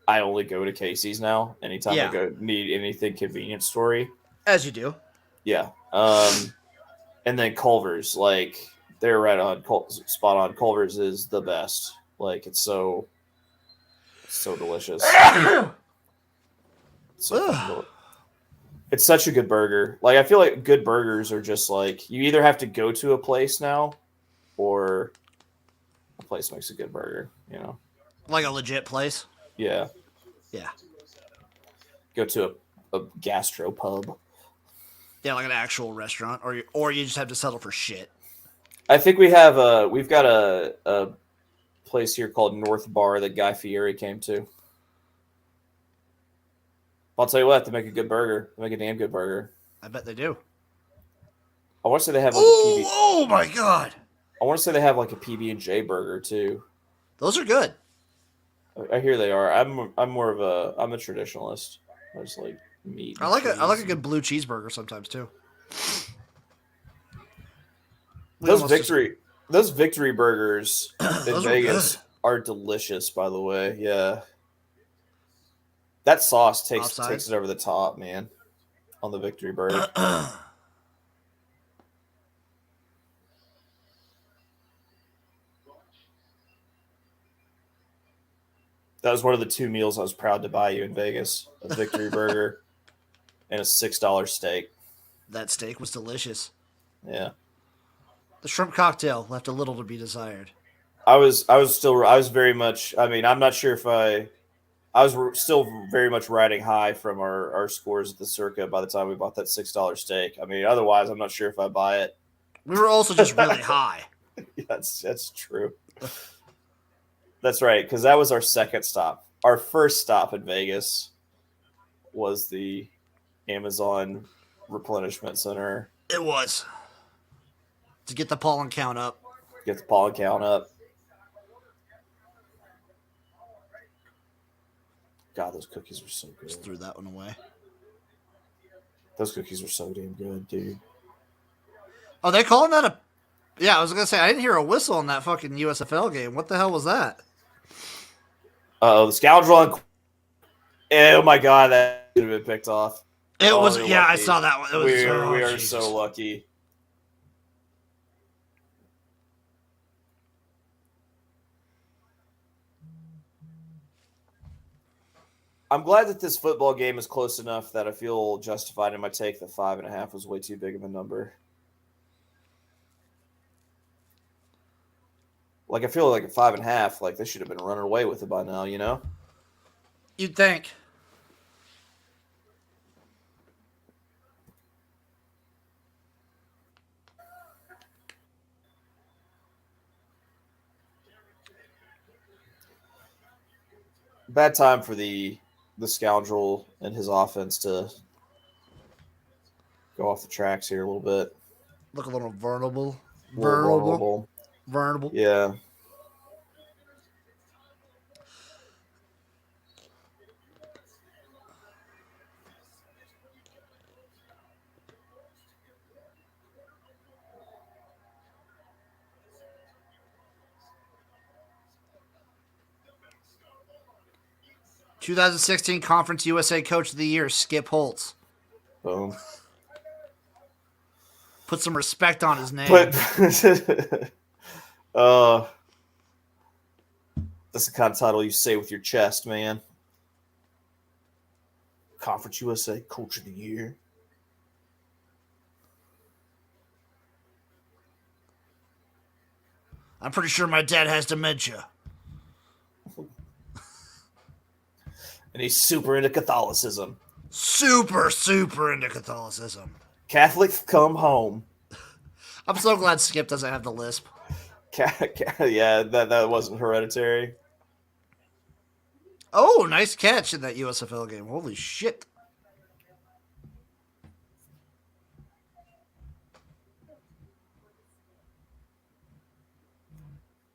Speaker 2: I only go to Casey's now. Anytime I go need anything convenience story,
Speaker 9: as you do.
Speaker 2: Yeah. And then Culver's, like, they're right on spot on. Culver's is the best. Like, it's so delicious. It's such a good burger. Like, I feel like good burgers are just like, you either have to go to a place now or a place makes a good burger,
Speaker 9: Like a legit place?
Speaker 2: Yeah.
Speaker 9: Yeah.
Speaker 2: Go to a gastro pub.
Speaker 9: Yeah, like an actual restaurant, or you just have to settle for shit.
Speaker 2: I think we've got a place here called North Bar that Guy Fieri came to. I'll tell you what, they make a good burger. They make a damn good burger.
Speaker 9: I bet they do.
Speaker 2: I want to say they have like
Speaker 9: oh my god!
Speaker 2: I want to say they have like a PB&J burger too.
Speaker 9: Those are good.
Speaker 2: I hear they are. I'm a traditionalist. I just like meat.
Speaker 9: I like a good blue cheeseburger sometimes too.
Speaker 2: Those victory burgers in Vegas are delicious, by the way. Yeah. That sauce takes it over the top, man, on the victory burger. That was one of the 2 meals I was proud to buy you in Vegas: a victory burger and a $6 steak.
Speaker 9: That steak was delicious.
Speaker 2: Yeah.
Speaker 9: The shrimp cocktail left a little to be desired.
Speaker 2: I was very much. I mean, I'm not sure if I was still very much riding high from our scores at the Circa by the time we bought that $6 steak. I mean, otherwise, I'm not sure if I buy it.
Speaker 9: We were also just really high.
Speaker 2: Yeah, that's true. That's right, because that was our second stop. Our first stop in Vegas was the Amazon replenishment center.
Speaker 9: It was. To get the pollen count up.
Speaker 2: Get the pollen count up. God, those cookies were so good.
Speaker 9: Just threw that one away.
Speaker 2: Those cookies were so damn good, dude.
Speaker 9: Oh, they calling that a... Yeah, I was going to say, I didn't hear a whistle in that fucking USFL game. What the hell was that?
Speaker 2: The scoundrel. Oh my god, that should have been picked off.
Speaker 9: It was,
Speaker 2: lucky.
Speaker 9: I saw that one. It was,
Speaker 2: we are so lucky. I'm glad that this football game is close enough that I feel justified in my take that 5.5 was way too big of a number. Like, I feel like at 5.5, like, they should have been running away with it by now, you know?
Speaker 9: You'd think.
Speaker 2: Bad time for the scoundrel and his offense to go off the tracks here a little bit.
Speaker 9: Look a little vulnerable. Vulnerable.
Speaker 2: Yeah.
Speaker 9: ...2016 Conference USA Coach of the Year, Skip Holtz.
Speaker 2: Boom.
Speaker 9: Put some respect on his name.
Speaker 2: That's the kind of title you say with your chest, man. Conference USA Coach of the Year.
Speaker 9: I'm pretty sure my dad has dementia.
Speaker 2: And he's super into Catholicism.
Speaker 9: Super into Catholicism.
Speaker 2: Catholics come home.
Speaker 9: I'm so glad Skip doesn't have the lisp.
Speaker 2: Yeah, that wasn't hereditary.
Speaker 9: Oh, nice catch in that USFL game. Holy shit.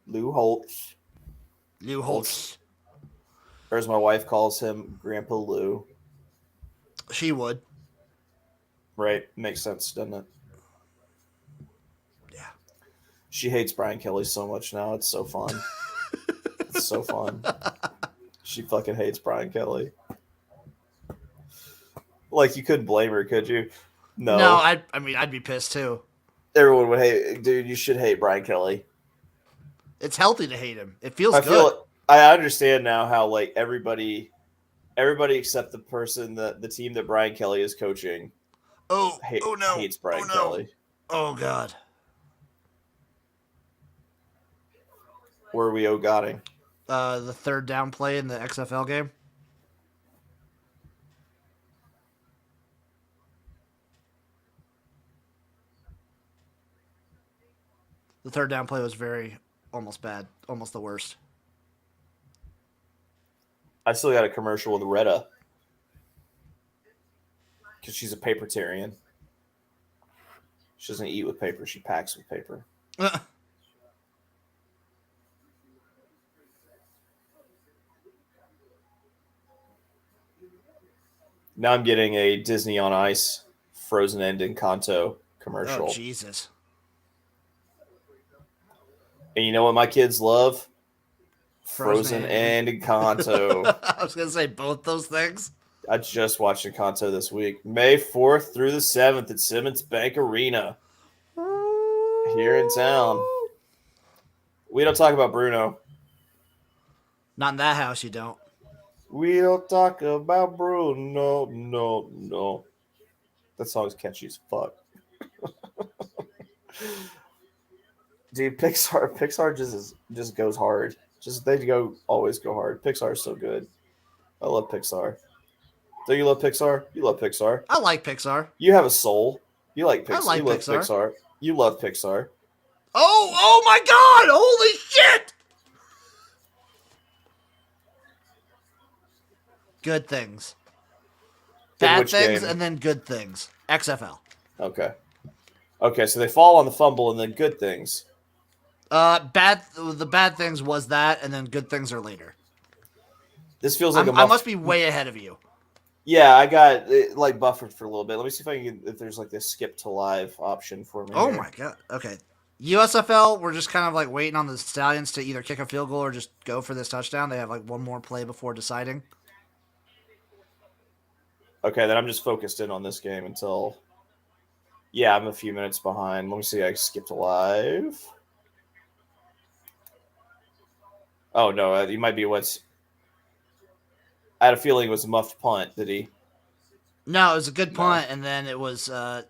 Speaker 2: Lou Holtz.
Speaker 9: Lou Holtz.
Speaker 2: Or as my wife calls him, Grandpa Lou.
Speaker 9: She would.
Speaker 2: Right. Makes sense, doesn't it?
Speaker 9: Yeah.
Speaker 2: She hates Brian Kelly so much now. It's so fun. It's so fun. She fucking hates Brian Kelly. Like, you couldn't blame her, could you?
Speaker 9: No, I'd be pissed too.
Speaker 2: Everyone would hate. Dude, you should hate Brian Kelly.
Speaker 9: It's healthy to hate him. It feels good.
Speaker 2: I understand now how like everybody except the team that Brian Kelly is coaching. Hates Brian Kelly.
Speaker 9: Oh God.
Speaker 2: Where are we godding?
Speaker 9: The third down play in the XFL game. The third down play was almost bad, almost the worst.
Speaker 2: I still got a commercial with Retta because she's a papertarian. She doesn't eat with paper; she packs with paper. Now I'm getting a Disney on Ice Frozen End Encanto commercial.
Speaker 9: Oh Jesus!
Speaker 2: And you know what my kids love? Frozen and Encanto.
Speaker 9: I was gonna say both those things.
Speaker 2: I just watched Encanto this week. May 4th through the 7th at Simmons Bank Arena here in town. We don't talk about Bruno.
Speaker 9: Not in that house, you don't.
Speaker 2: We don't talk about Bruno. No. That song's catchy as fuck. Dude, Pixar just goes hard. Always go hard. Pixar is so good. I love Pixar. Do you love Pixar? You love Pixar.
Speaker 9: I like Pixar.
Speaker 2: You have a soul. You like Pixar.
Speaker 9: I like
Speaker 2: you love
Speaker 9: Pixar.
Speaker 2: Pixar. You love Pixar.
Speaker 9: Oh my God! Holy shit! Good things. Bad things
Speaker 2: game?
Speaker 9: and then good things. XFL.
Speaker 2: Okay, so they fall on the fumble and then good things.
Speaker 9: The bad things was that, and then good things are later.
Speaker 2: This feels like
Speaker 9: I must be way ahead of you.
Speaker 2: Yeah, I got it, like buffered for a little bit. Let me see if there's like this skip to live option for me.
Speaker 9: Oh
Speaker 2: here.
Speaker 9: my God. Okay. USFL, we're just kind of like waiting on the Stallions to either kick a field goal or just go for this touchdown. They have like one more play before deciding.
Speaker 2: Okay, then I'm just focused in on this game until. Yeah, I'm a few minutes behind. Let me see. I skipped to live. Oh no, he might be what's. I had a feeling it was a muffed punt. Did he?
Speaker 9: No, it was a good punt, and then it was.
Speaker 2: Guardians.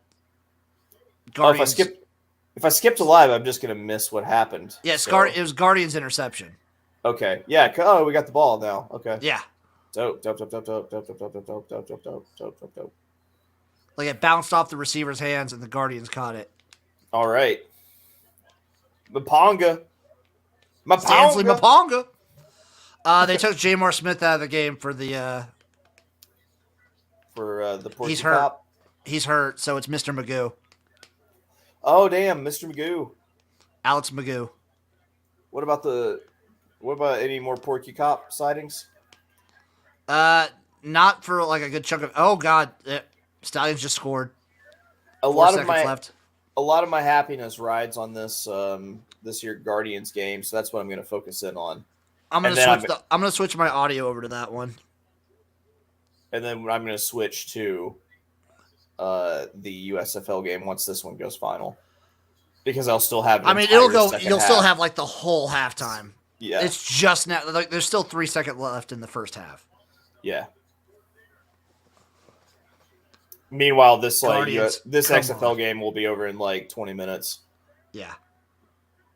Speaker 2: Oh, if I skip to live, I'm just gonna miss what happened.
Speaker 9: Yeah, it was Guardians interception.
Speaker 2: Okay. Yeah. Oh, we got the ball now. Okay.
Speaker 9: Yeah.
Speaker 2: Dope.
Speaker 9: Like it bounced off the receiver's hands, and the Guardians caught it.
Speaker 2: All right. Maponga.
Speaker 9: Stanley Maponga. They took Jamar Smith out of the game for the
Speaker 2: Porky
Speaker 9: he's hurt.
Speaker 2: Cop.
Speaker 9: He's hurt, so it's Mr. Magoo.
Speaker 2: Oh damn, Mr. Magoo.
Speaker 9: Alex Magoo.
Speaker 2: What about any more Porky Cop sightings?
Speaker 9: Not for like a good chunk of. Oh God, Stallions just scored.
Speaker 2: A
Speaker 9: 4
Speaker 2: lot
Speaker 9: seconds left.
Speaker 2: A lot of my happiness rides on this this year Guardians game, so that's what I'm going to focus in on.
Speaker 9: I'm gonna switch my audio over to that one,
Speaker 2: and then I'm going to switch to the USFL game once this one goes final, because I'll still have.
Speaker 9: It'll go. You'll still have like the whole halftime.
Speaker 2: Yeah,
Speaker 9: it's just now. Like there's still 3 seconds left in the first half.
Speaker 2: Yeah. Meanwhile, this XFL game will be over in like 20 minutes.
Speaker 9: Yeah.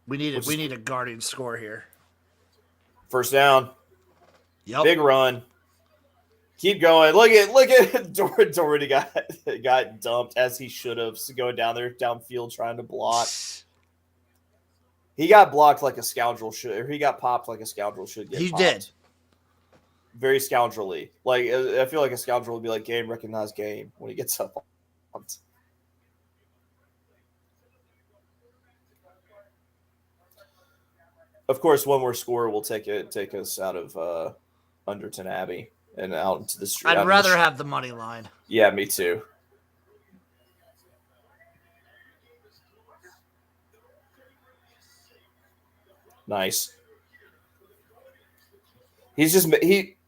Speaker 9: We need a Guardian score here.
Speaker 2: First down.
Speaker 9: Yep.
Speaker 2: Big run. Keep going. Look at Doherty got dumped as he should have, going down there downfield trying to block. He got blocked like a scoundrel should, or he got popped like a scoundrel should get. He did. Very scoundrelly. Like I feel like a scoundrel would be like game recognized game when he gets up. Of course, one more score will take us out of Underton Abbey and out into the street.
Speaker 9: I'd rather have the money line.
Speaker 2: Yeah, me too. Nice. He's just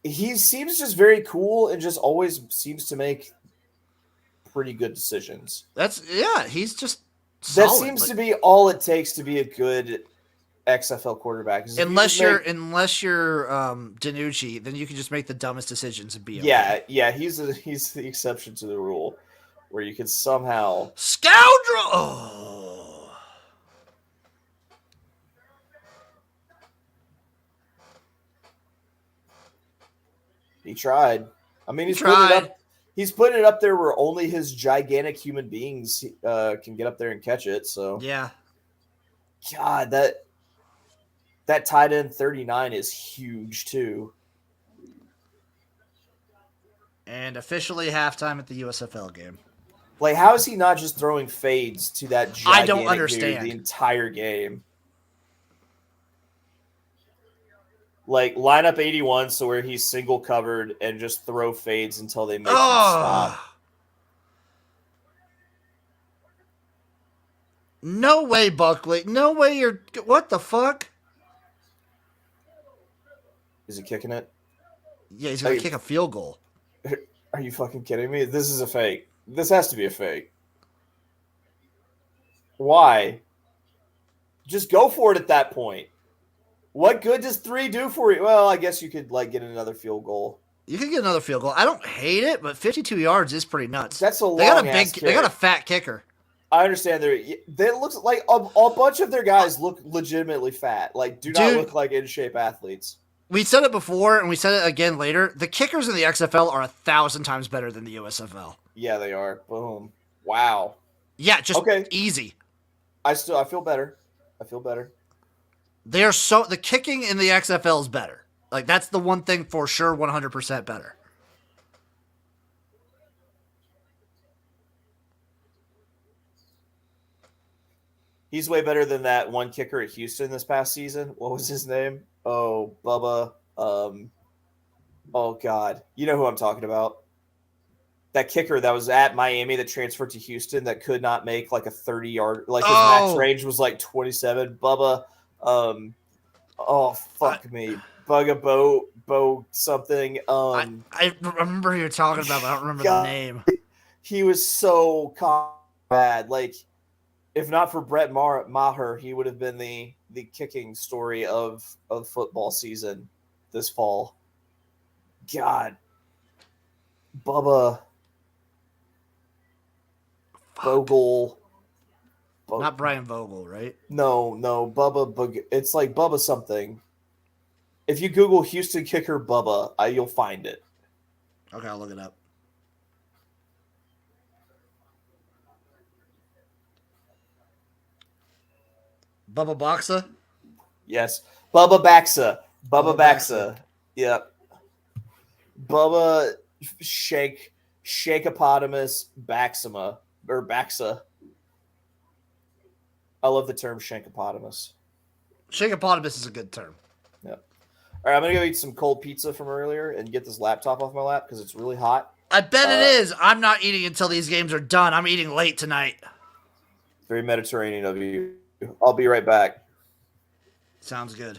Speaker 2: he seems just very cool and just always seems to make pretty good decisions.
Speaker 9: He's just
Speaker 2: That
Speaker 9: solid.
Speaker 2: seems to be all it takes to be a good XFL quarterback.
Speaker 9: Unless you're Danucci, then you can just make the dumbest decisions and be okay.
Speaker 2: Yeah, he's the exception to the rule, where you can somehow
Speaker 9: scoundrel. Oh.
Speaker 2: He tried. I mean, he's putting it up there where only his gigantic human beings can get up there and catch it. So
Speaker 9: yeah,
Speaker 2: God, that tight end 39 is huge too.
Speaker 9: And officially halftime at the USFL game.
Speaker 2: Like, how is he not just throwing fades to that gigantic
Speaker 9: I don't understand.
Speaker 2: dude the entire game? Like, line up 81 so where he's single covered and just throw fades until they make him stop.
Speaker 9: No way, Buckley. No way you're... What the fuck?
Speaker 2: Is he kicking it?
Speaker 9: Yeah, he's going to kick a field goal.
Speaker 2: Are you fucking kidding me? This is a fake. This has to be a fake. Why? Just go for it at that point. What good does 3 do for you? Well, I guess you could get another field goal.
Speaker 9: You could get another field goal. I don't hate it, but 52 yards is pretty nuts.
Speaker 2: That's a long
Speaker 9: They got a fat kicker.
Speaker 2: I understand they looks like a bunch of their guys look legitimately fat. Do not look like in shape athletes.
Speaker 9: We said it before, and we said it again later. The kickers in the XFL are 1,000 times better than the USFL.
Speaker 2: Yeah, they are. Boom. Wow.
Speaker 9: Yeah, just easy.
Speaker 2: I feel better.
Speaker 9: The kicking in the XFL is better. That's the one thing for sure, 100% better.
Speaker 2: He's way better than that one kicker at Houston this past season. What was his name? Oh, Bubba. Oh, God. You know who I'm talking about. That kicker that was at Miami that transferred to Houston that could not make a 30-yard. His max range was 27. Bubba. Oh, fuck me. Bo something.
Speaker 9: I remember who you're talking about, but I don't remember the name.
Speaker 2: He was so bad. If not for Brett Maher, he would have been the kicking story of football season this fall. God. Bubba. Bogle.
Speaker 9: Not Brian Vogel, right?
Speaker 2: No. Bubba. It's Bubba something. If you Google Houston kicker Bubba, you'll find it.
Speaker 9: Okay, I'll look it up. Bubba Baxa?
Speaker 2: Yes. Bubba Baxa. Bubba Baxa. Yep. Bubba Shankopotamus Baxima. Or Baxa. I love the term Shankopotamus.
Speaker 9: Shankopotamus is a good term.
Speaker 2: Yep. All right, I'm going to go eat some cold pizza from earlier and get this laptop off my lap because it's really hot.
Speaker 9: I bet it is. I'm not eating until these games are done. I'm eating late tonight.
Speaker 2: Very Mediterranean of you. I'll be right back.
Speaker 9: Sounds good.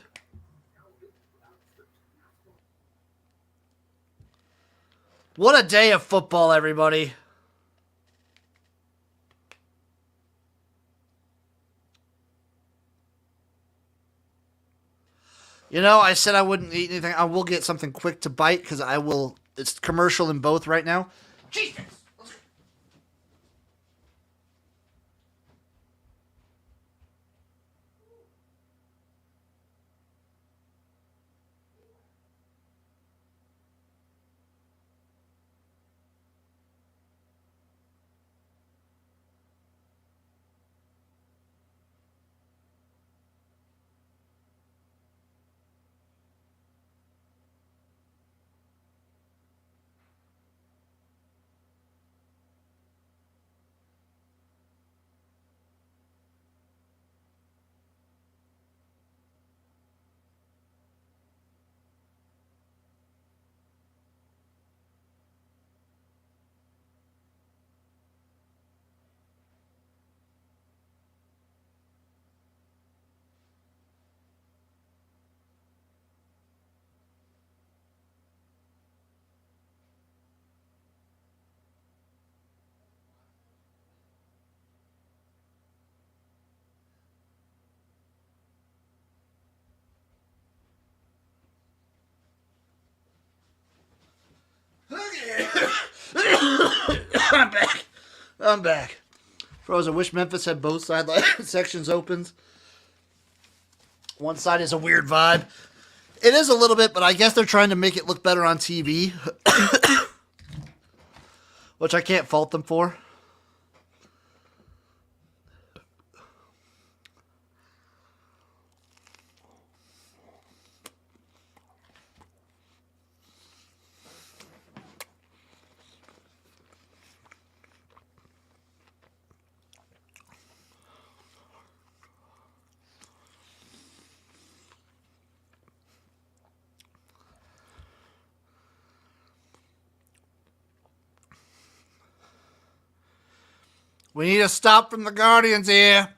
Speaker 9: What a day of football, everybody. I said I wouldn't eat anything. I will get something quick to bite because it's commercial in both right now. Jesus. I'm back. Frozen, wish Memphis had both sideline sections open. One side is a weird vibe. It is a little bit, but I guess they're trying to make it look better on TV. Which I can't fault them for. We need a stop from the Guardians here.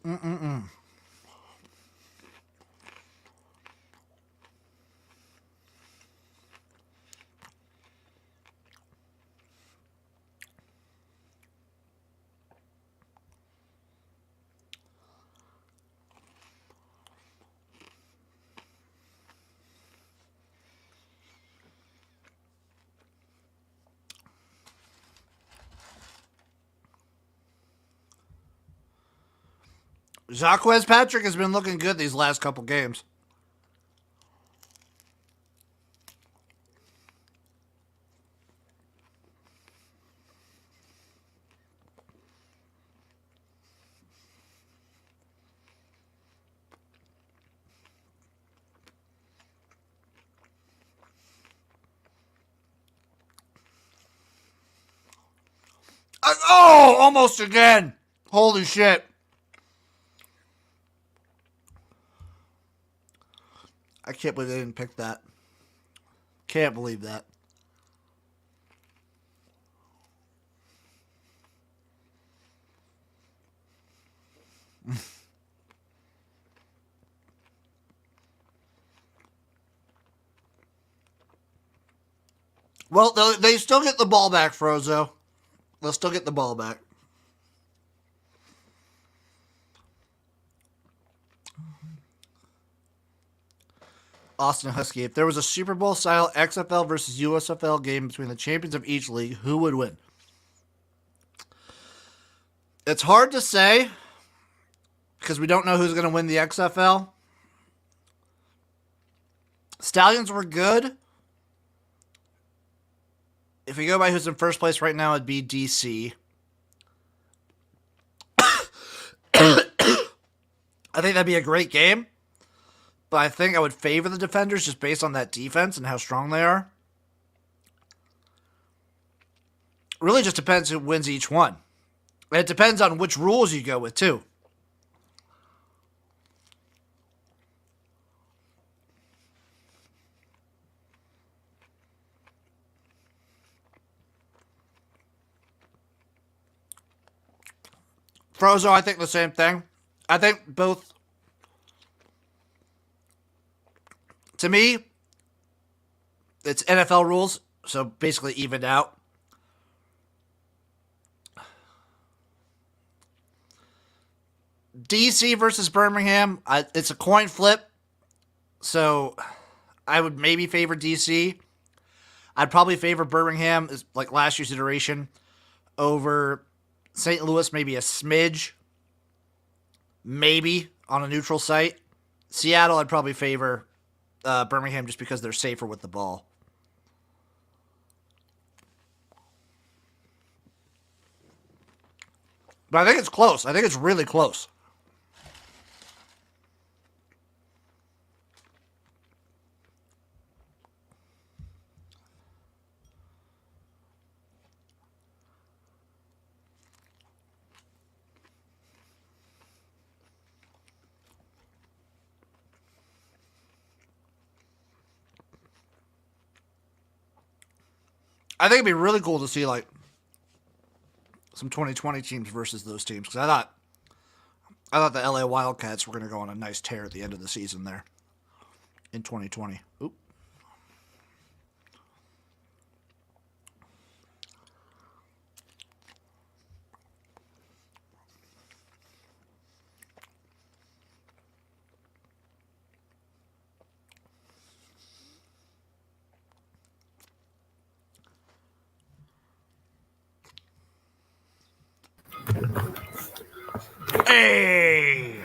Speaker 9: Mm-mm-mm. Jacques Patrick has been looking good these last couple games. Oh, almost again. Holy shit. I can't believe they didn't pick that. Can't believe that. Well, they still get the ball back, Frozo. They'll still get the ball back. Austin Husky, if there was a Super Bowl style XFL versus USFL game between the champions of each league, who would win? It's hard to say because we don't know who's going to win the XFL. Stallions were good. If we go by who's in first place right now, it'd be DC. I think that'd be a great game. But I think I would favor the Defenders just based on that defense and how strong they are. Really just depends who wins each one. And it depends on which rules you go with, too. Frozo, I think the same thing. I think both. To me, it's NFL rules, so basically evened out. DC versus Birmingham, it's a coin flip, so I would maybe favor DC. I'd probably favor Birmingham, like last year's iteration, over St. Louis, maybe a smidge, maybe on a neutral site. Seattle, I'd probably favor Birmingham just because they're safer with the ball. But I think it's close. I think it's really close. I think it'd be really cool to see like some 2020 teams versus those teams because I thought the LA Wildcats were going to go on a nice tear at the end of the season there in 2020. Oop. Hey!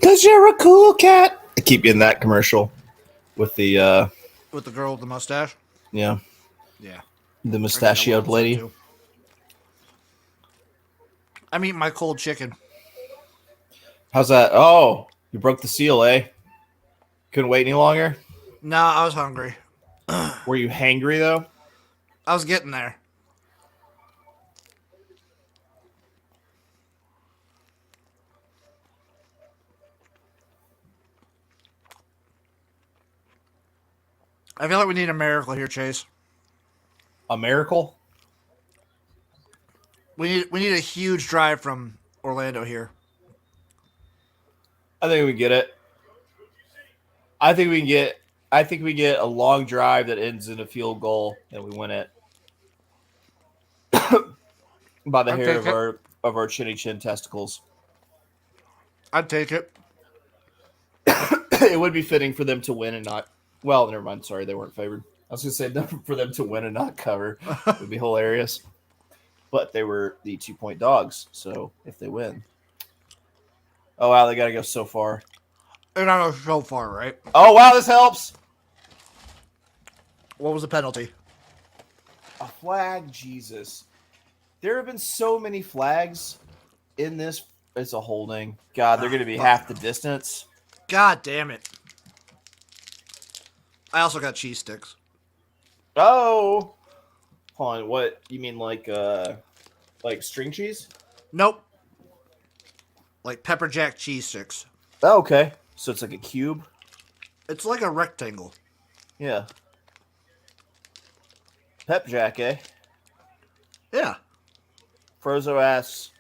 Speaker 2: Cause you're a cool cat. I keep getting that commercial with the
Speaker 9: With the girl with the mustache?
Speaker 2: yeah,
Speaker 9: Yeah.
Speaker 2: the mustachioed lady.
Speaker 9: I'm eating my cold chicken.
Speaker 2: How's that? Oh, you broke the seal, eh? Couldn't wait any longer?
Speaker 9: No, I was hungry.
Speaker 2: Were you hangry though?
Speaker 9: I was getting there. I feel like we need a miracle here, Chase.
Speaker 2: A miracle?
Speaker 9: We need a huge drive from Orlando here.
Speaker 2: I think we get it. I think we get a long drive that ends in a field goal and we win it. By the hair of our chinny chin testicles.
Speaker 9: I'd take it.
Speaker 2: It would be fitting for them to win and not. Well, never mind. Sorry, they weren't favored. I was going to say for them to win and not cover would be hilarious. But they were the 2-point dogs, so if they win. Oh wow, they got to go so far.
Speaker 9: They're not so far, right?
Speaker 2: Oh wow, this helps.
Speaker 9: What was the penalty?
Speaker 2: A flag, Jesus. There have been so many flags in this. It's a holding. God, they're going to be half the distance.
Speaker 9: God damn it. I also got cheese sticks.
Speaker 2: Oh. Hold on, what? You mean like string cheese?
Speaker 9: Nope. Like pepper jack cheese sticks.
Speaker 2: Oh, okay. So it's like a cube?
Speaker 9: It's like a rectangle.
Speaker 2: Yeah. Pep jack, eh?
Speaker 9: Yeah.
Speaker 2: Frozo asks.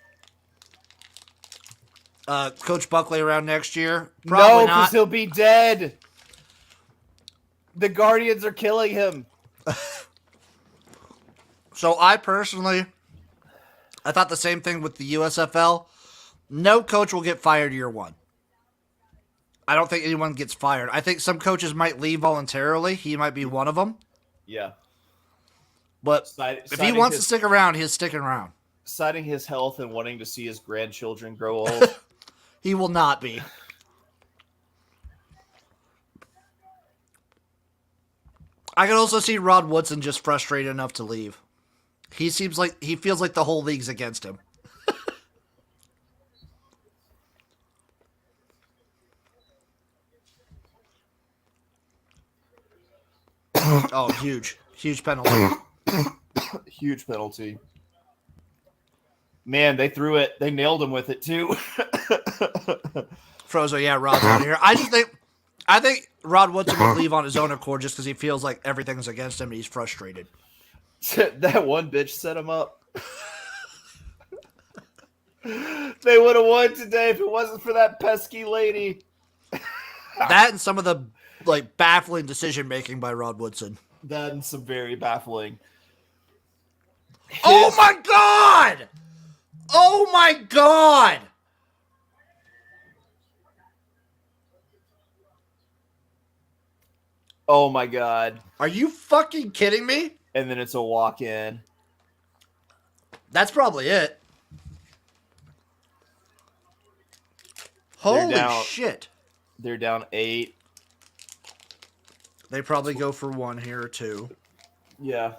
Speaker 9: Coach Buckley around next year?
Speaker 2: Probably no,
Speaker 9: not.
Speaker 2: Because he'll be dead. The Guardians are killing him.
Speaker 9: So I thought the same thing with the USFL. No coach will get fired year one. I don't think anyone gets fired. I think some coaches might leave voluntarily. He might be one of them.
Speaker 2: Yeah.
Speaker 9: But if he wants to stick around, he's sticking around.
Speaker 2: Citing his health and wanting to see his grandchildren grow old.
Speaker 9: He will not be. I can also see Rod Woodson just frustrated enough to leave. He feels like the whole league's against him. Oh, huge penalty.
Speaker 2: Huge penalty. Man, they threw it. They nailed him with it too.
Speaker 9: Frozo, yeah, Rod's out of here. I think Rod Woodson would leave on his own accord just because he feels like everything's against him and he's frustrated.
Speaker 2: That one bitch set him up. They would have won today if it wasn't for that pesky lady.
Speaker 9: That and some of the baffling decision making by Rod Woodson.
Speaker 2: That and some very baffling.
Speaker 9: Oh my god! Oh my god!
Speaker 2: Oh my god.
Speaker 9: Are you fucking kidding me?
Speaker 2: And then it's a walk-in.
Speaker 9: That's probably it. Holy shit.
Speaker 2: They're down 8.
Speaker 9: They probably go for 1 here or 2.
Speaker 2: Yeah.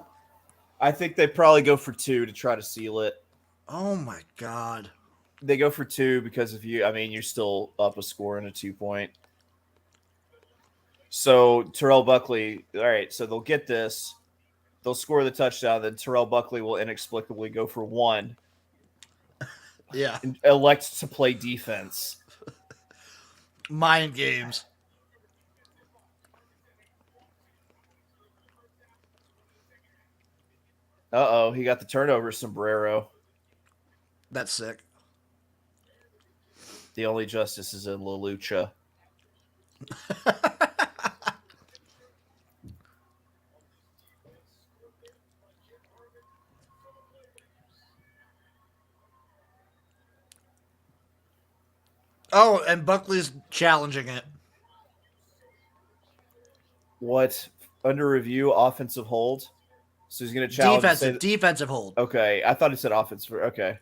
Speaker 2: I think they probably go for 2 to try to seal it.
Speaker 9: Oh my god.
Speaker 2: They go for 2 because you're still up a score in a 2-point. So Terrell Buckley, all right, so they'll get this. They'll score the touchdown, then Terrell Buckley will inexplicably go for 1.
Speaker 9: Yeah.
Speaker 2: And elect to play defense.
Speaker 9: Mind games.
Speaker 2: Uh-oh, he got the turnover sombrero.
Speaker 9: That's sick.
Speaker 2: The only justice is in La Lucha.
Speaker 9: Oh, and Buckley's challenging it.
Speaker 2: What? Under review, offensive hold? So he's going to challenge...
Speaker 9: Defensive hold.
Speaker 2: Okay, I thought he said offensive. Okay.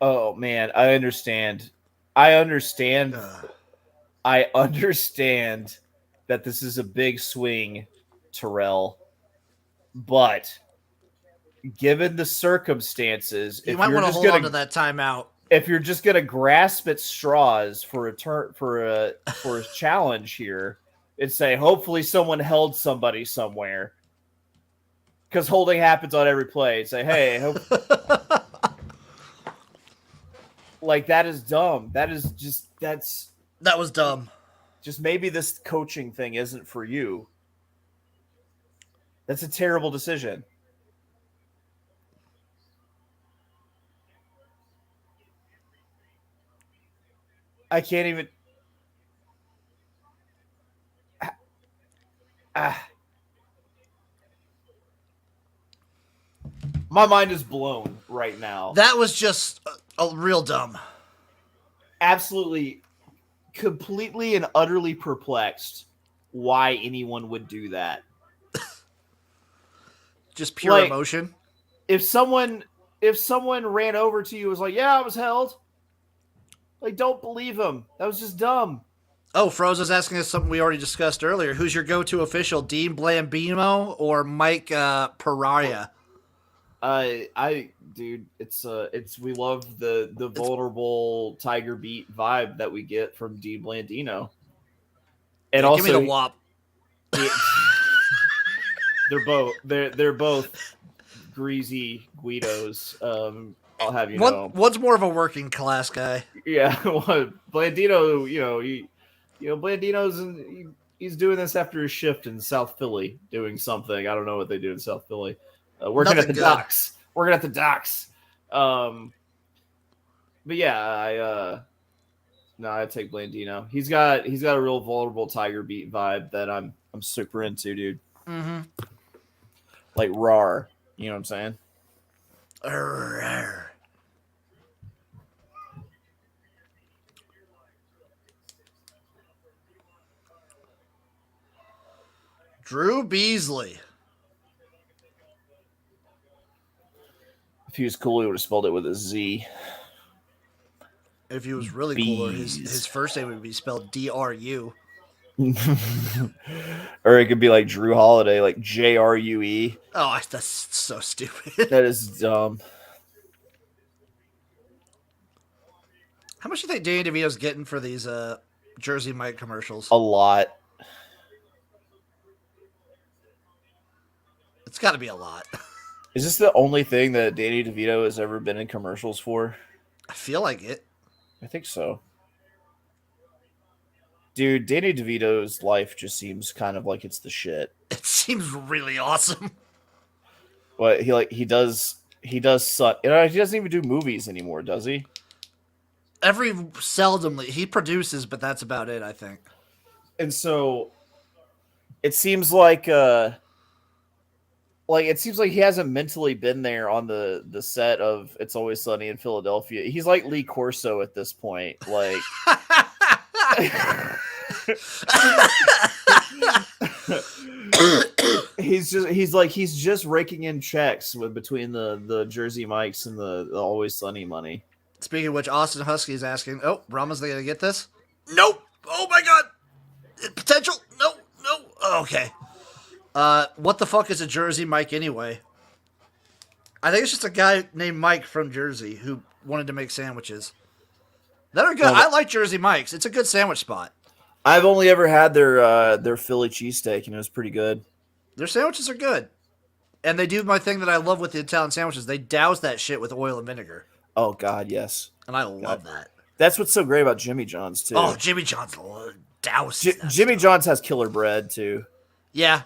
Speaker 2: Oh man, I understand. I understand that this is a big swing, Terrell. But given the circumstances,
Speaker 9: You might want to hold on to that timeout.
Speaker 2: If you're just gonna grasp at straws for a challenge here, and say hopefully someone held somebody somewhere, because holding happens on every play. Say, hey, like, that is dumb. That was dumb. Just maybe this coaching thing isn't for you. That's a terrible decision. I can't even. My mind is blown right now.
Speaker 9: That was just a real dumb.
Speaker 2: Absolutely, completely and utterly perplexed why anyone would do that.
Speaker 9: Just pure emotion.
Speaker 2: If someone ran over to you and was like, yeah, I was held. Like, don't believe him. That was just dumb.
Speaker 9: Oh, Frozo's asking us something we already discussed earlier. Who's your go-to official, Dean Blambino or Mike Pariah?
Speaker 2: Dude, it's we love the vulnerable Tiger Beat vibe that we get from Dean Blandino. And also,
Speaker 9: give me the WAP.
Speaker 2: They're both greasy Guidos. I'll have you know.
Speaker 9: One's more of a working class guy.
Speaker 2: Yeah, Blandino. Blandino's he's doing this after his shift in South Philly, doing something. I don't know what they do in South Philly. Working at the docks. Working at the docks. But yeah, I take Blandino. He's got a real vulnerable Tiger Beat vibe that I'm super into, dude.
Speaker 9: Mm-hmm.
Speaker 2: Like rawr, you know what I'm saying?
Speaker 9: Drew Beasley.
Speaker 2: If he was cool, he would have spelled it with a Z.
Speaker 9: If he was really cool, his first name would be spelled D-R-U.
Speaker 2: Or it could be like Drew Holiday, like J-R-U-E.
Speaker 9: Oh, that's so stupid.
Speaker 2: That is dumb.
Speaker 9: How much do you think Danny DeVito's getting for these Jersey Mike commercials?
Speaker 2: A lot.
Speaker 9: It's got to be a lot.
Speaker 2: Is this the only thing that Danny DeVito has ever been in commercials for?
Speaker 9: I feel like it.
Speaker 2: I think so. Dude, Danny DeVito's life just seems kind of like it's the shit.
Speaker 9: It seems really awesome.
Speaker 2: But he does suck. He doesn't even do movies anymore, does he?
Speaker 9: Every seldomly he produces, but that's about it, I think.
Speaker 2: And so it seems like he hasn't mentally been there on the set of It's Always Sunny in Philadelphia. He's like Lee Corso at this point. Like he's just raking in checks between the Jersey Mikes and the Always Sunny money.
Speaker 9: Speaking of which, Austin Husky is asking, oh, Brahmas, they gonna get this? Nope. Oh my god. Potential? No. Oh, okay. What the fuck is a Jersey Mike anyway? I think it's just a guy named Mike from Jersey who wanted to make sandwiches. That are good. I like Jersey Mike's. It's a good sandwich spot.
Speaker 2: I've only ever had their Philly cheesesteak, and it was pretty good.
Speaker 9: Their sandwiches are good. And they do my thing that I love with the Italian sandwiches. They douse that shit with oil and vinegar.
Speaker 2: Oh, God, yes.
Speaker 9: And I love that.
Speaker 2: That's what's so great about Jimmy John's, too.
Speaker 9: Oh, Jimmy John's douse.
Speaker 2: Jimmy John's has killer bread, too.
Speaker 9: Yeah.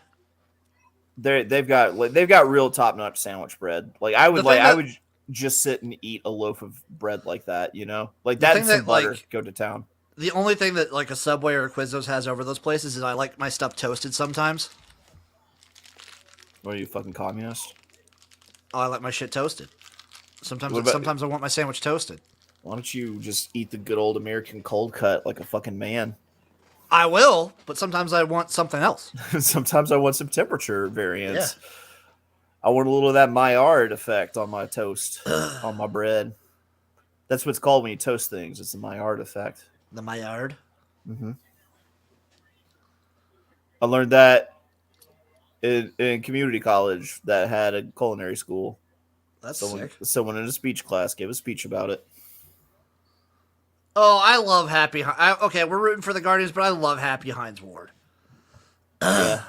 Speaker 2: They've got real top-notch sandwich bread. Like, I would just sit and eat a loaf of bread like that, you know? Like, that and some butter, go to town.
Speaker 9: The only thing that, like, a Subway or a Quiznos has over those places is I like my stuff toasted sometimes.
Speaker 2: What are you, fucking communist?
Speaker 9: Oh, I like my shit toasted. Sometimes I want my sandwich toasted.
Speaker 2: Why don't you just eat the good old American cold cut like a fucking man?
Speaker 9: I will, but sometimes I want something else.
Speaker 2: Sometimes I want some temperature variance. Yeah. I want a little of that Maillard effect on my toast, on my bread. That's what it's called when you toast things. It's the Maillard effect.
Speaker 9: The Maillard?
Speaker 2: Mm-hmm. I learned that in community college that had a culinary school.
Speaker 9: That's sick.
Speaker 2: Someone in a speech class gave a speech about it.
Speaker 9: Oh, I love Happy. Okay, we're rooting for the Guardians, but I love Happy Hines Ward.
Speaker 2: Yeah.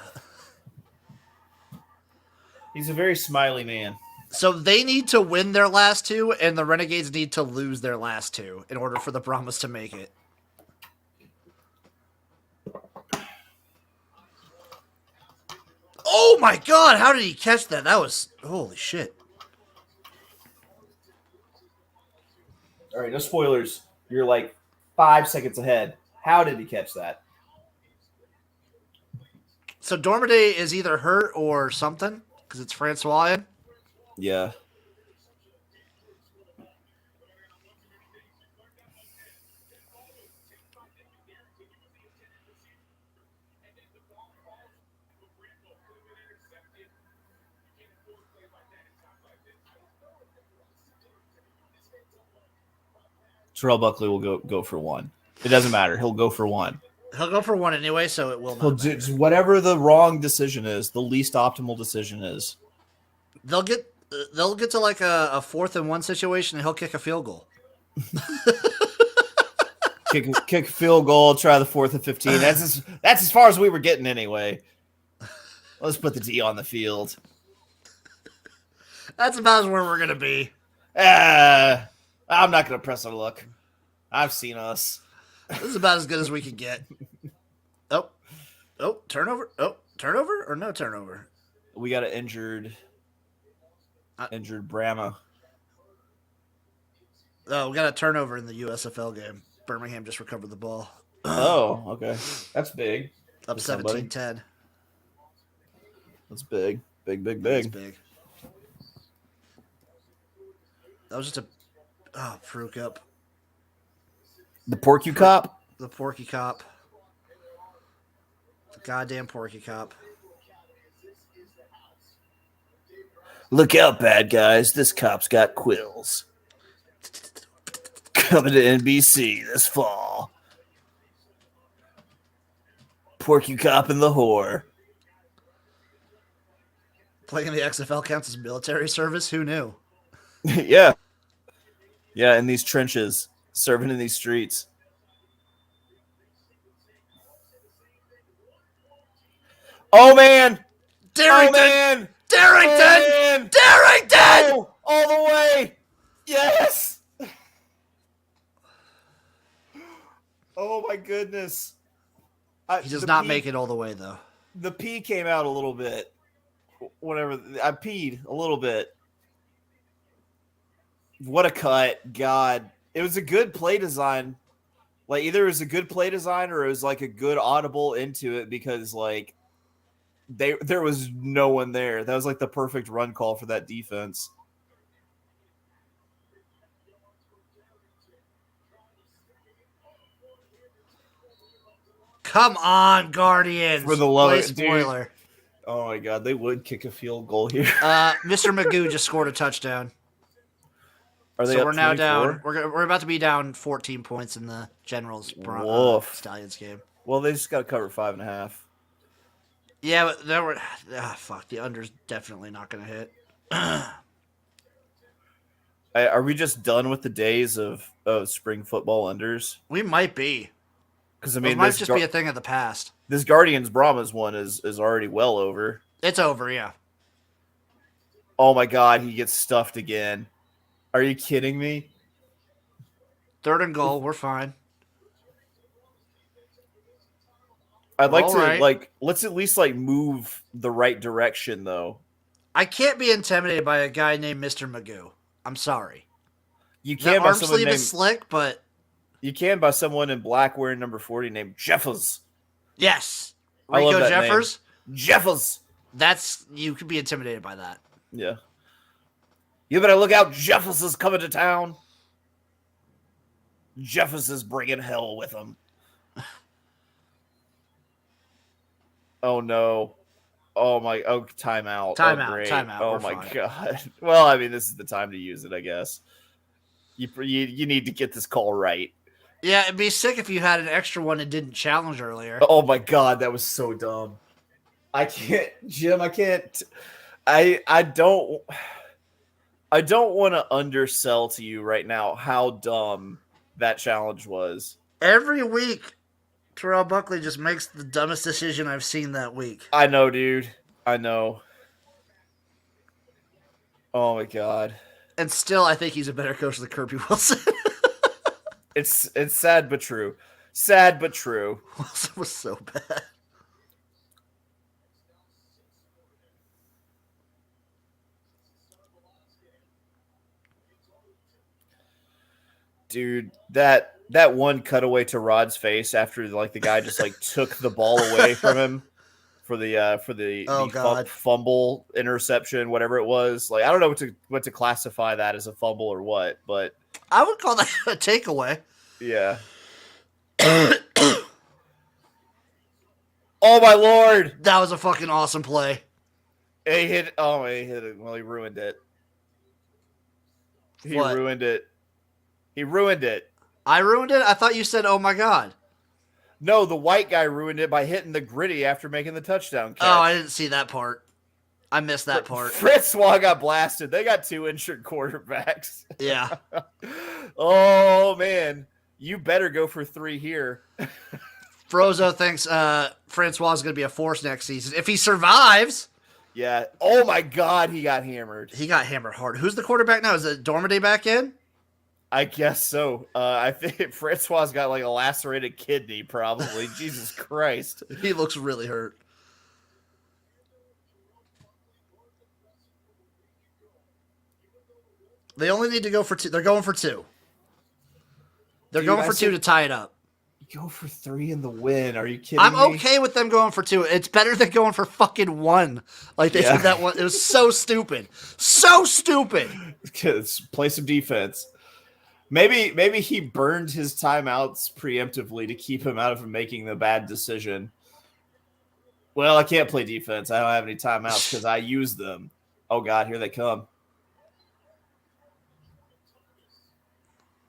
Speaker 2: He's a very smiley man.
Speaker 9: So they need to win their last two, and the Renegades need to lose their last two in order for the Brahmas to make it. Oh my God, how did he catch that? That was, holy shit.
Speaker 2: All right, no spoilers. You're like 5 seconds ahead. How did he catch that?
Speaker 9: So Dormaday is either hurt or something, because it's Francois.
Speaker 2: Yeah. Terrell Buckley will go for one. It doesn't matter. He'll go for one.
Speaker 9: He'll go for one anyway, so it will not matter.
Speaker 2: Whatever the wrong decision is, the least optimal decision is.
Speaker 9: They'll get to like a 4th and 1 situation, and he'll kick a field goal.
Speaker 2: kick a field goal, try the 4th and 15. That's as far as we were getting anyway. Let's put the D on the field.
Speaker 9: That's about where we're gonna be.
Speaker 2: I'm not going to press our luck. I've seen us.
Speaker 9: This is about as good as we can get. Oh, turnover. Oh, turnover or no turnover?
Speaker 2: We got an injured Brahma.
Speaker 9: Oh, we got a turnover in the USFL game. Birmingham just recovered the ball.
Speaker 2: Oh, okay. That's big.
Speaker 9: Up 17-10.
Speaker 2: That's big. Big.
Speaker 9: That's big. That was just a... Oh, Fruke up.
Speaker 2: The Porky Cop?
Speaker 9: The Porky Cop. The goddamn Porky Cop.
Speaker 2: Look out, bad guys. This cop's got quills. Coming to NBC this fall. Porky Cop and the Whore.
Speaker 9: Playing in the XFL counts as military service? Who knew?
Speaker 2: Yeah. Yeah, in these trenches, serving in these streets. Oh, man.
Speaker 9: Darrington!
Speaker 2: Oh, man.
Speaker 9: Darrington! Darrington!
Speaker 2: Oh, all the way. Yes. Oh, my goodness.
Speaker 9: He does not make it all the way, though.
Speaker 2: The pee came out a little bit. Whatever. I peed a little bit. What a cut. God. It was a good play design. Like, either it was a good play design or it was, like, a good audible into it because, like, there was no one there. That was, like, the perfect run call for that defense.
Speaker 9: Come on, Guardians.
Speaker 2: For the love of
Speaker 9: spoiler.
Speaker 2: Dude. Oh, my God. They would kick a field goal here.
Speaker 9: Mr. Magoo just scored a touchdown.
Speaker 2: Are they
Speaker 9: so
Speaker 2: up
Speaker 9: we're now
Speaker 2: 24?
Speaker 9: down. We're about to be down 14 points in the Generals Stallions game.
Speaker 2: Well, they just got to cover 5.5.
Speaker 9: Yeah, but there were. Fuck, the under's definitely not going to hit.
Speaker 2: Are we just done with the days of spring football unders?
Speaker 9: We might be.
Speaker 2: Because I
Speaker 9: It
Speaker 2: mean,
Speaker 9: might just be a thing of the past.
Speaker 2: this Guardians Brahmas one is already well over.
Speaker 9: It's over, yeah.
Speaker 2: Oh my God, he gets stuffed again. Are you kidding me?
Speaker 9: 3rd and goal, we're fine.
Speaker 2: I'd
Speaker 9: We're
Speaker 2: like
Speaker 9: all
Speaker 2: to
Speaker 9: right.
Speaker 2: let's at least move the right direction though.
Speaker 9: I can't be intimidated by a guy named Mr. Magoo. I'm sorry.
Speaker 2: You
Speaker 9: That
Speaker 2: can by
Speaker 9: arm
Speaker 2: someone
Speaker 9: sleeve
Speaker 2: named
Speaker 9: is slick, but
Speaker 2: you can by someone in black wearing number 40 named Jeffers.
Speaker 9: yes.
Speaker 2: I love
Speaker 9: Rico
Speaker 2: that
Speaker 9: Jeffers.
Speaker 2: name. Jeffers.
Speaker 9: You could be intimidated by that.
Speaker 2: Yeah. You better look out. Jeffers is coming to town. Jeffers is bringing hell with him. Oh no. Oh my. Oh, timeout.
Speaker 9: Timeout,
Speaker 2: Oh, great.
Speaker 9: timeout,
Speaker 2: Oh
Speaker 9: we're
Speaker 2: my
Speaker 9: fine.
Speaker 2: God. Well, I mean, this is the time to use it, I guess. You need to get this call right.
Speaker 9: Yeah, it'd be sick if you had an extra one and didn't challenge earlier.
Speaker 2: Oh my God, that was so dumb. I can't, Jim. I can't. I don't want to undersell to you right now how dumb that challenge was.
Speaker 9: Every week, Terrell Buckley just makes the dumbest decision I've seen that week.
Speaker 2: I know, dude. I know. Oh my God.
Speaker 9: And still, I think he's a better coach than Kirby Wilson.
Speaker 2: It's sad but true. Sad but true.
Speaker 9: Wilson was so bad.
Speaker 2: Dude, that one cutaway to Rod's face after the guy just took the ball away from him for the fumble interception, whatever it was. I don't know what to classify that as, a fumble or what, but
Speaker 9: I would call that a takeaway.
Speaker 2: Yeah. Oh my Lord!
Speaker 9: That was a fucking awesome play.
Speaker 2: He hit it. Well, he ruined it.
Speaker 9: What?
Speaker 2: Ruined it. He ruined it.
Speaker 9: I ruined it? I thought you said, oh my God.
Speaker 2: No, the white guy ruined it by hitting the gritty after making the touchdown catch.
Speaker 9: Oh, I didn't see that part. I missed that part.
Speaker 2: Francois got blasted. They got 2 injured quarterbacks.
Speaker 9: Yeah.
Speaker 2: Oh, man. You better go for 3 here.
Speaker 9: Frozo thinks Francois is going to be a force next season. If he survives.
Speaker 2: Yeah. Oh, my God. He got hammered.
Speaker 9: He got hammered hard. Who's the quarterback now? Is it Dormady back in?
Speaker 2: I guess so. I think Francois got a lacerated kidney, probably. Jesus Christ.
Speaker 9: He looks really hurt. They only need to go for 2. They're going for 2. They're going for 2 to tie it up.
Speaker 2: Go for 3 in the win. Are you kidding
Speaker 9: I'm
Speaker 2: me?
Speaker 9: okay with them going for 2. It's better than going for fucking 1. Like they did that one. It was so stupid. So stupid.
Speaker 2: Play some defense. Maybe he burned his timeouts preemptively to keep him out of making the bad decision. Well, I can't play defense. I don't have any timeouts because I use them. Oh, God, here they come.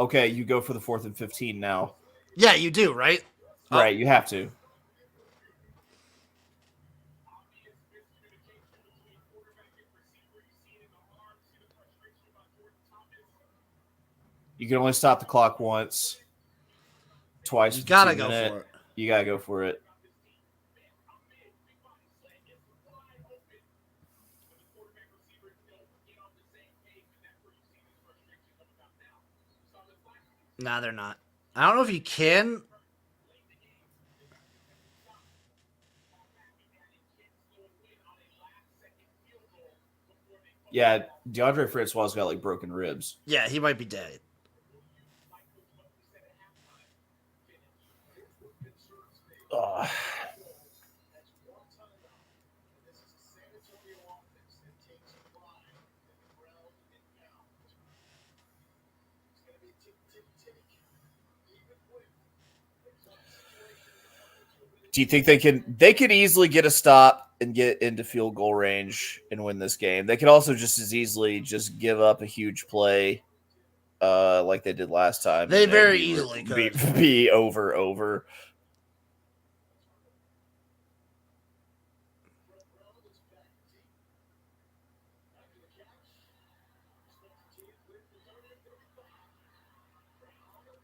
Speaker 2: Okay, you go for the 4th and 15 now.
Speaker 9: Yeah, you do, right?
Speaker 2: Right, you have to. You can only stop the clock once. Twice.
Speaker 9: You gotta go for it.
Speaker 2: You gotta go for it.
Speaker 9: Nah, they're not. I don't know if you can.
Speaker 2: Yeah, DeAndre Francois got broken ribs.
Speaker 9: Yeah, he might be dead.
Speaker 2: Do you think they could easily get a stop and get into field goal range and win this game? They could also just as easily just give up a huge play like they did last time.
Speaker 9: They very easily could.
Speaker 2: Be over.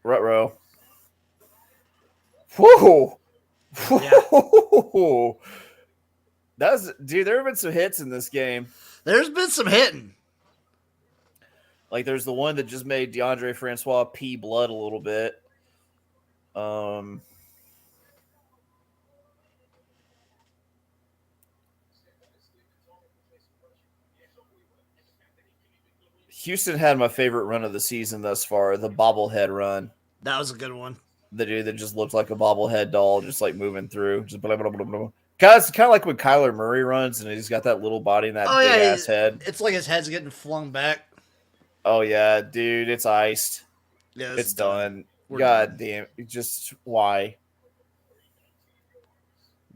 Speaker 2: Ruh-roh. Whoa.
Speaker 9: Yeah.
Speaker 2: Whoa. Dude, there have been some hits in this game.
Speaker 9: There's been some hitting.
Speaker 2: Like, there's the one that just made DeAndre Francois pee blood a little bit. Houston had my favorite run of the season thus far, the bobblehead run.
Speaker 9: That was a good one.
Speaker 2: The dude that just looked like a bobblehead doll, just like moving through. Just blah, blah, blah, blah. It's kind of like when Kyler Murray runs and he's got that little body and that big ass head.
Speaker 9: It's like his head's getting flung back.
Speaker 2: Oh, yeah, dude, it's iced.
Speaker 9: Yeah,
Speaker 2: it's done.
Speaker 9: We're
Speaker 2: God
Speaker 9: done.
Speaker 2: damn. Just why?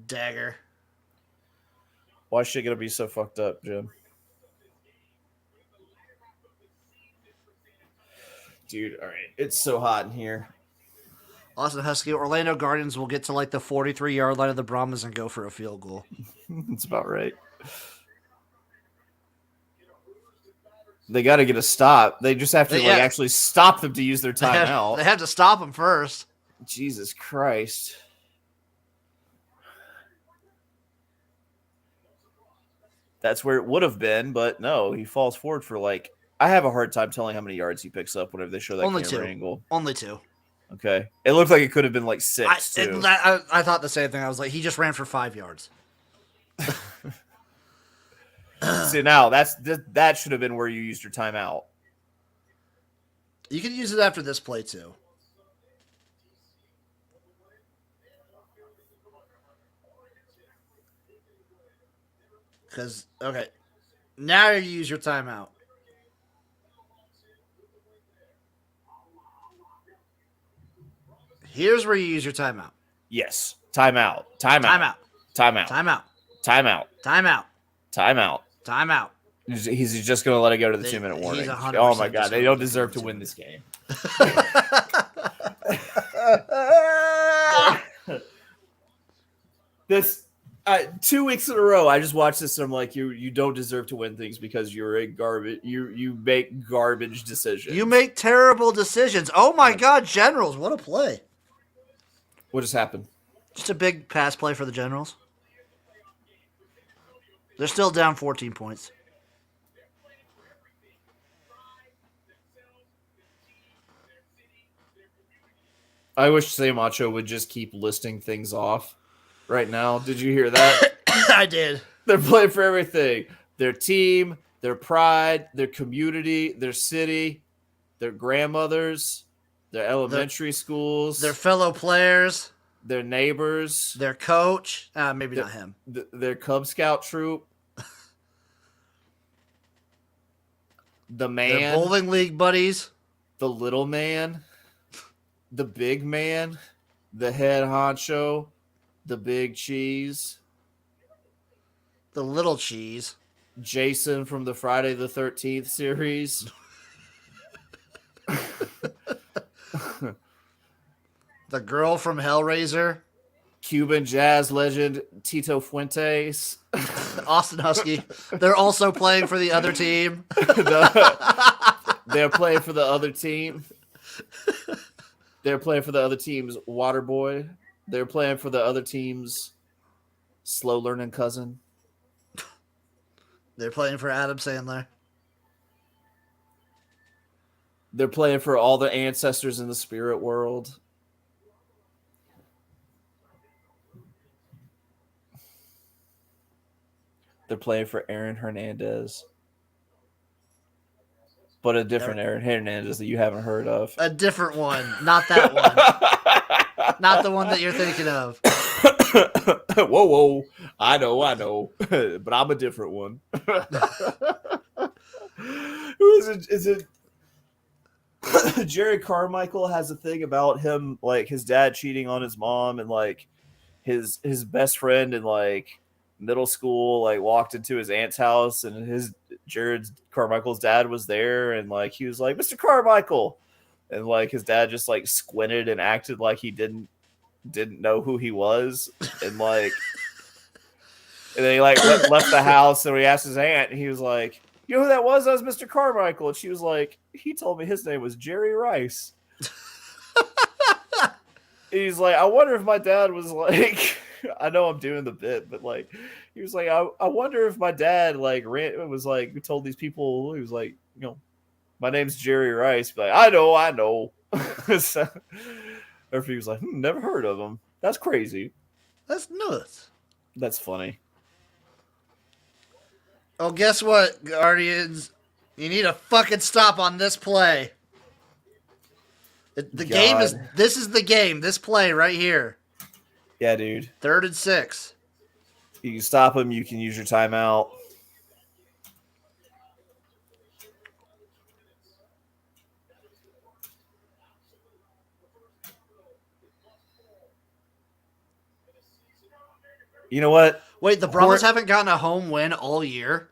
Speaker 9: Dagger.
Speaker 2: Why is shit going to be so fucked up, Jim? Dude, all right. It's so hot in here.
Speaker 9: Austin Husky, Orlando Guardians will get to like the 43-yard line of the Brahmas and go for a field goal.
Speaker 2: That's about right. They got to get a stop. They just have to actually stop them to use their timeout.
Speaker 9: They have to stop them first.
Speaker 2: Jesus Christ. That's where it would have been, but no, he falls forward for like, I have a hard time telling how many yards he picks up whenever they show that camera angle.
Speaker 9: Only 2.
Speaker 2: Okay. It looked like it could have been like 6, too.
Speaker 9: I thought the same thing. I was like, he just ran for 5 yards.
Speaker 2: See, now that should have been where you used your timeout.
Speaker 9: You can use it after this play, too. Because, okay, now you use your timeout. Here's where you use your timeout.
Speaker 2: Yes. Timeout. Timeout.
Speaker 9: Timeout.
Speaker 2: Timeout.
Speaker 9: Timeout.
Speaker 2: Timeout.
Speaker 9: Timeout.
Speaker 2: Timeout.
Speaker 9: Timeout.
Speaker 2: He's just going to let it go to the 2-minute warning. Oh, my God. They don't deserve to win this game. This 2 weeks in a row, I just watched this and I'm like, you don't deserve to win things because you're a garbage. You make garbage decisions.
Speaker 9: You make terrible decisions. Oh my God, Generals! What a play!
Speaker 2: What just happened?
Speaker 9: Just a big pass play for the Generals. They're still down 14 points.
Speaker 2: I wish Say Macho would just keep listing things off right now. Did you hear that?
Speaker 9: I did.
Speaker 2: They're playing for everything. Their team, their pride, their community, their city, their grandmothers, their elementary schools,
Speaker 9: their fellow players,
Speaker 2: their neighbors,
Speaker 9: their coach. Maybe not him.
Speaker 2: Their Cub Scout troop. The man.
Speaker 9: Their bowling league buddies.
Speaker 2: The little man. The big man. The head honcho. The big cheese.
Speaker 9: The little cheese.
Speaker 2: Jason from the Friday the 13th series.
Speaker 9: The girl from Hellraiser.
Speaker 2: Cuban jazz legend Tito Fuentes.
Speaker 9: Austin Husky. They're also playing for the other team.
Speaker 2: They're playing for the other team. They're playing for the other team's Waterboy. They're playing for the other team's slow learning cousin.
Speaker 9: They're playing for Adam Sandler.
Speaker 2: They're playing for all the ancestors in the spirit world. They're playing for Aaron Hernandez. But a different Aaron Hernandez that you haven't heard of.
Speaker 9: A different one. Not that one. Not the one that you're thinking of.
Speaker 2: Whoa. I know. But I'm a different one. Who is it? Is it Jerry Carmichael has a thing about him, like his dad cheating on his mom, and like his best friend in like middle school like walked into his aunt's house and Jared Carmichael's dad was there, and like he was like, Mr. Carmichael, and like his dad just like squinted and acted like he didn't know who he was, and like and then he like left the house, and he asked his aunt, and he was like, you know who that was? That was Mr. Carmichael. And she was like, he told me his name was Jerry Rice. he's like, I wonder if my dad was like, I know I'm doing the bit, but like, he was like, I wonder if my dad like was like told these people, he was like, my name's Jerry Rice, but like, I know. So, or if he was like, never heard of him. That's crazy.
Speaker 9: That's nuts.
Speaker 2: That's funny.
Speaker 9: Oh, guess what, Guardians? You need a fucking stop on this play. The game is. This is the game. This play right here.
Speaker 2: Yeah, dude.
Speaker 9: 3rd and 6.
Speaker 2: You can stop him. You can use your timeout. You know what?
Speaker 9: Wait, the Brahmas haven't gotten a home win all year?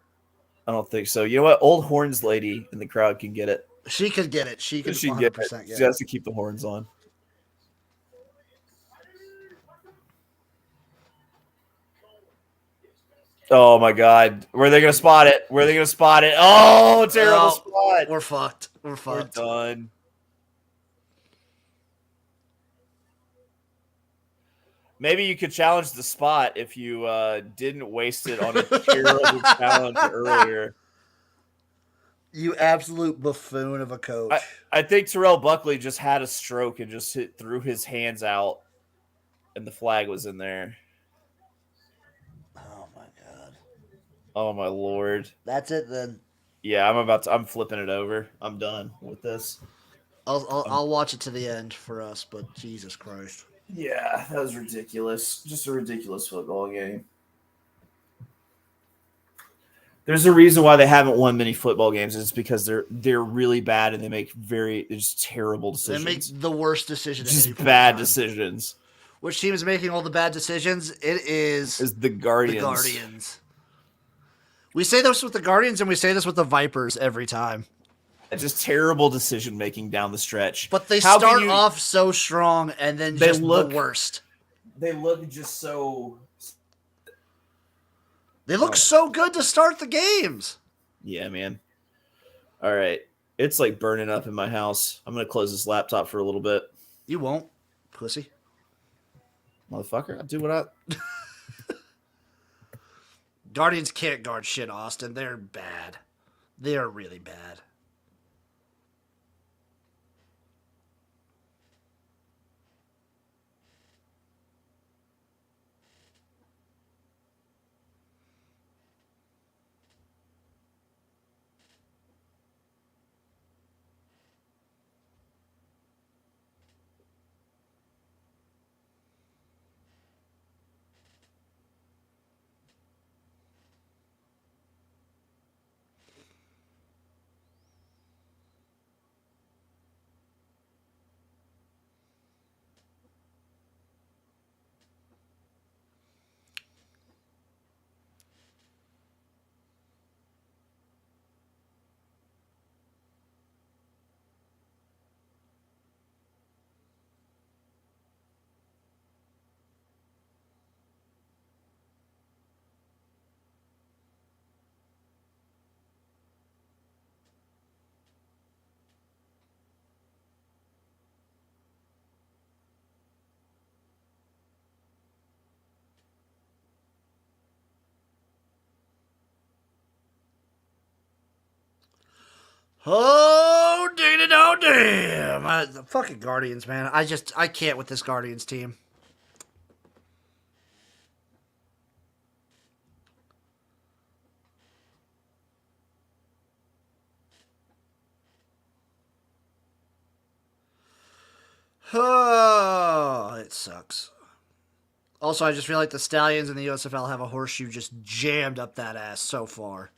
Speaker 2: I don't think so. You know what? Old horns lady in the crowd can get it.
Speaker 9: She could get it. She could 100%
Speaker 2: get
Speaker 9: get
Speaker 2: it.
Speaker 9: it.
Speaker 2: She has to keep the horns on. Oh, my God. Where are they going to spot it? Oh, terrible spot.
Speaker 9: We're fucked. We're fucked.
Speaker 2: We're done. Maybe you could challenge the spot if you didn't waste it on a terrible challenge earlier.
Speaker 9: You absolute buffoon of a coach.
Speaker 2: I think Terrell Buckley just had a stroke and just threw his hands out, and the flag was in there.
Speaker 9: Oh, my God.
Speaker 2: Oh, my Lord.
Speaker 9: That's it, then.
Speaker 2: Yeah, I'm flipping it over. I'm done with this.
Speaker 9: I'll watch it to the end for us, but Jesus Christ.
Speaker 2: Yeah, that was ridiculous. Just a ridiculous football game. There's a reason why they haven't won many football games. It's because they're really bad and they make just terrible decisions.
Speaker 9: They make the worst decisions.
Speaker 2: Just bad decisions.
Speaker 9: Which team is making all the bad decisions? It is
Speaker 2: the Guardians.
Speaker 9: The Guardians. We say this with the Guardians and we say this with the Vipers every time.
Speaker 2: It's just terrible decision making down the stretch.
Speaker 9: But they start off so strong and then just the worst.
Speaker 2: They look just so.
Speaker 9: They look so good to start the games.
Speaker 2: Yeah, man. All right. It's like burning up in my house. I'm going to close this laptop for a little bit.
Speaker 9: You won't, pussy.
Speaker 2: Motherfucker. I'll do what I.
Speaker 9: Guardians can't guard shit, Austin. They're bad. They are really bad. Oh, damn. The fucking Guardians, man. I can't with this Guardians team. Oh, it sucks. Also, I just feel like the Stallions and the USFL have a horseshoe just jammed up that ass so far.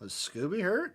Speaker 9: Was Scooby hurt?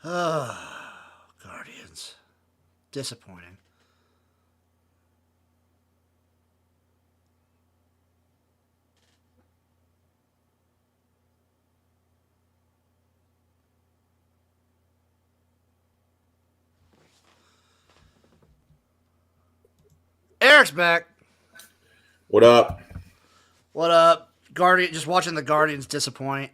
Speaker 9: Guardians. Disappointing. Eric's back.
Speaker 4: What up?
Speaker 9: What up? Guardian? Just watching the Guardians disappoint.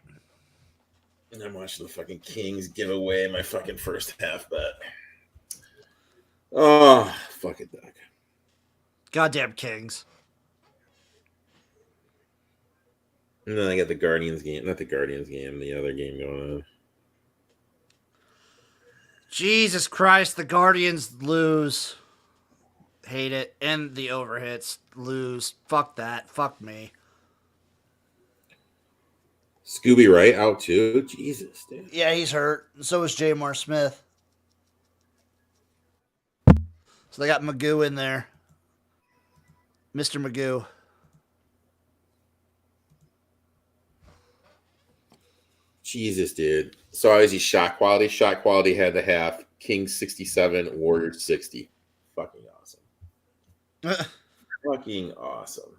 Speaker 4: And I'm watching the fucking Kings give away my fucking first half bet. Oh, fuck it, Doc.
Speaker 9: Goddamn Kings.
Speaker 4: And then I got the Guardians game. Not the Guardians game, the other game going on.
Speaker 9: Jesus Christ, the Guardians lose. Hate it. And the overhits lose. Fuck that. Fuck me.
Speaker 4: Scooby Wright out too? Jesus, dude.
Speaker 9: Yeah, he's hurt. So is Jamar Smith. So they got Magoo in there. Mr. Magoo.
Speaker 4: Jesus, dude. So obviously shot quality. Shot quality had the half. Kings 67, Warriors 60. Fucking awesome. Fucking awesome.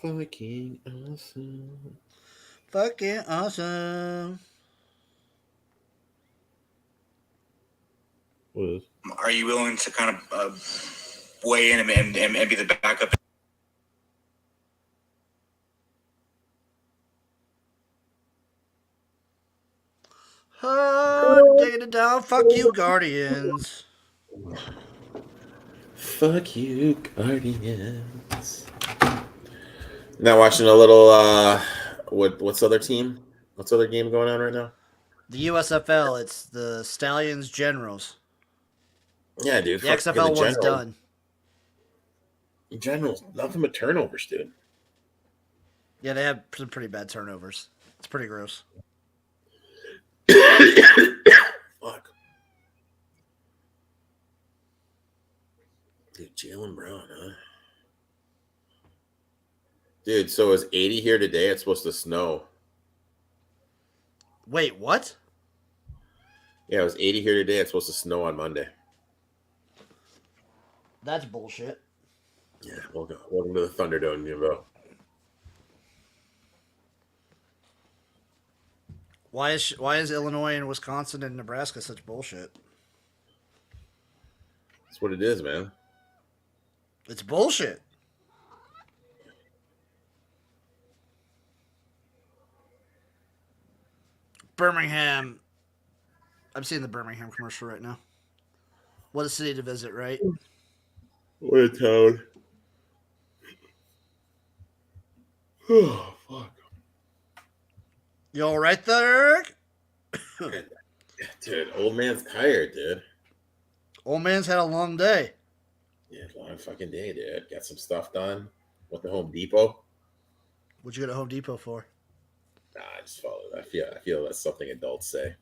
Speaker 4: Fucking awesome.
Speaker 9: Fucking awesome.
Speaker 4: What is?
Speaker 11: Are you willing to kind of weigh in and be the backup?
Speaker 9: Oh, taking it down. Fuck you, Guardians.
Speaker 4: Fuck you, Guardians. Now watching a little what's other team? What's other game going on right now?
Speaker 9: The USFL, it's the Stallions Generals.
Speaker 4: Yeah, dude.
Speaker 9: The XFL one's done.
Speaker 4: Generals, nothing but turnovers, dude.
Speaker 9: Yeah, they have some pretty bad turnovers. It's pretty gross.
Speaker 4: Fuck. Dude, Jalen Brown, huh? Dude, so it's 80 here today. It's supposed to snow.
Speaker 9: Wait, what?
Speaker 4: Yeah, it was 80 here today. It's supposed to snow on Monday.
Speaker 9: That's bullshit.
Speaker 4: Yeah, welcome to the Thunderdome, Jimbo.
Speaker 9: Why is Illinois and Wisconsin and Nebraska such bullshit?
Speaker 4: That's what it is, man.
Speaker 9: It's bullshit. Birmingham. I'm seeing the Birmingham commercial right now. What a city to visit, right?
Speaker 4: What a town. Oh, fuck.
Speaker 9: You all right there, Eric?
Speaker 4: Dude, old man's tired, dude.
Speaker 9: Old man's had a long day.
Speaker 4: Yeah, long fucking day, dude. Got some stuff done. Went to Home Depot.
Speaker 9: What'd you go to Home Depot for?
Speaker 4: Nah, I just followed. I feel that's something adults say.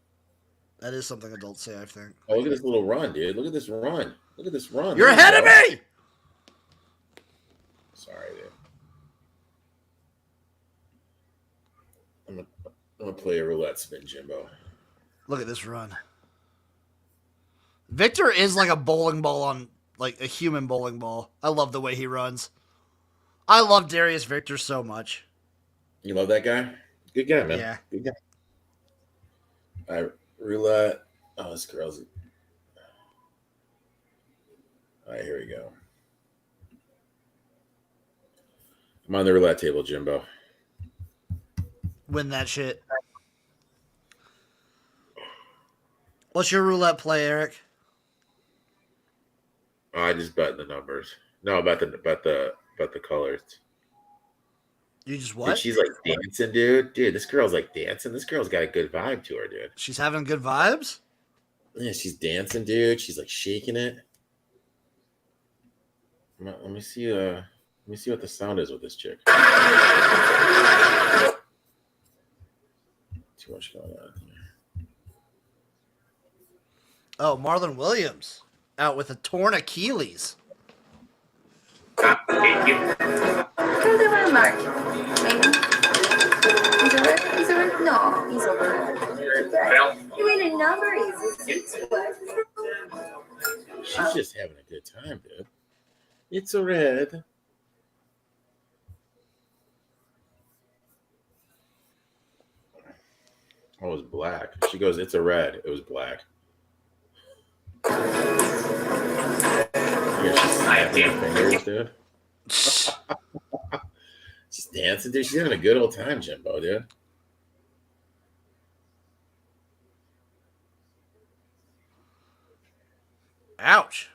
Speaker 9: That is something adults say, I think.
Speaker 4: Oh, look at this little run, dude. Look at this run. Look at this run.
Speaker 9: You're ahead of me!
Speaker 4: Sorry, dude. I'm gonna play a roulette spin, Jimbo.
Speaker 9: Look at this run. Victor is like a bowling ball on, like a human bowling ball. I love the way he runs. I love Darius Victor so much.
Speaker 4: You love that guy? Good guy, man.
Speaker 9: Yeah.
Speaker 4: Good guy. All right, roulette. Oh, this girl's. All right, here we go. I'm on the roulette table, Jimbo.
Speaker 9: Win that shit. What's your roulette play, Eric?
Speaker 4: Oh, I just bet the numbers. No, bet the colors.
Speaker 9: You just what?
Speaker 4: Dude, she's like dancing, dude. Dude, this girl's like dancing. This girl's got a good vibe to her, dude.
Speaker 9: She's having good vibes?
Speaker 4: Yeah, she's dancing, dude. She's like shaking it. Let me see. Let me see what the sound is with this chick. Too much going on here.
Speaker 9: Oh, Marlon Williams out with a torn Achilles.
Speaker 8: Go to the Mark. No, he's over. You ain't a number, he's a
Speaker 4: She's just having a good time, dude. It's a red. Oh, it was black. She goes, it's a red. It was black. Yeah, she's snapping her fingers, dude. She's dancing, dude. She's having a good old time, Jimbo, dude.
Speaker 9: Ouch.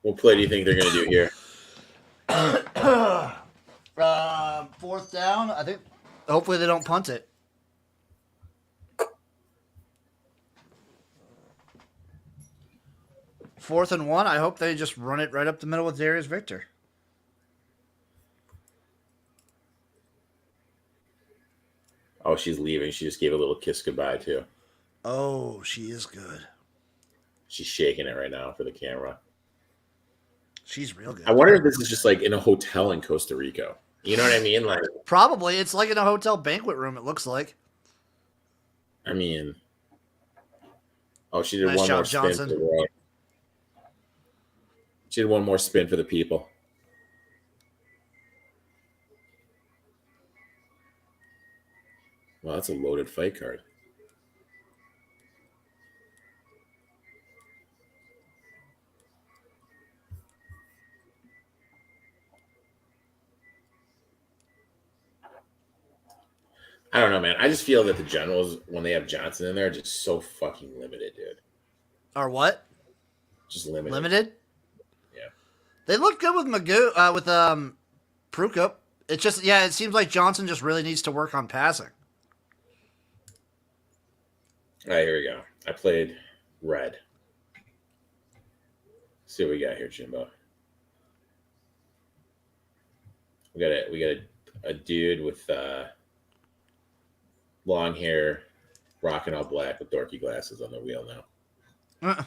Speaker 4: What play do you think they're going to do here?
Speaker 9: Fourth down. I think. Hopefully they don't punt it. Fourth and 1. I hope they just run it right up the middle with Darius Victor.
Speaker 4: Oh, she's leaving. She just gave a little kiss goodbye, too.
Speaker 9: Oh, she is good.
Speaker 4: She's shaking it right now for the camera.
Speaker 9: She's real good.
Speaker 4: I wonder if this is just like in a hotel in Costa Rica. You know what I mean? Like,
Speaker 9: probably. It's like in a hotel banquet room, it looks like.
Speaker 4: I mean, oh, she did
Speaker 9: Nice
Speaker 4: one
Speaker 9: job,
Speaker 4: more spin
Speaker 9: Johnson.
Speaker 4: for the world. She did one more spin for the people. Well, that's a loaded fight card. I don't know, man. I just feel that the Generals, when they have Johnson in there, are just so fucking limited, dude.
Speaker 9: Or what?
Speaker 4: Just limited.
Speaker 9: Limited?
Speaker 4: Yeah.
Speaker 9: They look good with with Prukup. It's just, yeah, it seems like Johnson just really needs to work on passing.
Speaker 4: All right, here we go. I played red. Let's see what we got here, Jimbo. We got a dude with long hair, rocking all black with dorky glasses on the wheel now.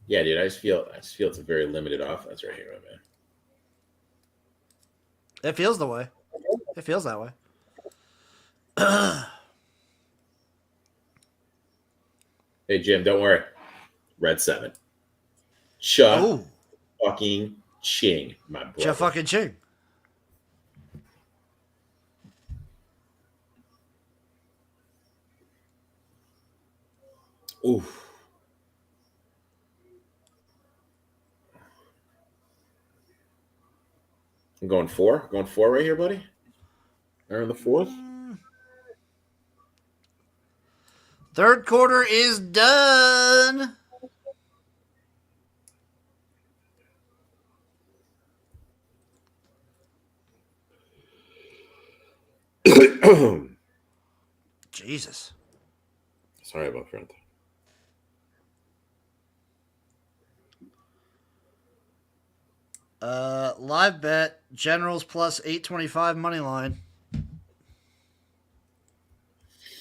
Speaker 4: Yeah, dude. I just feel it's a very limited offense right here, my man.
Speaker 9: It feels the way. It feels that way.
Speaker 4: Hey, Jim, don't worry. Red 7. Cha fucking ching, my brother.
Speaker 9: Cha fucking ching.
Speaker 4: Oof. I'm going 4. Going 4 right here, buddy. They're in the 4th.
Speaker 9: Third quarter is done. Jesus.
Speaker 4: Sorry about that.
Speaker 9: Live bet Generals plus 825 money line.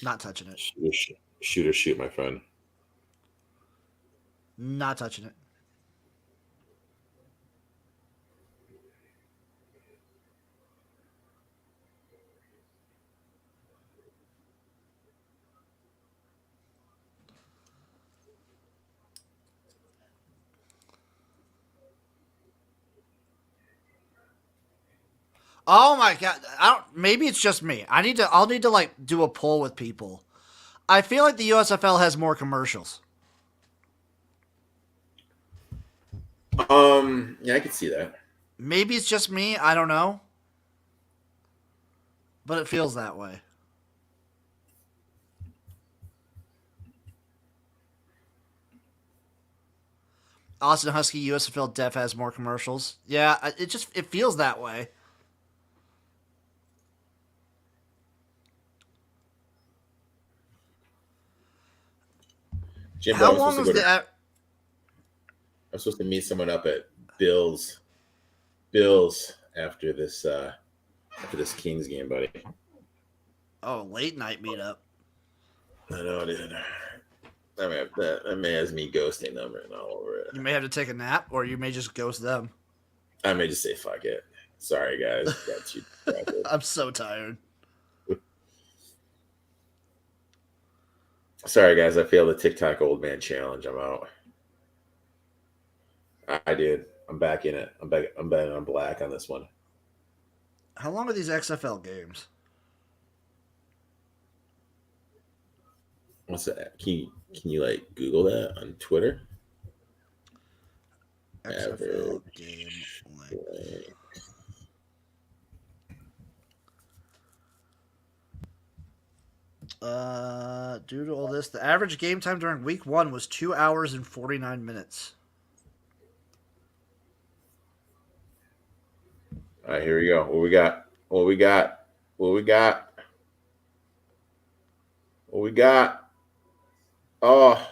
Speaker 9: Not touching it.
Speaker 4: Shoot or shoot, my friend.
Speaker 9: Not touching it. Oh my god! Maybe it's just me. I'll need to like do a poll with people. I feel like the USFL has more commercials.
Speaker 4: Yeah, I can see that.
Speaker 9: Maybe it's just me. I don't know, but it feels that way. Austin Husky USFL Def has more commercials. Yeah, it feels that way.
Speaker 4: Jimbo, I was supposed to meet someone up at Bill's Bills after this Kings game, buddy.
Speaker 9: Oh, late night meetup.
Speaker 4: I know, dude. That may has me ghosting them and all over it.
Speaker 9: You may have to take a nap, or you may just ghost them.
Speaker 4: I may just say fuck it. Sorry, guys. Got you.
Speaker 9: I'm so tired.
Speaker 4: Sorry, guys. I failed the TikTok old man challenge. I'm out. I did. I'm back in it. I'm betting on black on this one.
Speaker 9: How long are these XFL games?
Speaker 4: What's that? Can you like Google that on Twitter?
Speaker 9: XFL game length. Due to all this, the average game time during week 1 was 2 hours and 49 minutes.
Speaker 4: All right, here we go. What we got? Oh,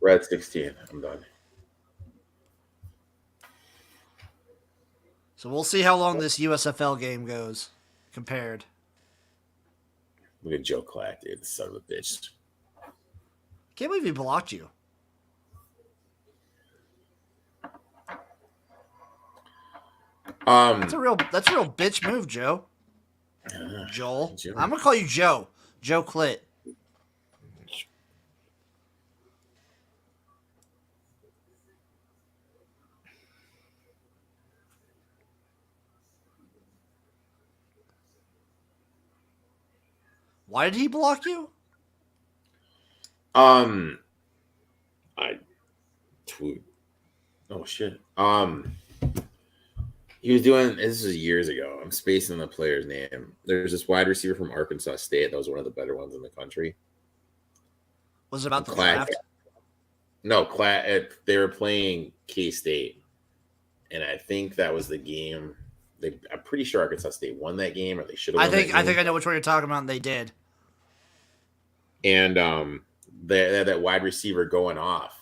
Speaker 4: we're at 16. I'm done.
Speaker 9: So we'll see how long this USFL game goes compared.
Speaker 4: Look at Joe Clack, dude. The son of a bitch.
Speaker 9: Can't believe he blocked you. That's a real bitch move, Joe. Joel. I'm gonna call you Joe. Joe Clit. Why did he block you?
Speaker 4: I tweet. Oh shit. He was doing this is years ago. I'm spacing the player's name. There's this wide receiver from Arkansas State that was one of the better ones in the country.
Speaker 9: Was it about the draft?
Speaker 4: No, they were playing K-State, and I think that was the game. I'm pretty sure Arkansas State won that game, or they should have.
Speaker 9: I think I know which one you're talking about, and they did.
Speaker 4: And they had that wide receiver going off,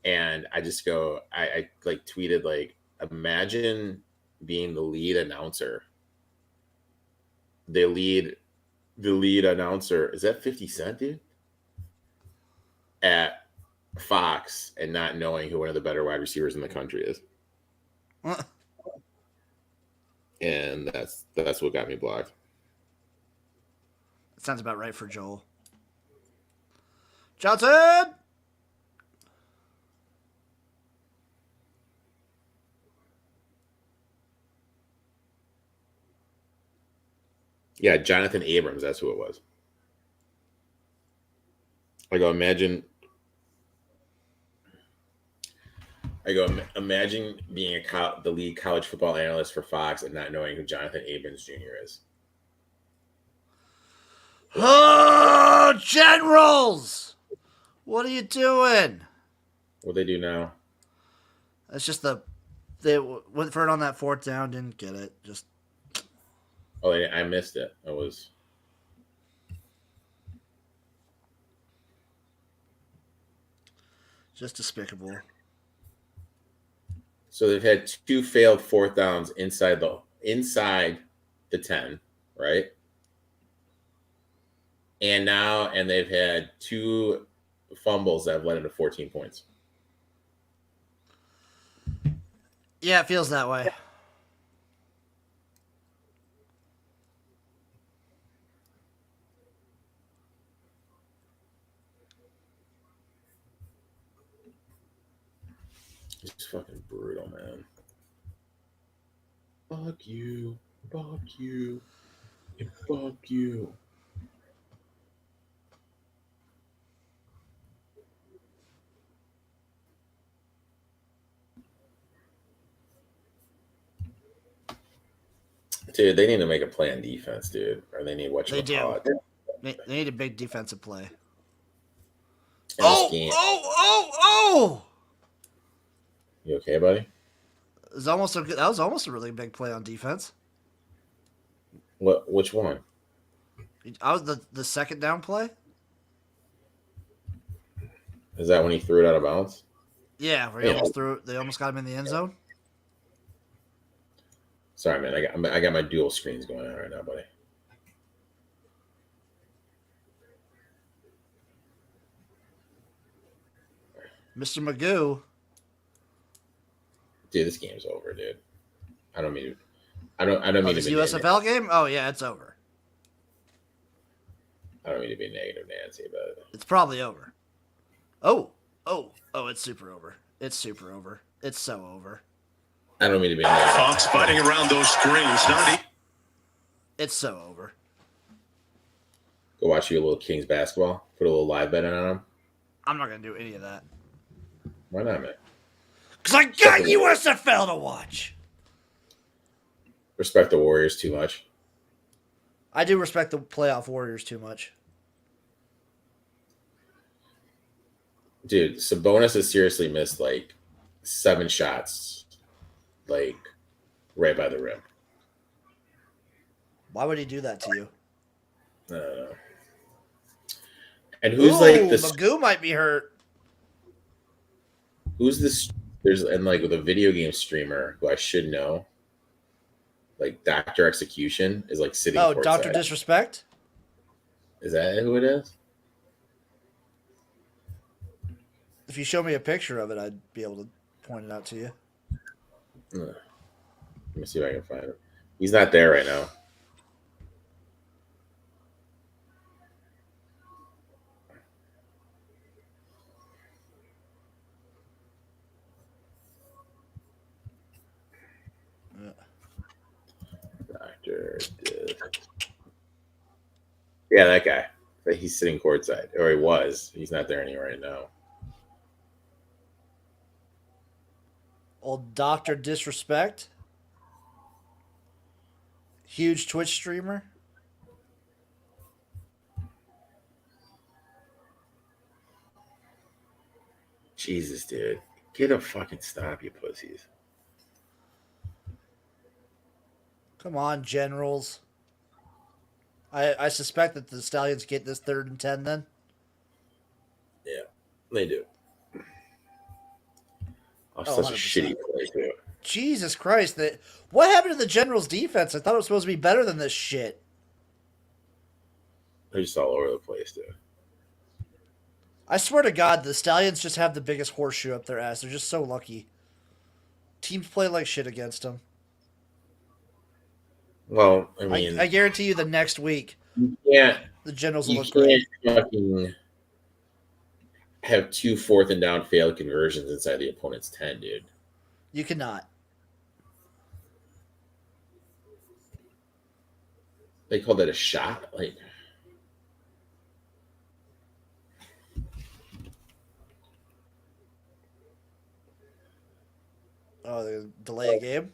Speaker 4: and I just go, I like tweeted like, imagine being the lead announcer. The lead announcer, is that 50 Cent, dude? At Fox, and not knowing who one of the better wide receivers in the country is. And that's what got me blocked.
Speaker 9: That sounds about right for Joel. Johnson!
Speaker 4: Yeah, Jonathan Abrams, that's who it was. I go, imagine being the lead college football analyst for Fox and not knowing who Jonathan Abrams Jr. is.
Speaker 9: Oh, Generals! What are you doing?
Speaker 4: What they do now?
Speaker 9: That's just they went for it on that 4th down, didn't get it. Just
Speaker 4: I missed it. I was
Speaker 9: just despicable.
Speaker 4: So they've had 2 failed 4th downs inside the 10, right? And they've had 2 fumbles that have led into 14 points.
Speaker 9: Yeah, it feels that way.
Speaker 4: It's fucking brutal, man. Fuck you. Fuck you. And fuck you. Dude, they need to make a play on defense, dude. Or they need what
Speaker 9: They do. They need a big defensive play. Oh!
Speaker 4: You okay, buddy?
Speaker 9: That was almost a really big play on defense.
Speaker 4: Which one?
Speaker 9: I was the 2nd down play.
Speaker 4: Is that when he threw it out of bounds?
Speaker 9: Yeah, where they almost got him in the end zone.
Speaker 4: Sorry, man. I got my dual screens going on right now, buddy.
Speaker 9: Mr. Magoo.
Speaker 4: Dude, this game's over, dude. I don't mean to
Speaker 9: This
Speaker 4: be
Speaker 9: USFL game? Oh, yeah, it's over.
Speaker 4: I don't mean to be negative, Nancy, but
Speaker 9: It's probably over. Oh, it's super over. It's super over. It's so over.
Speaker 4: I don't mean to be negative.
Speaker 12: Fox fighting around those screens.
Speaker 9: It's so over.
Speaker 4: Go watch you a little Kings basketball. Put a little live bet on them.
Speaker 9: I'm not going to do any of that.
Speaker 4: Why not, man?
Speaker 9: Because I got USFL to watch.
Speaker 4: Respect the Warriors too much.
Speaker 9: I do respect the playoff Warriors too much.
Speaker 4: Dude, Sabonis has seriously missed like 7 shots, like right by the rim.
Speaker 9: Why would he do that to you?
Speaker 4: I don't know. And who's like this?
Speaker 9: Magoo might be hurt.
Speaker 4: Who's this? And like with a video game streamer who I should know, like Dr. Execution is like sitting.
Speaker 9: Oh, Dr. Disrespect?
Speaker 4: Is that who it is?
Speaker 9: If you show me a picture of it, I'd be able to point it out to you.
Speaker 4: Let me see if I can find him. He's not there right now. Dr. Yeah, that guy. He's sitting courtside, or he was. He's not there anywhere right now.
Speaker 9: Old Dr. Disrespect. Huge Twitch streamer.
Speaker 4: Jesus, dude. Get a fucking stop, you pussies.
Speaker 9: Come on, Generals. I suspect that the Stallions get this 3rd and 10 then.
Speaker 4: Yeah, they do. Oh, such
Speaker 9: 100%.
Speaker 4: a shitty play, too.
Speaker 9: Jesus Christ. What happened to the Generals' defense? I thought it was supposed to be better than this shit.
Speaker 4: They're just all over the place, dude.
Speaker 9: I swear to God, the Stallions just have the biggest horseshoe up their ass. They're just so lucky. Teams play like shit against them.
Speaker 4: Well, I mean,
Speaker 9: I guarantee you the next week, the Generals will look
Speaker 4: great.
Speaker 9: great.
Speaker 4: You can't fucking have 2 4th and down failed conversions inside the opponent's 10, dude.
Speaker 9: You cannot.
Speaker 4: They call that a shot? Like,
Speaker 9: oh, they delay a game?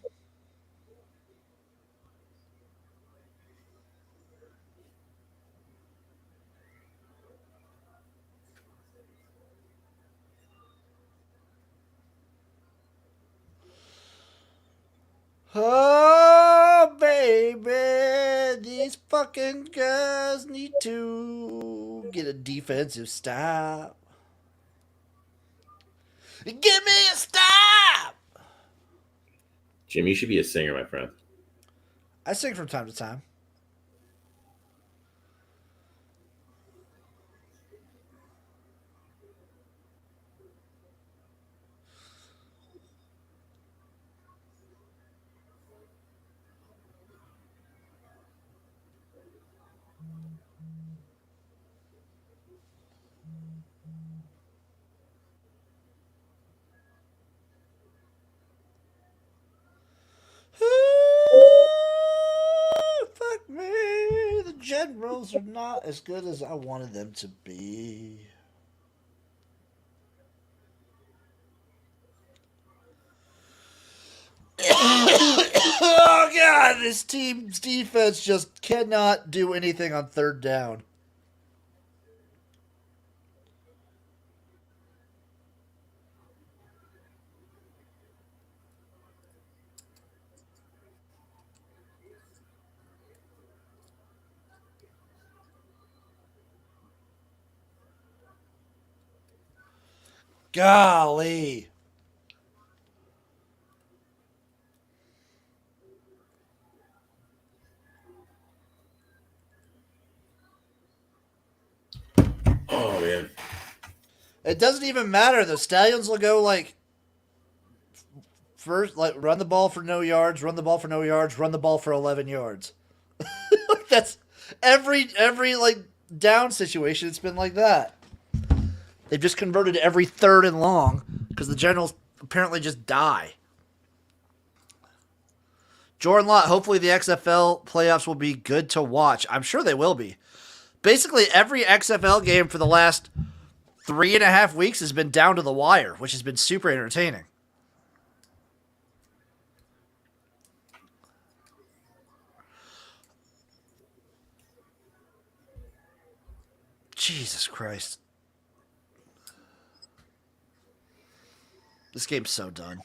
Speaker 9: Oh, baby, these fucking guys need to get a defensive stop. Give me a stop!
Speaker 4: Jim, you should be a singer, my friend.
Speaker 9: I sing from time to time. Fuck me. The Generals are not as good as I wanted them to be. Oh, God. This team's defense just cannot do anything on 3rd down. Golly. It doesn't even matter. The Stallions will go like first, like run the ball for no yards, run the ball for no yards, run the ball for 11 yards. That's every like down situation. It's been like that. They've just converted every third and long because the Generals apparently just die. Jordan Lott, hopefully the XFL playoffs will be good to watch. I'm sure they will be. Basically, every XFL game for the last 3.5 weeks has been down to the wire, which has been super entertaining. Jesus Christ. This game's so done.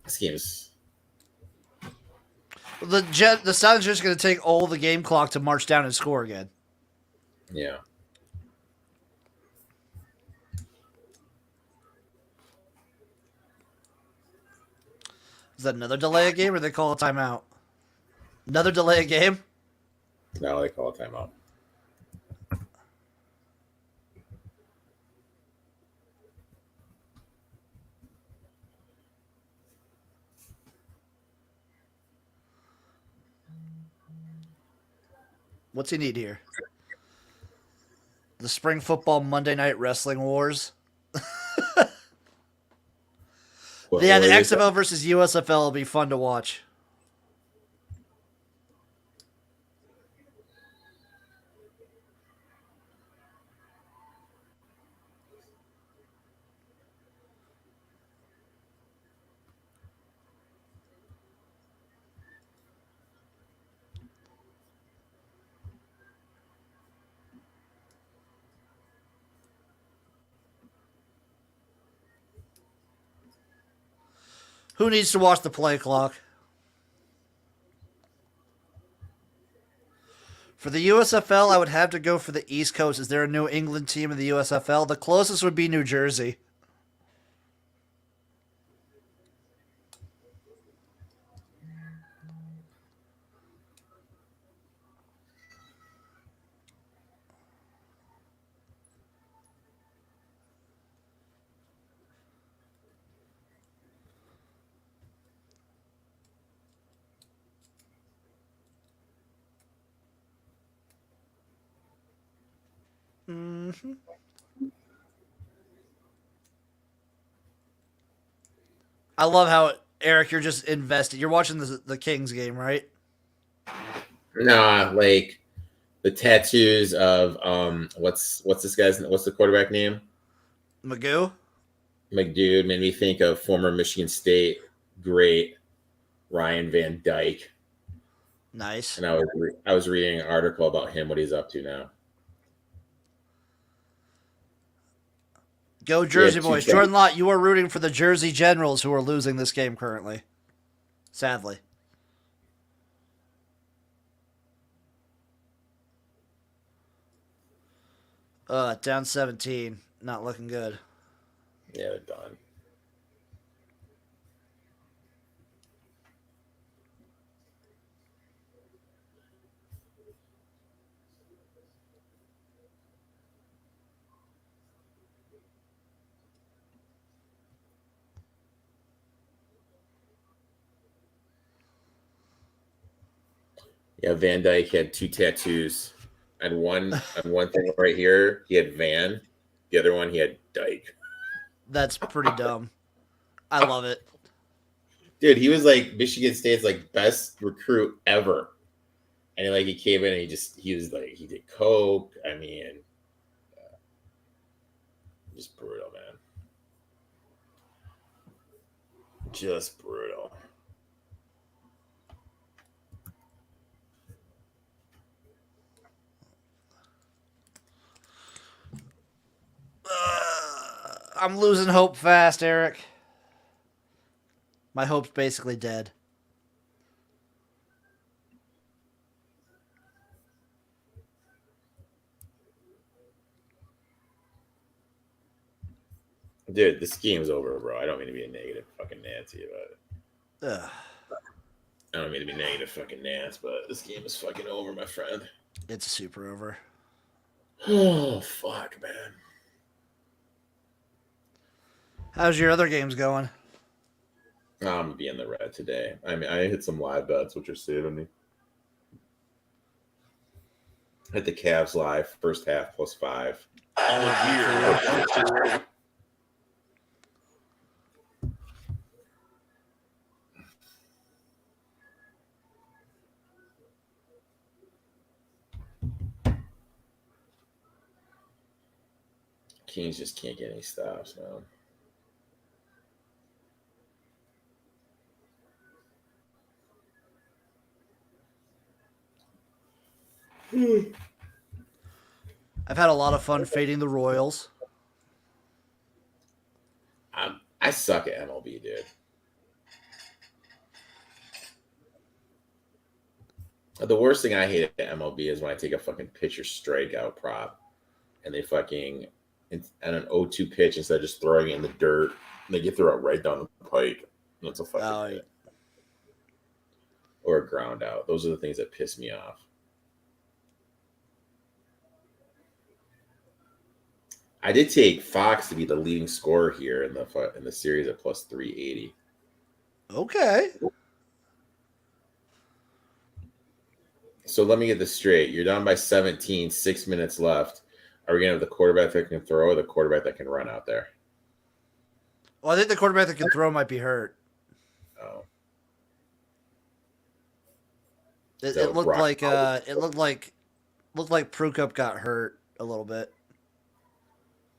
Speaker 4: This game's
Speaker 9: The Stallions are just going to take all the game clock to march down and score again.
Speaker 4: yeah.
Speaker 9: Is that another delay a game or they call a timeout? Another delay a game?
Speaker 4: No, they call a timeout.
Speaker 9: What's he need here? The spring football Monday night wrestling wars. Yeah, the XFL versus USFL will be fun to watch. Who needs to watch the play clock? For the USFL, I would have to go for the East Coast. Is there a New England team in the USFL? The closest would be New Jersey. Mm-hmm. I love how, Eric, you're just invested. You're watching the Kings game, right?
Speaker 4: Nah, like the tattoos of what's the quarterback name?
Speaker 9: Magoo?
Speaker 4: McDude made me think of former Michigan State great Ryan Van Dyke.
Speaker 9: Nice.
Speaker 4: And I was reading an article about him, what he's up to now.
Speaker 9: Go Jersey boys. Jordan Lott, you are rooting for the Jersey Generals who are losing this game currently. Sadly. Down 17. Not looking good.
Speaker 4: Yeah, they're done. Yeah, Van Dyke had two tattoos. On one thing right here, he had Van. The other one, he had Dyke.
Speaker 9: That's pretty dumb. I love it.
Speaker 4: Dude, he was like Michigan State's like best recruit ever. And like he came in and he did coke. I mean, just brutal, man. Just brutal.
Speaker 9: I'm losing hope fast, Eric. My hope's basically dead.
Speaker 4: Dude, this game's over, bro. I don't mean to be a negative fucking Nancy about it.
Speaker 9: Ugh.
Speaker 4: I don't mean to be negative fucking Nance, but this game is fucking over, my friend.
Speaker 9: It's super over.
Speaker 4: Oh, fuck, man.
Speaker 9: How's your other games going?
Speaker 4: I'm going to be in the red today. I mean, I hit some live bets, which are saving me. Hit the Cavs live, first half +5.
Speaker 12: All year.
Speaker 4: Kings just can't get any stops, man.
Speaker 9: I've had a lot of fun fading the Royals.
Speaker 4: I suck at MLB, dude. The worst thing I hate at MLB is when I take a fucking pitcher strikeout prop and they fucking and an 0-2 pitch instead of just throwing it in the dirt. They get throw it right down the pike. That's a fucking hit. Or a ground out. Those are the things that piss me off. I did take Fox to be the leading scorer here in the series at +380.
Speaker 9: Okay.
Speaker 4: So let me get this straight. You're down by 17, 6 minutes left. Are we going to have the quarterback that can throw or the quarterback that can run out there?
Speaker 9: Well, I think the quarterback that can throw might be hurt.
Speaker 4: Oh.
Speaker 9: It looked like Prukup got hurt a little bit.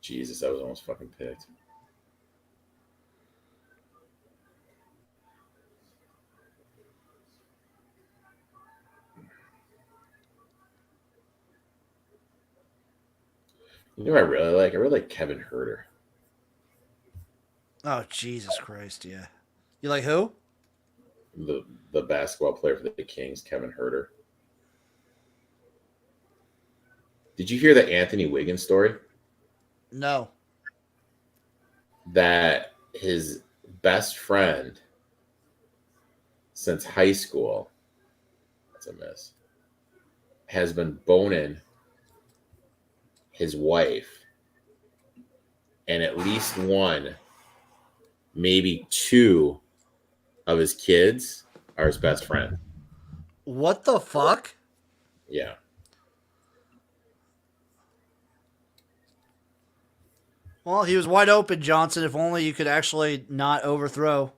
Speaker 4: Jesus, that was almost fucking picked. You know what I really like? I really like Kevin Herter.
Speaker 9: Oh, Jesus Christ, yeah. You like who?
Speaker 4: The basketball player for the Kings, Kevin Herter. Did you hear the Anthony Wiggins story?
Speaker 9: No.
Speaker 4: That his best friend since high school, that's a miss, has been boning his wife, and at least one, maybe two of his kids are his best friend.
Speaker 9: What the fuck?
Speaker 4: Yeah.
Speaker 9: Well, he was wide open, Johnson. If only you could actually not overthrow.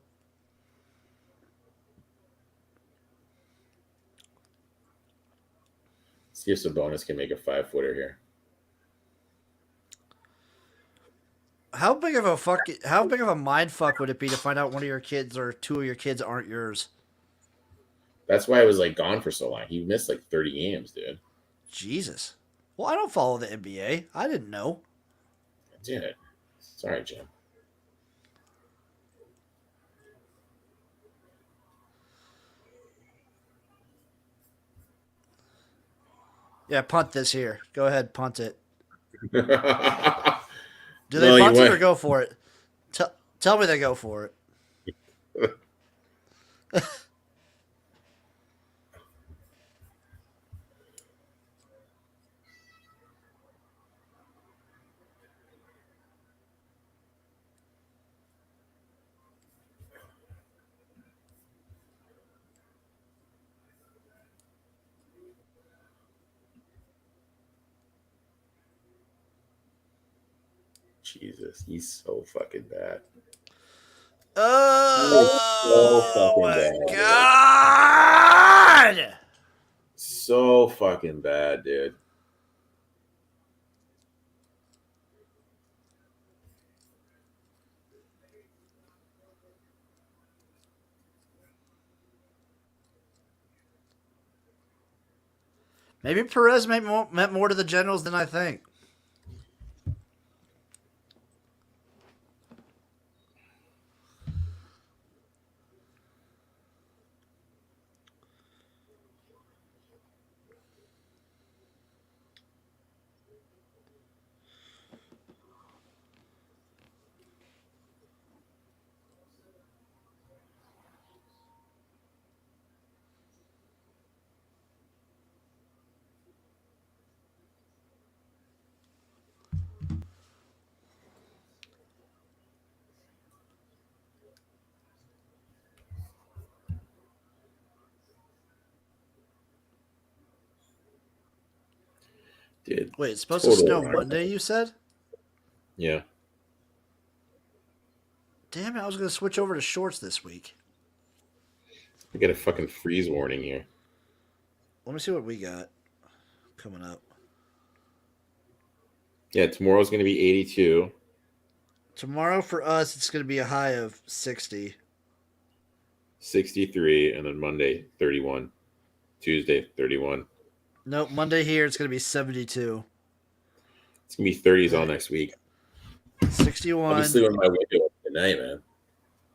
Speaker 4: See if Sabonis can make a 5-footer here.
Speaker 9: How big of a mind fuck would it be to find out one of your kids or two of your kids aren't yours?
Speaker 4: That's why I was like gone for so long. He missed like 30 games, dude.
Speaker 9: Jesus. Well, I don't follow the NBA. I didn't know.
Speaker 4: Dude. Sorry, Jim.
Speaker 9: Yeah, punt this here. Go ahead, punt it. Do they
Speaker 4: No,
Speaker 9: punt
Speaker 4: you
Speaker 9: it or
Speaker 4: went.
Speaker 9: go for it? Tell me they go for it.
Speaker 4: Jesus, he's so fucking bad.
Speaker 9: Oh,
Speaker 4: So
Speaker 9: my
Speaker 4: fucking bad,
Speaker 9: God!
Speaker 4: dude. So fucking bad, dude.
Speaker 9: Maybe Perez meant more to the Generals than I think.
Speaker 4: Dude.
Speaker 9: Wait, it's supposed
Speaker 4: Total
Speaker 9: to snow
Speaker 4: wrong.
Speaker 9: Monday, you said?
Speaker 4: Yeah.
Speaker 9: Damn it, I was going to switch over to shorts this week.
Speaker 4: We got a fucking freeze warning here.
Speaker 9: Let me see what we got coming up.
Speaker 4: Yeah, tomorrow's going to be 82.
Speaker 9: Tomorrow for us, it's going to be a high of 60.
Speaker 4: 63, and then Monday, 31. Tuesday, 31.
Speaker 9: Nope, Monday here, it's going to be 72.
Speaker 4: It's going to be 30s all next week.
Speaker 9: 61.
Speaker 4: I'll be sleeping my window tonight, man.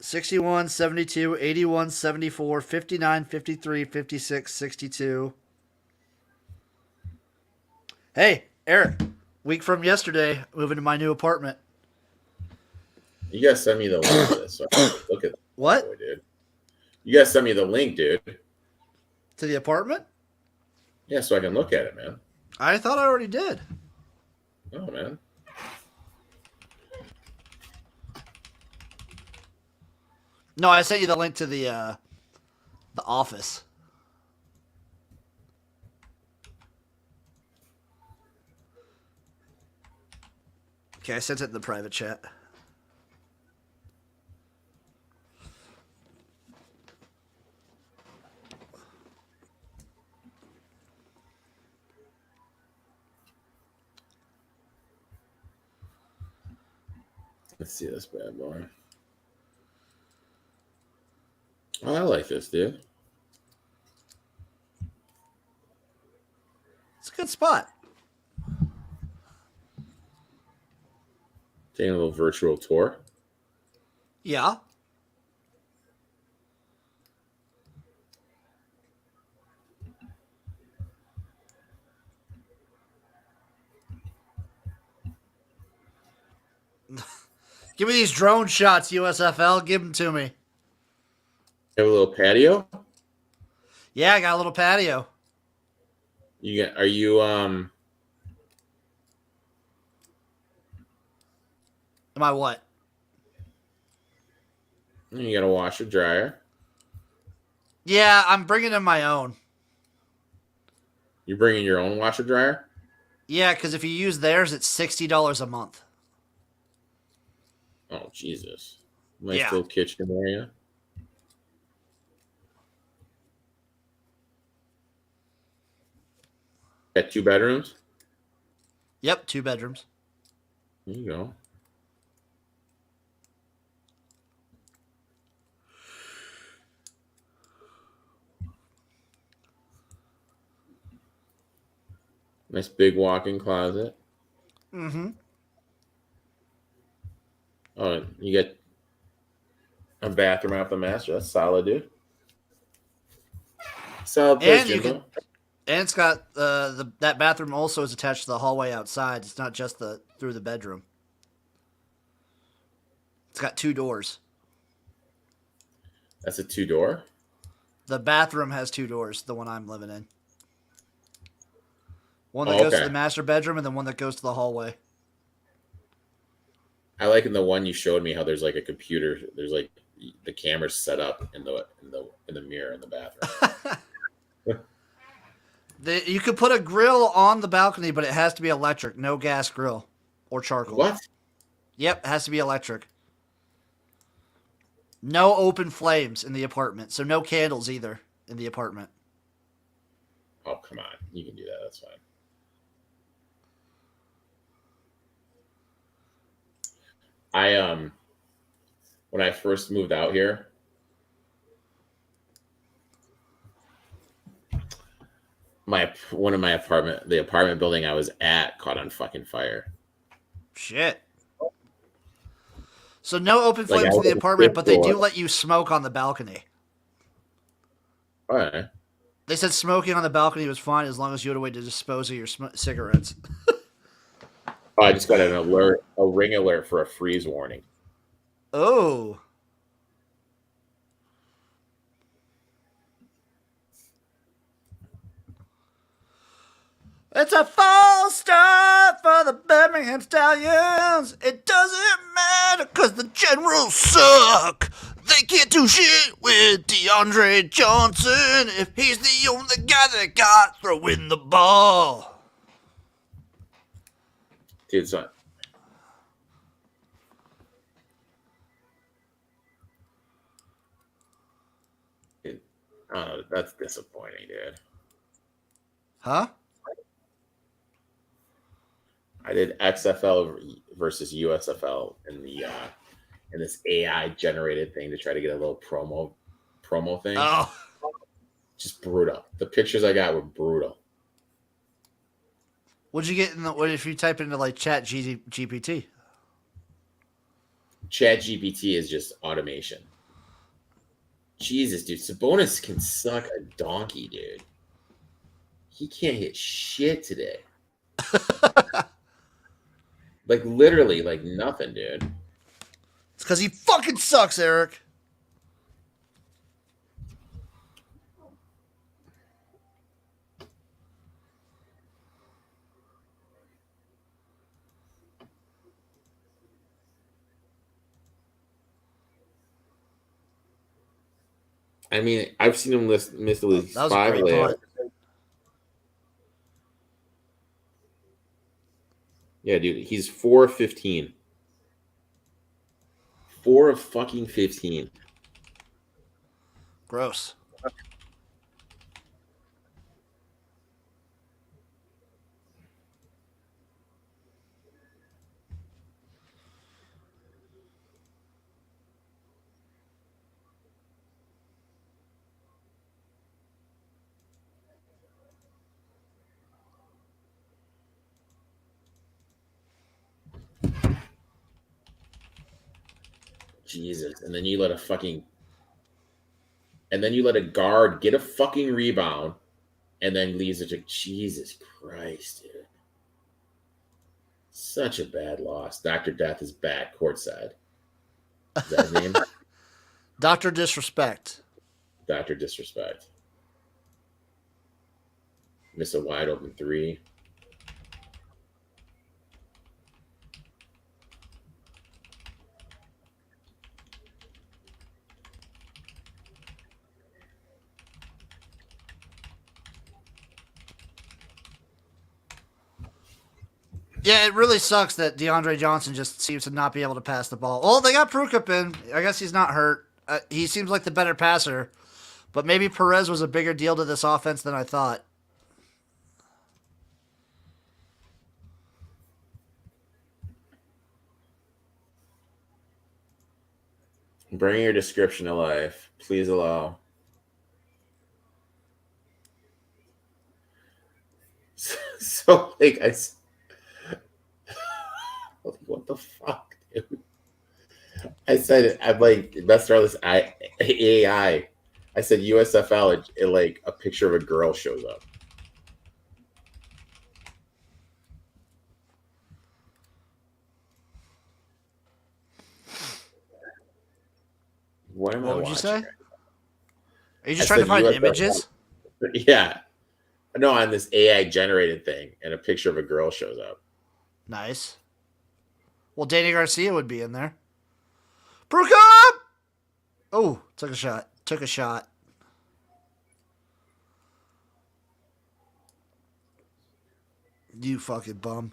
Speaker 9: 61, 72, 81, 74, 59, 53, 56, 62. Hey, Eric, week from yesterday, moving to my new apartment.
Speaker 4: You guys send me the link to this. So I can look at it.
Speaker 9: What?
Speaker 4: Boy, dude. You guys send me the link, dude.
Speaker 9: To the apartment?
Speaker 4: Yeah, so I can look at it, man.
Speaker 9: I thought I already did.
Speaker 4: Oh, man.
Speaker 9: No, I sent you the link to the office. Okay, I sent it in the private chat.
Speaker 4: Let's see this bad boy. Oh, I like this, dude.
Speaker 9: It's a good spot.
Speaker 4: Taking a little virtual tour.
Speaker 9: Yeah. Give me these drone shots, USFL. Give them to me.
Speaker 4: You have a little patio?
Speaker 9: Yeah, I got a little patio.
Speaker 4: Are you
Speaker 9: Am I what?
Speaker 4: You got a washer dryer?
Speaker 9: Yeah, I'm bringing in my own.
Speaker 4: You bringing your own washer dryer?
Speaker 9: Yeah, because if you use theirs, it's $60 a month.
Speaker 4: Oh, Jesus. Nice
Speaker 9: Yeah.
Speaker 4: little kitchen area. Got 2 bedrooms?
Speaker 9: Yep, 2 bedrooms.
Speaker 4: There you go. Nice big walk-in closet.
Speaker 9: Mm-hmm.
Speaker 4: Oh, you get a bathroom off the master. That's solid, dude. Solid place,
Speaker 9: And you
Speaker 4: Jimbo.
Speaker 9: can, and it's got that bathroom also is attached to the hallway outside. It's not just through the bedroom. It's got 2 doors.
Speaker 4: That's a 2-door?
Speaker 9: The bathroom has 2 doors, the one I'm living in. One that
Speaker 4: Oh,
Speaker 9: goes to
Speaker 4: okay.
Speaker 9: the master bedroom and then one that goes to the hallway.
Speaker 4: I like in the one you showed me how there's like a computer. There's like the camera's set up in the mirror in the bathroom.
Speaker 9: You could put a grill on the balcony, but it has to be electric. No gas grill or charcoal.
Speaker 4: What?
Speaker 9: Yep, it has to be electric. No open flames in the apartment, so no candles either in the apartment.
Speaker 4: Oh, come on. You can do that. That's fine. When I first moved out here, the apartment building I was at caught on fucking fire.
Speaker 9: Shit. So no open
Speaker 4: Like,
Speaker 9: flames
Speaker 4: I
Speaker 9: in the
Speaker 4: was
Speaker 9: apartment, but they do
Speaker 4: before.
Speaker 9: let you smoke on the balcony.
Speaker 4: All right.
Speaker 9: They said smoking on the balcony was fine as long as you had a way to dispose of your cigarettes.
Speaker 4: Oh, I just got an alert, a ring alert for a freeze warning.
Speaker 9: Oh. It's a false start for the Birmingham Stallions. It doesn't matter because the Generals suck. They can't do shit with DeAndre Johnson if he's the only guy that got throwing the ball.
Speaker 4: Dude, son. Oh, that's disappointing, dude.
Speaker 9: Huh?
Speaker 4: I did XFL versus USFL in this AI generated thing to try to get a little promo thing.
Speaker 9: Oh.
Speaker 4: Just brutal. The pictures I got were brutal.
Speaker 9: What'd you get what if you type into like Chat GPT?
Speaker 4: Chat GPT is just automation. Jesus, dude. Sabonis can suck a donkey, dude. He can't hit shit today. Like, literally, like nothing, dude.
Speaker 9: It's because he fucking sucks, Eric.
Speaker 4: I mean, I've seen him miss at least
Speaker 9: That was a
Speaker 4: 5
Speaker 9: great
Speaker 4: layups.
Speaker 9: punt.
Speaker 4: Yeah, dude, he's 4 of 15. 4 of fucking 15.
Speaker 9: Gross.
Speaker 4: Jesus. And then you let a guard get a fucking rebound and then leaves it to Jesus Christ, dude. Such a bad loss. Dr. Death is back courtside. Is that his name?
Speaker 9: Dr. Disrespect.
Speaker 4: Dr. Disrespect. Miss a wide open 3.
Speaker 9: Yeah, it really sucks that DeAndre Johnson just seems to not be able to pass the ball. Well, they got Prukup in. I guess he's not hurt. He seems like the better passer, but maybe Perez was a bigger deal to this offense than I thought.
Speaker 4: Bring your description to life. Please allow. So like, what the fuck, dude? I said, I'm like, best this AI. I said USFL, it like a picture of a girl shows up. What am I
Speaker 9: What would
Speaker 4: watching?
Speaker 9: you say? Are you just
Speaker 4: I
Speaker 9: trying to
Speaker 4: said
Speaker 9: find
Speaker 4: USFL.
Speaker 9: images?
Speaker 4: Yeah. No, on this AI generated thing, and a picture of a girl shows up.
Speaker 9: Nice. Well, Danny Garcia would be in there. Prukup! Oh, took a shot. Took a shot. You fucking bum.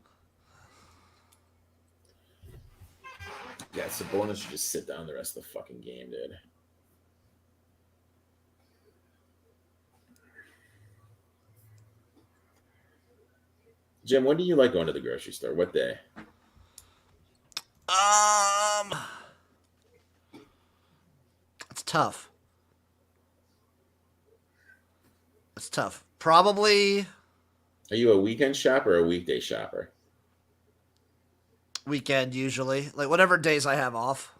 Speaker 4: Yeah, Sabonis should just sit down the rest of the fucking game, dude. Jim, when do you like going to the grocery store? What day?
Speaker 9: It's tough. It's tough. Probably
Speaker 4: Are you a weekend shopper or a weekday shopper?
Speaker 9: weekend usually. Like whatever days I have off.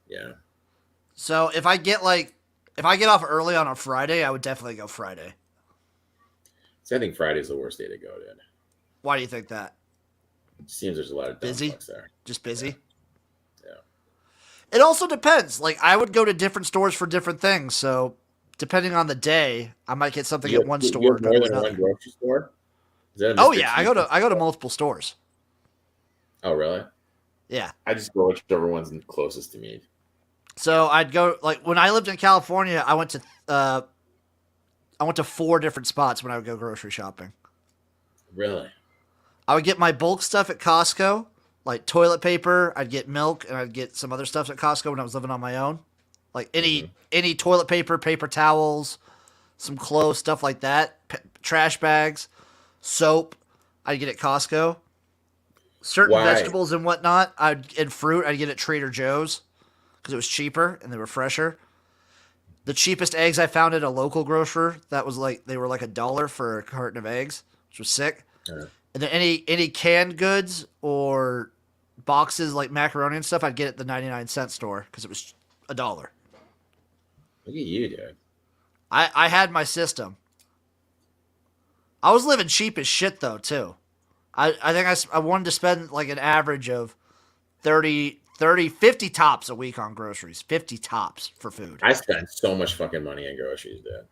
Speaker 4: Yeah.
Speaker 9: So if I get off early on a Friday, I would definitely go Friday.
Speaker 4: So I think Friday's the worst day to go, dude.
Speaker 9: Why do you think that?
Speaker 4: It seems there's a lot of dumb
Speaker 9: Busy?
Speaker 4: fucks there.
Speaker 9: Just busy?
Speaker 4: Yeah.
Speaker 9: It also depends. Like I would go to different stores for different things. So depending on the day, I might get something at one store.
Speaker 4: You have more
Speaker 9: or
Speaker 4: than
Speaker 9: another.
Speaker 4: one grocery store? Is that a
Speaker 9: Oh
Speaker 4: Mr.
Speaker 9: yeah,
Speaker 4: Cheese?
Speaker 9: I go to multiple stores.
Speaker 4: Oh really?
Speaker 9: Yeah.
Speaker 4: I just go whichever one's closest to me.
Speaker 9: So I'd go like when I lived in California, I went to 4 different spots when I would go grocery shopping.
Speaker 4: Really?
Speaker 9: I would get my bulk stuff at Costco, like toilet paper. I'd get milk, and I'd get some other stuff at Costco when I was living on my own, like any toilet paper, paper towels, some clothes, stuff like that, trash bags, soap. I'd get at Costco. Certain
Speaker 4: Why?
Speaker 9: vegetables and whatnot, and fruit, I'd get at Trader Joe's because it was cheaper and they were fresher. The cheapest eggs I found at a local grocer, they were like $1 for a carton of eggs, which was sick. And then any canned goods or boxes like macaroni and stuff, I'd get at the 99-cent store because it was $1.
Speaker 4: Look at you, dude.
Speaker 9: I had my system. I was living cheap as shit though too. I think I wanted to spend like an average of 50 tops a week on groceries. 50 tops for food.
Speaker 4: I spend so much fucking money on groceries, dude.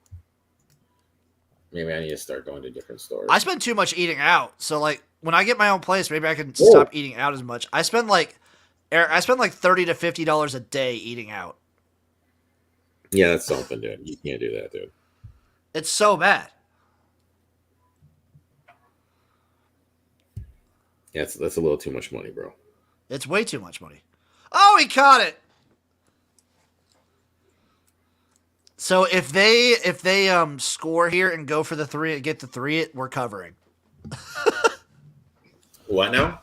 Speaker 4: Maybe I need to start going to different stores.
Speaker 9: I spend too much eating out. So like when I get my own place, maybe I can stop eating out as much. I spend like $30 to $50 a day eating out.
Speaker 4: Yeah, that's something, dude. You can't do that, dude.
Speaker 9: It's so bad.
Speaker 4: Yeah, that's a little too much money, bro.
Speaker 9: It's way too much money. Oh, he caught it. So if they score here and go for the 3 and get the 3, we're covering.
Speaker 4: What now?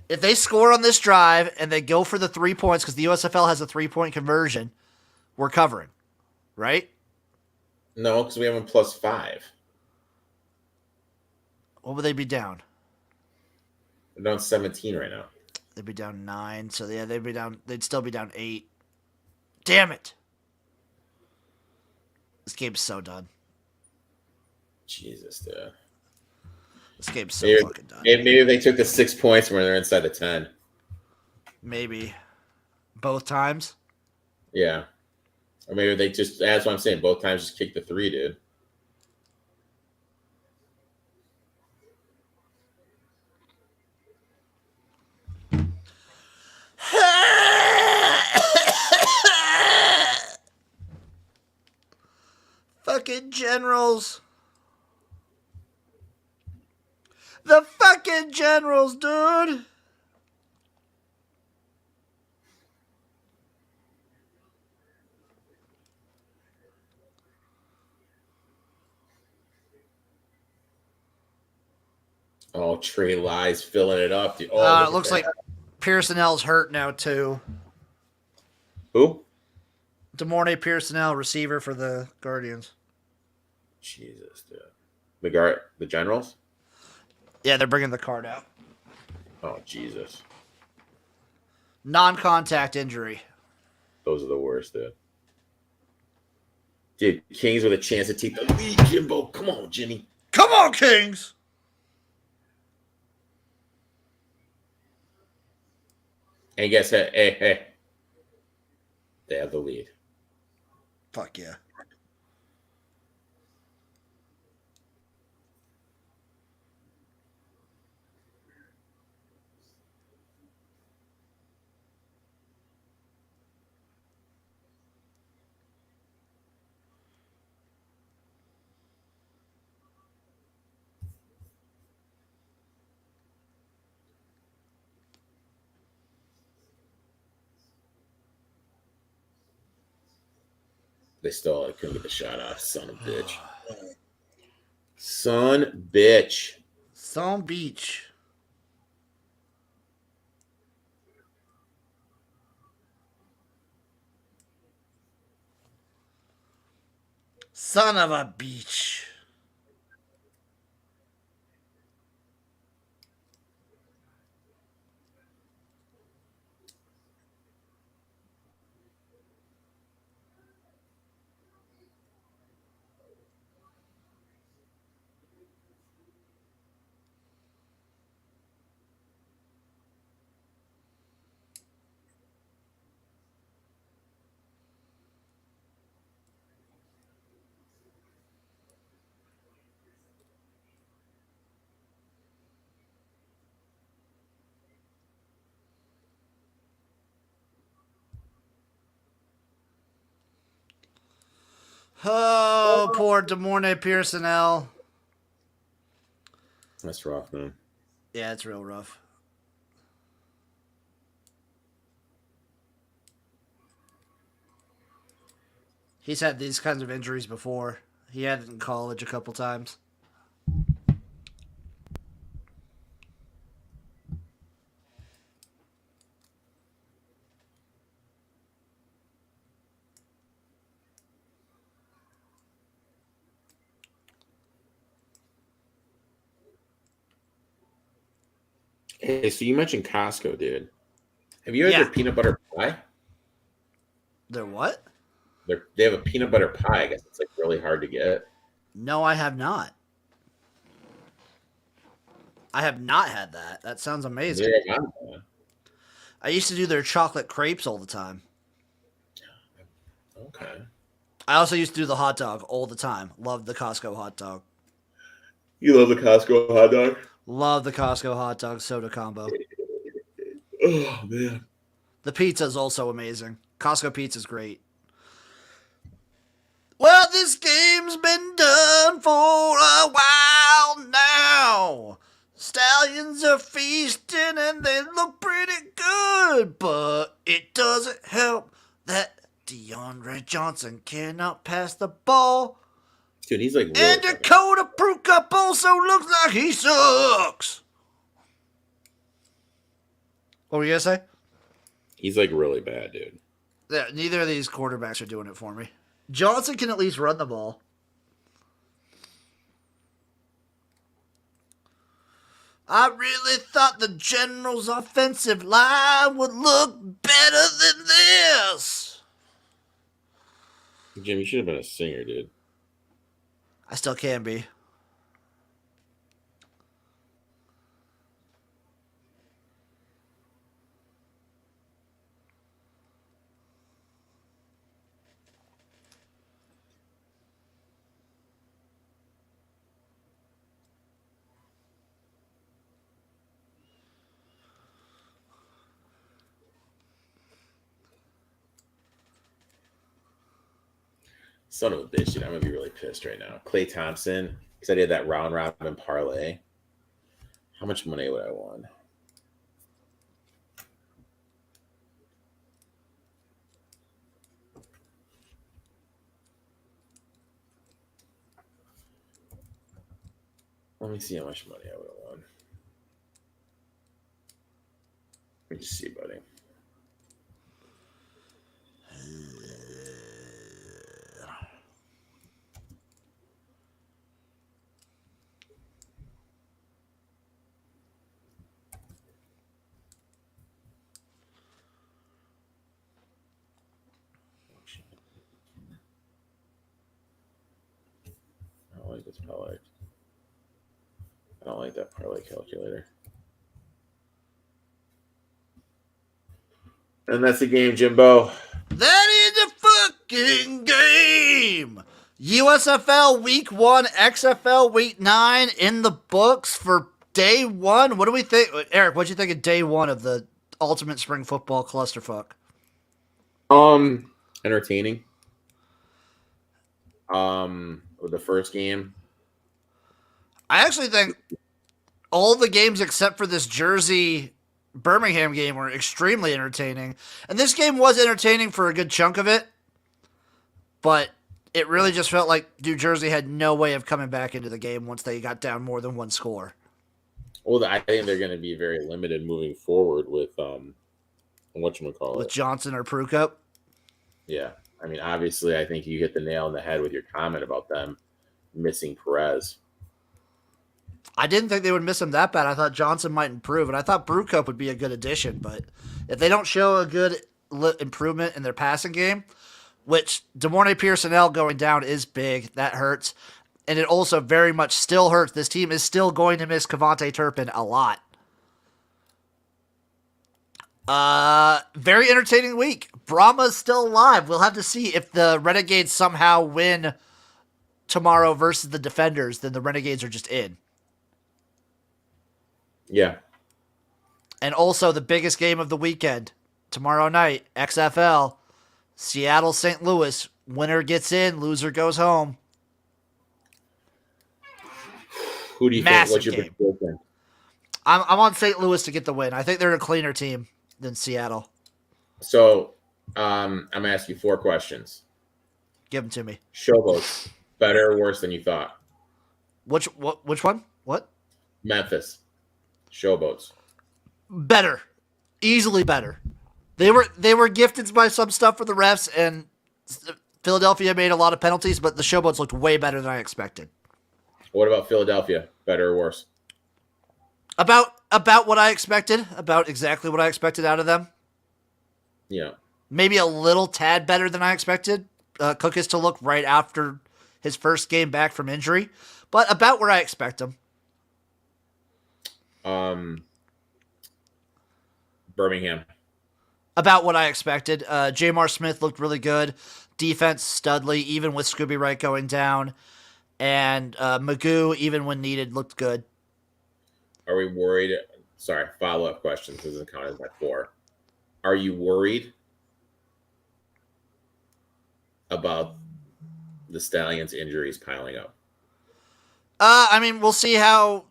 Speaker 9: If they score on this drive and they go for the 3 points because the USFL has a 3-point conversion, we're covering, right?
Speaker 4: No, because we have them +5.
Speaker 9: What would they be down?
Speaker 4: They're down 17 right now.
Speaker 9: They'd be down 9. So yeah, they'd still be down 8. Damn it. This game's so done.
Speaker 4: Jesus, dude.
Speaker 9: This game's so fucking done.
Speaker 4: Maybe they took the 6 points when they're inside the 10.
Speaker 9: Maybe. Both times?
Speaker 4: Yeah. Or maybe they just, that's what I'm saying, both times just kick the 3, dude.
Speaker 9: Fucking Generals. The fucking Generals, dude.
Speaker 4: Oh, Trey Lies filling it up. Dude.
Speaker 9: It looks like Pearsonell's hurt now, too.
Speaker 4: Who?
Speaker 9: DeMornay Pearsonell, receiver for the Guardians.
Speaker 4: Jesus, dude. The Generals?
Speaker 9: Yeah, they're bringing the card out.
Speaker 4: Oh, Jesus.
Speaker 9: Non-contact injury.
Speaker 4: Those are the worst, dude. Dude, Kings with a chance to take the lead, Jimbo. Come on, Jimmy.
Speaker 9: Come on, Kings!
Speaker 4: And guess what? Hey. They have the lead.
Speaker 9: Fuck yeah.
Speaker 4: They still couldn't get the shot off. Son of a bitch. Son bitch.
Speaker 9: Some beach. Son of a beach. Oh, poor DeMornay Pearsonell.
Speaker 4: That's rough, man.
Speaker 9: Yeah, it's real rough. He's had these kinds of injuries before. He had it in college a couple times.
Speaker 4: Hey, so you mentioned Costco, dude. Have you had
Speaker 9: Yeah.
Speaker 4: their peanut butter pie?
Speaker 9: Their what?
Speaker 4: They have a peanut butter pie. I guess it's like really hard to get.
Speaker 9: No, I have not. I have not had that. That sounds amazing.
Speaker 4: Yeah,
Speaker 9: I used to do their chocolate crepes all the time.
Speaker 4: okay.
Speaker 9: I also used to do the hot dog all the time. Loved the Costco hot dog.
Speaker 4: You love the Costco hot dog?
Speaker 9: Love the Costco hot dog soda combo.
Speaker 4: Oh man.
Speaker 9: The pizza is also amazing. Costco pizza is great. Well, this game's been done for a while now. Stallions are feasting and they look pretty good, but it doesn't help that DeAndre Johnson cannot pass the ball.
Speaker 4: Dude, he's like really
Speaker 9: And Dakota Prukup also looks like he sucks. What were you going to say?
Speaker 4: He's like really bad, dude.
Speaker 9: Yeah, neither of these quarterbacks are doing it for me. Johnson can at least run the ball. I really thought the Generals' offensive line would look better than this.
Speaker 4: Jim, you should have been a singer, dude.
Speaker 9: I still can be.
Speaker 4: Son of a bitch, dude. I'm gonna be really pissed right now. Clay Thompson, because I did that round robin parlay. How much money would I won? Let me see how much money I would have won. Let me just see, buddy. I don't like this parlay. I don't like that parlay calculator. And that's the game, Jimbo.
Speaker 9: That is a fucking game. USFL Week 1, XFL Week 9 in the books for day 1. What do we think? Eric, what do you think of day 1 of the Ultimate Spring Football Clusterfuck?
Speaker 4: Entertaining. With the first game.
Speaker 9: I actually think all the games except for this Jersey Birmingham game were extremely entertaining. And this game was entertaining for a good chunk of it. But it really just felt like New Jersey had no way of coming back into the game once they got down more than one score.
Speaker 4: Well, I think they're going to be very limited moving forward with whatchamacallit.
Speaker 9: With Johnson or Prukup?
Speaker 4: Yeah. I mean, obviously, I think you hit the nail on the head with your comment about them missing Perez.
Speaker 9: I didn't think they would miss him that bad. I thought Johnson might improve, and I thought Prukup would be a good addition. But if they don't show a good improvement in their passing game, which DeMornay Pearsonell going down is big, that hurts. And it also very much still hurts. This team is still going to miss Cavante Turpin a lot. Very entertaining week. Brahmas still alive. We'll have to see if the Renegades somehow win tomorrow versus the Defenders. Then the Renegades are just in.
Speaker 4: Yeah.
Speaker 9: And also the biggest game of the weekend. Tomorrow night, XFL. Seattle, St. Louis. Winner gets in, loser goes home.
Speaker 4: Who do you
Speaker 9: Massive
Speaker 4: think? What's your
Speaker 9: game.
Speaker 4: prediction?
Speaker 9: I'm on St. Louis to get the win. I think they're a cleaner team than Seattle.
Speaker 4: So I'm gonna ask you 4 questions.
Speaker 9: Give them to me.
Speaker 4: Showboats, better or worse than you thought?
Speaker 9: Which one? What?
Speaker 4: Memphis Showboats.
Speaker 9: Better. Easily better. They were gifted by some stuff for the refs, and Philadelphia made a lot of penalties, but the Showboats looked way better than I expected.
Speaker 4: What about Philadelphia? Better or worse?
Speaker 9: About what I expected. About exactly what I expected out of them.
Speaker 4: Yeah.
Speaker 9: Maybe a little tad better than I expected. Cook is to look right after his first game back from injury, but about where I expect him.
Speaker 4: Birmingham.
Speaker 9: About what I expected. Jamar Smith looked really good. Defense studly, even with Scooby Wright going down. And Magoo, even when needed, looked good.
Speaker 4: Are we worried? Sorry, follow-up questions. This doesn't count as my 4. Are you worried about the Stallions' injuries piling up?
Speaker 9: I mean, we'll see how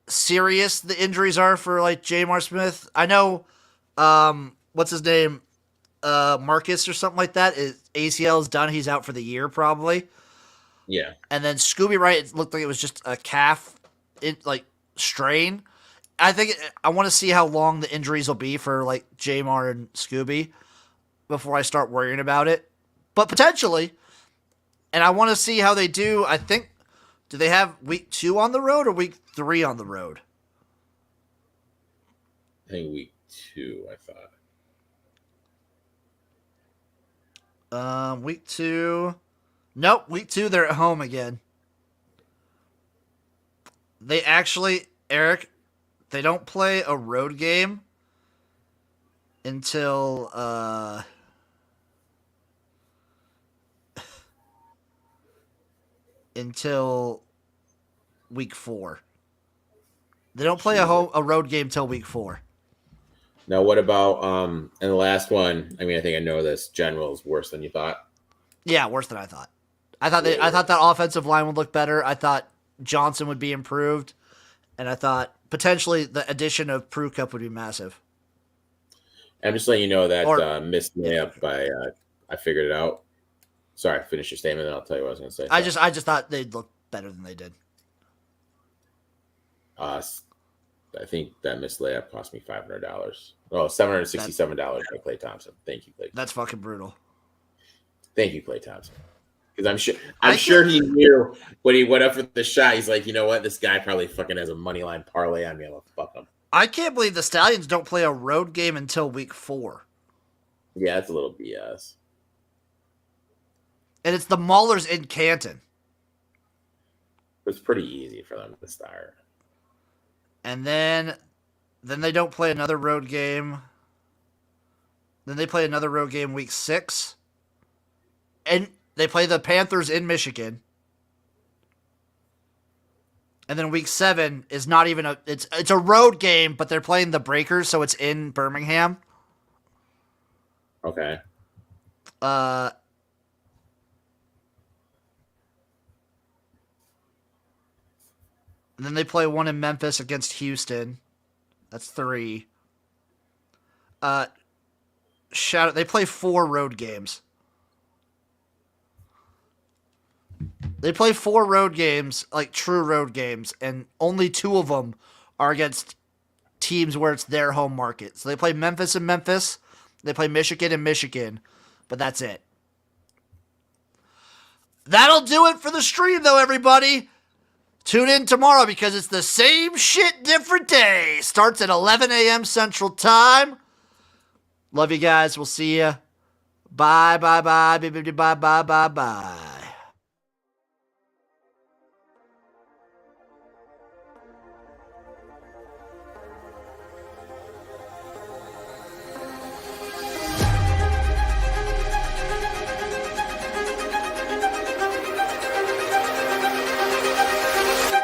Speaker 9: serious the injuries are for like Jamar Smith. I know, what's his name, Marcus or something like that. ACL is done. He's out for the year probably.
Speaker 4: Yeah.
Speaker 9: And then Scooby Wright, it looked like it was just a calf, strain. I want to see how long the injuries will be for like Jamar and Scooby before I start worrying about it. But potentially, and I want to see how they do. I think, do they have week 2 on the road or week 3 on the road?
Speaker 4: I think week 2, I thought.
Speaker 9: Week 2. Nope, week 2 they're at home again. They actually, Eric, they don't play a road game until week 4. They don't play a road game till week 4.
Speaker 4: Now, what about and the last one? I mean, I think I know this. General is worse than you thought.
Speaker 9: Yeah, worse than I thought. I thought that offensive line would look better. I thought Johnson would be improved, and I thought potentially the addition of Prue Cup would be massive.
Speaker 4: I'm just letting you know that missed layup I figured it out. Sorry, finish your statement, and I'll tell you what I was going to say.
Speaker 9: I just thought they'd look better than they did.
Speaker 4: I think that missed layup cost me $500. Oh, $767 by Klay Thompson. Thank you, Klay.
Speaker 9: That's fucking brutal.
Speaker 4: Thank you, Klay Thompson. Because I'm sure he knew when he went up for the shot. He's like, you know what? This guy probably fucking has a money line parlay on me. I'm gonna fuck him.
Speaker 9: I can't believe the Stallions don't play a road game until week 4.
Speaker 4: Yeah, that's a little BS.
Speaker 9: And it's the Maulers in Canton.
Speaker 4: It's pretty easy for them to start.
Speaker 9: And then they don't play another road game. Then they play another road game week 6. And they play the Panthers in Michigan. And then week 7 is not even it's a road game, but they're playing the Breakers, so it's in Birmingham.
Speaker 4: Okay.
Speaker 9: And then they play one in Memphis against Houston. That's 3. They play 4 road games. They play 4 road games, like true road games, and only 2 of them are against teams where it's their home market. So they play Memphis and Memphis. They play Michigan and Michigan. But that's it. That'll do it for the stream, though, everybody. Tune in tomorrow because it's the same shit, different day. Starts at 11 a.m. Central Time. Love you guys. We'll see you. Bye, bye, bye, bye, bye, bye, bye, bye.